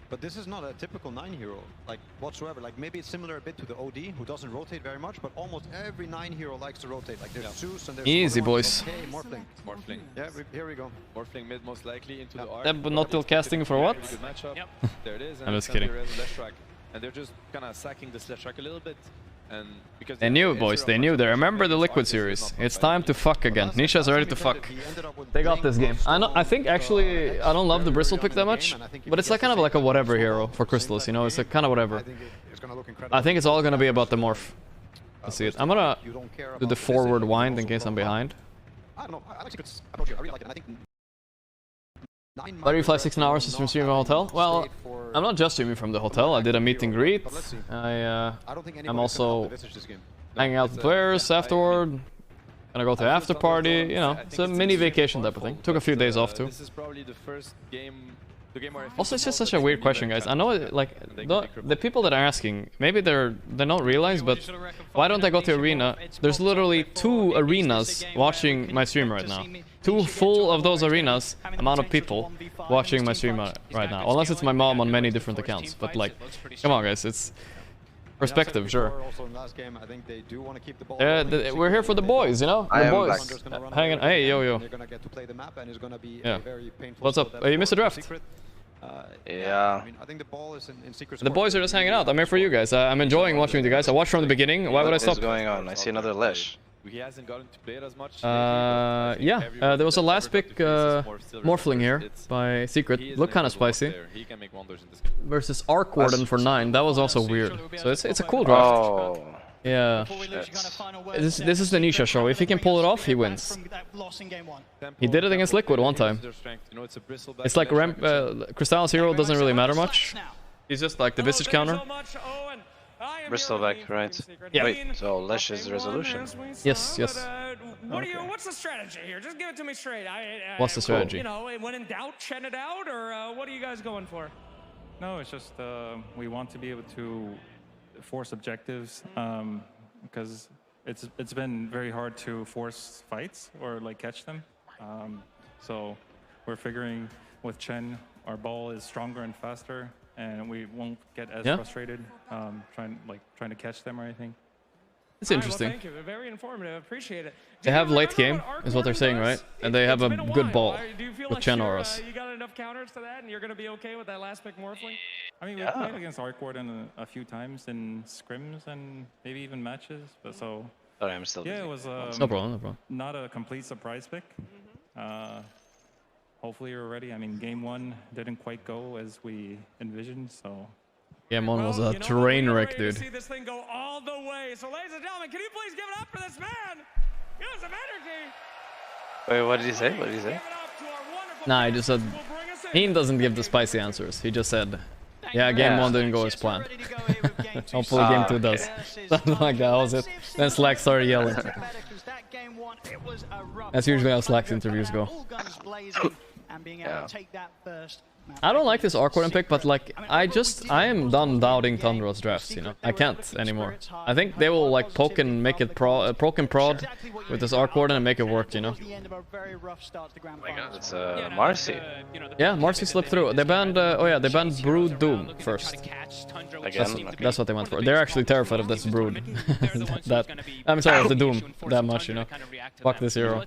But this is not a typical 9 hero, like, whatsoever. Like, maybe it's similar a bit to the OD, who doesn't rotate very much, but almost every 9 hero likes to rotate. Like, there's Zeus and there's... Easy, boys. Okay, Morphling. Morphling. Yeah, here we go. Morphling mid, most likely, into the arc. But not till casting for what? Good matchup. Yep. There it is. I'm just kidding. And they're just kind of sacking the slash track a little bit. And because they knew, boys, they knew. They remember the Liquid series. It's time to fuck again. Nisha's ready to fuck. They got this game. I think actually I don't love the Bristle pick that much, but it's like kind of like a whatever hero for Crystallis, you know? It's like kind of whatever. I think it's all gonna be about the Morph. Let's see it. I'm gonna do the forward wind in case I'm behind. Larry flies 16 hours to stream from a hotel. Well, I'm not just streaming from the hotel. I did a meet and greet. I'm also hanging out with players afterward. Gonna go to after party. You know, it's a mini vacation type of thing. Took a few days off too. This is probably the first game Also, it's just such a weird question, guys. I know, like, the people that are asking, maybe they don't realize, but why don't I go to arena? There's literally 2 arenas watching my stream right now. 2 full of those arenas, amount of people watching my stream right now. Unless it's my mom on many different accounts. But, like, come on, guys, it's perspective, sure. We're here for the boys, you know? The boys. Hanging. Hey, yo. Yeah. What's up? You missed a draft. Yeah. The boys are just hanging out. I'm here for you guys. I'm enjoying watching you guys. I watched from the beginning. Why would I stop? What is going on? I see another Lesh. He hasn't gotten to play it as much. Yeah. There was a last pick Morphling here by Secret. Looked kind of spicy. Versus Arc Warden for 9. That was also weird. So it's a cool draft. Oh. Yeah. This is the Nisha show. If he can pull it off, he wins. He did it against Liquid one time. It's like Crystal's hero doesn't really matter much. He's just like the Visage counter. Bristleback, right? Yeah. Wait, so Lesh's resolution. Yes. What's the strategy here? Just give it to me straight. What's the strategy? You know, when in doubt, shed it out, or what are you guys going for? No, it's just we want to be able to force objectives because it's been very hard to force fights or like catch them. So we're figuring with Chen, our ball is stronger and faster, and we won't get as frustrated trying to catch them or anything. It's interesting. Well, thank you. Very informative. Appreciate it. They have late game, is what they're saying, right? And they have a good ball with Chen auras. You got enough counters to that, and you're going to be okay with that last pick Morphling? I mean, we've played against Arc Warden a few times in scrims and maybe even matches, but so... Sorry, I'm still busy. It was no problem. Not a complete surprise pick. Hopefully you're ready. I mean, game 1 didn't quite go as we envisioned, so... Game 1 was a train wreck, dude. See this thing go all the way. So, ladies and gentlemen, can you please give it up for this man? Give us some energy. Wait, what did he say? What did he say? Nah, he just said... He doesn't give the spicy answers. He just said, yeah, game 1 didn't go as planned. Hopefully game 2 does. Something like that was it. Then Slack started yelling. That's usually how Slack's interviews go. I don't like this Arc Warden pick, but like, I am done doubting Tundra's drafts, you know? I can't anymore. I think they will like poke and make it poke and prod with this Arc Warden and make it work, you know? Oh my god, it's Marcy. Yeah, Marcy slipped through. They banned, they banned Brood Doom first. Again? That's what they went for. They're actually terrified of this Brood. I'm sorry, of the Doom that much, you know? Fuck this hero.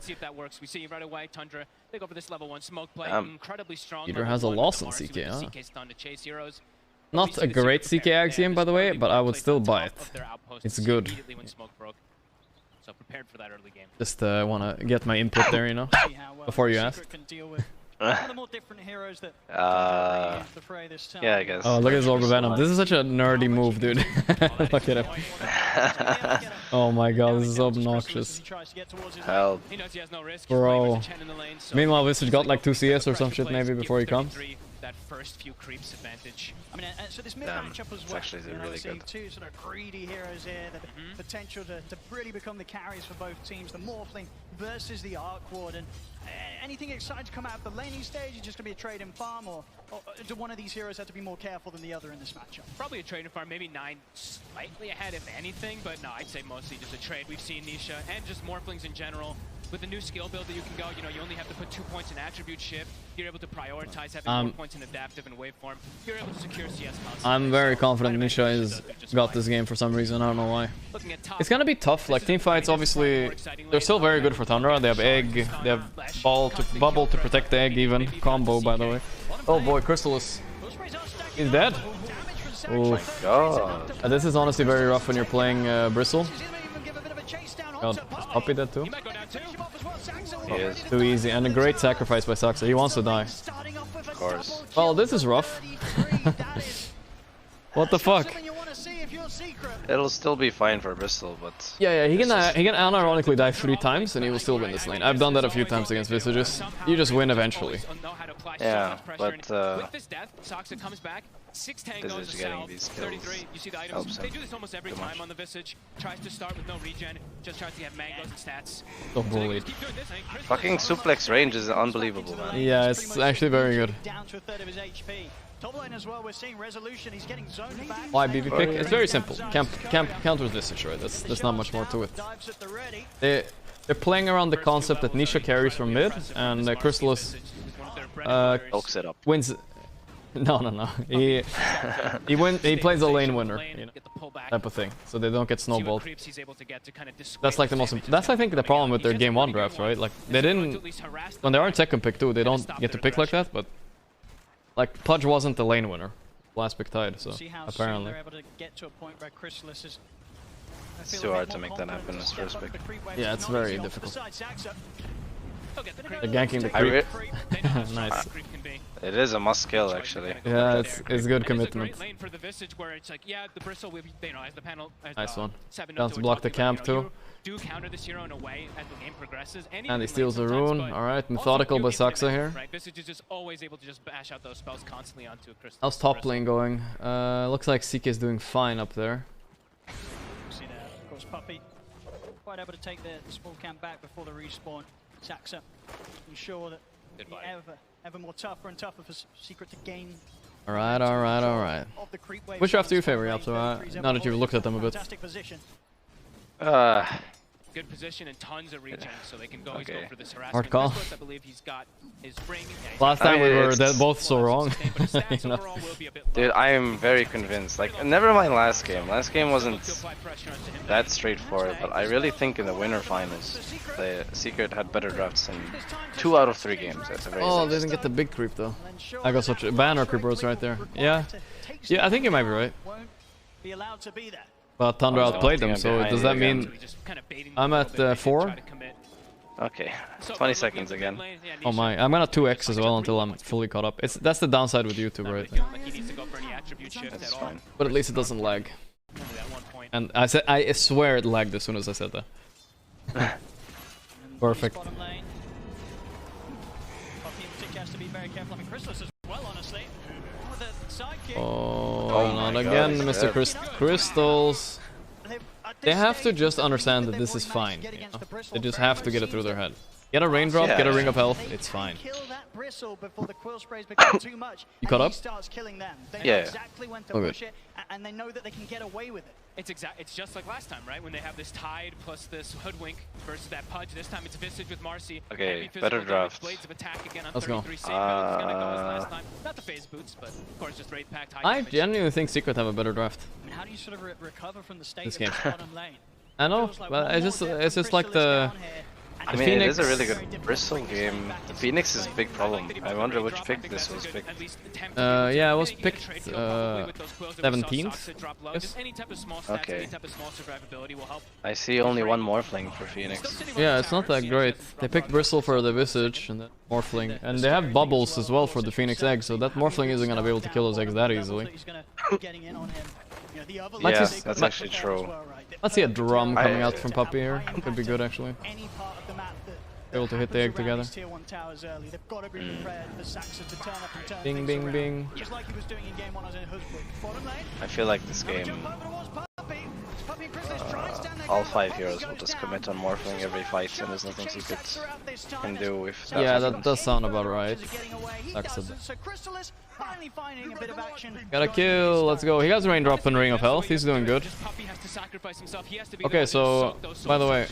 Peter has a loss on CK, huh? Not a great CK axiom, by the way, but I would still buy it. It's good. Just want to get my input there, you know, before you ask. Yeah, I guess. Oh, look at this Orb of Venom. This is such a nerdy move, dude. Look at him. Oh my god, this is so obnoxious. Help. Bro. Meanwhile, Visage got like 2 CS or some shit maybe before he comes. That first few creeps advantage. I mean, so this mid matchup as well. Actually really good. Two sort of greedy heroes here, the potential to really become the carries for both teams. The Morphling versus the Arc Warden. Anything exciting to come out of the laning stage? Is just going to be a trade and farm, or do one of these heroes have to be more careful than the other in this matchup? Probably a trade and farm, maybe 9 slightly ahead if anything, but no, I'd say mostly just a trade. We've seen Nisha and just Morphlings in general. With the new skill build that you can go, you know, you only have to put 2 points in attribute shift. You're able to prioritize having more points in adaptive and waveform. You're able to secure CS constantly. I'm very confident Nisha has got this game for some reason. I don't know why. It's gonna be tough. Like team fights, obviously, they're still very good for Tundra. They have egg, they have bubble to protect the egg even. Combo, by the way. Oh boy, Crystal is dead. Oh god. This is honestly very rough when you're playing Bristle. God, is Puppy dead too? He is. Too easy, and a great sacrifice by Saxa. He wants to die. Of course. Well, this is rough. What the fuck? It'll still be fine for Bristol, but... Yeah, he can unironically die 3 times and he will still win this lane. I've done that a few times against Visages. You just win eventually. Yeah, but... With this death, Saxa comes back, 6 tangos Visage getting south, these kills 33. You see the items. helps They him do this almost every too time much. on the Visage. Tries to start with no regen, just tries to get mangoes and stats. So bullied. Fucking suplex range is unbelievable, man. Yeah, it's actually very good. Down to a third of his HP. Top lane as well, we're seeing Resolution, he's getting zoned back. Why BB pick? It's very simple. Camp counters Visage, right? There's not much more to it. They're playing around the concept that Nisha carries from mid, and Crystallis it up. wins. No. He plays a lane winner, you know, type of thing. So they don't get snowballed. That's like the most. That's I think the problem with their game 1 draft, right? Like they didn't when they are in second pick too. They don't get to pick like that, but. Like, Pudge wasn't the lane winner. Last pick tied, so apparently. It's too hard to make that happen as first pick. Yeah, it's very difficult. They're ganking the creep. Nice. It is a must kill, actually. Yeah, it's good commitment. Nice one. Down to block the camp too. And he steals a rune. Alright, methodical by Saxa here. How's top lane going? Looks like CK is doing fine up there. See there, of course, Puppey quite able to take the small camp back before the respawn. Saxa ensure that ever more tougher and tougher for Secret to gain. Alright. Which draft do you favor, Yapso? Now that you've looked at them a bit. Good position and tons of regen, so they can always go for this harassment. Hard call. I believe he's got his ring. Last time we were both so wrong. You know? Dude, I am very convinced. Like, never mind last game. Last game wasn't that straightforward, but I really think in the winter finals, the Secret had better drafts in 2 out of 3 games. At the very they didn't get the big creep though. I got such a banner creepers right there. Yeah, I think you might be right. Be allowed to be there. But Tundra outplayed them, so does that mean I'm at 4? Okay, 20 seconds again. Oh my, I'm gonna 2x as well until I'm fully caught up. That's the downside with YouTube, right? That's fine. But at least it doesn't lag. And I swear it lagged as soon as I said that. Perfect. Oh, not again, Mr. Crystals. They have to just understand that this is fine. You know? They just have to get it through their head. Get a raindrop, get a ring of health, it's fine. You caught up? Yeah. Oh, good. And they know that they can get away with it. It's just like last time, right? When they have this Tide plus this Hoodwink versus that Pudge. This time it's Visage with Marcy. Okay, better draft. Let's go. Not the phase boots, but of course just Wraith Pact. I genuinely think Secret have a better draft. I mean, how do you sort of recover from the state this of game. the bottom lane? I know, but it's just like the. I mean, Phoenix. it is a really good Bristol game. The Phoenix is a big problem. I wonder which pick this was picked. Yeah, it was picked 17th. Yes. Okay. I see only one Morphling for Phoenix. Yeah, it's not that great. They picked Bristle for the Visage and then Morphling. And they have bubbles as well for the Phoenix egg, so that Morphling isn't gonna be able to kill those eggs that easily. Yeah, that's actually true. Let's see a drum coming out from Puppey here. Could be good actually. Able to hit the egg together. Bing, bing, bing. I feel like this game, all 5 heroes will just commit on Morphling every fight, and there's nothing Secret can do if that Yeah, happens. that does sound about right. Got a kill, let's go. He has Raindrop and Ring of Health, he's doing good. Okay, so, by the way,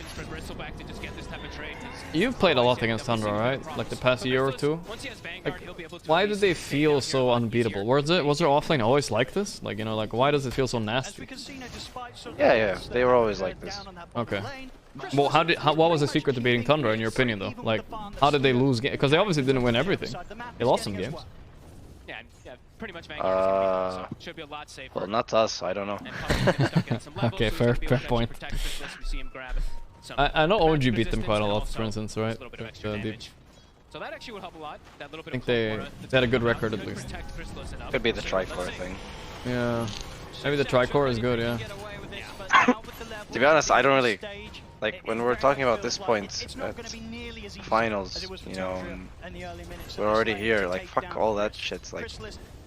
you've played a lot against Tundra, right? Like the past year or 2? Like, why did they feel so unbeatable? Was their offlane always like this? Like, you know, like, why does it feel so nasty? Yeah, they were always like this. Okay. Well, what was the secret to beating Tundra, in your opinion, though? Like, how did they lose games? Because they obviously didn't win everything. They lost some games. Pretty much should be a lot safer. Well, not us, I don't know. Okay, fair point. I know OG beat them quite a lot, for instance, right? So that actually would help a lot. That little bit I think they had a good record at least. Could be the Tricore thing. Yeah, maybe the Tricore is good, yeah. To be honest, I don't really... Like, when we're talking about this point at finals, you know, we're already here, like, fuck all that shit, like,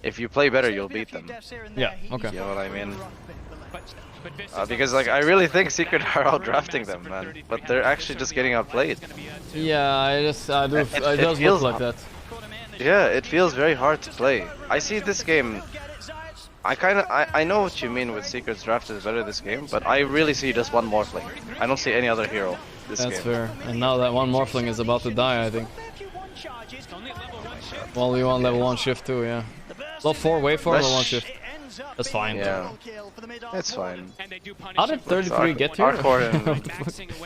if you play better, you'll beat them. Yeah, okay. You know what I mean? Because like I really think Secret are outdrafting them, man. But they're actually just getting outplayed. Yeah, it does feels look like that. Yeah, it feels very hard to play. I see this game. I know what you mean with Secret's draft is better this game, but I really see just one Morphling. I don't see any other hero this game. That's fair. And now that one Morphling is about to die, I think. Well, you want level 1 shift too, yeah. Level 4 wave for level 1 shift. That's fine. Yeah, it's fine. How did 33 get here?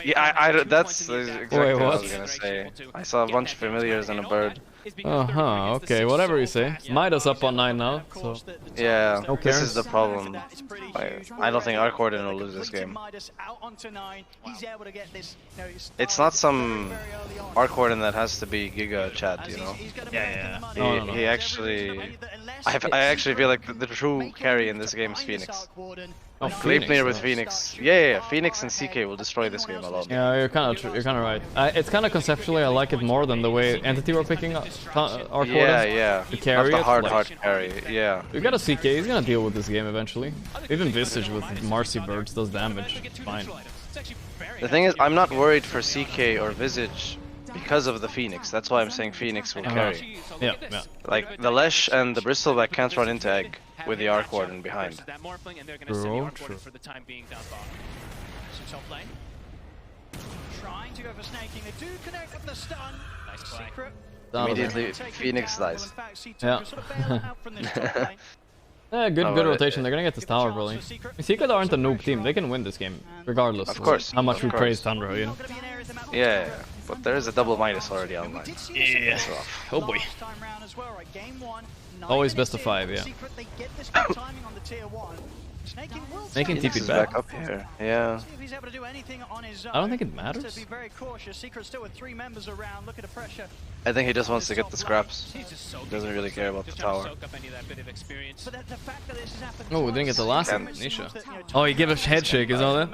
Yeah, that's exactly Wait, what I what? was gonna say. I saw a bunch of familiars and a bird. Okay, whatever you say. Midas up on 9 now, so... Yeah, Who this cares? is the problem. I don't think Arcorden will lose this game. It's not some Arcorden that has to be Giga Chat, you know? Yeah. He actually... I actually feel like the true carry in this game is Phoenix. Oh, Gleipnir with Phoenix. Yeah, Phoenix and CK will destroy this game alone. Yeah, you're kind of right. It's kind of conceptually, I like it more than the way Entity were picking up our Yeah. to carry Not the hard it. carry, yeah. We got a CK, he's gonna deal with this game eventually. Even Visage with Marcy Birds does damage, it's fine. The thing is, I'm not worried for CK or Visage because of the Phoenix. That's why I'm saying Phoenix will carry. Yeah. Like, the Lesh and the Bristleback can't run into Egg with the Arc Warden behind. True. Trying to go for snaking. They do connect with the stun. Secret. Immediately, Phoenix dies. Yeah. Yeah, good rotation. They're gonna get this tower, probably. Secret aren't a noob team. They can win this game, regardless. Of course. How much of we course. praise Tundra, you know? Yeah, but there is a double minus already online. Yeah. Oh boy. Always best of 5, yeah. Making TP back up here, yeah. I don't think it matters. I think he just wants to get the scraps. Doesn't really care about the tower. Oh, we didn't get the last one, Nisha. Oh, he gave a head shake, is all that?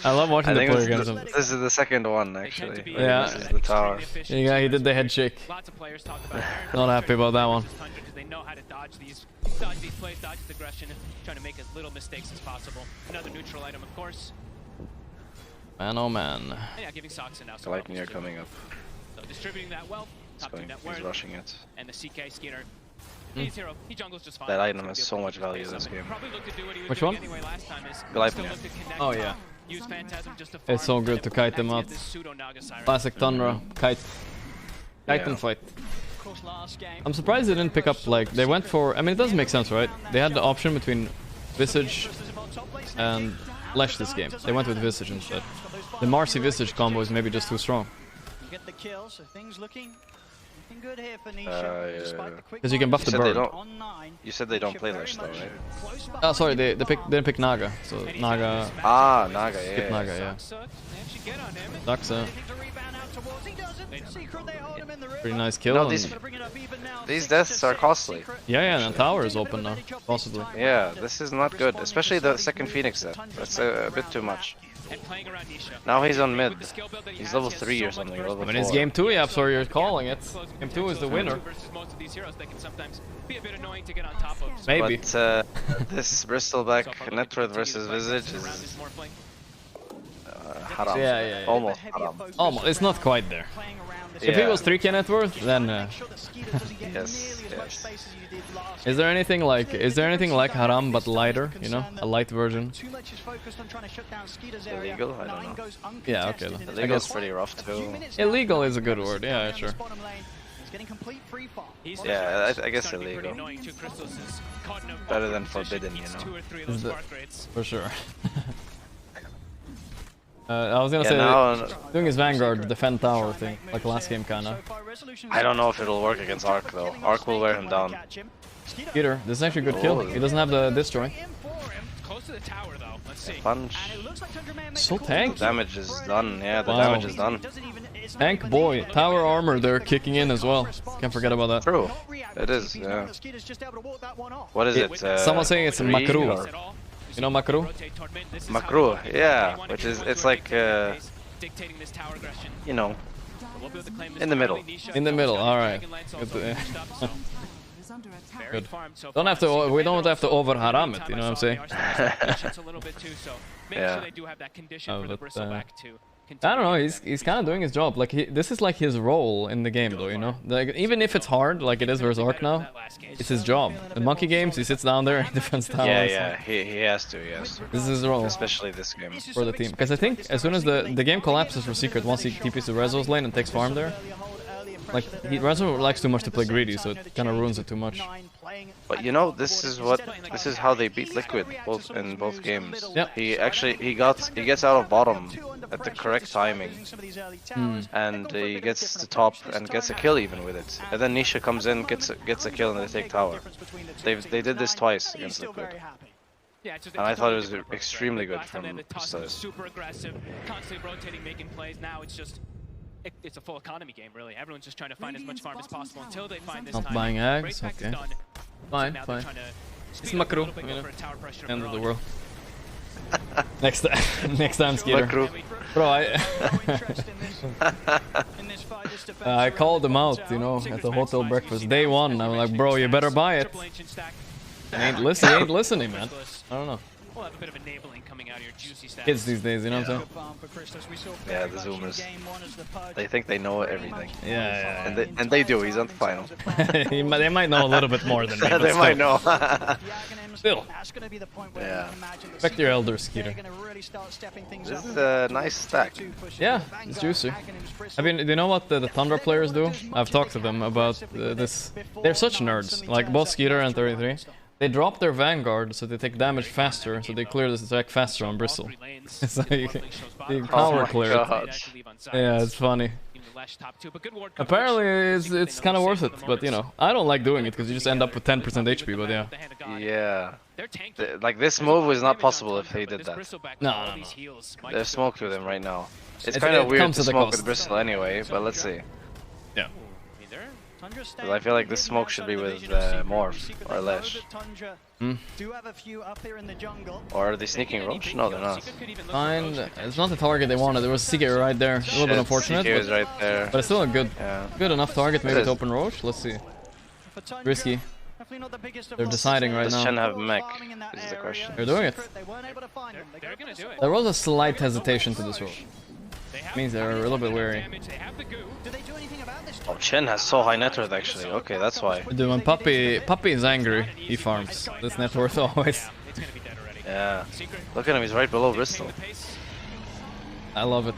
I love watching the player against him. This is the second one, actually. Yeah. This is the tower. Yeah, he did the head shake. Not happy about that one. They know how to dodge these plays, dodge the aggression, and trying to make as little mistakes as possible. Another neutral item, of course. Man, oh man. Yeah, giving Soxon now. Lightning coming up. So distributing that wealth, He's rushing it. and the CK Skeeter. He's hero. He jungles just fine. That item has so much value in this game. Which one? Gleipnir. Oh yeah. It's so good to kite them out. Classic Tundra. Kite and fight. I'm surprised they didn't pick up, like, they went for, I mean, it doesn't make sense, right? They had the option between Visage and Lesh this game. They went with Visage instead. The Marcy Visage combo is maybe just too strong. Get the kill, so things looking good here for Nisha. Because you can buff the bird. You said they don't play Lesh though, right? Oh, sorry, they didn't pick Naga. So Naga. Ah, Naga, yeah. Skip Naga, yeah. Daxa. Pretty nice kill. No, these deaths are costly. Yeah, and tower is open now, possibly. Yeah, this is not good, especially the second Phoenix death. That's a bit too much. Now he's on mid. He's level 3 or something, or level 4. When it's game 2, yeah, sorry, you're calling it. Game 2 is the winner. Maybe. But this Bristleback Networth versus Visage is haram. Yeah. Almost haram. Almost. It's not quite there. If it was 3k net worth, then yes. Is there anything like haram but lighter, you know? A light version? Illegal? I don't know. Yeah, okay. Illegal is pretty rough too. Illegal is a good word, yeah, sure. Yeah, I guess illegal. Better than forbidden, you know? For sure. I was gonna say, doing his Vanguard defend tower thing, like last game kinda. I don't know if it'll work against Arc though. Arc will wear him down. Peter, this is actually a good kill. He doesn't have the destroy. Punch. So tanky. Damage is done, yeah, the damage is done. Tank boy, tower armor they're kicking in as well. Can't forget about that. True. It is, yeah. What is it? Someone's saying it's Makru. You know Makru? Makru, yeah, which is, it's like, you know, in the middle. In the middle, alright. Good. Don't have to. We don't have to over haram it. You know what I'm saying? Yeah. They do have that condition for the bristleback too. I don't know. He's kind of doing his job. Like this is like his role in the game, though. You know, like even if it's hard, like it is versus Arc now, it's his job. In Monkey Games, he sits down there and defends towers. Yeah, he has to. Yes. This is his role, especially this game for the team. Because I think as soon as the game collapses for Secret, once he TPs to Rezo's lane and takes farm there, like Rezo likes too much to play greedy, so it kind of ruins it too much. But you know, this is how they beat Liquid in both games. Yeah. He gets out of bottom at the correct timing, and he gets to top and gets a kill even with it. And then Nisha comes in, gets a kill, and they take tower. They did this twice against Liquid. And I thought it was extremely good from Precise. Super aggressive, constantly rotating, making plays. Now it's just. It's a full economy game, really. Everyone's just trying to find as much farm as possible until they find this Not time. buying eggs, okay. Fine. It's Macro, you know. End of the world. next time, Skeeter. Macro. Bro, I called him out, you know, at the hotel breakfast. Day one, I'm like, bro, you better buy it. He ain't listening, man. I don't know. We'll have a bit of enabling coming out of your juicy stats. Kids these days, you know what I'm saying? Yeah, the Zoomers. They think they know everything. Yeah. And they do. He's on the final. They might know a little bit more than me. They might know. Still. Yeah. Respect your elders, Skeeter. This is a nice stack. Yeah, it's juicy. I mean, do you know what the Tundra players do? I've talked to them about this. They're such nerds, like both Skeeter and 33. They drop their Vanguard so they take damage faster, so they clear this attack faster on Bristle. It's like they power clear it. Yeah, it's funny. Apparently it's kind of worth it, but you know, I don't like doing it because you just end up with 10% HP, but yeah. Yeah. Like this move was not possible if they did that. No. There's smoke with him right now. It's kind of weird to smoke with Bristle anyway, but let's see. Yeah. Because I feel like this smoke should be with Morph or Lesh. Or are they sneaking Roche? No, they're not. Fine. It's not the target they wanted. There was CK right there. A little bit unfortunate. CK was right there. But it's still a good enough target maybe to is. open Roche. Let's see. Risky. They're deciding right now. Does Chen have mech? Is the question. They're doing it. They're gonna do it. There was a slight hesitation to this roll. Means they're a little bit wary. Oh, Chen has so high net worth actually. Okay, that's why. Dude, when Puppy is angry, he farms. That's net worth always. Yeah. Look at him, he's right below Bristol. I love it.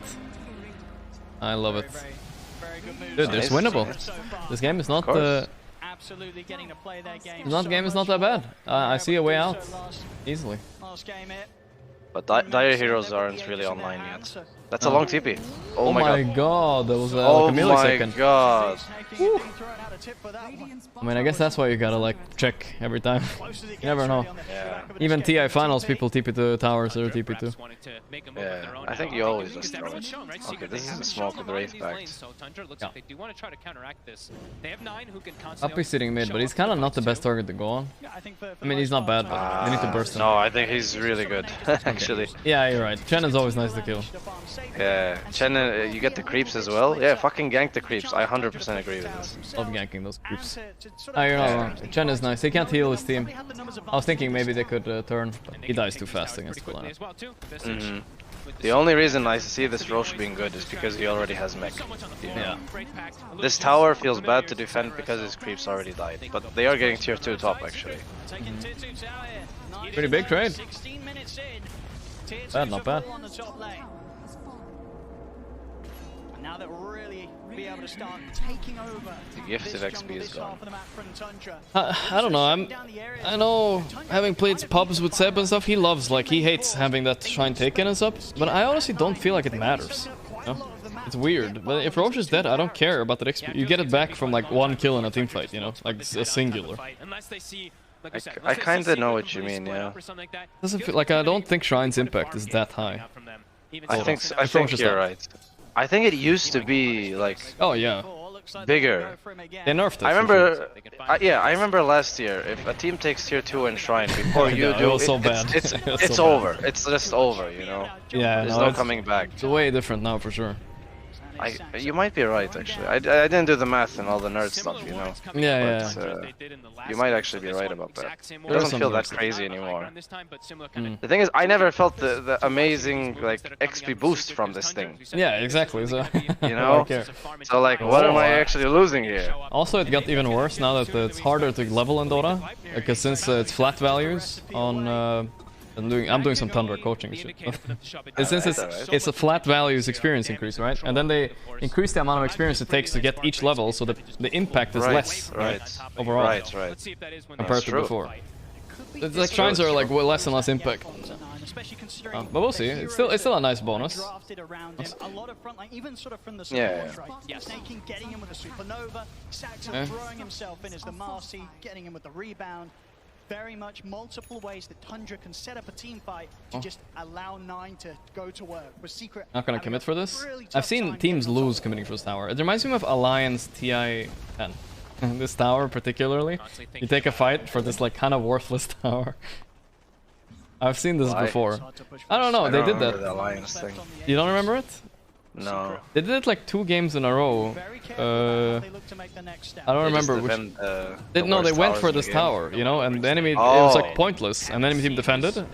I love it. Dude, there's winnable. This game is not absolutely getting to play their game. This game is not that bad. I see a way out easily. But Dire Heroes aren't really online yet. That's a long TP. Oh my god, that was like a millisecond. Oh my god. Woo. I mean, I guess that's why you gotta like check every time. You never know. Yeah. Even TI finals, people TP to towers or TP to. Yeah, I think you always just throw it. Okay, this is a smoke with Wraith back. Up is sitting mid, but he's kind of not the best target to go on. I mean, he's not bad, but they need to burst him. No, I think he's really good, actually. Yeah, you're right. Chen is always nice to kill. Yeah, Chen, you get the creeps as well. Yeah, fucking gank the creeps. I 100% agree with this. Love ganking those creeps. Oh, you're not wrong. Chen is nice. He can't heal his team. I was thinking maybe they could turn, but he dies too fast against the lineup. The only reason I see this Roche being good is because he already has mech. Yeah. This tower feels bad to defend because his creeps already died, but they are getting tier 2 top actually. Pretty big trade. Bad, not bad. Now that we'll really be able to start taking over. The gifted XP is gone. I don't know. I know, having played pubs with Seb and stuff, he hates having that shrine taken and stuff. But I honestly don't feel like it matters. You know? It's weird. But if Roche is dead, I don't care about that XP. You get it back from like 1 kill in a team fight, you know, like a singular. I kinda know what you mean, yeah. Doesn't feel like I don't think Shrine's impact is that high. I think you're right. I think it used to be like bigger. They nerfed it. I remember, I remember last year if a team takes tier 2 and Shrine before you do, it was so bad. It's over. It's just over, you know. Yeah, there's no coming back. It's way different now for sure. You might be right, actually. I didn't do the math and all the nerd stuff, you know. Yeah, but, you might actually be right about that. It doesn't feel that crazy anymore. The thing is, I never felt the amazing like XP boost from this thing. Yeah, exactly. So you know. So like, what am I actually losing here? Also, it got even worse now that it's harder to level in Dota, because since it's flat values on. I'm doing some Tundra coaching shit. And since it's a flat values experience increase, right? And then they increase the amount of experience it takes to get each level, so the impact is less overall compared to before. It's like shrines are like less and less impact. But we'll see. It's still a nice bonus. Yeah. Getting in with the supernova, Saxon throwing himself in as the Marcy, getting in with the rebound. Very much multiple ways that Tundra can set up a team fight to just allow 9 to go to work. With Secret not gonna commit for this. I've seen teams lose committing for this tower. It reminds me of Alliance TI 10. This tower particularly. You take a fight for this like kind of worthless tower. I've seen this before. I don't know. They did that. The Alliance thing. You don't remember it? No. They did it like 2 games in a row. I don't remember which. They went for this tower, you know, and the enemy it was like pointless, and the enemy team defended.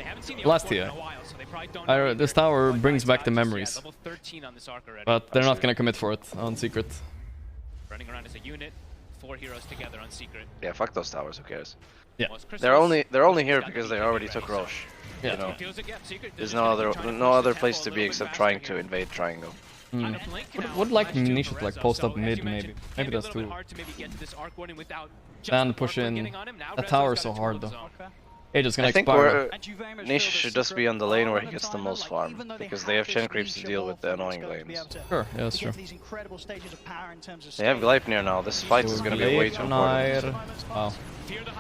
Last year, this tower brings back the memories, but they're not gonna commit for it on Secret. Running around as a unit, 4 heroes together on Secret. Yeah, fuck those towers. Who cares? Yeah. They're only here because they already took Roche. Yeah. You know, there's no other place to be except trying to invade Triangle. Would like Nisha to like post up mid maybe. Maybe that's too. And push in. That tower is so hard though. Age is gonna expire. I think Nisha should just be on the lane where he gets the most farm, because they have chain creeps to deal with the annoying lanes. Sure, yeah, that's true. They have Gleipnir now. This fight is gonna be way too important. Wow,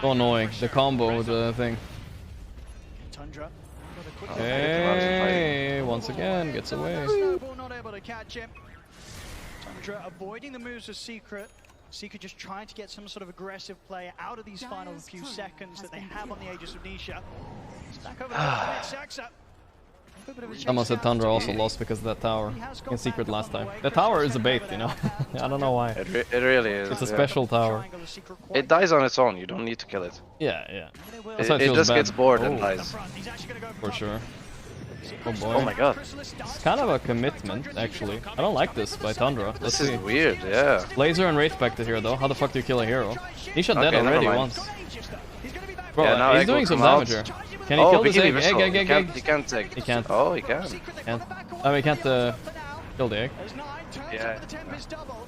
so annoying. The combo with the thing. Okay, once again gets away. Not able to catch him. Tundra avoiding the moves of Secret. Secret just trying to get some sort of aggressive play out of these final few seconds that they have on the Aegis of Nisha. Back over to Someone said Tundra also lost because of that tower in Secret last time. The tower is a bait, you know. I don't know why. It really is. It's a special tower. It dies on its own. You don't need to kill it. Yeah. It just gets bored and dies. For sure. Oh boy. Oh my god. It's kind of a commitment, actually. I don't like this by Tundra. This is weird, yeah. Laser and Wraith back to here though. How the fuck do you kill a hero? Nisha dead already once. Bro, yeah, he's doing some damage here. Can he kill this egg? Egg. He can't egg. He can't. Oh, he can. I mean, he can't kill the egg. Yeah.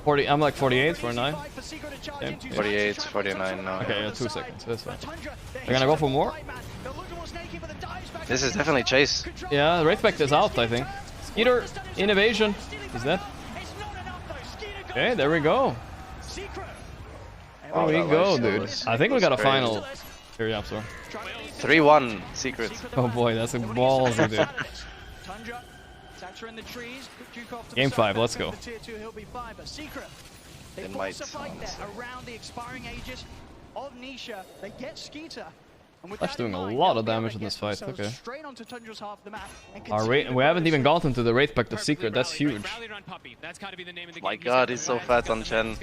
40. I'm like 48, 49. Okay. 48, 49 now. Okay, yeah, 2 seconds. That's fine. They're gonna go for more. This is definitely chase. Yeah, Wraithback is out, I think. Skeeter in evasion. He's dead. Okay, there we go. There we go, dude. I think we got a final. Here, yeah, sorry. 3-1 Secret. Oh boy, that's a ballsy, dude. Game 5, let's go. It might. Around the expiring Aegis of Nisha, they get Skeeter. That's doing a lot of damage in this fight. Okay. We haven't even gotten to the Wraith Pact of Secret. That's huge. My god, he's so fat on Chen.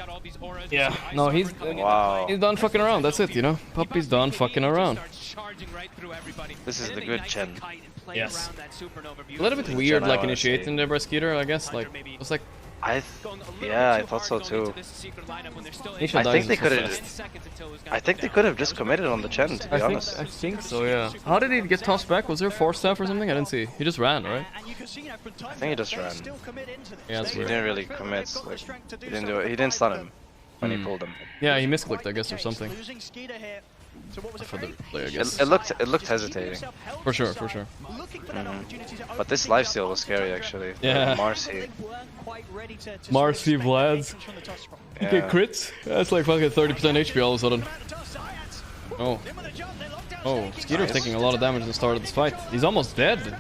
Yeah. No, he's done fucking around. That's it, you know. Puppy's done fucking around. This is the good Chen. Yes. A little bit weird, like initiating the Skeeter, I guess. Like it was like. I thought so too. I think they could have just committed on the Chen, to be honest. I think so, yeah. How did he get tossed back? Was there 4 staff or something? I didn't see. He just ran, right? I think he just ran. Yeah, he didn't really commit. Like, he didn't do it. He didn't stun him when he pulled him. Yeah, he misclicked, I guess, or something. For the play, I guess. It looked hesitating. For sure. But this lifesteal was scary, actually. Yeah. Marcy. Marcy Vlads. Yeah. Okay, crits. That's like fucking 30% HP all of a sudden. Oh, Skeeter's taking a lot of damage at the start of this fight. He's almost dead.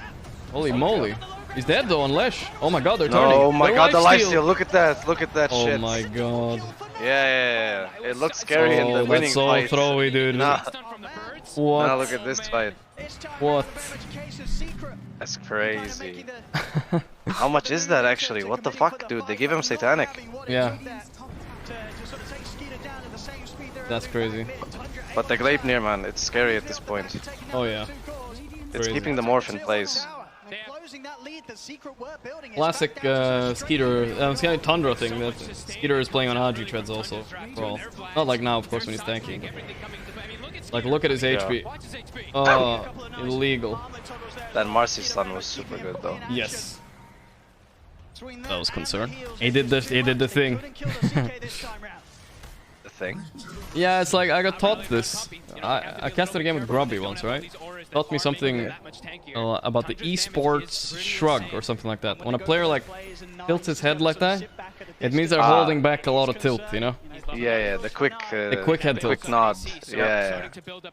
Holy moly. He's dead though on Lesh. Oh my god, they're turning. Oh my god, the lifesteal. Look at that. Look at that shit. Oh my god. Yeah. It looks scary in the winning that's so fight. throwy, dude. Nah. What? Now look at this fight. What? That's crazy. How much is that actually? What the fuck, dude? They give him Satanic. Yeah. That's crazy. But the Gleipnir, man, it's scary at this point. Oh yeah. It's Crazy. keeping the morph in place. Classic Skeeter, Tundra thing. That Skeeter is playing on Agi treads also. Well, not like now, of course, when he's tanking. Like, look at his HP. Oh, illegal. That Marcy stun was super good, though. Yes. That was concerned. He did this. He did the thing. The thing? Yeah, it's like I got taught this. I casted a game with Grubby once, right? Taught me something about the Esports shrug or something like that. When a player like tilts his head like that, it means they're holding back a lot of tilt, you know? Yeah, the quick head tilt. quick nod. Yeah.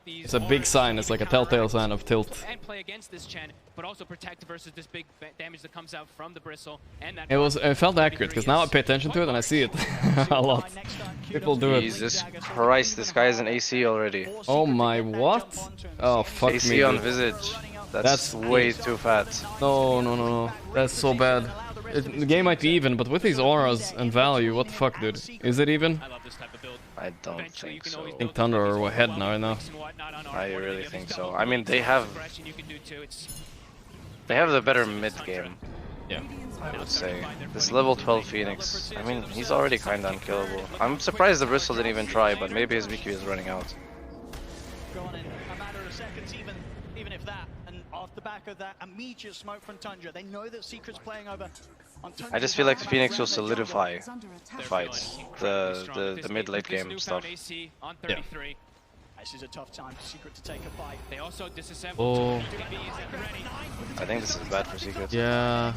It's a big sign. It's like a telltale sign of tilt. But also protect versus this big damage that comes out from the bristle. And that It felt accurate because now I pay attention to it and I see it a lot. People do it. Jesus Christ, this guy is an AC already. Oh my, what? Oh fuck AC me. on Dude. Visage. That's way too fat. No. That's so bad. The game might be even, but with these auras and value, what the fuck, dude? Is it even? I don't think so. I think Tundra are ahead now. I really think so. I mean, they have the better mid game. Yeah. I would say. This level 12 Phoenix, I mean, he's already kinda unkillable. I'm surprised the Bristle didn't even try, but maybe his BQ is running out. Gone in a matter of seconds, even if that. And off the back of that immediate smoke from Tundra, they know that Secret's playing over on Tundra. I just feel like the Phoenix will solidify the fights, the mid-late game stuff. Yeah. This is a tough time for Secret to take a fight. They also disassemble. Oh. I think this is bad for Secret. Yeah.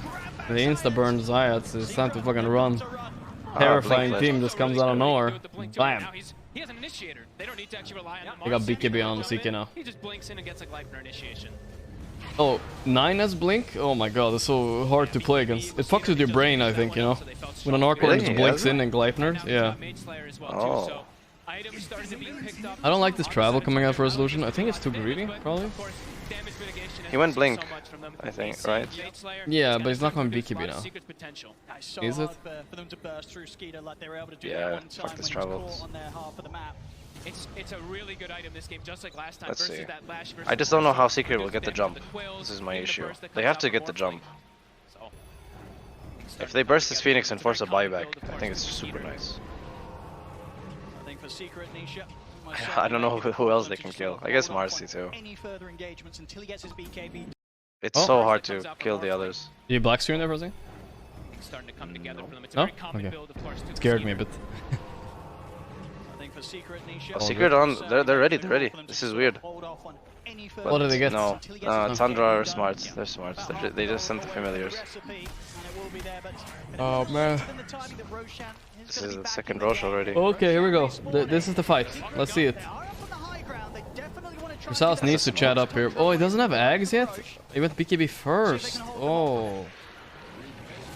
The insta-burn Zayats is time to fucking run. Terrifying team just comes out of nowhere. Bam. He has an initiator. They don't need to actually rely on I got BKB on CK now. He just blinks in and gets a Gleipnir initiation. Oh, 9 has Blink? Oh my god, it's so hard to play against. It fucks with your brain, I think, you know? When an Arcor just blinks in and Gleipnir, yeah. Oh. I don't like this travel coming out for Resolution. I think it's too greedy, probably. He went Blink, I think, right? Yeah, but he's not going BKB now. Is it? Yeah, fuck this travel. It's a really good item this game, just like last time. Let's see. That Lash I just don't know how Secret will get the jump. This is my issue. They have to get the jump. If they burst this Phoenix and force a buyback, I think it's super nice. I don't know who else they can kill. I guess Marcy too. It's so hard to kill the others. You black screen there, Rosie? Starting to come together for them. It's a No? very common Okay. build, of course. Scared me a bit. Secret on, they're ready, This is weird. What did they get? No, Tundra are smart, they're smart. They just sent the familiars. Oh man. This is the second Roche already. Okay, here we go. This is the fight. Let's see it. Rosales needs to chat up here. Oh, he doesn't have Ags yet? He went BKB first. Oh.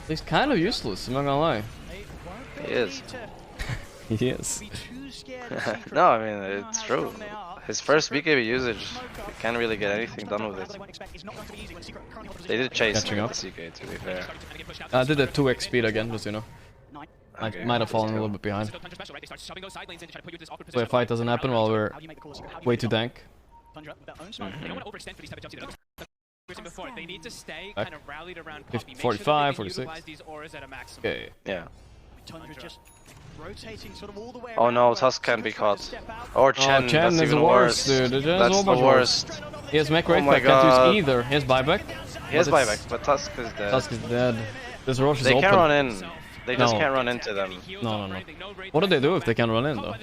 He's kind of useless, I'm not gonna lie. He is. He is. No, I mean, it's true. His first BKB usage, you can't really get anything done with it. They did chase Catching him up. with the CK, to be fair. I did a 2x speed again, just so you know. I might have fallen a little bit behind. So if fight doesn't happen while we're way too dank. They don't want to overextend for these type of jumps. Before. They need to stay Back. kind of rallied around 50, Poppy. 45, 46. These auras at a maximum. Okay. Yeah. Just rotating sort of all the way Oh no, Tusk can't be caught. Or Chen, Oh, Chen that's is even the worst, worse. dude. That's the worst. He has mech Oh right my back, can't God. use either. He has buyback. He has But it's- buyback, but Tusk is dead. Tusk is dead. This Roche is They open. can't run in. They just No. can't run into them. No. What do they do if they can't run in, though?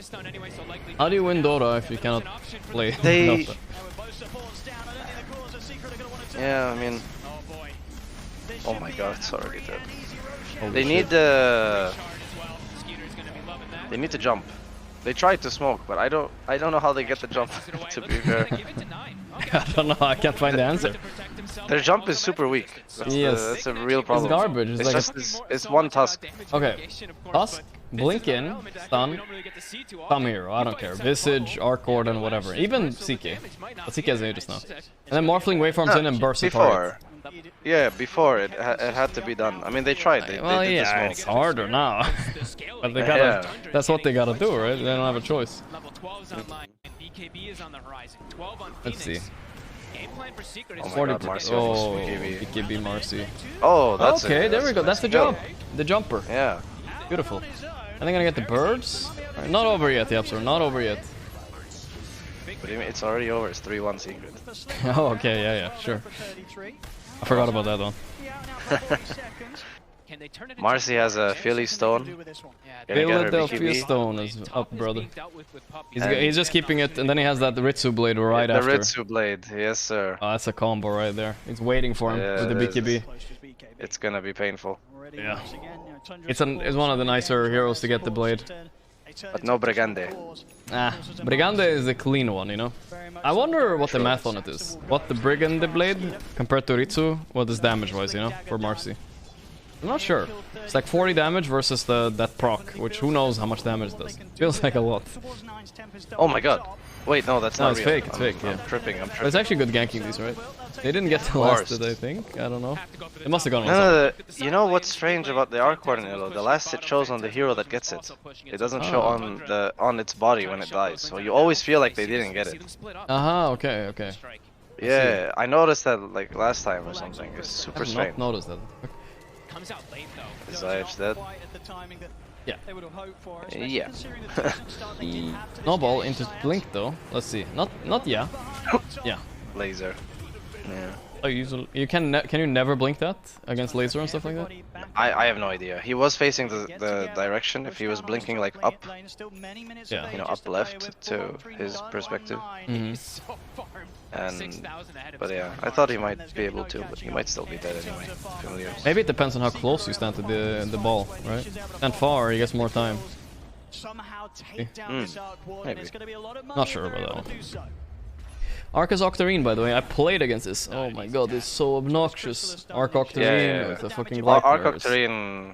How do you win Dota if you cannot play They- Dota? Yeah, I mean... Oh my god, it's already dead. Holy They shit. need They need to jump. They tried to smoke, but I don't know how they get the jump, to be fair. I don't know, I can't find the answer. Their jump is super weak. That's, Yes. that's a real problem. It's garbage. It's like just it's one Tusk. Okay. Tusk blink in, stun, come here, I don't care. Visage, Arc Warden, whatever. Even CK. But CK has Aegis now. And then Morphling waveforms in and bursts the target. Yeah, before it had to be done. I mean, they tried. They Well, did yeah, it's harder now. But they gotta, that's what they gotta do, right? They don't have a choice. Let's see. Oh my god, Marcy. Oh, BKB Marcy. Oh, that's okay, there we go. That's the job. The jumper. Yeah. Beautiful. And they're gonna get the birds. Right, not over yet, Yapsor. Not over yet. What do you mean? It's already over. It's 3-1 secret. Oh, okay. Yeah, sure. I forgot about that one. Marcy has a Philly Stone. Philadelphia Stone is up, brother. He's just keeping it, and then he has that Ritsu Blade right after. The Ritsu Blade, yes sir. Oh, that's a combo right there. He's waiting for him with the BKB. It's gonna be painful. Yeah. It's one of the nicer heroes to get the blade. But no Brigande. Brigande is a clean one, you know? I wonder what the math on it is. What the Brigande blade compared to Ritsu, what is damage-wise, you know, for Marcy. I'm not sure. It's like 40 damage versus that proc, which who knows how much damage it does. Feels like a lot. Oh my god. Wait, no, that's not it's real. fake, it's fake, yeah. I'm tripping. But it's actually good ganking these, right? They didn't get the last, did I think? I don't know. It must have gone on you know what's strange about the Arc Warden Elo? The last it shows on the hero that gets it. It doesn't show on its body when it dies. So you always feel like they didn't get it. Okay. Yeah, I noticed that like last time or something. It's super strange. I've not noticed that. Is Zayev's dead? Yeah. Yeah. Snowball into Blink though. Let's see. Not yeah. Yeah. Laser. Yeah. Oh, you can you never blink that against laser and stuff like that? I have no idea. He was facing the direction. If he was blinking like up, yeah, you know, up left to his perspective. But yeah, I thought he might be able to, but he might still be dead anyway. Maybe it depends on how close you stand to the ball, right? Stand far, he gets more time. Maybe. Not sure about that one. Arcus Octarine, by the way, I played against this. Oh my god, it's so obnoxious. Arc Octarine with a fucking light. Arc Octarine,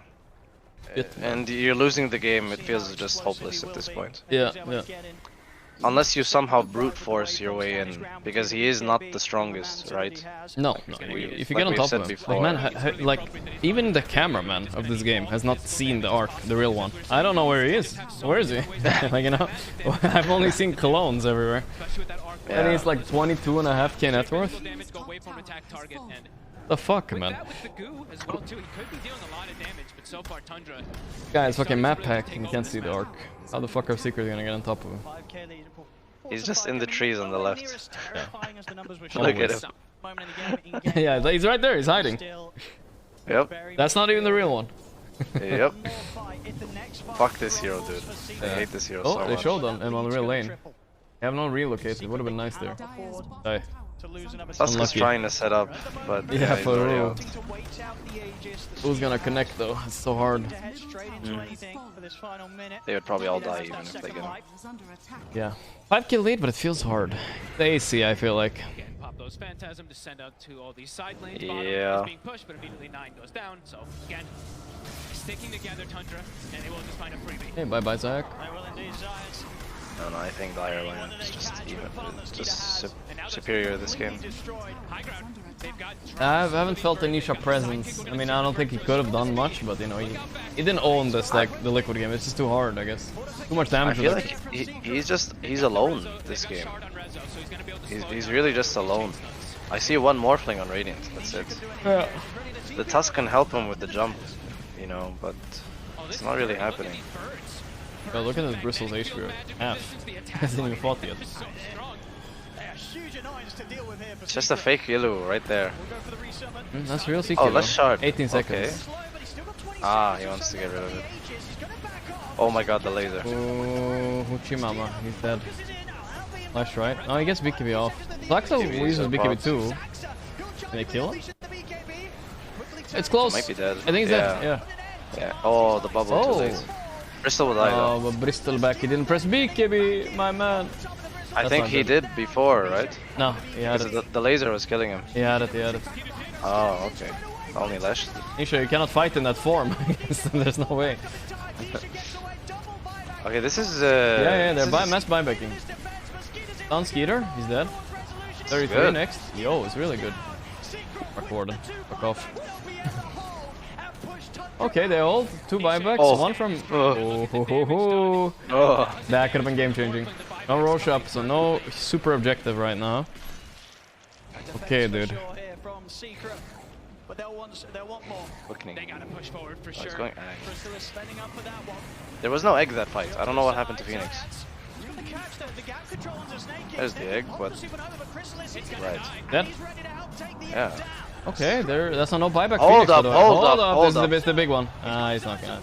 and you're losing the game, it feels just hopeless at this point. Yeah. Unless you somehow brute force your way in, because he is not the strongest, right? No. If you get on top of him, like, man, like even the cameraman of this game has not seen the Arc, the real one. I don't know where he is. Where is he? Like, you know, I've only seen clones everywhere. Yeah. And he's like 22.5k net worth. The fuck, man. Guys, fucking map hack and you can't see the Arc. How the fuck are Secret gonna get on top of him? He's just in the trees on the left. Yeah. Look at him. Yeah, he's right there, he's hiding. Yep. That's not even the real one. Yep. Fuck this hero, dude. I hate this hero so much. Oh, they showed him on the real lane. They have not relocated, it would have been nice there. Die. Tuska's trying to set up, but yeah, for real. Who's gonna connect though? It's so hard. They would probably all die even if they get him. Yeah. 5k lead, but it feels hard. The AC, I feel like. Yeah. Sticking together, Tundra, and they will just find a freebie. Hey, bye, Zach. No, I think the Iron Line is just superior this game. I haven't felt Anisha presence. I mean, I don't think he could have done much, but you know, he didn't own this like the Liquid game. It's just too hard, I guess. Too much damage. I feel like he's alone this game. He's really just alone. I see one Morphling on Radiant. That's it. Yeah. The Tusk can help him with the jump, you know, but it's not really happening. Oh, look at this Bristles HP. Half. Hasn't even fought yet. It's just a fake Yellow right there. That's real CQ. Oh, let's shard. 18 seconds. Okay. Ah, he wants to get rid of it. Oh my god, the laser. Oh, Huchimama, he's dead. Flash right. Oh, he gets BKB off. Flaxo uses BKB too. Can they kill him? It's close. He might be dead. I think he's dead. Yeah. Oh, the bubble too late. Bristol will die though. Oh, but Bristol back. He didn't press BKB, my man. I think he did before, right? No, he had it. The laser was killing him. He had it. Oh, okay. Only Lash. Nisha, you cannot fight in that form. There's no way. Okay, this is yeah, they're mass buybacking. Down Skeeter, he's dead. 33 good. next. Yo, it's really good. Fuck Warden. Fuck off. Okay, they all 2 buybacks. Oh. One from. Oh. That could have been game changing. No rosh up, so no super objective right now. Okay, dude. They gotta push forward for sure. Going there was no egg that fight. I don't know what happened to Phoenix. There's the egg, but right. Dead? Yeah. Okay, that's a no buyback. Hold Phoenix, up, hold up. This is the big one. He's not gonna.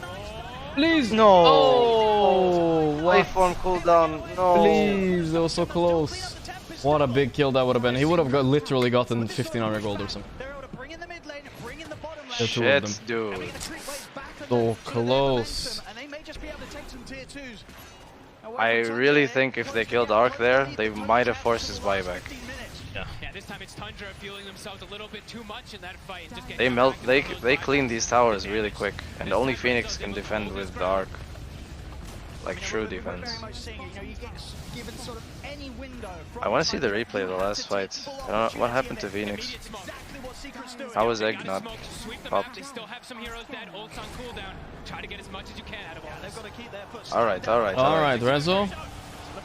Please no. Oh, what? Waveform cooldown. No. Please, that was so close. What a big kill that would have been. He would have literally gotten 1500 gold or something. Shit, dude. So close. I really think if they killed Arc there, they might have forced his buyback. Yeah, this time it's Tundra feeling themselves a little bit too much in that fight. Just They clean these towers really quick, and only Phoenix can defend with the Arc. Like true defense. I want to see the replay of the last fight. I don't know, what happened to Phoenix? How was Egg not popped? They still have some heroes that ults on cooldown. Try to get as much as you can out of all this. Alright, Rezo.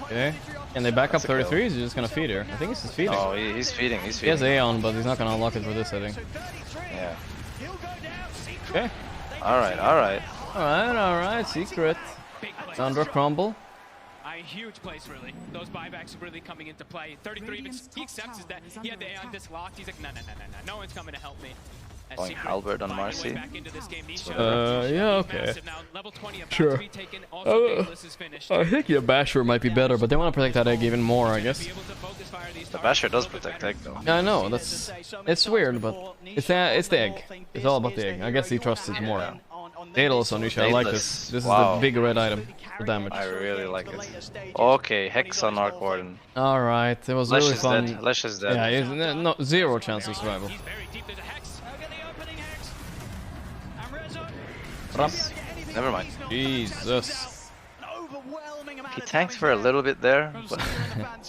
Okay. Can they back up 33? He's just gonna feed here. I think he's just feeding. Oh, he's feeding. He has Aeon, but he's not gonna unlock it for this, I think. Yeah. Okay. Alright. Secret. Tundra crumble. Huge place, really. Those buybacks are really coming into play. 33, but he accepts that he had the Aeon disc locked. He's like, no one's coming to help me. Going Halberd on Marcy. Yeah, okay. Sure. I think the Basher might be better, but they want to protect that egg even more, I guess. The Basher does protect egg, though. Yeah, I know. It's weird, but it's the egg. It's all about the egg. I guess he trusts it more. Daedalus on Nisha, I like this. This is the big red item for damage. I really like it. Okay, Hex on Arc Warden. Alright, it was really fun. Lesh is dead. Yeah, no, 0 chance of survival. Never mind. Jesus. He tanked for a little bit there, but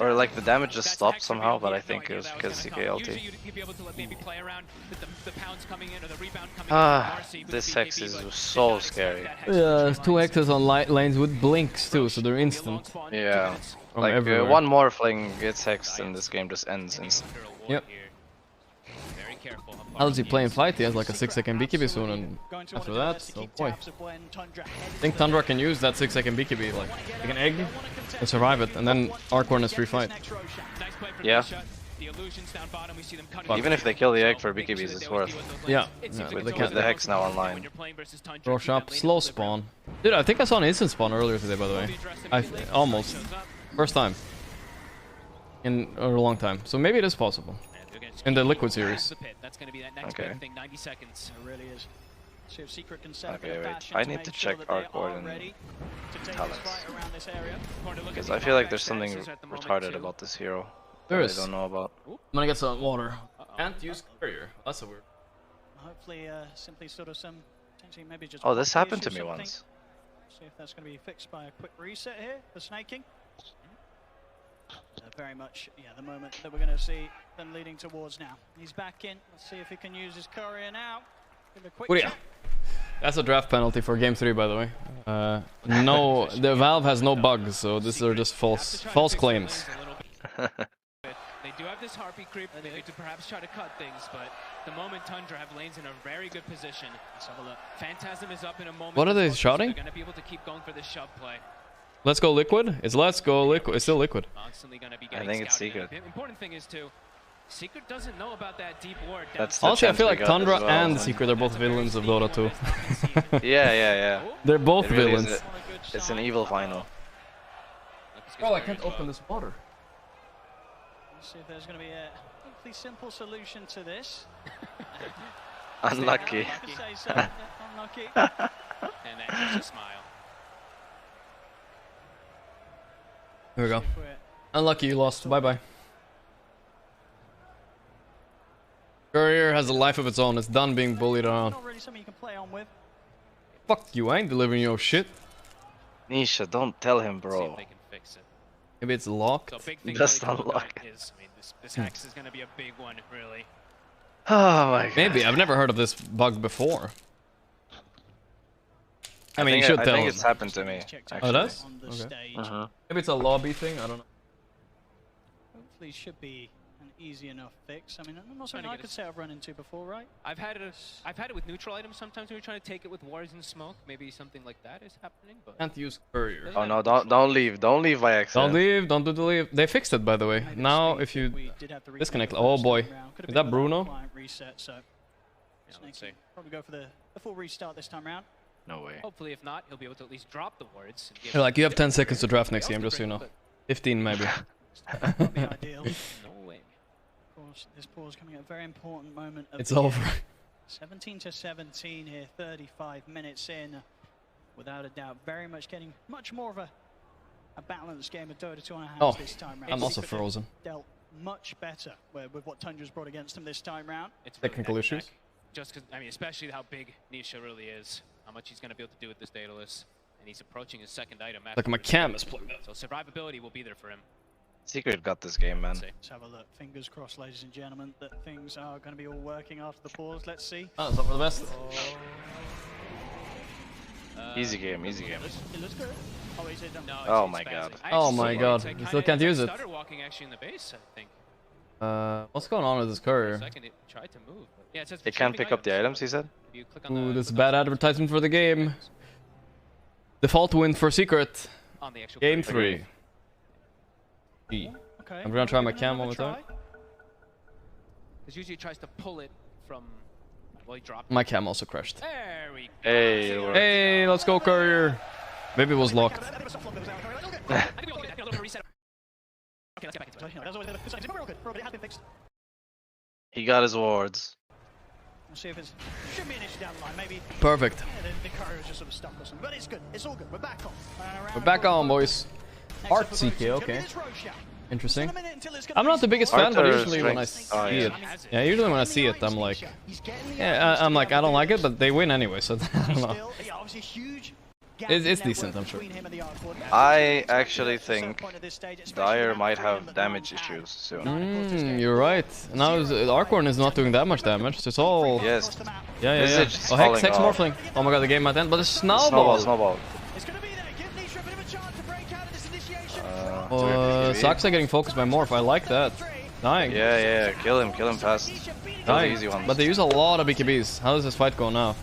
or like the damage just stopped somehow, but I think it was because CK ulti. This Hex is so scary. Yeah, 2 Hexes on light lanes with blinks too, so they're instant. Yeah, like one more fling gets Hexed and this game just ends instantly. Yep. How does he play in fight? He has like a 6-second BKB soon, and after that, oh boy. I think Tundra can use that 6-second BKB, like an egg, and survive it, and then Arcorn is free fight. Yeah. Even if they kill the egg for BKBs, it's worth. Yeah. With the Hex now online. Rush up, slow spawn. Dude, I think I saw an instant spawn earlier today, by the way. Almost. First time. In a long time. So maybe it is possible. In the Liquid series. Okay. Okay, wait. I need to check Arc Warden talents. Because I feel like there's something retarded about this hero. There is. I don't know about. I'm gonna get some water. Can't use courier. That's a weird. Hopefully, simply sort of some potentially maybe just. Oh, this happened to me once. See if that's going to be fixed by a quick reset here for snaking. Very much, yeah, the moment that we're going to see them leading towards now. He's back in. Let's see if he can use his courier now. Give a quick check. That's a draft penalty for game 3, by the way. No, the Valve has no bugs, so these are just false claims. They do have this Harpy creep, maybe to perhaps try to cut things, but the moment Tundra have lanes in a very good position. Let's have a look. Phantasm is up in a moment. What are they shouting? They're going to be able to keep going for this shove play. Let's go Liquid? It's let's go Liquid. It's still Liquid. I think it's Secret. The important thing is to Secret doesn't know about that deep ward. Honestly, I feel like Tundra and Secret are both villains of Dota 2. Yeah. They're both really villains. It's an evil final. Oh, I can't open this water. Let's see if there's going to be a hopefully simple solution to this. Unlucky. Unlucky. And that's just a smile. Here we go. Unlucky, you lost. Bye-bye. Courier has a life of its own. It's done being bullied around. Not really something you can play on with. Fuck you, I ain't delivering your shit. Nisha, don't tell him, See bro. if they can fix it. Maybe it's locked. So big thing Just really to look unlock at is, I mean, this hex is going to be a big one, really. Oh my god. Maybe I've never heard of this bug before. I mean, you should tell. I think it's happened to me. Oh, it does? Okay. Maybe it's a lobby thing. I don't know. Hopefully, it should be an easy enough fix. I mean, not something I could say I've run into before, right? I've had it with neutral items sometimes when you're trying to take it with wards and smoke. Maybe something like that is happening, but Can't use courier. Oh no, don't leave by accident. Don't leave, don't do the leave. They fixed it, by the way. Now, if you disconnect, oh boy, is that Bruno? Reset, so let's see. Probably go for the full restart this time around. No way. Hopefully, if not, he'll be able to at least drop the wards. And give They're like, you have 10 seconds to draft next game, just so you know. 15 maybe. Ideal. No way. Of course, this pause coming at a very important moment. It's over. 17 to 17 here, 35 minutes in. Without a doubt, very much getting much more of a balanced game of Dota 2 on hands Oh, this time round. I'm also frozen. Dealt much better with what Tundra's brought against him this time round. It's Technical issues. Just because, I mean, especially how big Nisha really is, how much he's going to be able to do with this Daedalus, and he's approaching his second item. Like my cam is plugged up. So survivability will be there for him. Secret got this game, man. Let's have a look. Fingers crossed, ladies and gentlemen, that things are going to be all working after the pause. Let's see. Oh, it's not for the best. Easy game, easy game. It looks good. Oh, he's hit them. No, Oh it's my god. Oh my god, you still can't use it. Started walking actually in the base, I think. What's going on with this courier? Second, it tried to move. But yeah, it says It can't retrieving pick up the items, he said? If you click on Ooh, the, this is bad advertisement for the game. Default win for Secret. on the actual Game courier. 3. Okay. I'm gonna try my cam one more time. Because usually it tries to pull it from. Well, he dropped. My cam also crashed. There we go. Hey, it worked. Hey, let's go courier. Maybe it was locked. He got his wards. We'll see if it's should be an issue down the line. Maybe. Perfect. Yeah, the courier was just sort of stuck or something, but it's good. It's all good. We're back on. We're back on, boys. Art CK, okay. Interesting. I'm not the biggest fan, but usually when I see it, yeah, usually when I see it, I'm like, yeah, I'm like, I don't like it, but they win anyway, so I don't know. It's decent, I'm sure. I actually think Dyer might have damage issues soon. You're right. Now Arcorn is not doing that much damage, so it's all... Yes. Yeah. Visage is Oh, Hex falling off. Morphling. Oh my god, the game might end, but it's Snowball! Snowball. Saksa getting focused by Morph, I like that. Dying. Yeah, kill him fast. Dying. Easy ones. But they use a lot of BKBs. How does this fight go now?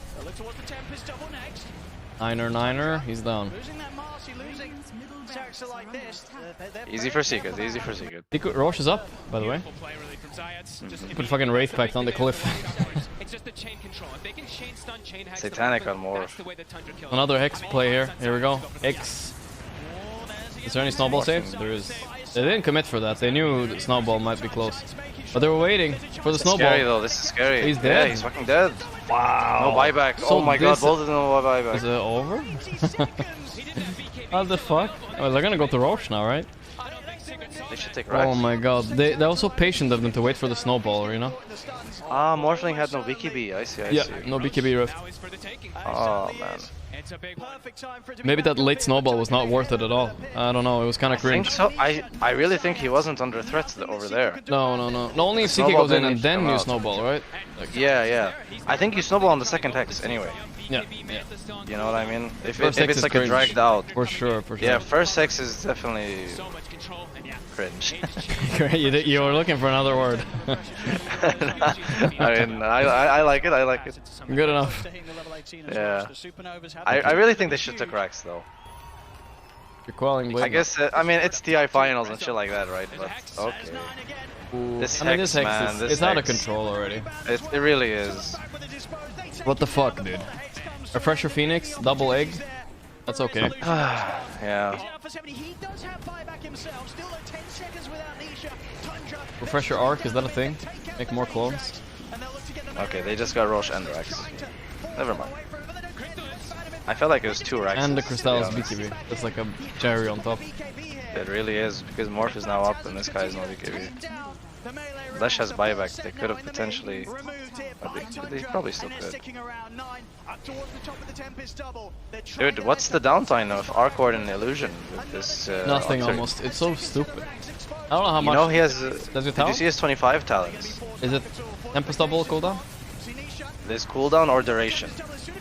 Niner, he's down. Easy for Secret, easy for Secret. Roche is up, by the way. Put fucking Wraith Pact on the cliff. Satanic on Morph. Another Hex play here. Here we go. X. Is there any Snowball save? There is. They didn't commit for that. They knew the Snowball might be close. But they were waiting for the Snowball. Scary though, this is scary. He's dead. Yeah, he's fucking dead. Wow. No buyback. So oh my god, both of them no buyback. Is it over? What the fuck? Oh, they're gonna go to Roche now, right? They should take Rax. Oh my god. They're also patient of them to wait for the Snowball, you know? Ah, Morphling had no BKB. I see. Yeah, no BKB Rift. Oh man. Maybe that late Snowball was not worth it at all. I don't know, it was kind of cringe. I think so. I really think he wasn't under threat over there. No. Only if CK goes in and then you Snowball, right? Like, yeah. I think you Snowball on the second Hex anyway. Yeah. You know what I mean? If First it's Hex like is a dragged out. For sure. Yeah, first Hex is definitely cringe. You were looking for another word. I mean, I like it. Good enough. Yeah. I really think they should take Rax though. You're quelling Blade. I guess, I mean, it's TI finals and shit like that, right? But, okay. Ooh. This I mean, Hex, this Hex man, is out of control already. It really is. What the fuck, dude? Refresher Phoenix, double egg. That's okay. Yeah. Refresher Arc, is that a thing? Make more clones? Okay, they just got Roche and Rax. Never mind. I felt like it was 2 Raxes. And the Crystal's BKB. That's like a cherry on top. It really is, because Morph is now up and this guy is no BKB. Lesh has buyback. They could have potentially. They probably still could. Dude, what's the downtime of Arcord and Illusion with this? Nothing Octane? almost. It's so stupid. I don't know how much. You know he has. Does it did you help? see his 25 talents? Is it Tempest double cooldown? There's cooldown or duration.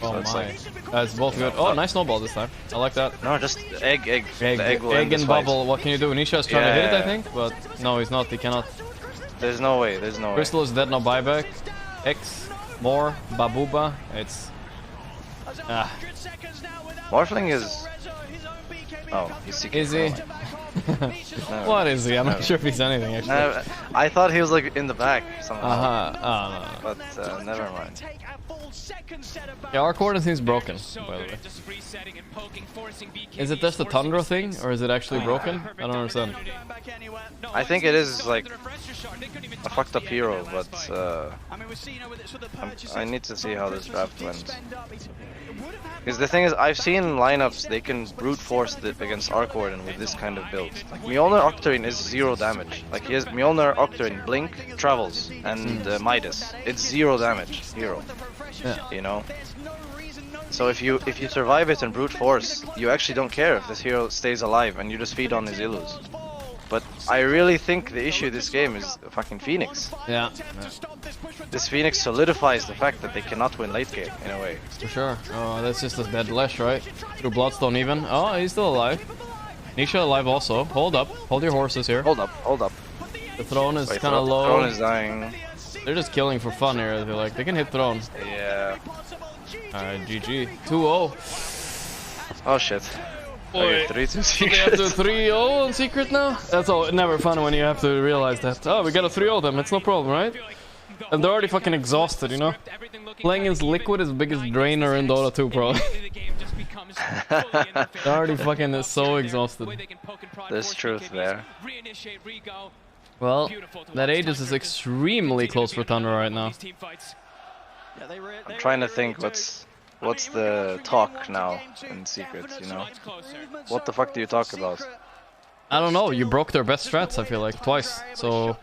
Oh so it's my. like, That's both good. Oh, nice snowball this time. I like that. no, just egg. The egg will egg end this and fight. bubble. What can you do? Nisha is trying to hit it, I think, but no, he's not. He cannot. There's no way. There's no way. Crystal is dead. No buyback. X more Babuba. It's. Morphling is. Oh, he's seeking. Is he? What is he? I'm not sure if he's anything actually. I thought he was like in the back somehow. No. But never mind. Yeah, our coordinate seems broken, by the way. Is it just a Tundra thing, or is it actually broken? I don't understand. I think it is like a fucked up hero, but I need to see how this draft went. Because the thing is, I've seen lineups, they can brute force it against Arcord with this kind of build. Like Mjolnir Octarine is 0 damage. Like he has Mjolnir Octarine, Blink, Travels, and Midas. It's 0 damage, hero. Yeah. You know? So if you survive it in brute force, you actually don't care if this hero stays alive and you just feed on his illus. But I really think the issue this game is fucking Phoenix. Yeah. This Phoenix solidifies the fact that they cannot win late game, in a way. For sure. Oh, that's just a dead Lesh, right? Through Bloodstone even. Oh, he's still alive. Nisha alive also. Hold up. Hold your horses here. Hold up. Hold up. The throne is kind of low. The throne is dying. They're just killing for fun here, I feel like. They can hit throne. Yeah. Alright, GG. 2-0. Oh shit. Boy, okay, 3-2 they secret. have to 3-0 on secret now? That's all. Never fun when you have to realize that. Oh, we got a 3-0 them. It's no problem, right? And they're already fucking exhausted, you know? Playing against Liquid is the biggest drainer in Dota 2, bro. They're already fucking so exhausted. There's truth there. Well, that Aegis is extremely close for Tundra right now. I'm trying to think what's the talk now in secrets, you know? What the fuck do you talk about? I don't know, you broke their best strats, I feel like, twice, so...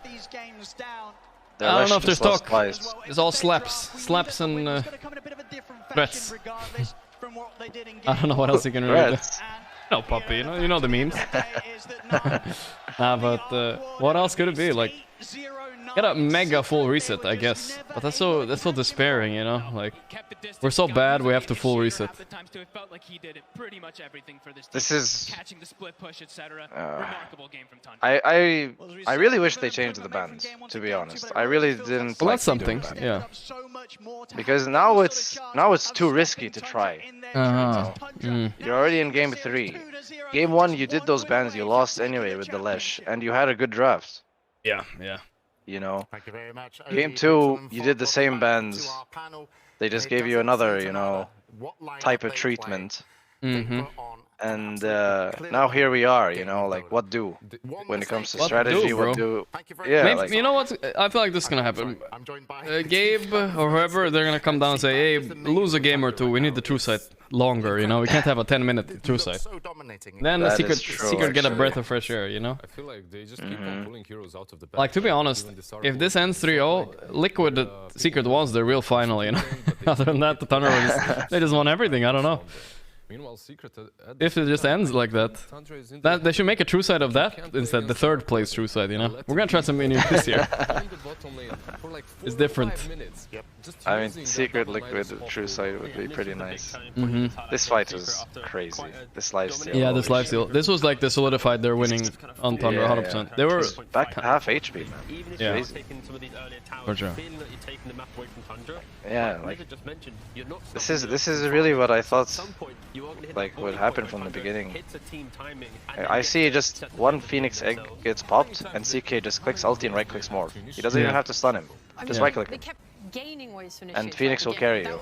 Their I don't know if there's talk. Twice. It's all slaps. Slaps and threats. I don't know what else you can really do. No, puppy, you know the memes. Nah, but what else could it be? Like, get a mega full reset, I guess. But that's so despairing, you know? Like, we're so bad, we have to full reset. This is... I really wish they changed the bans, to be honest. I really didn't Well, like that's something, yeah. Because now it's too risky to try. You're already in game 3. Game 1, you did those bans, you lost anyway with the Lesh, and you had a good draft. Yeah. You know, game 2, you did the same bans. They just gave you another, you know, type of treatment. And now here we are, you know, like what do when it comes to strategy? What do? Yeah, maybe, like, you know what? I feel like this is gonna happen. Gabe or whoever, they're gonna come down and say, "Hey, lose a game or two. We need the true sight longer. You know, we can't have a 10-minute true sight." Then the secret get a breath of fresh air. You know. I feel like they just keep on pulling heroes out of the back. Like, to be honest, if this ends 3-0, Liquid Secret was the real final. You know. Other than that, the Thunder they just won everything. I don't know. Meanwhile, Secret if it just ends like that, they should make a true side of that instead. The third place true side, you know. We're gonna try some minions this year. It's different. I mean, Secret Liquid true side would be pretty nice. This fight was crazy. This lifesteal. Yeah, this lifesteal. This was like they solidified their winning on Tundra 100%. They were back half HP, man. Yeah. Crazy. For sure. Yeah, like this is really what I thought like would happen from the beginning. I see just one Phoenix egg gets popped and CK just clicks ulti and right clicks more. He doesn't even have to stun him. Just right click him. gaining ways to initiate. And Phoenix will carry you.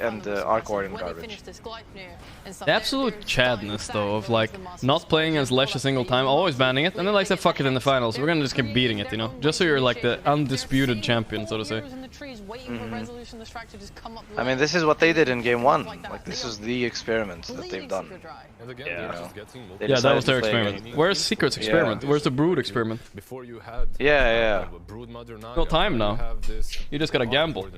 And Arc Warden when garbage. they finish this glide near and stuff. The absolute chadness though of like not playing as Lesh a single time, always banning it, and then like say fuck it in the finals. We're gonna just keep beating it, you know, just so you're like the undisputed champion, so to say. I mean, this is what they did in game 1. Like this is the experiment that they've done. Yeah, that was their experiment. Where's Secret's experiment? Where's the Brood experiment? Yeah. No time now. You just gotta gamble.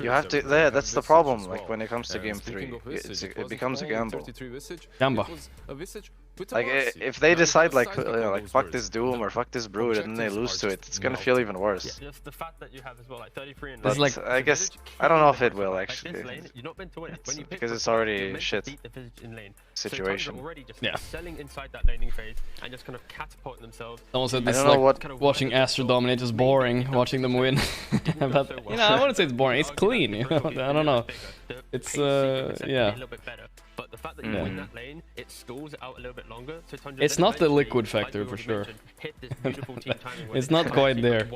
You have to. Yeah, that's the problem. Like when it comes to game 3, it becomes a gamble. Gamba. Like if they decide like like fuck this Doom or fuck this Brood and then they lose to it, it's gonna feel even worse. Just the fact that you have as well, like 33 and But like, I guess I don't know if it will actually. you're not meant to win it. When you Because it's already shit situation. Already just Yeah. selling inside that laning phase and just kind of catapulting themselves. Someone said this is like watching Astro dominate is boring, watching them win. But, you know, I wouldn't say it's boring, it's clean, you know, I don't know. It's, yeah. But the fact that you win that lane, it stalls it out a little bit longer. So Tundra It's not the liquid factor for sure. It's not quite there.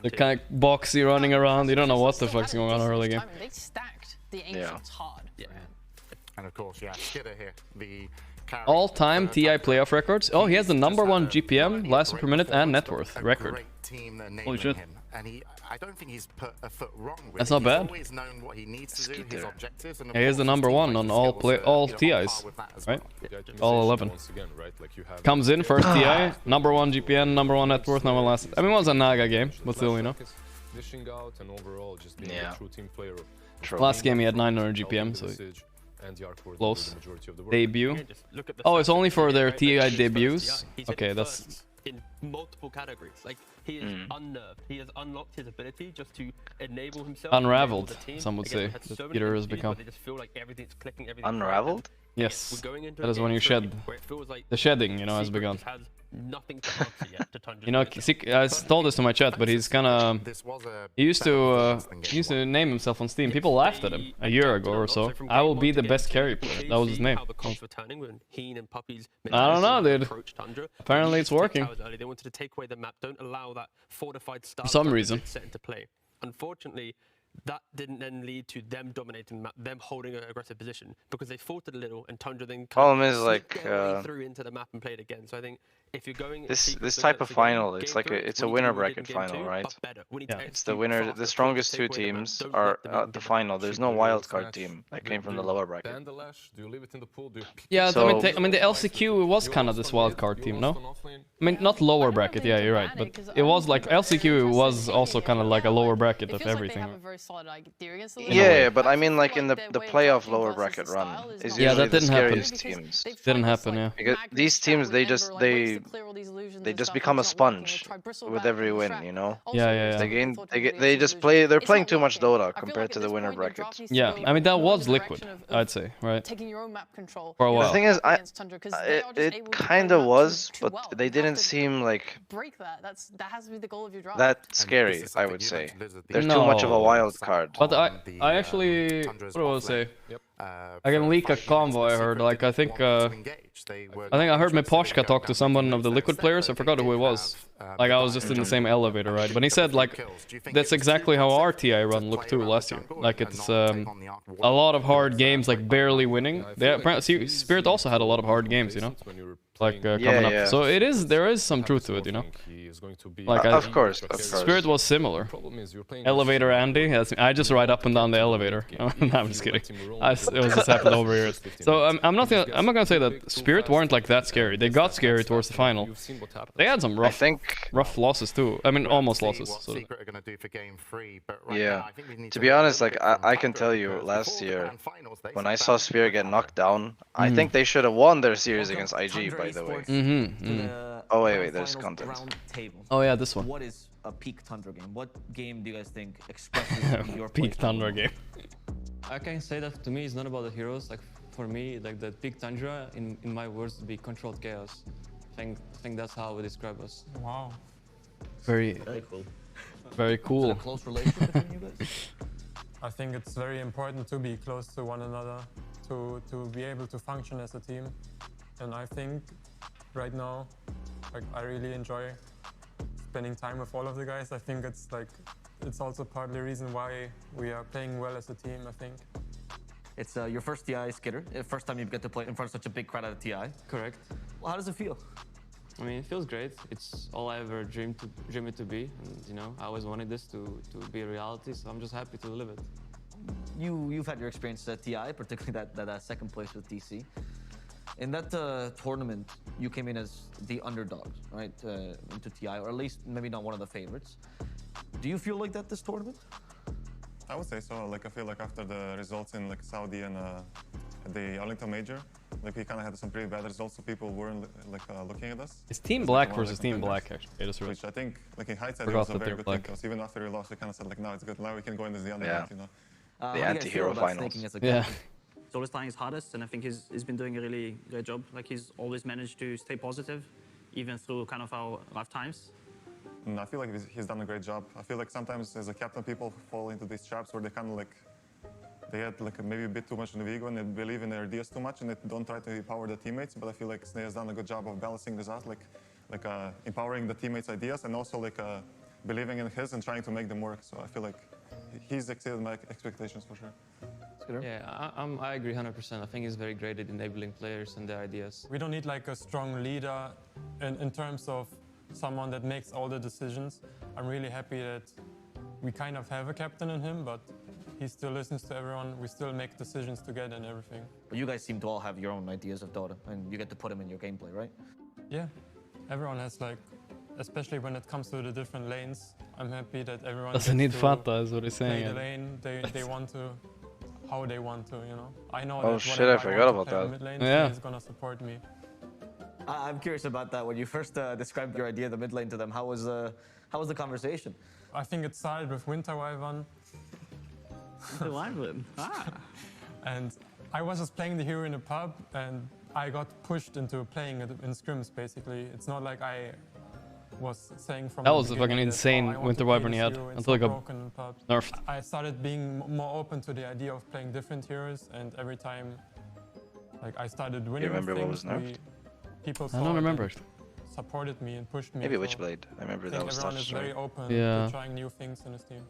The kind of boxy running around, you don't know what the fuck's going on early game. They stacked the ancients hard. And of course, yeah, Skidder here, the All-time TI playoff records. Oh, he has the #1 GPM, last per minute, and net worth record. Holy shit. And I don't think he's put a foot wrong with That's not bad. He's always known what he needs to do, his objectives, and Yeah, he is the #1 on all TIs, right? All 11. Comes in first TI, #1 GPN, #1 net worth, #1 last. I mean, it was a Naga game, but still, you know. Dishing out and overall just being a true team player. Last game he had 900 GPM, so close. Debut. Oh, it's only for their TI debuts. Okay, that's in multiple categories. Like he is unnerved. He has unlocked his ability just to enable himself. Unraveled, some would say. That Peter has become. They just feel like everything's clicking. Unraveled? Yes. That is when you shed. The shedding, you know, has begun. Nothing to answer yet to Tundra. You know, I told this to my chat, but he's kind of. He used to name himself on Steam. People laughed at him a year ago or so. I will be the best carry player. That was his name. I don't know, dude. Apparently it's working. They wanted to take away the map. Don't allow that fortified style for some reason. Set into play. Unfortunately, that didn't then lead to them dominating the map, them holding an aggressive position because they fought it a little, and Tundra then problem is like through into the map and played again. So I think if you're going this type of final, it's like it's a winner bracket final, right? Yeah. It's the winner. The strongest 2 teams are at the final. There's no wildcard team that came from the lower bracket. Yeah, so, I mean the LCQ was kind of this wildcard team, no? I mean not lower bracket. Yeah, you're right, but it was like LCQ was also kind of like a lower bracket of everything. Yeah, but I mean like in the playoff lower bracket run is usually the scariest teams. Didn't happen, yeah. Because these teams they just become a sponge with every win, you know. Yeah. They're playing too much Dota compared to the winner bracket. Yeah, I mean that was liquid, I'd say, right? For a while. The thing is, it kind of was, but they didn't seem like that scary. I would say they're too much of a wild card. But I actually, what do I say? I can leak a convo I heard. Like I think I heard Meposhka talk to someone of the Liquid players. I forgot who it was. Like I was just in the same elevator, right? But he said like that's exactly how our TI run looked too last year. Like it's a lot of hard games, like barely winning. Apparently Spirit also had a lot of hard games, you know. Like coming up. So there is some truth to it, you know. Like of course. Spirit was similar. Elevator Andy, I just ride up and down the elevator. I'm just kidding. It was just happened over here. So I'm not gonna say that Spirit weren't like that scary. They got scary towards the final. They had some rough losses too. I mean almost losses. So. Yeah. To be honest, like I can tell you, last year when I saw Spirit get knocked down, I think they should have won their series against IG. By the way. Oh wait, there's content. Oh yeah, this one. What is a peak Tundra game? What game do you guys think expresses your peak Tundra game? I can say that to me it's not about the heroes. Like for me, like the peak Tundra in my words would be controlled chaos. I think that's how we describe us. Wow. Very cool. Very cool. Is it a close relationship between you guys? I think it's very important to be close to one another, to be able to function as a team. And I think right now, like I really enjoy spending time with all of the guys. I think it's like it's also partly the reason why we are playing well as a team, I think. It's your first TI skitter, first time you get to play in front of such a big crowd at a TI. Correct. Well, how does it feel? I mean, it feels great. It's all I ever dreamed it to be, and you know, I always wanted this to be a reality. So I'm just happy to live it. You've had your experience at TI, particularly that second place with DC. In that tournament, you came in as the underdogs, right, into TI, or at least maybe not one of the favorites. Do you feel like that this tournament? I would say so. Like I feel like after the results in like Saudi and the Arlington Major, like we kind of had some pretty bad results, so people weren't like looking at us. It's Team Black versus Team Black, actually. Which I think, like in hindsight, it was a very good thing. Because even after we lost, we kind of said like, no, it's good. Now we can go into the underdog, you know. The anti-hero finals. Yeah. He's always trying his hardest, and I think he's been doing a really great job. Like he's always managed to stay positive, even through kind of our rough times. I feel like he's done a great job. I feel like sometimes as a captain, people fall into these traps where they kind of like, they had like maybe a bit too much in the ego and they believe in their ideas too much and they don't try to empower the teammates. But I feel like Sneh has done a good job of balancing this out, like empowering the teammates' ideas and also like believing in his and trying to make them work. So I feel like he's exceeded my expectations for sure. Yeah, I agree 100%. I think he's very great at enabling players and their ideas. We don't need like a strong leader in terms of someone that makes all the decisions. I'm really happy that we kind of have a captain in him, but he still listens to everyone. We still make decisions together and everything. But you guys seem to all have your own ideas of Dota, and you get to put them in your gameplay, right? Yeah, everyone has like, especially when it comes to the different lanes. I'm happy that everyone doesn't need Fanta, is what he's saying. The lane they want to, how they want to, you know. I know oh that shit, I forgot about that. Mid lane, yeah, he's gonna support me. I'm curious about that. When you first described your idea of the mid lane to them, how was the conversation? I think it started with Winter Wyvern. Winter Wyvern? Ah. And I was just playing the hero in a pub, and I got pushed into playing it in scrims, basically. It's not like I was saying from that was a fucking insane Winter Wyvern he had until it got nerfed. I started being more open to the idea of playing different heroes, and every time like I started winning, you remember what was nerfed? People I don't remember. Supported me and pushed me. Maybe Witchblade. I remember that was everyone such is very open yeah. to trying new things in his team.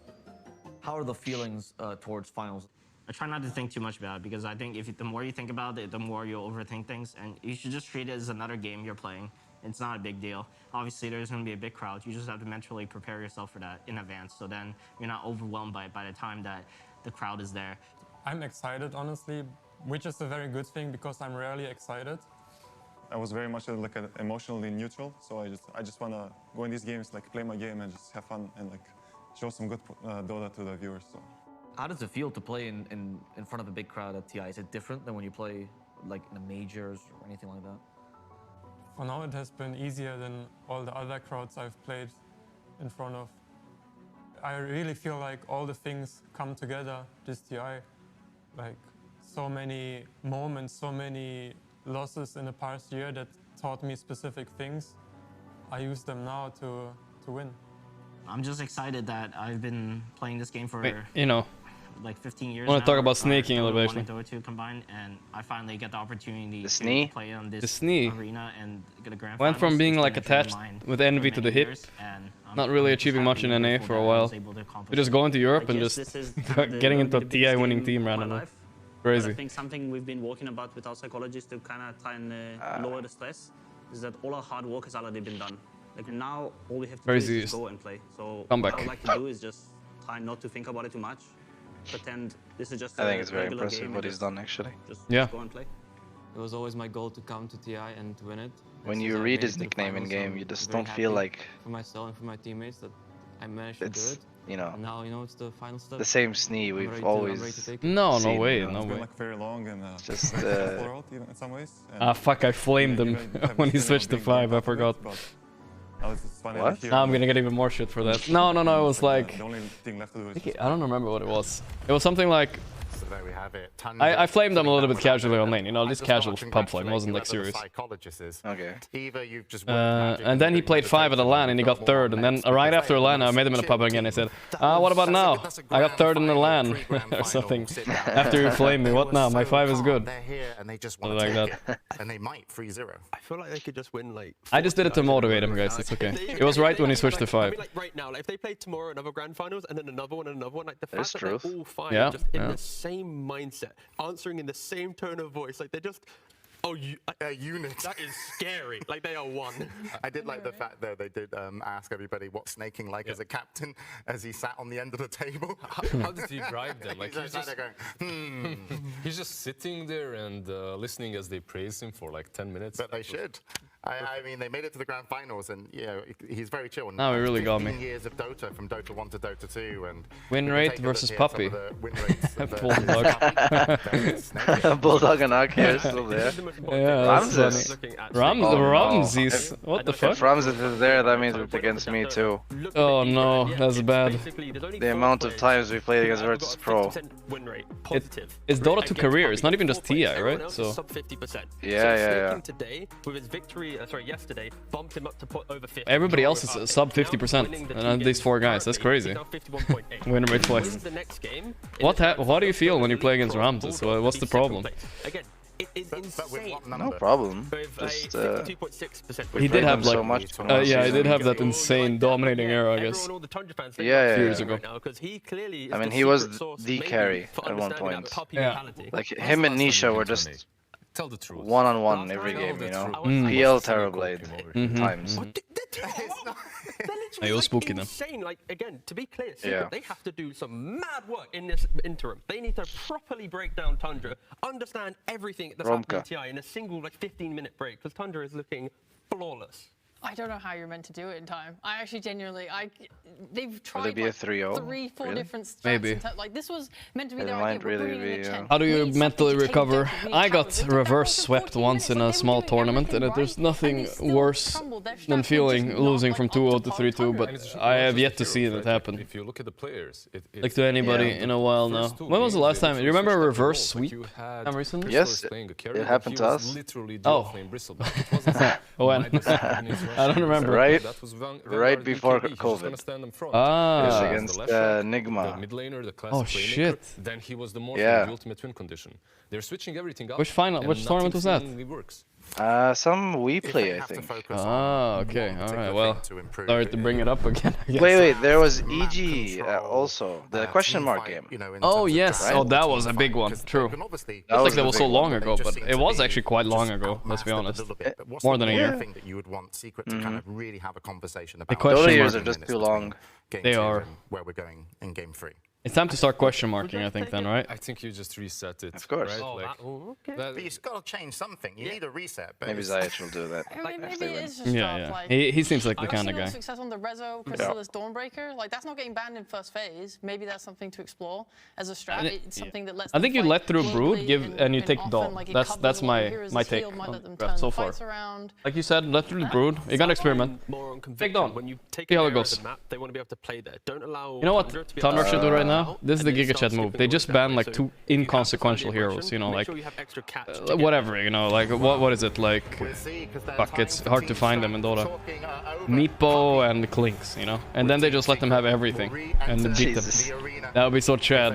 How are the feelings towards finals? I try not to think too much about it because I think the more you think about it, the more you'll overthink things, and you should just treat it as another game you're playing. It's not a big deal. Obviously, there's going to be a big crowd. You just have to mentally prepare yourself for that in advance, so then you're not overwhelmed by it by the time that the crowd is there. I'm excited, honestly, which is a very good thing because I'm rarely excited. I was very much like emotionally neutral, so I just want to go in these games, like play my game and just have fun and like show some good Dota to the viewers. So. How does it feel to play in front of a big crowd at TI? Is it different than when you play like in the majors or anything like that? For now, it has been easier than all the other crowds I've played in front of. I really feel like all the things come together this TI. Like so many moments, so many losses in the past year that taught me specific things. I use them now to win. I'm just excited that I've been playing this game for like 15 years. I want to talk about snaking a little bit. Dota 2 combined, and I finally get the opportunity to play on this arena and get a grand went from being like attached with envy to the hip, not really achieving much in NA for a while, to just going to Europe and just getting into a TI winning team randomly. Crazy. But I think something we've been working about with our psychologists to kind of try and lower the stress is that all our hard work has already been done. Like now, all we have to do is just go and play. So what I would like to do is just try not to think about it too much. Pretend this is just I think it's very impressive what he's done actually. Just yeah. go and play. It was always my goal to come to TI and to win it. When you read his nickname in game, you just don't feel like for myself and for my teammates that I managed to do it. You know, and now it's the final step. The same Snee we've always no seen, way, you know? no way. Like very long and just in some ways. Ah fuck! I flamed him when he switched to 5. I forgot. What? Now I'm gonna get even more shit for that. No, it was like the only thing left to do is I don't remember what it was. It was something like So there we have it. I flamed them a little bit casually on lane, you know, just casual pub flame, wasn't like serious. Okay. Either you've just And then he played 5 at a LAN and he got 3rd, and then right after LAN I made him in a pub again. I said, what about now? I got 3rd in the LAN or something. After you flamed me, what now? My 5 is good. They're here and they just want like to that. and they might 3-0. I feel like they could just win like. I just did it to motivate him, guys. It's okay. It was right when he switched to 5. I mean, like right now, like, if they played tomorrow another grand finals and then another one and another one, like the fact that truth. they're all 5 Yeah, just in yeah. the same mindset, answering in the same tone of voice, like they're just. Oh, unit. That is scary. Like they are one. I did like the fact though they did ask everybody what snaking like as a captain as he sat on the end of the table. How did he drive them? Like he's just going, he's just sitting there and listening as they praise him for like 10 minutes. But they should. I mean, they made it to the grand finals, and you know he's very chill. Oh, he really got me. 15 years of Dota, from Dota 1 to Dota 2, and win rate versus Puppy. Bulldog. Bulldog and Aki are still there. Yeah, Ramses. Ramses. What the fuck? If Ramses is there, that means it's against me too. Oh no, that's bad. The amount of times we played against Virtus Pro. It's Dota 2 career. It's not even just TI, right? So. Yeah. Today with his victory, yesterday, bumped him up to put over 50. Everybody else is sub 50%, and these 4 guys. That's crazy. Win rate twice. What do you feel when you play against Ramses? What's the problem? Again, it is insane. No problem. Just, he did have like, so much yeah, he did have that insane dominating era, I guess. Yeah. Years ago. I mean, he was the carry at one point. Yeah. Like him and Nisha were just tell the truth. One-on-one every game, you know. PL Terrorblade times. They all spooky them. Insane. Like again, to be clear, Secret, they have to do some mad work in this interim. They need to properly break down Tundra, understand everything that's happening in TI in a single 15-minute break, because Tundra is looking flawless. I don't know how you're meant to do it in time. I actually genuinely, they've tried Would it be a 3-0? 3-4 different strats. Maybe. Like this was meant to be It their might idea. really be, How do you mentally recover? I got reverse swept once in a small tournament, and there's nothing worse than losing from 2-0 to 3-2, but I have yet to see it happen. If you look at the players, like to anybody in a while now. When was the last time? You remember a reverse sweep? Recently? Yes, it happened to us. Oh. When? I don't remember. Right before COVID. Ah. It was against Nigma. Oh shit. Then he was the most the ultimate win condition. They're switching everything up. Which tournament was that? Some WePlay, I think. Ah, okay, alright, well, sorry to bring it up again. Wait, there was EG also, the question mark game. Oh, yes, oh, that was a big one, true. It was like that was so long ago, but it was actually quite long ago, let's be honest. More than a year. That you would want Secret to kind of really have a conversation about. Those years are just too long. They are. Where we're going in game 3. It's time to start question marking, I think, then, right? I think you just reset it. Of course. Right? But you've got to change something. You need a reset. Maybe Zayach will do that. Maybe it's just yeah. He seems like the kind of guy. Success on the Rezo, Chrysalis, Dawnbreaker. Like, that's not getting banned in first phase. Maybe that's something to explore as a strat. It's something that lets I think you let through Brood, and you take Dawn. That's my take so far. Like you said, let through Brood. You gotta experiment. Take Dawn. When you take see how it goes. They want to be able to play there. Don't allow. You know what Tundra should do right now? This is the Giga Chat move. They just ban like 2 inconsequential heroes, you know, like whatever, you know, like what is it, like fuck, it's hard to find them in Dota. Meepo and Klinks, you know, and then they just let them have everything and beat them. That would be so Chad.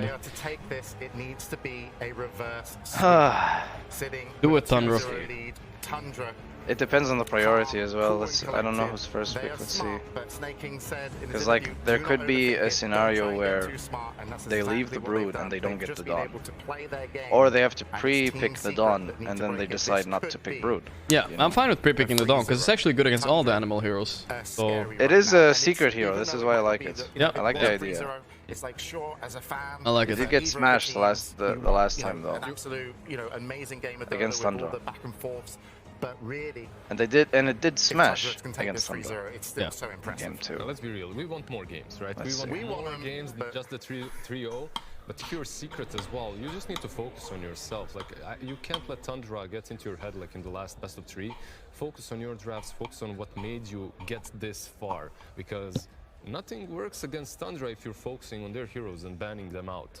Do it, Tundra. It depends on the priority as well. I don't know who's first pick. Let's see. Because like there could be a scenario where they leave the Brood and they don't get the Dawn, or they have to pre-pick the Dawn and then they decide not to pick Brood. Yeah, I'm fine with pre-picking the Dawn because it's actually good against all the animal heroes. So it is a secret hero. This is why I like it. Yeah, I like the idea. It's like sure as a fan. I like it. It did get smashed the last time though. Absolute, amazing game against Tundra. The back and forths. But really, and it did smash against Tundra. It's still so impressive. Game 2. Now, let's be real. We want more games, right? We want more games than just the 3-0. But if you're Secret as well, you just need to focus on yourself. Like you can't let Tundra get into your head like in the last best of 3. Focus on your drafts. Focus on what made you get this far. Because nothing works against Tundra if you're focusing on their heroes and banning them out.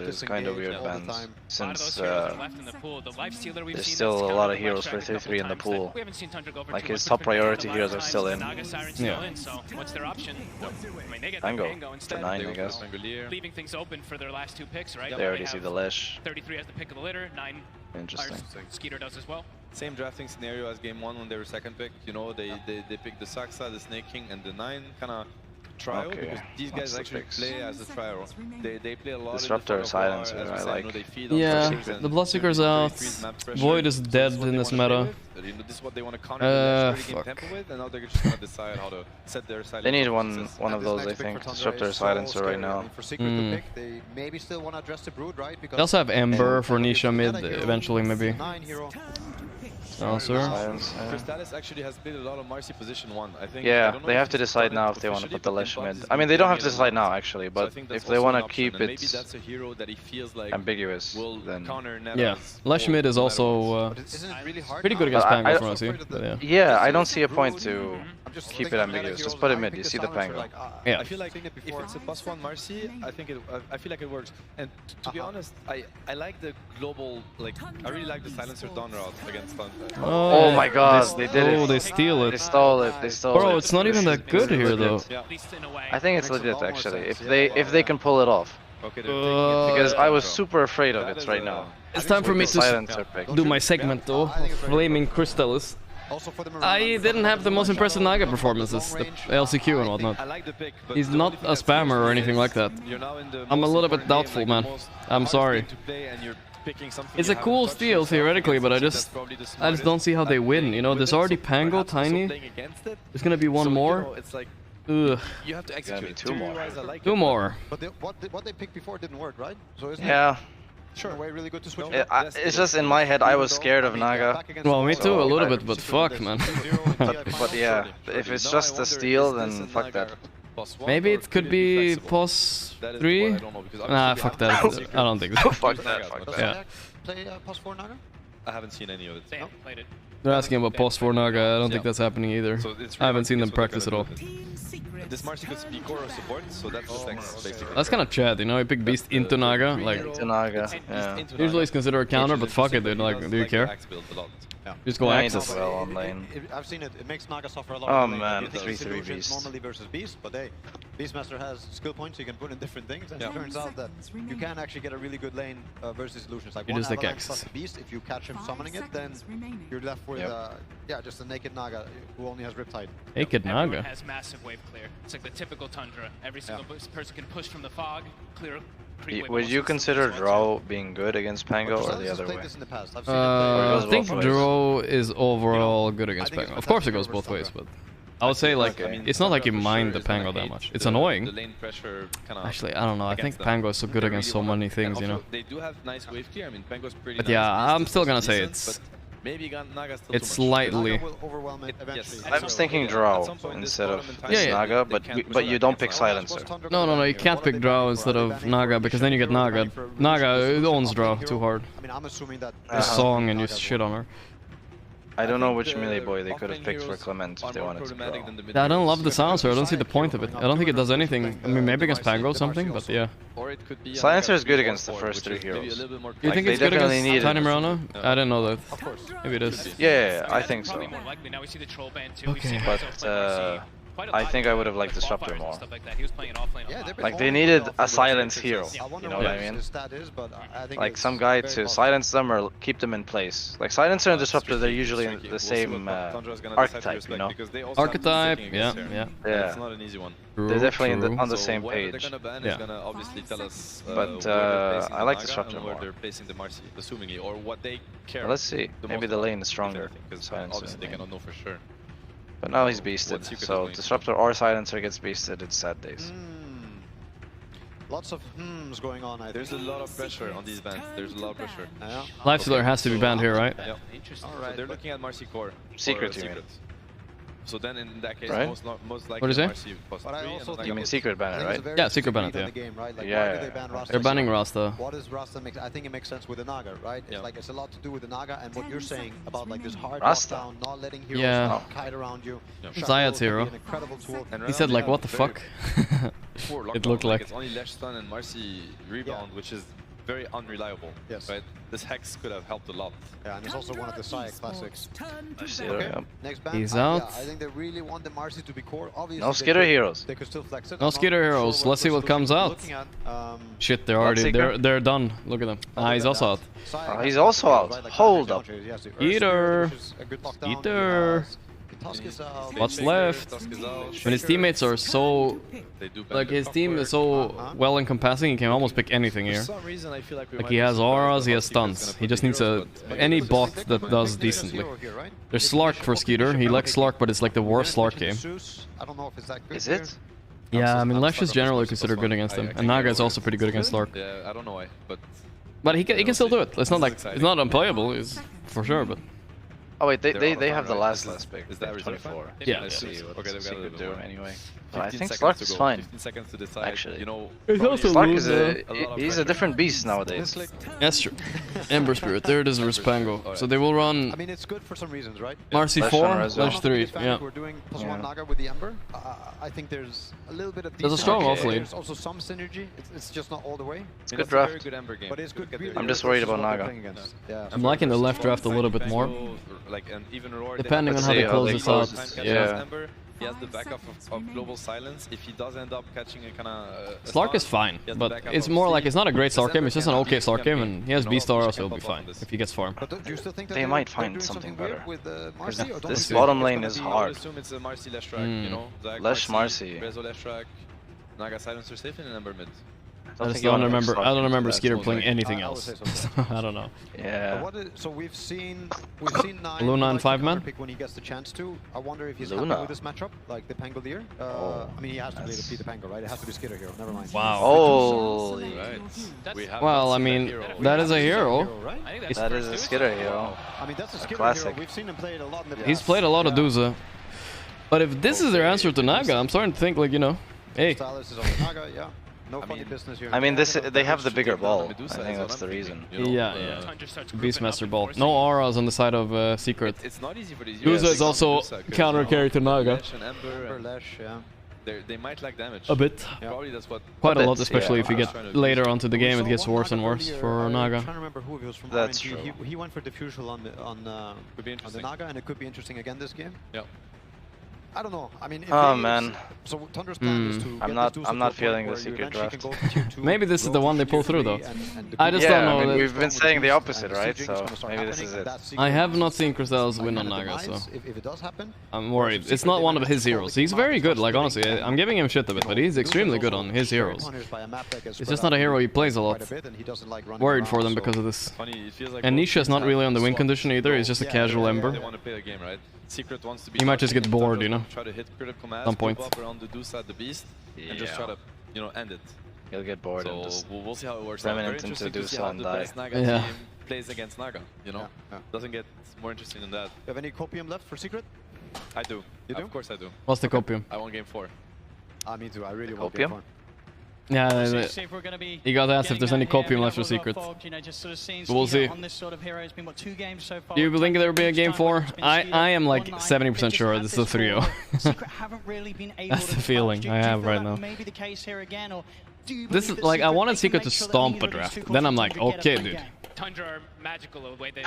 is kind of weird bans, since left in the pool. The life stealer we've there's seen still that's a lot of countered heroes by for Shrek a 33 in the couple pool. times. We haven't seen Tundra go over Like too his much. top It's been priority a lot heroes of are still times in. Naga Siren's still in, so what's their option? I mean, they get Tango Tango for instead. 9, I guess. Leaving things open for their last 2 picks, right? They already see the Lesh. 33 has the pick of the litter, 9 Interesting. Skeeter does as well. Same drafting scenario as game 1 when they were second pick. You know, they picked the Saksa, the Snake King, and the 9. Kind of trio Okay, because these guys actually play as a trio. They play a lot. Disruptor Silencer, I like. Yeah, the Bloodseeker's out. Void is dead in this meta. This is what they want to counter the early game Fuck. tempo with, and now they're just gonna decide how to set their silencer. They need one of those, I think. Disruptor Silencer right now. For Secret to pick, they maybe still want to address the Brood, right? Because They also have Ember for Nisha mid eventually, maybe. 9 hero. Crystallis actually has played a lot of Marcy position 1. I think. Yeah, they have to decide now if they want to put the Lesh mid. I mean, they don't have to decide now actually, but if they want to keep it ambiguous, then yeah, Lesh mid is also pretty good against Pango from us. Yeah, I don't see a point to keep it ambiguous. Just put it mid. You see the Pango. I feel like if it's a +1 Marcy, I feel like it works. And to be honest, I like the global, like I really like the silencer down route against Tundra. Oh my god, they did it. Oh, they steal it. They stole it. They stole it. Bro, it's not even that good here though. I think it's legit actually. If they can pull it off. Because I was super afraid of it right now. It's time for me to do my segment though. Flaming Crystallis. I didn't have the most impressive Naga performances, the LCQ and whatnot. He's not a spammer or anything like that. I'm a little bit doubtful, man. I'm sorry. It's a cool steal theoretically, but I just don't see how they win. You know, there's already Pango, Tiny. There's gonna be one more. Ugh. You have to execute two more. Two more. But what they picked before didn't work, right? So isn't yeah. Sure. Way really good to switch. It's just in my head I was scared of Naga. Well, me too, a little bit, but fuck, man. but yeah, if it's just a steal, then fuck that. Maybe it could be pos 3? Nah, fuck that. I don't think so. Fuck that, fuck that. Yeah. Play pos 4 Naga? I haven't seen any of it. No? They're asking about pos 4 Naga. I don't think that's happening either. I haven't seen them practice at all. This Marcy could be core or support, so that's the next basically. That's kind of Chad, you know, you pick Beast into Naga, like... Into Naga, yeah. Usually it's considered a counter, but fuck it, dude, like, do you care? Just go Axis. Well on lane. I've seen it, it makes Naga suffer a lot. Oh man, 3-3 Beast. Normally versus Beast, but hey, Beastmaster has skill points you can put in different things, and it turns out that you can actually get a really good lane versus illusions. Like you one just like Avalanche plus Beast, if you catch him summoning it, then you're left with yeah, just a naked Naga who only has Riptide. Naked Naga? Everyone has massive wave clear. It's like the typical Tundra. Every single person can push from the fog, clear. Would you consider Drow being good against Pango or the other way? I think Drow is overall good against Pango. Of course it goes both ways, but I would say like it's not like you mind the Pango that much. It's annoying. Actually, I don't know. I think Pango is so good against so many things, you know. They do have nice wave clear. I mean, Pango's pretty. But yeah, I'm still gonna say it's slightly. I was thinking Drow instead of Naga, but you don't pick Silencer. No, you can't pick Drow instead of Naga because then you get Naga. Naga owns Drow too hard. I mean, I'm assuming that the song and you shit on her. I don't know which melee boy they could have picked for Clement if they wanted to draw. I don't love the silencer, I don't see the point of it. I don't think it does anything. I mean, maybe against Pango or something, but yeah. Silencer is good against the first 3 heroes. You think it's good against Tiny Mirana? I didn't know that. Maybe it is. Yeah, I think so. Okay. But I think I would have liked Disruptor more. Like they needed a silence hero, you know what I mean? Like some guy to silence them or keep them in place. Like Silencer and Disruptor, they're usually in the same archetype, you know? Archetype, yeah. It's not an easy one. They're definitely on the same page. Yeah. Obviously tell us, but I like Disruptor more. They're placing the Marcy, assumingly, or what they care. Let's see. Maybe the lane is stronger. Obviously they cannot know for sure. But now he's beasted, so Disruptor or Silencer gets beasted, it's sad days. Lots of going on. There's a lot of pressure on these bans. There's a lot of pressure. Lifestealer has to be banned here, right? Yeah. Interesting. So they're looking at Marcy core. Secret, you mean? So then in that case, right? most likely what is it? Marcy +3. You mean Secret banner, right? Yeah, Secret banner, yeah. Game, right? Like, yeah. They're banning Rasta. What does Rasta make? I think it makes sense with the Naga, right? It's like it's a lot to do with the Naga and what you're saying about like this hard lockdown, not letting heroes kite around you. Zayat's hero. He said like, what the fuck? It looked like. It's only Lesh Stun and Marcy rebound, which is very unreliable. Yes. Right? This Hex could have helped a lot. Yeah, and it's also one of the Saya classics. Next ban. He's out. I think they really want the Marcy to be core. Obviously, no skitter heroes. They could still flex it. No skitter heroes. Let's see what comes out. Shit, they're already they're done. Look at them. He's also out. He's also out. Hold up. Eater. Tusk is out. What's left? When his teammates are so... Like, his team is so well encompassing, he can almost pick anything here. Like, he has auras, he has stuns. He just needs any bot that does decently. There's Slark for Skeeter. He likes Slark, but it's like the worst Slark game. Is it? Yeah, I mean, Lesh is generally considered good against him. And Naga is also pretty good against Slark. Yeah, I don't know why, but... But he can still do it. It's not like... It's not unplayable, it's for sure, but... Oh wait, they have the last pick. Is that 24? Yeah. Let's see what Okay, they've got a Secret bit do more. anyway. Well, I 15 think seconds Slark to is go, fine. 15 seconds to decide. Actually, You know, It's also Slark is Luna. he's a different beast nowadays. That's true. Ember Spirit, there it is versus Pango. So they will run... I mean, it's good for some reasons, right? Marcy 4, Lesh 3, yeah. We're doing +1 Naga with the Ember. I think there's a little bit of... There's a strong off-lane. There's also some synergy. It's just not all the way. It's a good draft. But it's good. I'm just worried about Naga. I'm liking the left draft a little bit more. Depending on how they close this out. Yeah. He has the backup of Global Silence. If he does end up catching a kind of... Slark is fine, but it's more like it's not a great Slark game, it's just an okay Slark game, and he has Beast Aura, so he'll be fine if he gets farm. They might find something better. This bottom lane is hard. I would assume it's a Marcy Lesh track, you know? Lesh Marcy. Rezo Lesh track, Naga Silencer safe in an Ember mid. I don't remember Skeeter playing anything else. I don't know. Yeah. So we've seen Nine Luna and 5-man? pick when he gets the chance to. I wonder if he's Luna. happy with this matchup, like the Pangolier. I mean, he has to play the Pango, right? It has to be Skitter Hero. Never mind. Wow. Holy. Well, I mean, that is a hero. That is a Skitter hero. I mean, that's a Skitter classic. hero. We've seen him play it a lot in the past. He's played a lot of Duza. But if this is their answer to Naga, I'm starting to think, like, you know, hey. Stylus is on the Naga, yeah. No funny business here. I mean, they have the bigger ball. I think that's the reason. Yeah. Beastmaster ball. No auras on the side of Secret. It's not easy for these Duza is also counter carry to Naga. They might lack damage. A bit. Probably that's what... Quite a lot, especially if you get later onto the game, it gets worse and worse for Naga. I'm trying to remember who he was from. That's RNG. true. He went for Diffusal on the Naga, and it could be interesting again this game. Yeah. I don't know. I mean, man. So Tundra's plan is to I'm not feeling the secret draft. Maybe this is the one they pull through, though. I just don't know. I mean, we've been saying the opposite, right? So maybe this is it. I have not seen Crystals win on Naga, so if it does happen, I'm worried. It's not one of his heroes. He's very good, like, honestly. I'm giving him shit a bit, but he's extremely good on his heroes. It's just not a hero he plays a lot. Worried for them because of this. And Nisha is not really on the win condition either. He's just a casual Ember. Secret wants to be He might just get bored, you know. Try to hit critical mass, some point. up around the Dusa, the beast, and just try to, you know, end it. He'll get bored and just we'll see how it works. remnant into Dusa and die. Naga team plays against Naga, you know. Doesn't get more interesting than that. You have any copium left for Secret? I do. You do? Of course I do. What's the copium? I want game 4. Me too. I really want copium? game 4. Yeah, he got asked if there's any copium left for Secret. We'll see. Do you think there will be a game 4? I am like 70% sure this is a 3-0. That's the feeling I have right now. This is like, I wanted Secret to stomp a draft. Then I'm like, okay, dude. Tundra are magical the way they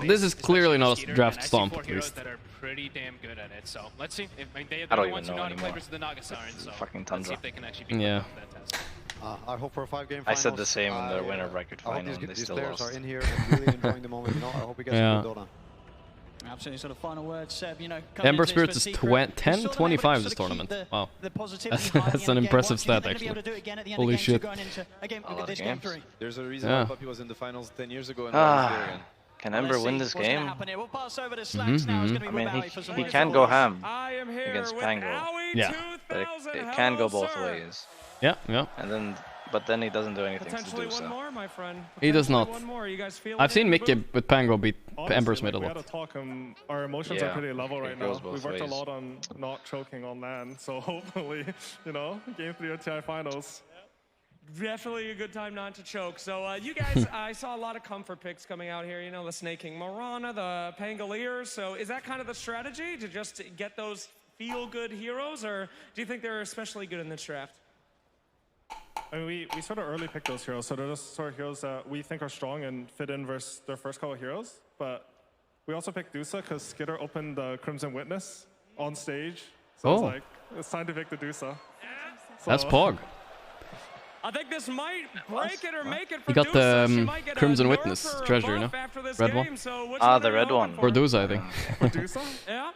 this is clearly not a draft stomp, at least. that are pretty damn good at it. So let's see. They're I don't the ones even who know know how to play anymore. versus the Naga Siren. So fucking let's see Tundra. if they can actually beat Yeah. that test. I hope for a 5-game finals. I said the same in the winner bracket I hope final, and they these still players lost. are in here and really enjoying the moment. You know, I hope we get some good Dota. Absolutely, sort of final words, Seb. You know, Ember Spirits is 10-25 this tournament. Wow, that's an impressive stat actually. Holy shit! There's a reason why Puppy was in the finals 10 years ago and Ah, can Ember win this game? I mean, he can go ham against Pango. Yeah, but it can go both ways. Yeah, yeah. But then he doesn't do anything to do so. He does not. I've seen Mickey with Pango beat Ember's mid a We had lot. to talk. Our emotions are pretty level right now. We've worked a lot on not choking on land, so hopefully, you know, game 3 of TI finals. Definitely a good time not to choke. So you guys, I saw a lot of comfort picks coming out here. You know, the Snake King Morana, the Pangolier. So is that kind of the strategy to just get those feel-good heroes, or do you think they're especially good in this draft? I mean, we sort of early picked those heroes, so they're just sort of heroes that we think are strong and fit in versus their first couple of heroes. But we also picked Dusa because Skitter opened the Crimson Witness on stage. So it's like, it's time to pick the Dusa. So, That's Pog. I think this might break it or make it for He got Dusa. the Crimson Witness treasure, you know? Red one. So Ah, the red one. For Dusa, I think. For Dusa? Yeah.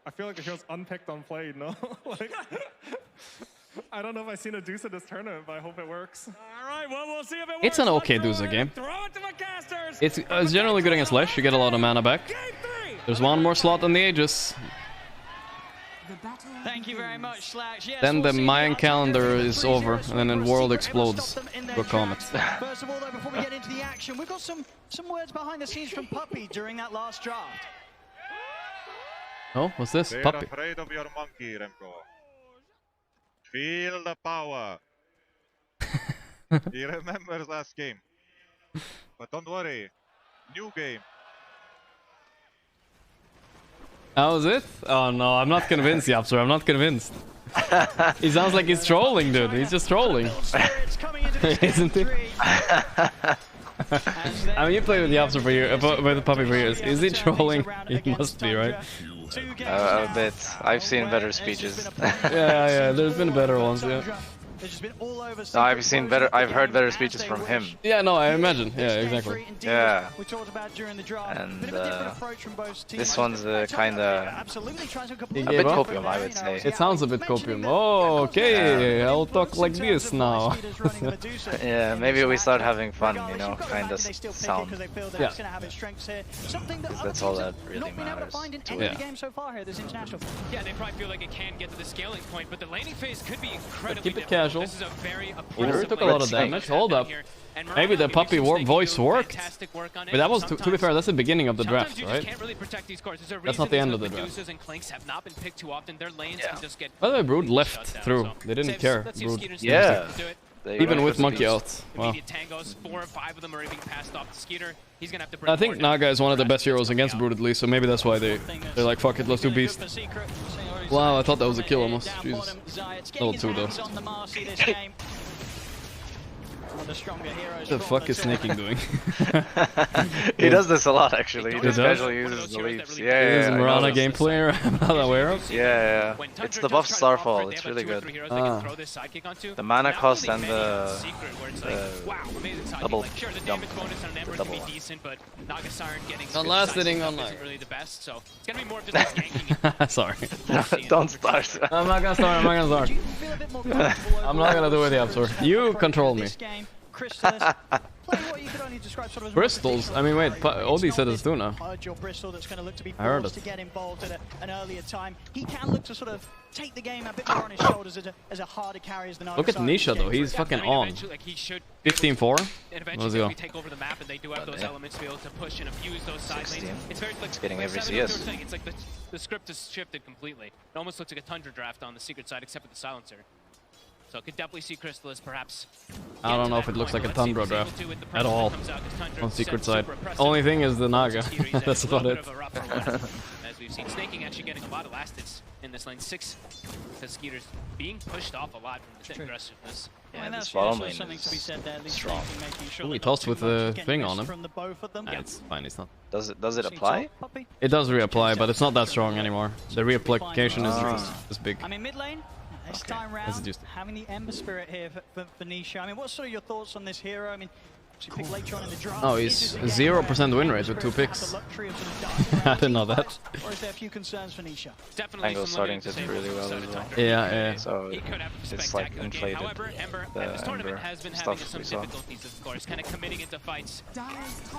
I feel like the hero's unpicked, unplayed, no? Like, I don't know if I've seen a Dusa this tournament, but I hope it works. All right, well, we'll see if it works. It's an okay Dusa game. It's generally good against Lesh. You get a lot of mana back. There's one more slot on the Aegis. Thank you very much, Slash. Yes, Then we'll the see Mayan the calendar is over, heroes and then the world explodes. Go Comet. First of all, though, before we get into the action, we've got some words behind the scenes from Puppy during that last draft. Oh, what's this? They're Puppy. afraid of your monkey, Remco. Feel the power. He remembers last game. But don't worry. New game. How was it? Oh no, I'm not convinced, Yapster. I'm not convinced. He sounds like he's trolling, dude. He's just trolling. Isn't he? I mean, you played with Yapster for years, with the Puppy for years. Is he trolling? He must be, right? A bit. I've seen better speeches. Yeah, there's been better ones, yeah. No, I've heard better speeches from him. Yeah, no, I imagine. Yeah, exactly. Yeah. And this one's kinda a bit copium, I would say. It sounds a bit copium. Oh, okay. I'll talk like this now. Yeah, maybe we start having fun, you know, kinda sound. Yeah. That's all that really matters. Yeah. Yeah, they probably feel like it can get to the scaling point, but the laning phase could be incredibly Keep it casual. This is a very He took a lot of damage. Hold up. Maybe the Puppy voice worked. But that was, to be fair, that's the beginning of the draft, right? That's not the end of the draft. By the way, Brood left through. They didn't care. Brood. Yeah. Even with Monkey out. Wow. I think Naga is one of the best heroes against Brood at least, so maybe that's why they're like, fuck it, let's do Beast. Wow, I thought that was a kill almost. Jesus. Level 2 though. What the fuck is Snaking doing? He does this a lot actually. He just casually uses the leaps. Yeah, This is Mirana gameplay I'm not aware of. Yeah. It's the buff Starfall. It's really good. The mana cost and the double jump. The double one. Not last hitting on Naga. Sorry. Don't start. I'm not gonna start. I'm not gonna do it, Yapsor. You control me. Crystals? I mean, wait, Odie said it's Tuna. I heard it. Look at Nisha though, he's fucking on. 15-4? Let's go. Take over the map, and they do have those elements to be able to push and abuse those side lanes. It's very It's getting every CS. It's like the script has shifted completely. It almost looks like a Tundra draft on the secret side, except for the silencer. So could definitely see Crystallis perhaps. I don't know if it looks like a Tundra draft at all on secret side. Only thing is the Naga. That's about it. As we've seen, Snaking actually getting a lot of last hits in this lane. 6 because Skeeter's being pushed off a lot from the aggressiveness. Yeah, this bottom lane is strong. Ooh, he tossed with the thing on him. Yeah, it's fine, it's not. Does it apply? It does reapply, but it's not that strong anymore. The reapplication is big. I mean, mid lane, this time round, having the Ember Spirit here for Nisha. I mean, what's sort of your thoughts on this hero? I mean, pick later on in the draft. Oh, he's 0% win rate with 2 picks. I didn't know that. Or is there a few concerns for Nisha? Angle's starting to do really well as well. Yeah. So it's like inflated. This tournament has been having some difficulties, of course, kind of committing into fights.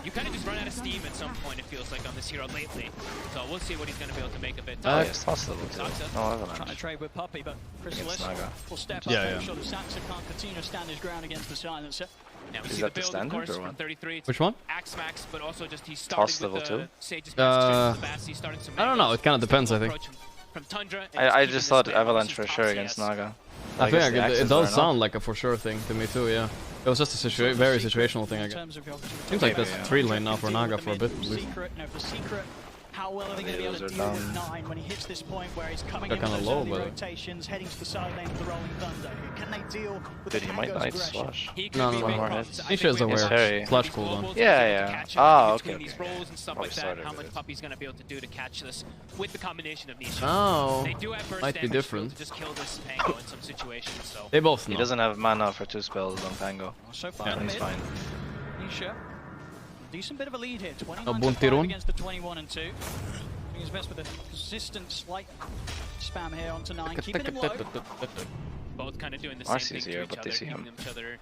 You kind of just run out of steam at some point, it feels like, on this hero lately. So we'll see what he's going to be able to make of it. Yes, possible. Trying to trade with Puppy, but Crystallis will step up and make sure that Saxa can't continue to stand his ground against the silencer. Now we see the build, of course, from 33. Which one? Axe Max, but also just he's starting with the Sage's I don't know, it kind of depends, I think. From Tundra, I just thought Avalanche for sure against Naga. I think it does sound like a for sure thing to me too, yeah. It was just a very situational thing, I guess. Seems like this 3 lane now for Naga for a bit at least. How well are they going to be able to deal with 9 when he hits this point where he's coming in those early rotations, heading to the side lane of the Rolling Thunder? Can they deal with the he might Tango's Night aggression? Slash. No. One more hit. Nisha is aware. Slash cooldown. Yeah. Ah, okay. These rolls and stuff like that, how much Puppy's going to be able to do to catch this with the combination of Nisha. Oh, they do have burst might be different. to just kill this Pango in some situations. So they both know. He doesn't have mana for 2 spells on Pango. So far, he's fine. Nisha, decent bit of a lead here. 21 Buntirun against the 21 and 2. Doing his best with a consistent slight spam here onto 9, keeping him low. Both kind of doing the same thing Marcy's here, to but each they other, see him. keeping each other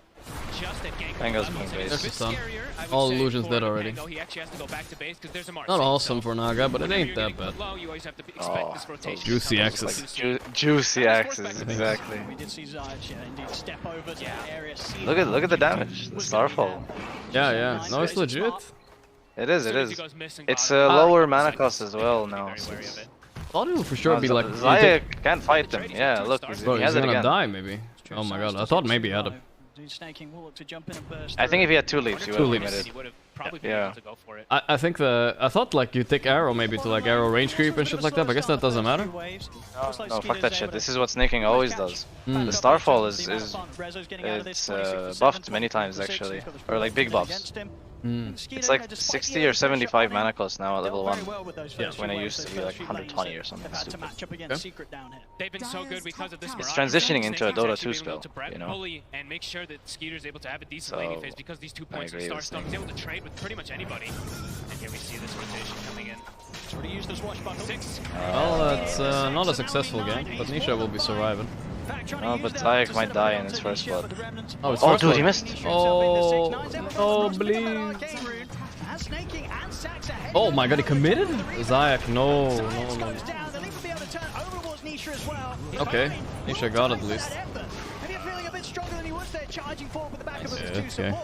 just at gank Pango's level. being So based. it's a bit Done. scarier, I would All say, illusions for dead already. Pango. He actually has to go back to base because there's a Marcy. Not awesome for Naga, but it ain't that bad. Low, you always have to expect this rotation. Juicy to come axes. Juicy axes, exactly. We did see Zayach indeed step over to that area. Look at the damage, the Starfall. Yeah. No, it's legit. It is. It's a lower mana cost as well now. Thought it would for sure be like... Zaya can't fight them. Yeah, look, Bro, he has he's it gonna again. die maybe. Oh my god, I thought maybe he had him. I think if he had 2 leaps, he would have leaps. committed. Yeah. I think I thought like you take arrow maybe to like arrow range creep and shit like that, but I guess that doesn't matter. No, fuck that shit. This is what snaking always does. The Starfall is buffed many times actually, or like big buffs. It's like 60 or 75 mana cost now at level 1. When it used to be like 120 or something stupid. They've been so good because of this. It's transitioning into a Dota 2 spell, you know. Bully and make sure that Skeeter's able to have a decent laning phase because these 2 points of Starstorm is able to trade with pretty much anybody. And here we see this rotation coming in. Well, that's not a successful game, but Nisha will be surviving. No, but Zayak might die in its first blood. Oh, it's oh first dude, blood. he missed! Oh, bleed! Oh my god, he committed? Zayak, no. Okay, Nisha got it at least. Okay.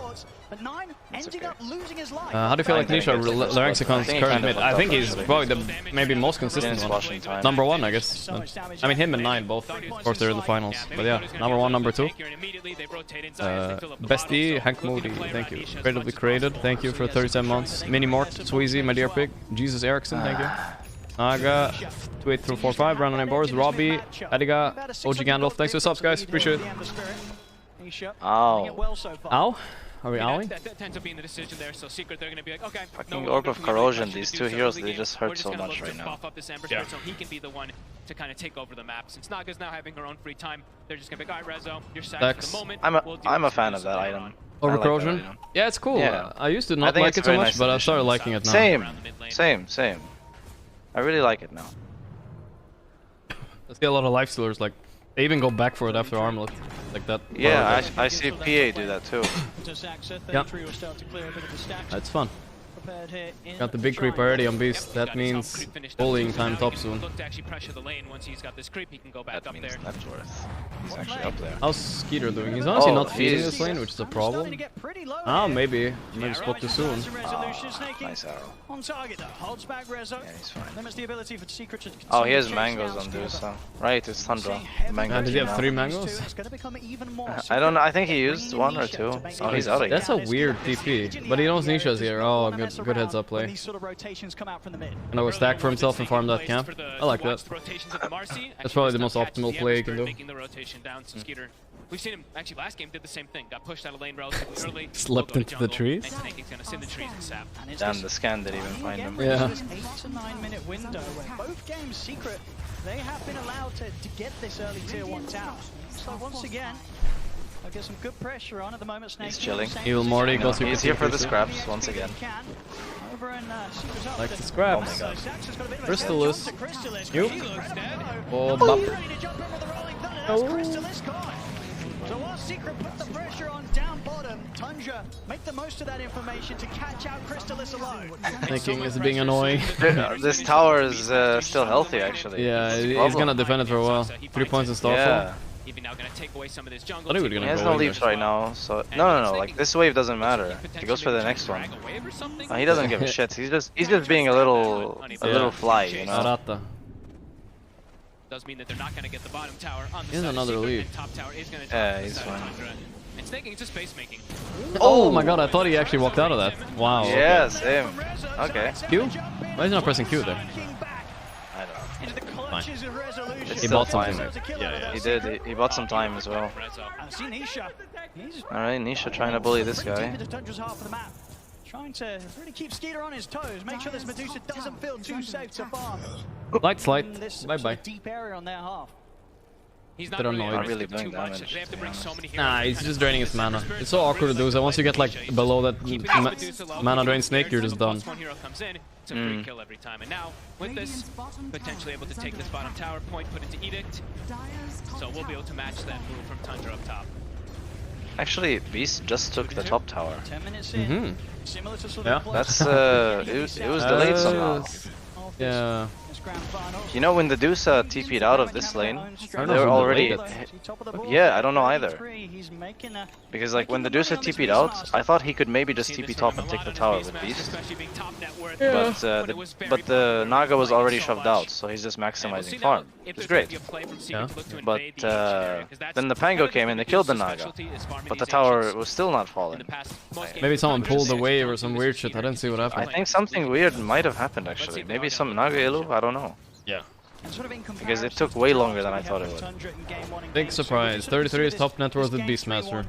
But 9 ending up losing his life. How do you feel like Nisha Larynxicon's current mid? I think he's probably the maybe most consistent one. Number 1, I guess. I mean, him and 9 both. Of course, they're in the finals. But yeah, number 1, number 2. Bestie, Hank Moody, thank you. Creatively created, thank you for 37 months. Mini Mort, Sweezy, my dear pig. Jesus Erickson, thank you. Naga, 28345, Brandon and Boris, Robbie, Adiga, OG Gandalf, thanks for the subs, guys. Appreciate it. Ow. Ow? Are we owing? That tends up being the decision there. So Secret, they're gonna be like, okay. Fucking Orb of Corrosion, these 2 heroes, they just hurt so much right now. Buff up this Ember Spirit so he can be the one to kind of take over the map. Since Naga's now having her own free time, they're just gonna be like, alright, Rezo, you're sacked for the moment. I'm a fan of that item. Over Corrosion? Yeah, it's cool. Yeah. I used to not like it so much, but I started liking it now. Same. I really like it now. I see a lot of lifestealers, like, they even go back for it after Armlet. Like that. Yeah, I see PA do that too. Yeah. That's fun. Got the big creep already on Beast. That means bullying time top soon. Look to actually pressure the lane. Once he's got this creep, he can go back up there. He's actually up there. How's Skeeter doing? He's honestly not feeding this lane, which is a problem. Ah, maybe. Maybe spoke too soon. Nice arrow. On target though, holds back Rezo. Yeah, he's fine. Limits the ability for Secret to oh, he has mangoes on Dusa. Right, it's Tundra. Did he have 3 mangoes? I don't know. I think he used 1 or 2. Oh, he's out again. That's a weird TP. But he knows Nisha's here. Oh, good heads up play. And I will stack for himself and farm that camp. I like that. That's probably the most optimal play he can do. We've seen him actually last game did the same thing. Got pushed out of lane relatively early. Slept into the trees. He's gonna sit in the trees and sap. Damn, the scan didn't even find him. Yeah. 8 to 9 minute window where both games Secret, they have been allowed to get this early tier 1 tower. So once again, I'll get some good pressure on at the moment. Snake he's chilling. Evil Morty goes he's here for the scraps once again. Like the scraps. Oh my god. Crystallis. Nuke. Oh, bop. So while Secret put the pressure on down bottom, Tundra make the most of that information to catch out Crystallis alone. Thinking it's being annoying. This tower is still healthy actually. Yeah, he's gonna defend it for a while. 3 points in Starfall. Yeah. Even now gonna take away some of this jungle. He has no leaps right now, so no. Like this wave doesn't matter. He goes for the next one. He doesn't give a shit. He's just being a little fly, you know. Does mean that they're not gonna get the bottom tower on the Here's another lead. top tower is gonna yeah, he's fine. And snaking is just base making. Oh my god, I thought he actually walked out of that. Wow. Yeah, same. Okay. Q? Why is he not pressing Q there? I don't know. Fine. It's He still bought something. fine. Yeah. He did. He bought some time as well. Alright, Nisha trying to bully this guy. Trying to really keep Skeeter on his toes, make sure this Medusa doesn't feel too safe to farm. Light slide. This Bye bye. deep area on their half. He's They're annoyed. Not really doing damage. They have to bring so many Nah, he's just draining his mana. It's so awkward to do, so once you get like below that mana drain snake, you're just done. One hero comes in, it's a free kill every time. And now, with this, potentially able to take this bottom tower, point put into Edict. So we'll be able to match that move from Tundra up top. Actually, Beast just took the top tower. 10 minutes in. Similar to sort of Yeah. That's it was delayed somehow. Yeah. You know, when the Dusa TP'd out of this lane, I don't they know were who already... delayed Yeah, I don't know either. Because like when the Dusa TP'd out, I thought he could maybe just TP top and take the tower with Beast. But the Naga was already shoved out, so he's just maximizing farm, which is great. Yeah. But then the Pango came and they killed the Naga, but the tower was still not falling. Maybe someone pulled away or some weird shit. I didn't see what I happened. think something weird might have happened actually. Maybe some Naga Ilu? I don't know. Yeah. Because it took way longer than I thought it would. Big surprise. 33 is top net worth with Beastmaster.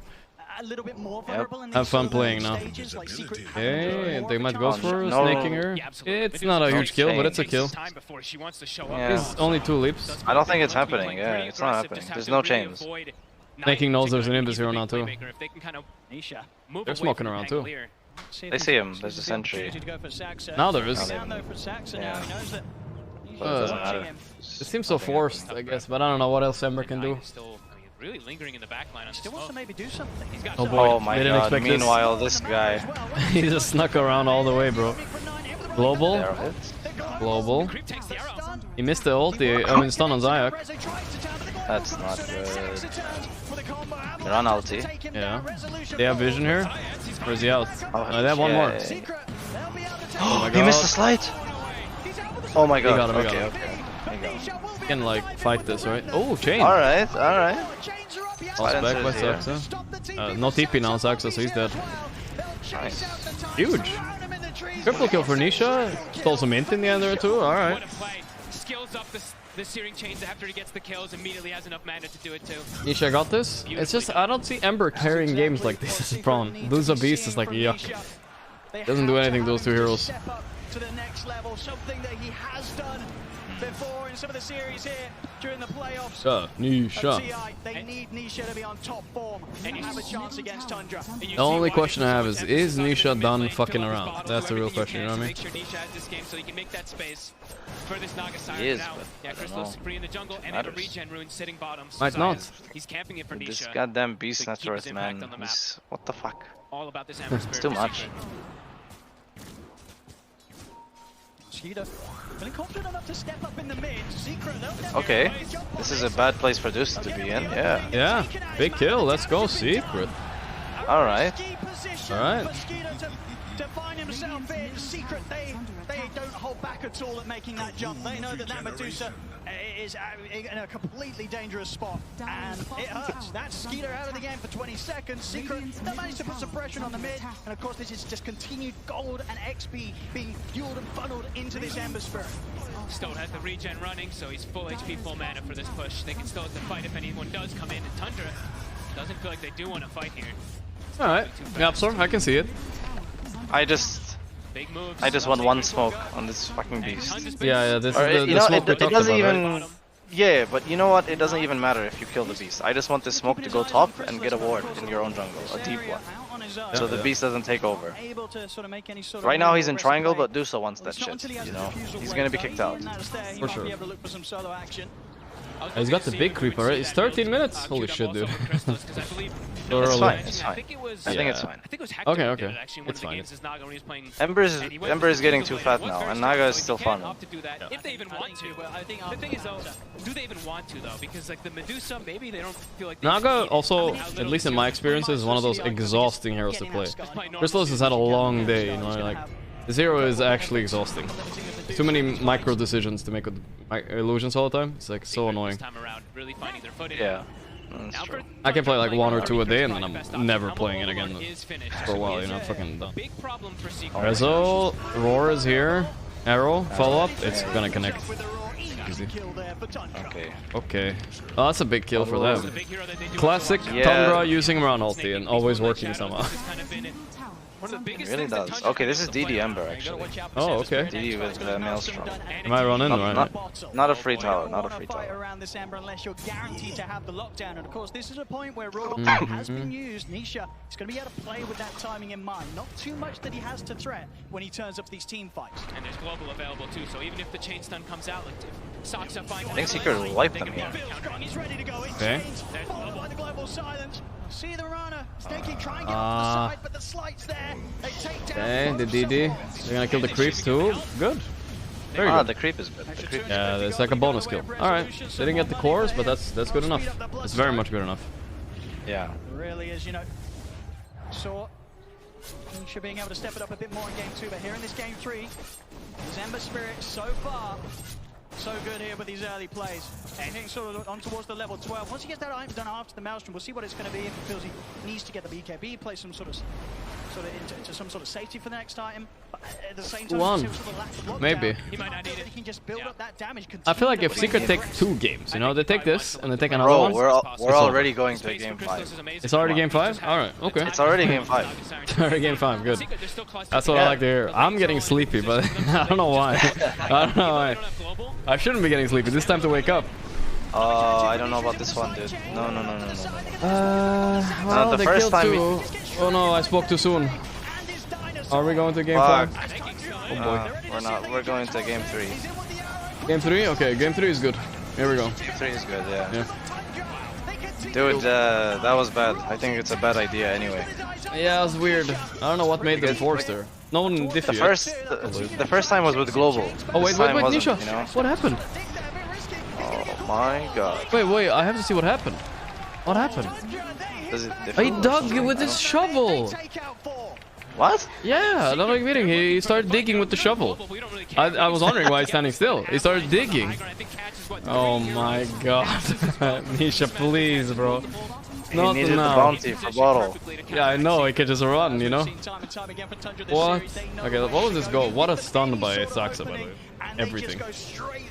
Yep. Have fun playing now. Okay, they might go for snaking her. It's not a huge kill, but it's a kill. Yeah. It's only 2 leaps. I don't think it's happening. Yeah, it's not happening. There's no chains. Snaking knows there's an Nimbus hero now too. They're smoking around too. They see him. There's a sentry. Now there is. Yeah. But it doesn't matter. It seems so forced, I guess, but I don't know what else Ember can do. Really lingering in the back line on Still wants to maybe do something. Oh boy, Oh my they didn't god, expect meanwhile this guy... He just snuck around all the way, bro. Global. Global. He missed the ulti, I mean stun on Zayak. That's not good. They're on ulti. Yeah. They have vision here? Or is he out? No, they have one more. Oh my god. He missed the slide! Oh my god. He got him, okay, he okay. can like fight this, right? Oh, chain! Alright, alright. Lost back by Saxa. No TP now, Saxa, so he's dead. Nice. Huge! Triple kill for Nisha. Stole some int in the end there too, alright. Skills up the searing chains after he gets the kills, immediately has enough mana to do it too. Nisha got this. It's just, I don't see Ember carrying games like this as a problem. Lose a beast is like yuck. Doesn't do anything to those two heroes. To the next level, something that he has done before in some of the series here during the playoffs. Nisha. They need Nisha to be on top form and have a chance against Tundra. The only question I have is Nisha done fucking around? That's the real question, you know what I mean? Make sure Nisha has this game so he can make that space for this Naga siren. He is, now. but Yeah, Crystal's free in the jungle and have a regen rune sitting bottom. Might not. He's camping it for Nisha. This goddamn beast to net keep his worth, impact man. on the map. He's... What the fuck? All about this Ember Spirit. It's too much. Feeling confident enough to step up in the mid. Secret, Okay, this is a bad place for Dusa to be in, yeah. Yeah, big kill, let's go, Secret. Alright. Alright. To find himself in Secret, they don't hold back at all at making that jump. They know that Medusa is in a completely dangerous spot, and it hurts. That's Skeeter out of the game for 20 seconds. Secret, they managed to put some pressure on the mid, and of course this is just continued gold and XP being fueled and funneled into this Ember Spirit. Stone has the regen running, so he's full HP, full mana for this push. They can still have to fight if anyone does come in, and Tundra doesn't feel like they do want to fight here. Alright, yeah, Storm, I can see it. I just want one smoke on this fucking beast. Yeah, this or is the smoke we it talked doesn't about, even... right? Yeah, but you know what? It doesn't even matter if you kill the beast. I just want this smoke to go top and get a ward in your own jungle, a deep one. So the beast doesn't take over. Right now he's in triangle, but Dusa wants that shit, you know? He's gonna be kicked out. For sure. He's got the big creeper, right? It's 13 minutes? Holy shit, dude. It's fine, it's fine. I think it's fine. Okay, okay. It's fine. Ember is getting too fat now, and Naga is still farming. If they even want to. The thing is though, do they even want to though? Because like the Medusa, maybe they don't feel like Naga also, at least in my experience, is one of those exhausting heroes to play. Crystallis has had a long day, you know, like, this hero is actually exhausting. Too many micro decisions to make with illusions all the time. It's like so annoying. Yeah, that's true. I can play like 1 or 2 a day and then I'm never playing it again for a while, you know, fucking done. Rezo, Roar is here. Arrow, follow up, it's gonna connect. Easy. Okay. Okay. Oh, that's a big kill for them. Classic Tundra using Run ulti and always working somehow. One of the biggest Really things that does. Tundra Okay, this is can DD play Ember on. actually. Oh, okay. DD with Maelstrom. Am I running? Not a free tower, not a free tower. Around this Ember unless you're guaranteed to have the lockdown. And of course, this is a point where Raw Mhm. has been used. Nisha is going to be able to play with that timing in mind. Not too much that he has to threat when he turns up to these team fights. And there's global available too, so even if the chain stun comes out, like if Saksa finds I think Secret will wipe them here. He's ready to go in. Okay. Followed by the global silence. See the runner. Snaking trying to get off the side, but the slight's there. They take down. Okay, the DD. They're gonna kill the creep too. Good. Very good. The creep is good. The creep Yeah, it's like a bonus kill. Alright. They didn't get the cores, but that's good enough. It's very much good enough. Yeah. Really is, you know. Saw Nisha being able to step it up a bit more in game 2, but here in this game 3, his Ember Spirit so far so good here with these early plays. Anything sort of on towards the level 12. Once he gets that item done after the Maelstrom, we'll see what it's going to be. If he feels he needs to get the BKB, play some sort of into some sort of safety for the next item. But at the same time, One. sort of lack of lockdown. Maybe. He might not need it. He can just build up that damage. I feel like if Secret take 2 games, you know, they take this and they take another Bro, one. we're it's already over. going to game 5. It's already game 5? Alright, okay. It's already game 5. It's already game 5, good. That's what I like to hear. I'm getting sleepy, but I don't know why. I don't know why. I shouldn't be getting sleepy. This is time to wake up. I don't know about this one, dude. No. Well, the they first killed time 2. Oh no, I spoke too soon. Are we going to game 5? Oh boy. We're not. We're going to game 3. Game 3? Okay, game 3 is good. Here we go. Game 3 is good, yeah. Dude, that was bad. I think it's a bad idea anyway. Yeah, it was weird. I don't know what made them force there. No one diffy. The first time was with global. Oh wait, Nisha. You know? What happened? Oh my god. Wait, I have to see what happened. What happened? Does it He dug with his shovel. What? Yeah, I'm not kidding. He started digging with the shovel. I was wondering why he's standing still. He started digging. Oh my god. Nisha, please, bro. Not he needed now. the bounty for bottle. Yeah, I know. He could just run, you know? What? Okay, what was this goal? What a stun by Saksa, by the way. Everything.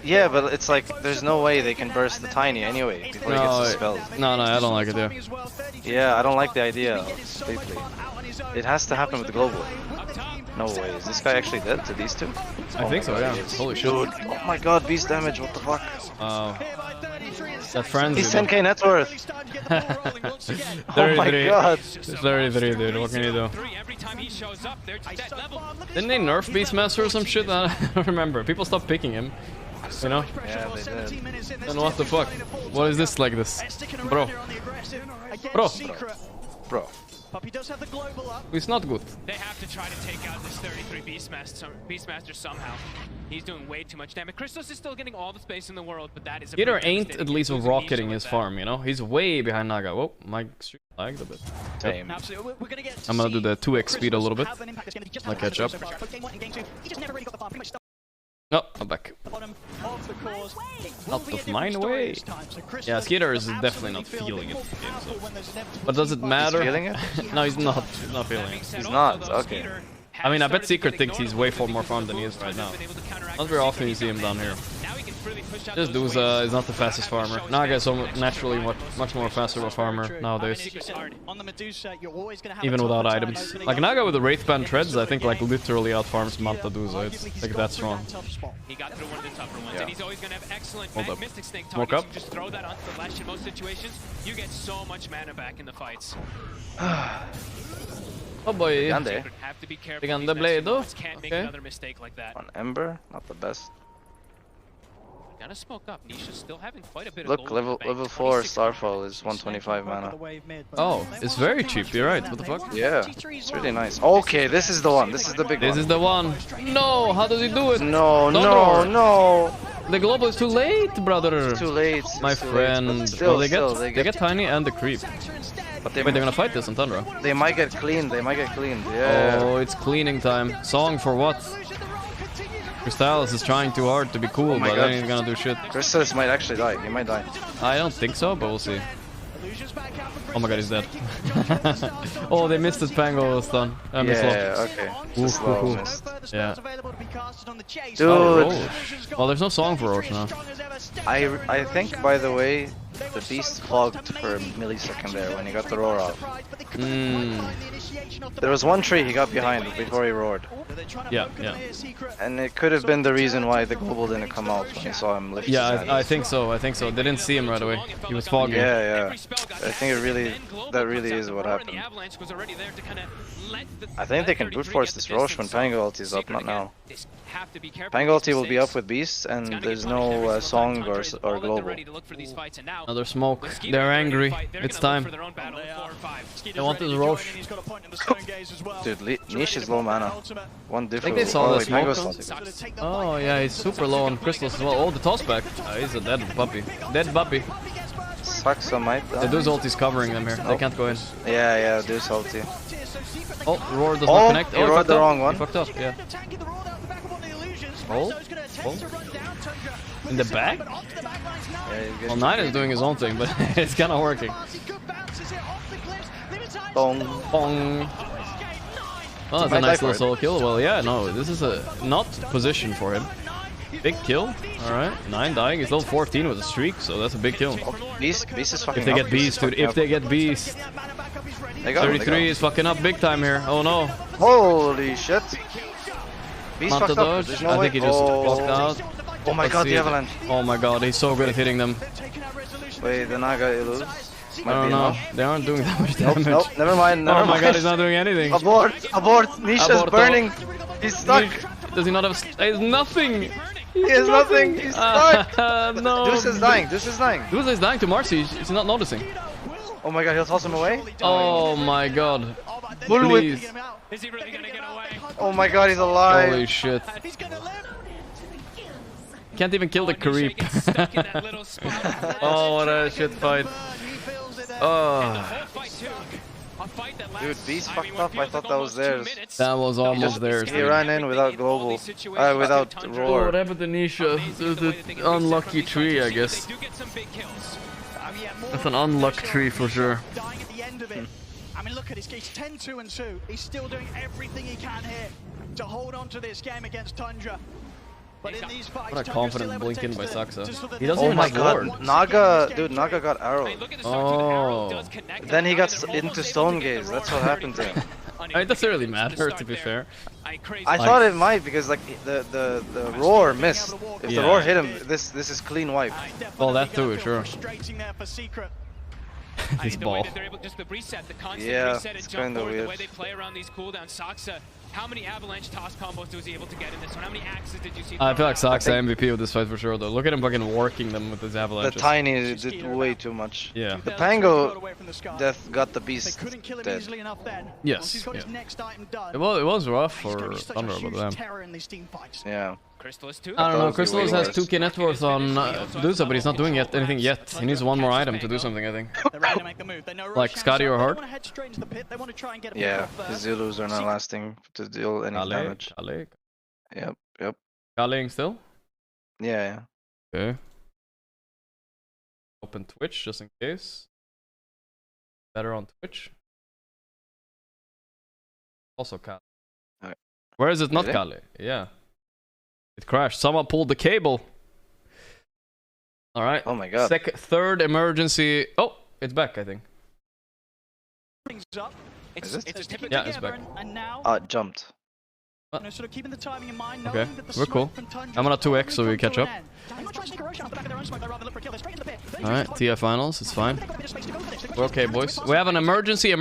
Yeah, but it's like, there's no way they can burst the Tiny anyway before he gets the spell. No, I don't like it, yeah. Yeah, I don't like the idea of stately. It has to happen with the global. No way. Is this guy actually dead to these 2? I think so, yeah. Holy shit. Dude, oh my god, beast damage, what the fuck? That frenzy. He's 10k net worth. Oh my god. 33, dude. What can you do? Didn't they nerf Beastmaster or some shit? I don't remember. People stopped picking him. You know? Yeah, they did. And what the fuck? What is this like this? Bro. Puppy does have the global up. It's not good. They have to try to take out this 33 Beastmaster somehow. He's doing way too much damage. Crystallis is still getting all the space in the world, but that is a Peter ain't at least rocketing his farm, you know? He's way behind Naga. Whoa, my stream lagged a bit. Same. I'm gonna do the 2x speed a little bit. I'll catch up. No, I'm back. Out of mine way. Yeah, Skeeter is definitely not feeling it. But does it matter? He's feeling it? No, he's not. He's not feeling it. He's not? Okay. I mean, I bet Secret thinks he's way more farmed than he is right now. Not very often you see him down here. This dude is not the fastest farmer. Naga is naturally much more faster of a farmer nowadays. Even without items. Like Naga with the Wraith Band treads, I think like literally outfarms Mantaduza. It's like that strong. He got through one of the tougher ones, and he's always going to have excellent Mystic Snake Smoke targets. up. You just throw that onto the Lash in most situations, you get so much mana back in the fights. Oh boy. Have to be careful. Gigante Blade. Can't make another mistake like that. On Ember, not the best. Gotta smoke up. Nisha's still having quite a bit of Look, gold. level 4 Starfall is 125 mana. Oh, it's very cheap. You're right. What the fuck? Yeah, it's really nice. Okay, this is the one. This is the big one. This is the one. No, how does he do it? No. The global is too late, brother. It's too late. My friend. Still, they get Tiny and the creep. But Wait, they're gonna fight this on Tundra. They might get cleaned. Yeah. Oh, it's cleaning time. Song for what? Crystallis is trying too hard to be cool, but then he's gonna do shit. Crystallis might actually die. He might die. I don't think so, but we'll see. Oh my god, he's dead. Oh, they missed his Pango stun. Okay. Yeah. Dude. Well, there's no song for Roche now. I think, by the way, the Beast fogged for a millisecond there when he got the roar off. There was one tree he got behind before he roared. Yeah. And it could have been the reason why the global didn't come out when he saw him lift his hand. I think so. They didn't see him right away. He was fogging. Yeah. I think that really is what happened. I think they can brute force this Roche when Pango ulti is up, not now. Pango ulti will be up with Beasts, and there's no Song or Global. Another smoke. They're angry. It's time. They want this Roche. Dude, Niche is low mana. One I difference. think they saw the smoke. Pango's Oh yeah, he's super low on crystals as well. Oh, the toss back. He's a dead puppy. Dead puppy. Saxa might. The Deuce ulti's covering them here. They can't go in. Yeah, Deuce ulti. Oh, Roar does not connect. He roared the wrong one. He fucked up, yeah. Oh. In the back? Well, Nine is doing his own thing, but it's kind of working. Bong. Bong. Oh, that's a nice little solo kill. Well, yeah, no, this is a not position for him. Big kill. Alright, 9 dying. He's level 14 with a streak, so that's a big kill. Beast is fucking If they get Beast, dude. If they get Beast. 33 is fucking up big time here. Oh no. Holy shit. Beast Not fucked the up. dodge. There's no I way. think he just blocked out. Oh my god, the avalanche. Oh my god, he's so good at hitting them. Wait, the Naga Illus? I don't know. They aren't doing that much damage. Nope, never mind. Oh my god, he's not doing anything. Abort! Nisha's burning. He's stuck. Does he not have? He has nothing. He has nothing. He's stuck. No. Deuce is dying. Deuce is dying to Marcy. He's not noticing. Oh my god, he'll toss him away. Oh my god. Bull whip. Is he really gonna get away? Oh my god, he's alive. Holy shit. Can't even kill the creep. Oh, what a shit fight. Oh. Dude, Beast fucked up. I thought that was theirs. That was almost theirs. He ran in without global. Without roar. What happened to Nisha? The unlucky tree, I guess. That's an unluck tree for sure. I mean, look at this. He's 10-2-2. He's still doing everything he can here to hold on to this game against Tundra. But in these fights, what a confident blink in by Saxa. He doesn't even have Lord. Naga got arrowed. Oh. Then he got into Stone Gaze. That's what happened to him. It doesn't really matter, to be fair. I thought it might because like the roar missed. If the roar hit him, this is clean wipe. Well, that too, sure. His ball. Yeah, it's kind of weird. The way they play around these cooldowns, Saxa. How many avalanche toss combos was he able to get in this one? How many axes did you see? I feel like Saxa MVP of this fight for sure, though. Look at him fucking working them with his avalanches. The Tiny did way too much. Yeah. The Pango death got the Beast dead. Yes. Yeah. It was rough for Tundra, but yeah. Crystallis too? I don't know. Crystallis has 2k net worth on Dusa, but he's not doing anything yet. He needs one more item to do something, I think. Like Scotty or Hart. Yeah, his Zulus are not lasting to deal any damage. Yep. Kaleing still? Yeah. Okay. Open Twitch just in case. Better on Twitch. Also Kale. Where is it not Kale? Yeah. It crashed. Someone pulled the cable. All right. Oh my god. Third emergency. Oh, it's back, I think. Is it? Yeah, it's back. It jumped. Okay, we're cool. I'm on a 2x, so we catch up. Alright, TI finals, it's fine. We're okay, boys. We have an emergency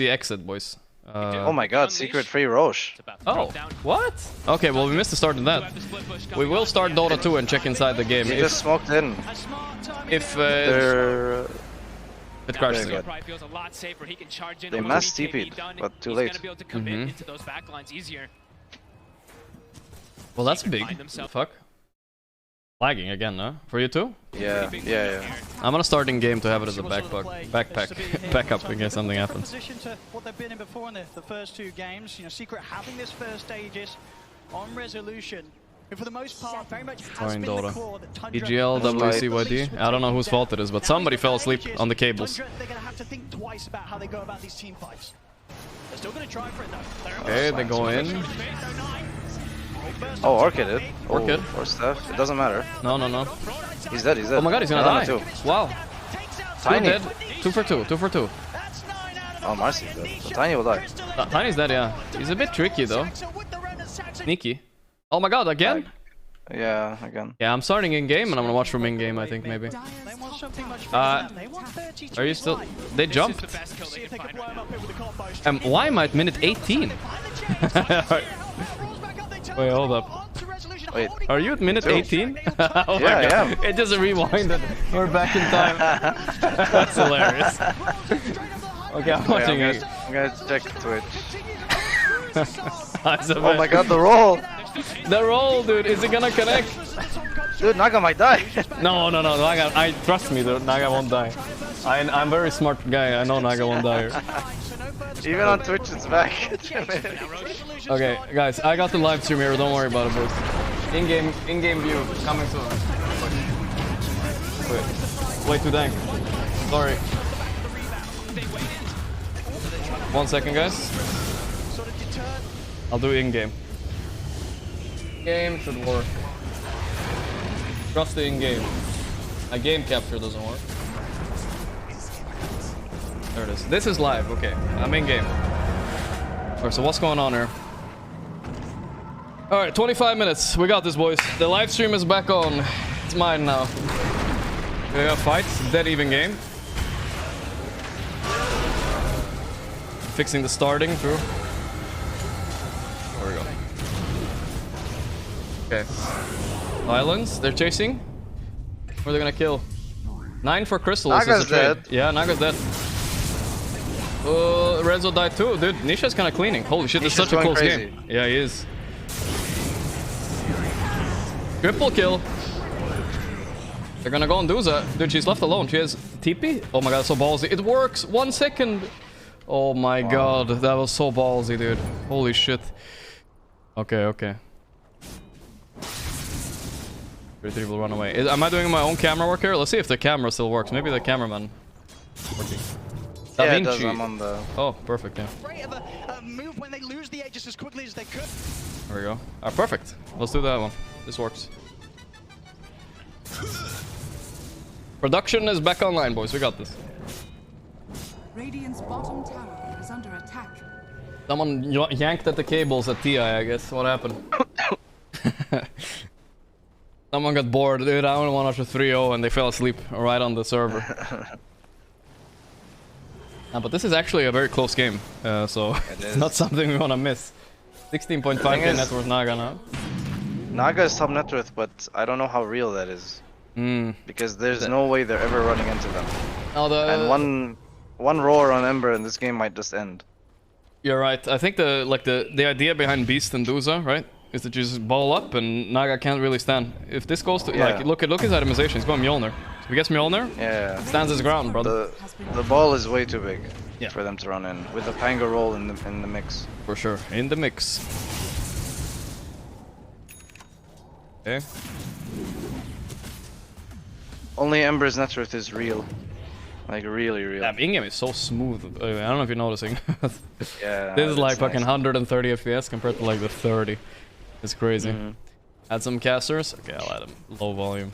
exit, boys. Oh my god, secret free Roche. Oh, what? Okay, well we missed the start of that. We will start Dota 2 and check inside the game. He just smoked in. If it crashes again. They mass TP'd, but too late. Well, that's big. Fuck. Lagging again, no? For you too? Yeah. I'm gonna start in game to have it as a backup in case something happens. What they've been in before in the first 2 games, you know, Secret having this first Aegis on resolution. But for the most part, very much has been the core that Tundra... EGL, WCYD. I don't know whose fault it is, but somebody fell asleep on the cables. Tundra, they're gonna have to think twice about how they go about these team fights. They're still gonna try for it though. Okay, they go in. Oh, Orchid did. Orchid. Or Steph. It doesn't matter. No. He's dead. Oh my god, he's gonna die. Too. Wow. Tiny. Dead. 2 for 2. 2 for 2. Oh, Marcy's dead. So Tiny will die. Tiny's dead, yeah. He's a bit tricky though. Sneaky. Oh my god, again? Yeah, again. Yeah, I'm starting in game and I'm gonna watch from in game, I think, maybe. Are you still... They jumped. Why am I at minute 18? Wait, hold up. Wait. Are you at minute 18? Oh yeah, I am. It just rewinded. We're back in time. That's hilarious. Okay, I'm watching it. I'm gonna check Twitch. Oh my god, the roll! The roll, dude. Is it gonna connect? Dude, Naga might die. No. Naga, trust me, dude. Naga won't die. I'm a very smart guy. I know Naga won't die here. Even on Twitch, it's back. Okay, guys, I got the live stream here. Don't worry about it, boys. In-game view coming soon. Wait, way too dang. Sorry. 1 second, guys. I'll do in-game. Game should work. Trust the in-game. My game capture doesn't work. There it is. This is live. Okay, I'm in-game. Alright, so what's going on here? Alright, 25 minutes. We got this, boys. The live stream is back on. It's mine now. We got fights. Dead even game. Fixing the starting through. There we go. Okay. Islands, they're chasing. Who are they gonna kill? 9 for crystals. Naga's dead. Yeah, Naga's dead. Renzo died too. Dude, Nisha's kind of cleaning. Holy shit, this is such a close game. Yeah, he is. Triple kill. They're gonna go on Duza. Dude, she's left alone. She has TP. Oh my god, so ballsy. It works. 1 second. Oh my god, that was so ballsy, dude. Holy shit. Okay. 33 will run away. Am I doing my own camera work here? Let's see if the camera still works. Maybe the cameraman working. Yeah, it does. I'm on the... Oh, perfect, yeah. Great of a move when they lose the edges as quickly as they could. There we go. Perfect. Let's do that one. This works. Production is back online, boys. We got this. Radiant's bottom tower is under attack. Someone yanked at the cables at TI, I guess. What happened? Someone got bored. Dude, I only won after 3-0 and they fell asleep right on the server. But this is actually a very close game, so it's not something we want to miss. 16.5k net worth Naga now. Naga is top net worth, but I don't know how real that is. Because there's no way they're ever running into them. And one roar on Ember and this game might just end. You're right. I think the idea behind Beast and Duza, right, is that you just ball up and Naga can't really stand. If this goes to like look at his itemization, he's going Mjolnir. If he gets Mjolnir, stands his ground, brother. The ball is way too big for them to run in with the Pango roll in the mix. For sure, in the mix. Okay. Only Ember's net worth is real. Like really real. Yeah, in-game is so smooth. I don't know if you're noticing. Yeah. This is like fucking 130 FPS compared to like the 30. It's crazy. Add some casters. Okay, I'll add them. Low volume.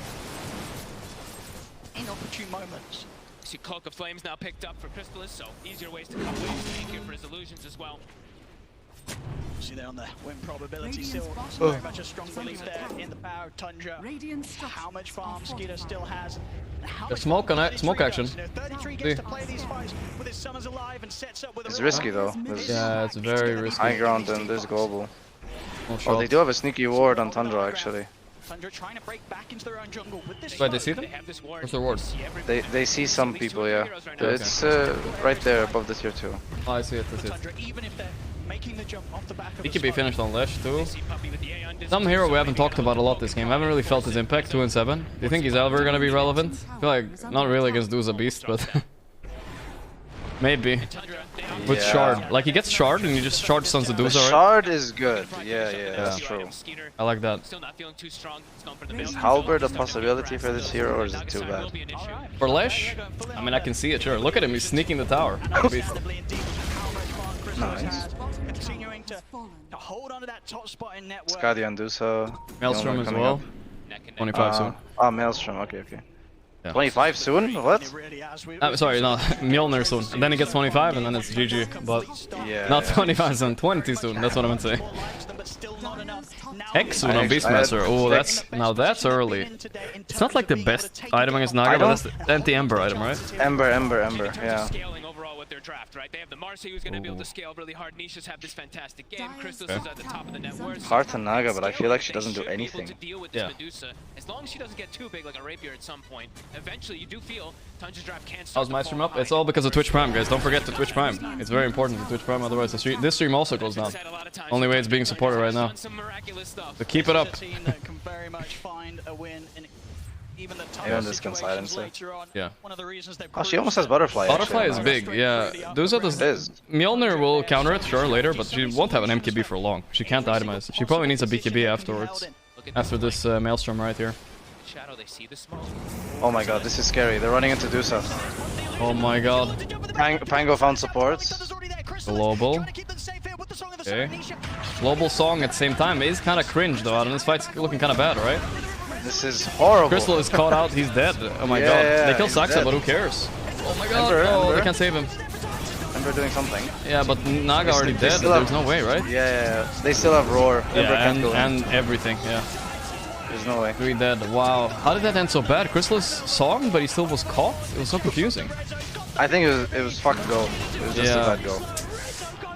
Inopportune moments. See Cloak of Flames now picked up for Crystallis, so easier ways to cut waves. Thank you for his illusions as well. See there on the win probability still very much a strong belief there in the power of Tundra. How much farm Skeeter still has. The smoke on it, smoke action. It's risky though. Yeah, it's very risky. High ground and there's global. Oh, they do have a sneaky ward on Tundra actually. Tundra trying to break back into their own jungle with this. Wait, they see them? What's their ward? They see some people, yeah. It's right there above the tier 2. Oh, I see it. I see it. BKB finished on Lesh too. Some hero we haven't talked about a lot this game. I haven't really felt his impact. 2 and 7. Do you think he's ever gonna be relevant? I feel like not really against Duza Beast, but maybe with Shard. Like he gets Shard and you just Shard stuns the Duza, right? Shard is good. Yeah, that's true. I like that. Is Halberd a possibility for this hero or is it too bad? For Lesh? I mean, I can see it. Sure. Look at him. He's sneaking the tower. Nice. Continuing to hold on to that top spot in network. Skadi and Dusa. Maelstrom as well. 25 soon. Ah, Maelstrom. Okay. Yeah. 25 soon? What? Sorry, no, Mjolnir soon. And then he gets 25 and then it's GG. But yeah, not 25 soon, 20 soon. That's what I meant to say. X soon on Beastmaster. Oh, that's early. It's not like the best item against Naga, but that's the anti-Ember item, right? Ember, yeah. Their draft, right? They have the Marcy who's going to be able to scale really hard. Nishas have this fantastic game. Crystal's is at the top of the net worth. Hard to Naga, but I feel like she doesn't do anything. Yeah. Medusa, as long as she doesn't get too big like a rapier at some point, eventually you do feel Tundra's draft can't start. How's my stream up? It's all because of Twitch Prime, guys. Don't forget to Twitch Prime. It's very important to Twitch Prime, otherwise this stream also goes down. Only way it's being supported right now. So keep it up. Even this can silence her. Yeah. Oh, she almost has Butterfly. Butterfly is big, yeah. Mjolnir will counter it, sure, later, but she won't have an MKB for long. She can't itemize. She probably needs a BKB afterwards. After this Maelstrom right here. Oh my god, this is scary. They're running into Dusa. Oh my god. Pango found supports. Global. Okay. Global song at the same time. It is kind of cringe though, Adam. This fight's looking kind of bad, right? This is horrible. Crystal is caught out. He's dead. Oh my god. They kill Saxa, but who cares? Oh my god. Ember. They can't save him. Ember doing something. Yeah, but Naga already dead. There's no way, right? Yeah. They still have Roar. Yeah, and everything. Yeah. There's no way. 3 dead. Wow. How did that end so bad? Crystal is song, but he still was caught? It was so confusing. I think it was fucked go. It was just a bad go.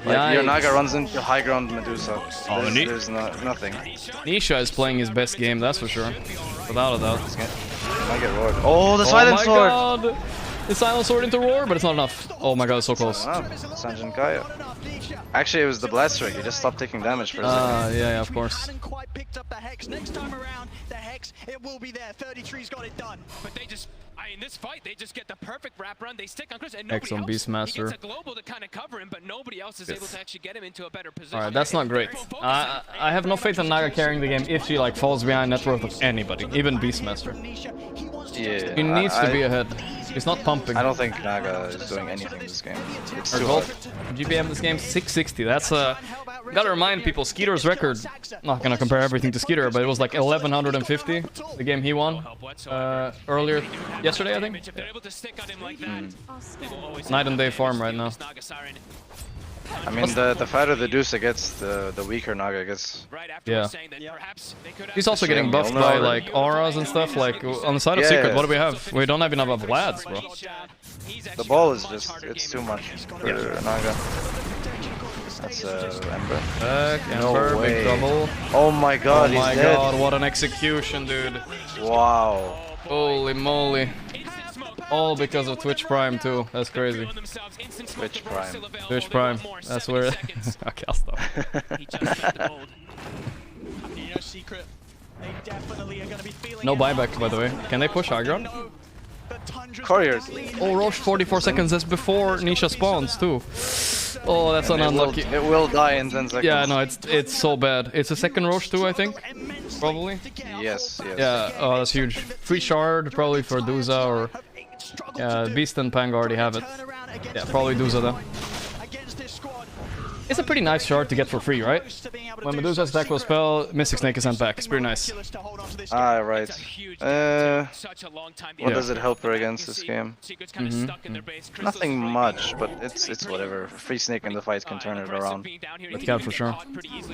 Like, your Naga runs into high ground Medusa. There's nothing. Nisha is playing his best game, that's for sure. Without a doubt. Might get roared. Oh, the silent sword! Oh my god! The silent sword into roar, but it's not enough. Oh my god, it's so close. Sanjin Kaya. Actually, it was the blast rig. He just stopped taking damage for a second. Yeah, of course. Next time around, the Hex, it will be there. 33's got it done. But they just, in this fight, they just get the perfect wrap run. They stick on Chris, and nobody X on else. Beastmaster. He gets a global to kind of cover him, but nobody else is able to actually get him into a better position. Alright, that's not great. I have no faith in Naga carrying the game if she like falls behind net worth of anybody, even Beastmaster. Yeah. He needs to be ahead. He's not pumping. I don't think Naga is doing anything this game. It's Our too goal, hard. GBM this game 660. That's gotta remind people, Skeeter's record. Not gonna compare everything to Skeeter, but it was like 1150. The game he won earlier yesterday, I think. Night and day farm right now. I mean, the fatter the Dusa gets, the weaker Naga gets. Yeah. He's also getting buffed by like auras and stuff. Like on the side of Secret, what do we have? We don't have enough of Vlads, bro. The ball is just, it's too much for Naga. That's Ember. Ember, big trouble. Oh my god, oh my he's god, dead. what an execution, dude. Wow. Holy moly. All because of Twitch Prime too. That's crazy. Twitch Prime. Twitch Prime. That's where. Okay, I'll stop. No buyback, by the way. Can they push high ground? Couriers. Oh, Roche 44 seconds. That's before Nisha spawns too. Oh, that's an unlucky. It will die in 10 seconds. Yeah, no, it's so bad. It's a second Roche too, I think. Probably. Yes. Yeah. Oh, that's huge. Free shard probably for Duza or. Yeah, Beast and Pang already have it. Yeah, probably Duza then. It's a pretty nice shard to get for free, right? When Medusa's attack will spell, Mystic Snake is sent back. It's pretty nice. Ah, right. What does it help her against this game? Nothing much, but it's whatever. Free Snake in the fight can turn it around. It can for sure. He's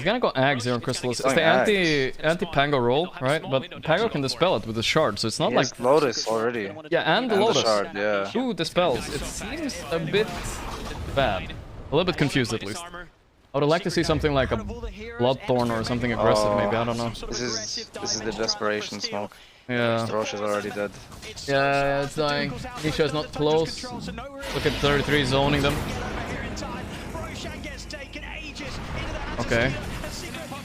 gonna go Ags here on Crystal. It's the anti-Pango roll, right? But Pango can dispel it with the shard, so it's not like Lotus already. Yeah, and the Lotus. Shard, yeah. Two dispels. It seems a bit bad. A little bit confused at least. I would like to see something like a Bloodthorn or something aggressive, maybe. I don't know. This is the desperation smoke. Yeah. Roche is already dead. Yeah, it's dying. Nisha is not close. Look at 33 zoning them. Okay.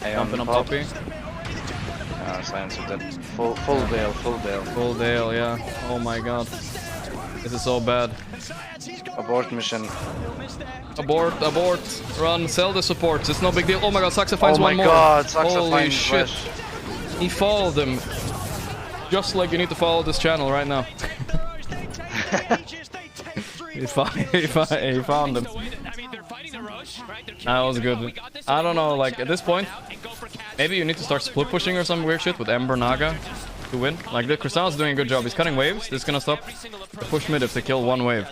Jumping on Poppy. Silence with that. Full Dale. Full Dale, yeah. Oh my god. This is so bad. Abort mission. Abort. Run, sell the supports. It's no big deal. Oh my god, Saxa finds one more. Oh my god, Saxa Holy finds shit. Flash. He followed him. Just like you need to follow this channel right now. he found him. That was good. I don't know, like at this point, Maybe you need to start split pushing or some weird shit with Ember Naga to win. Like, the Crystal is doing a good job. He's cutting waves. This is gonna stop the push mid if they kill one wave.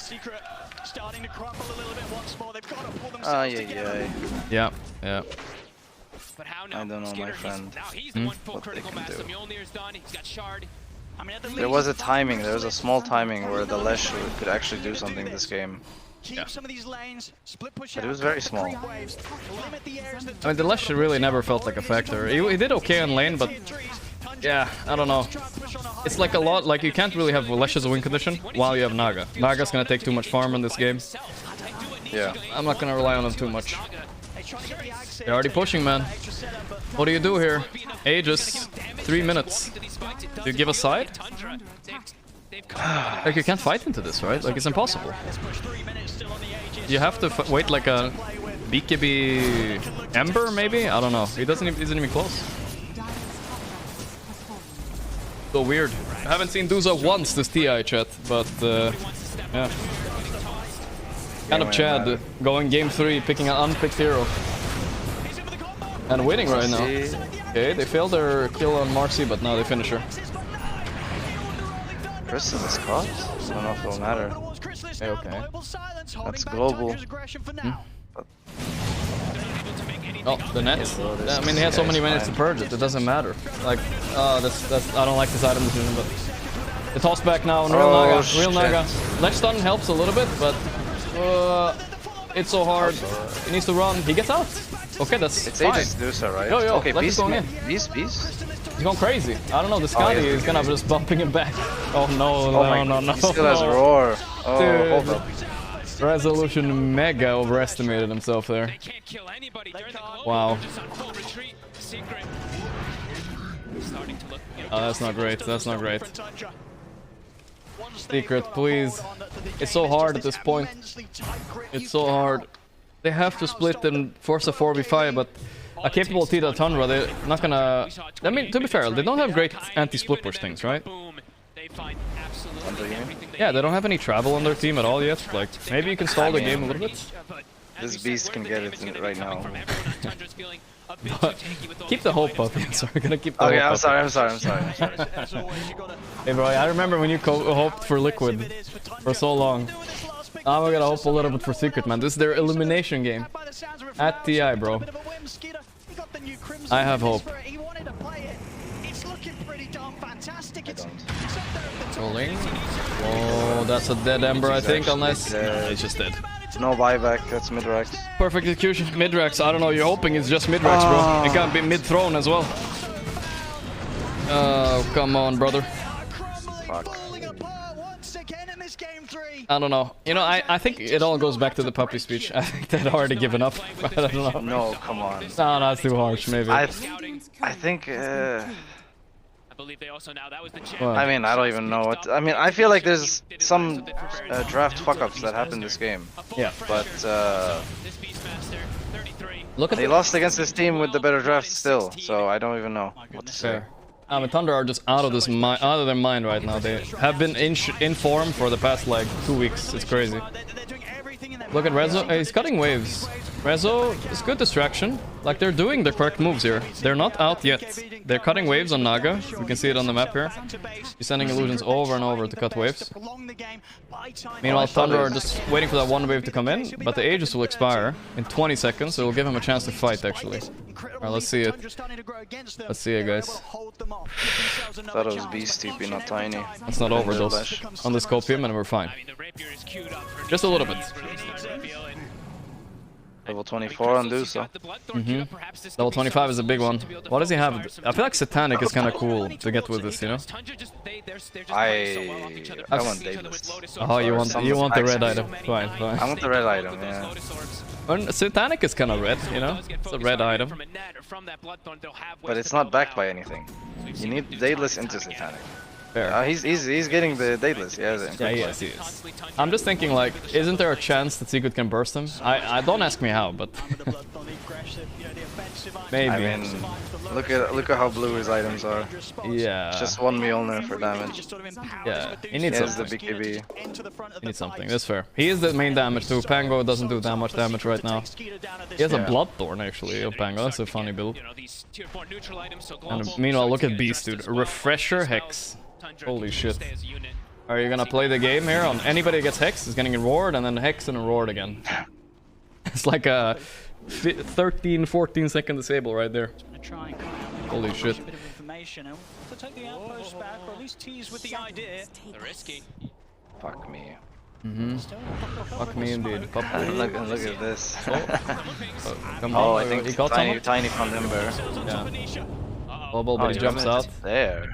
Yeah, yeah. I don't know, my friend. What they can do. There was a timing, there was a small timing where the Lesh could actually do something this game. Keep some of these lanes, split push But it was very small. I mean, the Lesh really never felt like a factor. He did okay on lane, but yeah, I don't know. It's like a lot, like you can't really have Lesh as a win condition while you have Naga. Naga's gonna take too much farm in this game. Yeah. I'm not gonna rely on him too much. They're already pushing, man. What do you do here? Aegis, 3 minutes. Do you give a side? Like, you can't fight into this, right? Like, it's impossible. You have to wait like a BKB Ember, maybe? I don't know. He isn't even close. So weird. I haven't seen Duza once this TI chat, but yeah. Kind of Chad going game 3, picking an unpicked hero. And winning right now. Okay, they failed their kill on Marcy, but now they finish her. Crystal is caught? I don't know if it'll matter. Okay. That's global. Oh, the net. I mean, he had so many minutes to purge it. It doesn't matter. Like, that's I don't like this item decision, but the toss back now on Real Naga. Real Naga. Ledge stun helps a little bit, but it's so hard. He needs to run. He gets out. Okay, that's it's fine. Aegis Dusa, right? Yo, okay, Ledge is going in. Beast. He's going crazy. I don't know. The Scotty is gonna just bumping him back. Oh no. He still has Roar. Oh, dude. hold up. Resolution mega overestimated himself there. Wow. Oh, that's not great. That's not great. Secret, please. It's so hard at this point. It's so hard. They have to split and force a 4v5, but a capable Tida Tundra, they're not gonna... I mean, to be fair, they don't have great anti-split push things, right? Yeah, they don't have any travel on their team at all yet. Like, maybe you can stall the game a little bit. This beast can get it right now. Keep the hope up. Sorry, gonna keep the hope up. I'm sorry. Hey bro, I remember when you hoped for Liquid for so long. Now I gotta hope a little bit for Secret, man. This is their elimination game. At TI, bro. I have hope. Rolling. Oh, that's a dead Ember, I think, unless... it's just dead. No buyback, that's mid-rax. Perfect execution. Mid-rax, I don't know, you're hoping it's just mid-rax, bro. It can't be mid-throne as well. Oh, come on, brother. Fuck. I don't know. You know, I think it all goes back to the puppy speech. I think they'd already given up. I don't know. No, come on. No, that's too harsh, maybe. I think... I mean, I don't even know what... I mean, I feel like there's some draft fuck-ups that happened this game. Yeah. But, look at they lost against this team with the better draft still, so I don't even know what to say. Tundra are just out of their mind right now. They have been in form for the past, like, 2 weeks. It's crazy. Look at Rezo. He's cutting waves. Rezo is good distraction. Like, they're doing the correct moves here. They're not out yet. They're cutting waves on Naga. We can see it on the map here. He's sending illusions over and over to cut waves. Meanwhile, Tundra are just waiting for that one wave to come in, but the Aegis will expire in 20 seconds, so it will give him a chance to fight, actually. Alright, let's see it. Let's see it, guys. Thought it was Beast TP, not Tiny. It's not overdose. On the Scopium, and we're fine. Just a little bit. Level 24 on Dusa. Level 25 is a big one. What does he have? I feel like Satanic is kind of cool to get with this, you know? I want Daedalus. Oh, you want the red item. Fine. I want the red item, yeah. And Satanic is kind of red, you know? It's a red item. But it's not backed by anything. You need Daedalus into Satanic. Fair. He's getting the Daedalus, yeah, he is. I'm just thinking, like, isn't there a chance that Secret can burst him? I don't ask me how, but Maybe. I mean, look at how blue his items are. Yeah. Just one Mjolnir for damage. Yeah, he needs the something. BKB. He needs something, that's fair. He is the main damage too. Pango doesn't do that much damage right now. He has a Bloodthorn actually, Pango. That's a funny build. And meanwhile, look at Beast, dude. Refresher Hex. Holy shit. Are you gonna play the game here? On anybody that gets Hex is getting a reward, and then Hex and a reward again. It's like a 13-14 second disable right there. Holy shit. To take the outpost back, or at least tease with the idea. Risky. Fuck me. Fuck me indeed. Look at this. Oh, I think he got tiny from Ember. Yeah. Bubble, but he jumps out. There.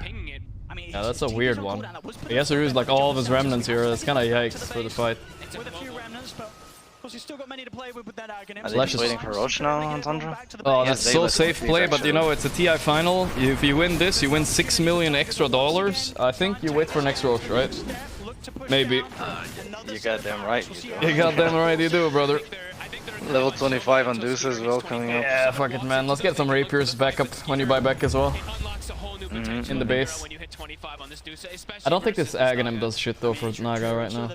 Yeah, that's a weird one. He has to use like all of his remnants here. That's kind of yikes for the fight. With a few remnants, but of course he's still got many to play with that Aghanim. Are they just waiting for Roche now on Tundra? Oh, that's so safe play, but you know, it's a TI final. If you win this, you win $6 million extra. I think you wait for next Roche, right? Maybe. You goddamn right you do. You goddamn right you do, brother. Level 25 on Deuce as well coming up. Yeah, fuck it, man. Let's get some Rapiers back up when you buy back as well. In the base. I don't think this Aghanim does shit though for Naga right now.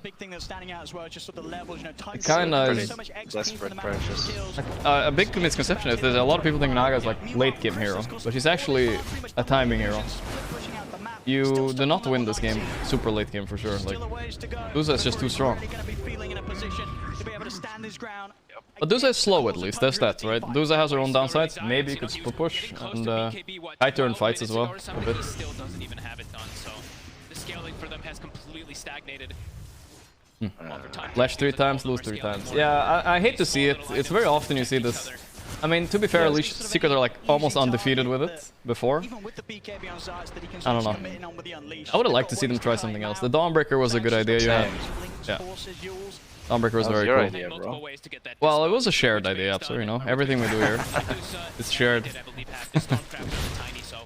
It kinda is desperate precious. a big misconception is that a lot of people think Naga is like late game hero, but he's actually a timing hero. You do not win this game super late game for sure. Like Duza is just too strong. But Duza is slow at least, that's that, right? Duza has her own downsides, maybe you could super push, and high turn fights as well, a bit. Flash 3 times, lose 3 times. Yeah, I hate to see it, it's very often you see this. I mean, to be fair, at least Secret are like almost undefeated with it before. I don't know. I would have liked to see them try something else. The Dawnbreaker was a good idea you had. Yeah. Dawnbreaker was very cool. Idea, bro. Well, it was a shared idea, so you know, everything we do here is shared.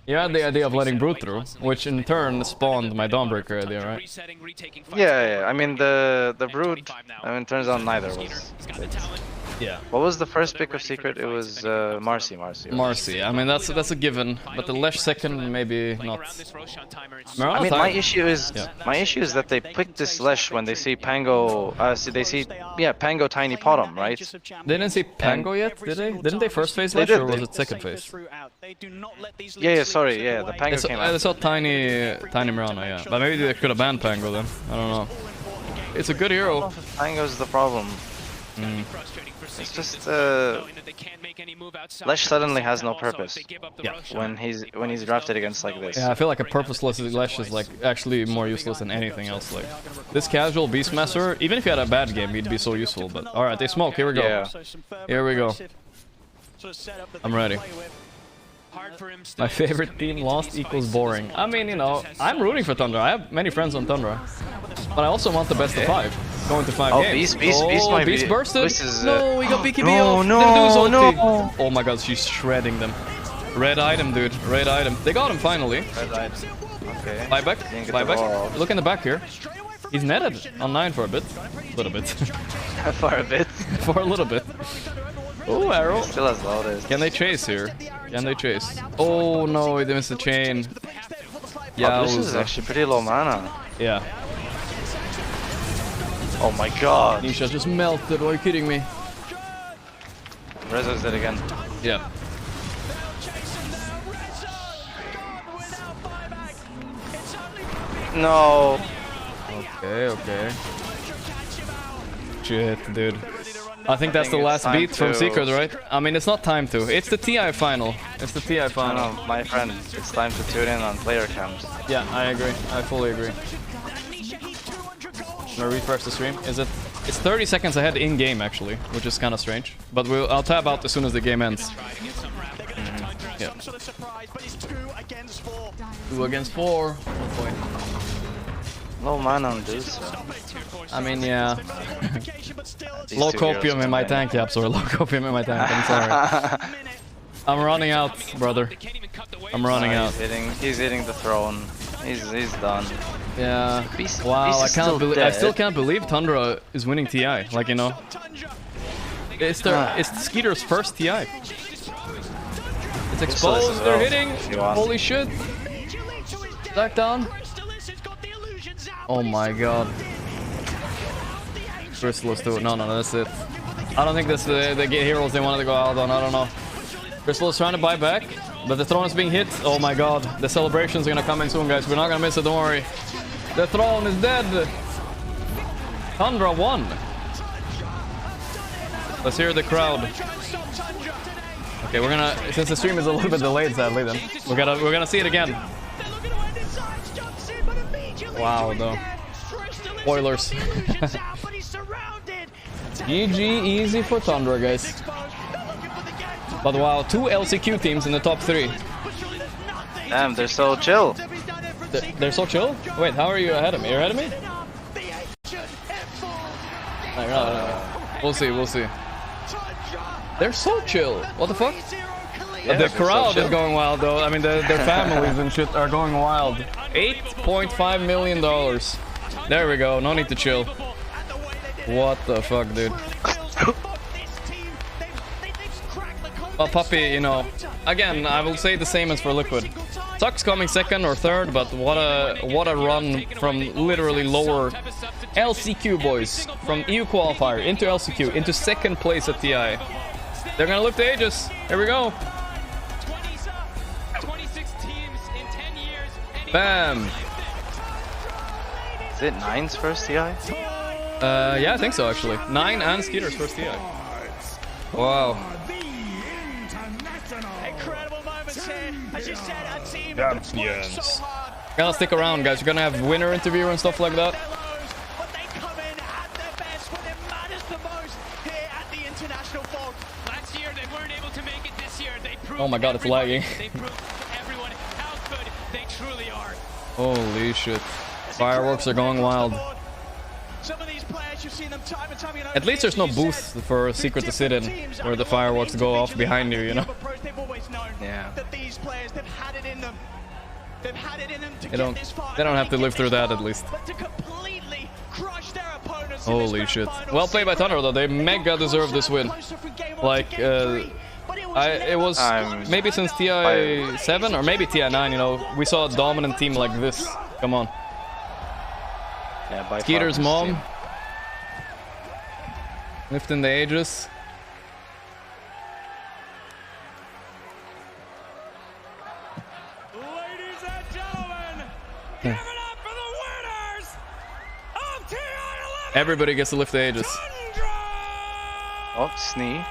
You had the idea of letting Brute through, which in turn spawned my Dawnbreaker idea, right? Yeah, I mean the Brood, I mean turns out neither was. Yeah. What was the first pick of Secret? It was Marcy. Marcy. I mean that's a given, but the Lesh second maybe not. I mean my issue is that they picked this Lesh when they see Pango. Pango Tiny Potom, right? They didn't see Pango yet, did they? Didn't they first phase Lesh or was it second phase? Yeah, sorry, yeah, the Pango came out. I saw Tiny Mirana, yeah, but maybe they could have banned Pango then. I don't know. It's a good hero. Pango's the problem. It's just Lesh suddenly has no purpose. Yeah. When he's drafted against like this. Yeah, I feel like a purposeless Lesh is like actually more useless than anything else. Like this casual Beastmaster, even if you had a bad game, he'd be so useful. But all right, they smoke. Here we go. Yeah. Here we go. I'm ready. My favorite team lost equals boring. I mean, you know, I'm rooting for Tundra. I have many friends on Tundra, but I also want the best of 5. Going to 5 games. Beast bursted. No, we got BKB off. No. Oh my god, she's shredding them. Red item, dude. Red item. They got him finally. Red item. Okay. Buyback. Look in the back here. He's netted on 9 for a bit. A little bit. For a bit. For a little bit. Oh, arrow. Still has loaded. Can they chase here? Can they chase? Oh no, they missed the chain. Yeah, this is actually pretty low mana. Yeah. Oh my god. Nisha just melted, are you kidding me? Rezo's dead again. Yeah. No. Okay. Shit, dude. I think that's the last beat from Secret, right? I mean, it's not time to. It's the TI final. It's the TI final. No, my friend, it's time to tune in on player cams. Yeah, I agree. I fully agree. Gonna refresh the stream. Is it? It's 30 seconds ahead in game actually, which is kind of strange. But I'll tab out as soon as the game ends. Yeah. 2 against 4. Oh boy. Low mana on this. I mean, yeah. Low copium in my tank, yeah, sorry. Low copium in my tank, I'm sorry. I'm running out, brother. I'm running out. He's hitting the throne. He's done. Yeah. Wow, I still can't believe Tundra is winning TI. Like, you know. It's Skeeter's first TI. It's exposed. They're hitting. Holy shit. Back down. Oh my god. Crystallis too. No, that's it. I don't think this the heroes they wanted to go out on. I don't know. Crystallis trying to buy back, but the throne is being hit. Oh my god. The celebrations are gonna come in soon, guys. We're not gonna miss it. Don't worry. The throne is dead. Tundra won. Let's hear the crowd. Okay, we're gonna, since the stream is a little bit delayed, sadly, then we're gonna see it again. Wow, though. Spoilers. GG easy for Tundra, guys. But wow, 2 LCQ teams in the top 3. Damn, they're so chill. They're so chill? Wait, how are you ahead of me? You're ahead of me? No. We'll see. They're so chill. What the fuck? Yeah, the crowd is going wild, though. I mean, their families and shit are going wild. $8.5 million. There we go. No need to chill. What the fuck, dude? Well, Puppy, you know, again, I will say the same as for Liquid. Sucks coming second or third, but what a run from literally lower LCQ boys, from EU qualifier into LCQ into second place at TI. They're gonna lift the ages. Here we go. Bam. Is it 9's first TI? Yeah, I think so actually. 9 and Skeeter's first TI. Wow. Incredible moments here. As you said, a team Champions. Gotta stick around, guys. You're gonna have winner interview and stuff like that. But they come in at their best when it matters the most here at the International Fog. Last year they weren't able to make it. This year they proved. Oh my god, it's lagging. They proved to everyone how good they truly are. Holy shit. Fireworks are going wild. Some of these players, you've seen them time and time again. At least there's no booth for Secret to sit in where the fireworks go off behind you, you know? They've always known that these players, they've had it in them. They've had it in them to get this far. They don't have to live through that, at least. But to completely crush their opponents. Holy shit. Well played by Tundra, though. They mega deserve this win. Like, it was maybe since TI 7 or maybe TI 9, you know, we saw a dominant team like this. Come on. Yeah, by Skeeter's mom. Lifting the ages. Ladies and gentlemen, give it up for the winners of TI 11. Everybody gets to lift the ages. Oh, Snee.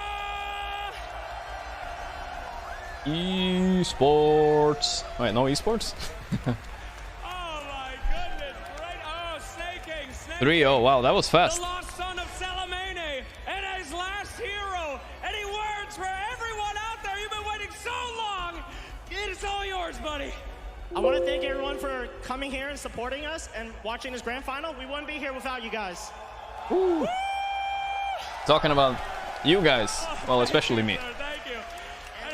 Esports. Wait, no esports? 3-0. Wow, that was fast. The lost son of Salamene and his last hero. Any words for everyone out there? You've been waiting so long. It is all yours, buddy. I want to thank everyone for coming here and supporting us and watching this grand final. We wouldn't be here without you guys. Woo. Talking about you guys. Well, especially me. Thank you.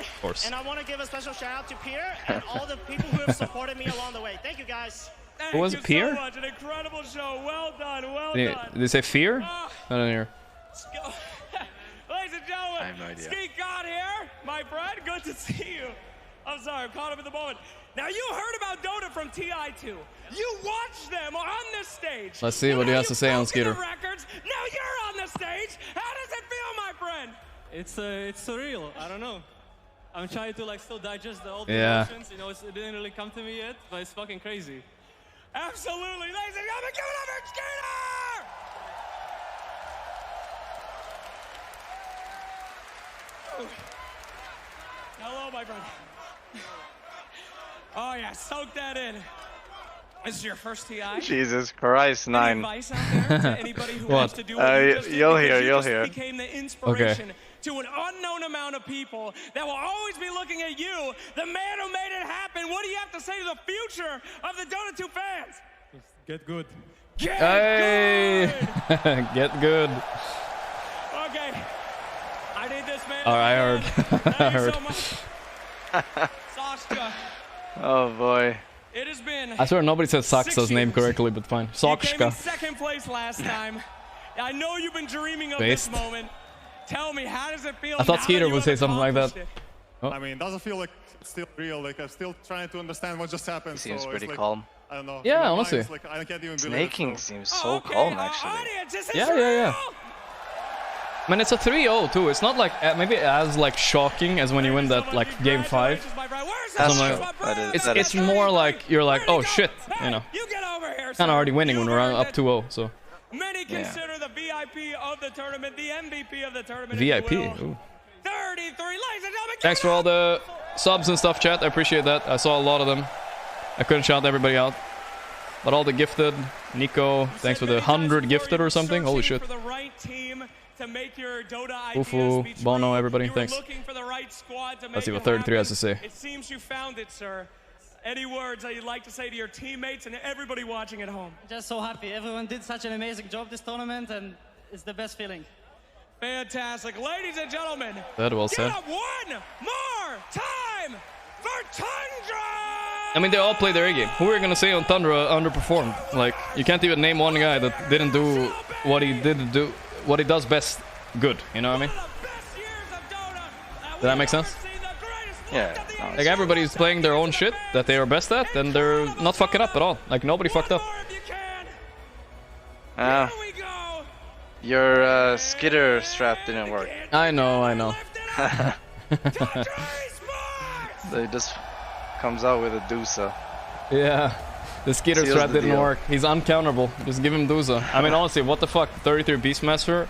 Of course. And I want to give a special shout out to Pierre and all the people who have supported me along the way. Thank you, guys. Who was it, Pierre? So much. An incredible show. Well done. Well Did they say fear? I don't hear. Ladies and gentlemen, I have no idea. Ski God here, my friend. Good to see you. I'm sorry, I'm caught up in the moment. Now, you heard about Dota from TI2. You watched them on this stage. Let's see what he has to say on Skeeter. Records. Now you're on the stage. How does it feel, my friend? It's surreal. I don't know. I'm trying to like still digest all the Yeah. emotions. You know, it didn't really come to me yet, but it's fucking crazy. Absolutely. Ladies and gentlemen, give it up for Skeeter! Hello, my friend. Oh, yeah, soak that in. This is your first TI. Jesus Christ, 9. Any advice out there to anybody who wants to do what you just did? You'll Because hear, you you'll just hear. became the inspiration to an unknown amount of people that will always be looking at you, the man who made it happen. What do you have to say to the future of the Dota 2 fans? Get good. Get Hey! good! Get good. Okay. I need this man. Oh, I heard. I heard. So much. Saskia, Oh boy. it has been. I swear nobody said Saksa's 6 name years. correctly, but fine. You came in Sakska. second place last time. I know you've been dreaming of Based. this moment. Tell me, how does it feel? I thought now Skeeter that you would have say something like that. accomplished I mean, doesn't feel like it's still real. Like I'm still trying to understand what just happened. He seems so pretty it's like, calm. I don't know. Yeah, in my honestly. mind, it's like, I can't even believe Snaking it. So. seems so calm, actually. Yeah. I mean, it's a 3-0 too. It's not like maybe as like shocking as when you win that like game 5. That's Something true. like, it's more like you're like, oh shit, you know. Kind of already winning when we're up 2-0. So. Many consider the VIP of the tournament, the MVP of the tournament. VIP. Ooh. 33, ladies and gentlemen. Thanks for all the subs and stuff, chat. I appreciate that. I saw a lot of them. I couldn't shout everybody out. But all the gifted, Nico, thanks for the 100 gifted or something. Holy shit. Ufu, Bono, everybody, thanks. Let's see what 33 has to say. It seems you found it, sir. Any words that you'd like to say to your teammates and everybody watching at home? Just so happy. Everyone did such an amazing job this tournament, and it's the best feeling. Fantastic. Ladies and gentlemen, that well said. give up one more time for Tundra! I mean, they all played their A game. Who are you going to say on Tundra underperformed? Like, you can't even name one guy that didn't do what he does best good. You know what I mean? Does that make sense? Yeah. Like, everybody's playing their own shit that they are best at, and they're not fucking up at all. Like, nobody fucked up. Your skitter strat didn't work. I know. He just comes out with a Dusa. Yeah. The skitter Seals strat the didn't deal. work. He's uncounterable. Just give him Dusa. I mean, honestly, what the fuck? 33 Beastmaster?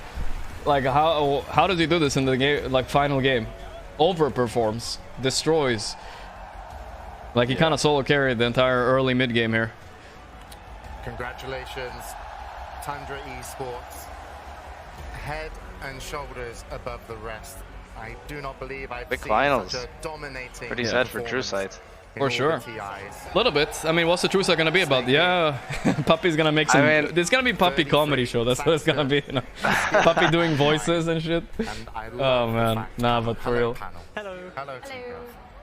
Like, how does he do this in the game, like, final game? Overperforms. Destroys. Like, he kind of solo carried the entire early mid game here. Congratulations, Tundra Esports. Head and shoulders above the rest. I do not believe I've Big seen finals. such a dominating Pretty sad for True performance Sight. For sure. A little bit. I mean, what's the True Sight gonna be about? Yeah, Puppy's gonna make some... it's gonna be Puppy comedy show. That's what it's gonna be, you know. Puppy doing voices and shit. Oh, man. Nah, but for real. Hello. Hello.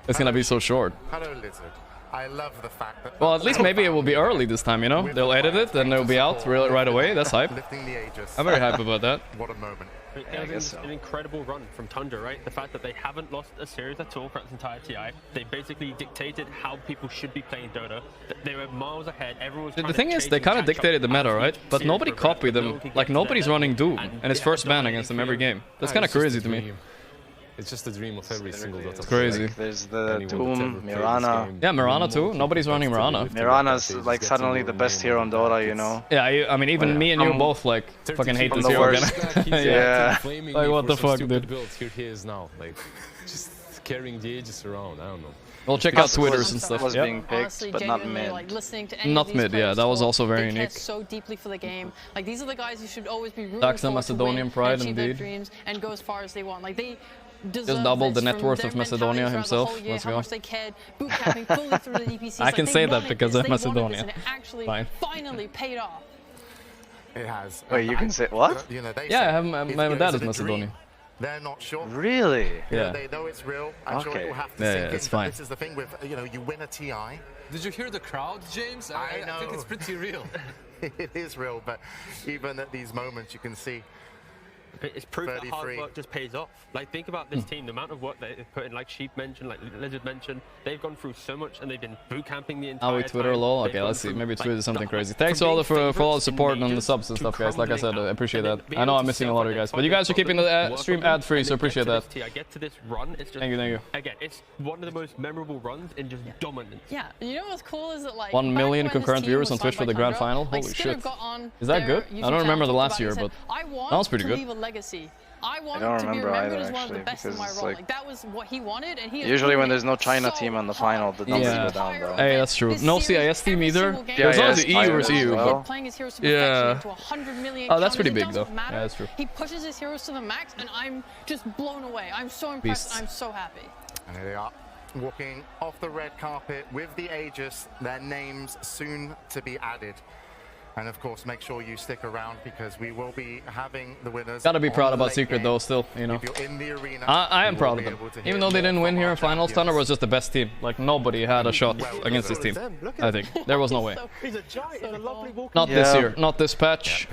It's gonna be so short. Hello, Lizard. I love the fact that... Well, at least maybe it will be early this time, you know? They'll edit it and it'll be out right away. That's hype. I'm very hype about that. What a moment. Yeah, I guess so. An incredible run from Tundra, right? The fact that they haven't lost a series at all for this entire TI. They basically dictated how people should be playing Dota. They were miles ahead. Everyone was The thing is, they kind of dictated the meta, right? But nobody copied them. Like, nobody's running Doom, and it's first ban against them every game. That's kind of crazy to me. It's just a dream of every single Dota. It's crazy. Like, there's the Doom, Mirana. Yeah, Mirana too. Nobody's running Mirana. Mirana's like suddenly the best hero in Dota, you know? Yeah, I mean, even me and you both like fucking hate this hero. Yeah. Like, what the fuck, dude? Here he is now, like, just carrying the ages around. I don't know. Well, check out Twitters and stuff. Was Yep. being picked, but not mid. Like, listening to any Not of these mid, yeah. players That was talk, also very they unique. care so deeply for the game. Like, these are the guys you should always be rooting Daxa for Macedonian to win pride, and achieve their indeed. dreams and go as far as they want. Like, they Just deserve doubled the this net from worth their of Macedonia mentality throughout the himself. whole year, Let's how go. much they cared, boot camping fully through the DPCs. I Like, can they say that wanted because this, of they wanted Macedonia. this, and it actually Fine. finally paid off. It has. Wait, you can say what? You know, they Yeah, I say, have my dad is it a Macedonian. dream? They're not sure. Really? You know, Yeah. they know it's real. I'm sure Okay. it will have to Yeah, sink yeah, in. it's but fine. This is the thing with, you know, you win a TI. Did you hear the crowd, James? I know. think it's pretty real. It is real, but even at these moments, you can see. It's proof that hard 33. work just pays off. Like, think about this team, the amount of work that they've put in, like Sheep mentioned, like Lizard mentioned. They've gone through so much, and they've been boot camping the entire Are we Twitter time. lol? They've Okay, gone let's see. from, Maybe like, Twitter is something the- crazy. from Thanks all being for all the favorites support in and the majors subs and to stuff, guys. Like I said, I crumbling appreciate out. that. And I know then I'm missing a being lot able of to you guys, sell but you their guys are keeping the products, work stream on them, ad-free, and so then get appreciate to that. this I get to this run, it's just... Thank you. Again, it's one of the most memorable runs in just dominance. Yeah, you know what's cool is that, like, 1 million back when this concurrent team viewers was on Twitch signed for the by grand Tundra, final. like, Holy Skitter shit. got on Is that their good? YouTube I don't remember the channel, last talked year, about it, but and said, I want that was pretty to good. leave a legacy. I want don't to be remember remembered either, as one of the actually, best in my because, role. like, Like, that was what he wanted, and he has Usually when proven there's no it China so team on the hard. final, the numbers Yeah. go down, though. Hey, that's true. This No series, CIS team every either. single game, It was always CIS the EU versus as EU. well. Playing his heroes to Yeah. perfection into 100 million Oh, that's pretty counters, big, it though. doesn't matter. Yeah, that's true. He pushes his heroes to the max, and I'm just blown away. I'm so impressed. Beasts. I'm so happy. And here they are, walking off the red carpet with the Aegis, their names soon to be added. And of course, make sure you stick around because we will be having the winners. Gotta be proud about Secret though, still, you know. I am proud of them. Even though they didn't win here in finals, Tundra was just the best team. Like, nobody had a shot against this team, I think. There was no way. Not this year, not this patch.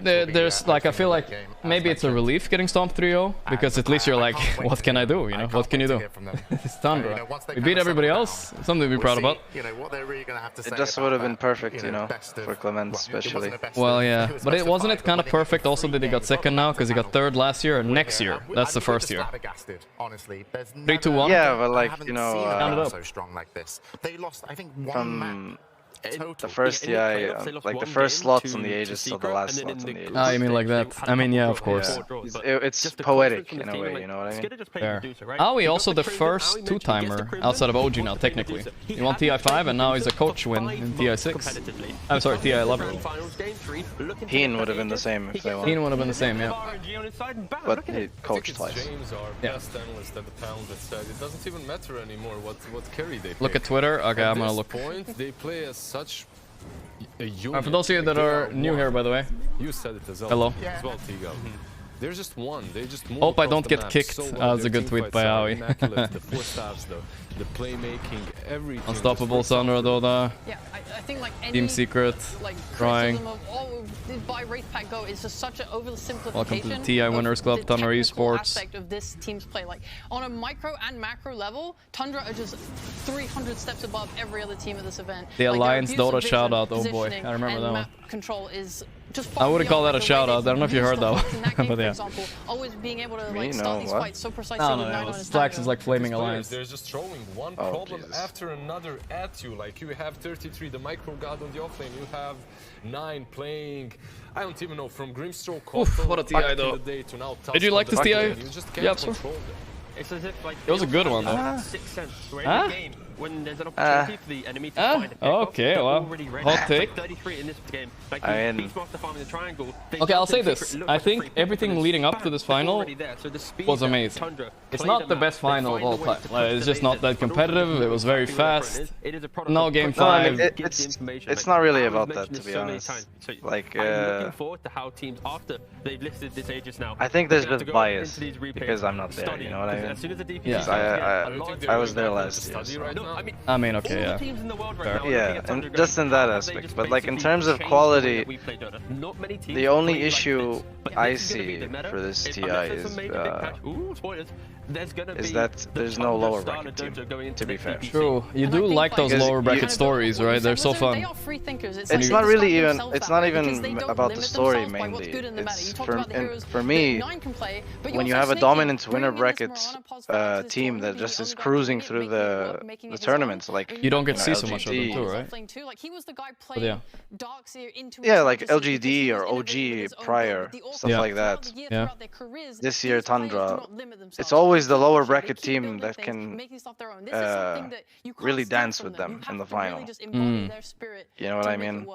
There's, like, I feel like maybe it's a relief getting stomped 3-0, because at least you're like, what can I do, you know? What can you do? It's Tundra. We beat everybody else, something to be proud about. It just would have been perfect, you know, for Clement especially. Well, yeah, but wasn't it kind of perfect also that he got second now, because he got third last year, and next year, that's the first year. 3-2-1? Yeah, but like, you know, so strong like this. They lost, I think, from the first TI, like the first slots on the Aegis till the last slots on the Aegis. Ah, you mean like that? I mean, yeah, of course. Yeah. It's poetic in a way, you know what I mean? Fair. Aoi also the first two-timer outside of OG now, technically. He won TI5 and now he's a coach win in TI6. I'm sorry, TI11. Heen would have been the same if they won. Heen would have been the same, yeah. But he coached twice. Yeah. It doesn't even matter anymore what carry they play. Look at Twitter. Okay, I'm gonna look. They play as such a for those of you that are new here, by the way. You said it as well. Hello. As well, Tigo. They're just one. They just move. Hope I don't get kicked. That was a good tweet by Aoi. The four staffs, though. The playmaking, everything. Unstoppable Sandra Doda. Yeah, I think like any Team Secret. Like trying. Of, oh, did by Wraith Pack go? It's just such an oversimplification. Welcome to the TI Winners Club, Tundra Esports. Aspect of this team's play, like on a micro and macro level, Tundra are just 300 steps above every other team at this event. The like, Alliance Dota shout out. Oh boy, I remember that one. Control is just I wouldn't call that a shout out. I don't know if you heard that one. But yeah. Example, always being able to like start these fights so precisely. No. Slacks is like Flaming Alliance. They're just throwing one problem after another at you. Like you have 33, the micro god on the offlane. You have 9 playing. I don't even know, from Grimstroke. Oof, what a TI though. Did you like this TI? Yeah, sir. It's as if, like, it was a good one though. When there's an opportunity for the enemy to find a okay, well, hot take. Like 33 in this game. Like Beastmaster farming the triangle. Okay, I'll say this. I think everything leading up to this final was amazing. It's not the best final of all time. Like, it's just not that competitive. It was very fast. No game 5. It's not really about that, to be honest. Like, looking forward to how teams after they've listed this Aegis now. I think there's just bias because I'm not there. You know what I mean? As soon as the DPS, yeah. I was there last year. So. I mean, okay, yeah. Fair. Yeah, and just in that aspect, but like in terms of quality, the only issue I see for this TI is that there's no lower bracket team, to be fair. True, you do like those lower bracket stories, right? They're so fun. It's not really even, it's not even about the story mainly. It's for me, when you have a dominant winner bracket team that just is cruising through the tournaments, like you don't get to see so much of them too, right? But yeah. Yeah, like LGD or OG prior, stuff like that. Yeah. This year Tundra, it's always the lower bracket team that can really dance with them in the final. You know what I mean?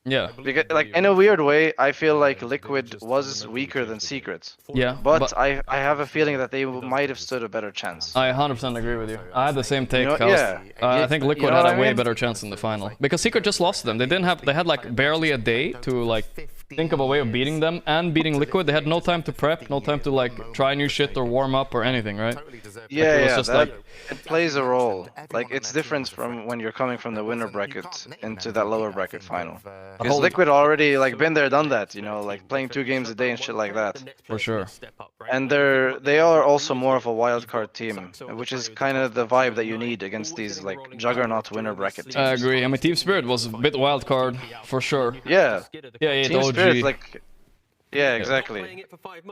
Yeah. Because, like, in a weird way, I feel like Liquid was weaker than Secret. Yeah. But I have a feeling that they might have stood a better chance. I 100% agree with you. I had the same take. You know, yeah. I think Liquid had a way better chance in the final because Secret just lost them. They didn't have. They had like barely a day to like think of a way of beating them and beating Liquid. They had no time to prep, no time to like try new shit or warm up or anything, right? Yeah, like, yeah. Just, that, it plays a role. Like it's different from when you're coming from the winner bracket into that lower bracket final. Because Liquid already like been there, done that. You know, like playing 2 games a day and shit like that. For sure. And they are also more of a wildcard team, which is kind of the vibe that you need against these like juggernaut winner bracket teams. I agree. I mean, Team Spirit was a bit wildcard for sure. Yeah. Yeah, Team Spirit, like. Yeah, exactly.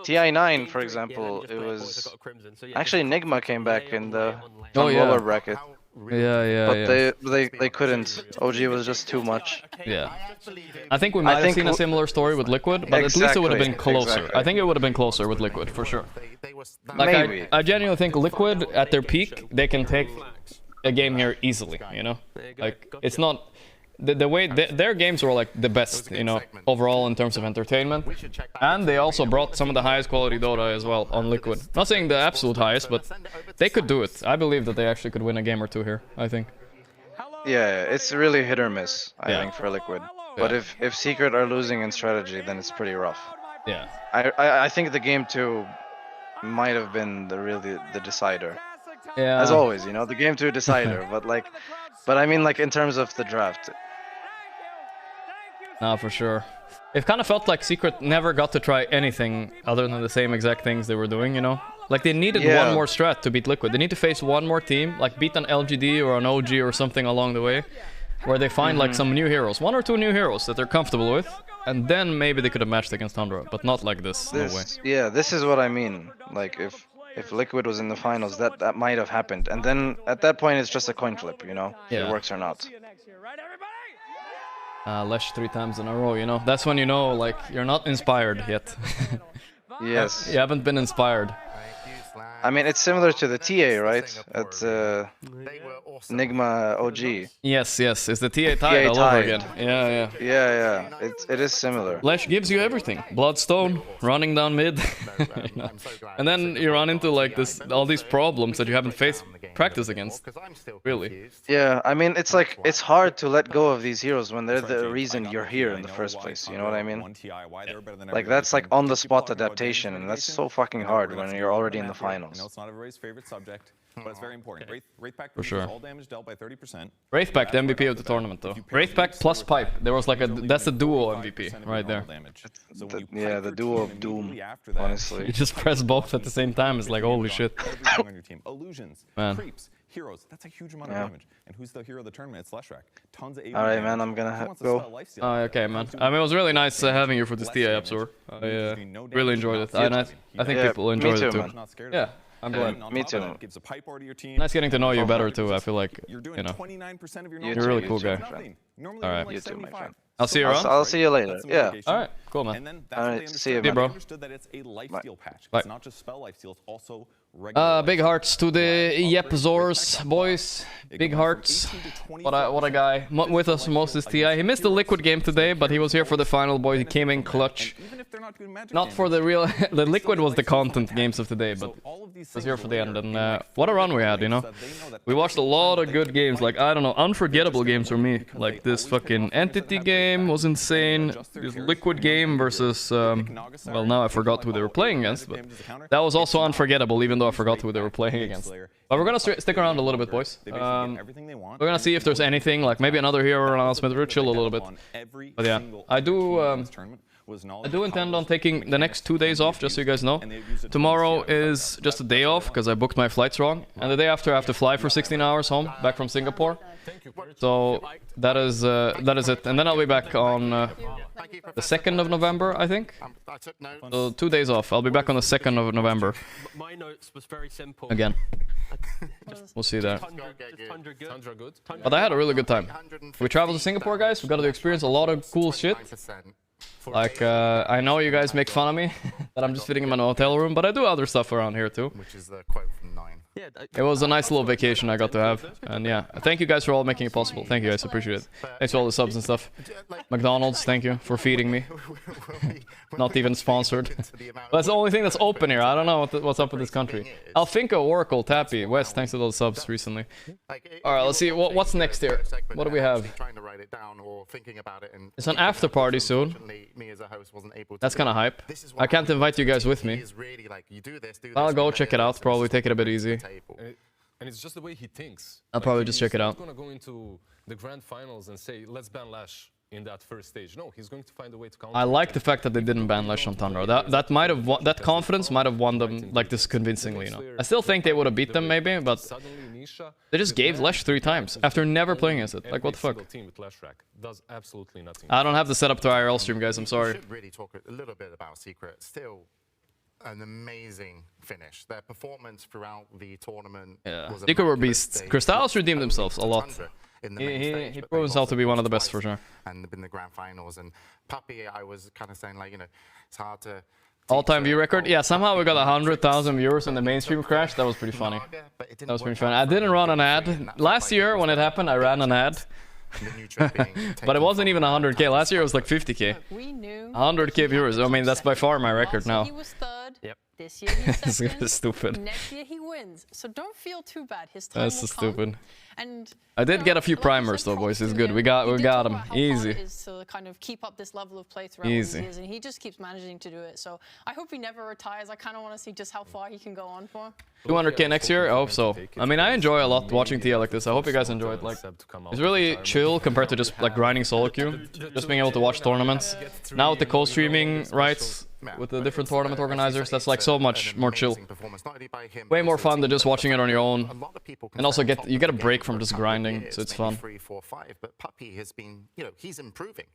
TI9, for example, it was actually Nigma came back in the lower bracket. Yeah. But they couldn't. OG was just too much. Yeah. I think we might have seen a similar story with Liquid, but at least it would have been closer. Exactly. I think it would have been closer with Liquid for sure. Like Maybe. I genuinely think Liquid at their peak, they can take a game here easily. You know, like it's not. The way their games were like the best, you know, overall in terms of entertainment, and they also brought some of the highest quality Dota as well on Liquid. Not saying the absolute highest, but they could do it. I believe that they actually could win a game or 2 here. I think. Yeah, it's really hit or miss. I think for Liquid. But if Secret are losing in strategy, then it's pretty rough. Yeah. I think the game 2 might have been the decider. Yeah. As always, you know, the game 2 decider. but I mean, like in terms of the draft. No, for sure. It kind of felt like Secret never got to try anything other than the same exact things they were doing, you know? Like they needed one more strat to beat Liquid. They need to face one more team, like beat an LGD or an OG or something along the way, where they find like some new heroes, 1 or 2 new heroes that they're comfortable with, and then maybe they could have matched against Tundra, but not like this. No way. Yeah, this is what I mean. Like if Liquid was in the finals, that might have happened, and then at that point it's just a coin flip, you know, if it works or not. Lesh 3 times in a row, you know. That's when you know, like, you're not inspired yet. Yes. You haven't been inspired. I mean, it's similar to the TA, right? At Nigma OG. Yes, it's the TA tide all over again. Yeah. It is similar. Lesh gives you everything. Bloodstone, running down mid. You know? And then you run into like all these problems that you haven't faced practice against. Really. Yeah, I mean, it's like, it's hard to let go of these heroes when they're the reason you're here in the first place, you know what I mean? Like, that's like on-the-spot adaptation, and that's so fucking hard when you're already in the finals. I know it's not everybody's favorite subject, but it's very important. Wraithpack for sure. All damage dealt by 30%. Wraithpack, the MVP of the tournament, though. Wraithpack plus Pipe. There was like that's a duo MVP right there. Yeah, the duo of doom. Honestly, you just press both at the same time. It's like holy shit. Illusions, man. creeps, heroes. That's a huge amount of damage. And who's the hero of the tournament? It's Leshrac. Tons of. All right, man. I'm gonna go. Okay, man. I mean, it was really nice having you for this TA Absor. I really enjoyed it. I think people enjoyed it too. Yeah. I'm glad. Me too. Nice getting to know you better too. I feel like, you're you know, 29% of your you're a really cool guy. Normally, all right. You too, my friend. I'll see you around. I'll see you later. Yeah. All right. Cool, man. And then all right. See you, bro. Understood that it's a lifesteal patch. Bye. It's not just spell lifesteal. It's also regular. Big hearts to the Yepzors, boys. Big hearts. What a guy. With us most is TI. He missed the Liquid game today, but he was here for the final, boys. He came in clutch. Not for the real. The Liquid was the content games of today, but was here for the end. And what a run we had, you know. We watched a lot of good games. Like, I don't know, unforgettable games for me. Like this fucking Entity game was insane. This Liquid game versus well, now I forgot who they were playing against, but that was also unforgettable, even though I forgot who they were playing against. But we're gonna stick around a little bit, boys. We're gonna see if there's anything, like maybe another hero announcement. We'll chill a little bit. But yeah, I do intend on taking the next 2 days off, just so you guys know. Tomorrow is just a day off, because I booked my flights wrong. And the day after I have to fly for 16 hours home, back from Singapore. So that is it. And then I'll be back on the 2nd of November, I think. So 2 days off. I'll be back on the 2nd of November. My notes was very simple. Again. We'll see that. Tundra good. But I had a really good time. We traveled to Singapore, guys. We got to experience a lot of cool shit. Like, I know you guys make fun of me that I'm just sitting in my hotel room, but I do other stuff around here too. Which is the quote from 9. It was a nice little vacation I got to have, and yeah, thank you guys for all making it possible. Thank you guys, appreciate it. Thanks for all the subs and stuff. McDonald's, thank you for feeding me. Not even sponsored. But it's the only thing that's open here. I don't know what's up with this country. Alfinco, Oracle, Tappy, West, thanks for those subs recently. All right, let's see what's next here. What do we have? It's an after party soon. That's kind of hype. I can't invite you guys with me. I'll go check it out. Probably take it a bit easy. And it's just the way he thinks. I'll probably just check it out. He's not going to go into the grand finals and say, let's ban Lash in that first stage. No, he's going to find a way to counter. I like the fact that they didn't ban Lash on Tundra. That confidence might have won them like this convincingly, you know. I still think they would have beat them maybe, but they just gave Lash 3 times after never playing against it. Like, what the fuck? Team with Leshrac does absolutely nothing. I don't have the setup to IRL stream, guys. I'm sorry. We should really talk a little bit about Secret. Still an amazing finish. Their performance throughout the tournament was Secret were beasts. Crystallis redeemed themselves a lot. He proved himself to be one of the best for sure. And in the grand finals. And Puppy, I was kind of saying, like, you know, it's hard to... All-time view record? Yeah, somehow we got 100,000 viewers in the mainstream crash. That was pretty funny. That was pretty funny. I didn't run an ad. Last year, when it happened, I ran an ad. But it wasn't even 100k. Last year it was like 50k. 100k viewers. I mean, that's by far my record now. He was third. Yep. This year he's second. This is stupid. Next year he wins. So don't feel too bad. His time That's will so come. stupid. And I did get a few primers though, boys. It's good. We got him. Easy. It is to kind of keep up this level of play throughout Easy. these years, and he just keeps managing to do it. So I hope he never retires. I kind of want to see just how far he can go on for. 200k next year? I hope so. I mean, I enjoy a lot watching TI like this. I hope you guys enjoy it. Like, it's really chill compared to just like grinding solo queue. Just being able to watch tournaments. Now with the co-streaming rights, with the different tournament organizers, that's like so much more chill. Way more fun than just watching it on your own. And also you get a break from just grinding, so it's fun. 3, 4, 5, but Puppy has been, you know, he's improving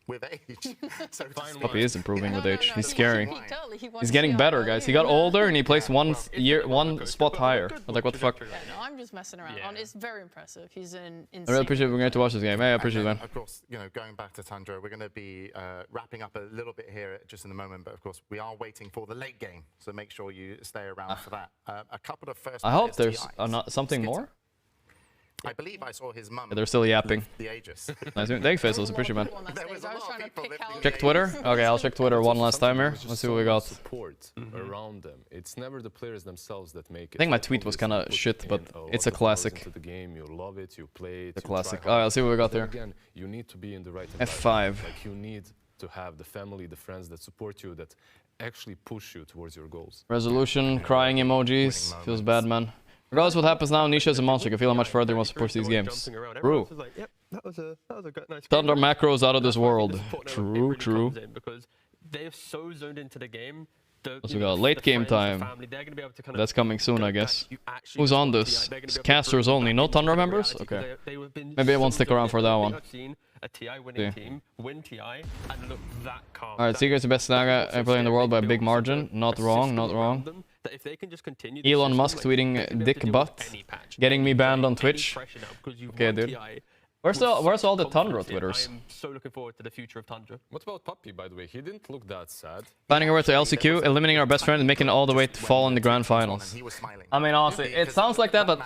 with age. So Puppy is improving with age. He's scary. He's getting better, guys. He got older and he placed one spot higher. Like, what the fuck? Yeah, no, I'm just messing around. It's very impressive. He's an insane. I really appreciate we're going to watch this game. Hey, I appreciate it, man. Of course, you know, going back to Tundra, we're going to be wrapping up a little bit here just in a moment, but of course, we are waiting for the late game, so make sure you stay around for that. A couple of first. I hope there's something more. I believe I saw his mum. They're still yapping. The Aegis. Nice. Thank you, Faceless. Appreciate it, man. Check Check Twitter? Okay, I'll check Twitter one last time here. Let's see what we got. Support around them. It's never the players themselves that make it. I think my tweet was kind of shit, but it's a classic. The game, you love it, you play it. The classic. Alright, I'll see what we got there. Again, you need to be in the right F5. Like you need to have the family, the friends that support you, that actually push you towards your goals. Resolution, crying emojis. Feels bad, man. Regardless of what happens now, Nisha is a monster. You can feel how much further he wants to push these games. True. Thunder macros out of this world. True, true. Because they're so zoned into the game. So we got late game time. That's coming soon, I guess. Who's on this? It's casters only. No Tundra members? Okay. Maybe I won't stick around for that one. A TI winning team win TI and look that calm. Alright, Seeker is the best Naga player in the world by a big margin. Not wrong, not wrong. If they can just continue Elon Musk tweeting dick butt, getting me banned on Twitch. Okay, dude. Where's all the Tundra Twitters? I'm so looking forward to the future of Tundra. What about Puppy, by the way? He didn't look that sad. Finding our way to LCQ, eliminating our best friend, and making it all the way to fall in the grand finals. I mean, honestly, it sounds like that, but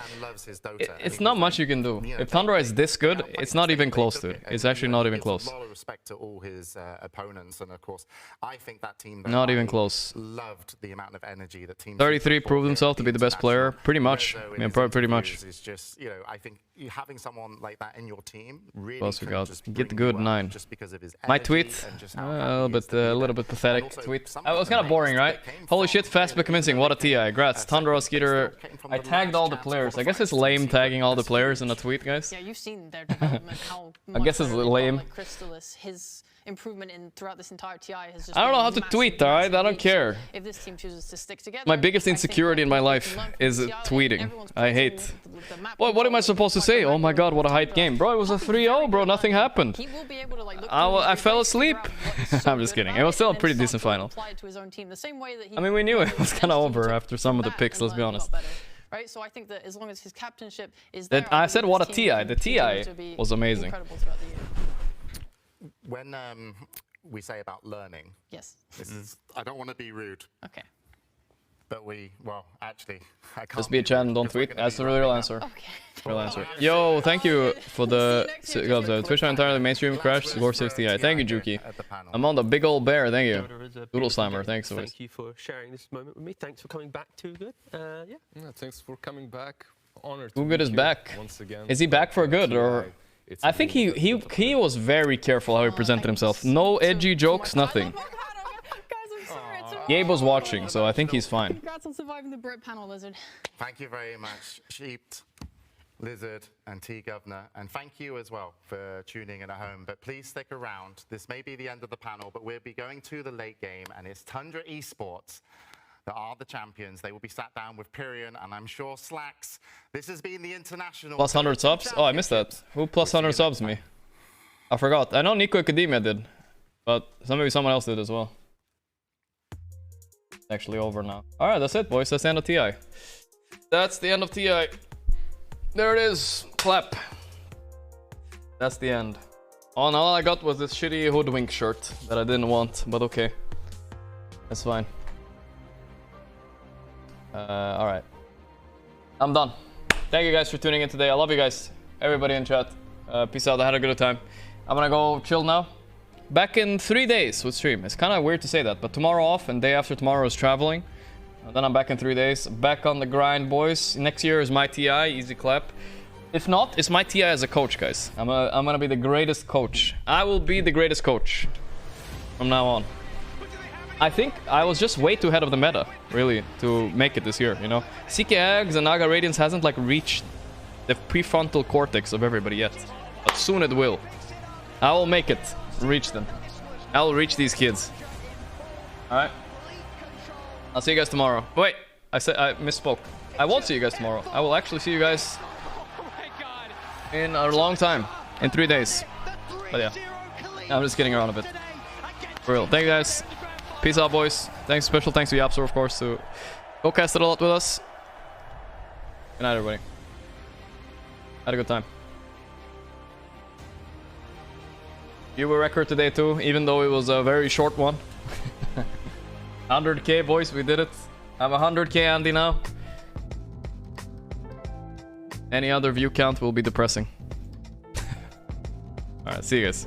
it's not much you can do. If Tundra is this good, it's not even close to it. It's actually not even close. A lot of respect to all his opponents, and of course, I think that team. Not even close. Loved the amount of energy that team. 33 proved himself to be the best player, pretty much. I mean, pretty much. It's just, you know, I think having someone like that in your team really. What else we got? Get good 9. Just because of his my tweet, a little bit pathetic tweet. It was kind of boring, right? Holy shit, fast but convincing. What a TI. Grats. Tundra, Skeeter. I tagged all the players. I guess it's lame tagging all the players in a tweet, guys. Yeah, you've seen their development. How I guess it's lame. Like Crystalis, his improvement throughout this entire TI has just. I don't know how to tweet, alright? I don't care. If this team chooses to stick together. My biggest insecurity in my life is tweeting. I hate. What am I supposed to say? Oh my god, what a hype game. Bro, it was a 3-0, bro. Nothing happened. I fell asleep. I'm just kidding. It was still a pretty decent final. I mean, we knew it was kind of over after some of the picks, let's be honest. Right, so I think that as long as his captainship is there, I said what a TI. The TI was amazing. When we say about learning, yes, this is, I don't want to be rude. Okay. But well, actually, I can't. Just be a chat and don't tweet. That's the real answer. Okay. Real answer. Yo, thank you for the Twitch entirely mainstream crash. Gorgc 60. Thank you, Juki. I'm on the big old bear. Thank you. Doodle Slimer. Thanks so much. Thank you for sharing this moment with me. Thanks for coming back. Too good. Yeah. Thanks for coming back. Honored. Too good is back. Once again. Is he back for good or? I think he was very careful how he presented himself. No edgy jokes, nothing. Gabe was watching, so I think he's fine. Congrats on surviving the Brit panel, Lizard. Thank you very much, Sheep, Lizard, and T-Governor. And thank you as well for tuning in at home. But please stick around. This may be the end of the panel, but we'll be going to the late game, and it's Tundra Esports that are the champions. They will be sat down with Pyrion, and I'm sure Slacks. This has been the international... Plus 100 subs? Oh, I missed that. Who plus 100 subs me? I forgot. I know Nico Academia did, but maybe someone else did as well. Actually over now. Alright, that's it, boys. That's the end of TI. That's the end of TI. There it is. Clap. That's the end. Oh, now all I got was this shitty hoodwink shirt that I didn't want, but okay. That's fine. Alright. I'm done. Thank you guys for tuning in today. I love you guys. Everybody in chat. Peace out. I had a good time. I'm gonna go chill now. Back in 3 days with stream. It's kind of weird to say that, but tomorrow off and day after tomorrow is traveling. And then I'm back in 3 days. Back on the grind, boys. Next year is my TI, easy clap. If not, it's my TI as a coach, guys. I'm gonna be the greatest coach. I will be the greatest coach from now on. I think I was just way too ahead of the meta, really, to make it this year, you know? CK Eggs and Naga Radiance hasn't, like, reached the prefrontal cortex of everybody yet. But soon it will. I will make it. Reach them. I will reach these kids. Alright? I'll see you guys tomorrow. Wait, I misspoke. I won't see you guys tomorrow. I will actually see you guys in a long time. In 3 days. But yeah. I'm just getting around a bit. For real. Thank you guys. Peace out, boys. Thanks, special thanks to Yapsor, of course, who co-casted a lot with us. Good night, everybody. Had a good time. Viewer record today too, even though it was a very short one. 100k, boys, we did it. I'm 100k Andy now. Any other view count will be depressing. Alright, see you guys.